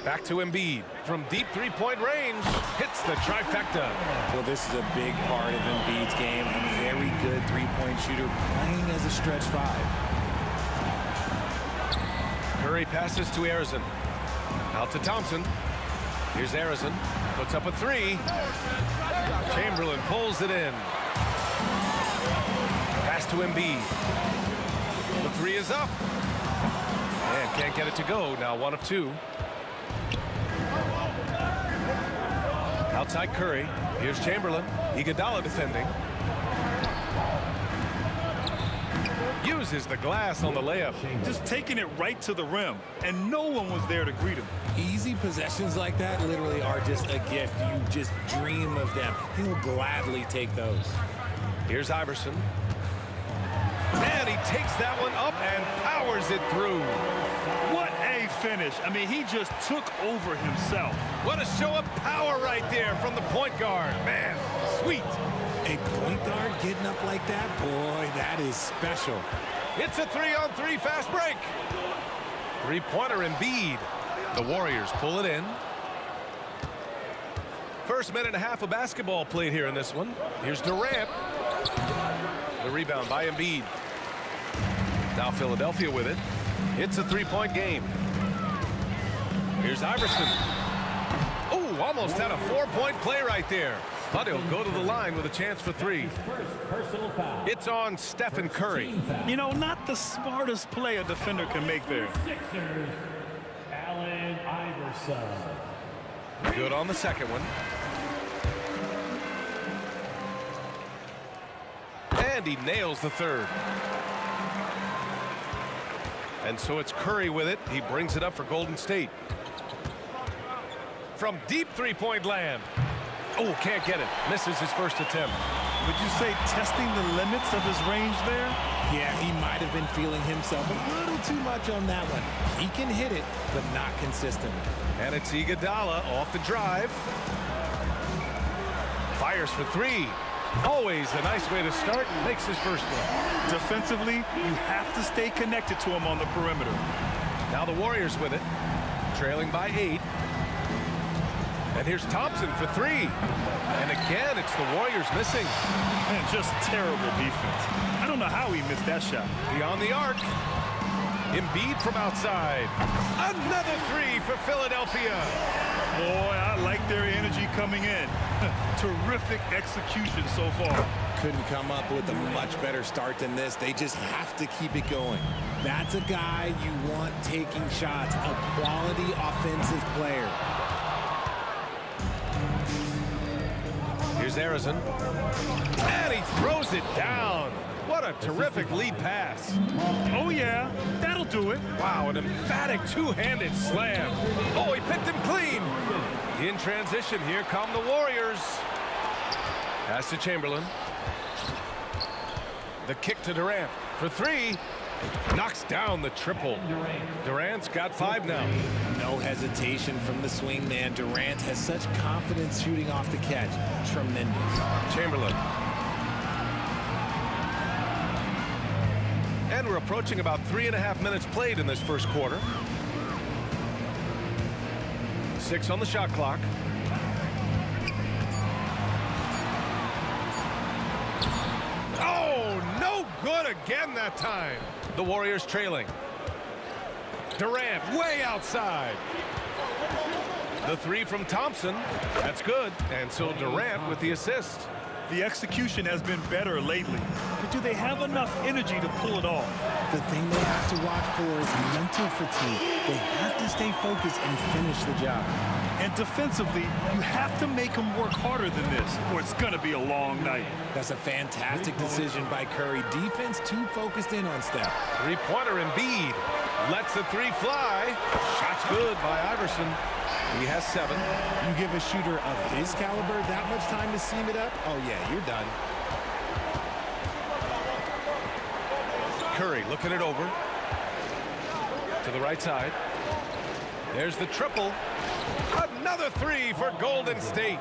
Back to Embiid from deep three-point range. Hits the trifecta. Well, this is a big part of Embiid's game. A very good three-point shooter playing as a stretch 5. Curry passes to Arizon. Out to Thompson. Here's Arizon. Puts up a 3. Chamberlain pulls it in. Pass to Embiid. The 3 is up. And can't get it to go. Now 1 of 2. Outside Curry. Here's Chamberlain. Iguodala defending. Uses the glass on the layup. Just taking it right to the rim, and no one was there to greet him. Easy possessions like that literally are just a gift. You just dream of them. He'll gladly take those. Here's Iverson. And he takes that one up and powers it through. What a finish. I mean, he just took over himself. What a show of power right there from the point guard. Man, sweet. A point guard getting up like that? Boy, that is special. It's a 3-on-3 fast break. Three-pointer Embiid. The Warriors pull it in. First minute and a half of basketball played here in this one. Here's Durant. The rebound by Embiid. Now Philadelphia with it. It's a 3-point game. Here's Iverson. Oh, almost had a 4-point play right there. But he'll go to the line with a chance for 3. It's on Stephen Curry. You know, not the smartest play a defender can make there. Sixers, Allen Iverson. Good on the second one. And he nails the third. And so it's Curry with it. He brings it up for Golden State. From deep three-point land. Oh, can't get it. Misses his first attempt. Would you say testing the limits of his range there? Yeah, he might have been feeling himself a little too much on that one. He can hit it, but not consistently. And it's Iguodala off the drive. Fires for 3. Always a nice way to start. Makes his first one. Defensively, you have to stay connected to him on the perimeter. Now the Warriors with it, trailing by 8. And here's Thompson for 3. And again, it's the Warriors missing. Man, just terrible defense. I don't know how he missed that shot. Beyond the arc. Embiid from outside. Another 3 for Philadelphia. Boy, I like their energy coming in. Terrific execution so far. Couldn't come up with a much better start than this. They just have to keep it going. That's a guy you want taking shots, a quality offensive player. Here's Arizon. And he throws it down. What a terrific lead pass. Oh, yeah. That'll do it. Wow, an emphatic two-handed slam. Oh, he picked him clean. In transition, here come the Warriors. Pass to Chamberlain. The kick to Durant for 3. Knocks down the triple. Durant's got 5 now. No hesitation from the swing man. Durant has such confidence shooting off the catch. Tremendous. Chamberlain. And we're approaching about 3.5 minutes played in this first quarter. 6 on the shot clock. Oh, no good again that time. The Warriors trailing. Durant way outside. The 3 from Thompson. That's good. And so Durant with the assist. The execution has been better lately. But do they have enough energy to pull it off? The thing they have to watch for is mental fatigue. They have to stay focused and finish the job. And defensively, you have to make them work harder than this, or it's going to be a long night. That's a fantastic decision by Curry. Defense too focused in on Steph. Three-pointer Embiid. Lets the 3 fly. Shot's good by Iverson. He has 7. You give a shooter of his caliber that much time to seam it up, oh yeah, you're done. Curry looking it over. To the right side. There's the triple. Another 3 for Golden State.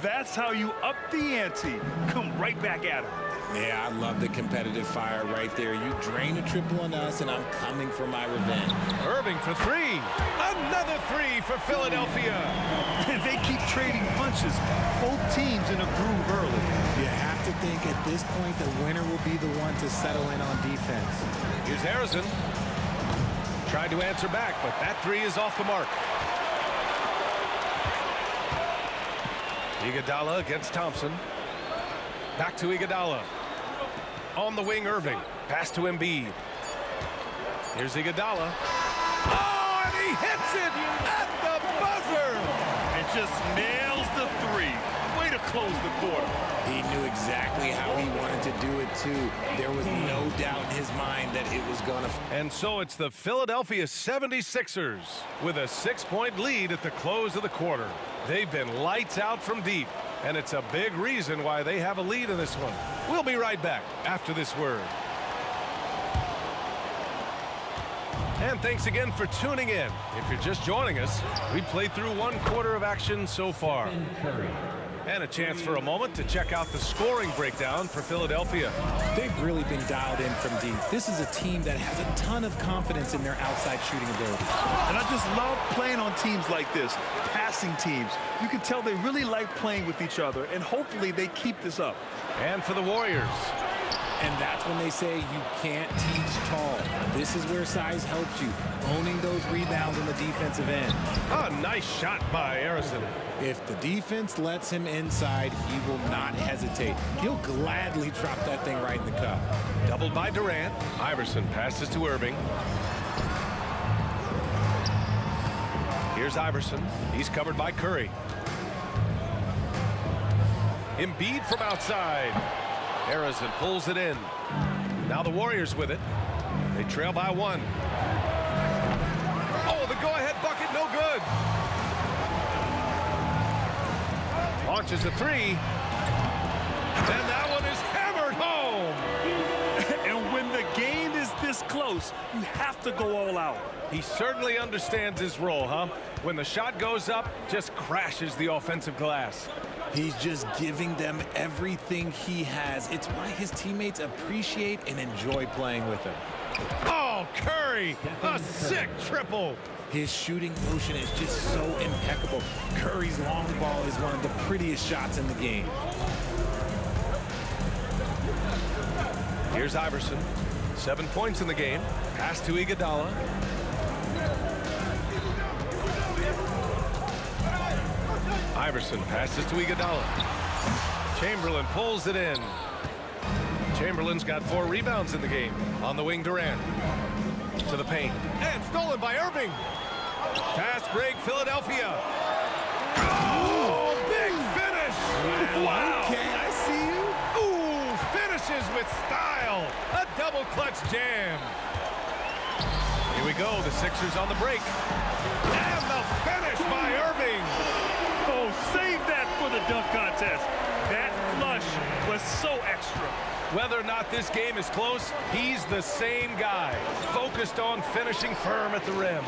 That's how you up the ante. Come right back at him. Yeah, I love the competitive fire right there. You drain a triple on us, and I'm coming for my revenge. Irving for 3. Another 3 for Philadelphia. They keep trading punches. Both teams in a groove early. You have to think at this point the winner will be the one to settle in on defense. Here's Harrison. Tried to answer back, but that 3 is off the mark. Iguodala against Thompson. Back to Iguodala. On the wing, Irving. Pass to Embiid. Here's Iguodala. Oh, and he hits it at the buzzer! And just nails the 3. Way to close the quarter. He knew exactly how he wanted to do it, too. There was no doubt in his mind that it was going to... And so it's the Philadelphia 76ers with a 6-point lead at the close of the quarter. They've been lights out from deep, and it's a big reason why they have a lead in this one. We'll be right back after this word. And thanks again for tuning in. If you're just joining us, we played through 1 quarter of action so far. And a chance for a moment to check out the scoring breakdown for Philadelphia. They've really been dialed in from deep. This is a team that has a ton of confidence in their outside shooting ability. And I just love playing on teams like this, passing teams. You can tell they really like playing with each other, and hopefully they keep this up. And for the Warriors. And that's when they say you can't teach tall. This is where size helps you, owning those rebounds on the defensive end. A nice shot by Harrison. If the defense lets him inside, he will not hesitate. He'll gladly drop that thing right in the cup. Doubled by Durant. Iverson passes to Irving. Here's Iverson. He's covered by Curry. Embiid from outside. Harrison pulls it in. Now the Warriors with it. They trail by 1. Oh, the go-ahead bucket, no good. Launches a 3. And that one is hammered home. And when the game is this close, you have to go all out. He certainly understands his role, huh? When the shot goes up, just crashes the offensive glass. He's just giving them everything he has. It's why his teammates appreciate and enjoy playing with him. Oh, Curry, a sick triple. His shooting motion is just so impeccable. Curry's long ball is one of the prettiest shots in the game. Here's Iverson. 7 points in the game. Pass to Iguodala. Iverson passes to Iguodala. Chamberlain pulls it in. Chamberlain's got 4 rebounds in the game. On the wing, Durant. To the paint. And stolen by Irving. Fast break, Philadelphia. Oh, big finish. Wow. Okay, I see you. Ooh, finishes with style. A double clutch jam. Here we go. The Sixers on the break. And the finish by Irving. Oh, save that for the dunk contest. That flush was so extra. Whether or not this game is close, he's the same guy, focused on finishing firm at the rim.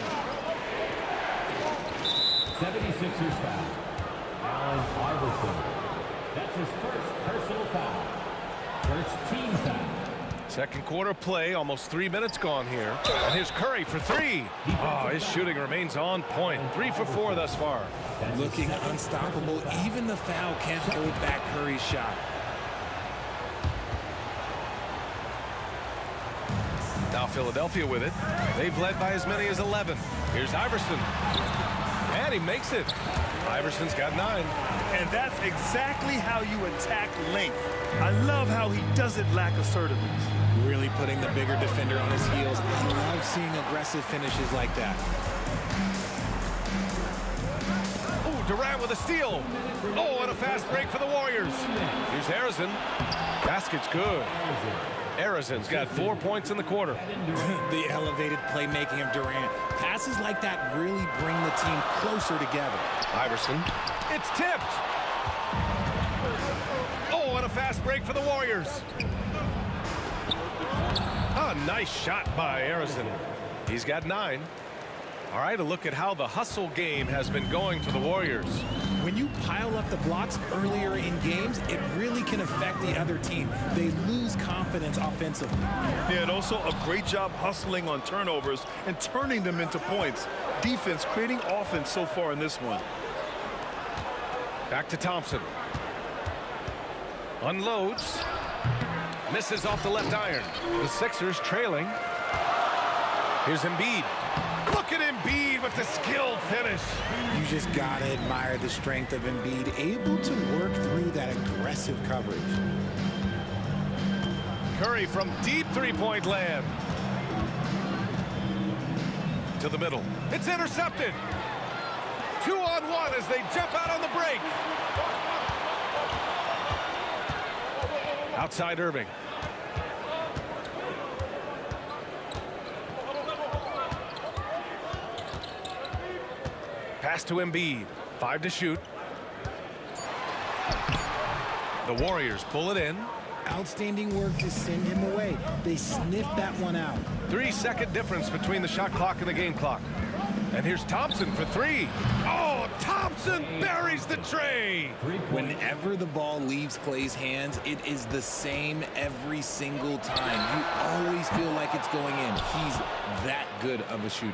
76ers foul. Allen Iverson. That's his first personal foul. First team foul. Second quarter play, almost 3 minutes gone here. And here's Curry for 3. Oh, his shooting remains on point. 3 for 4 thus far. Looking unstoppable. Even the foul can't hold back Curry's shot. Now Philadelphia with it. They've led by as many as 11. Here's Iverson. And he makes it. Iverson's got 9. And that's exactly how you attack length. I love how he doesn't lack assertiveness. Really putting the bigger defender on his heels. I love seeing aggressive finishes like that. Oh, Durant with a steal. Oh, and a fast break for the Warriors. Here's Harrison. Basket's good. Harrison's got 4 points in the quarter. The elevated playmaking of Durant. Passes like that really bring the team closer together. Iverson. It's tipped. Oh, and a fast break for the Warriors. A nice shot by Harrison. He's got 9. All right, a look at how the hustle game has been going for the Warriors. When you pile up the blocks earlier in games, it really can affect the other team. They lose confidence offensively. Yeah, and also a great job hustling on turnovers and turning them into points. Defense creating offense so far in this one. Back to Thompson. Unloads. Misses off the left iron. The Sixers trailing. Here's Embiid. Look at Embiid with the skilled finish. You just gotta admire the strength of Embiid, able to work through that aggressive coverage. Curry from deep three-point land. To the middle. It's intercepted. 2-on-1 as they jump out on the break. Outside Irving. Pass to Embiid. 5 to shoot. The Warriors pull it in. Outstanding work to send him away. They sniffed that one out. 3-second difference between the shot clock and the game clock. And here's Thompson for 3. Oh, Thompson buries the tray. Whenever the ball leaves Clay's hands, it is the same every single time. You always feel like it's going in. He's that good of a shooter.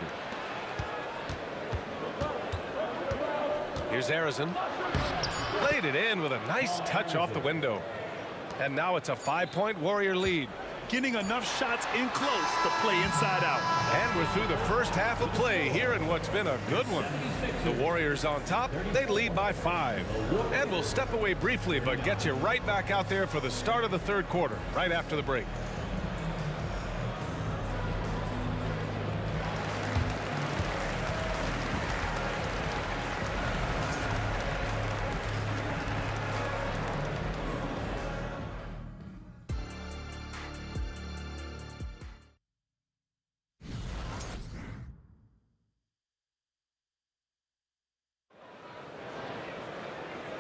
Here's Harrison. Laid it in with a nice touch off the window. And now it's a 5-point Warrior lead. Getting enough shots in close to play inside out. And we're through the first half of play here in what's been a good one. The Warriors on top. They lead by 5. And we'll step away briefly, but get you right back out there for the start of the third quarter, right after the break.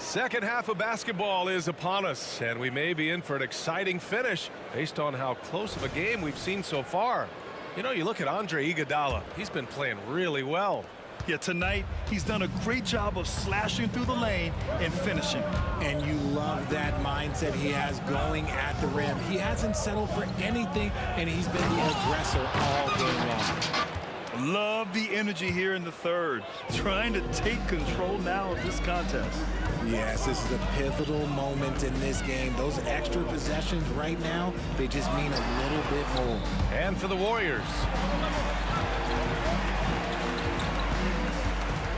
Second half of basketball is upon us, and we may be in for an exciting finish based on how close of a game we've seen so far. You know, you look at Andre Iguodala. He's been playing really well. Yeah, tonight he's done a great job of slashing through the lane and finishing. And you love that mindset he has going at the rim. He hasn't settled for anything, and he's been the aggressor all game long. Love the energy here in the third, trying to take control now of this contest. Yes, this is a pivotal moment in this game. Those extra possessions right now, they just mean a little bit more. And for the Warriors,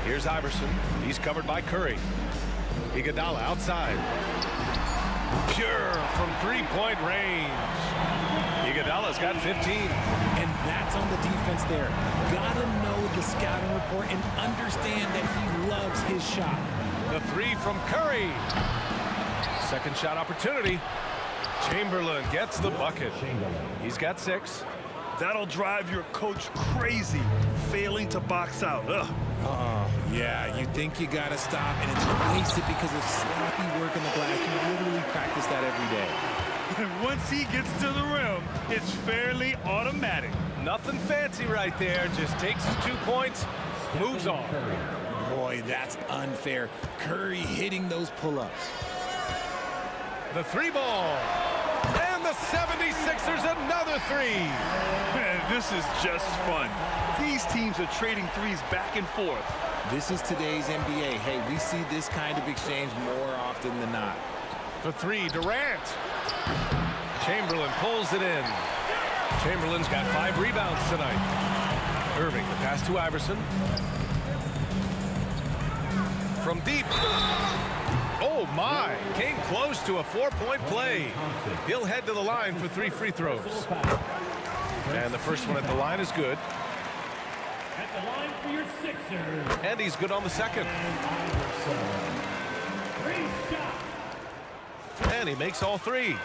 here's Iverson. He's covered by Curry. Iguodala outside. Pure from three-point range. Iguodala's got 15. And that's on the defense there. Gotta know the scouting report and understand that he loves his shot. The three from Curry. Second shot opportunity. Chamberlain gets the bucket. He's got 6. That'll drive your coach crazy, failing to box out. Ugh. Yeah, you think you gotta stop, and it's wasted because of sloppy work in the glass. You literally practice that every day. And once he gets to the rim, it's fairly automatic. Nothing fancy right there. Just takes his 2 points, moves on. Boy, that's unfair. Curry hitting those pull-ups. The 3 ball. And the 76ers another 3. Man, this is just fun. These teams are trading threes back and forth. This is today's NBA. Hey, we see this kind of exchange more often than not. For 3, Durant. Chamberlain pulls it in. Chamberlain's got 5 rebounds tonight. Irving, the pass to Iverson. From deep. Oh, my. Came close to a 4-point play. He'll head to the line for 3 free throws. And the first one at the line is good. At the line for your Sixers. And he's good on the second. And he makes all 3.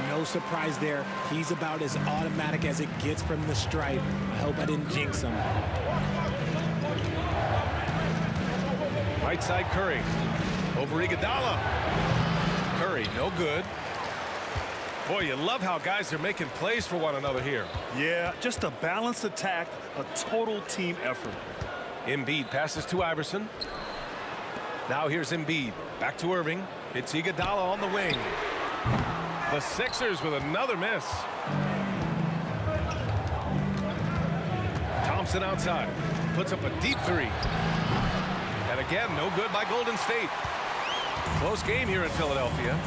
No surprise there. He's about as automatic as it gets from the stripe. I hope I didn't jinx him. Right side Curry. Over Iguodala. Curry, no good. Boy, you love how guys are making plays for one another here. Yeah, just a balanced attack, a total team effort. Embiid passes to Iverson. Now here's Embiid. Back to Irving. It's Iguodala on the wing. The Sixers with another miss. Thompson outside. Puts up a deep 3. And again, no good by Golden State. Close game here in Philadelphia.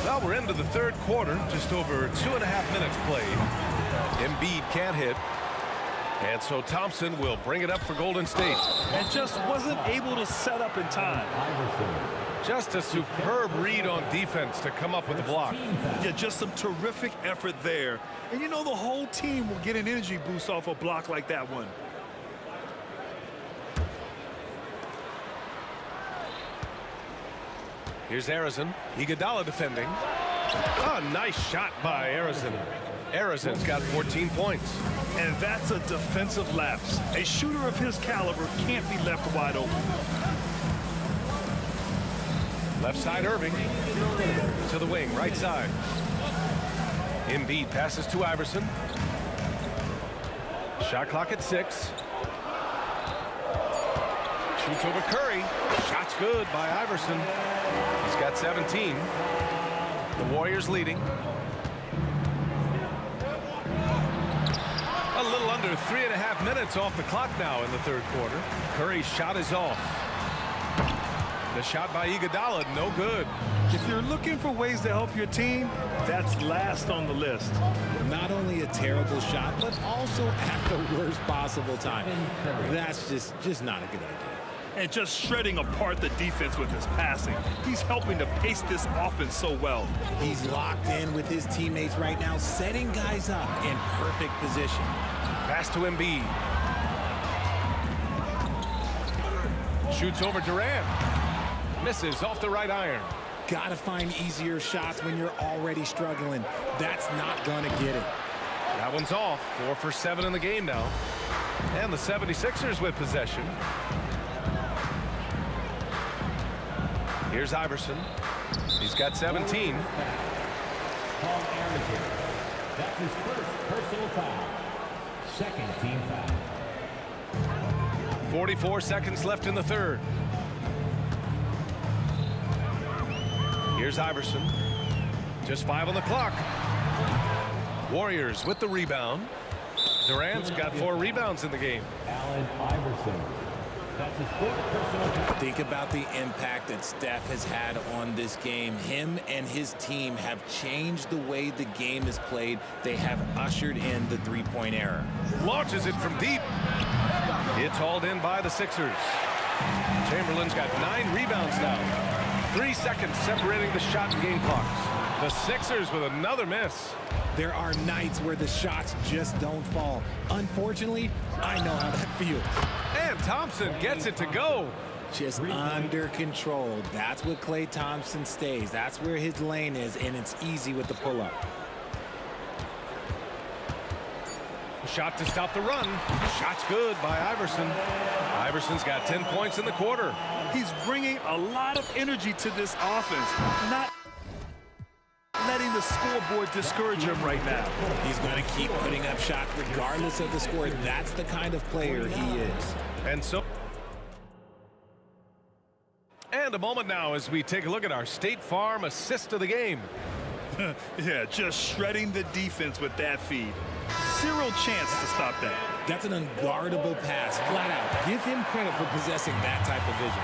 Well, we're into the third quarter. Just over 2.5 minutes played. Embiid can't hit. And so Thompson will bring it up for Golden State. And just wasn't able to set up in time. Just a superb read on defense to come up with the block. Yeah, just some terrific effort there. And you know the whole team will get an energy boost off a block like that one. Here's Arizon. Iguodala defending. Oh, nice shot by Arizon. Arizon's got 14 points. And that's a defensive lapse. A shooter of his caliber can't be left wide open. Left side Irving. To the wing, right side. Embiid passes to Iverson. Shot clock at 6. Shoots over Curry. Shot's good by Iverson. He's got 17. The Warriors leading. A little under 3.5 minutes off the clock now in the third quarter. Curry's shot is off. The shot by Iguodala, no good. If you're looking for ways to help your team, that's last on the list. Not only a terrible shot, but also at the worst possible time. That's just not a good idea. And just shredding apart the defense with his passing. He's helping to pace this offense so well. He's locked in with his teammates right now, setting guys up in perfect position. Pass to Embiid. Shoots over Durant. Misses off the right iron. Gotta find easier shots when you're already struggling. That's not gonna get it. That one's off. 4 for 7 in the game now. And the 76ers with possession. Here's Iverson. He's got 17. Paul Arizon. That's his first personal foul. Second team foul. 44 seconds left in the third. Here's Iverson. Just 5 on the clock. Warriors with the rebound. Durant's got 4 rebounds in the game. Allen Iverson. That's his fifth personal foul. Think about the impact that Steph has had on this game. Him and his team have changed the way the game is played. They have ushered in the three-point era. Launches it from deep. It's hauled in by the Sixers. Chamberlain's got 9 rebounds now. 3 seconds separating the shot and game clocks. The Sixers with another miss. There are nights where the shots just don't fall. Unfortunately, I know how that feels. And Thompson gets it to go. Just under control. That's what Klay Thompson stays. That's where his lane is, and it's easy with the pull-up. Shot to stop the run. Shot's good by Iverson. Iverson's got 10 points in the quarter. He's bringing a lot of energy to this offense, not letting the scoreboard discourage him right now. He's going to keep putting up shots regardless of the score. That's the kind of player he is. And a moment now as we take a look at our State Farm assist of the game. Yeah, just shredding the defense with that feed. Zero chance to stop that. That's an unguardable pass, flat out. Give him credit for possessing that type of vision.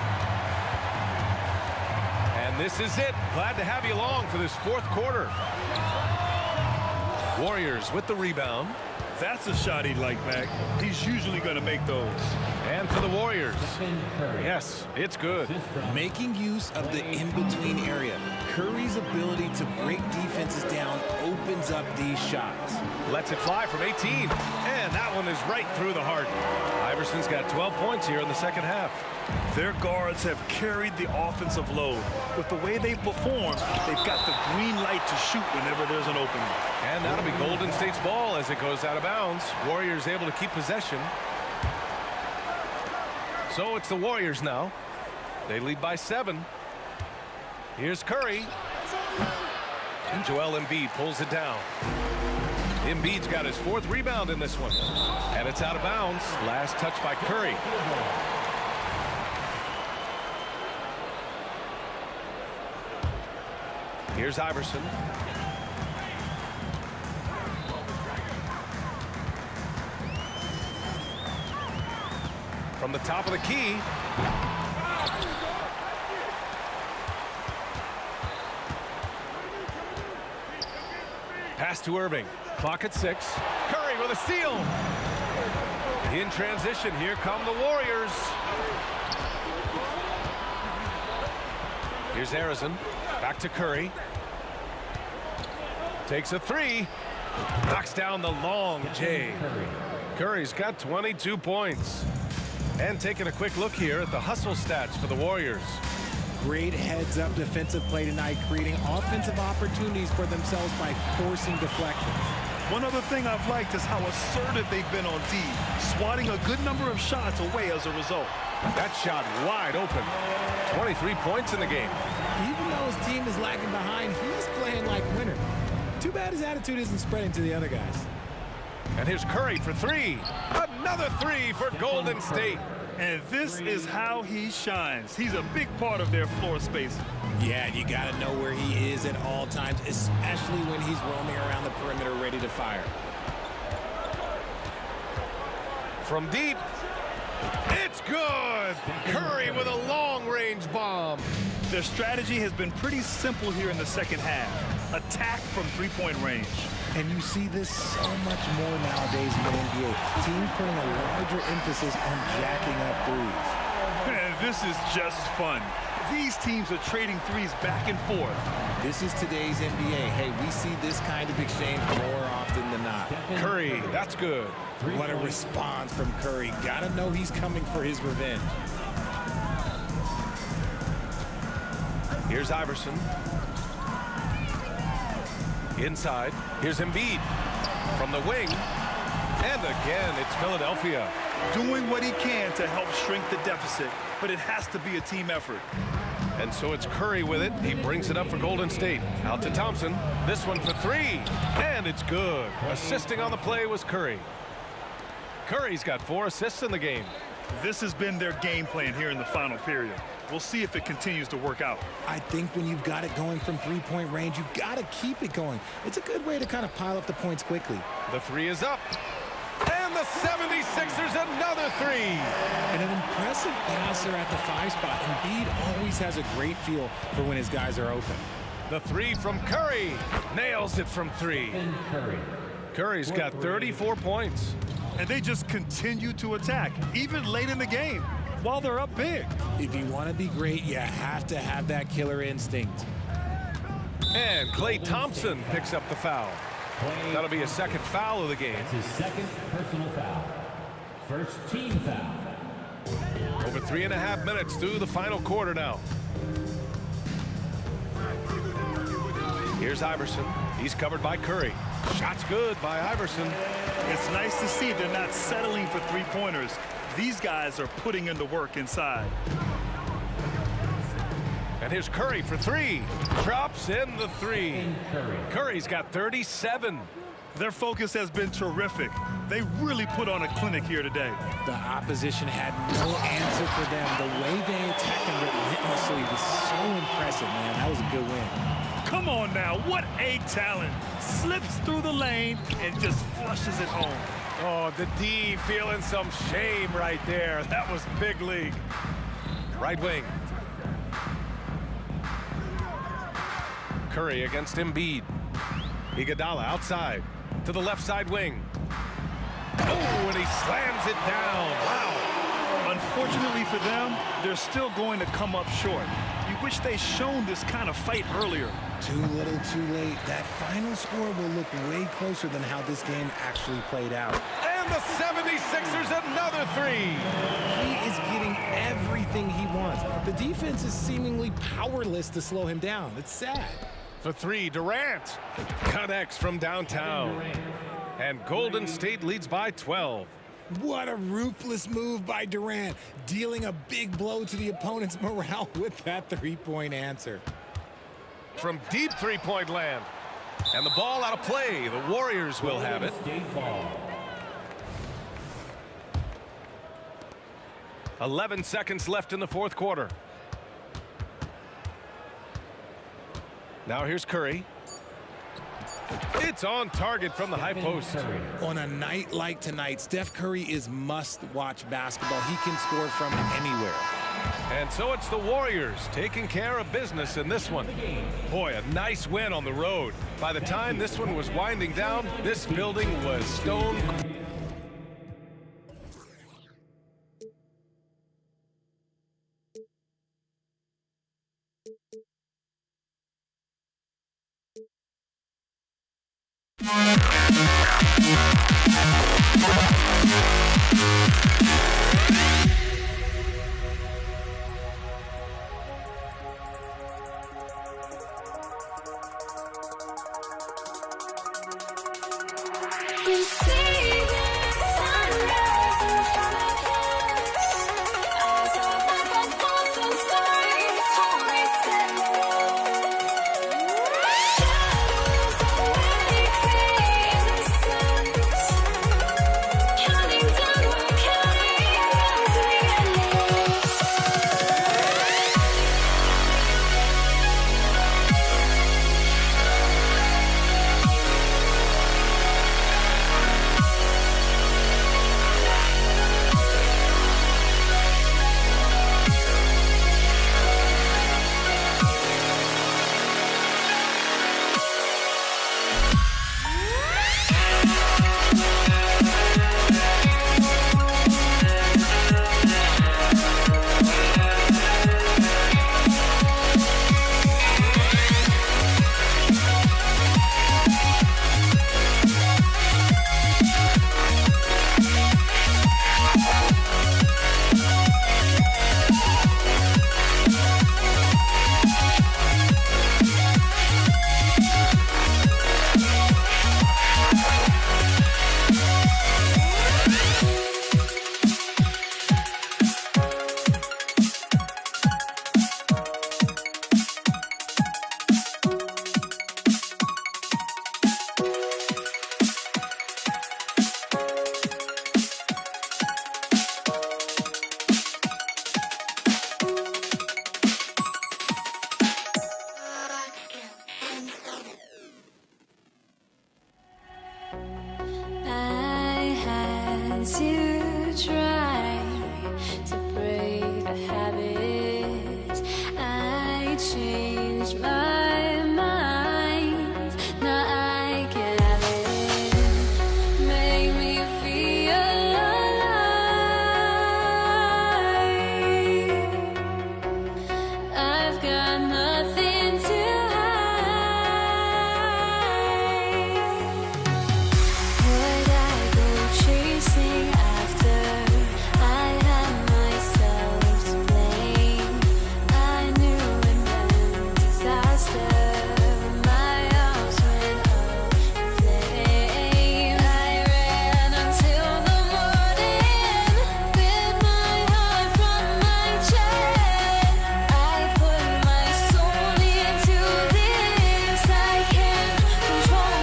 And this is it. Glad to have you along for this fourth quarter. Warriors with the rebound. That's a shot he'd like, Mac. He's usually going to make those. And for the Warriors. Yes, it's good. Making use of the in-between area. Curry's ability to break defenses down opens up these shots. Lets it fly from 18. And that one is right through the heart. Iverson's got 12 points here in the second half. Their guards have carried the offensive load. With the way they've performed, they've got the green light to shoot whenever there's an opening. And that'll be Golden State's ball as it goes out of bounds. Warriors able to keep possession. So it's the Warriors now. They lead by 7. Here's Curry. And Joel Embiid pulls it down. Embiid's got his 4th rebound in this one. And it's out of bounds. Last touch by Curry. Here's Iverson. From the top of the key. Pass to Irving. Clock at 6. Curry with a steal. In transition, here come the Warriors. Here's Harrison. Back to Curry. Takes a 3. Knocks down the long J. Curry's got 22 points. And taking a quick look here at the hustle stats for the Warriors. Great heads-up defensive play tonight, creating offensive opportunities for themselves by forcing deflections. One other thing I've liked is how assertive they've been on D, swatting a good number of shots away as a result. That shot wide open. 23 points in the game. Even though his team is lagging behind, he's playing like winner. Too bad his attitude isn't spreading to the other guys. And here's Curry for 3. Another 3 for Golden State. And this is how he shines. He's a big part of their floor space. Yeah, you got to know where he is at all times, especially when he's roaming around the perimeter ready to fire. From deep. It's good. Curry with a long-range bomb. Their strategy has been pretty simple here in the second half. Attack from three-point range. And you see this so much more nowadays in the NBA. Teams putting a larger emphasis on jacking up threes. And this is just fun. These teams are trading threes back and forth. This is today's NBA. Hey, we see this kind of exchange more often than not. Curry, that's good. What a response from Curry. Gotta know he's coming for his revenge. Here's Iverson. Inside, here's Embiid from the wing. And again, it's Philadelphia. Doing what he can to help shrink the deficit, but it has to be a team effort. And so it's Curry with it. He brings it up for Golden State. Out to Thompson. This one for 3. And it's good. Assisting on the play was Curry. Curry's got 4 assists in the game. This has been their game plan here in the final period. We'll see if it continues to work out. I think when you've got it going from three-point range, you've got to keep it going. It's a good way to kind of pile up the points quickly. The 3 is up. And the 76ers another 3. And an impressive passer at the 5 spot. Embiid always has a great feel for when his guys are open. The 3 from Curry. Nails it from 3. Curry's got 34 points. And they just continue to attack, even late in the game, while they're up big. If you want to be great, you have to have that killer instinct. And Klay Thompson picks up the foul. That'll be his 2nd foul of the game. His 2nd personal foul. First team foul. Over 3.5 minutes through the final quarter now. Here's Iverson. He's covered by Curry. Shot's good by Iverson. It's nice to see they're not settling for three-pointers. These guys are putting in the work inside. And here's Curry for 3. Drops in the 3. Curry's got 37. Their focus has been terrific. They really put on a clinic here today. The opposition had no answer for them. The way they attacked them relentlessly was so impressive, man. That was a good win. Come on now, what a talent. Slips through the lane and just flushes it home. Oh, the D feeling some shame right there. That was big league. Right wing. Curry against Embiid. Iguodala outside to the left side wing. Oh, and he slams it down. Wow. Unfortunately for them, they're still going to come up short. You wish they'd shown this kind of fight earlier. Too little, too late. That final score will look way closer than how this game actually played out. And the 76ers another 3. He is getting everything he wants. The defense is seemingly powerless to slow him down. It's sad. For 3, Durant connects from downtown. And Golden State leads by 12. What a ruthless move by Durant, dealing a big blow to the opponent's morale with that three-point answer. From deep three-point land. And the ball out of play. The Warriors will have it. 11 seconds left in the 4th quarter. Now here's Curry. It's on target from the high post. On a night like tonight, Steph Curry is must-watch basketball. He can score from anywhere. And so it's the Warriors taking care of business in this one. Boy, a nice win on the road. By the time this one was winding down, this building was stone. You see changed my mind. Now I can have it. Make me feel alive. I've got nothing to hide. Would I go chasing after? I had myself to blame. I knew it meant disaster. My arms went up in flames. I ran until the morning, with my heart from my chest. I put my soul into this. I can't control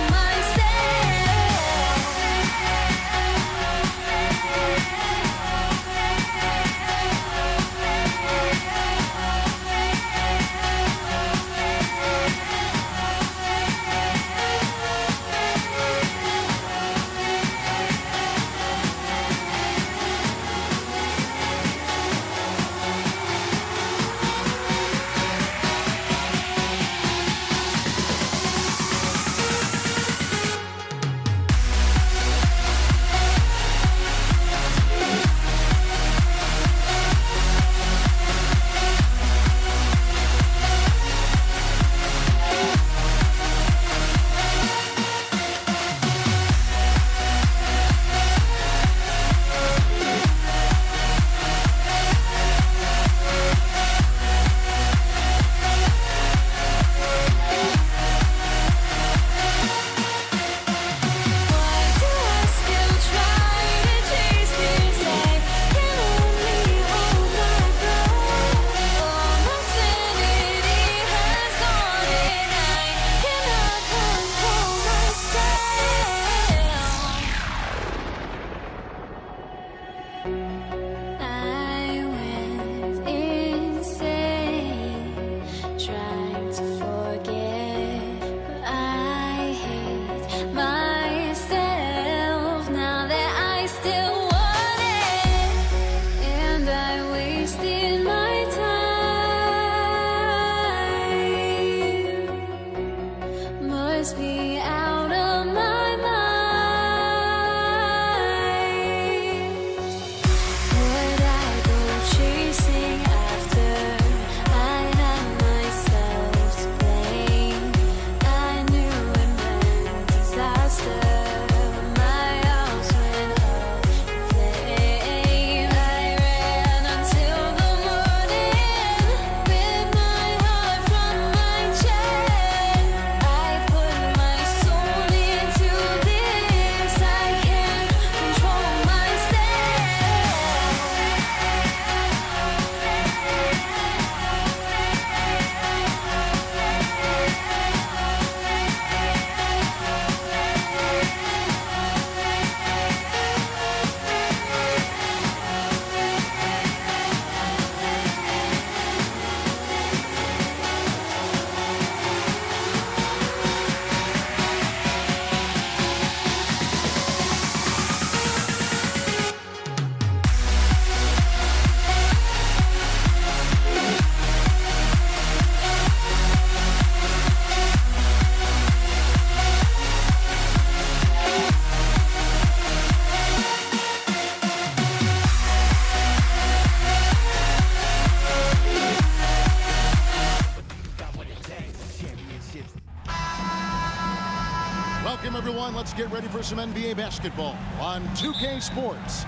Welcome, everyone. Let's get ready for some NBA basketball on 2K Sports.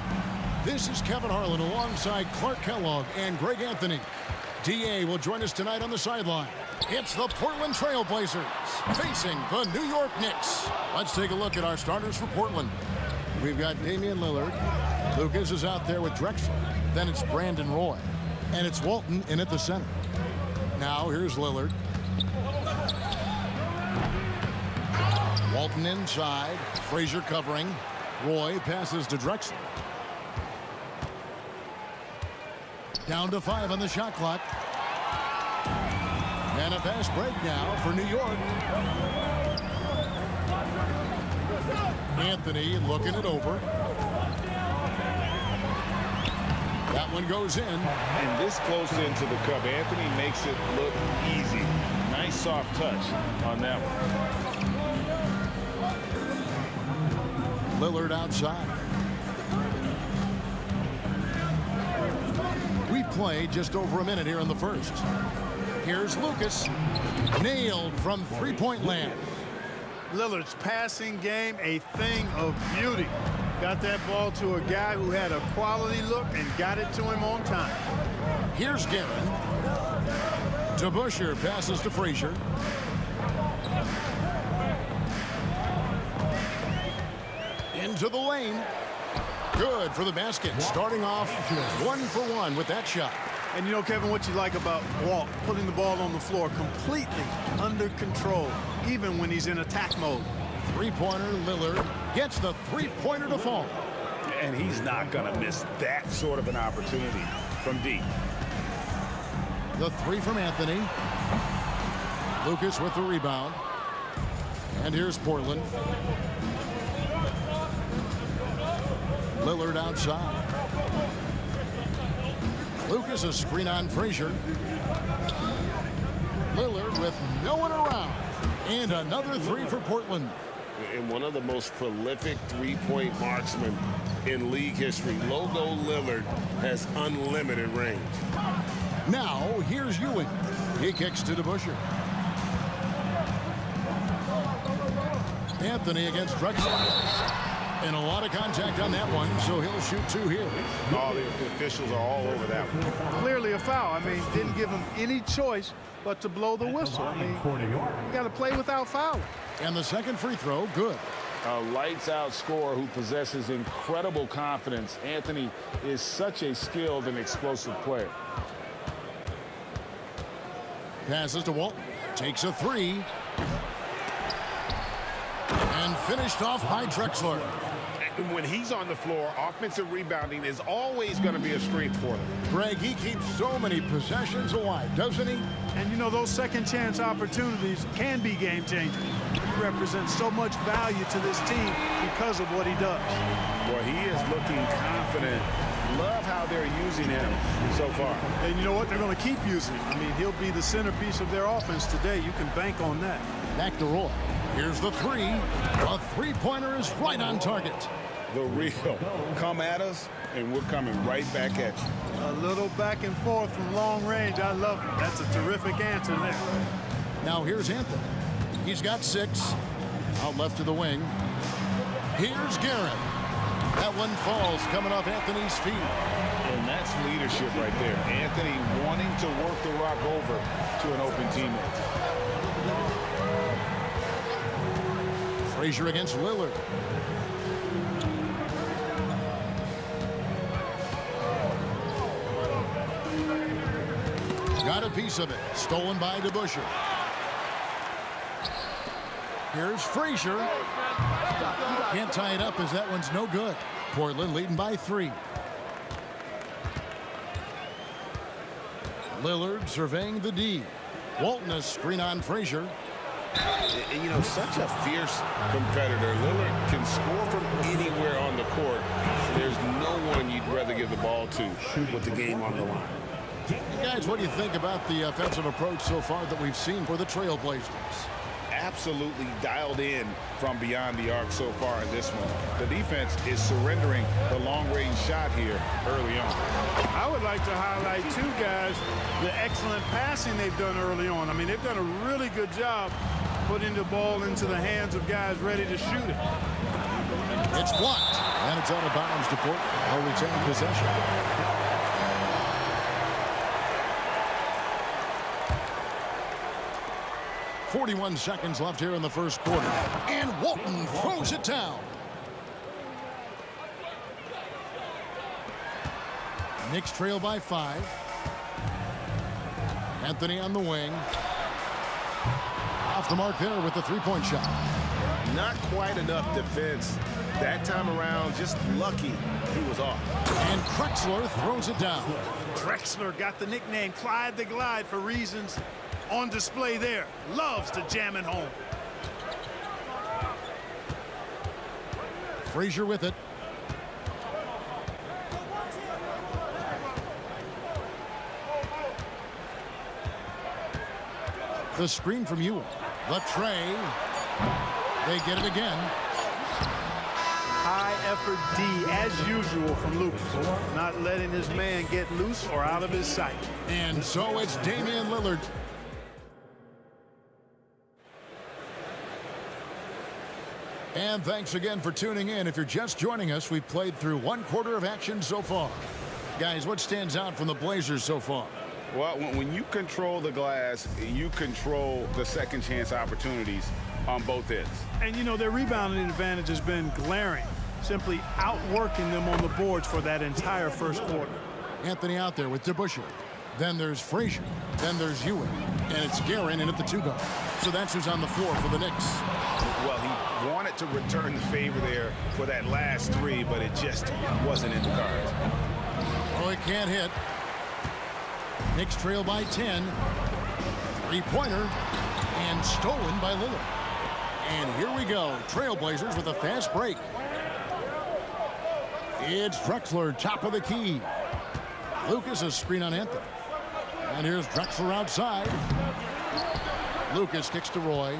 This is Kevin Harlan alongside Clark Kellogg and Greg Anthony. DA will join us tonight on the sideline. It's the Portland Trail Blazers facing the New York Knicks. Let's take a look at our starters for Portland. We've got Damian Lillard. Lucas is out there with Drexler. Then it's Brandon Roy. And it's Walton in at the center. Now here's Lillard. Walton inside. Frazier covering. Roy passes to Drexler. Down to 5 on the shot clock. And a fast break now for New York. Anthony looking it over. That one goes in. And this close into the cup, Anthony makes it look easy. Nice soft touch on that one. Lillard outside. We play just over a minute here in the first. Here's Lucas. Nailed from three-point land. Lillard's passing game, a thing of beauty. Got that ball to a guy who had a quality look and got it to him on time. Here's Guerin. DeBusschere passes to Frazier. Into the lane. Good for the basket. Starting off 1 for 1 with that shot. And you know, Kevin, what you like about Walt, putting the ball on the floor completely under control, even when he's in attack mode. Three-pointer, Lillard gets the three-pointer to fall. And he's not going to miss that sort of an opportunity from deep. The three from Anthony. Lucas with the rebound. And here's Portland. Lillard outside. Lucas a screen on Frazier. Lillard with no one around. And another three for Portland. And one of the most prolific three-point marksmen in league history, Logo Lillard, has unlimited range. Now, here's Ewing. He kicks to DeBusschere. Anthony against Drexler. And a lot of contact on that one, so he'll shoot two here. All the officials are all over that one. Clearly a foul. I mean, didn't give him any choice but to blow the whistle. I mean, you got to play without fouling. And the second free throw, good. A lights-out scorer who possesses incredible confidence. Anthony is such a skilled and explosive player. Passes to Walton. Takes a three. And finished off by Drexler. And when he's on the floor, offensive rebounding is always going to be a strength for them. Greg, he keeps so many possessions alive, doesn't he? And you know, those second chance opportunities can be game changers. He represents so much value to this team because of what he does. Boy, he is looking confident. Love how they're using him so far. And you know what? They're going to keep using him. I mean, he'll be the centerpiece of their offense today. You can bank on that. Back to Roy. Here's the three. The three-pointer is right on target. The real. Come at us, and we're coming right back at you. A little back and forth from long range. I love it. That's a terrific answer there. Now here's Anthony. He's got 6. Out left to the wing. Here's Guerin. That one falls coming off Anthony's feet. And that's leadership right there. Anthony wanting to work the rock over to an open teammate. Frazier against Lillard. Got a piece of it. Stolen by DeBusschere. Here's Frazier. Can't tie it up as that one's no good. Portland leading by 3. Lillard surveying the D. Walton a screen on Frazier. And, you know, such a fierce competitor. Lillard can score from anywhere on the court. There's no one you'd rather give the ball to with the game on the line. Guys, what do you think about the offensive approach so far that we've seen for the Trailblazers? Absolutely dialed in from beyond the arc so far in this one. The defense is surrendering the long-range shot here early on. I would like to highlight 2 guys, the excellent passing they've done early on. I mean, they've done a really good job putting the ball into the hands of guys ready to shoot it. It's blocked, and it's out of bounds to Portland. They'll retain possession. 41 seconds left here in the first quarter. And Walton throws it down. Knicks trail by 5. Anthony on the wing. Off the mark there with the three-point shot. Not quite enough defense. That time around, just lucky he was off. And Drexler throws it down. Drexler got the nickname Clyde the Glide for reasons on display there. Loves to jam it home. Frazier with it. The screen from Ewing. The tray. They get it again. High effort D, as usual, from Lucas. Not letting his man get loose or out of his sight. And so it's Damian Lillard. And thanks again for tuning in. If you're just joining us, we've played through 1/4 of action so far. Guys, what stands out from the Blazers so far? Well, when you control the glass, you control the second chance opportunities on both ends. And, you know, their rebounding advantage has been glaring, simply outworking them on the boards for that entire first quarter. Anthony out there with DeBusschere. Then there's Frazier. Then there's Ewing. And it's Guerin in at the 2 guard. So that's who's on the floor for the Knicks. Well, he wanted to return the favor there for that last 3, but it just wasn't in the cards. Oh, it can't hit. Knicks trail by 10. 3-pointer. And stolen by Lillard. And here we go. Trailblazers with a fast break. It's Drexler, top of the key. Lucas a screen on Anthony. And here's Drexler outside. Lucas kicks to Roy.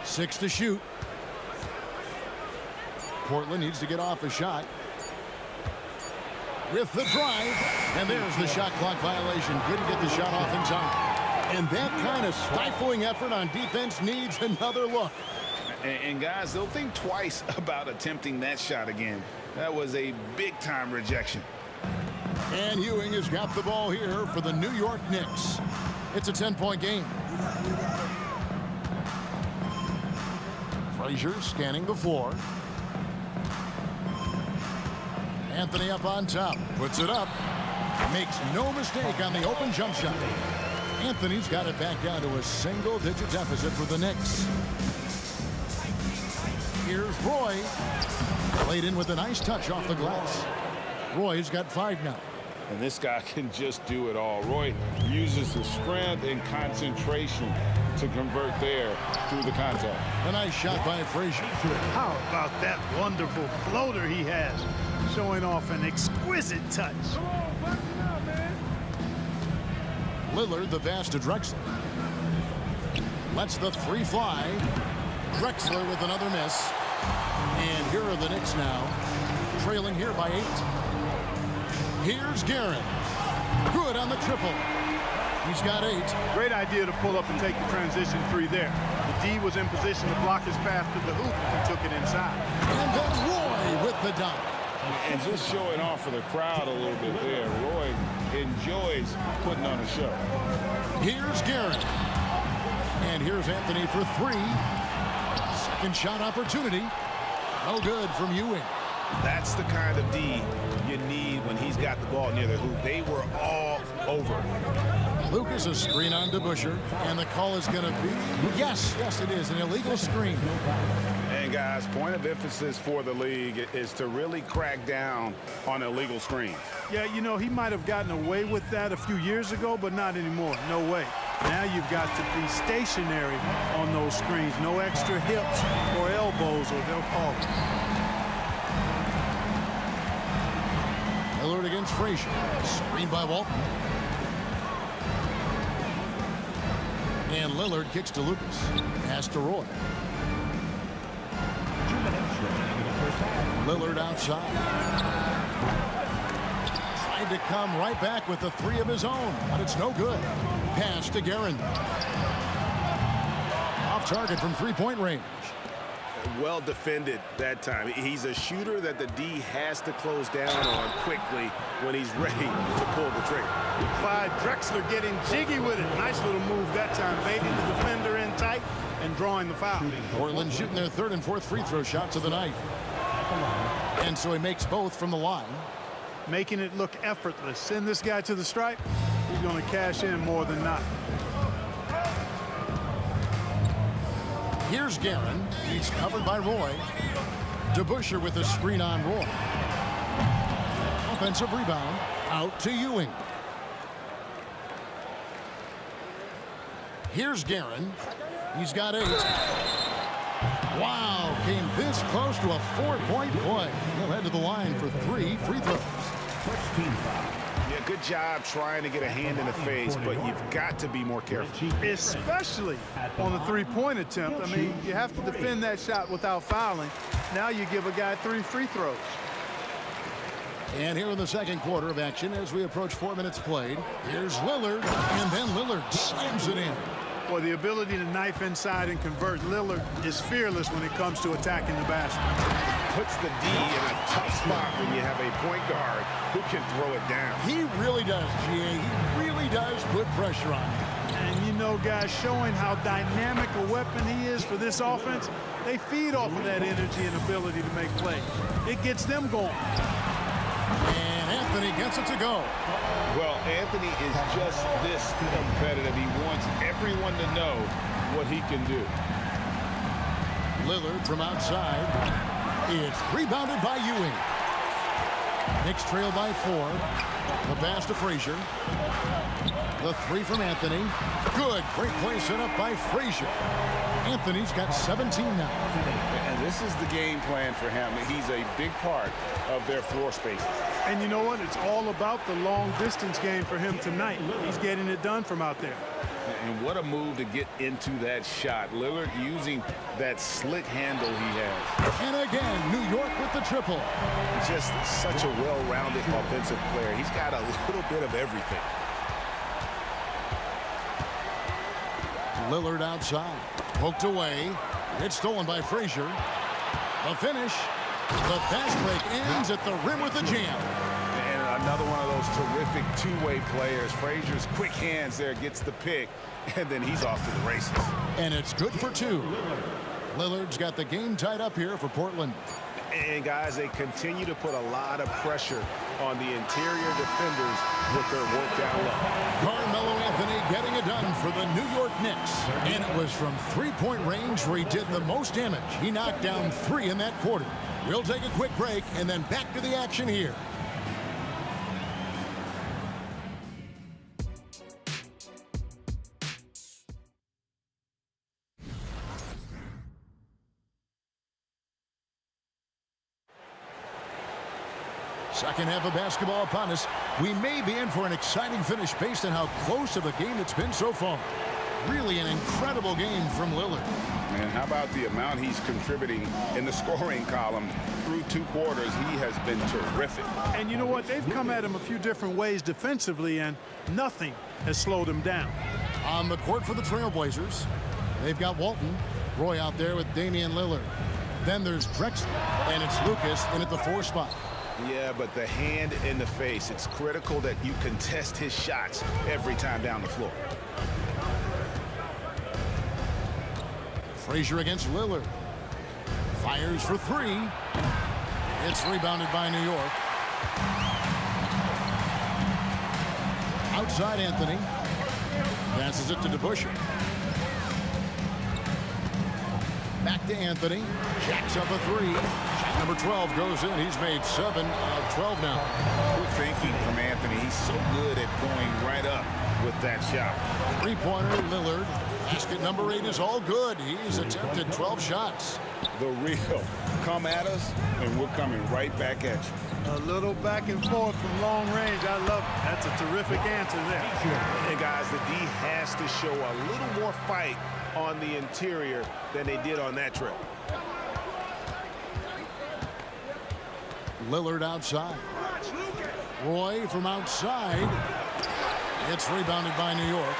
6 to shoot. Portland needs to get off a shot. With the drive. And there's the shot clock violation. Couldn't get the shot off in time. And that kind of stifling effort on defense needs another look. And guys, they'll think twice about attempting that shot again. That was a big-time rejection. And Ewing has got the ball here for the New York Knicks. It's a 10-point game. Frazier scanning the floor. Anthony up on top. Puts it up. Makes no mistake on the open jump shot. Anthony's got it back down to a single-digit deficit for the Knicks. Here's Roy. Played in with a nice touch off the glass. Roy's got 5 now. And this guy can just do it all. Roy uses his strength and concentration to convert there through the contact. A nice shot by Frazier. How about that wonderful floater he has, showing off an exquisite touch. Lillard the pass to Drexler. Lets the 3 fly. Drexler with another miss. And here are the Knicks now, trailing here by 8. Here's Guerin. Good on the triple. He's got 8. Great idea to pull up and take the transition 3 there. The D was in position to block his path to the hoop and took it inside. And then Roy with the dunk. And just showing off for the crowd a little bit there. Roy enjoys putting on a show. Here's Guerin. And here's Anthony for 3. Second shot opportunity. No good from Ewing. That's the kind of D you need when he's got the ball near the hoop. They were all over. Lucas a screen on DeBusschere. And the call is going to be, yes, it is, an illegal screen. And guys, point of emphasis for the league is to really crack down on illegal screens. Yeah, you know, he might have gotten away with that a few years ago, but not anymore. No way. Now you've got to be stationary on those screens. No extra hips or elbows, or they'll call it. Lillard against Frazier. Screen by Walton. And Lillard kicks to Lucas. Pass to Roy. Lillard outside. Tried to come right back with the 3 of his own, but it's no good. Pass to Guerin. Off target from 3-point range. Well defended that time. He's a shooter that the D has to close down on quickly when he's ready to pull the trigger. Clyde Drexler getting jiggy with it. Nice little move that time, baiting the defender in tight and drawing the foul. Portland shooting their 3rd and 4th free throw shots of the night. And so he makes both from the line. Making it look effortless. Send this guy to the stripe, he's going to cash in more than not. Here's Guerin. He's covered by Roy. DeBusschere with a screen on Roy. Offensive rebound. Out to Ewing. Here's Guerin. He's got 8. Wow, came this close to a 4-point play. He'll head to the line for 3 free throws. First team foul. Yeah, good job trying to get a hand in the face, but you've got to be more careful. Especially on the three-point attempt. I mean, you have to defend that shot without fouling. Now you give a guy 3 free throws. And here in the second quarter of action, as we approach 4 minutes played, here's Lillard, and then Lillard slams it in. Boy, the ability to knife inside and convert. Lillard is fearless when it comes to attacking the basket. Puts the D in a tough spot when you have a point guard who can throw it down. He really does, G.A. He really does put pressure on him. And you know, guys, showing how dynamic a weapon he is for this offense, they feed off of that energy and ability to make plays. It gets them going. And Anthony gets it to go. Well, Anthony is just this competitive. He wants everyone to know what he can do. Lillard from outside. It's rebounded by Ewing. Knicks trail by 4. The pass to Frazier. The 3 from Anthony. Good. Great play set up by Frazier. Anthony's got 17 now. And this is the game plan for him. He's a big part of their floor spaces. And you know what? It's all about the long-distance game for him tonight. He's getting it done from out there. And what a move to get into that shot. Lillard using that slick handle he has. And again, New York with the triple. Just such a well-rounded offensive player. He's got a little bit of everything. Lillard outside. Poked away. It's stolen by Frazier. The finish. The fast break ends at the rim with a jam. And another one of those terrific two-way players. Frazier's quick hands there gets the pick, and then he's off to the races. And it's good for 2. Lillard's got the game tied up here for Portland. And, guys, they continue to put a lot of pressure on the interior defenders with their work down low. Carmelo Anthony getting it done for the New York Knicks. And it was from three-point range where he did the most damage. He knocked down 3 in that quarter. We'll take a quick break and then back to the action here. Second half of basketball upon us. We may be in for an exciting finish based on how close of a game it's been so far. Really an incredible game from Lillard. And how about the amount he's contributing in the scoring column through 2 quarters? He has been terrific. And you know what? They've come at him a few different ways defensively, and nothing has slowed him down. On the court for the Trailblazers, they've got Walton. Roy out there with Damian Lillard. Then there's Drexler, and it's Lucas in at the 4 spot. Yeah, but the hand in the face, it's critical that you contest his shots every time down the floor. Frazier against Lillard. Fires for 3. It's rebounded by New York. Outside Anthony. Passes it to DeBusschere. Back to Anthony. Jacks up a 3. Shot number 12 goes in. He's made 7 of 12 now. Good thinking from Anthony. He's so good at going right up with that shot. 3-pointer, Lillard. Basket number 8 is all good. He's attempted 12 shots. The real. Come at us, and we're coming right back at you. A little back and forth from long range. I love it. That's a terrific answer there. And, guys, the D has to show a little more fight on the interior than they did on that trip. Lillard outside. Roy from outside. It's rebounded by New York.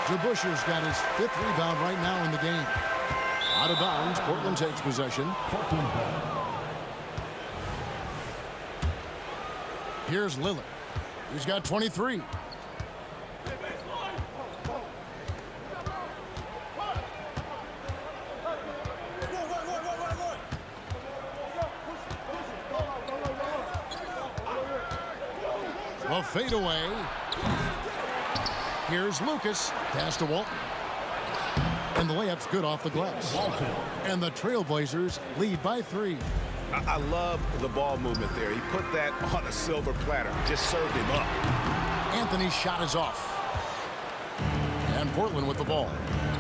DeBusschere's got his 5th rebound right now in the game. Out of bounds, Portland takes possession. Here's Lillard. He's got 23. A fadeaway. Here's Lucas. Pass to Walton. And the layup's good off the glass. And the Trailblazers lead by 3. I love the ball movement there. He put that on a silver platter. Just served him up. Anthony's shot is off. And Portland with the ball.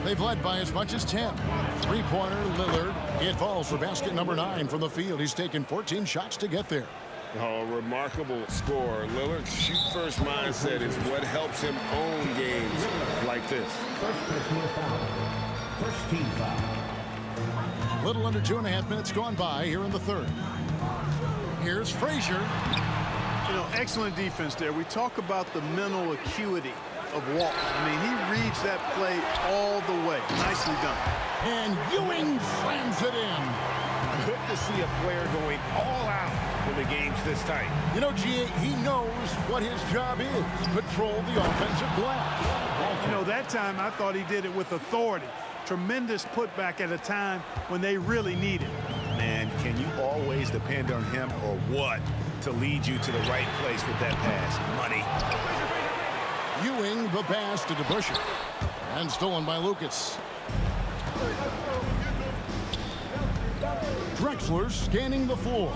They've led by as much as 10. 3-pointer, Lillard. It falls for basket number 9 from the field. He's taken 14 shots to get there. Oh, remarkable score. Lillard's shoot-first mindset is what helps him own games like this. First team foul. Little under 2.5 minutes gone by here in the third. Here's Frazier. You know, excellent defense there. We talk about the mental acuity of Walton. I mean, he reads that play all the way. Nicely done. And Ewing slams it in. Good to see a player going all out when the game's this tight. You know, G.A., he knows what his job is. Control the offensive glass. You know, that time I thought he did it with authority. Tremendous putback at a time when they really need it. Man, can you always depend on him or what to lead you to the right place with that pass? Money. Ewing the pass to DeBusschere. And stolen by Lucas. Drexler scanning the floor.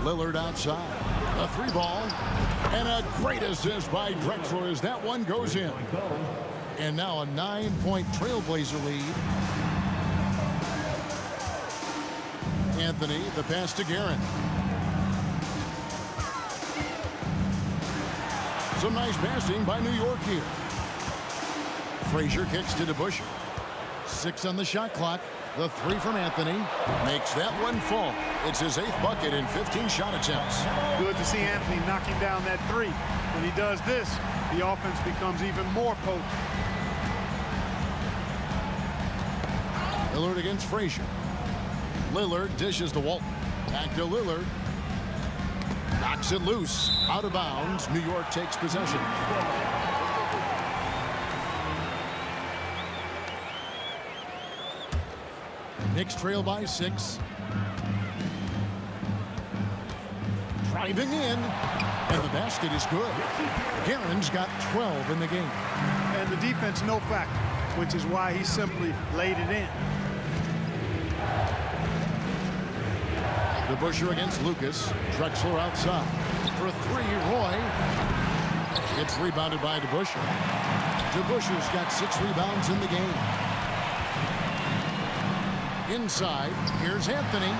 Lillard outside. A 3-ball. And a great assist by Drexler as that one goes in. And now a 9-point Trailblazer lead. Anthony, the pass to Guerin. Some nice passing by New York here. Frazier kicks to DeBusschere. 6 on the shot clock. The 3 from Anthony makes that one fall. It's his 8th bucket in 15 shot attempts. Good to see Anthony knocking down that 3. When he does this, the offense becomes even more potent. Lillard against Frazier. Lillard dishes to Walton. Back to Lillard. Knocks it loose. Out of bounds. New York takes possession. Knicks trail by 6. Driving in. And the basket is good. Guerin's got 12 in the game. And the defense no factor, which is why he simply laid it in. DeBusschere against Lucas. Drexler outside. For 3, Roy. It's rebounded by DeBusschere. DeBusschere's got 6 rebounds in the game. Inside, here's Anthony,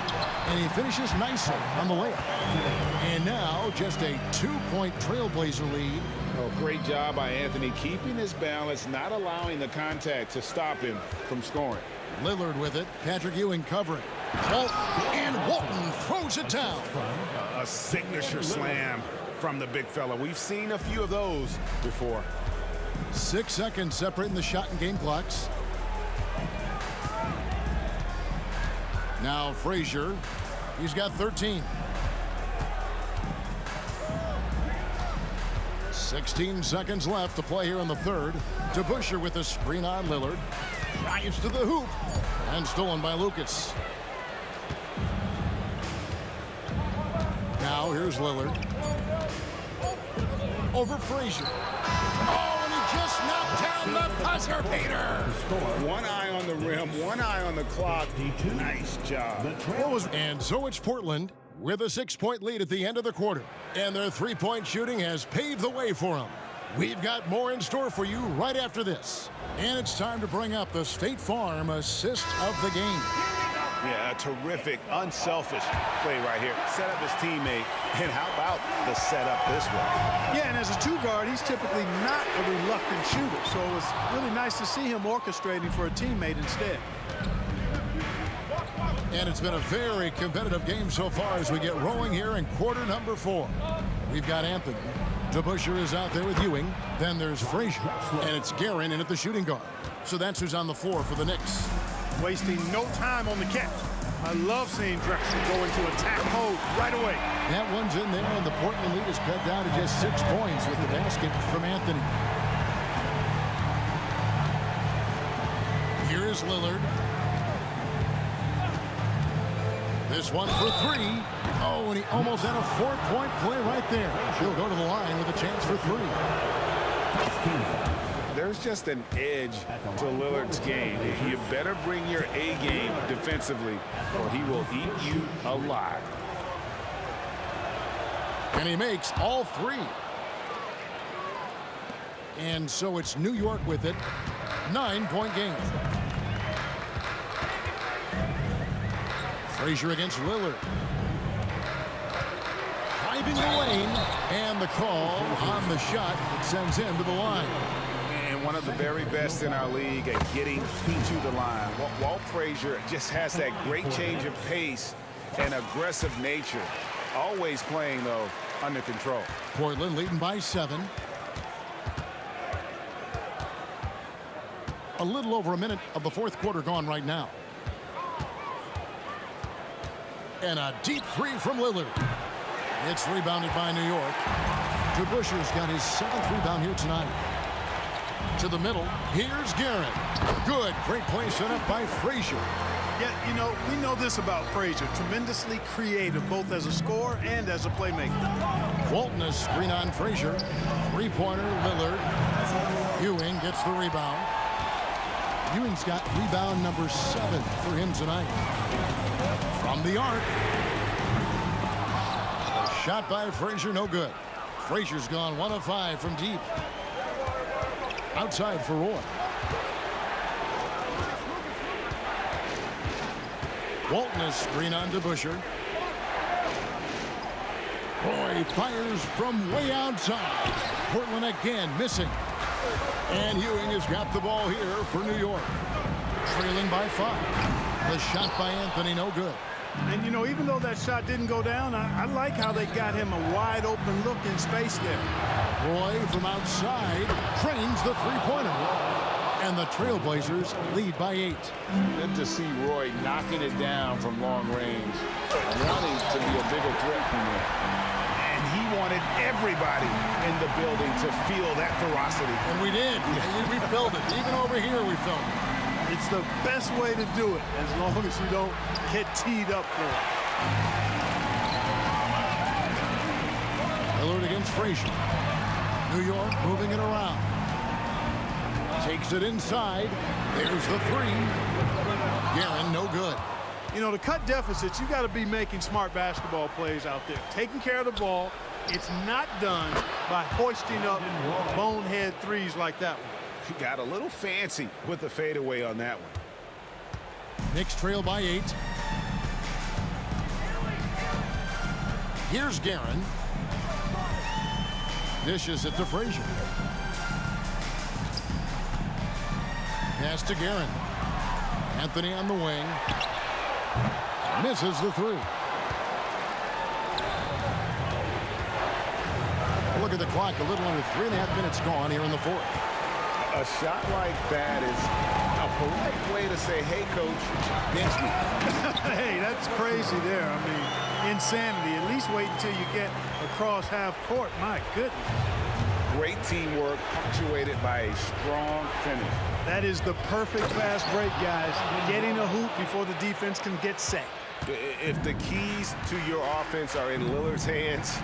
and he finishes nicely on the layup. And now just a 2-point Trailblazer lead. Oh, great job by Anthony keeping his balance, not allowing the contact to stop him from scoring. Lillard with it. Patrick Ewing covering. Walton, and Walton throws it down. A signature slam from the big fella. We've seen a few of those before. 6 seconds separating the shot and game clocks. Now Frazier. He's got 13. 16 seconds left to play here in the third. DeBusschere with a screen on Lillard. Drives to the hoop. And stolen by Lucas. Now here's Lillard. Over Frazier. Oh, and he just knocked down the buzzer beater. One eye on the rim, one eye on the clock. Nice job. And so it's Portland with a 6-point lead at the end of the quarter. And their 3-point shooting has paved the way for them. We've got more in store for you right after this. And it's time to bring up the State Farm assist of the game. Yeah, a terrific, unselfish play right here. Set up his teammate, and how about the setup this way? Yeah, and as a 2-guard, he's typically not a reluctant shooter, so it was really nice to see him orchestrating for a teammate instead. And it's been a very competitive game so far as we get rolling here in quarter number 4. We've got Anthony. DeBusschere is out there with Ewing. Then there's Frazier. And it's Guerin in at the shooting guard. So that's who's on the floor for the Knicks. Wasting no time on the catch. I love seeing Drexler go into attack mode right away. That one's in there, and the Portland lead is cut down to just 6 points with the basket from Anthony. Here is Lillard. This one for 3. Oh, and he almost had a 4-point play right there. He'll go to the line with a chance for 3. There's just an edge to Lillard's game. You better bring your A game defensively, or he will eat you alive. And he makes all 3. And so it's New York with it. 9-point game. Frazier against Lillard. driving the lane, and the call on the shot sends him to the line. And one of the very best in our league at getting to the line. Walt Frazier just has that great change of pace and aggressive nature. Always playing, though, under control. Portland leading by 7. A little over a minute of the fourth quarter gone right now. And a deep three from Lillard. It's rebounded by New York. DeBusschere's got his 7th rebound here tonight. To the middle, here's Guerin. Good, great play set up by Frazier. Yeah, you know, we know this about Frazier. Tremendously creative, both as a scorer and as a playmaker. Walton is screen on Frazier. Three-pointer, Lillard. Ewing gets the rebound. Ewing's got rebound number 7 for him tonight. From the arc. A shot by Frazier, no good. Frazier's gone 1 of 5 from deep. Outside for Roy. Walton is screen on DeBusschere. Roy fires from way outside. Portland again missing. And Ewing has got the ball here for New York. Trailing by 5. The shot by Anthony, no good. And, you know, even though that shot didn't go down, I like how they got him a wide open look in space there. Roy from outside trains the three-pointer. And the Trailblazers lead by 8. Good to see Roy knocking it down from long range, wanting to be a bigger threat from him. And he wanted everybody in the building to feel that ferocity. And we did. We felt it. Even over here, we felt it. It's the best way to do it, as long as you don't get teed up for it. Lillard against Frazier. New York moving it around. Takes it inside. There's the 3. Guerin, no good. You know, to cut deficits, you got to be making smart basketball plays out there. Taking care of the ball. It's not done by hoisting up bonehead threes like that one. He got a little fancy with the fadeaway on that one. Knicks trail by 8. Here's Guerin. Dishes it to Frazier. Pass to Guerin. Anthony on the wing. Misses the 3. Look at the clock. A little under 3.5 minutes gone here in the fourth. A shot like that is a polite way to say, hey, coach, bench me. Hey, that's crazy there. I mean, insanity. At least wait until you get across half court. My goodness. Great teamwork punctuated by a strong finish. That is the perfect fast break, guys. Getting a hoop before the defense can get set. If the keys to your offense are in Lillard's hands,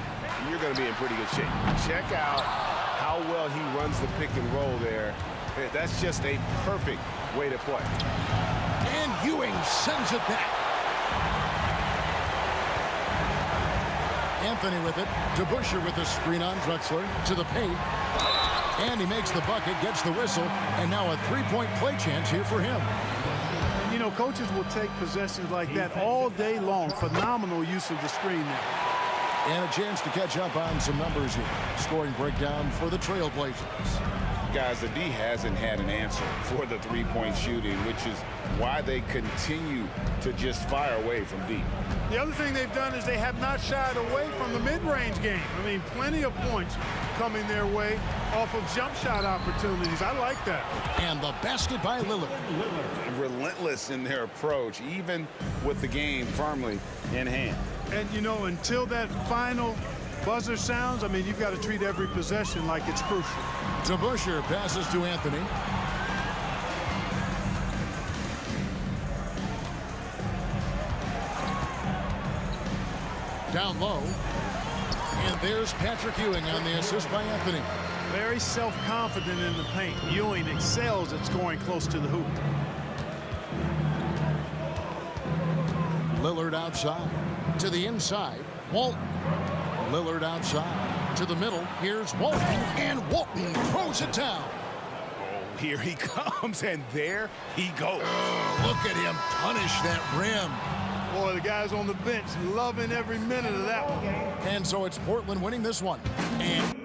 you're going to be in pretty good shape. Check out how well he runs the pick and roll there. That's just a perfect way to play. And Ewing sends it back. Anthony with it. DeBusschere with the screen on Drexler to the paint. And he makes the bucket, gets the whistle, and now a three-point play chance here for him. You know, coaches will take possessions like that all day long. Phenomenal use of the screen there. And a chance to catch up on some numbers here. Scoring breakdown for the Trailblazers. Guys, the D hasn't had an answer for the three-point shooting, which is why they continue to just fire away from deep. The other thing they've done is they have not shied away from the mid-range game. I mean, plenty of points coming their way off of jump shot opportunities. I like that. And the basket by Lillard. Relentless in their approach, even with the game firmly in hand. And, you know, until that final buzzer sounds, I mean, you've got to treat every possession like it's crucial. DeBusschere passes to Anthony. Down low. And there's Patrick Ewing on the assist by Anthony. Very self-confident in the paint. Ewing excels at scoring close to the hoop. Lillard outside. To the inside. Walton. Lillard outside. To the middle. Here's Walton. And Walton throws it down. Oh, here he comes, and there he goes. Oh, look at him punish that rim. Boy, the guys on the bench loving every minute of that one. And so it's Portland winning this one. And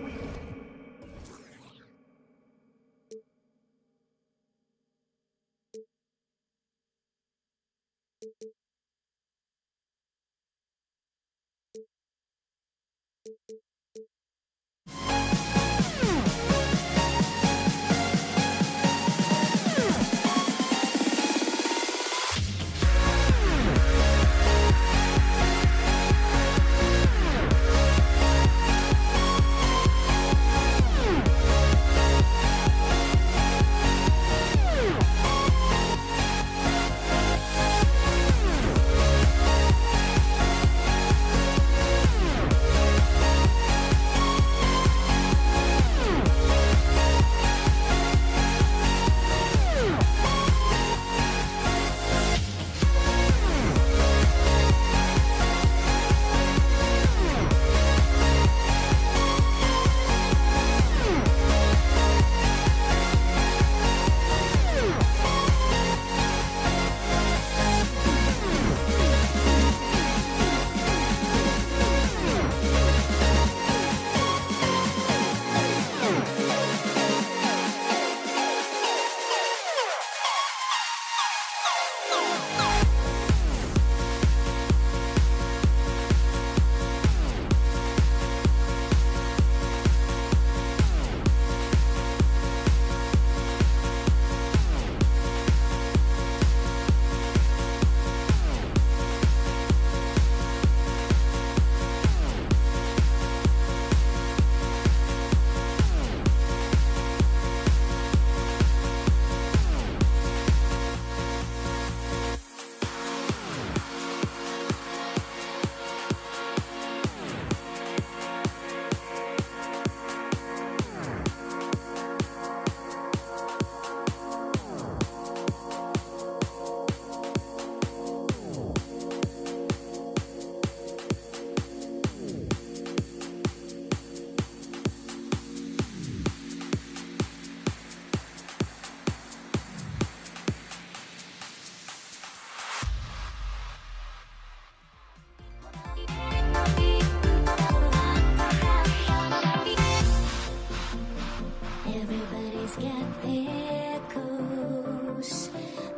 Everybody's got their goals,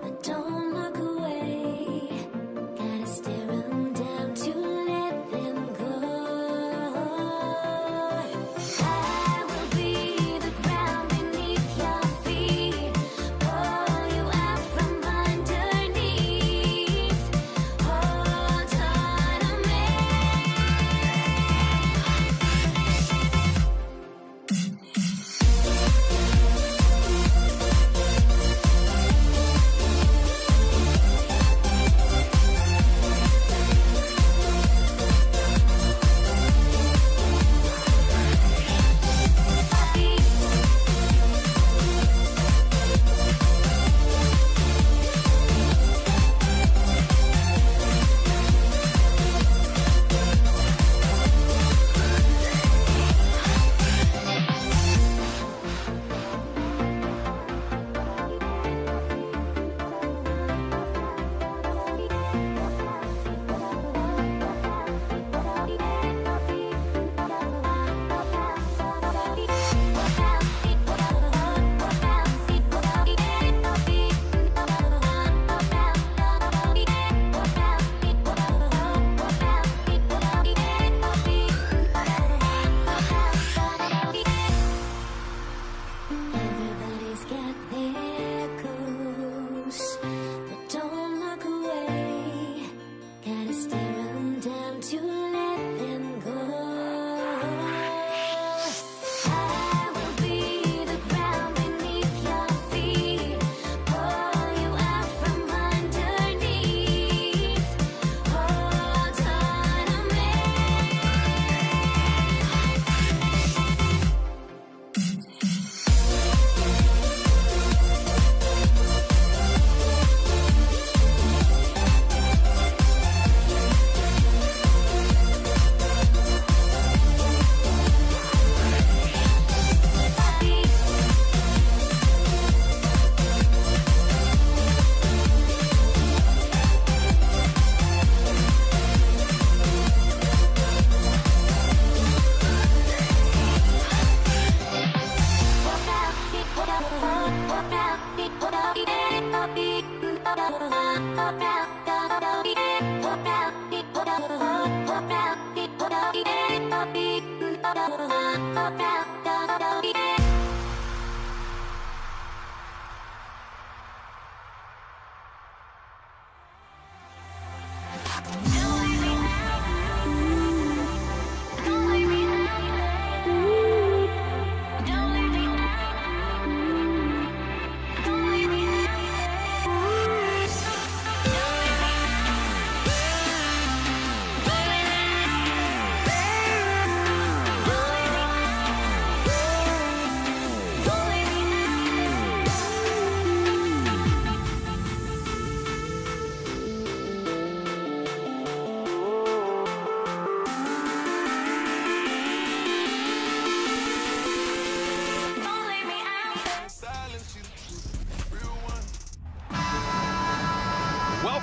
but don't look away. Gotta stare 'em down to let them go. I will be the ground beneath your feet, pull you out from underneath. Hold on to me.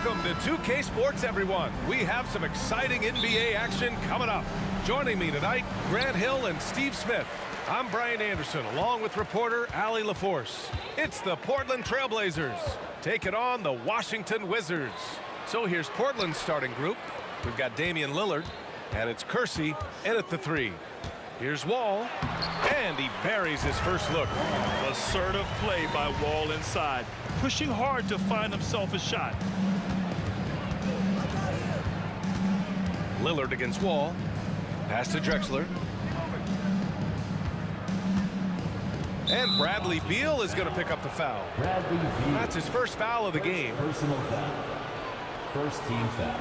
Welcome to 2K Sports, everyone. We have some exciting NBA action coming up. Joining me tonight, Grant Hill and Steve Smith. I'm Brian Anderson, along with reporter Allie LaForce. It's the Portland Trailblazers taking on the Washington Wizards. So here's Portland's starting group. We've got Damian Lillard, and it's Kersey in at the 3. Here's Wall, and he buries his first look. Assertive play by Wall inside, pushing hard to find himself a shot. Lillard against Wall. Pass to Drexler. And Bradley Beal is going to pick up the foul. Bradley Beal. That's his first foul of the game. Personal foul. First team foul.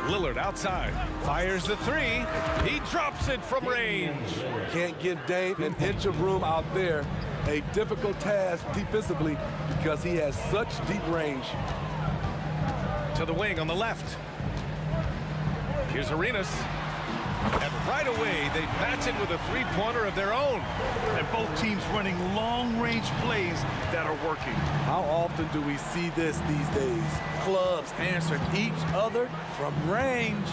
Lillard outside. Fires the 3. He drops it from range. Can't give Dame an inch of room out there. A difficult task defensively because he has such deep range. To the wing on the left. Here's Arenas. And right away, they match it with a three-pointer of their own. And both teams running long-range plays that are working. How often do we see this these days? Clubs answering each other from range.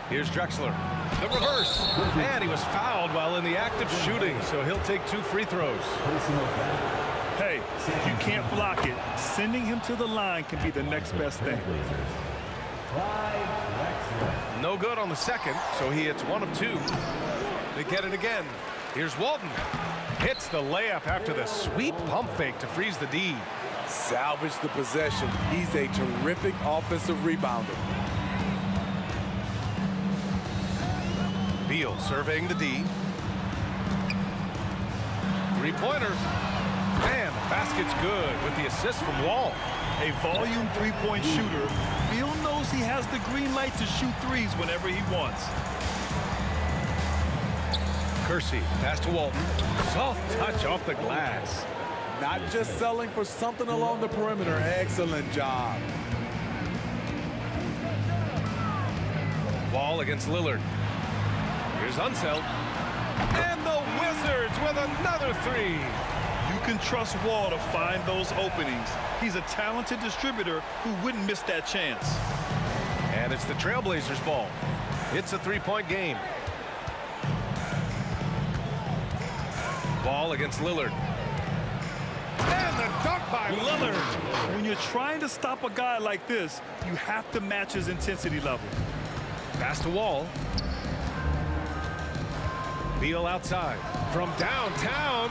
Here's Drexler. The reverse. And he was fouled while in the act of shooting, so he'll take 2 free throws. Hey, if you can't block it, sending him to the line can be the next best thing. No good on the second, so he hits 1 of 2. They get it again. Here's Walton. Hits the layup after the sweet pump fake to freeze the D. Salvage the possession. He's a terrific offensive rebounder. Beal surveying the D. Three-pointer. And the basket's good with the assist from Wall. A volume three-point shooter, Beal knows he has the green light to shoot threes whenever he wants. Kersey, pass to Walton. Soft touch off the glass. Not just selling for something along the perimeter. Excellent job. Wall against Lillard. Here's Unseld. And the Wizards with another 3. You can trust Wall to find those openings. He's a talented distributor who wouldn't miss that chance. And it's the Trailblazers' ball. It's a 3-point game. Ball against Lillard. And the dunk by Lillard. When you're trying to stop a guy like this, you have to match his intensity level. Pass to Wall. Beal outside. From downtown.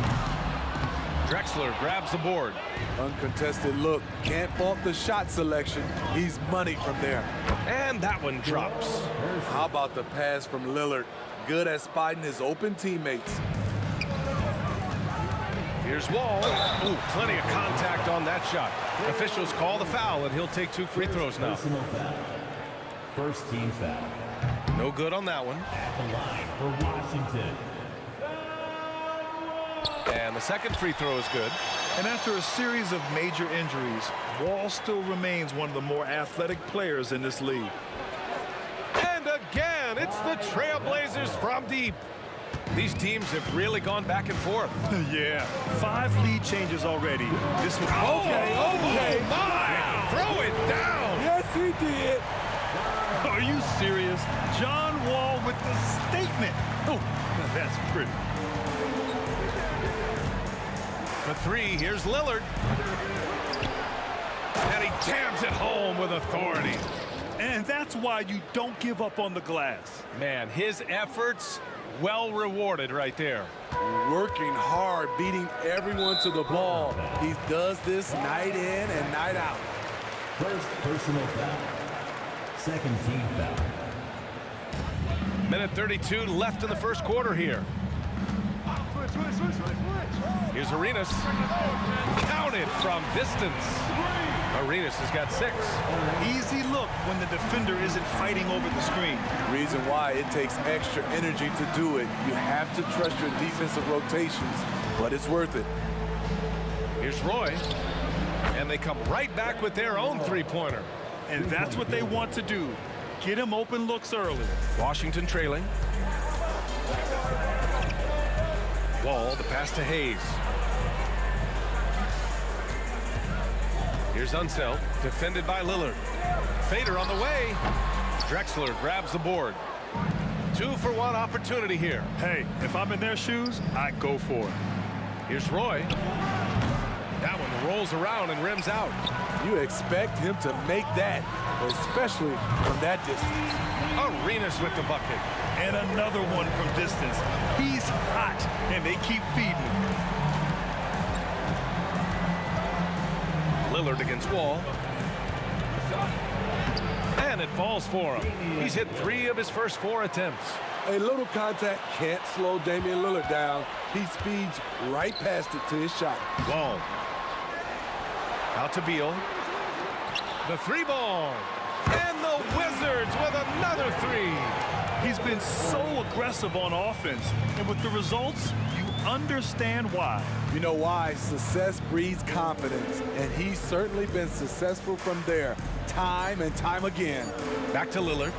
Drexler grabs the board. Uncontested look. Can't fault the shot selection. He's money from there. And that one drops. How about the pass from Lillard? Good at spotting his open teammates. Here's Wall. Ooh, plenty of contact on that shot. Officials call the foul, and he'll take 2 free throws now. Personal foul. First team foul. No good on that one. At the line for Washington. And the second free throw is good. And after a series of major injuries, Wall still remains one of the more athletic players in this league. And again, it's the Trailblazers from deep. These teams have really gone back and forth. Yeah, 5 lead changes already. This was Okay. Oh my! Throw it down! Yes, he did. Are you serious? John Wall with the statement. Oh, that's pretty. For 3, here's Lillard. And he jams it home with authority. And that's why you don't give up on the glass. Man, his efforts well rewarded right there. Working hard, beating everyone to the ball. He does this night in and night out. First personal foul. Second team foul. Minute 32 left in the first quarter here. Here's Arenas. Counted from distance. Arenas has got 6. Easy look when the defender isn't fighting over the screen. Reason why it takes extra energy to do it. You have to trust your defensive rotations, but it's worth it. Here's Roy. And they come right back with their own 3-pointer. And that's what they want to do. Get him open looks early. Washington trailing. Wall, the pass to Hayes. Here's Unseld, defended by Lillard. Fader on the way. Drexler grabs the board. 2-for-1 opportunity here. Hey, if I'm in their shoes, I go for it. Here's Roy. That one rolls around and rims out. You expect him to make that, especially from that distance. Arenas with the bucket. And another one from distance. He's hot, and they keep feeding him. Lillard against Wall. And it falls for him. He's hit 3 of his first 4 attempts. A little contact can't slow Damian Lillard down. He speeds right past it to his shot. Wall. Out to Beal. The 3-ball. And the Wizards with another 3. He's been so aggressive on offense, and with the results, you understand why. You know why? Success breeds confidence, and he's certainly been successful from there, time and time again. Back to Lillard.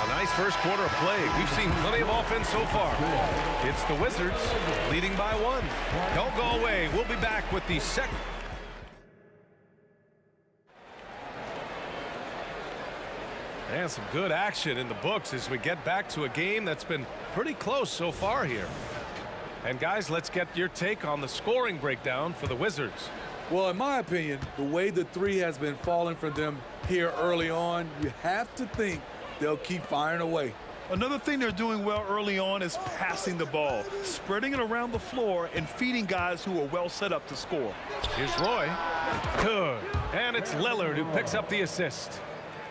A nice first quarter of play. We've seen plenty of offense so far. It's the Wizards leading by 1. Don't go away. We'll be back with the second. And some good action in the books as we get back to a game that's been pretty close so far here. And guys, let's get your take on the scoring breakdown for the Wizards. Well, in my opinion, the way the 3 has been falling for them here early on, you have to think they'll keep firing away. Another thing they're doing well early on is passing the ball, spreading it around the floor and feeding guys who are well set up to score. Here's Roy. Good. And it's Lillard who picks up the assist.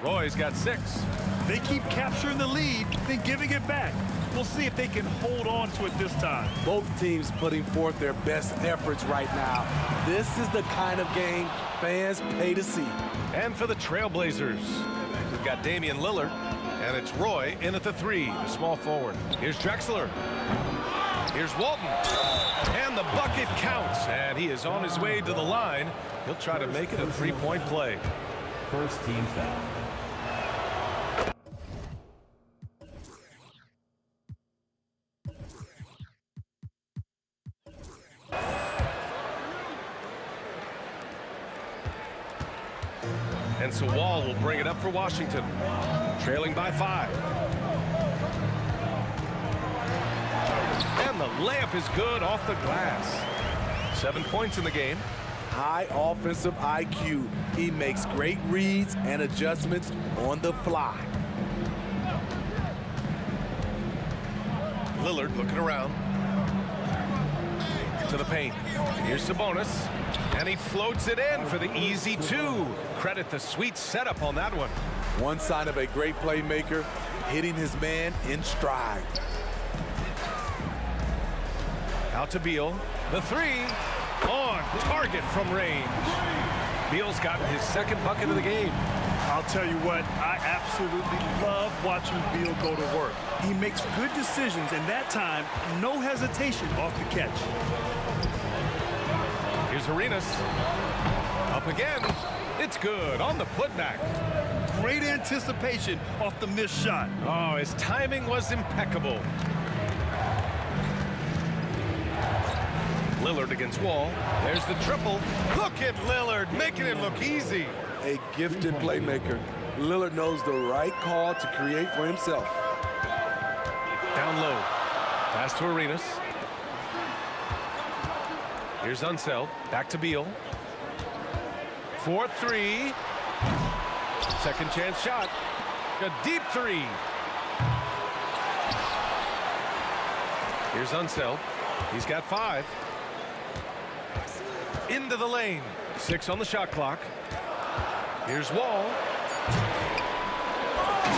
Roy's got 6. They keep capturing the lead, then giving it back. We'll see if they can hold on to it this time. Both teams putting forth their best efforts right now. This is the kind of game fans pay to see. And for the Trailblazers, we've got Damian Lillard, and it's Roy in at the 3, the small forward. Here's Drexler. Here's Walton. And the bucket counts, and he is on his way to the line. He'll try to make it a 3-point play. First team foul. And so Wall will bring it up for Washington, trailing by 5. And the layup is good off the glass. 7 points in the game. High offensive IQ. He makes great reads and adjustments on the fly. Lillard looking around to the paint. Here's Sabonis, and he floats it in for the easy 2. Credit the sweet setup on that one. One sign of a great playmaker, hitting his man in stride. Out to Beal. The 3 on target from range. Beal's gotten his 2nd bucket of the game. I'll tell you what, I absolutely love watching Beal go to work. He makes good decisions, and that time, no hesitation off the catch. Here's Arenas. Up again. It's good on the putback. Great anticipation off the missed shot. Oh, his timing was impeccable. Lillard against Wall. There's the triple. Look at Lillard making it look easy. A gifted playmaker. Lillard knows the right call to create for himself. Down low. Pass to Arenas. Here's Unseld. Back to Beal. 4-3. Second chance shot. A deep 3. Here's Unseld. He's got 5. Into the lane. 6 on the shot clock. Here's Wall.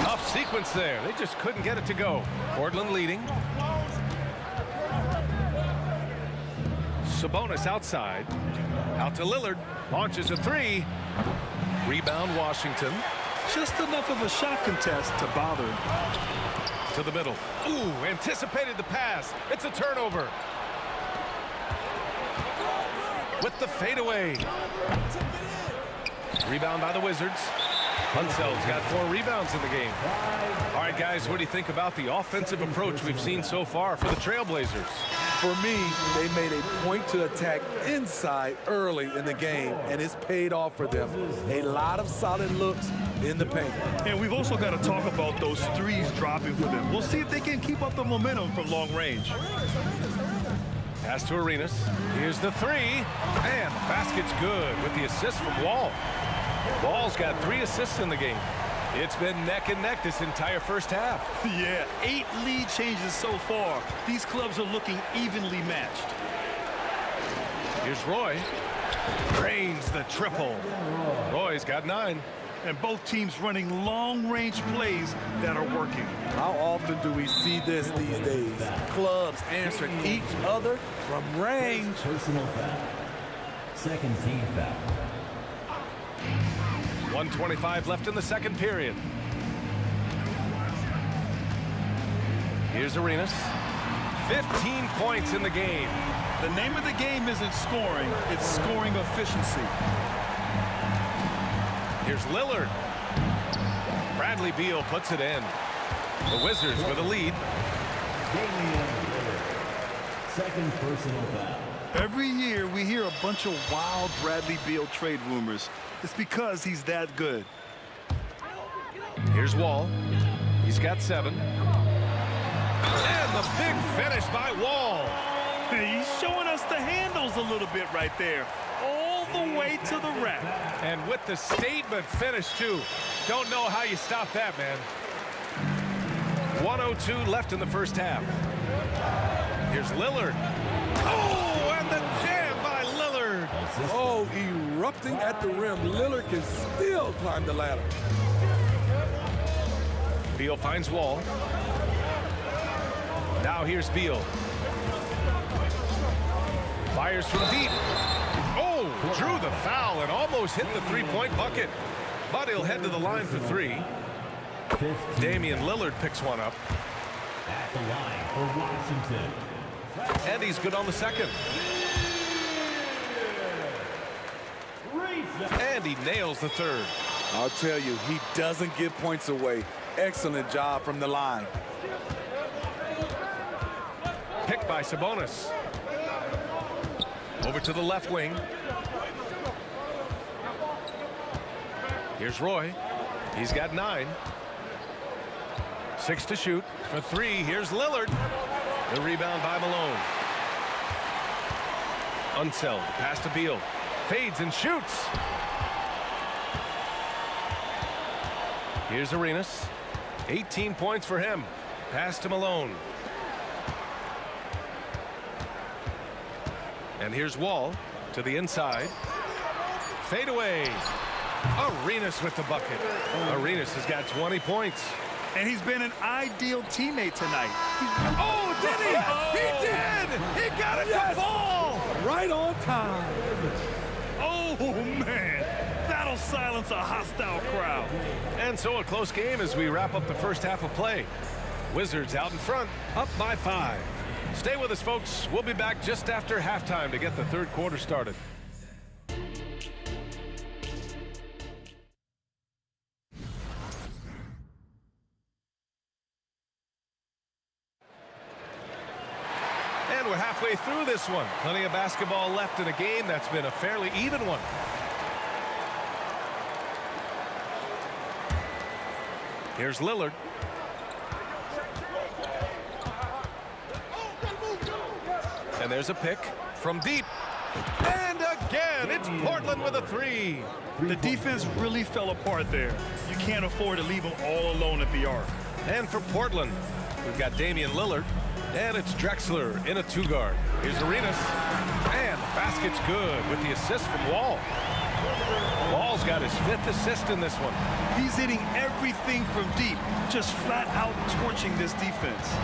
Tough sequence there. They just couldn't get it to go. Portland leading. Sabonis outside. Out to Lillard. Launches a 3. Rebound Washington. Just enough of a shot contest to bother him. To the middle. Ooh, anticipated the pass. It's a turnover. With the fadeaway. Rebound by the Wizards. Unseld's got 4 rebounds in the game. All right, guys, what do you think about the offensive approach we've seen so far for the Trailblazers? For me, they made a point to attack inside early in the game, and it's paid off for them. A lot of solid looks in the paint. And we've also got to talk about those threes dropping for them. We'll see if they can keep up the momentum from long range. Pass to Arenas. Here's the three. And the basket's good with the assist from Wall. Wall's got 3 assists in the game. It's been neck and neck this entire first half. Yeah, 8 lead changes so far. These clubs are looking evenly matched. Here's Roy. Drains the triple. Roy's got 9. And both teams running long-range plays that are working. How often do we see this these days? Clubs answering each other from range. Personal foul. Second team foul. 1:25 left in the second period. Here's Arenas. 15 points in the game. The name of the game isn't scoring, it's scoring efficiency. Here's Lillard. Bradley Beal puts it in. The Wizards with a lead. Damian Lillard. Second personal foul. Every year we hear a bunch of wild Bradley Beal trade rumors. It's because he's that good. Here's Wall. He's got 7. And the big finish by Wall. He's showing us the handles a little bit right there. All the way to the rack. And with the statement finish, too. Don't know how you stop that, man. 1:02 left in the first half. Here's Lillard. Oh, and the jam by Lillard. Oh, erupting at the rim. Lillard can still climb the ladder. Beal finds Wall. Now here's Beal. Fires from deep. Oh, drew the foul and almost hit the three-point bucket. But he'll head to the line for 3. Damian Lillard picks one up. At the line for Washington. And he's good on the second. And he nails the third. I'll tell you, he doesn't give points away. Excellent job from the line. Picked by Sabonis. Over to the left wing. Here's Roy. He's got 9. 6 to shoot. For 3, here's Lillard. The rebound by Malone. Unseld. Pass to Beal. Fades and shoots. Here's Arenas. 18 points for him. Pass to Malone. And here's Wall to the inside. Fade away. Arenas with the bucket. Arenas has got 20 points. And he's been an ideal teammate tonight. Oh, did he? He did! He got it to fall! Right on time. Oh, man. That'll silence a hostile crowd. And so a close game as we wrap up the first half of play. Wizards out in front, up by 5. Stay with us, folks. We'll be back just after halftime to get the third quarter started. And we're halfway through this one. Plenty of basketball left in a game that's been a fairly even one. Here's Lillard. And there's a pick from deep. And again, it's Portland with a 3. The defense really fell apart there. You can't afford to leave them all alone at the arc. And for Portland, we've got Damian Lillard. And it's Drexler in a 2-guard. Here's Arenas. And the basket's good with the assist from Wall. Wall's got his 5th assist in this one. He's hitting everything from deep, just flat out torching this defense.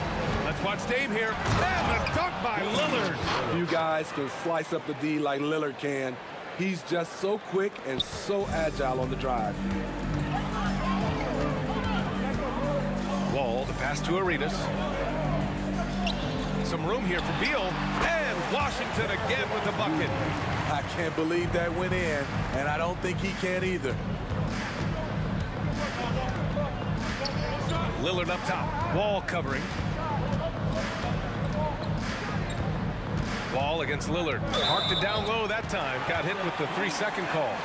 Let's watch Dame here. And the dunk by Lillard. You guys can slice up the D like Lillard can. He's just so quick and so agile on the drive. Wall, the pass to Arenas. Some room here for Beal. And Washington again with the bucket. I can't believe that went in, and I don't think he can either. Lillard up top. Wall covering. Wall against Lillard. Marked it down low that time. Got hit with the 3-second call.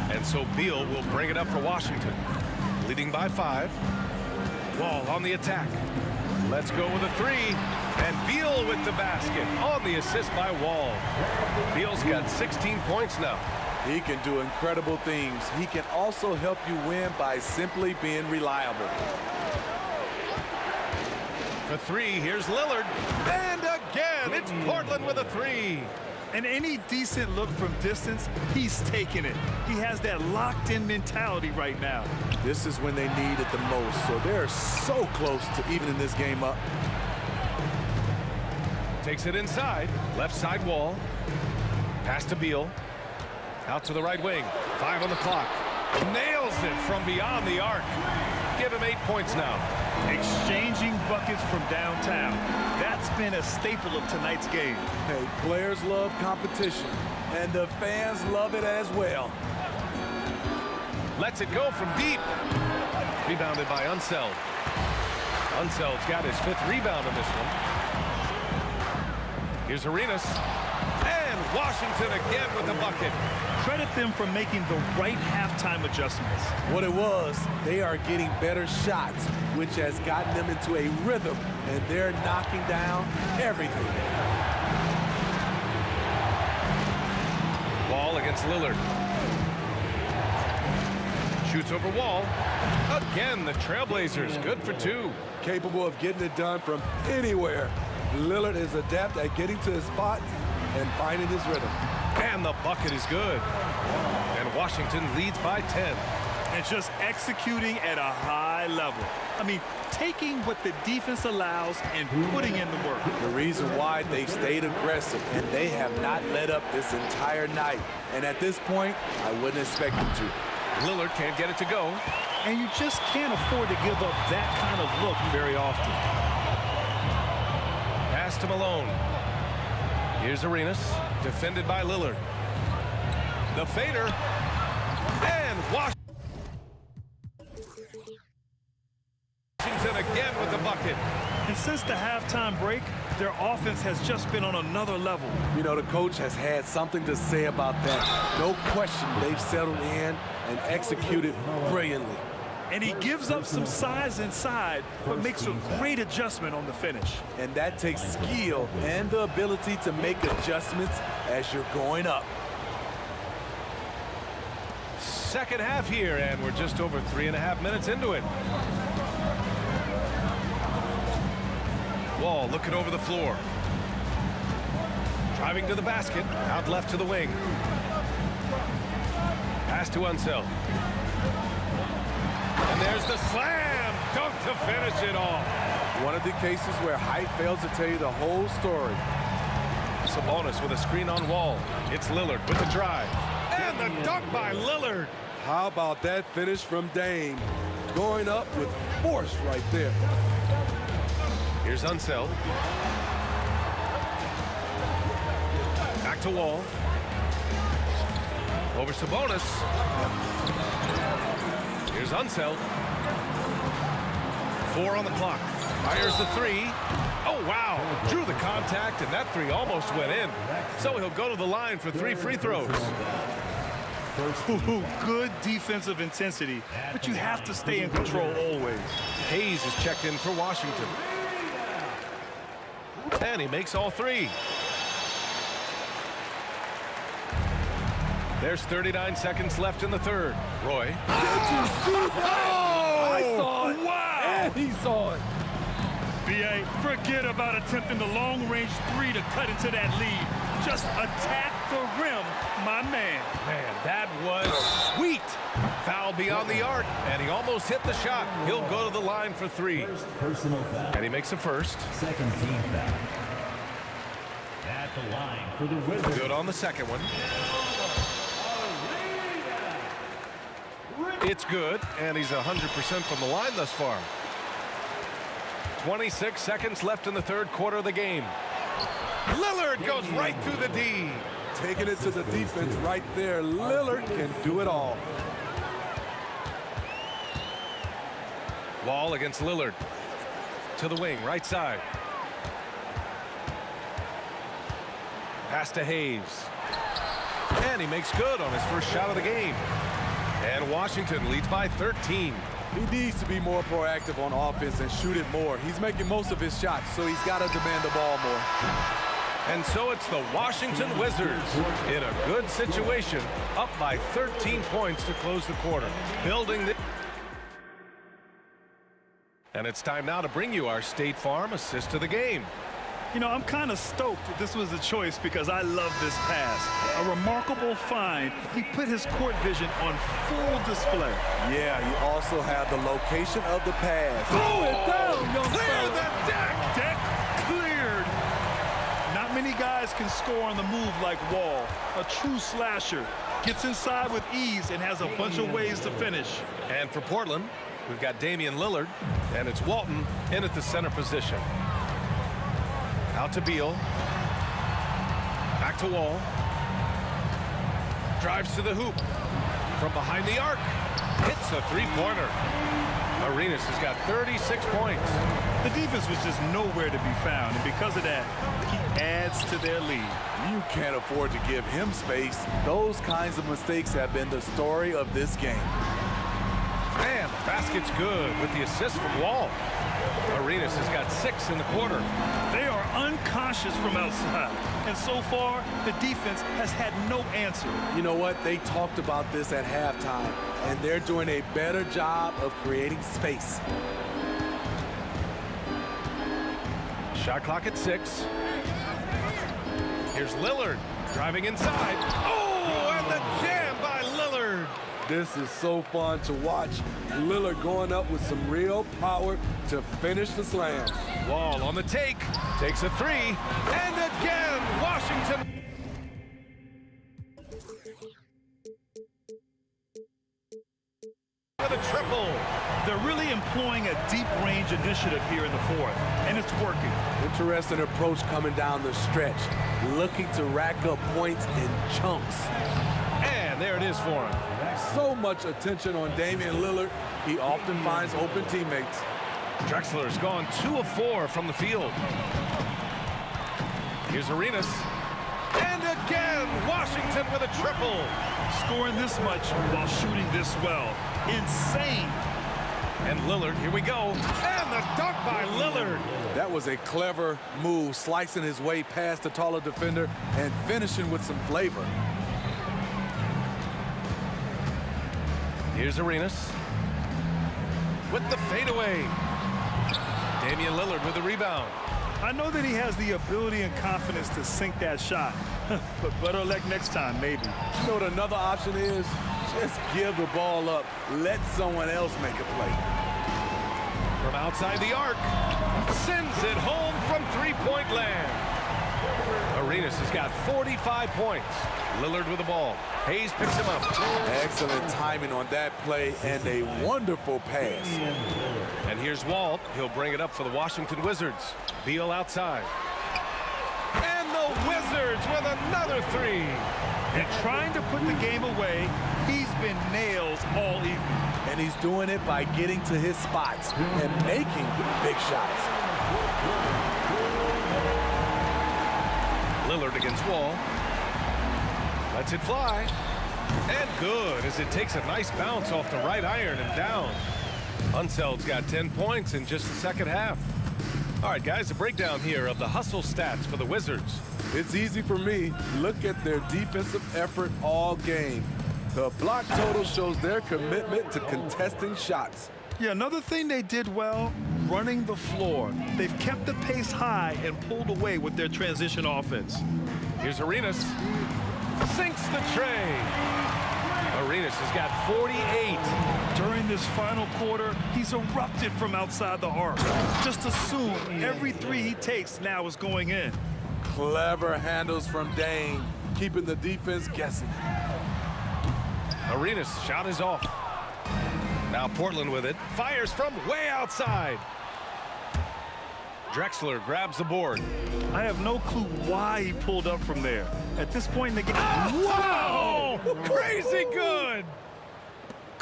And so Beal will bring it up for Washington. Leading by 5. Wall on the attack. Let's go with a 3. And Beal with the basket on the assist by Wall. Beal's got 16 points now. He can do incredible things. He can also help you win by simply being reliable. For 3, here's Lillard. And again, it's Portland with a 3. And any decent look from distance, he's taking it. He has that locked-in mentality right now. This is when they need it the most, so they're so close to evening this game up. Takes it inside. Left side Wall. Pass to Beal. Out to the right wing. 5 on the clock. Nails it from beyond the arc. Give him 8 points now. Exchanging buckets from downtown. That's been a staple of tonight's game. Hey, players love competition, and the fans love it as well. Lets it go from deep. Rebounded by Unseld. Unseld's got his 5th rebound on this one. Here's Arenas. And Washington again with the bucket. Credit them for making the right halftime adjustments. What it was, they are getting better shots, which has gotten them into a rhythm, and they're knocking down everything. Wall against Lillard. Shoots over Wall. Again, the Trailblazers good for 2. Capable of getting it done from anywhere. Lillard is adept at getting to his spots and finding his rhythm. And the bucket is good. And Washington leads by 10. And just executing at a high level. I mean, taking what the defense allows and putting in the work. The reason why they've stayed aggressive and they have not let up this entire night. And at this point, I wouldn't expect them to. Lillard can't get it to go. And you just can't afford to give up that kind of look very often. Pass to Malone. Here's Arenas, defended by Lillard. The fader, and Washington again with the bucket. And since the halftime break, their offense has just been on another level. You know, the coach has had something to say about that. No question, they've settled in and executed brilliantly. And he gives up some size inside, but makes a great adjustment on the finish. And that takes skill and the ability to make adjustments as you're going up. Second half here, and we're just over 3.5 minutes into it. Wall looking over the floor. Driving to the basket, out left to the wing. Pass to Unseld. And there's the slam dunk to finish it off. One of the cases where height fails to tell you the whole story. Sabonis with a screen on Wall. It's Lillard with the drive. And the dunk by Lillard. How about that finish from Dame? Going up with force right there. Here's Unseld. Back to Wall. Over Sabonis. Here's Unseld. 4 on the clock. Fires the 3. Oh, wow. Drew the contact, and that 3 almost went in. So he'll go to the line for 3 free throws. Good defensive intensity, but you have to stay in control always. Hayes is checked in for Washington. And he makes all 3. There's 39 seconds left in the third. Roy. I saw it. Wow. And he saw it. B.A., forget about attempting the long-range 3 to cut into that lead. Just attack the rim, my man. Man, that was sweet. Foul beyond the arc, and he almost hit the shot. He'll go to the line for 3. Personal foul. And he makes a first. Second team foul. At the line for the Wizards. Good on the second one. It's good, and he's 100% from the line thus far. 26 seconds left in the third quarter of the game. Lillard goes right through the D. Taking it to the defense right there. Lillard can do it all. Wall against Lillard. To the wing, right side. Pass to Hayes. And he makes good on his first shot of the game. And Washington leads by 13. He needs to be more proactive on offense and shoot it more. He's making most of his shots, so he's got to demand the ball more. And so it's the Washington Wizards in a good situation, up by 13 points to close the quarter. Building the... And it's time now to bring you our State Farm assist of the game. You know, I'm kind of stoked that this was a choice because I love this pass. A remarkable find. He put his court vision on full display. Yeah, you also have the location of the pass. Throw it down, young fella. Clear the deck. Deck cleared. Not many guys can score on the move like Wall. A true slasher. Gets inside with ease and has a bunch of ways to finish. And for Portland, we've got Damian Lillard, and it's Walton in at the center position. Out to Beal. Back to Wall. Drives to the hoop. From behind the arc. Hits a three-pointer. Arenas has got 36 points. The defense was just nowhere to be found, and because of that, he adds to their lead. You can't afford to give him space. Those kinds of mistakes have been the story of this game. And the basket's good with the assist from Wall. Arenas has got 6 in the quarter. They are unconscious from outside, and so far, the defense has had no answer. You know what? They talked about this at halftime, and they're doing a better job of creating space. Shot clock at 6. Here's Lillard driving inside. Oh, and the jam by Lillard. This is so fun to watch. Lillard going up with some real power to finish the slam. Wall on the take. Takes a 3. And again, Washington. With a triple. They're really employing a deep range initiative here in the fourth, and it's working. Interesting approach coming down the stretch. Looking to rack up points in chunks. And there it is for him. So much attention on Damian Lillard. He often finds open teammates. Drexler's gone 2 of 4 from the field. Here's Arenas. And again, Washington with a triple. Scoring this much while shooting this well. Insane. And Lillard, here we go. And the dunk by Lillard. That was a clever move, slicing his way past the taller defender and finishing with some flavor. Here's Arenas with the fadeaway. Damian Lillard with the rebound. I know that he has the ability and confidence to sink that shot, but better luck next time, maybe. You know what another option is? Just give the ball up. Let someone else make a play. From outside the arc, sends it home from three-point land. Arenas has got 45 points. Lillard with the ball. Hayes picks him up. Excellent timing on that play and a wonderful pass. And here's Walt. He'll bring it up for the Washington Wizards. Beal outside. And the Wizards with another 3. And trying to put the game away, he's been nails all evening. And he's doing it by getting to his spots and making big shots. Lillard against Wall. Lets it fly. And good as it takes a nice bounce off the right iron and down. Unseld's got 10 points in just the second half. All right, guys, a breakdown here of the hustle stats for the Wizards. It's easy for me. Look at their defensive effort all game. The block total shows their commitment to contesting shots. Yeah, another thing they did well, running the floor. They've kept the pace high and pulled away with their transition offense. Here's Arenas. Sinks the tray. Arenas has got 48. During this final quarter, he's erupted from outside the arc. Just assume every 3 he takes now is going in. Clever handles from Dame, keeping the defense guessing. Arenas' shot is off. Now Portland with it. Fires from way outside. Drexler grabs the board. I have no clue why he pulled up from there. At this point in the game... Wow! Crazy good!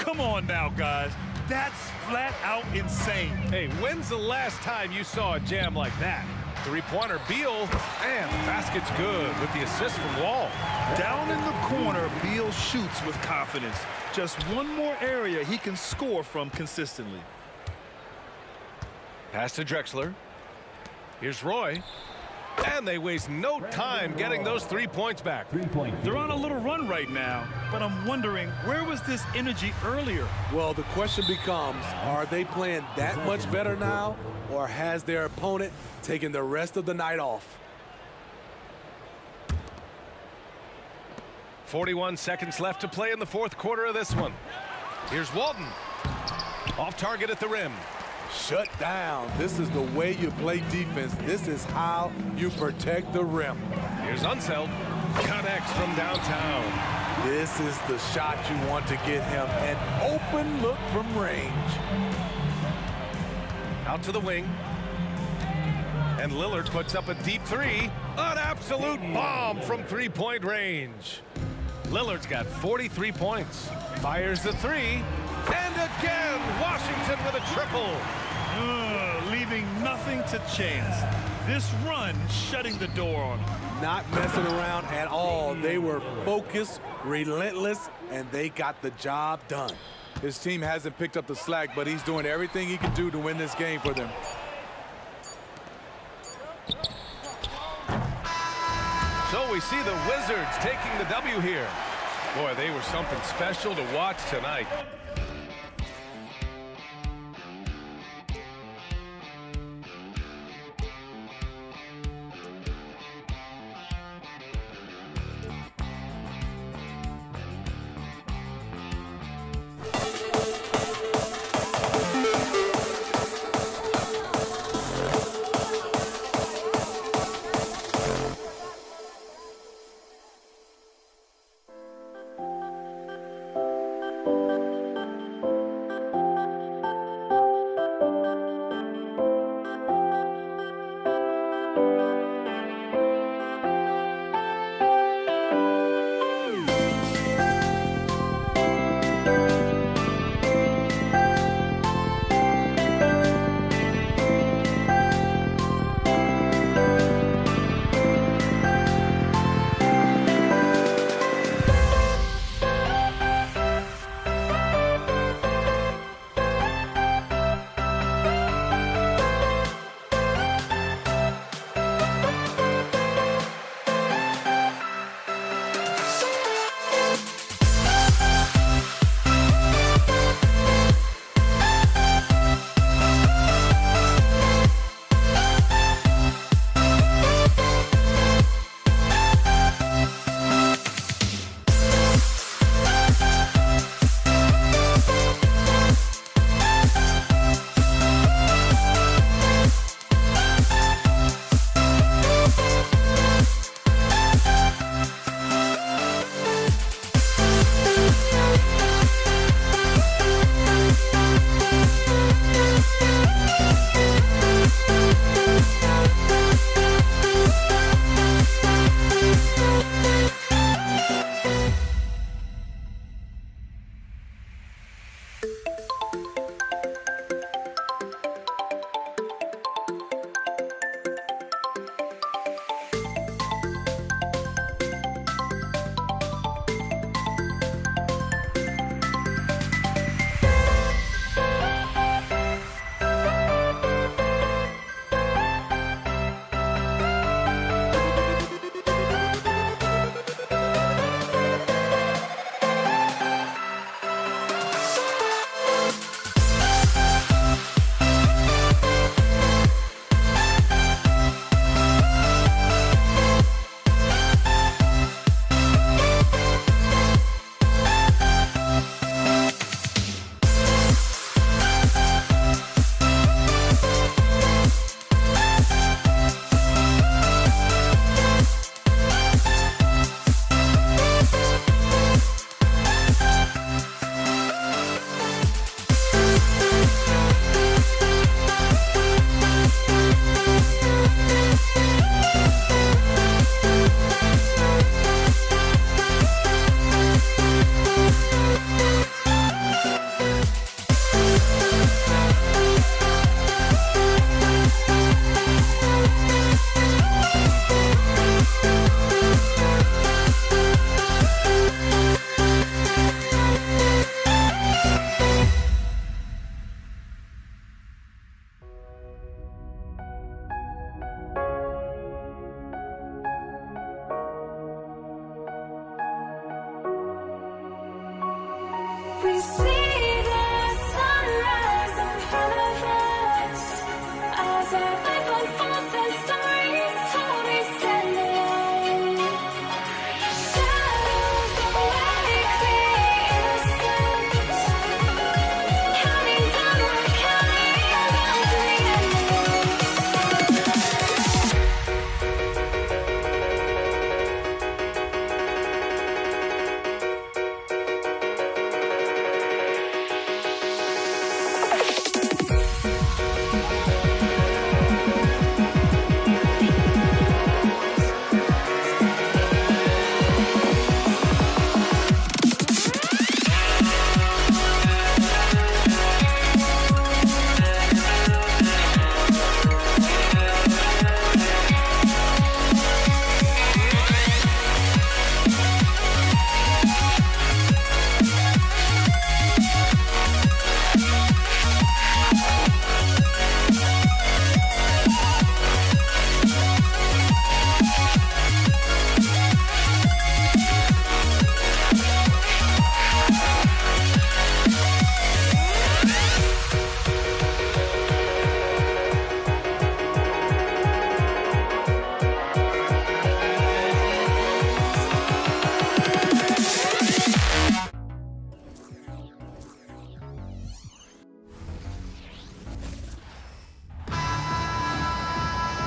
Come on now, guys. That's flat out insane. Hey, when's the last time you saw a jam like that? Three-pointer, Beal, and the basket's good with the assist from Wall. Down in the corner, Beal shoots with confidence. Just one more area he can score from consistently. Pass to Drexler. Here's Roy. And they waste no time getting those 3 points back. They're on a little run right now, but I'm wondering, where was this energy earlier? Well, the question becomes, are they playing that much better now, or has their opponent taken the rest of the night off? 41 seconds left to play in the fourth quarter of this one. Here's Walton. Off target at the rim. Shut down. This is the way you play defense. This is how you protect the rim. Here's Unseld. Connects from downtown. This is the shot you want to get him. An open look from range. Out to the wing. And Lillard puts up a deep three. An absolute bomb from three-point range. Lillard's got 43 points. Fires the three. And again, Washington with a triple. Leaving nothing to chance. This run shutting the door on him. Not messing around at all. They were focused, relentless, and they got the job done. His team hasn't picked up the slack, but he's doing everything he can do to win this game for them. So we see the Wizards taking the W here. Boy, they were something special to watch tonight. We see the sunrise in front of us as our life unfolds and stories told we stand alone. Shadows away, innocence, counting down, we're counting down to the end of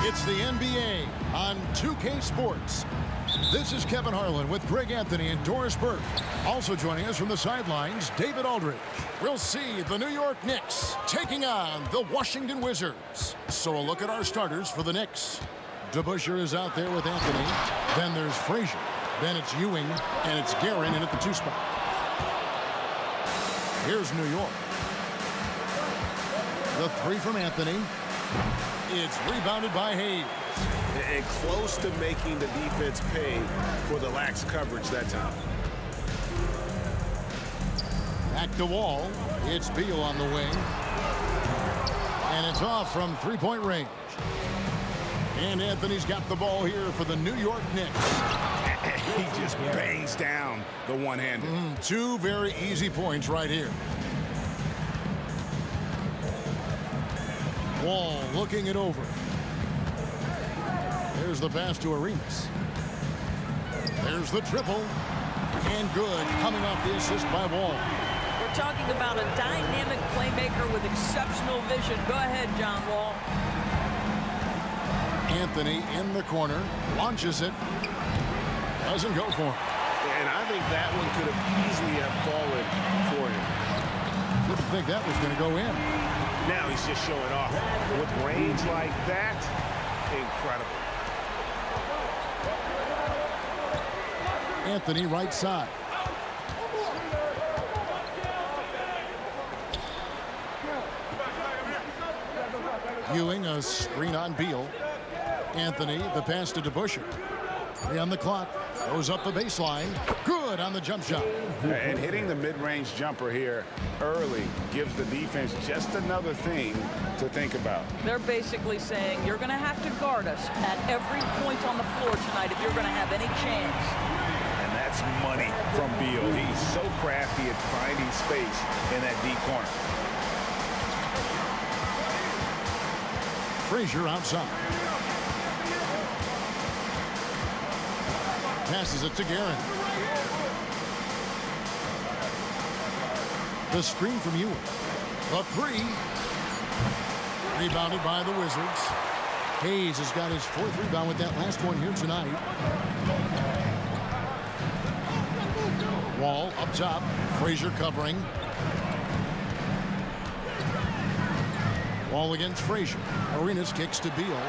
It's the NBA on 2K Sports. This is Kevin Harlan with Greg Anthony and Doris Burke. Also joining us from the sidelines, David Aldridge. We'll see the New York Knicks taking on the Washington Wizards. So a look at our starters for the Knicks. DeBusschere is out there with Anthony. Then there's Frazier. Then it's Ewing. And it's Guerin in at the 2 spot. Here's New York. The 3 from Anthony. It's rebounded by Hayes. And close to making the defense pay for the lax coverage that time. Back to Wall. It's Beal on the wing. And it's off from 3-point range. And Anthony's got the ball here for the New York Knicks. He just bangs down the one-hander. 2 very easy points right here. Wall looking it over. There's the pass to Arenas. There's the triple. And good, coming off the assist by Wall. We're talking about a dynamic playmaker with exceptional vision. Go ahead, John Wall. Anthony in the corner, launches it. Doesn't go for him. And I think that one could have easily have fallen for him. Didn't think that was going to go in. Now he's just showing off. With range like that, incredible. Anthony right side. Ewing a screen on Beal. Anthony the pass to DeBusschere. 3 on the clock. Goes up the baseline. Good on the jump shot. And hitting the mid-range jumper here early gives the defense just another thing to think about. They're basically saying you're going to have to guard us at every point on the floor tonight if you're going to have any chance. And that's money from Beal. He's so crafty at finding space in that deep corner. Frazier outside. Passes it to Guerin. The screen from Ewing. The 3. Rebounded by the Wizards. Hayes has got his 4th rebound with that last one here tonight. Wall up top. Frazier covering. Wall against Frazier. Arenas kicks to Beal.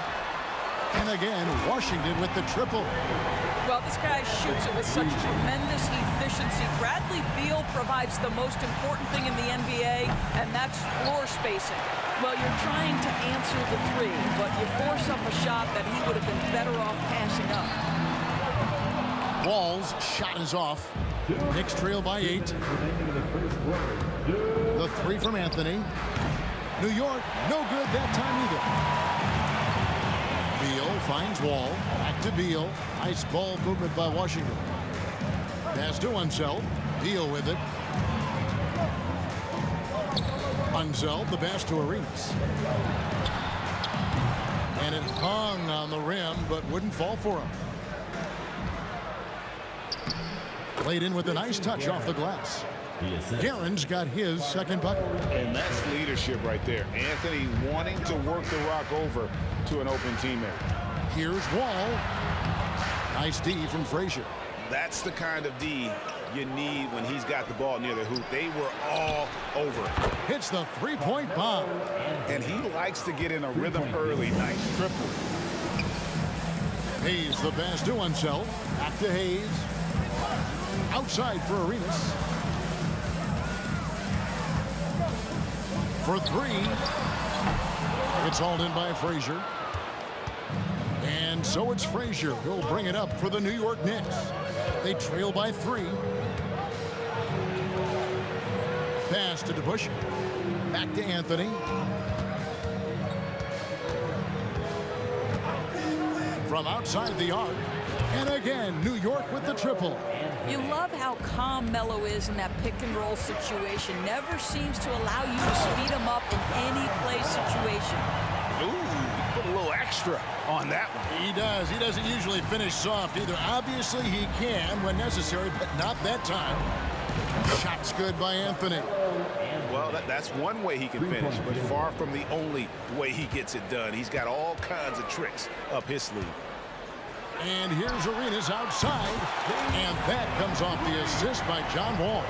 And again, Washington with the triple. Well, this guy shoots it with such tremendous efficiency. Bradley Beal provides the most important thing in the NBA, and that's floor spacing. Well, you're trying to answer the 3, but you force up a shot that he would have been better off passing up. Wall's shot is off. Knicks trail by 8. The 3 from Anthony. New York, no good that time either. Beal finds Wall. Back to Beal. Nice ball movement by Washington. Pass to Unseld. Beal with it. Unseld, the pass to Arenas. And it hung on the rim, but wouldn't fall for him. Played in with a nice touch off the glass. Guerin's got his second bucket. And that's leadership right there. Anthony wanting to work the rock over to an open teammate. Here's Wall. Nice D from Frazier. That's the kind of D you need when he's got the ball near the hoop. They were all over it. Hits the three-point bomb. And he likes to get in a rhythm early. Nice triple. Hayes the pass to Unseld. Back to Hayes. Outside for Arenas. For three. It's hauled in by Frazier. And so it's Frazier who'll bring it up for the New York Knicks. They trail by 3. Pass to DeBusschere. Back to Anthony. From outside the arc. And again, New York with the triple. You love how calm Melo is in that pick-and-roll situation. Never seems to allow you to speed him up in any play situation. Ooh, put a little extra on that one. He does. He doesn't usually finish soft either. Obviously, he can when necessary, but not that time. Shot's good by Anthony. Well, that's one way he can finish, but far from the only way he gets it done. He's got all kinds of tricks up his sleeve. And here's Arenas outside, and that comes off the assist by John Wall.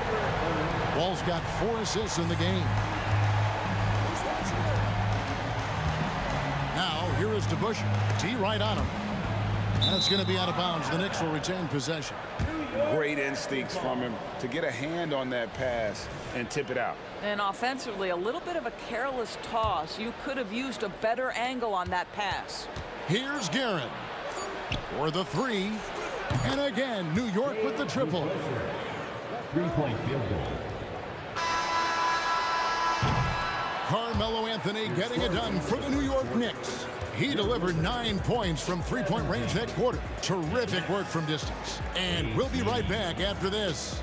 Wall's got 4 assists in the game. Now, here is DeBusschere. T right on him. And it's going to be out of bounds. The Knicks will retain possession. Great instincts from him to get a hand on that pass and tip it out. And offensively, a little bit of a careless toss. You could have used a better angle on that pass. Here's Guerin for the 3. And again, New York with the triple. 3-point field goal. Carmelo Anthony getting it done for the New York Knicks. He delivered 9 points from three-point range that quarter. Terrific work from distance. And we'll be right back after this.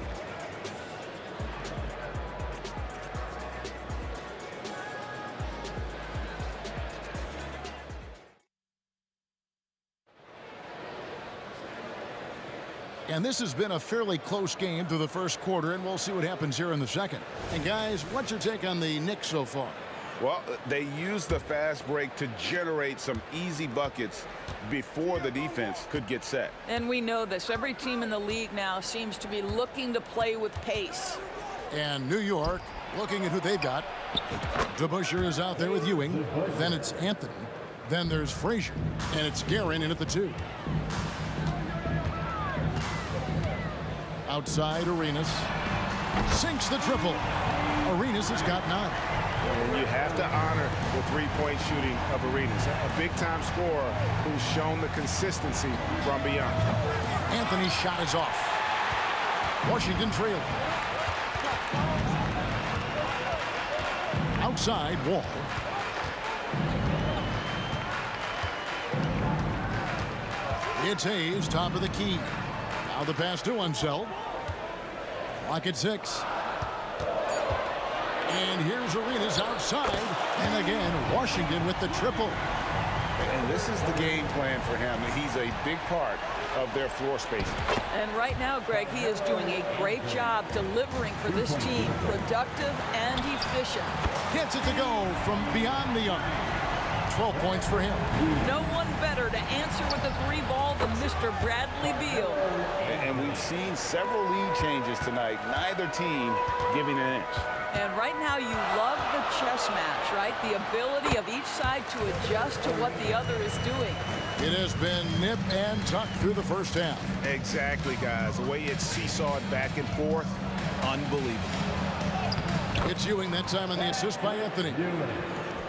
And this has been a fairly close game through the first quarter, and we'll see what happens here in the second. And guys, what's your take on the Knicks so far? Well, they used the fast break to generate some easy buckets before the defense could get set. And we know this. Every team in the league now seems to be looking to play with pace. And New York looking at who they've got. DeBusschere is out there with Ewing. Then it's Anthony. Then there's Frazier. And it's Guerin in at the 2. Outside, Arenas. Sinks the triple. Arenas has got 9. And you have to honor the three-point shooting of Arenas. A big-time scorer who's shown the consistency from beyond. Anthony's shot is off. Washington trailing. Outside, Wall. It's Hayes, top of the key. Now the pass to Unseld. Clock at 6. And here's Arenas outside. And again, Washington with the triple. And this is the game plan for him. He's a big part of their floor spacing. And right now, Greg, he is doing a great job delivering for this team. Productive and efficient. Gets it to go from beyond the arc. 12 points for him. No one better to answer with the 3 ball than Mr. Bradley Beal. And we've seen several lead changes tonight. Neither team giving an inch. And right now you love the chess match, right? The ability of each side to adjust to what the other is doing. It has been nip and tuck through the first half. Exactly, guys. The way it's seesawed back and forth, unbelievable. It's Ewing that time on the assist by Anthony.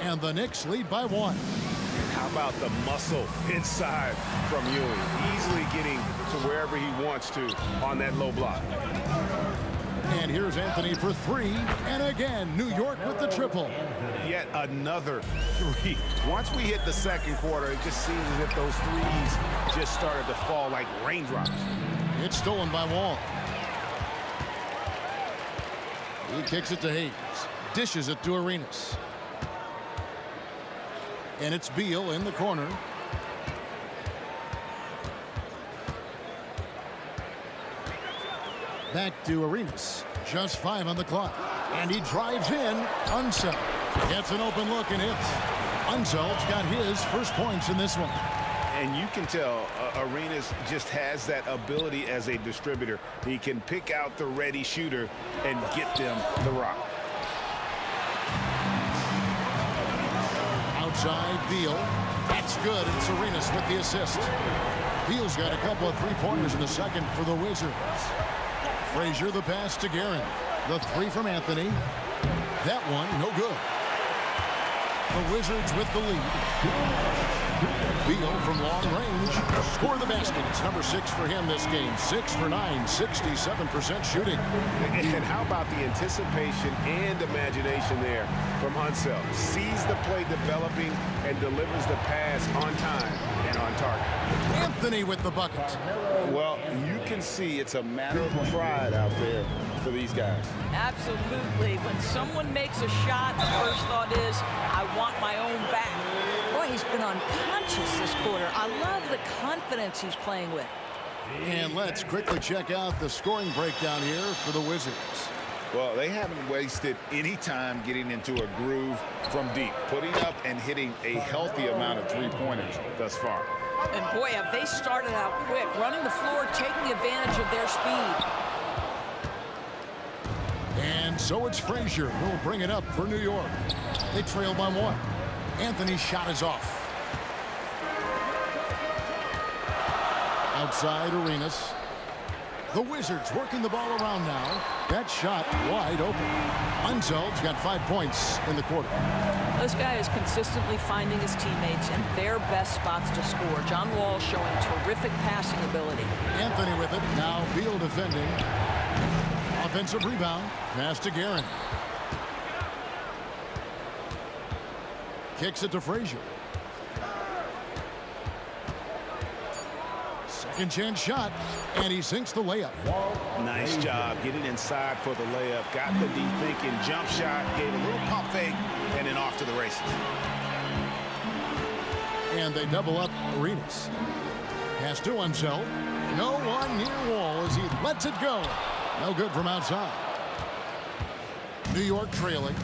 And the Knicks lead by 1. How about the muscle inside from Ewing? Easily getting to wherever he wants to on that low block. And here's Anthony for 3. And again, New York with the triple. Yet another 3. Once we hit the second quarter, it just seems as if those threes just started to fall like raindrops. It's stolen by Wall. He kicks it to Hayes. Dishes it to Arenas. And it's Beal in the corner. Back to Arenas. Just 5 on the clock. And he drives in. Unseld gets an open look and hits. Unseld's got his first points in this one. And you can tell Arenas just has that ability as a distributor. He can pick out the ready shooter and get them the rock. Outside, Beal. That's good. It's Arenas with the assist. Beal's got a couple of three-pointers in the second for the Wizards. Frazier the pass to Guerin. The three from Anthony. That one, no good. The Wizards with the lead. Beal from long range. Score the basket. It's number 6 for him this game. 6 for 9, 67% shooting. And how about the anticipation and imagination there from Unseld? Sees the play developing and delivers the pass on time and on target. Anthony with the bucket. Well, you can see it's a matter of pride out there for these guys. Absolutely. When someone makes a shot, the first thought is, I want my own back. Boy, he's been unconscious this quarter. I love the confidence he's playing with. And let's quickly check out the scoring breakdown here for the Wizards. Well, they haven't wasted any time getting into a groove from deep, putting up and hitting a healthy amount of three-pointers thus far. And boy, have they started out quick, running the floor, taking advantage of their speed. And so it's Frazier who'll bring it up for New York. They trail by 1. Anthony's shot is off. Outside Arenas. The Wizards working the ball around now. That shot wide open. Unseld's got 5 points in the quarter. This guy is consistently finding his teammates in their best spots to score. John Wall showing terrific passing ability. Anthony with it. Now Beal defending. Offensive rebound. Pass to Guerin. Kicks it to Frazier. Second chance shot, and he sinks the layup. Nice job getting inside for the layup. Got the deep thinking jump shot, gave a little pump fake, and then off to the races. And they double up Arenas. Pass to Unseld. No one near Wall as he lets it go. No good from outside. New York trailing.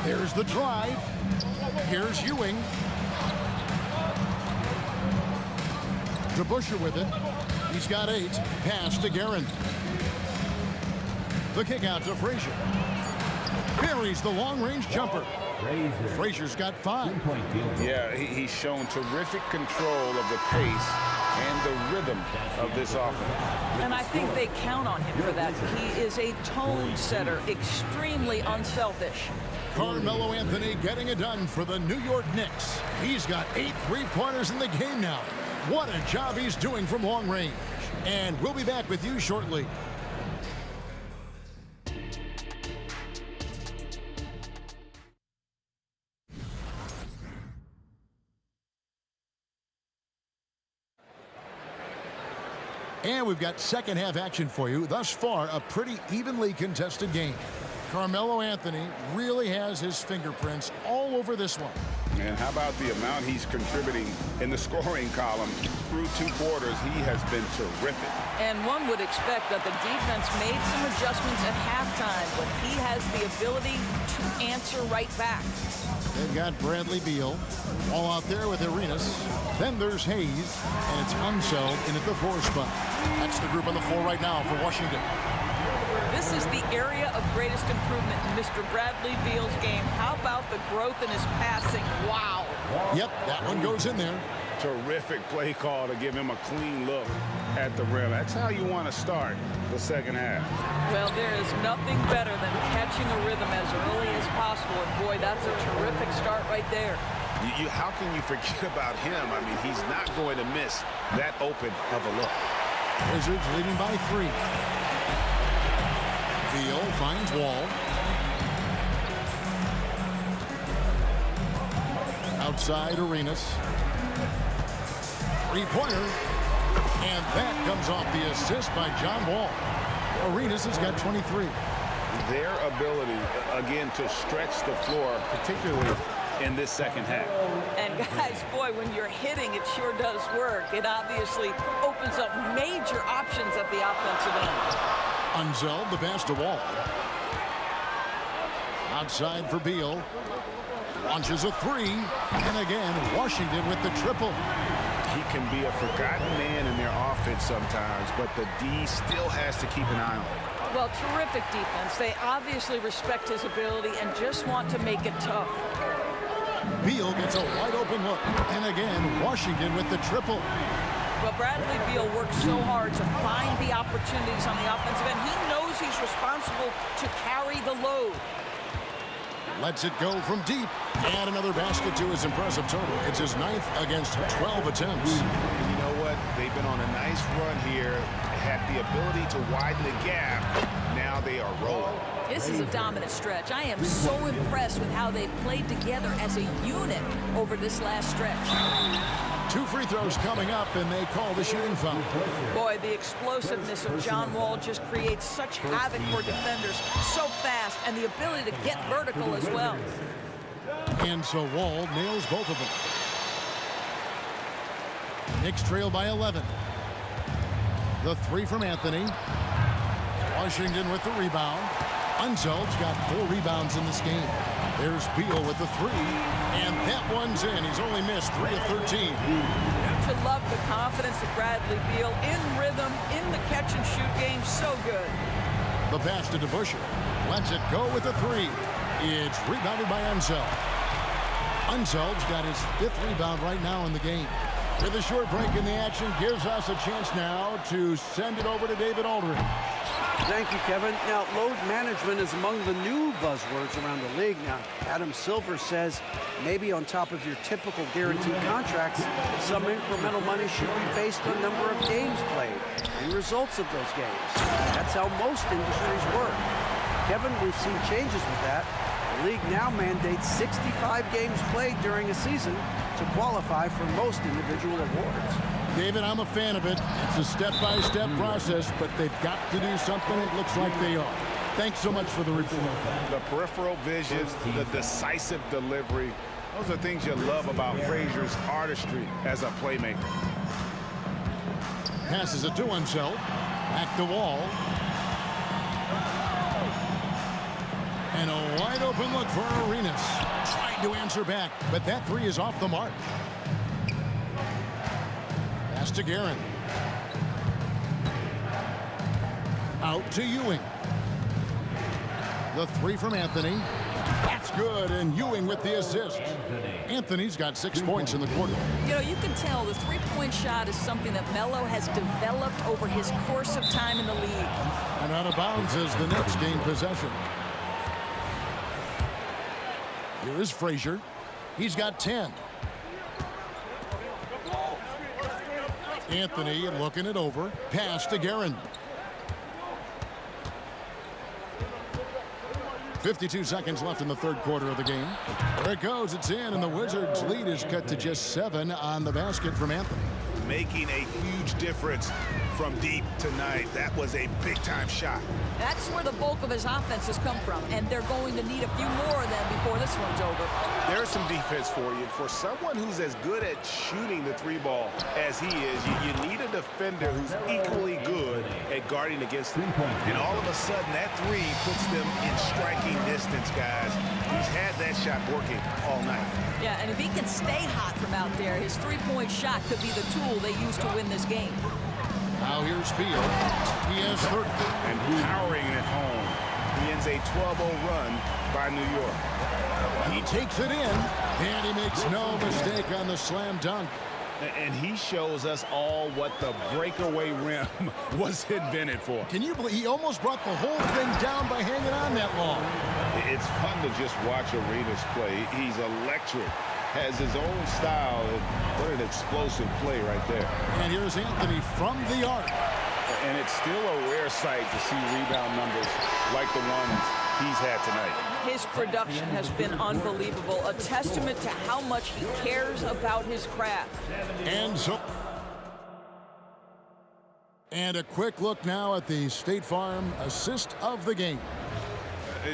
There's the drive. Here's Ewing. DeBusschere with it. He's got 8. Pass to Guerin. The kick out to Frazier. Buries the long-range jumper. Frazier's got 5. Yeah, he's shown terrific control of the pace and the rhythm of this offense. And I think they count on him for that. He is a tone setter, extremely unselfish. Carmelo Anthony getting it done for the New York Knicks. He's got 8 three-pointers in the game now. What a job he's doing from long range. And we'll be back with you shortly. And we've got second half action for you. Thus far, a pretty evenly contested game. Carmelo Anthony really has his fingerprints all over this one. And how about the amount he's contributing in the scoring column? Through 2 quarters, he has been terrific. And one would expect that the defense made some adjustments at halftime, but he has the ability to answer right back. They've got Bradley Beal all out there with Arenas. Then there's Hayes, and it's Unseld in at the 4 spot. That's the group on the floor right now for Washington. This is the area of greatest improvement in Mr. Bradley Beal's game. How about the growth in his passing? Wow. Yep, that one goes in there. Terrific play call to give him a clean look at the rim. That's how you want to start the second half. Well, there is nothing better than catching a rhythm as early as possible. And boy, that's a terrific start right there. How can you forget about him? I mean, he's not going to miss that open of a look. Wizards leading by 3. Beal finds Wall. Outside Arenas. 3-pointer. And that comes off the assist by John Wall. Arenas has got 23. Their ability, again, to stretch the floor, particularly in this second half. And guys, boy, when you're hitting, it sure does work. It obviously opens up major options at the offensive end. Unseld, the pass to Wall. Outside for Beal. Launches a three. And again, Washington with the triple. He can be a forgotten man in their offense sometimes, but the D still has to keep an eye on him. Well, terrific defense. They obviously respect his ability and just want to make it tough. Beal gets a wide open look. And again, Washington with the triple. Well, Bradley Beal works so hard to find the opportunities on the offensive end. He knows he's responsible to carry the load. Lets it go from deep. And another basket to his impressive total. It's his 9th against 12 attempts. And you know what? They've been on a nice run here. Had the ability to widen the gap. Now they are rolling. This is a dominant stretch. I am so impressed with how they've played together as a unit over this last stretch. 2 free throws coming up, and they call the shooting foul. Boy, the explosiveness of John Wall just creates such havoc for defenders. So fast, and the ability to get vertical as well. And so Wall nails both of them. Knicks trail by 11. The three from Anthony. Washington with the rebound. Unseld's got 4 rebounds in this game. There's Beal with the three, and that one's in. He's only missed 3 of 13. To love the confidence of Bradley Beal in rhythm, in the catch-and-shoot game, so good. The pass to DeBusschere. Lets it go with the three. It's rebounded by Unseld. Unseld's got his 5th rebound right now in the game. With a short break in the action, gives us a chance now to send it over to David Aldridge. Thank you, Kevin. Now, load management is among the new buzzwords around the league. Now, Adam Silver says maybe on top of your typical guaranteed contracts, some incremental money should be based on number of games played and results of those games. That's how most industries work. Kevin, we've seen changes with that. The league now mandates 65 games played during a season to qualify for most individual awards. David, I'm a fan of it. It's a step-by-step process, but they've got to do something. It looks like they are. Thanks so much for the report. The peripheral vision, the decisive delivery, those are things you love about Frazier's artistry as a playmaker. Passes it to Unseld. Back to Wall. And a wide open look for Arenas. Trying to answer back, but that three is off the mark. Pass to Guerin. Out to Ewing. The three from Anthony. That's good, and Ewing with the assist. Anthony's got 6 points in the quarter. You know, you can tell the three-point shot is something that Melo has developed over his course of time in the league. And out of bounds as the Knicks gain possession. Here is Frazier. He's got 10. Anthony looking it over. Pass to Guerin. 52 seconds left in the third quarter of the game. There it goes. It's in, and the Wizards' lead is cut to just 7 on the basket from Anthony. Making a huge difference from deep tonight. That was a big-time shot. That's where the bulk of his offense has come from, and they're going to need a few more of them before this one's over. There's some defense for you. For someone who's as good at shooting the three ball as he is, you need a defender who's equally good at guarding against him. And all of a sudden, that three puts them in striking distance, guys. He's had that shot working all night. Yeah, and if he can stay hot from out there, his three-point shot could be the tool they use to win this game. Now here's Beal. He has 30. And powering it home. He ends a 12-0 run by New York. He takes it in, and he makes no mistake on the slam dunk. And he shows us all what the breakaway rim was invented for. Can you believe he almost brought the whole thing down by hanging on that long? It's fun to just watch Arenas play. He's electric, has his own style, and what an explosive play right there. And here's Anthony from the arc. And it's still a rare sight to see rebound numbers like the ones he's had tonight. His production has been unbelievable, a testament to how much he cares about his craft. And so And a quick look now at the State Farm assist of the game.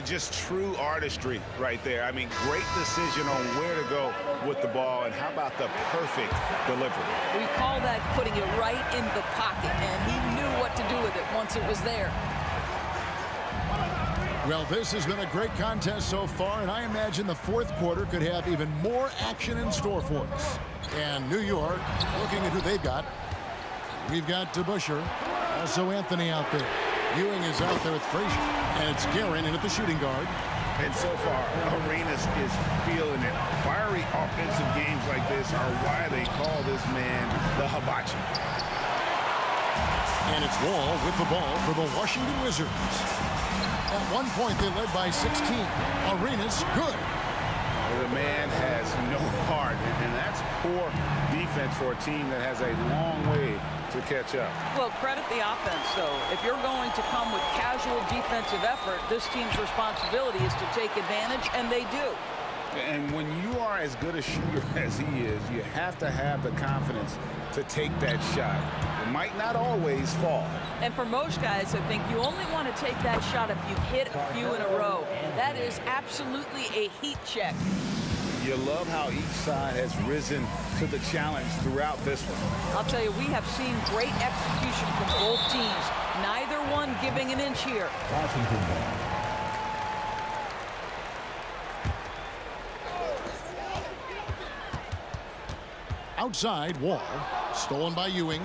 Just true artistry right there. I mean, great decision on where to go with the ball, and how about the perfect delivery? We call that putting it right in the pocket, and he knew what to do with it once it was there. Well, this has been a great contest so far, and I imagine the fourth quarter could have even more action in store for us. And New York, looking at who they've got. We've got DeBusschere, also Anthony out there. Ewing is out there with Frazier, and it's Guerin in at the shooting guard. And so far, Arenas is feeling it. Fiery offensive games like this are why they call this man the Hibachi. And it's Wall with the ball for the Washington Wizards. At one point, they led by 16. Arenas, good. The man has no heart, and that's poor defense for a team that has a long way to catch up. Well, credit the offense, though. If you're going to come with casual defensive effort, this team's responsibility is to take advantage, and they do. And when you are as good a shooter as he is, you have to have the confidence to take that shot. It might not always fall. And for most guys, I think you only want to take that shot if you've hit a few in a row. That is absolutely a heat check. You love how each side has risen to the challenge throughout this one. I'll tell you, we have seen great execution from both teams. Neither one giving an inch here. Outside, Wall. Stolen by Ewing.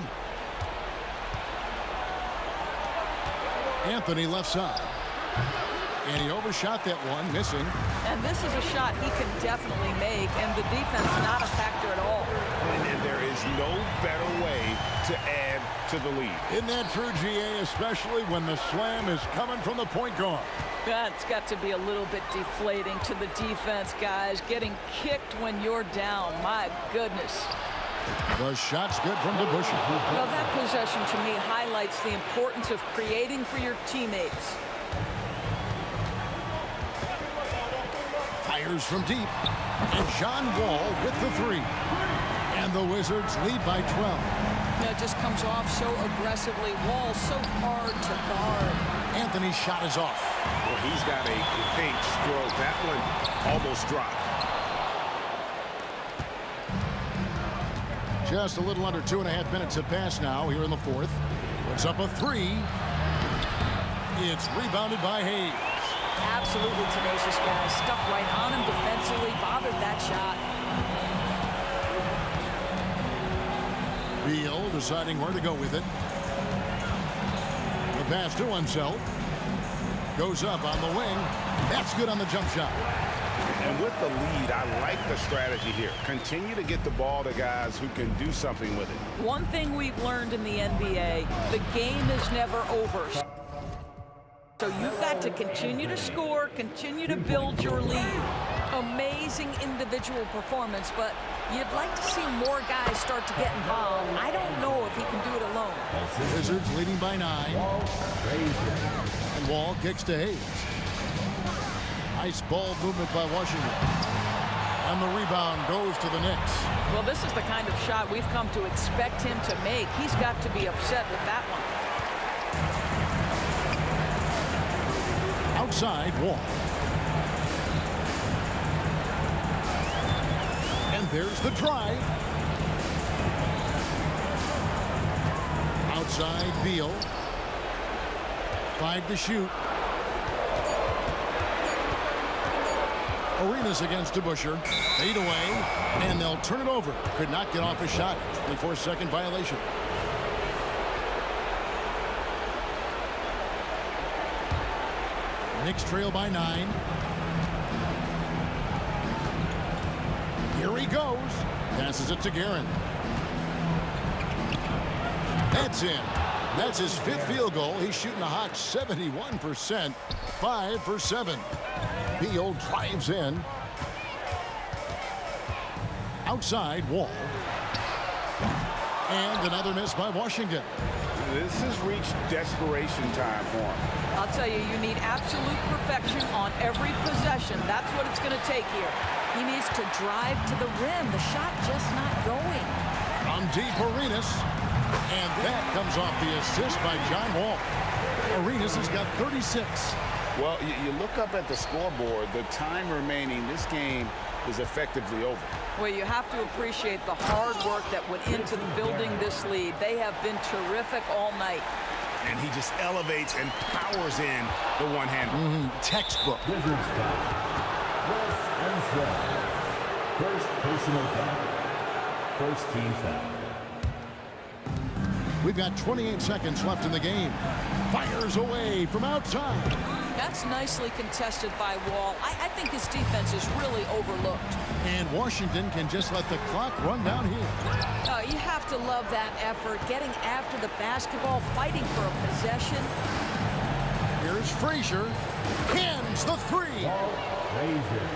Anthony left side. And he overshot that one, missing. And this is a shot he can definitely make, and the defense not a factor at all. And there is no better way to add to the lead. Isn't that true, GA, especially when the slam is coming from the point guard? That's got to be a little bit deflating to the defense, guys. Getting kicked when you're down. My goodness. The shot's good from DeBusschere. Well, that possession to me highlights the importance of creating for your teammates. Fires from deep. And John Wall with the three. And the Wizards lead by 12. That just comes off so aggressively. Wall so hard to guard. Anthony's shot is off. Well, he's got a paint stroke. That one almost dropped. Just a little under 2.5 minutes have passed now here in the fourth. Puts up a three. It's rebounded by Hayes. Absolutely tenacious, guys. Stuck right on him defensively. Bothered that shot. Beal deciding where to go with it. The pass to himself. Goes up on the wing. That's good on the jump shot. And with the lead, I like the strategy here. Continue to get the ball to guys who can do something with it. One thing we've learned in the NBA, the game is never over. So you've got to continue to score, continue to build your lead. Amazing individual performance, but you'd like to see more guys start to get involved. I don't know if he can do it alone. Wizards leading by 9. And Wall kicks to Hayes. Nice ball movement by Washington. And the rebound goes to the Knicks. Well, this is the kind of shot we've come to expect him to make. He's got to be upset with that one. Outside, Wall. And there's the drive. Outside, Beal. 5 to shoot. Arenas against DeBusschere. Fade away, and they'll turn it over. Could not get off a shot. 24-second violation. Knicks trail by 9. Here he goes. Passes it to Guerin. That's in. That's his 5th field goal. He's shooting a hot 71%. 5 for 7. Beal drives in. Outside, Wall. And another miss by Washington. This has reached desperation time for him. I'll tell you, you need absolute perfection on every possession. That's what it's going to take here. He needs to drive to the rim. The shot just not going. From deep, Arenas. And that comes off the assist by John Wall. Arenas has got 36. Well, you look up at the scoreboard, the time remaining, this game is effectively over. Well, you have to appreciate the hard work that went into building this lead. They have been terrific all night. And he just elevates and powers in the one-hander. Textbook. Wizards foul. Wes Unseld. First personal foul. First team foul. We've got 28 seconds left in the game. Fires away from outside. That's nicely contested by Wall. I think his defense is really overlooked. And Washington can just let the clock run down here. You have to love that effort, getting after the basketball, fighting for a possession. Here's Frazier. Cans the three. Frazier.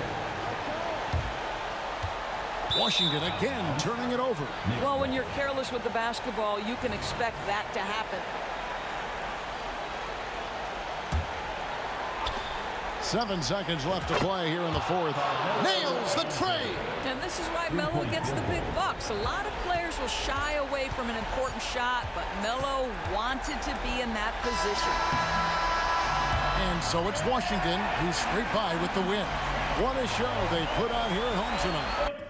Washington again turning it over. Well, when you're careless with the basketball, you can expect that to happen. 7 seconds left to play here in the fourth. Nails the tray. And this is why Melo gets the big bucks. A lot of players will shy away from an important shot, but Melo wanted to be in that position. And so it's Washington who scraped by with the win. What a show they put on here at home tonight.